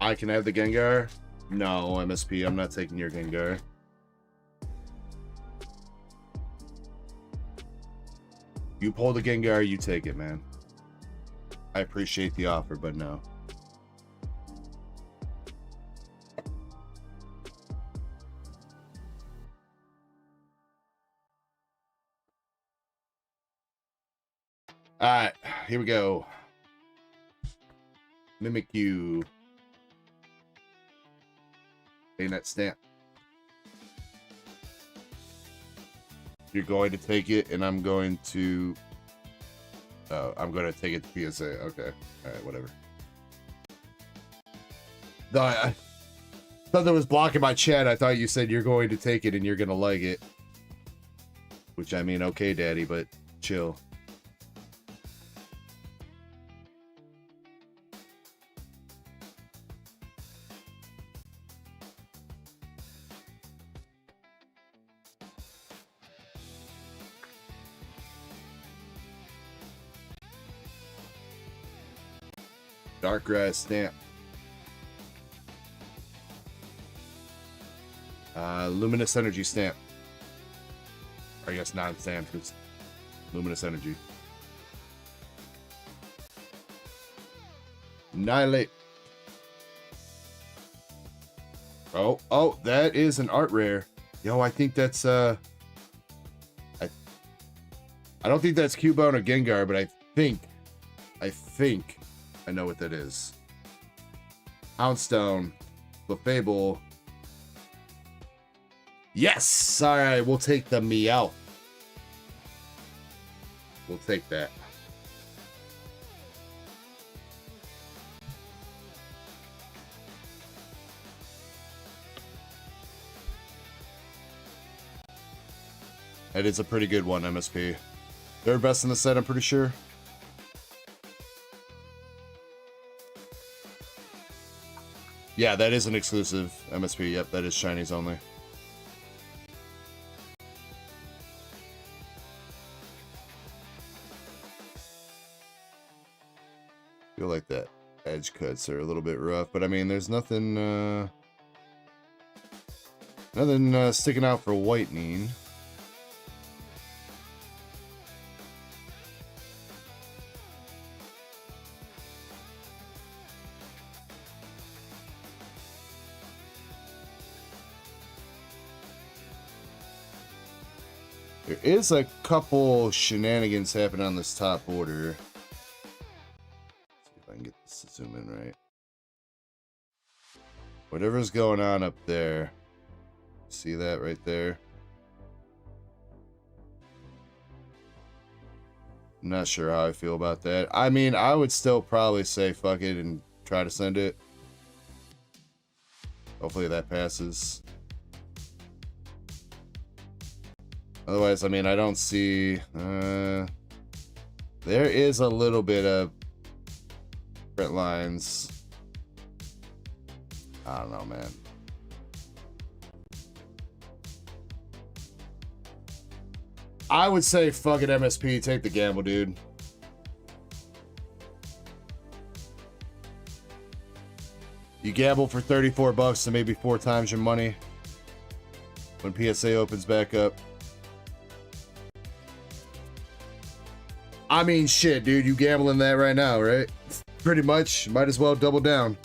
I can have the Gengar? No, MSP, I'm not taking your Gengar. You pull the Gengar, you take it, man. I appreciate the offer, but no. Alright, here we go. Mimikyu. That stamp. You're going to take it, and I'm going to take it to PSA. Okay. All right, whatever. No, I thought that was blocking my chat. I thought you said you're going to take it and you're going to like it. Which, I mean, okay, daddy, but chill. Dark Grass stamp. Luminous Energy stamp. Or I guess not stamp, because Luminous Energy. Annihilate. Oh, that is an art rare. Yo, I think that's I don't think that's Cubone or Gengar, but I think I know what that is. Houndstone, Clefable. Yes! Alright, we'll take the Meowth. We'll take that. That is a pretty good one, MSP. Third best in the set, I'm pretty sure. Yeah, that is an exclusive MSP. Yep, that is Chinese only. Feel like that edge cuts are a little bit rough, but I mean, there's nothing, nothing sticking out for whitening. There is a couple shenanigans happening on this top border. See if I can get this to zoom in right. Whatever's going on up there. See that right there? I'm not sure how I feel about that. I mean, I would still probably say fuck it and try to send it. Hopefully that passes. Otherwise, I mean, I don't see... there is a little bit of print lines. I don't know, man. I would say fuck it, MSP. Take the gamble, dude. You gamble for 34 bucks to maybe 4 times your money when PSA opens back up. I mean, shit, dude, you gambling that right now, right? Pretty much. Might as well double down.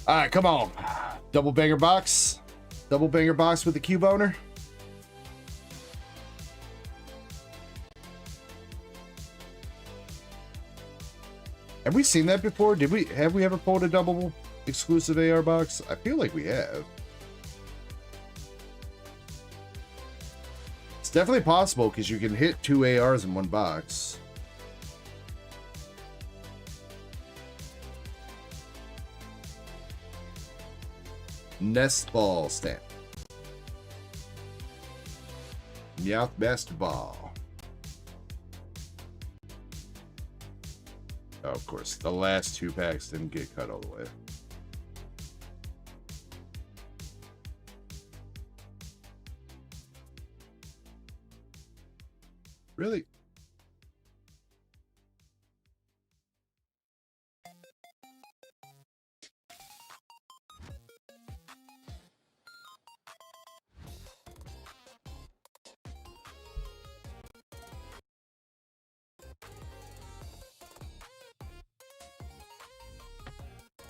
All right, come on. Double banger box. Double banger box with the cube owner. Have we seen that before? Have we ever pulled a double exclusive AR box? I feel like we have. It's definitely possible because you can hit 2 ARs in one box. Nest ball stamp. Meowth basketball. Oh, of course, the last 2 packs didn't get cut all the way. Really?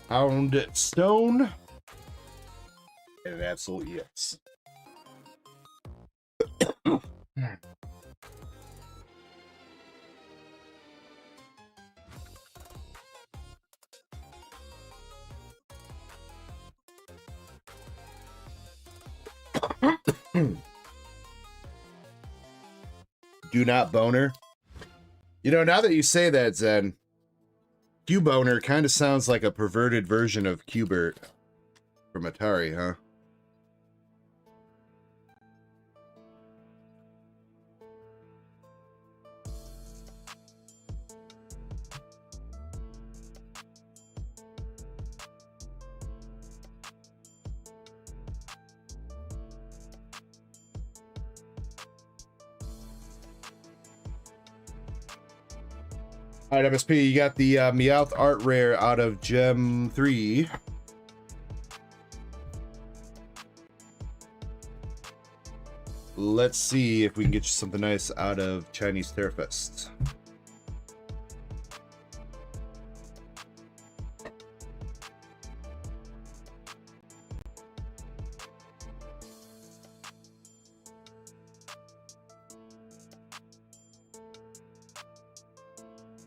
Pound stone. And an absolute yes. Do not boner. You know, now that you say that, Zen, Q-boner kind of sounds like a perverted version of Q-bert from Atari, huh? All right, MSP, you got the Meowth Art Rare out of Gem 3. Let's see if we can get you something nice out of Chinese Terrafest.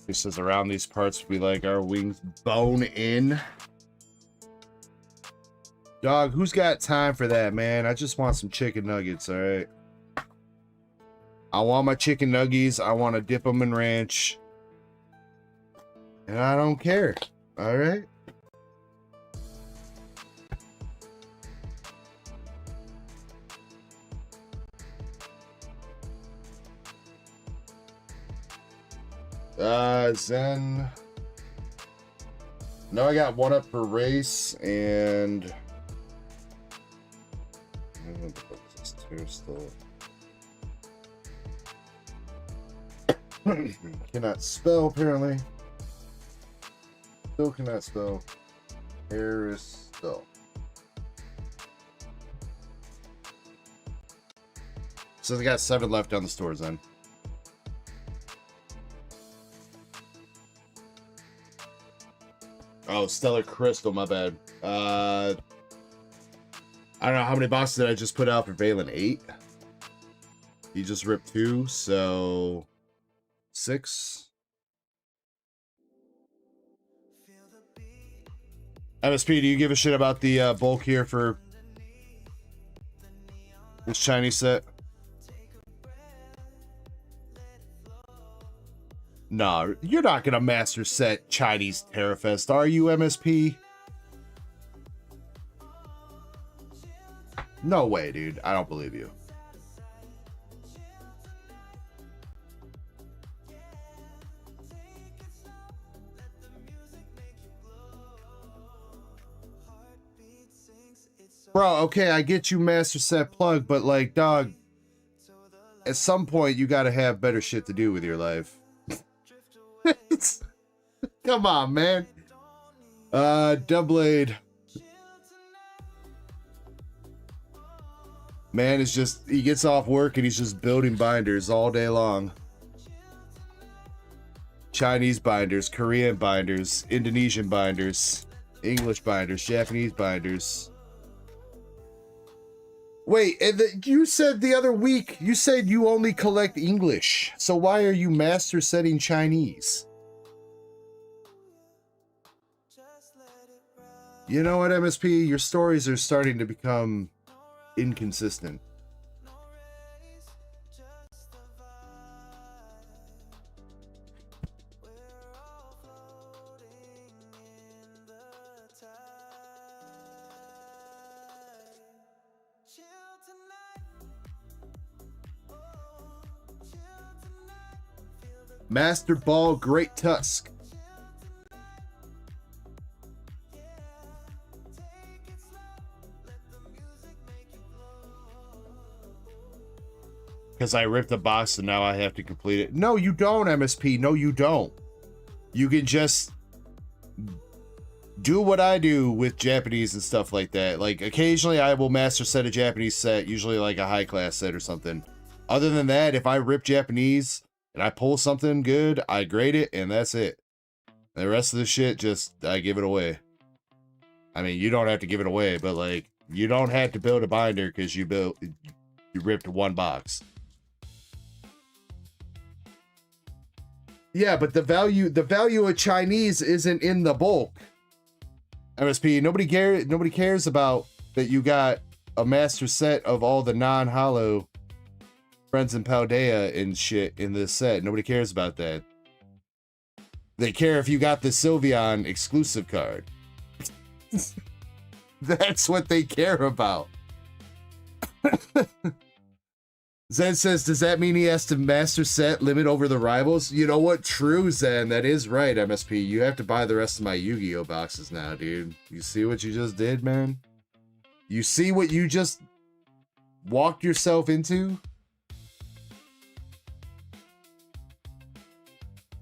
This is around these parts, we like our wings bone in. Dog, who's got time for that, man? I just want some chicken nuggets, all right? I want my chicken nuggies. I want to dip them in ranch. And I don't care, all right? Zen. No, I got one up for race and what the fuck is this? Terastal. Cannot spell apparently. Still cannot spell. Terastal. So they got 7 left on the stores then. Oh, Stellar Crystal, my bad. I don't know how many boxes did I just put out for Valen? 8? He just ripped 2, so 6. MSP, do you give a shit about the bulk here for this Chinese set? Nah, you're not gonna master set Chinese Terrafest, are you, MSP? No way, dude. I don't believe you. Bro, okay, I get you master set plug, but like, dog, at some point you gotta have better shit to do with your life. Come on, man. Doublade. Man is just, he gets off work and he's just building binders all day long. Chinese binders, Korean binders, Indonesian binders, English binders, Japanese binders. Wait, and you said the other week, you said you only collect English. So why are you master setting Chinese? You know what, MSP? Your stories are starting to become inconsistent. Master Ball Great Tusk. Because I ripped the box and now I have to complete it. No, you don't, MSP. No, you don't. You can just do what I do with Japanese and stuff like that. Like, occasionally I will master set a Japanese set, usually like a high class set or something. Other than that, if I rip Japanese and I pull something good, I grade it, and that's it. The rest of the shit, just, I give it away. I mean, you don't have to give it away, but like, you don't have to build a binder because you ripped one box. Yeah, but the value of Chinese isn't in the bulk. MSP, nobody cares about that you got a master set of all the non-hollow Friends and Paldea and shit in this set. Nobody cares about that. They care if you got the Sylveon exclusive card. That's what they care about. Zen says, does that mean he has to master set limit over the rivals? You know what? True, Zen. That is right, MSP. You have to buy the rest of my Yu-Gi-Oh boxes now, dude. You see what you just did, man? You see what you just walked yourself into?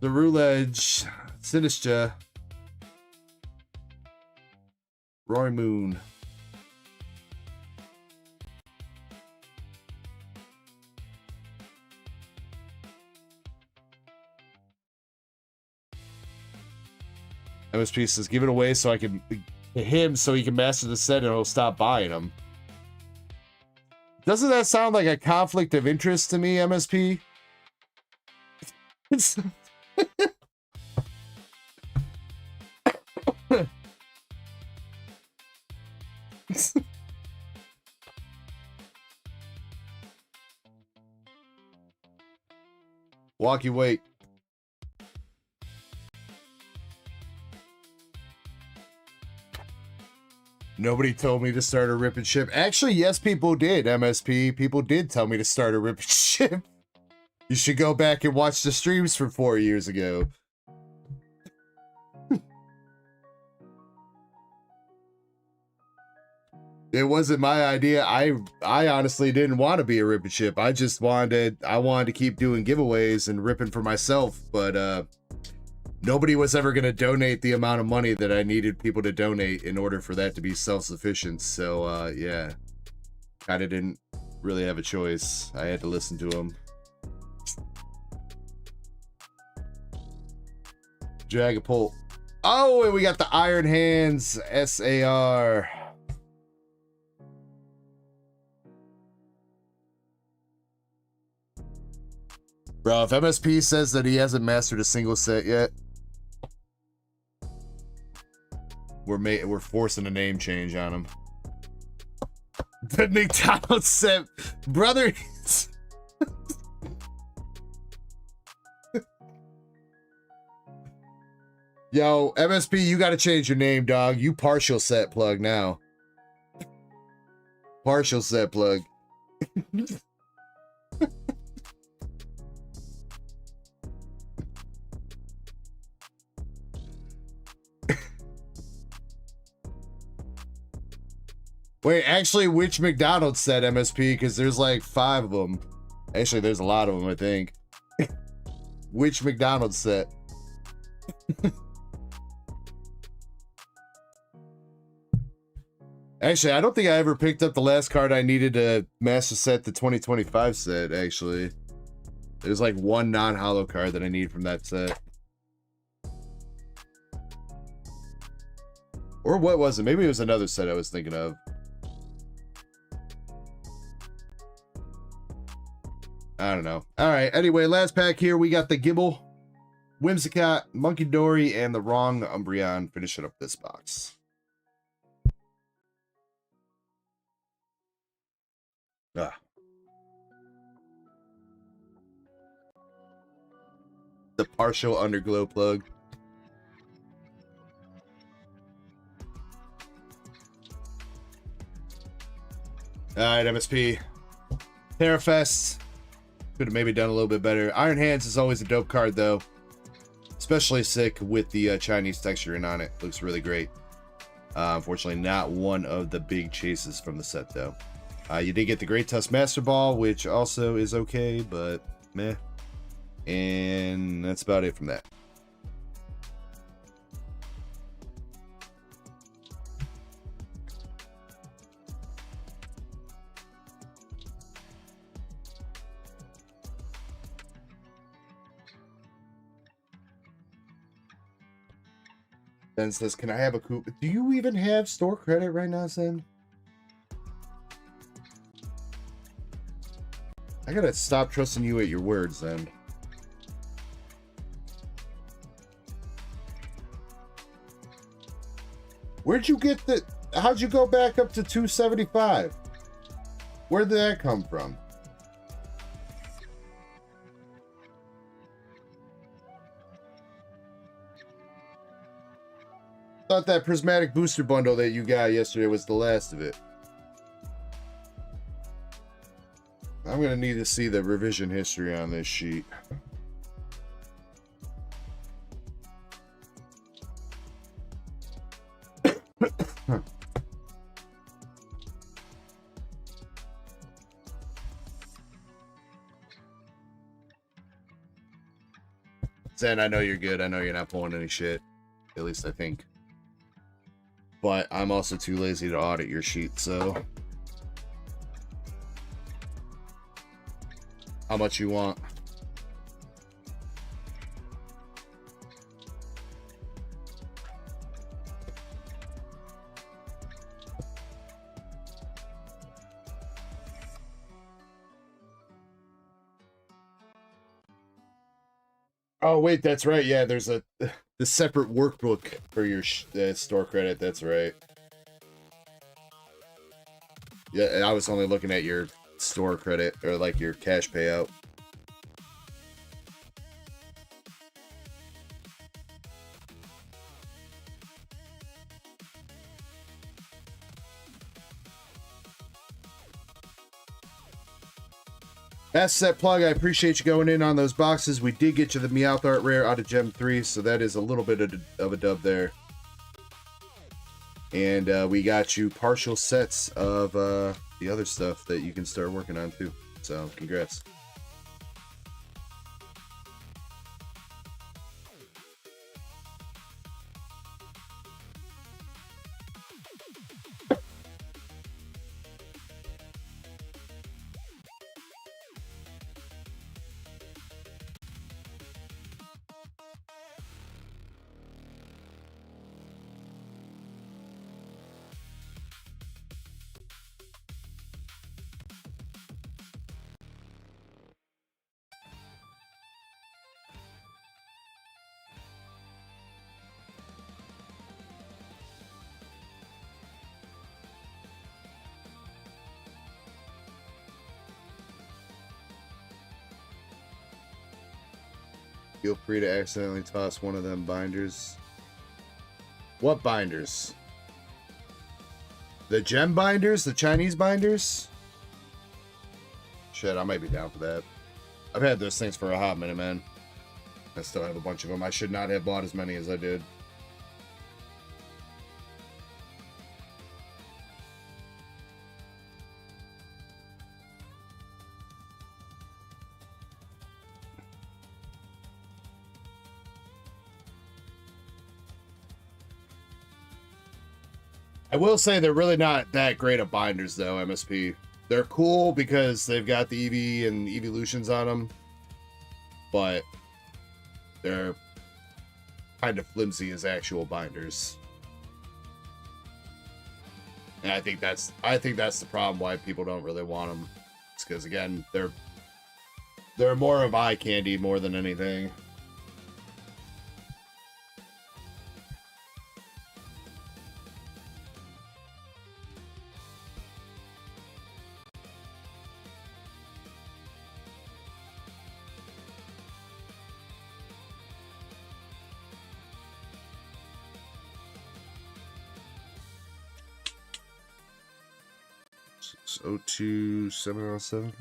The Roulage, Sinistra, Roy Moon. MSP says, give it away so I can him so he can master the set and he'll stop buying them. Doesn't that sound like a conflict of interest to me, MSP? It's Walkie, wait. Nobody told me to start a rip and ship. Actually, yes, people did, MSP. People did tell me to start a rip and ship. You should go back and watch the streams from 4 years ago. It wasn't my idea. I honestly didn't want to be a rip and ship. I just wanted to keep doing giveaways and ripping for myself, but nobody was ever going to donate the amount of money that I needed people to donate in order for that to be self-sufficient. So yeah, kind of didn't really have a choice. I had to listen to them. Drag a pull. Oh, and we got the Iron Hands SAR. Bro, if MSP says that he hasn't mastered a single set yet, we're forcing a name change on him. The McDonald's set, brother. Yo, MSP, you got to change your name, dog. You partial set plug now. Partial set plug. Wait, actually, which McDonald's set, MSP? Because there's like 5 of them. Actually, there's a lot of them, I think. Which McDonald's set? Actually, I don't think I ever picked up the last card I needed to master set the 2025 set, actually. There's like one non-holo card that I need from that set. Or what was it? Maybe it was another set I was thinking of. I don't know. All right. Anyway, last pack here. We got the Gibble, Whimsicott, Monkey Dory, and the Wrong Umbreon finishing up this box. The partial underglow plug. All right, MSP. Terrafest. Could have maybe done a little bit better. Iron Hands is always a dope card, though. Especially sick with the Chinese texturing on it. Looks really great. Unfortunately, not one of the big chases from the set, though. You did get the Great Tusk Master Ball, which also is okay, but meh. And that's about it from that. Zen says, can I have a coup? Do you even have store credit right now, Zen? I gotta stop trusting you at your words, Zen. Where'd you get the... How'd you go back up to 275? Where'd that come from? Thought that prismatic booster bundle that you got yesterday was the last of it. I'm gonna need to see the revision history on this sheet. Zen, I know you're good. I know you're not pulling any shit. At least I think. But I'm also too lazy to audit your sheet, so... How much you want? Oh wait, that's right. Yeah, there's the separate workbook for your store credit. That's right. Yeah, I was only looking at your store credit or like your cash payout. That's that plug. I appreciate you going in on those boxes. We did get you the Meowth Art Rare out of Gem 3, so that is a little bit of a dub there. And we got you partial sets of the other stuff that you can start working on too. So, congrats. Feel free to accidentally toss one of them binders. What binders? The gem binders? The Chinese binders? Shit, I might be down for that. I've had those things for a hot minute, man. I still have a bunch of them. I should not have bought as many as I did. I will say they're really not that great of binders, though, MSP. They're cool because they've got the EV and evolutions on them, but they're kind of flimsy as actual binders. And I think that's the problem why people don't really want them. It's because, again, they're more of eye candy more than anything. It's 02707.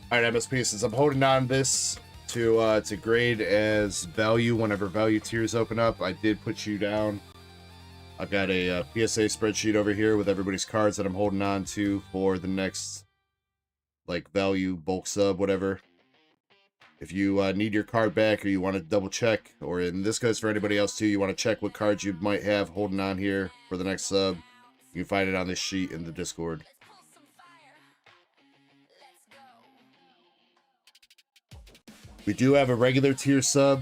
All right, MSP, since I'm holding on this to grade as value whenever value tiers open up, I did put you down. I've got a PSA spreadsheet over here with everybody's cards that I'm holding on to for the next, like, value bulk sub, whatever. If you need your card back or you want to double check, or in this goes for anybody else too, you want to check what cards you might have holding on here for the next sub, you can find it on this sheet in the Discord. We do have a regular tier sub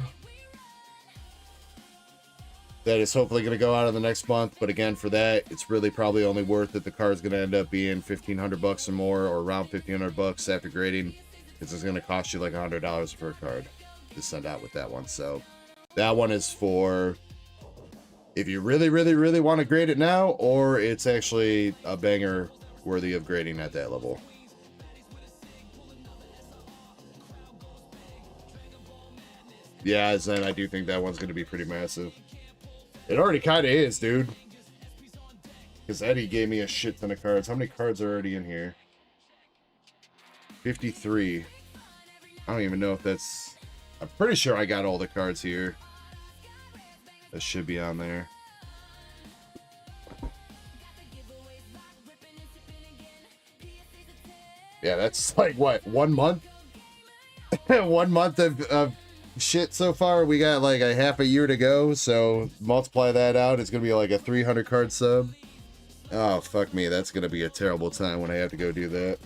that is hopefully going to go out in the next month, but again, for that, it's really probably only worth it. The card's going to end up being $1,500 or more, or around $1,500 after grading, because it's going to cost you like $100 for a card to send out with that one. So that one is for if you really, really, really want to grade it now, or it's actually a banger worthy of grading at that level. Yeah, Zen, I do think that one's going to be pretty massive. It already kind of is, dude. Because Eddie gave me a shit ton of cards. How many cards are already in here? 53. I don't even know if that's... I'm pretty sure I got all the cards here. That should be on there. Yeah, that's like, what, 1 month? 1 month of shit so far. We got like a half a year to go, so multiply that out, it's gonna be like a 300 card sub. Oh fuck me, that's gonna be a terrible time when I have to go do that.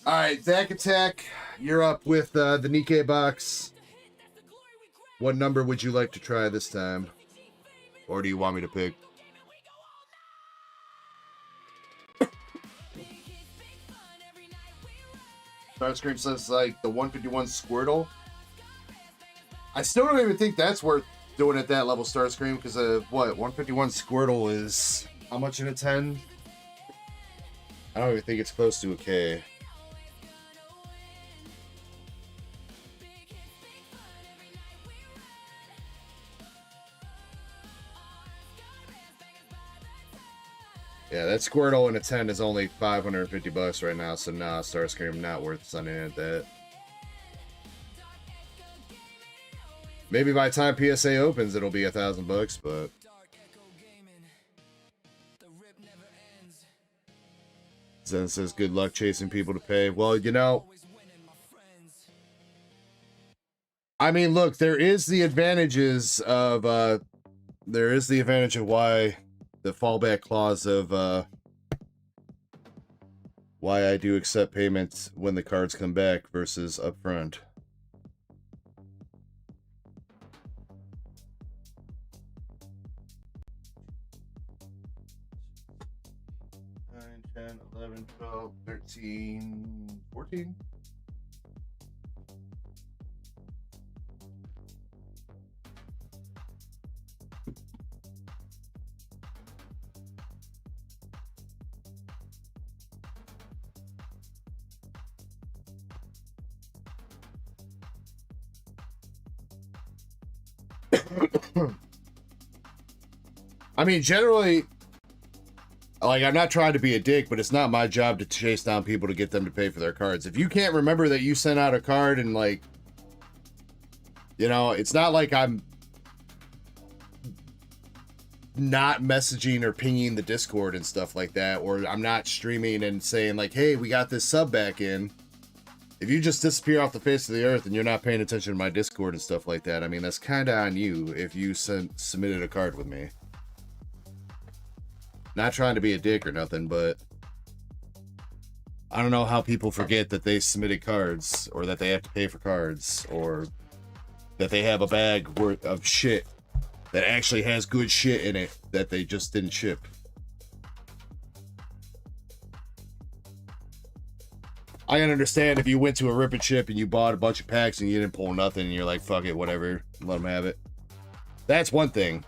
All right, Zach Attack, you're up with the Nikkei box. What number would you like to try this time? Or do you want me to pick? Starscream says, like, the 151 Squirtle. I still don't even think that's worth doing at that level, Starscream, because what, 151 Squirtle is how much in a 10? I don't even think it's close to a K. Yeah, that Squirtle in a 10 is only 550 bucks right now, so nah, Starscream, not worth sending at that. Maybe by the time PSA opens, it'll be $1,000 but... Zen says, good luck chasing people to pay. Well, you know... I mean, look, there is the advantages of, there is the advantage of why... the fallback clause of why I do accept payments when the cards come back versus upfront. Nine, 10, 11, 12, 13, 14. I mean, generally, like, I'm not trying to be a dick, but it's not my job to chase down people to get them to pay for their cards. If you can't remember that you sent out a card and, like, you know, it's not like I'm not messaging or pinging the Discord and stuff like that, or I'm not streaming and saying, like, hey, we got this sub back in. If you just disappear off the face of the earth and you're not paying attention to my Discord and stuff like that, I mean, that's kind of on you if you submitted a card with me. Not trying to be a dick or nothing, but I don't know how people forget that they submitted cards, or that they have to pay for cards, or that they have a bag worth of shit that actually has good shit in it that they just didn't ship. I can understand if you went to a rip and ship and you bought a bunch of packs and you didn't pull nothing and you're like, fuck it, whatever, let them have it. That's one thing.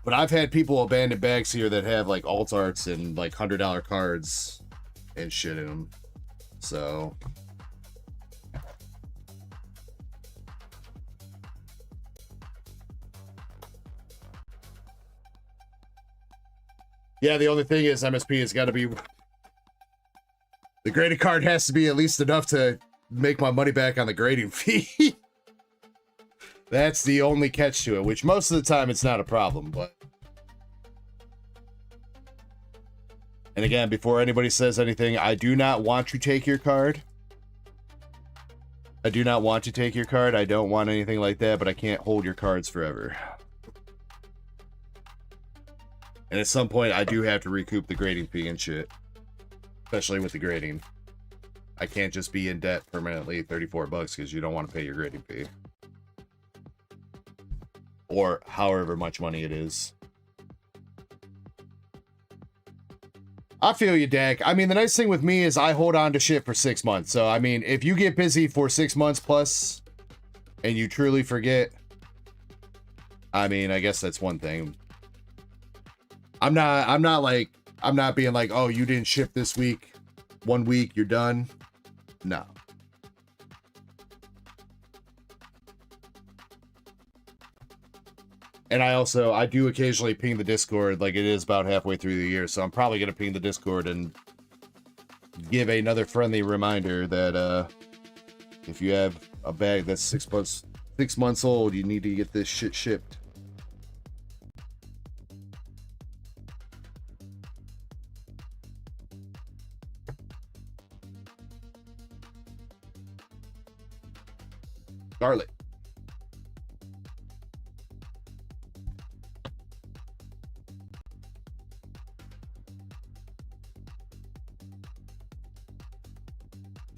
But I've had people abandon bags here that have like alt arts and like $100 cards and shit in them. So. Yeah, the only thing is MSP has got to be... The graded card has to be at least enough to make my money back on the grading fee. That's the only catch to it, which most of the time it's not a problem, but... And again, before anybody says anything, I do not want to take your card. I do not want to take your card. I don't want anything like that, but I can't hold your cards forever. And at some point, I do have to recoup the grading fee and shit. Especially with the grading. I can't just be in debt permanently $34 because you don't want to pay your grading fee. Or however much money it is. I feel you, Dak. I mean, the nice thing with me is I hold on to shit for 6 months. So, I mean, if you get busy for 6 months plus and you truly forget, I mean, I guess that's one thing. I'm not being like, oh, you didn't ship this week. 1 week, you're done. No. And I do occasionally ping the Discord, like it is about halfway through the year, so I'm probably going to ping the Discord and give another friendly reminder that if you have a bag that's 6 months old, you need to get this shit shipped. Scarlet.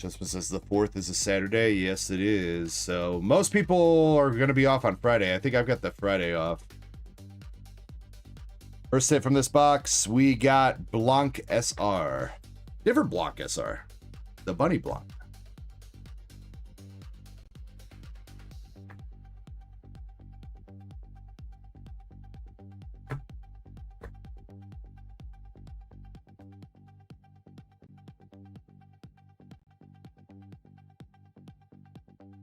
Justin says the 4th is a Saturday. Yes, it is. So most people are going to be off on Friday. I think I've got the Friday off. First hit from this box, we got Blanc SR. Different Blanc SR. The Bunny Blanc.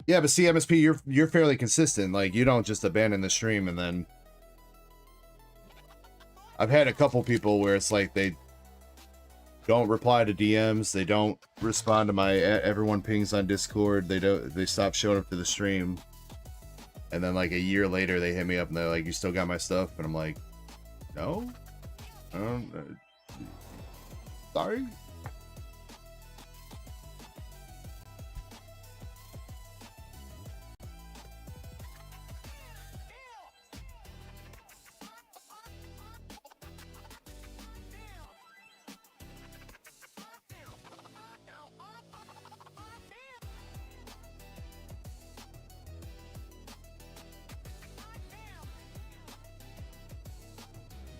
Yeah, but see, MSP, you're fairly consistent. Like, you don't just abandon the stream and then... I've had a couple people where it's like they don't reply to DMs, they don't respond to my everyone pings on Discord, they stop showing up to the stream, and then like a year later they hit me up and they're like, "You still got my stuff?" And I'm like, "No, sorry."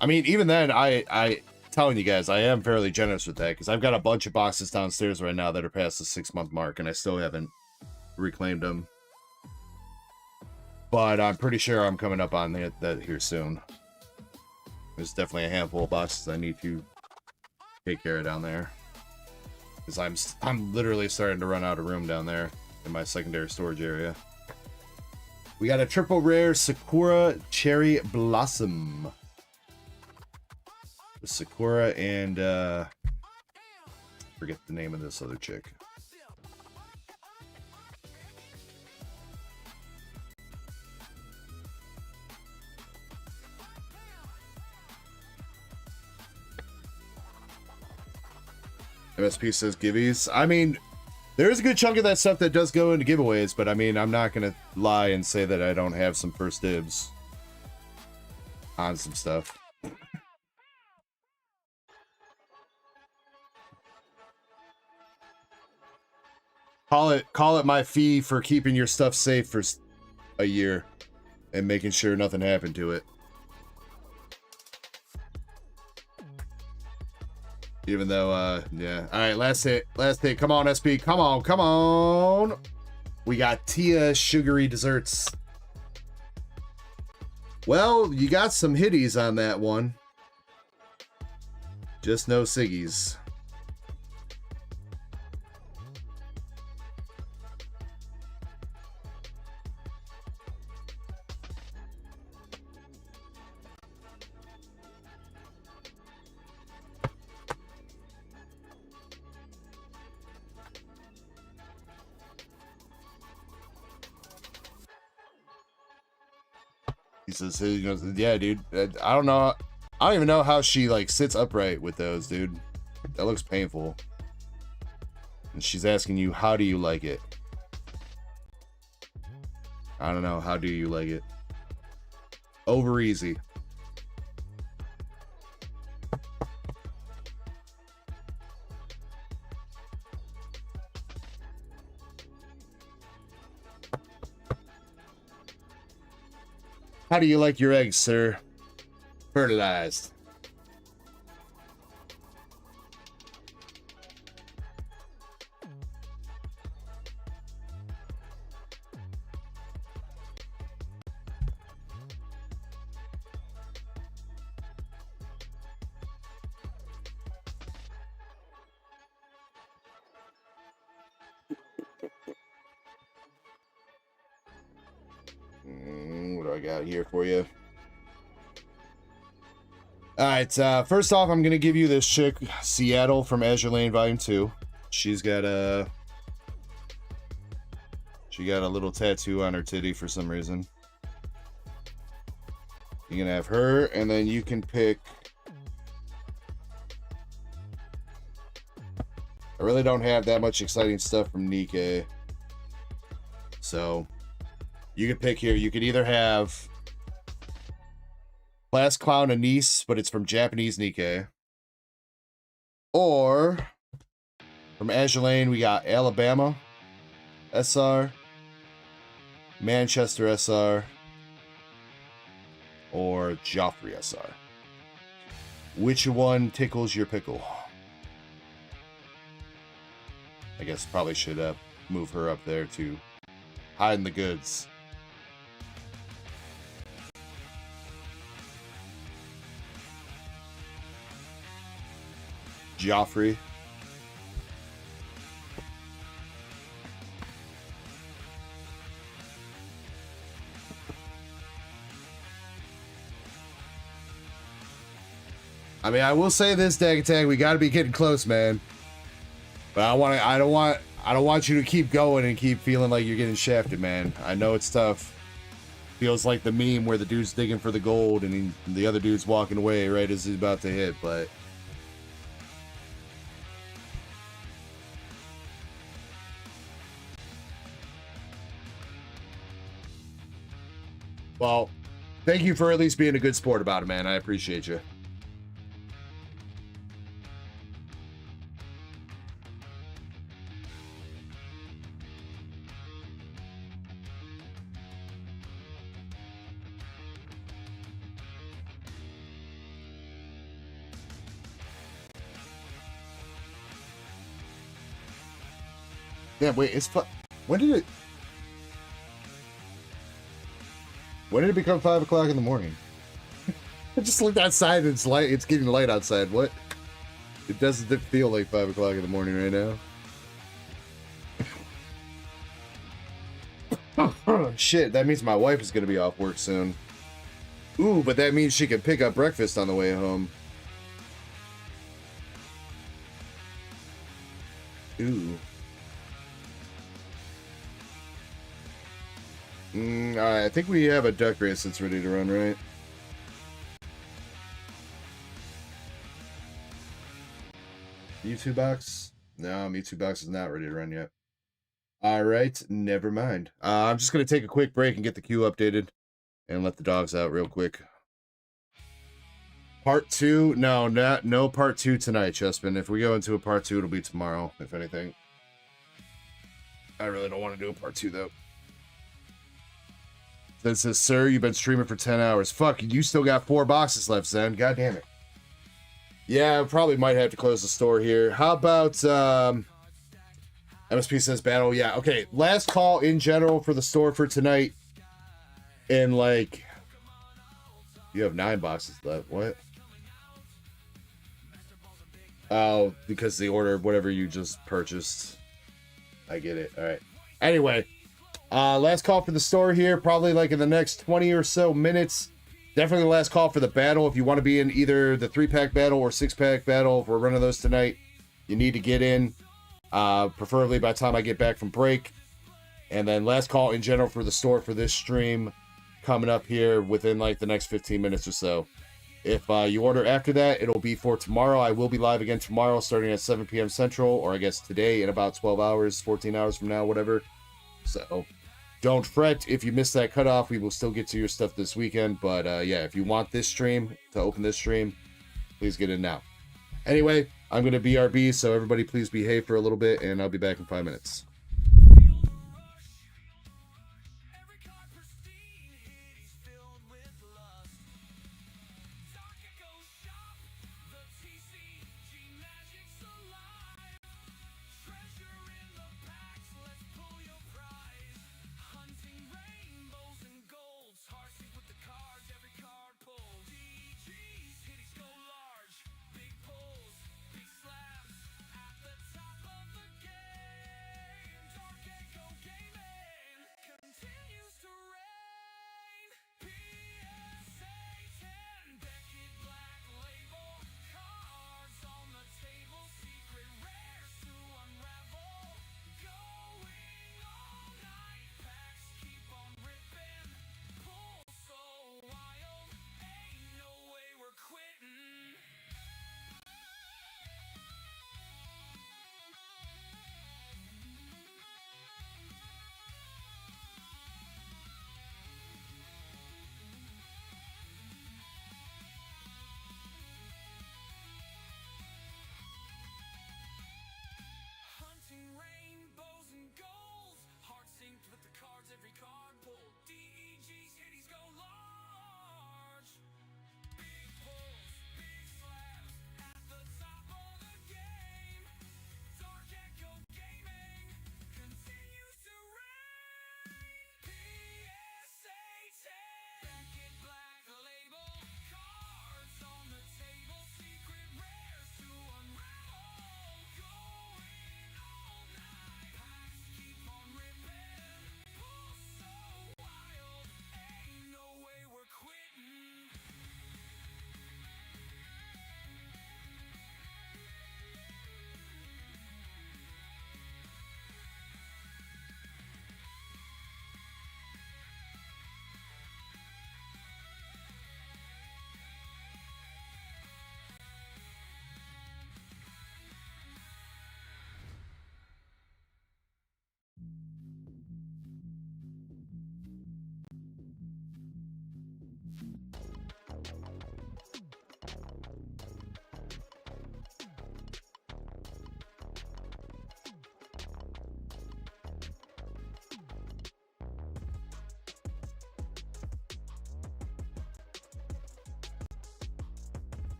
I mean, even then, I telling you guys, I am fairly generous with that because I've got a bunch of boxes downstairs right now that are past the 6-month mark, and I still haven't reclaimed them. But I'm pretty sure I'm coming up on that here soon. There's definitely a handful of boxes I need to take care of down there because I'm literally starting to run out of room down there in my secondary storage area. We got a triple rare Sakura Cherry Blossom. Sakura and forget the name of this other chick. MSP says giveaways. I mean, there's a good chunk of that stuff that does go into giveaways, but I mean, I'm not gonna lie and say that I don't have some first dibs on some stuff. Call it my fee for keeping your stuff safe for a year and making sure nothing happened to it. Even though, yeah. All right, last hit. Come on, SP. Come on. We got Tia Sugary Desserts. Well, you got some hitties on that one. Just no ciggies. He says, yeah, dude, I don't know. I don't even know how she, like, sits upright with those, dude. That looks painful. And she's asking you, how do you like it? I don't know. How do you like it? Over easy. How do you like your eggs, sir? Fertilized. What do I got here for you? Alright, first off, I'm going to give you this chick, Seattle from Azure Lane Volume 2. She got a little tattoo on her titty for some reason. You can have her, and then you can pick... I really don't have that much exciting stuff from Nikkei. So... you could pick here. You could either have Class Clown Anise, but it's from Japanese Nikkei. Or From Azure Lane, we got Alabama SR, Manchester SR, or Joffrey SR. Which one tickles your pickle? I guess probably should move her up there to hide in the goods. Joffrey. I mean, I will say this, Dag Tag, we got to be getting close, man. But I don't want you to keep going and keep feeling like you're getting shafted, man. I know it's tough. Feels like the meme where the dude's digging for the gold and the other dude's walking away right as he's about to hit, but well, thank you for at least being a good sport about it, man. I appreciate you. Yeah, wait, it's when did it become 5 o'clock in the morning? I just looked outside and it's light. It's getting light outside. What? It doesn't feel like 5 o'clock in the morning right now. Shit, that means my wife is gonna be off work soon. Ooh, but that means she can pick up breakfast on the way home. Ooh. Alright, I think we have a duck race that's ready to run, right? Mewtwo box? No, Mewtwo box is not ready to run yet. Alright, never mind. I'm just going to take a quick break and get the queue updated and let the dogs out real quick. Part 2? No part 2 tonight, Chespin. If we go into a part 2, it'll be tomorrow, if anything. I really don't want to do a part 2, though. That says, sir, you've been streaming for 10 hours. Fuck, you still got 4 boxes left, Zen. God damn it. Yeah, I probably might have to close the store here. How about, MSP says battle. Yeah, okay. Last call in general for the store for tonight. And, like, you have 9 boxes left. What? Oh, because the order, whatever you just purchased. I get it. All right. Anyway. Last call for the store here, probably like in the next 20 or so minutes. Definitely the last call for the battle. If you want to be in either the 3-pack battle or 6-pack battle, if we're running those tonight, you need to get in, preferably by the time I get back from break. And then last call in general for the store for this stream coming up here within like the next 15 minutes or so. If you order after that, it'll be for tomorrow. I will be live again tomorrow starting at 7 p.m. Central, or I guess today in about 12 hours, 14 hours from now, whatever. So don't fret if you miss that cutoff. We will still get to your stuff this weekend. But yeah, if you want this stream to open this stream, please get in now. Anyway, I'm going to BRB, so everybody please behave for a little bit, and I'll be back in 5 minutes. card pull. DEG's hitties go large. Big pulls, big slabs at the top of the game. Dark Echo Gaming continues to reign. PSA 10. Back in black label. Cards on the table. Secret rares to unravel. Going all night. Packs keep on ripping. Pull so wild. Ain't no way we're quitting.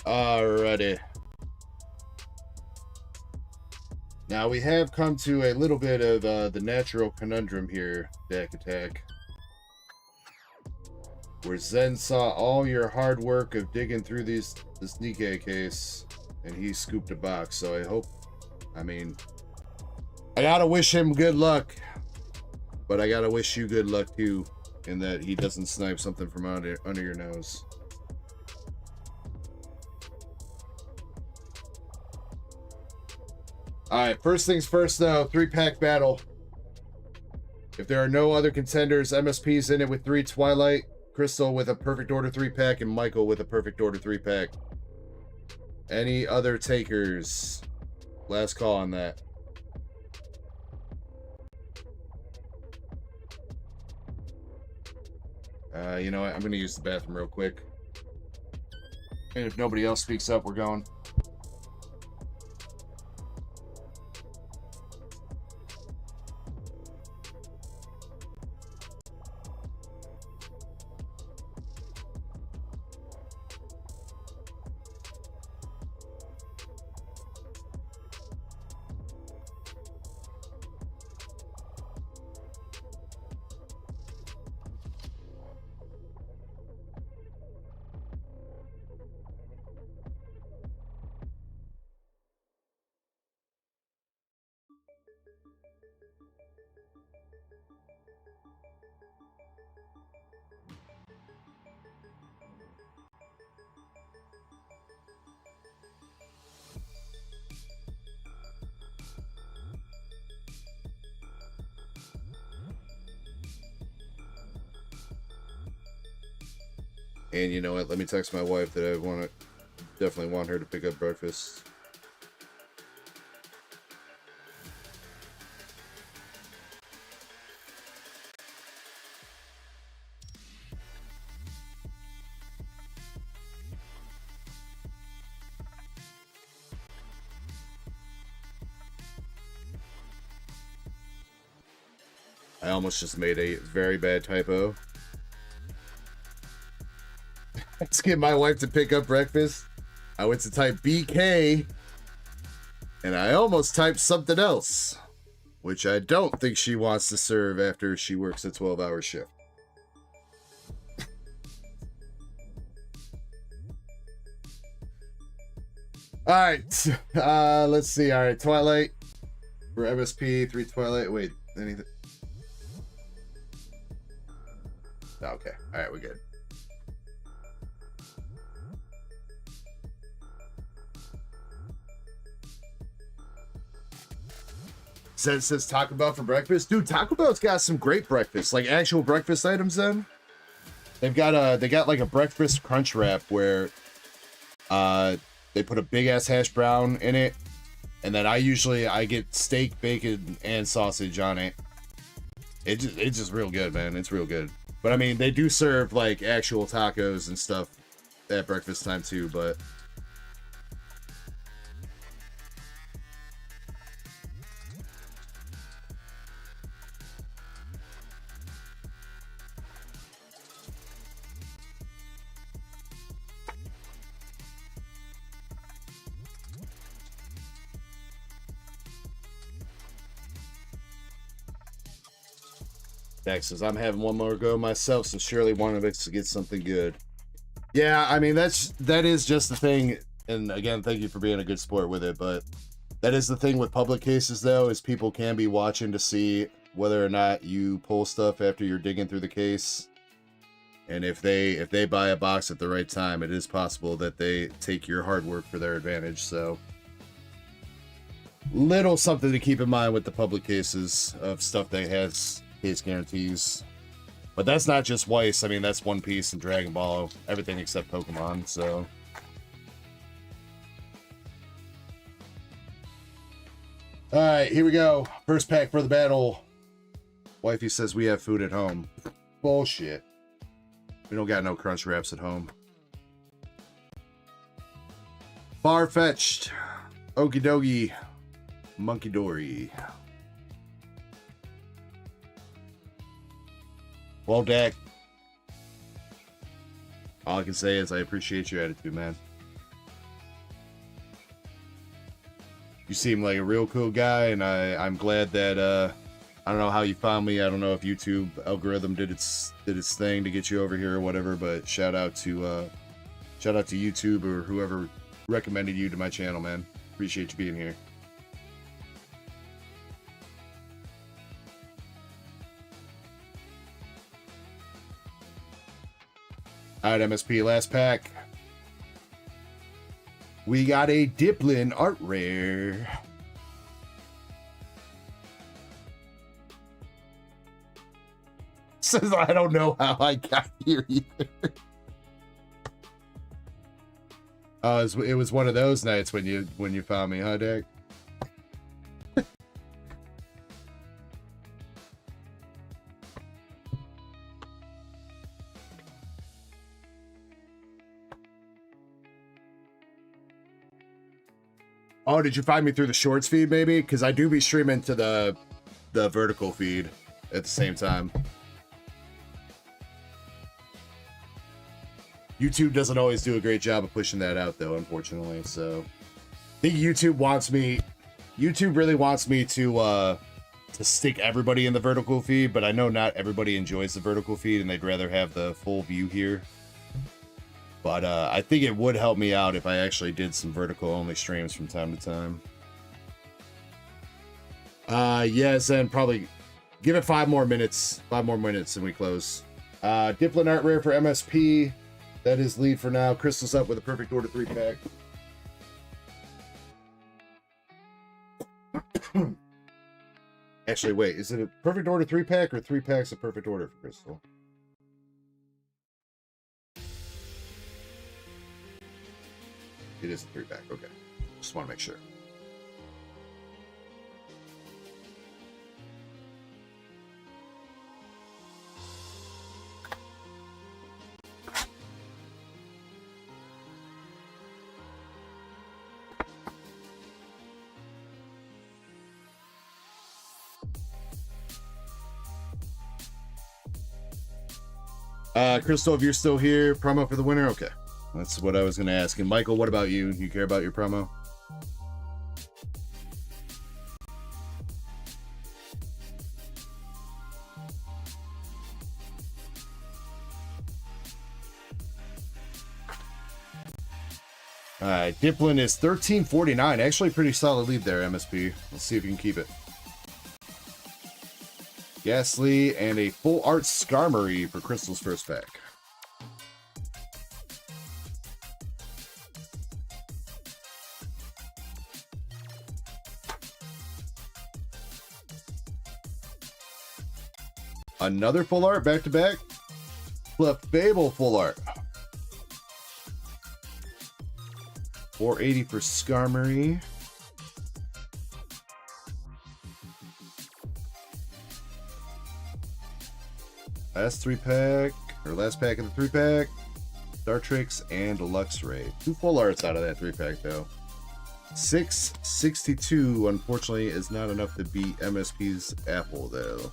Alrighty. Now we have come to a little bit of the natural conundrum here, Deck Attack, where Zen saw all your hard work of digging through this Nikkei case, and he scooped a box. So I gotta wish him good luck, but I gotta wish you good luck too, in that he doesn't snipe something from under your nose. Alright, first things first though, 3-pack battle. If there are no other contenders, MSP's in it with 3, Twilight, Crystal with a perfect order 3-pack, and Michael with a perfect order 3-pack. Any other takers? Last call on that. You know what? I'm gonna use the bathroom real quick. And if nobody else speaks up, we're going. And you know what? Let me text my wife that I definitely want her to pick up breakfast. I almost just made a very bad typo. Let's get my wife to pick up breakfast. I went to type BK, and I almost typed something else, which I don't think she wants to serve after she works a 12-hour shift. All right, let's see. All right, Twilight for MSP, 3 Twilight. Wait, anything? Okay, all right, we're good. Says Taco Bell for breakfast. Dude, Taco Bell's got some great breakfast, like actual breakfast items. Then they got like a breakfast crunch wrap where they put a big ass hash brown in it, and then I get steak, bacon, and sausage on it. It's just real good, man. It's real good. But I mean, they do serve like actual tacos and stuff at breakfast time too, but Texas, I'm having one more go myself, so surely one of us to get something good. Yeah, I mean, that is just the thing. And again, thank you for being a good sport with it, but that is the thing with public cases though, is people can be watching to see whether or not you pull stuff after you're digging through the case. And if they buy a box at the right time, it is possible that they take your hard work for their advantage. So little something to keep in mind with the public cases of stuff that has case guarantees. But that's not just Weiss. I mean, that's One Piece and Dragon Ball, everything except Pokemon. So all right, here we go. First pack for the battle. Wifey says we have food at home. Bullshit. We don't got no crunch wraps at home. Far-fetched. Okie dokie. Monkey Dory. Well, Dak. All I can say is I appreciate your attitude, man. You seem like a real cool guy, and I'm glad that I don't know how you found me. I don't know if YouTube algorithm did its thing to get you over here or whatever, but shout out to YouTube or whoever recommended you to my channel, man. Appreciate you being here. All right, MSP, last pack. We got a Diplin Art Rare. Says I don't know how I got here either. Oh, it was one of those nights when you found me, huh, Dick? Oh, did you find me through the shorts feed maybe? Because I do be streaming to the vertical feed at the same time. YouTube doesn't always do a great job of pushing that out though, unfortunately. So I think YouTube really wants me to stick everybody in the vertical feed, but I know not everybody enjoys the vertical feed and they'd rather have the full view here. But I think it would help me out if I actually did some vertical only streams from time to time. Yes, and probably give it 5 more minutes. 5 more minutes and we close. Diplin Art Rare for MSP. That is lead for now. Crystal's up with a perfect order 3-pack. Actually, wait, is it a perfect order 3-pack or 3 packs of perfect order for Crystal? It is a 3-pack, okay. Just want to make sure. Crystal, if you're still here, promo for the winner? Okay. That's what I was going to ask. And Michael, what about you? You care about your promo? Alright, Diplin is 1349. Actually, pretty solid lead there, MSP. Let's see if you can keep it. Ghastly and a full art Skarmory for Crystal's first pack. Another full art back to back. Clefable full art. 480 for Skarmory. Last pack of the 3-pack. Dartrix and Luxray. 2 full arts out of that 3-pack though. 662 unfortunately is not enough to beat MSP's Apple though.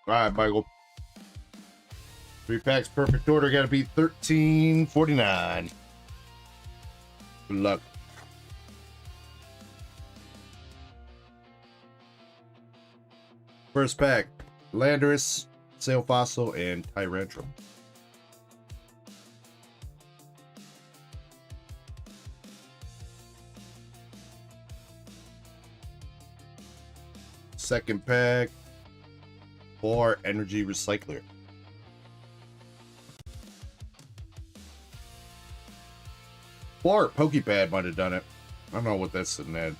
All right, Michael. 3 packs, perfect order. Got to be 1349. Good luck. First pack: Landorus, Sail Fossil, and Tyrantrum. Second pack: for Energy Recycler. Or Pokepad might have done it. I don't know what that's sitting at.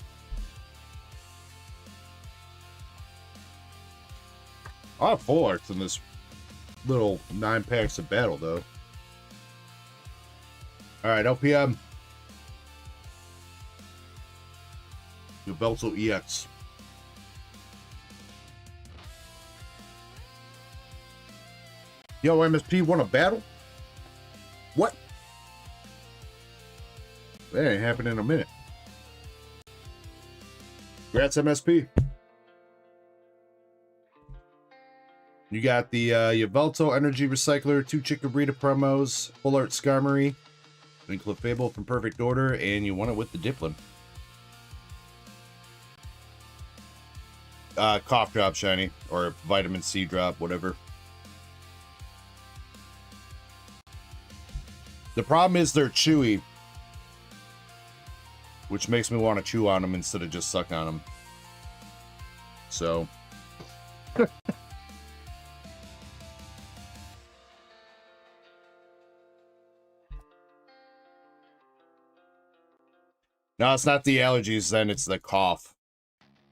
I have full arts in this little 9 packs of battle though. Alright, LPM. Yveltal EX. Yo, MSP won a battle? What? That ain't happening in a minute. Congrats, MSP. You got the Yveltal Energy Recycler, 2 Chikorita promos, Full Art Skarmory, and Clefable from Perfect Order, and you won it with the Diplin. Cough drop shiny, or vitamin C drop, whatever. The problem is they're chewy, which makes me want to chew on them instead of just suck on them. So. No, it's not the allergies, then it's the cough.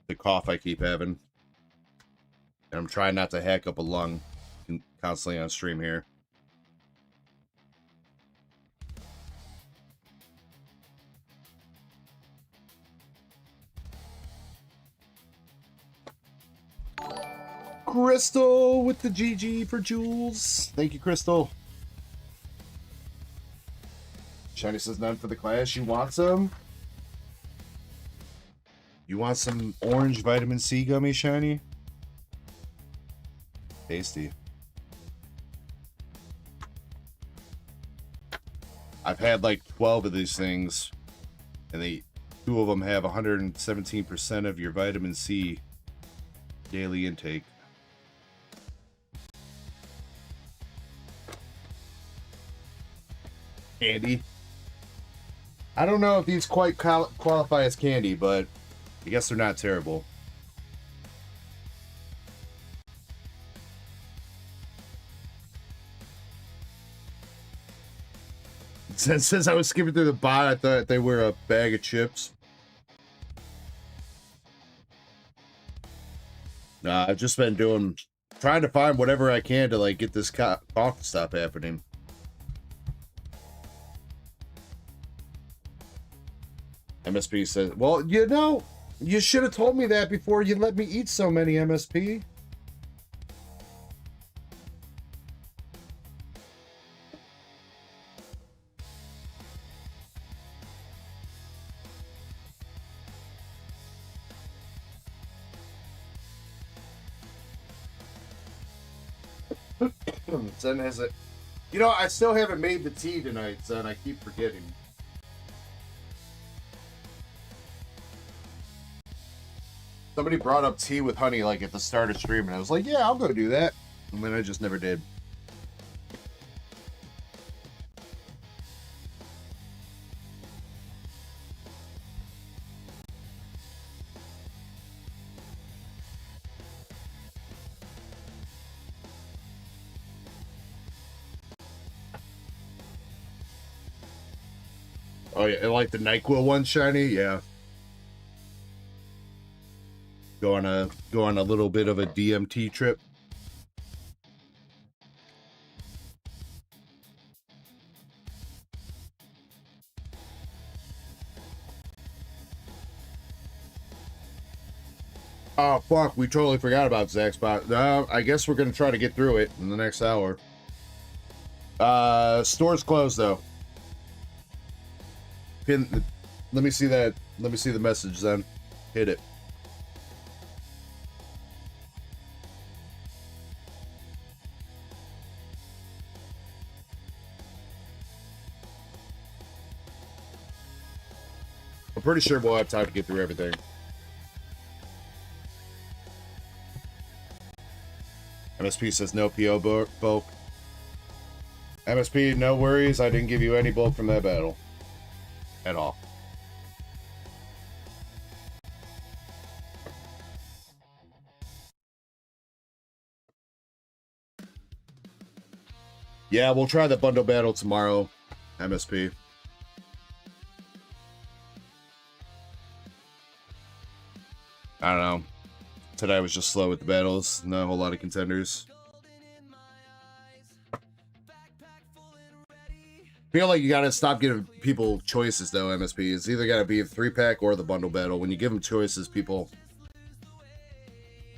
The cough I keep having. And I'm trying not to hack up a lung constantly on stream here. Crystal with the GG for Jules. Thank you, Crystal. Shiny says none for the class. You want some? You want some orange vitamin C gummy, Shiny? Tasty. I've had like 12 of these things, and 2 of them have 117% of your vitamin C daily intake. Candy. I don't know if these quite qualify as candy, but I guess they're not terrible. Since I was skipping through the bot, I thought they were a bag of chips. Nah, I've just been trying to find whatever I can to like get this cough to stop happening. MSP says, well, you know, you should have told me that before you let me eat so many, MSP. Zen has it. You know, I still haven't made the tea tonight, Zen. I keep forgetting. Somebody brought up tea with honey like at the start of stream, and I was like, yeah, I'll go do that. And then I just never did. Oh yeah, like the NyQuil one, Shiny? Yeah. Go on a little bit of a DMT trip. Oh fuck, we totally forgot about Zach's spot. No, I guess we're gonna try to get through it in the next hour. Store's closed though. Let me see that. Let me see the message then. Hit it. I'm pretty sure we'll have time to get through everything. MSP says no PO bulk. MSP, no worries. I didn't give you any bulk from that battle. At all. Yeah, we'll try the bundle battle tomorrow, MSP. I don't know. Today was just slow with the battles. Not a whole lot of contenders. Feel like you gotta stop giving people choices though, MSP. It's either gotta be a 3-pack or the bundle battle. When you give them choices, people...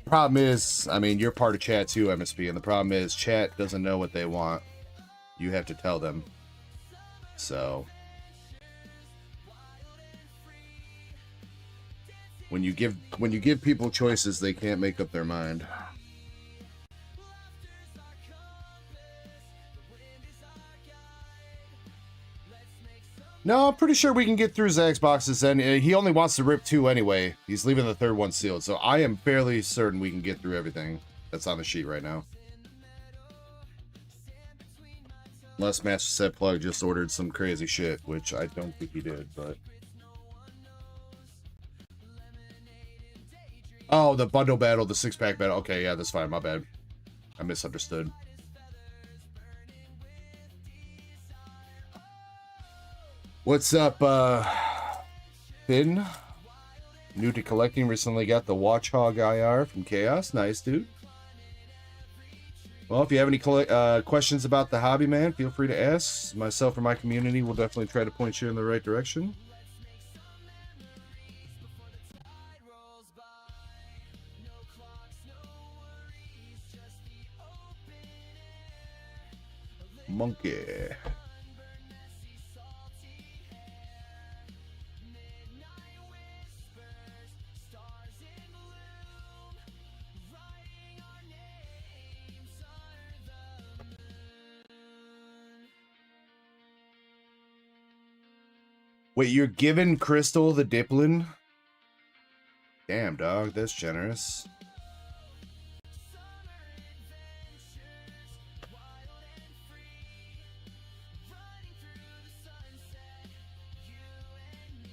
Problem is, I mean, you're part of chat too, MSP, and the problem is chat doesn't know what they want. You have to tell them. So... When you give people choices, they can't make up their mind. No, I'm pretty sure we can get through Zach's boxes, and he only wants to rip 2 anyway. He's leaving the 3rd one sealed, so I am fairly certain we can get through everything that's on the sheet right now. Unless Master Set Plug just ordered some crazy shit, which I don't think he did, but... Oh, the bundle battle, the 6-pack battle. Okay, yeah, that's fine, my bad. I misunderstood. What's up, Finn? New to collecting, recently got the Watchhog IR from Chaos. Nice, dude. Well, if you have any questions about the hobby, man, feel free to ask. Myself or my community will definitely try to point you in the right direction. Monkey. Wait, you're giving Crystal the Diplin? Damn, dog, that's generous.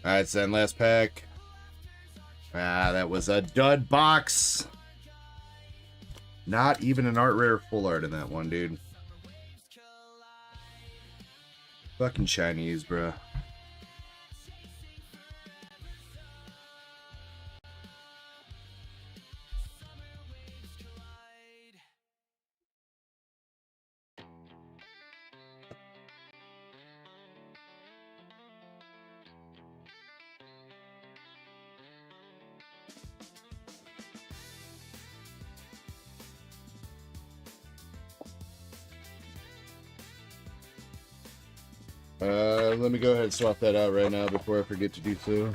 Alright, Zen, last pack. Ah, that was a dud box. Not even an art rare full art in that one, dude. Fucking Chinese, bruh. Let me go ahead and swap that out right now before I forget to do so.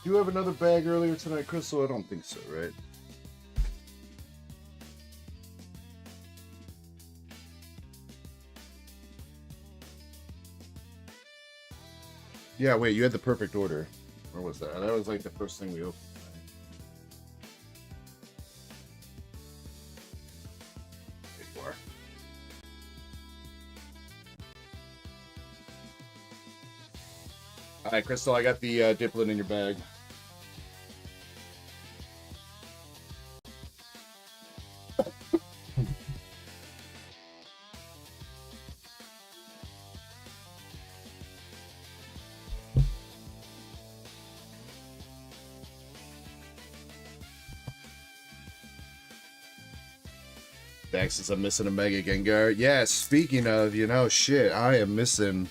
Do you have another bag earlier tonight, Crystal? I don't think so, right? Yeah, wait, you had the perfect order. Where was that? That was like the first thing we opened. Before. Alright, Crystal, I got the Diplin in your bag. Since I'm missing a Mega Gengar. Yeah, speaking of, you know, shit, I am missing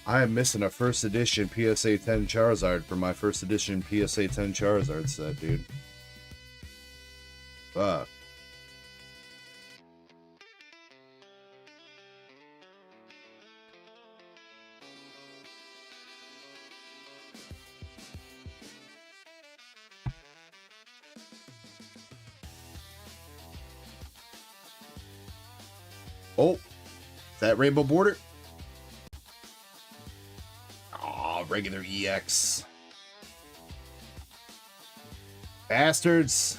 a first edition PSA 10 Charizard for my first edition PSA 10 Charizard set, dude. Fuck. Oh, that rainbow border? Oh, regular EX. Bastards.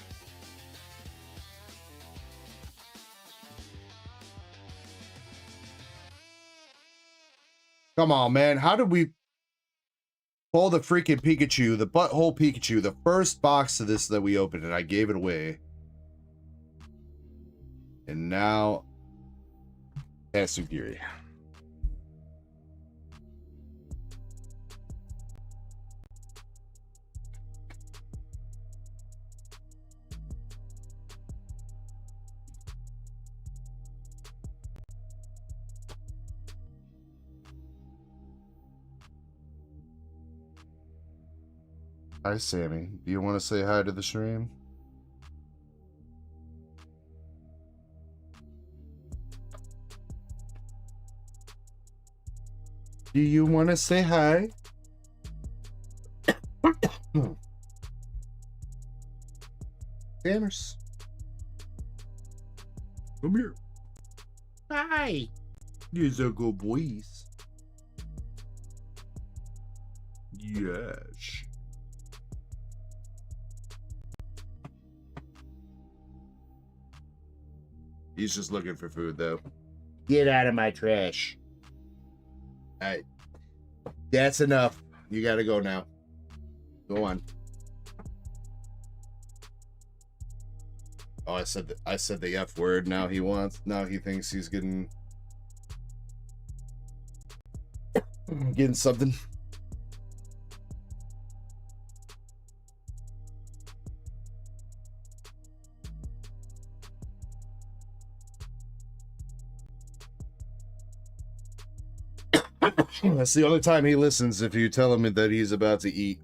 Come on, man. How did we pull the freaking Pikachu, the butthole Pikachu, the first box of this that we opened, and I gave it away. And now... Tatsugiri. Hi, Sammy. Do you want to say hi to the stream? Do you want to say hi? Sammers. Come here. Hi. You're a good boys. Yes. He's just looking for food, though. Get out of my trash. All right. That's enough. You gotta go now. Go on. Oh, I said the F word. Now he thinks he's getting something. That's the only time he listens, if you tell him that he's about to eat.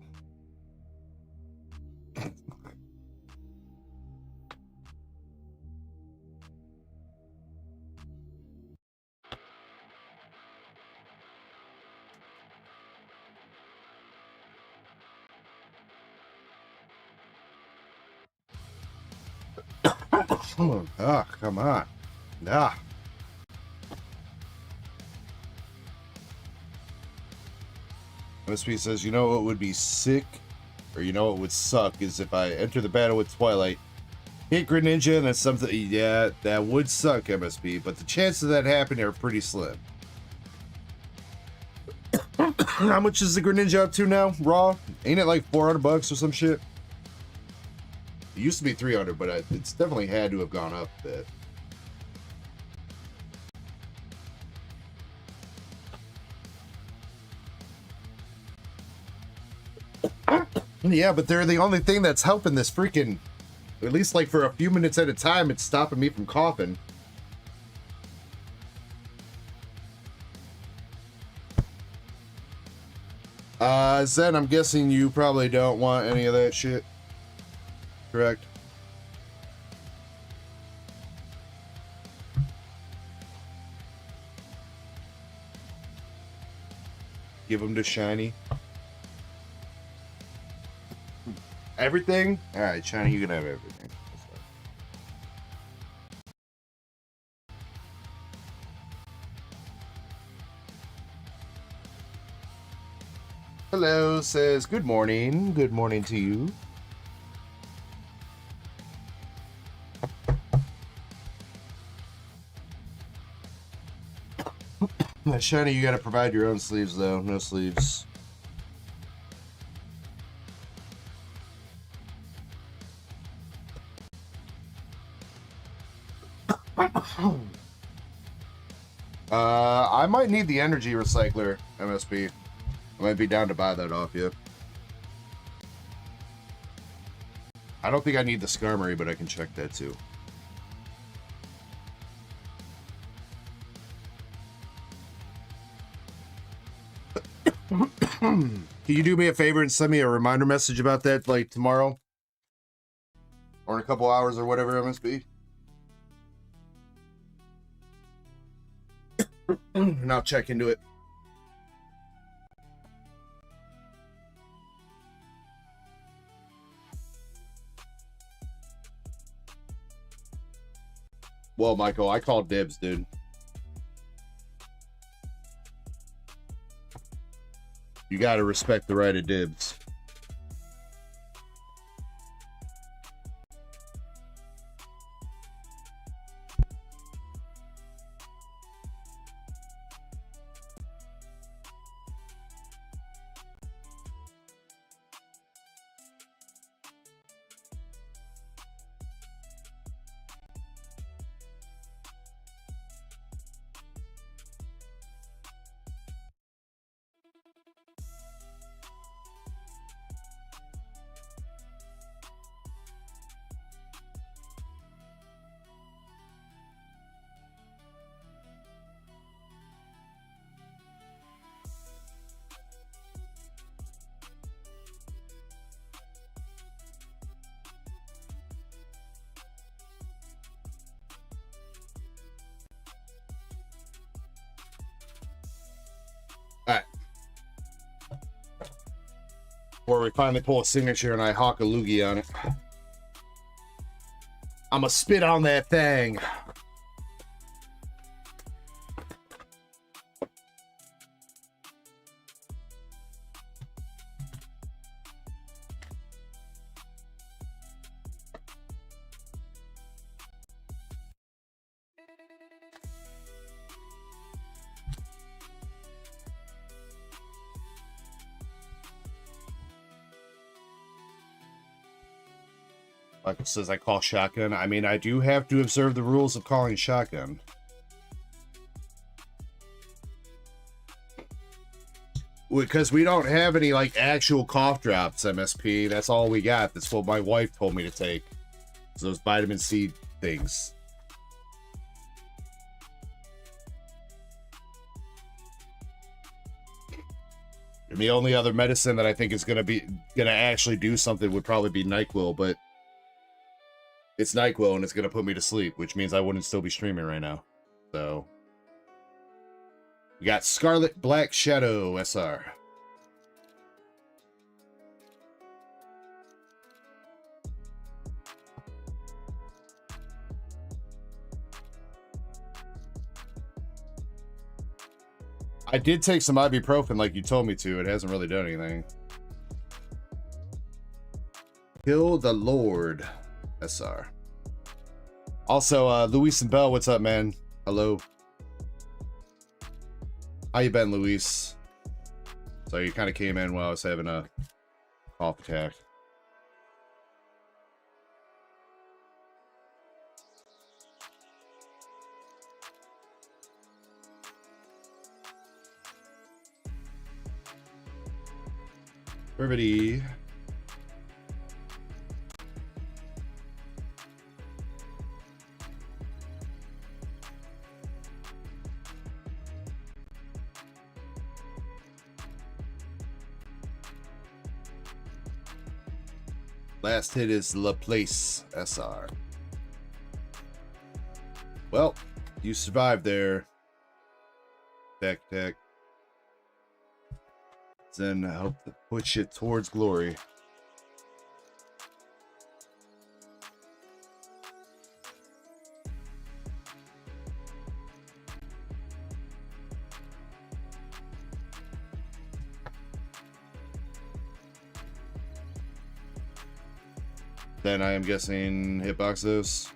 Ah, come on. Ah. MSP says, you know what would be sick, or you know what would suck, is if I enter the battle with Twilight, hit Greninja, and that's something, yeah, that would suck, MSP, but the chances of that happening are pretty slim. How much is the Greninja up to now, raw? Ain't it like 400 bucks or some shit? It used to be 300, but it's definitely had to have gone up a bit. Yeah, but they're the only thing that's helping this freaking, at least like for a few minutes at a time, it's stopping me from coughing. Zen, I'm guessing you probably don't want any of that shit. Correct? Give them to Shiny. Everything? Alright, Shiny, you can have everything. Hello, says good morning. Good morning to you. Shiny, you gotta provide your own sleeves, though. No sleeves. I might need the energy recycler, MSP. I might be down to buy that off you. I don't think I need the Skarmory, but I can check that too. Can you do me a favor and send me a reminder message about that, like tomorrow? Or in a couple hours or whatever it must be? And I'll check into it. Well, Michael, I called dibs, dude. You gotta respect the right of dibs. Or we finally pull a signature and I hawk a loogie on it. I'ma spit on that thing. Michael says I call shotgun. I mean, I do have to observe the rules of calling shotgun. Because we don't have any, like, actual cough drops, MSP. That's all we got. That's what my wife told me to take. So those vitamin C things. And the only other medicine that I think is gonna actually do something would probably be NyQuil, but it's NyQuil and it's gonna put me to sleep, which means I wouldn't still be streaming right now. So we got Scarlet Black Shadow SR. I did take some ibuprofen like you told me to. It hasn't really done anything. Kill the Lord SR. Also, Luis and Bell, what's up, man? Hello. How you been, Luis? So you kind of came in while I was having a cough attack. Everybody. Last hit is Laplace SR. Well, you survived there. Tech. Then I hope to push it towards glory. Then I am guessing hitbox those.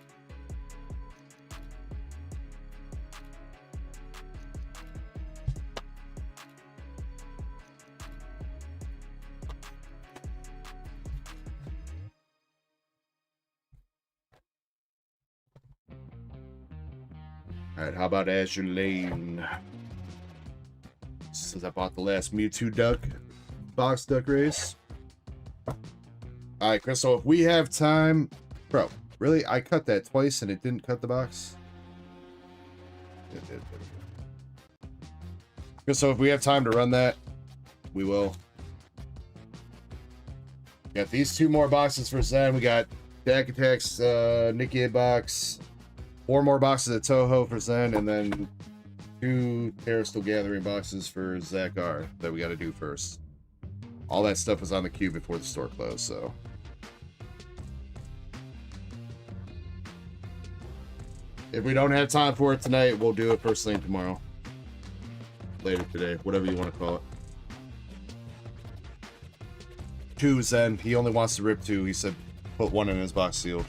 Alright, how about Azure Lane? Since I bought the last Mewtwo duck, box duck race. Alright, Crystal, if we have time... Bro, really? I cut that twice and it didn't cut the box? It did. Crystal, if we have time to run that, we will. Got these two more boxes for Zen. We got Dak Attacks, Nikki box. 4 more boxes of Toho for Zen, and then 2 Terastal Gathering boxes for Zach R that we got to do first. All that stuff was on the queue before the store closed, so. If we don't have time for it tonight, we'll do it first thing tomorrow. Later today, whatever you want to call it. 2 Zen. He only wants to rip 2. He said put 1 in his box sealed.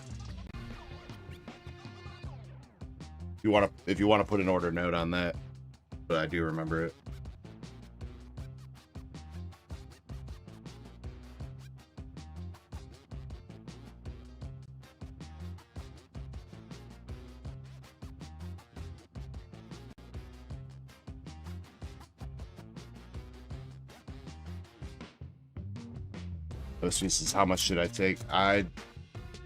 If you want to put an order note on that, but I do remember it. This is how much should I take?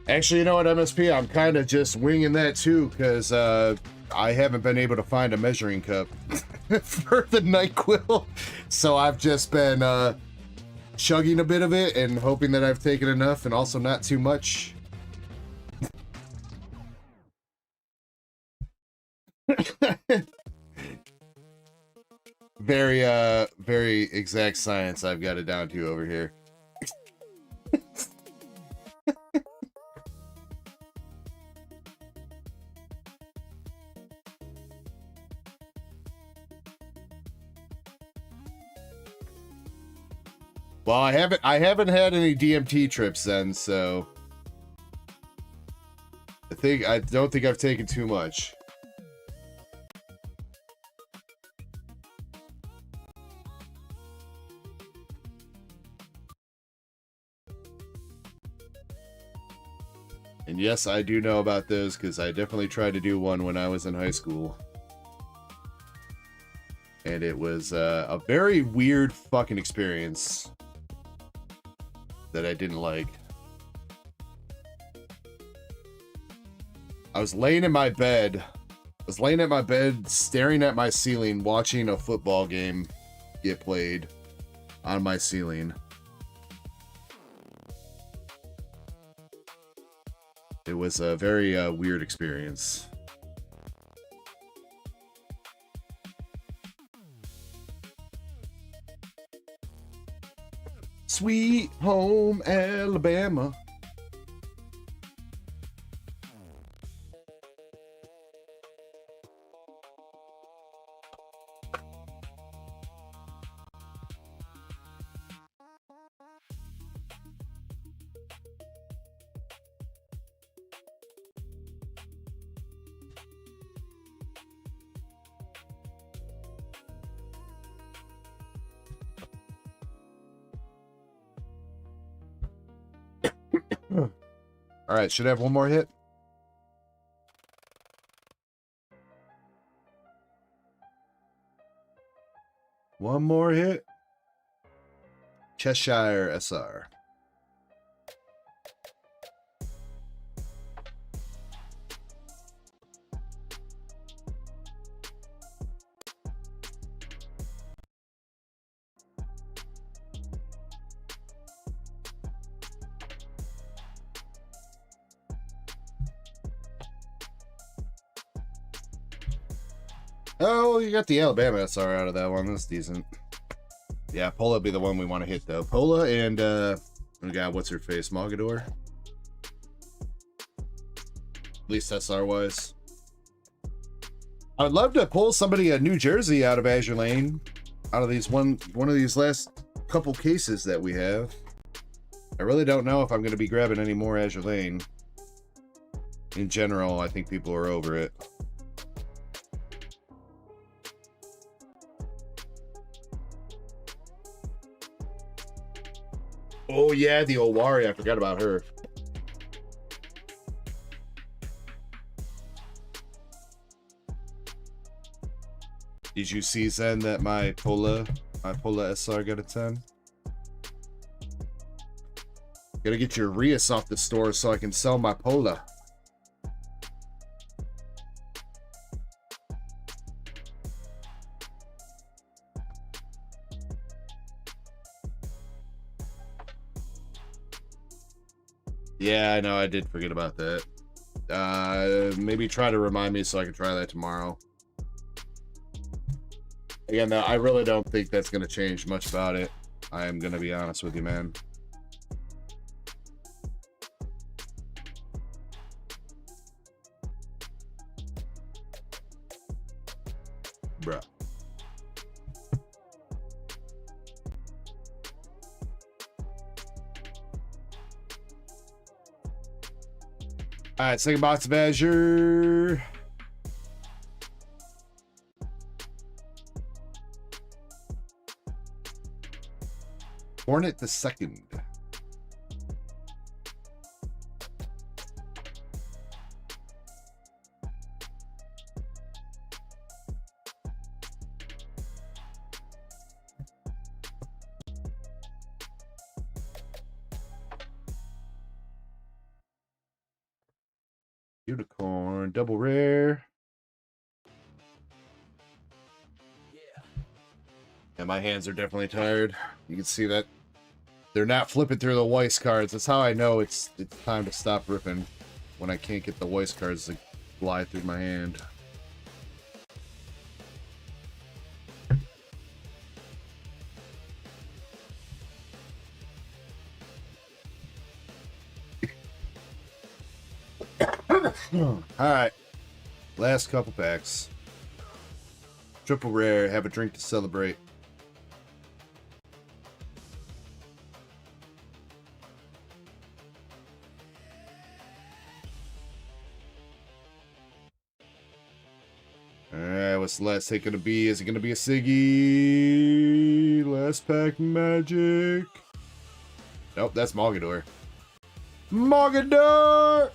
Actually, you know what, MSP? I'm kind of just winging that too, because I haven't been able to find a measuring cup for the NyQuil. So I've just been chugging a bit of it and hoping that I've taken enough and also not too much. Very exact science I've got it down to over here. Well, I haven't had any DMT trips then, so I don't think I've taken too much. And yes, I do know about those because I definitely tried to do one when I was in high school. And it was a very weird fucking experience that I didn't like. I was laying in my bed. Staring at my ceiling, watching a football game get played on my ceiling. It was a very weird experience. Sweet home Alabama. All right, should I have one more hit? One more hit. Cheshire SR. Oh, you got the Alabama SR out of that one. That's decent. Yeah, Pola be the one we want to hit, though. Pola and, we got, what's her face? Mogador? At least SR-wise. I would love to pull somebody a New Jersey out of Azure Lane. Out of these one of these last couple cases that we have. I really don't know if I'm going to be grabbing any more Azure Lane. In general, I think people are over it. Oh yeah, the Owari, I forgot about her. Did you see, Zen, that my Pola SR got a 10? Gotta get your Rias off the store so I can sell my Pola. Yeah, I know, I did forget about that. Maybe try to remind me so I can try that tomorrow. Again, though, I really don't think that's going to change much about it. I am going to be honest with you, man. Bruh. All right, second box of Azure. Hornet the second. Unicorn, double rare. And my hands are definitely tired. You can see that they're not flipping through the Weiss cards. That's how I know it's time to stop ripping, when I can't get the Weiss cards to fly through my hand. Alright. Last couple packs. Triple rare. Have a drink to celebrate. Alright, what's the last hit gonna be? Is it gonna be a Siggy? Last pack magic. Nope, that's Mogador. Mogador!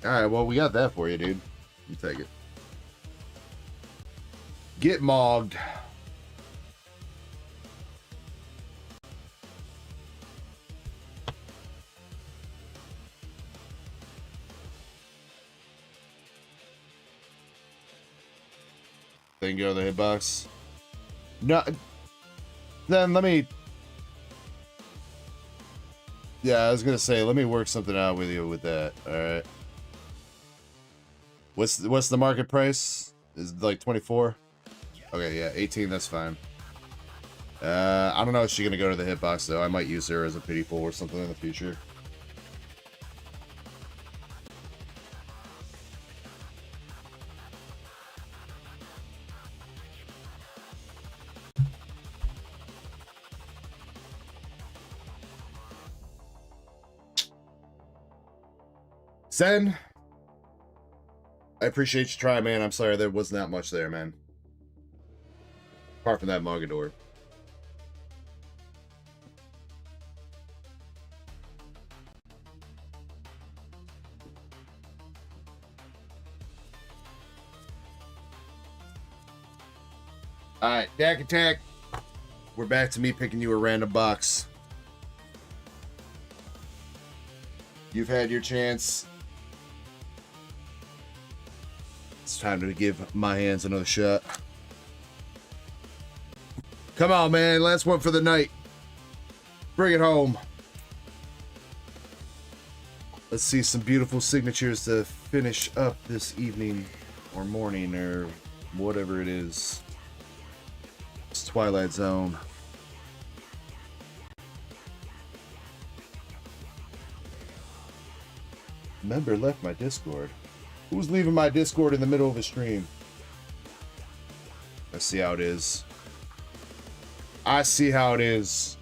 Alright, well, we got that for you, dude. You take it. Get mogged. Then go to the hitbox. No. Then let me. Yeah, I was gonna say, let me work something out with you with that. All right. What's the market price? Is it like 24? Okay, yeah, 18. That's fine. I don't know if she's gonna go to the hitbox though. I might use her as a pity pool or something in the future. Zen, I appreciate you trying, man. I'm sorry there wasn't that much there, man. Apart from that Mogador. Alright, Dak Attack. We're back to me picking you a random box. You've had your chance. It's time to give my hands another shot. Come on, man. Last one for the night. Bring it home. Let's see some beautiful signatures to finish up this evening or morning or whatever it is. It's Twilight Zone. Member left my Discord. Who's leaving my Discord in the middle of a stream? I see how it is. I see how it is.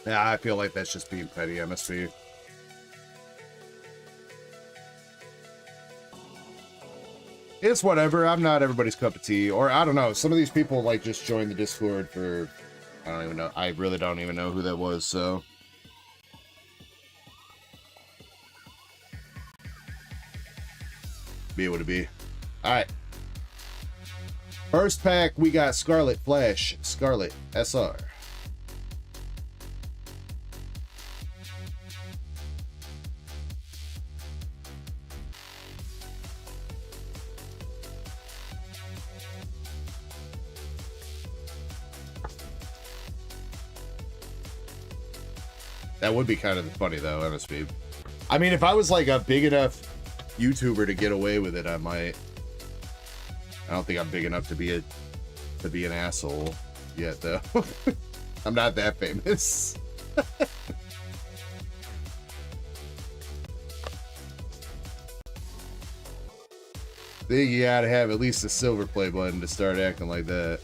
Yeah, I feel like that's just being petty, MSP. It's whatever. I'm not everybody's cup of tea. Or, I don't know. Some of these people, like, just joined the Discord for... I don't even know. I really don't even know who that was, so... Be what it be. Alright. First pack, we got Scarlet Flash. Scarlet SR. That would be kind of funny, though, MSP. I mean, if I was, like, a big enough YouTuber to get away with it, I might. I don't think I'm big enough to be an asshole yet, though. I'm not that famous. Think you gotta have at least a silver play button to start acting like that.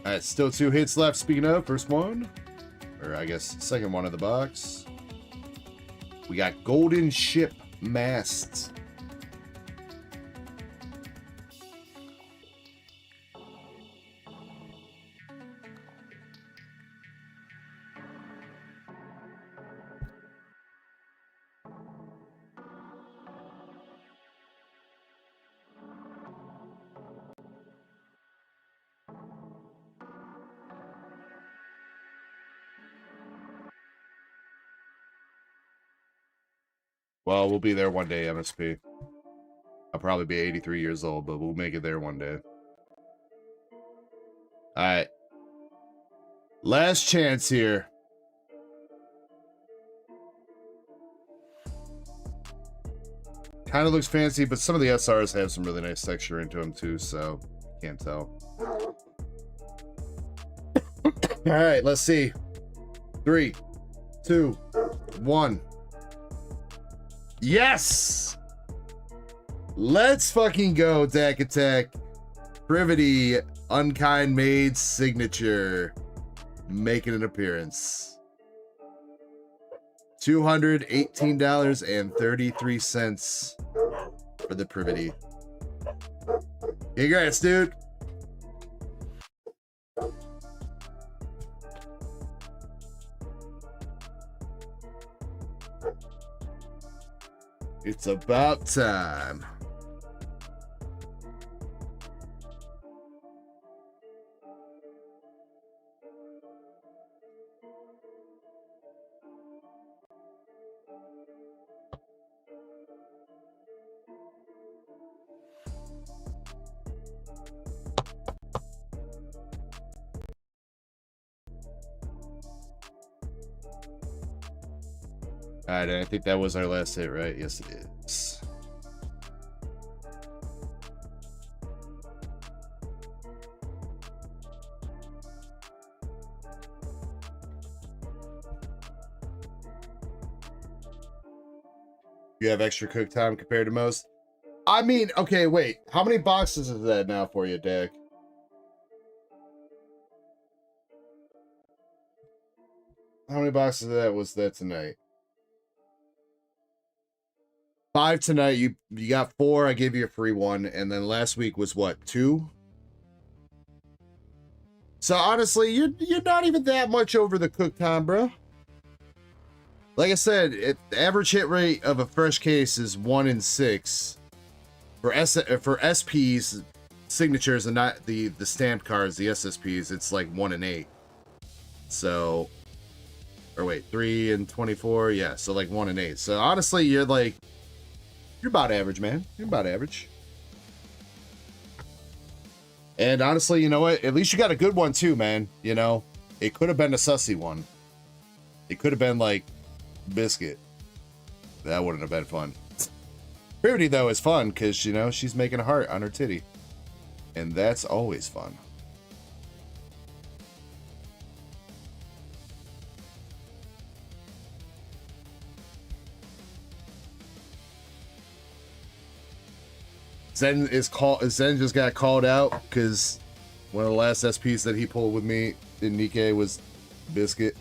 Alright, still 2 hits left. Speaking of, first one, or I guess second one of the box. We got Golden Ship Masts. Well, we'll be there one day, MSP. I'll probably be 83 years old, but we'll make it there one day. All right. Last chance here. Kind of looks fancy, but some of the SRs have some really nice texture into them too, so can't tell. All right, let's see. 3, 2, 1. Yes! Let's fucking go, Dak Attack. Privity, Unkind Maid's signature. Making an appearance. $218.33 for the Privity. Congrats, dude. It's about time. All right, I think that was our last hit, right? Yes, it is. You have extra cook time compared to most? I mean, okay, wait. How many boxes is that now for you, Dak? How many boxes of that was that tonight? 5 tonight. You got 4. I gave you a free 1, and then last week was what, 2? So honestly, you're not even that much over the cook time, bro. Like I said, the average hit rate of a fresh case is 1 in 6. For SPs, signatures, and not the stamped cards, the SSPs, it's like 1 in 8. So, or wait, 3 in 24, yeah. So like 1 in 8. So honestly, you're about average, man. You're about average. And honestly, you know what? At least you got a good one too, man. You know, it could have been a sussy one. It could have been like Biscuit. That wouldn't have been fun. Purity, though, is fun because, you know, she's making a heart on her titty. And that's always fun. Zen just got called out because one of the last SPs that he pulled with me in Nikkei was Biscuit.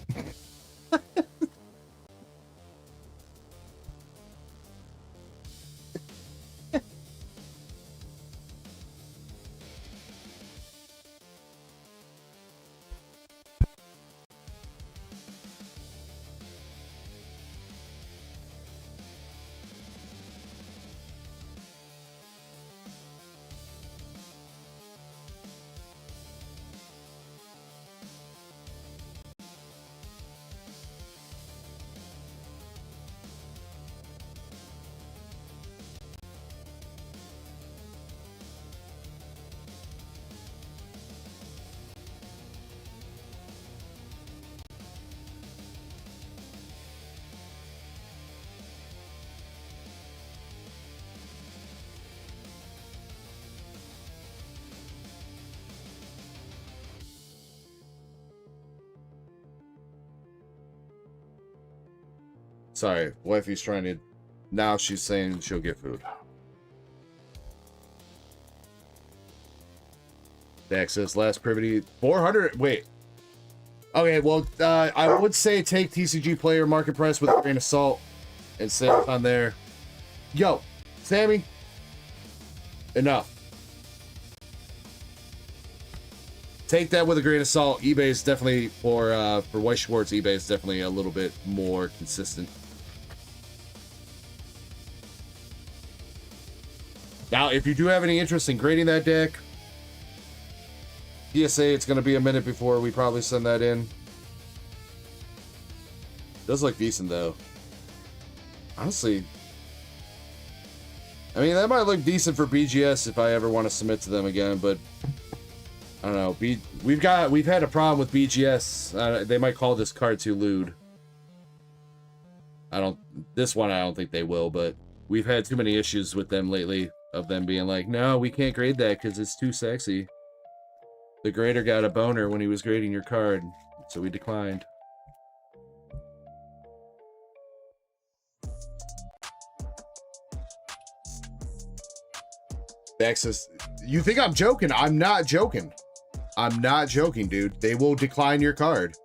Sorry, wifey's trying to... Now she's saying she'll get food. Dak says last privity 400. Wait. Okay, well, I would say take TCG player market price with a grain of salt and say it on there. Yo, Sammy. Enough. Take that with a grain of salt. eBay is definitely for White Schwartz. eBay is definitely a little bit more consistent. Now, if you do have any interest in grading that deck, PSA, it's going to be a minute before we probably send that in. Does look decent, though. Honestly, I mean, that might look decent for BGS if I ever want to submit to them again, but I don't know. We've had a problem with BGS. They might call this card too lewd. This one I don't think they will, but we've had too many issues with them lately of them being like, no, we can't grade that because it's too sexy. The grader got a boner when he was grading your card, so we declined. Access. You think I'm joking? I'm not joking. I'm not joking, dude. They will decline your card.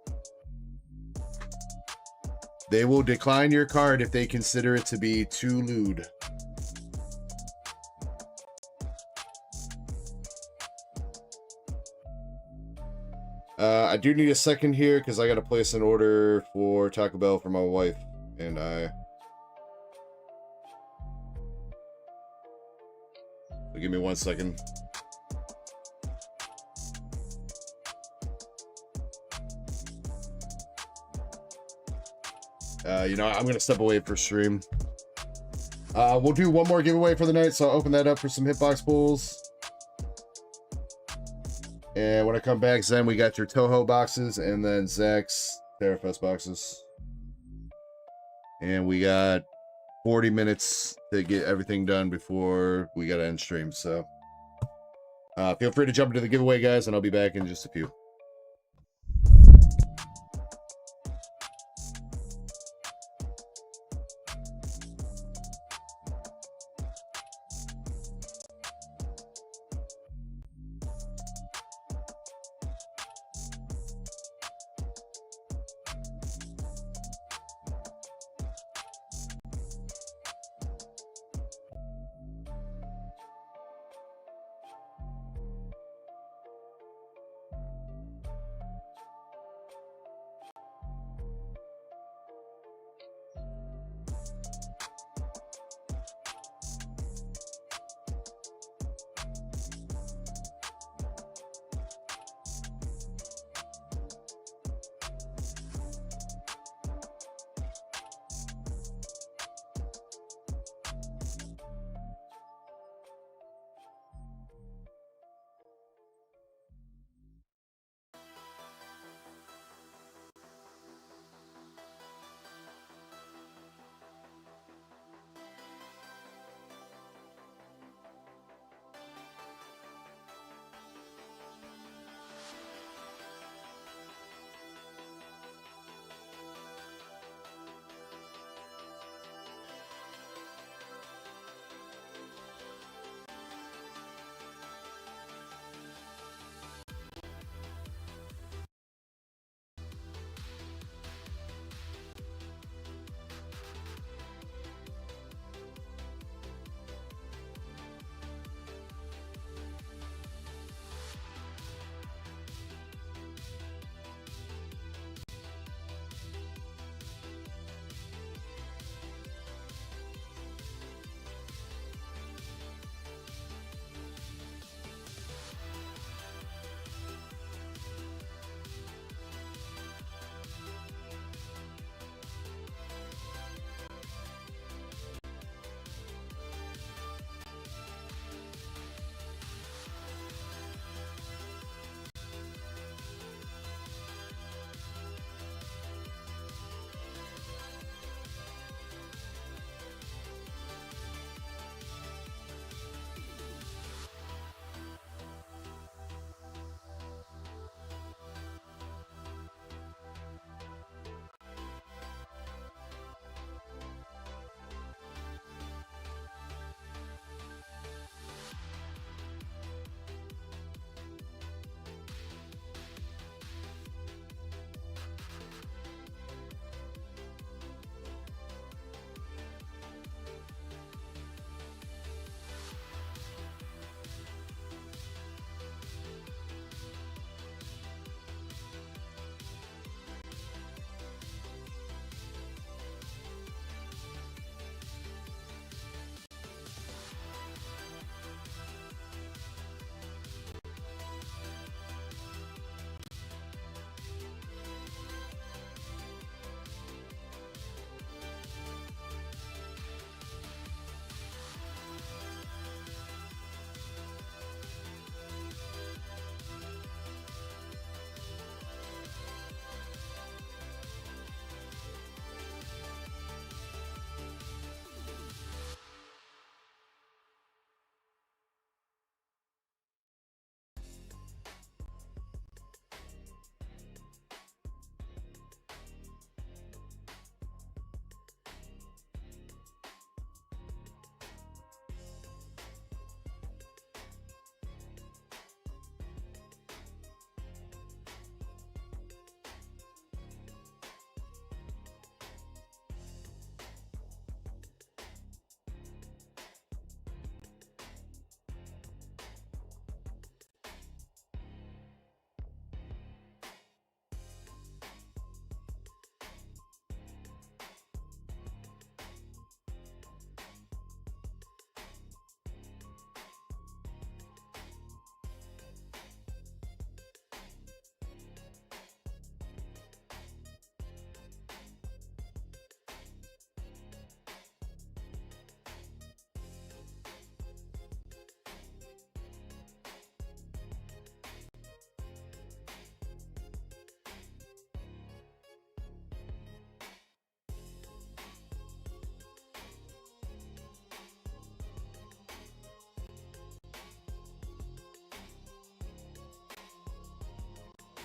They will decline your card if they consider it to be too lewd. I do need a second here because I got to place an order for Taco Bell for my wife and I. So give me 1 second. You know, I'm going to step away for stream. We'll do one more giveaway for the night, so I'll open that up for some hitbox pulls. And when I come back, Zen, we got your Toho boxes, and then Zach's Terafest boxes. And we got 40 minutes to get everything done before we got to end stream, so feel free to jump into the giveaway, guys, and I'll be back in just a few.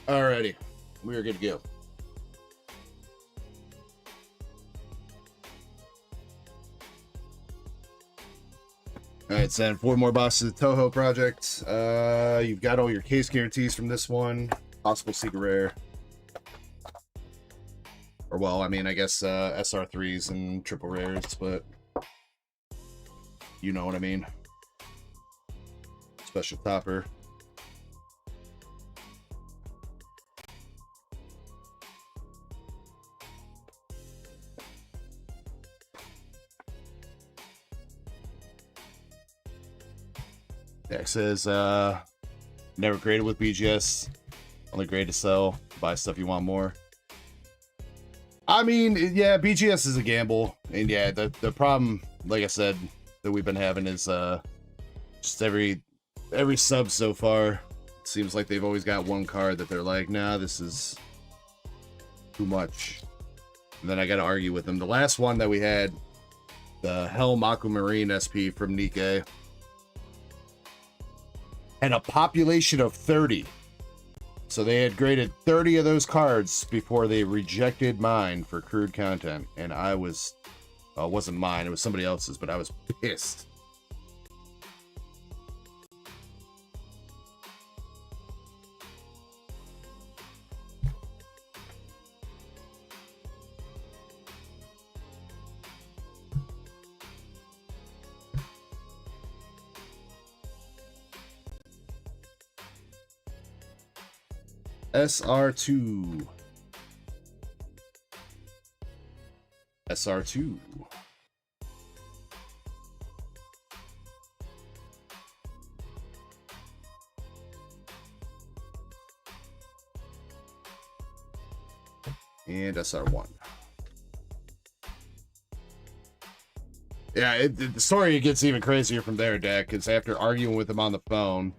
Alrighty, we are good to go. Alright, send 4 more boxes of the Toho project. You've got all your case guarantees from this one. Possible secret rare. Or, well, I mean, I guess SR3s and triple rares, but you know what I mean. Special topper. Deck says, never graded with BGS. Only grade to sell. Buy stuff you want more. I mean, yeah, BGS is a gamble. And yeah, the problem, like I said, that we've been having is just every sub so far, it seems like they've always got one card that they're like, nah, this is too much. And then I got to argue with them. The last one that we had, the Helm Aquamarine SP from Nikkei, had a population of 30. So they had graded 30 of those cards before they rejected mine for crude content. And I was, well, it wasn't mine, it was somebody else's, but I was pissed. SR2. SR2. And SR1. Yeah, the story gets even crazier from there, Dak, because after arguing with him on the phone,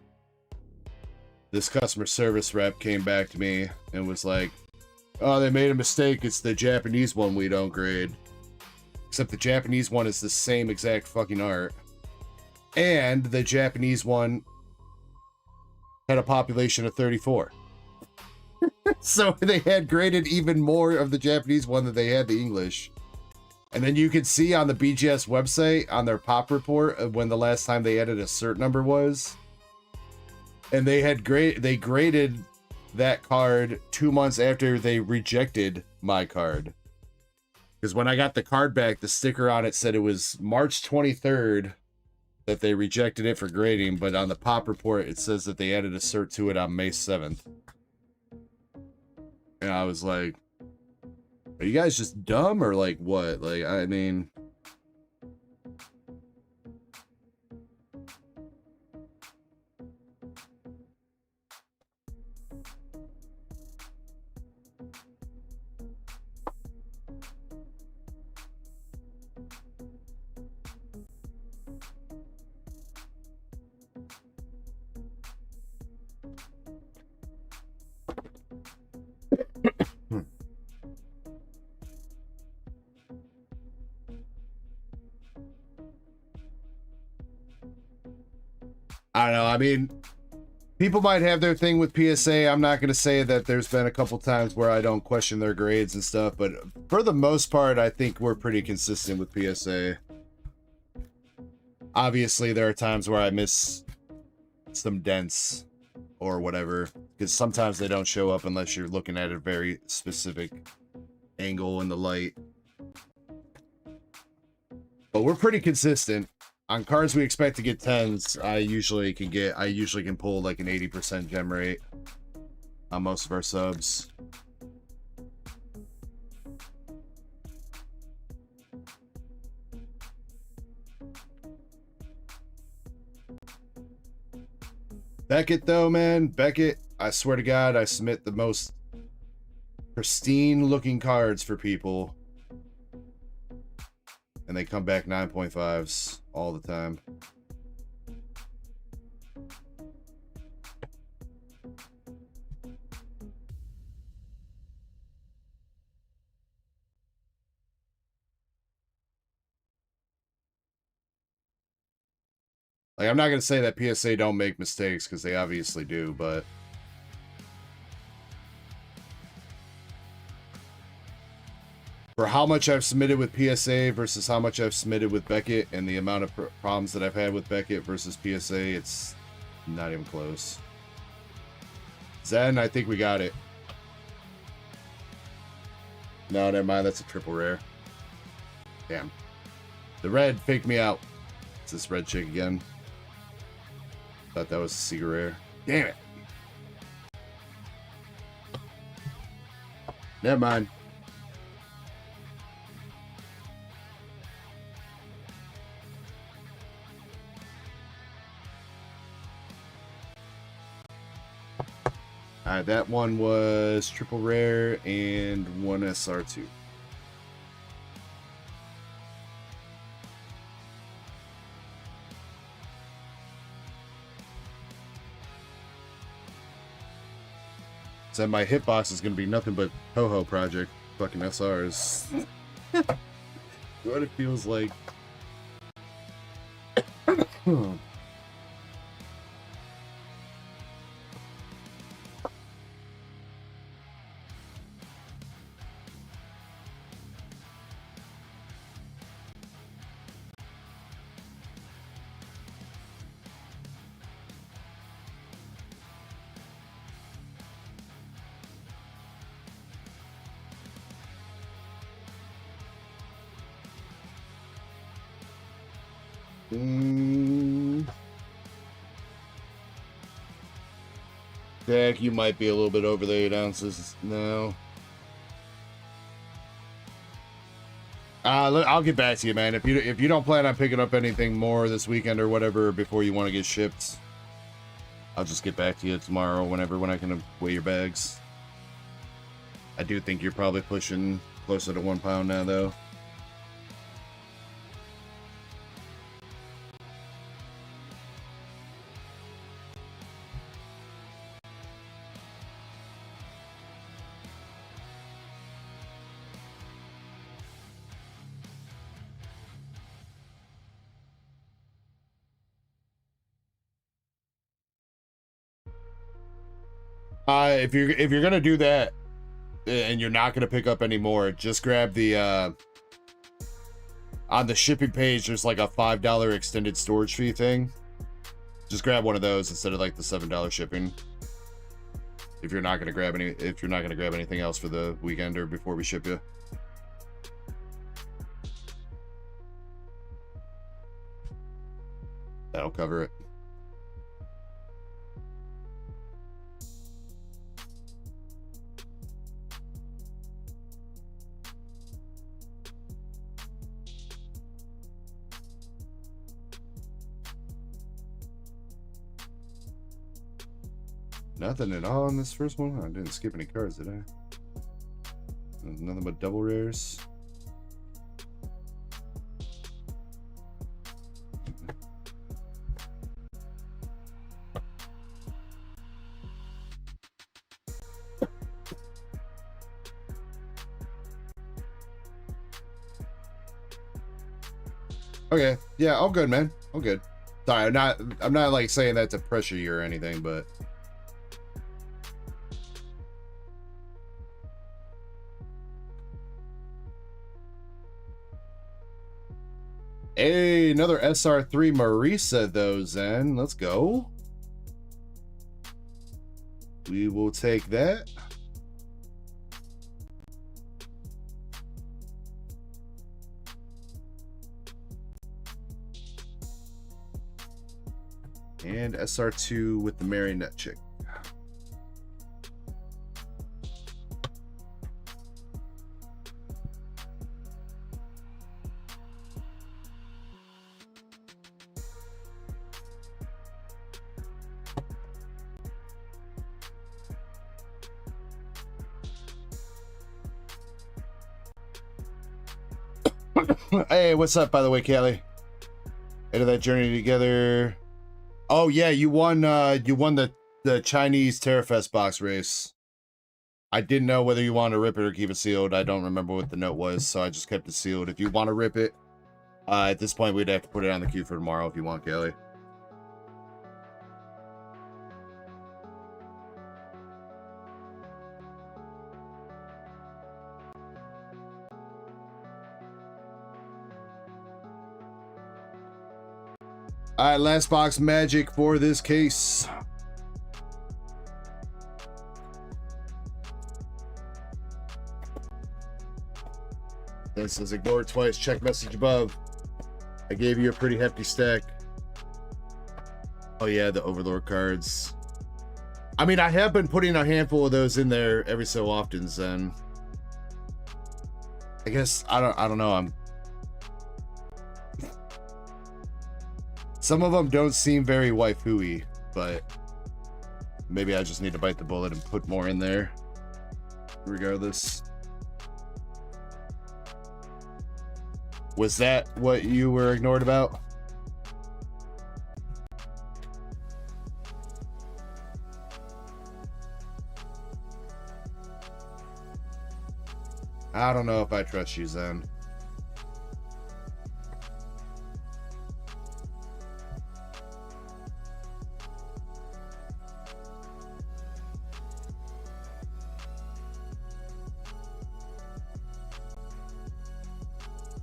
this customer service rep came back to me and was like, oh, they made a mistake. It's the Japanese one we don't grade. Except the Japanese one is the same exact fucking art. And the Japanese one had a population of 34. So they had graded even more of the Japanese one than they had the English. And then you could see on the BGS website, on their pop report, when the last time they added a cert number was. And they had graded that card 2 months after they rejected my card. Because when I got the card back, the sticker on it said it was March 23rd that they rejected it for grading, but on the pop report, it says that they added a cert to it on May 7th. And I was like, are you guys just dumb or like what? Like, I mean... I don't know. I mean, people might have their thing with PSA. I'm not going to say that there's been a couple times where I don't question their grades and stuff, but for the most part, I think we're pretty consistent with PSA. Obviously, there are times where I miss some dents or whatever, because sometimes they don't show up unless you're looking at a very specific angle in the light. But we're pretty consistent. On cards we expect to get 10s, I usually can pull like an 80% gem rate on most of our subs. Beckett though, man, Beckett, I swear to God, I submit the most pristine looking cards for people. And they come back 9.5s all the time. Like, I'm not going to say that PSA don't make mistakes, because they obviously do, but For how much I've submitted with PSA versus how much I've submitted with Beckett and the amount of problems that I've had with Beckett versus PSA, it's not even close. Zen, I think we got it. No, never mind. That's a triple rare. Damn. The red faked me out. It's this red chick again. Thought that was a secret rare. Damn it. Never mind. That one was triple rare and one SR2. So my hitbox is going to be nothing but Ho-Ho Project fucking SRs. What it feels like. Dak, you might be a little bit over the 8 ounces now. I'll get back to you, man. If you don't plan on picking up anything more this weekend or whatever before you want to get shipped, I'll just get back to you tomorrow when I can weigh your bags. I do think you're probably pushing closer to 1 pound now, though. If you're gonna do that and you're not gonna pick up any more, just grab the on the shipping page. There's like a $5 extended storage fee thing. Just grab one of those instead of like the $7 shipping. If you're not gonna grab anything else for the weekend or before we ship you. That'll cover it. Nothing at all in this first one. I didn't skip any cards, did I? Nothing but double rares. Okay, yeah, all good, man. All good. Sorry, I'm not like saying that to pressure you or anything, but hey, another SR3 Marisa though, Zen. Let's go. We will take that. And SR2 with the marionette chick. Hey, what's up, by the way, Kelly? End of that journey together. Oh yeah, you won the Chinese Terrafest box race. I didn't know whether you want to rip it or keep it sealed. I don't remember what the note was, so I just kept it sealed. If you want to rip it, at this point we'd have to put it on the queue for tomorrow if you want, Kelly. All right, last box magic for this case. This says ignore twice, check message above. I gave you a pretty hefty stack. Oh yeah, the Overlord cards. I mean, I have been putting a handful of those in there every so often, Zen. I guess I don't know. Some of them don't seem very waifu-y, but maybe I just need to bite the bullet and put more in there. Regardless. Was that what you were ignored about? I don't know if I trust you, Zen.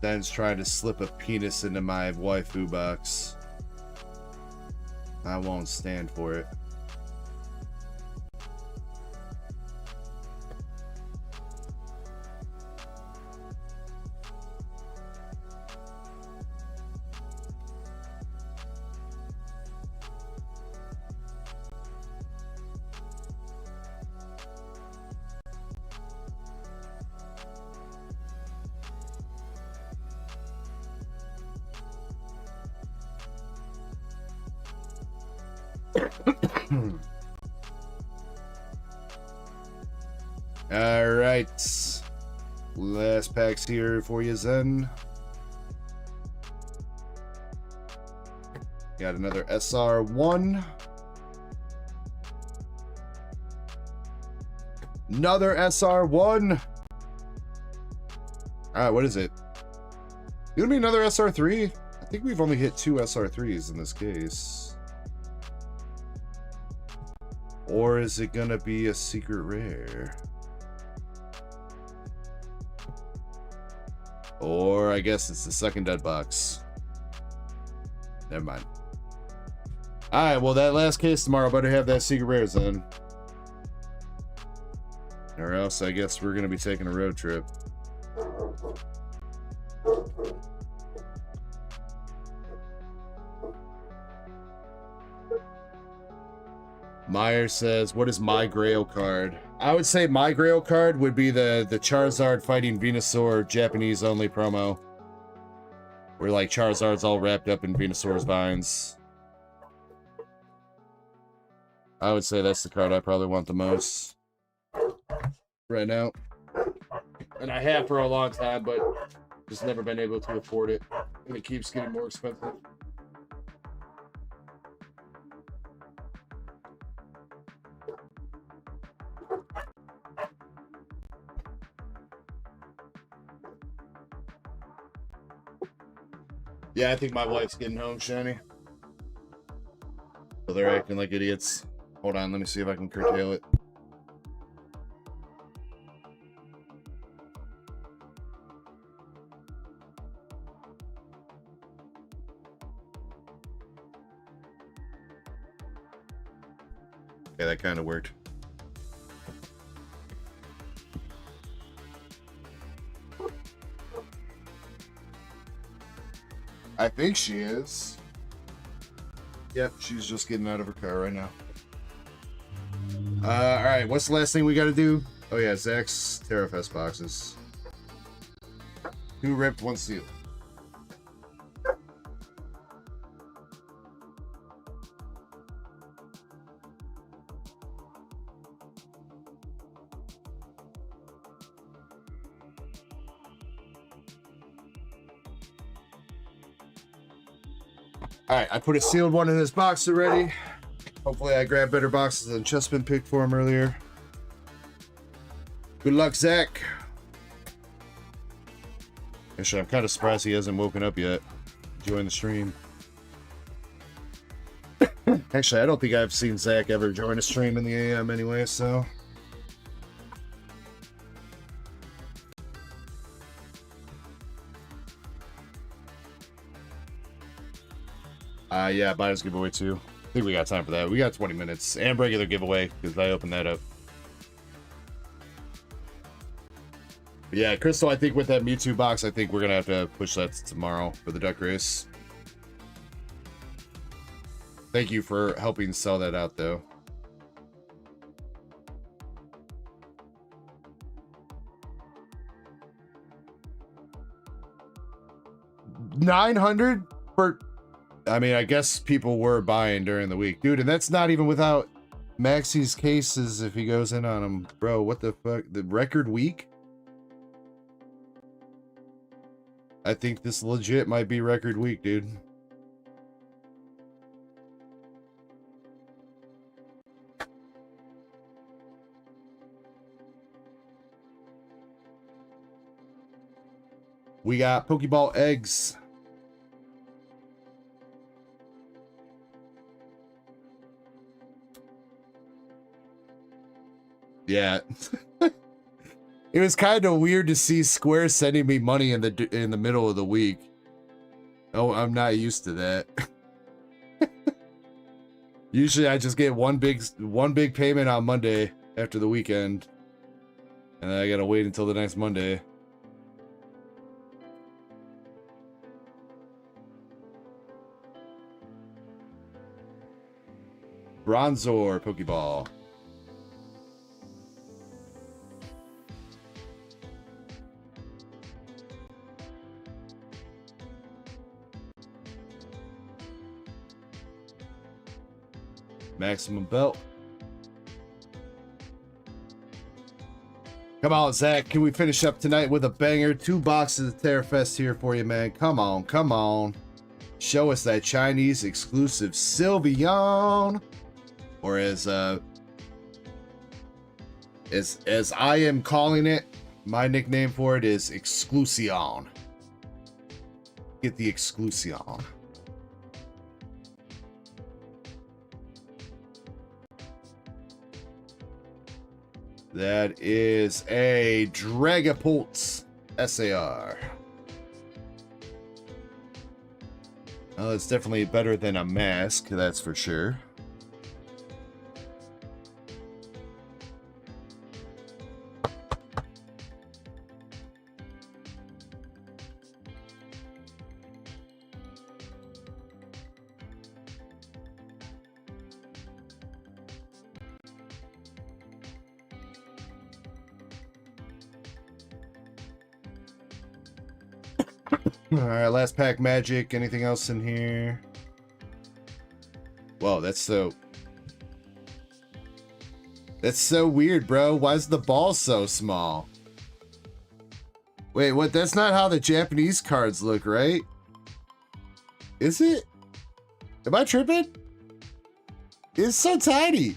Zen's trying to slip a penis into my waifu box. I won't stand for it. All right, last packs here for you, Zen. Got another SR1. Another SR1. All right, what is it? Gonna be another SR3? I think we've only hit 2 SR3s in this case. Or is it gonna be a secret rare? Or I guess it's the second dead box. Never mind. Alright, well that last case tomorrow better have that secret rare then. Or else I guess we're gonna be taking a road trip. Meyer says, what is my Grail card? I would say my Grail card would be the Charizard fighting Venusaur Japanese only promo. Where like Charizard's all wrapped up in Venusaur's vines. I would say that's the card I probably want the most right now. And I have for a long time, but just never been able to afford it. And it keeps getting more expensive. Yeah, I think my wife's getting home, Shani. So they're acting like idiots. Hold on, let me see if I can curtail it. Yeah, that kind of worked. I think she is. Yep, she's just getting out of her car right now. Alright, what's the last thing we gotta do? Oh yeah, Zach's Terrafest boxes. 2 ripped, 1 sealed. Alright, I put a sealed one in this box already. Hopefully I grab better boxes than Chespin picked for him earlier. Good luck, Zach. Actually, I'm kind of surprised he hasn't woken up yet. Join the stream. Actually, I don't think I've seen Zach ever join a stream in the AM anyway, so... Yeah, buyer's giveaway too. I think we got time for that. We got 20 minutes. And regular giveaway, because I opened that up. But yeah, Crystal, I think with that Mewtwo box, I think we're going to have to push that to tomorrow for the duck race. Thank you for helping sell that out, though. $900 for... I mean, I guess people were buying during the week. Dude, and that's not even without Maxie's cases if he goes in on them. Bro, what the fuck? The record week? I think this legit might be record week, dude. We got Pokeball eggs. Yeah. It was kind of weird to see Square sending me money in the middle of the week. Oh, I'm not used to that. Usually I just get one big payment on Monday after the weekend. And then I gotta wait until the next Monday. Bronzor Pokeball. Maximum belt. Come on, Zach. Can we finish up tonight with a banger? 2 boxes of Terrafest here for you, man. Come on, come on. Show us that Chinese exclusive Sylveon. Or as I am calling it, my nickname for it is Exclusion. Get the Exclusion. That is a Dragapult SAR. Well, it's definitely better than a mask, that's for sure. Alright, last pack magic. Anything else in here? Whoa, that's so weird, bro. Why is the ball so small? Wait, what? That's not how the Japanese cards look, right? Is it? Am I tripping? It's so tiny.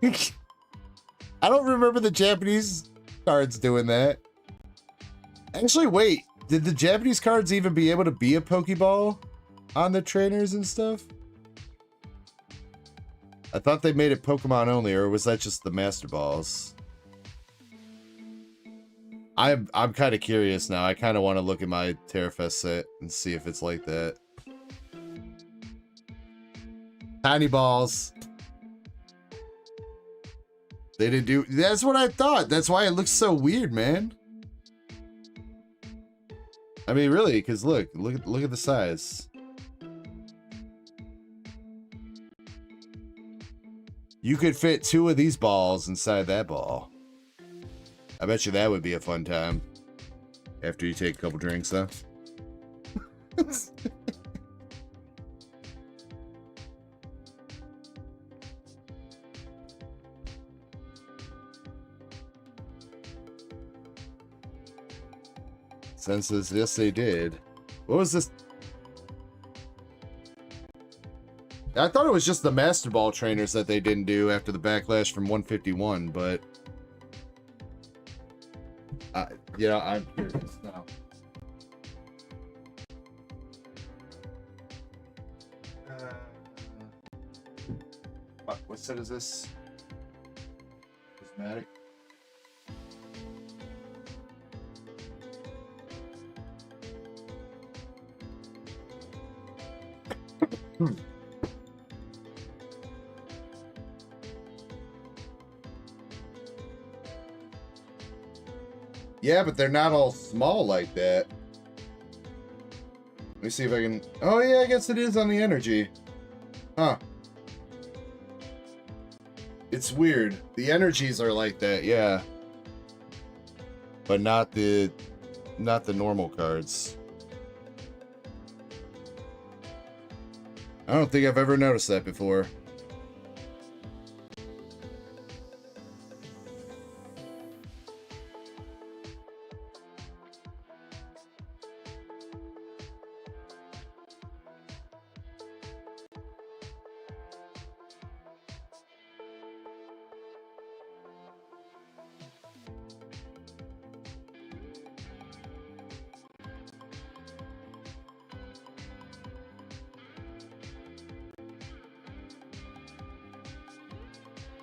I don't remember the Japanese cards doing that. Actually, wait. Did the Japanese cards even be able to be a Pokeball on the trainers and stuff? I thought they made it Pokemon only, or was that just the Master Balls? I'm kind of curious now. I kind of want to look at my Terrafest set and see if it's like that. Tiny balls. They didn't do... That's what I thought. That's why it looks so weird, man. I mean, really, because look at the size. You could fit 2 of these balls inside that ball. I bet you that would be a fun time. After you take a couple drinks, though. Census, yes they did. What was this? I thought it was just the Master Ball trainers that they didn't do after the backlash from 151, but... yeah, I'm curious now. What set is this? Prismatic. Yeah, but they're not all small like that. Let me see if I can... Oh, yeah, I guess it is on the energy. Huh. It's weird. The energies are like that, yeah. But not the normal cards. I don't think I've ever noticed that before.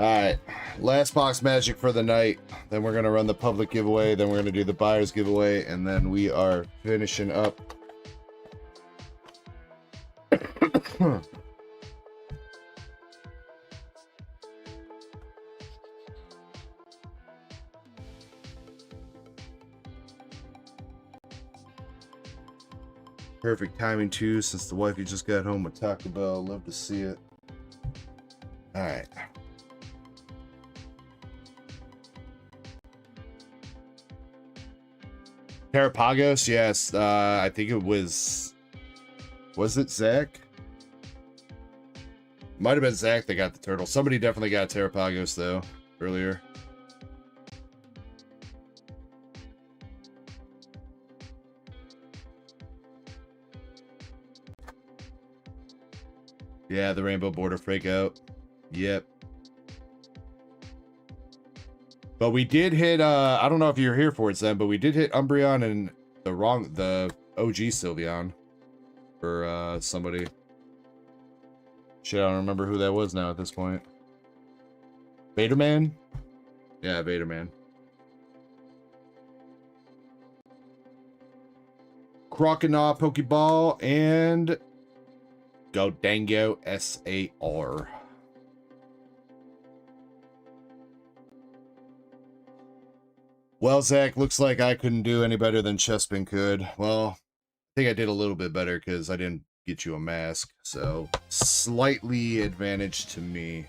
Alright, last box magic for the night. Then we're going to run the public giveaway. Then we're going to do the buyer's giveaway. And then we are finishing up. Perfect timing too, since the wifey just got home with Taco Bell. Love to see it. Alright. Terapagos, yes. I think it was it Zach? Might have been Zach that got the turtle. Somebody definitely got Terapagos though earlier. Yeah, the rainbow border fake out. Yep. But we did hit, I don't know if you're here for it, Zen, but we did hit Umbreon and the OG Sylveon for somebody. Shit, I don't remember who that was now at this point. Vaderman? Yeah, Vaderman. Croconaw Pokeball and Godango SAR. Well, Zach, looks like I couldn't do any better than Chespin could. Well, I think I did a little bit better because I didn't get you a mask. So, slightly advantage to me.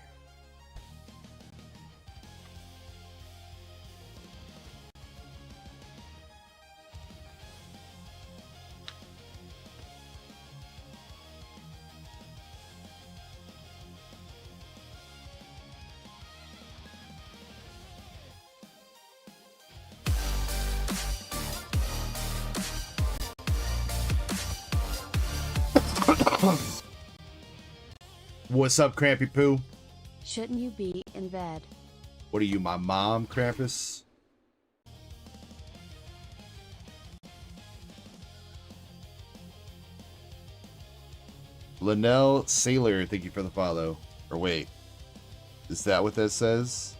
What's up, Crampy Poo? Shouldn't you be in bed? What are you, my mom, Krampus? Linnell Sailor, thank you for the follow. Or wait, is that what that says?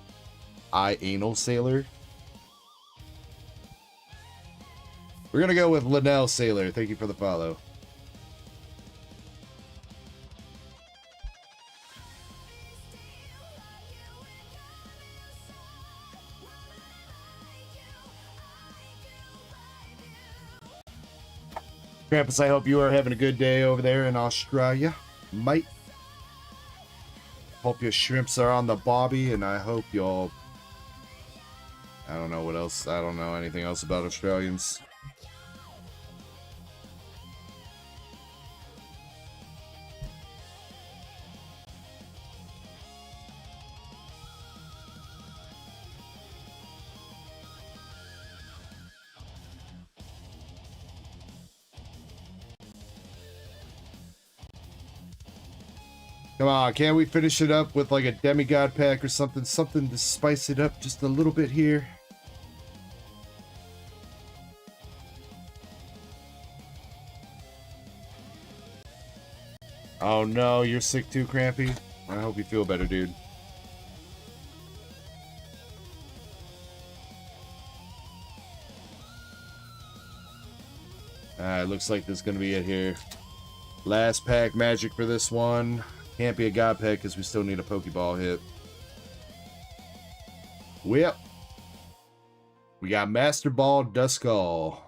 I Anal Sailor? We're gonna go with Linnell Sailor, thank you for the follow. Krampus, I hope you are having a good day over there in Australia, mate. Hope your shrimps are on the bobby, and I hope y'all... I don't know what else. I don't know anything else about Australians. Come on, can't we finish it up with like a demigod pack or something? Something to spice it up just a little bit here. Oh no, you're sick too, Crampy? I hope you feel better, dude. Looks like this is gonna be it here. Last pack magic for this one. Can't be a god pack because we still need a Pokeball hit. Well, we got Master Ball Duskull.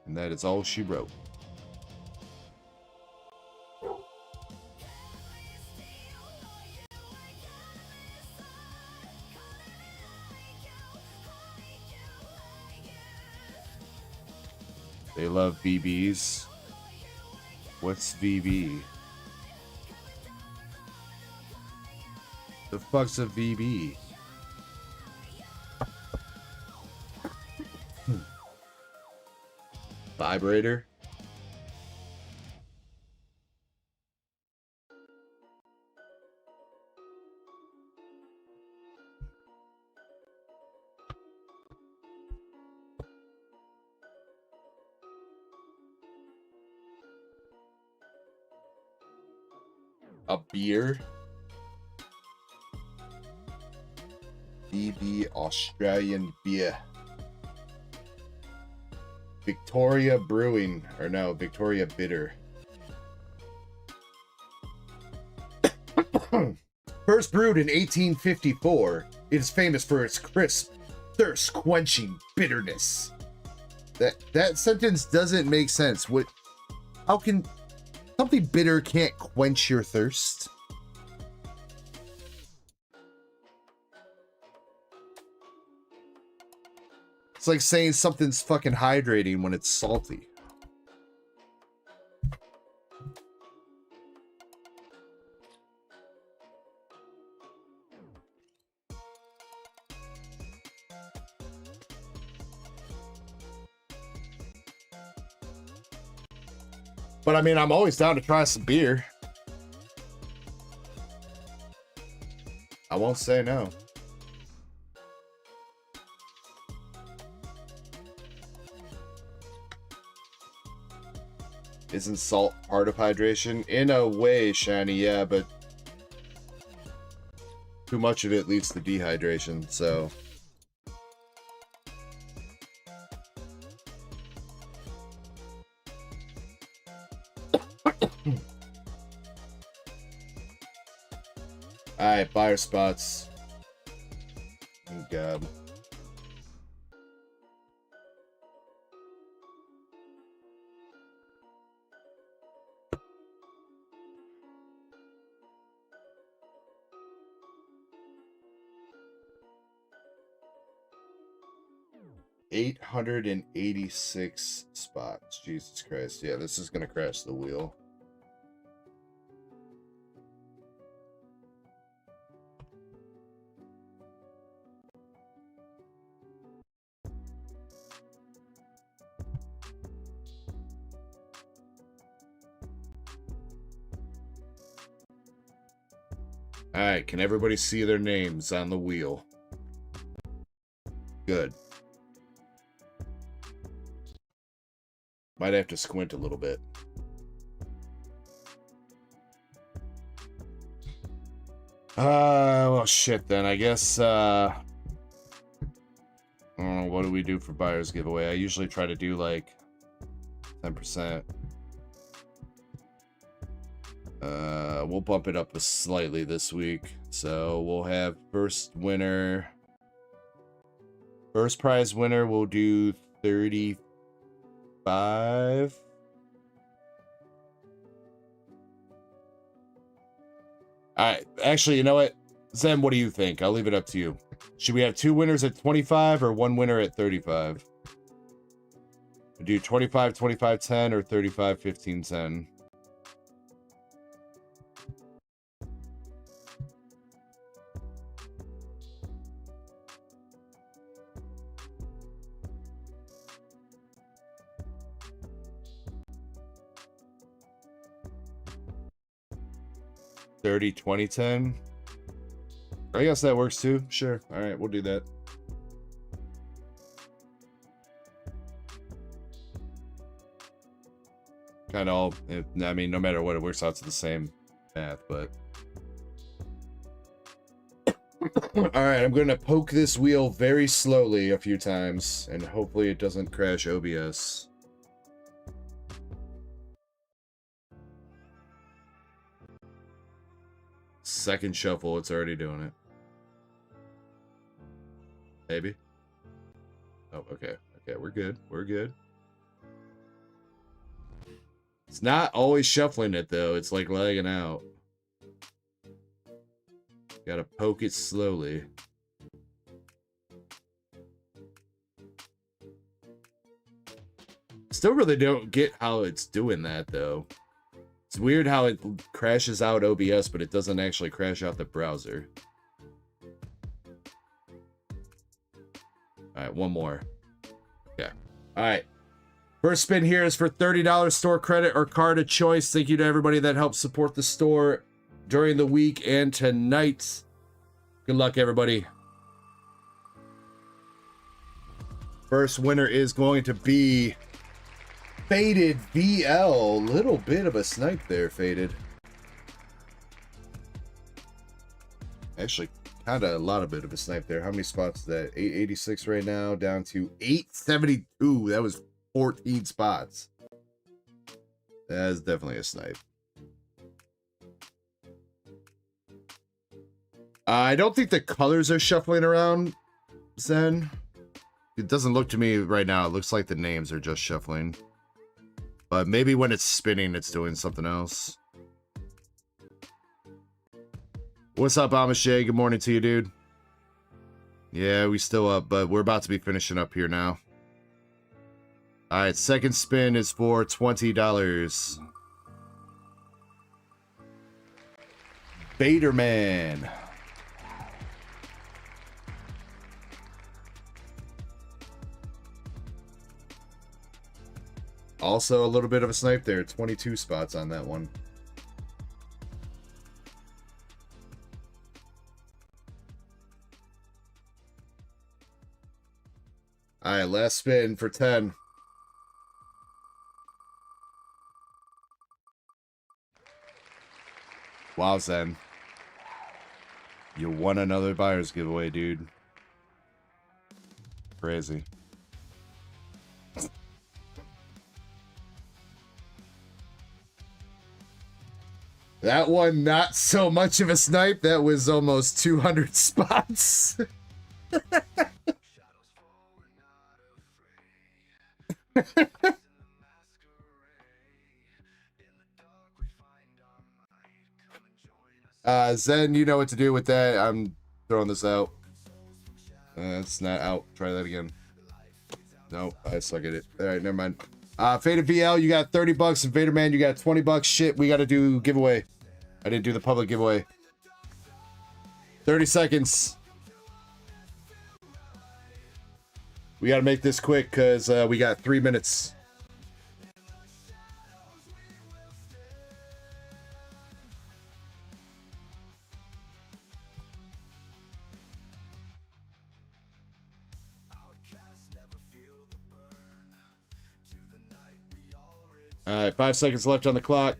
And that is all she wrote. They love BBs. What's VB? The fuck's a VB? Vibrator? A beer? BB Australian beer. Victoria Brewing, or no, Victoria Bitter. First brewed in 1854, it is famous for its crisp, thirst-quenching bitterness. That sentence doesn't make sense. How can something bitter can't quench your thirst? It's like saying something's fucking hydrating when it's salty. But I mean, I'm always down to try some beer. I won't say no. Isn't salt part of hydration? In a way, Shiny, yeah, but too much of it leads to dehydration, so. Alright, buyer spots. Oh, God. $886 spots. Jesus Christ. Yeah, this is gonna crash the wheel. Alright, can everybody see their names on the wheel? Good. Might have to squint a little bit. Well, shit then. I guess, what do we do for buyer's giveaway? I usually try to do, like, 10%. We'll bump it up slightly this week. So, we'll have first winner. First prize winner, we'll do 35. Alright, actually, you know what? Zen, what do you think? I'll leave it up to you. Should we have two winners at 25 or one winner at 35? We'll do 25, 25, 10 or 35, 15, 10. $30, 20, 10. I guess that works too. Sure. All right, we'll do that. Kind of all, I mean, no matter what, it works out to the same math, but. All right, I'm going to poke this wheel very slowly a few times, and hopefully it doesn't crash OBS. second shuffle, it's already doing it. Maybe. Oh, okay. Okay, we're good. We're good. It's not always shuffling it, though. It's like lagging out. Gotta poke it slowly. Still really don't get how it's doing that, though. It's weird how it crashes out OBS, but it doesn't actually crash out the browser. Alright, one more. Okay. Alright. First spin here is for $30 store credit or card of choice. Thank you to everybody that helped support the store during the week and tonight. Good luck, everybody. First winner is going to be Faded VL. Little bit of a snipe there, Faded. Actually, kind of a lot of bit of a snipe there. How many spots is that? 886 right now, down to 872. That was 14 spots. That is definitely a snipe. I don't think the colors are shuffling around, Zen. It doesn't look to me right now. It looks like the names are just shuffling. But maybe when it's spinning, it's doing something else. What's up, Amish? Good morning to you, dude. Yeah, we still up, but we're about to be finishing up here now. Alright, second spin is for $20. Baderman. Also a little bit of a snipe there. 22 spots on that one. Alright, last spin for 10. Wow, Zen. You won another buyer's giveaway, dude. Crazy. That one, not so much of a snipe. That was almost 200 spots. Zen, you know what to do with that. I'm throwing this out. It's not out. Try that again. Nope, I suck at it. All right, never mind. Faded VL, you got 30 bucks, and Vaderman, you got 20 bucks. Shit, we got to do giveaway. I didn't do the public giveaway. 30 seconds. We got to make this quick because we got 3 minutes. All right, 5 seconds left on the clock.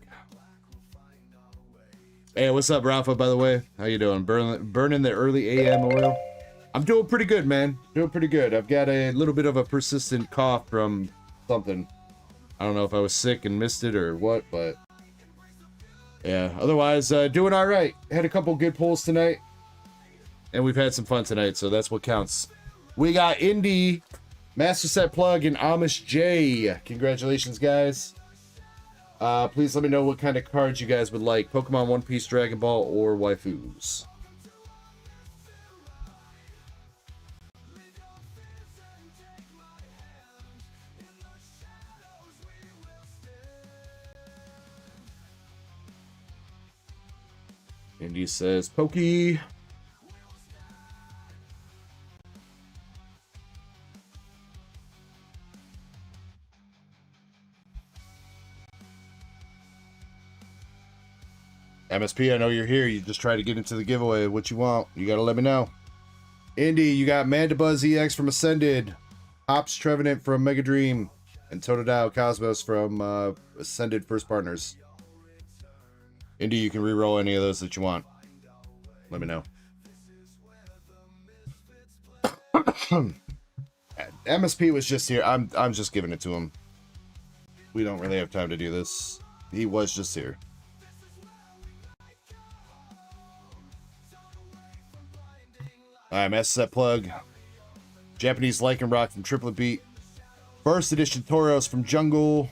Hey, what's up, Rafa, by the way? How you doing? Burning the early AM oil? I'm doing pretty good, man. Doing pretty good. I've got a little bit of a persistent cough from something. I don't know if I was sick and missed it or what, but yeah. Otherwise, doing all right. Had a couple good pulls tonight, and we've had some fun tonight, so that's what counts. We got Indy, Master Set Plug, and Amish J. Congratulations, guys. Please let me know what kind of cards you guys would like. Pokemon, One Piece, Dragon Ball, or waifus. Indy says, Pokey. MSP, I know you're here. You just try to get into the giveaway. What you want? You gotta let me know. Indy, you got Mandibuzz EX from Ascended, Hops Trevenant from Mega Dream, and Totodile Cosmos from Ascended First Partners. Indy, you can re-roll any of those that you want. Let me know. MSP was just here. I'm just giving it to him. We don't really have time to do this. He was just here. All right, master set plug. Japanese Lichen Rock from Triplet Beat. First edition Tauros from Jungle.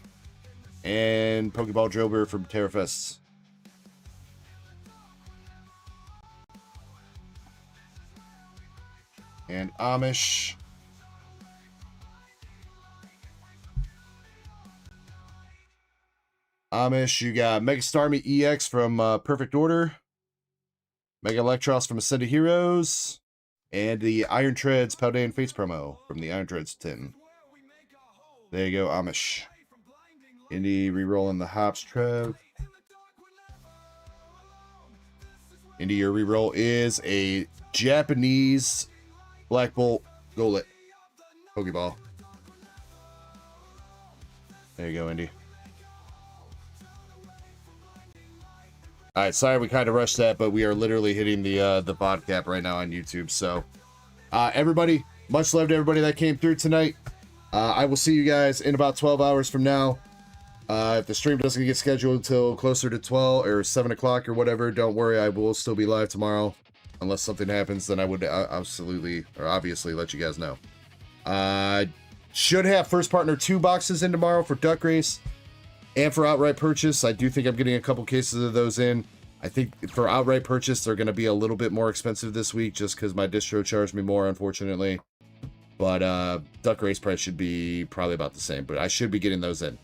And Pokeball Drober from Terrafest. And Amish. You got Mega Starmie EX from Perfect Order. Mega Electros from Ascended Heroes. And the Iron Treads Paldean Fates promo from the Iron Treads tin. There you go, Amish. Indy re-rolling the Hops Trev. Indy, your re-roll is a Japanese Black Bolt Golett Pokeball. There you go, Indy. All right, sorry we kind of rushed that, but we are literally hitting the bot cap right now on YouTube. So, everybody, much love to everybody that came through tonight. I will see you guys in about 12 hours from now. If the stream doesn't get scheduled until closer to 12 or 7 o'clock or whatever, don't worry, I will still be live tomorrow. Unless something happens, then I would absolutely or obviously let you guys know. Should have first partner 2 boxes in tomorrow for Duck Race. And for outright purchase, I do think I'm getting a couple cases of those in. I think for outright purchase, they're going to be a little bit more expensive this week just because my distro charged me more, unfortunately. But Duck Race price should be probably about the same, but I should be getting those in.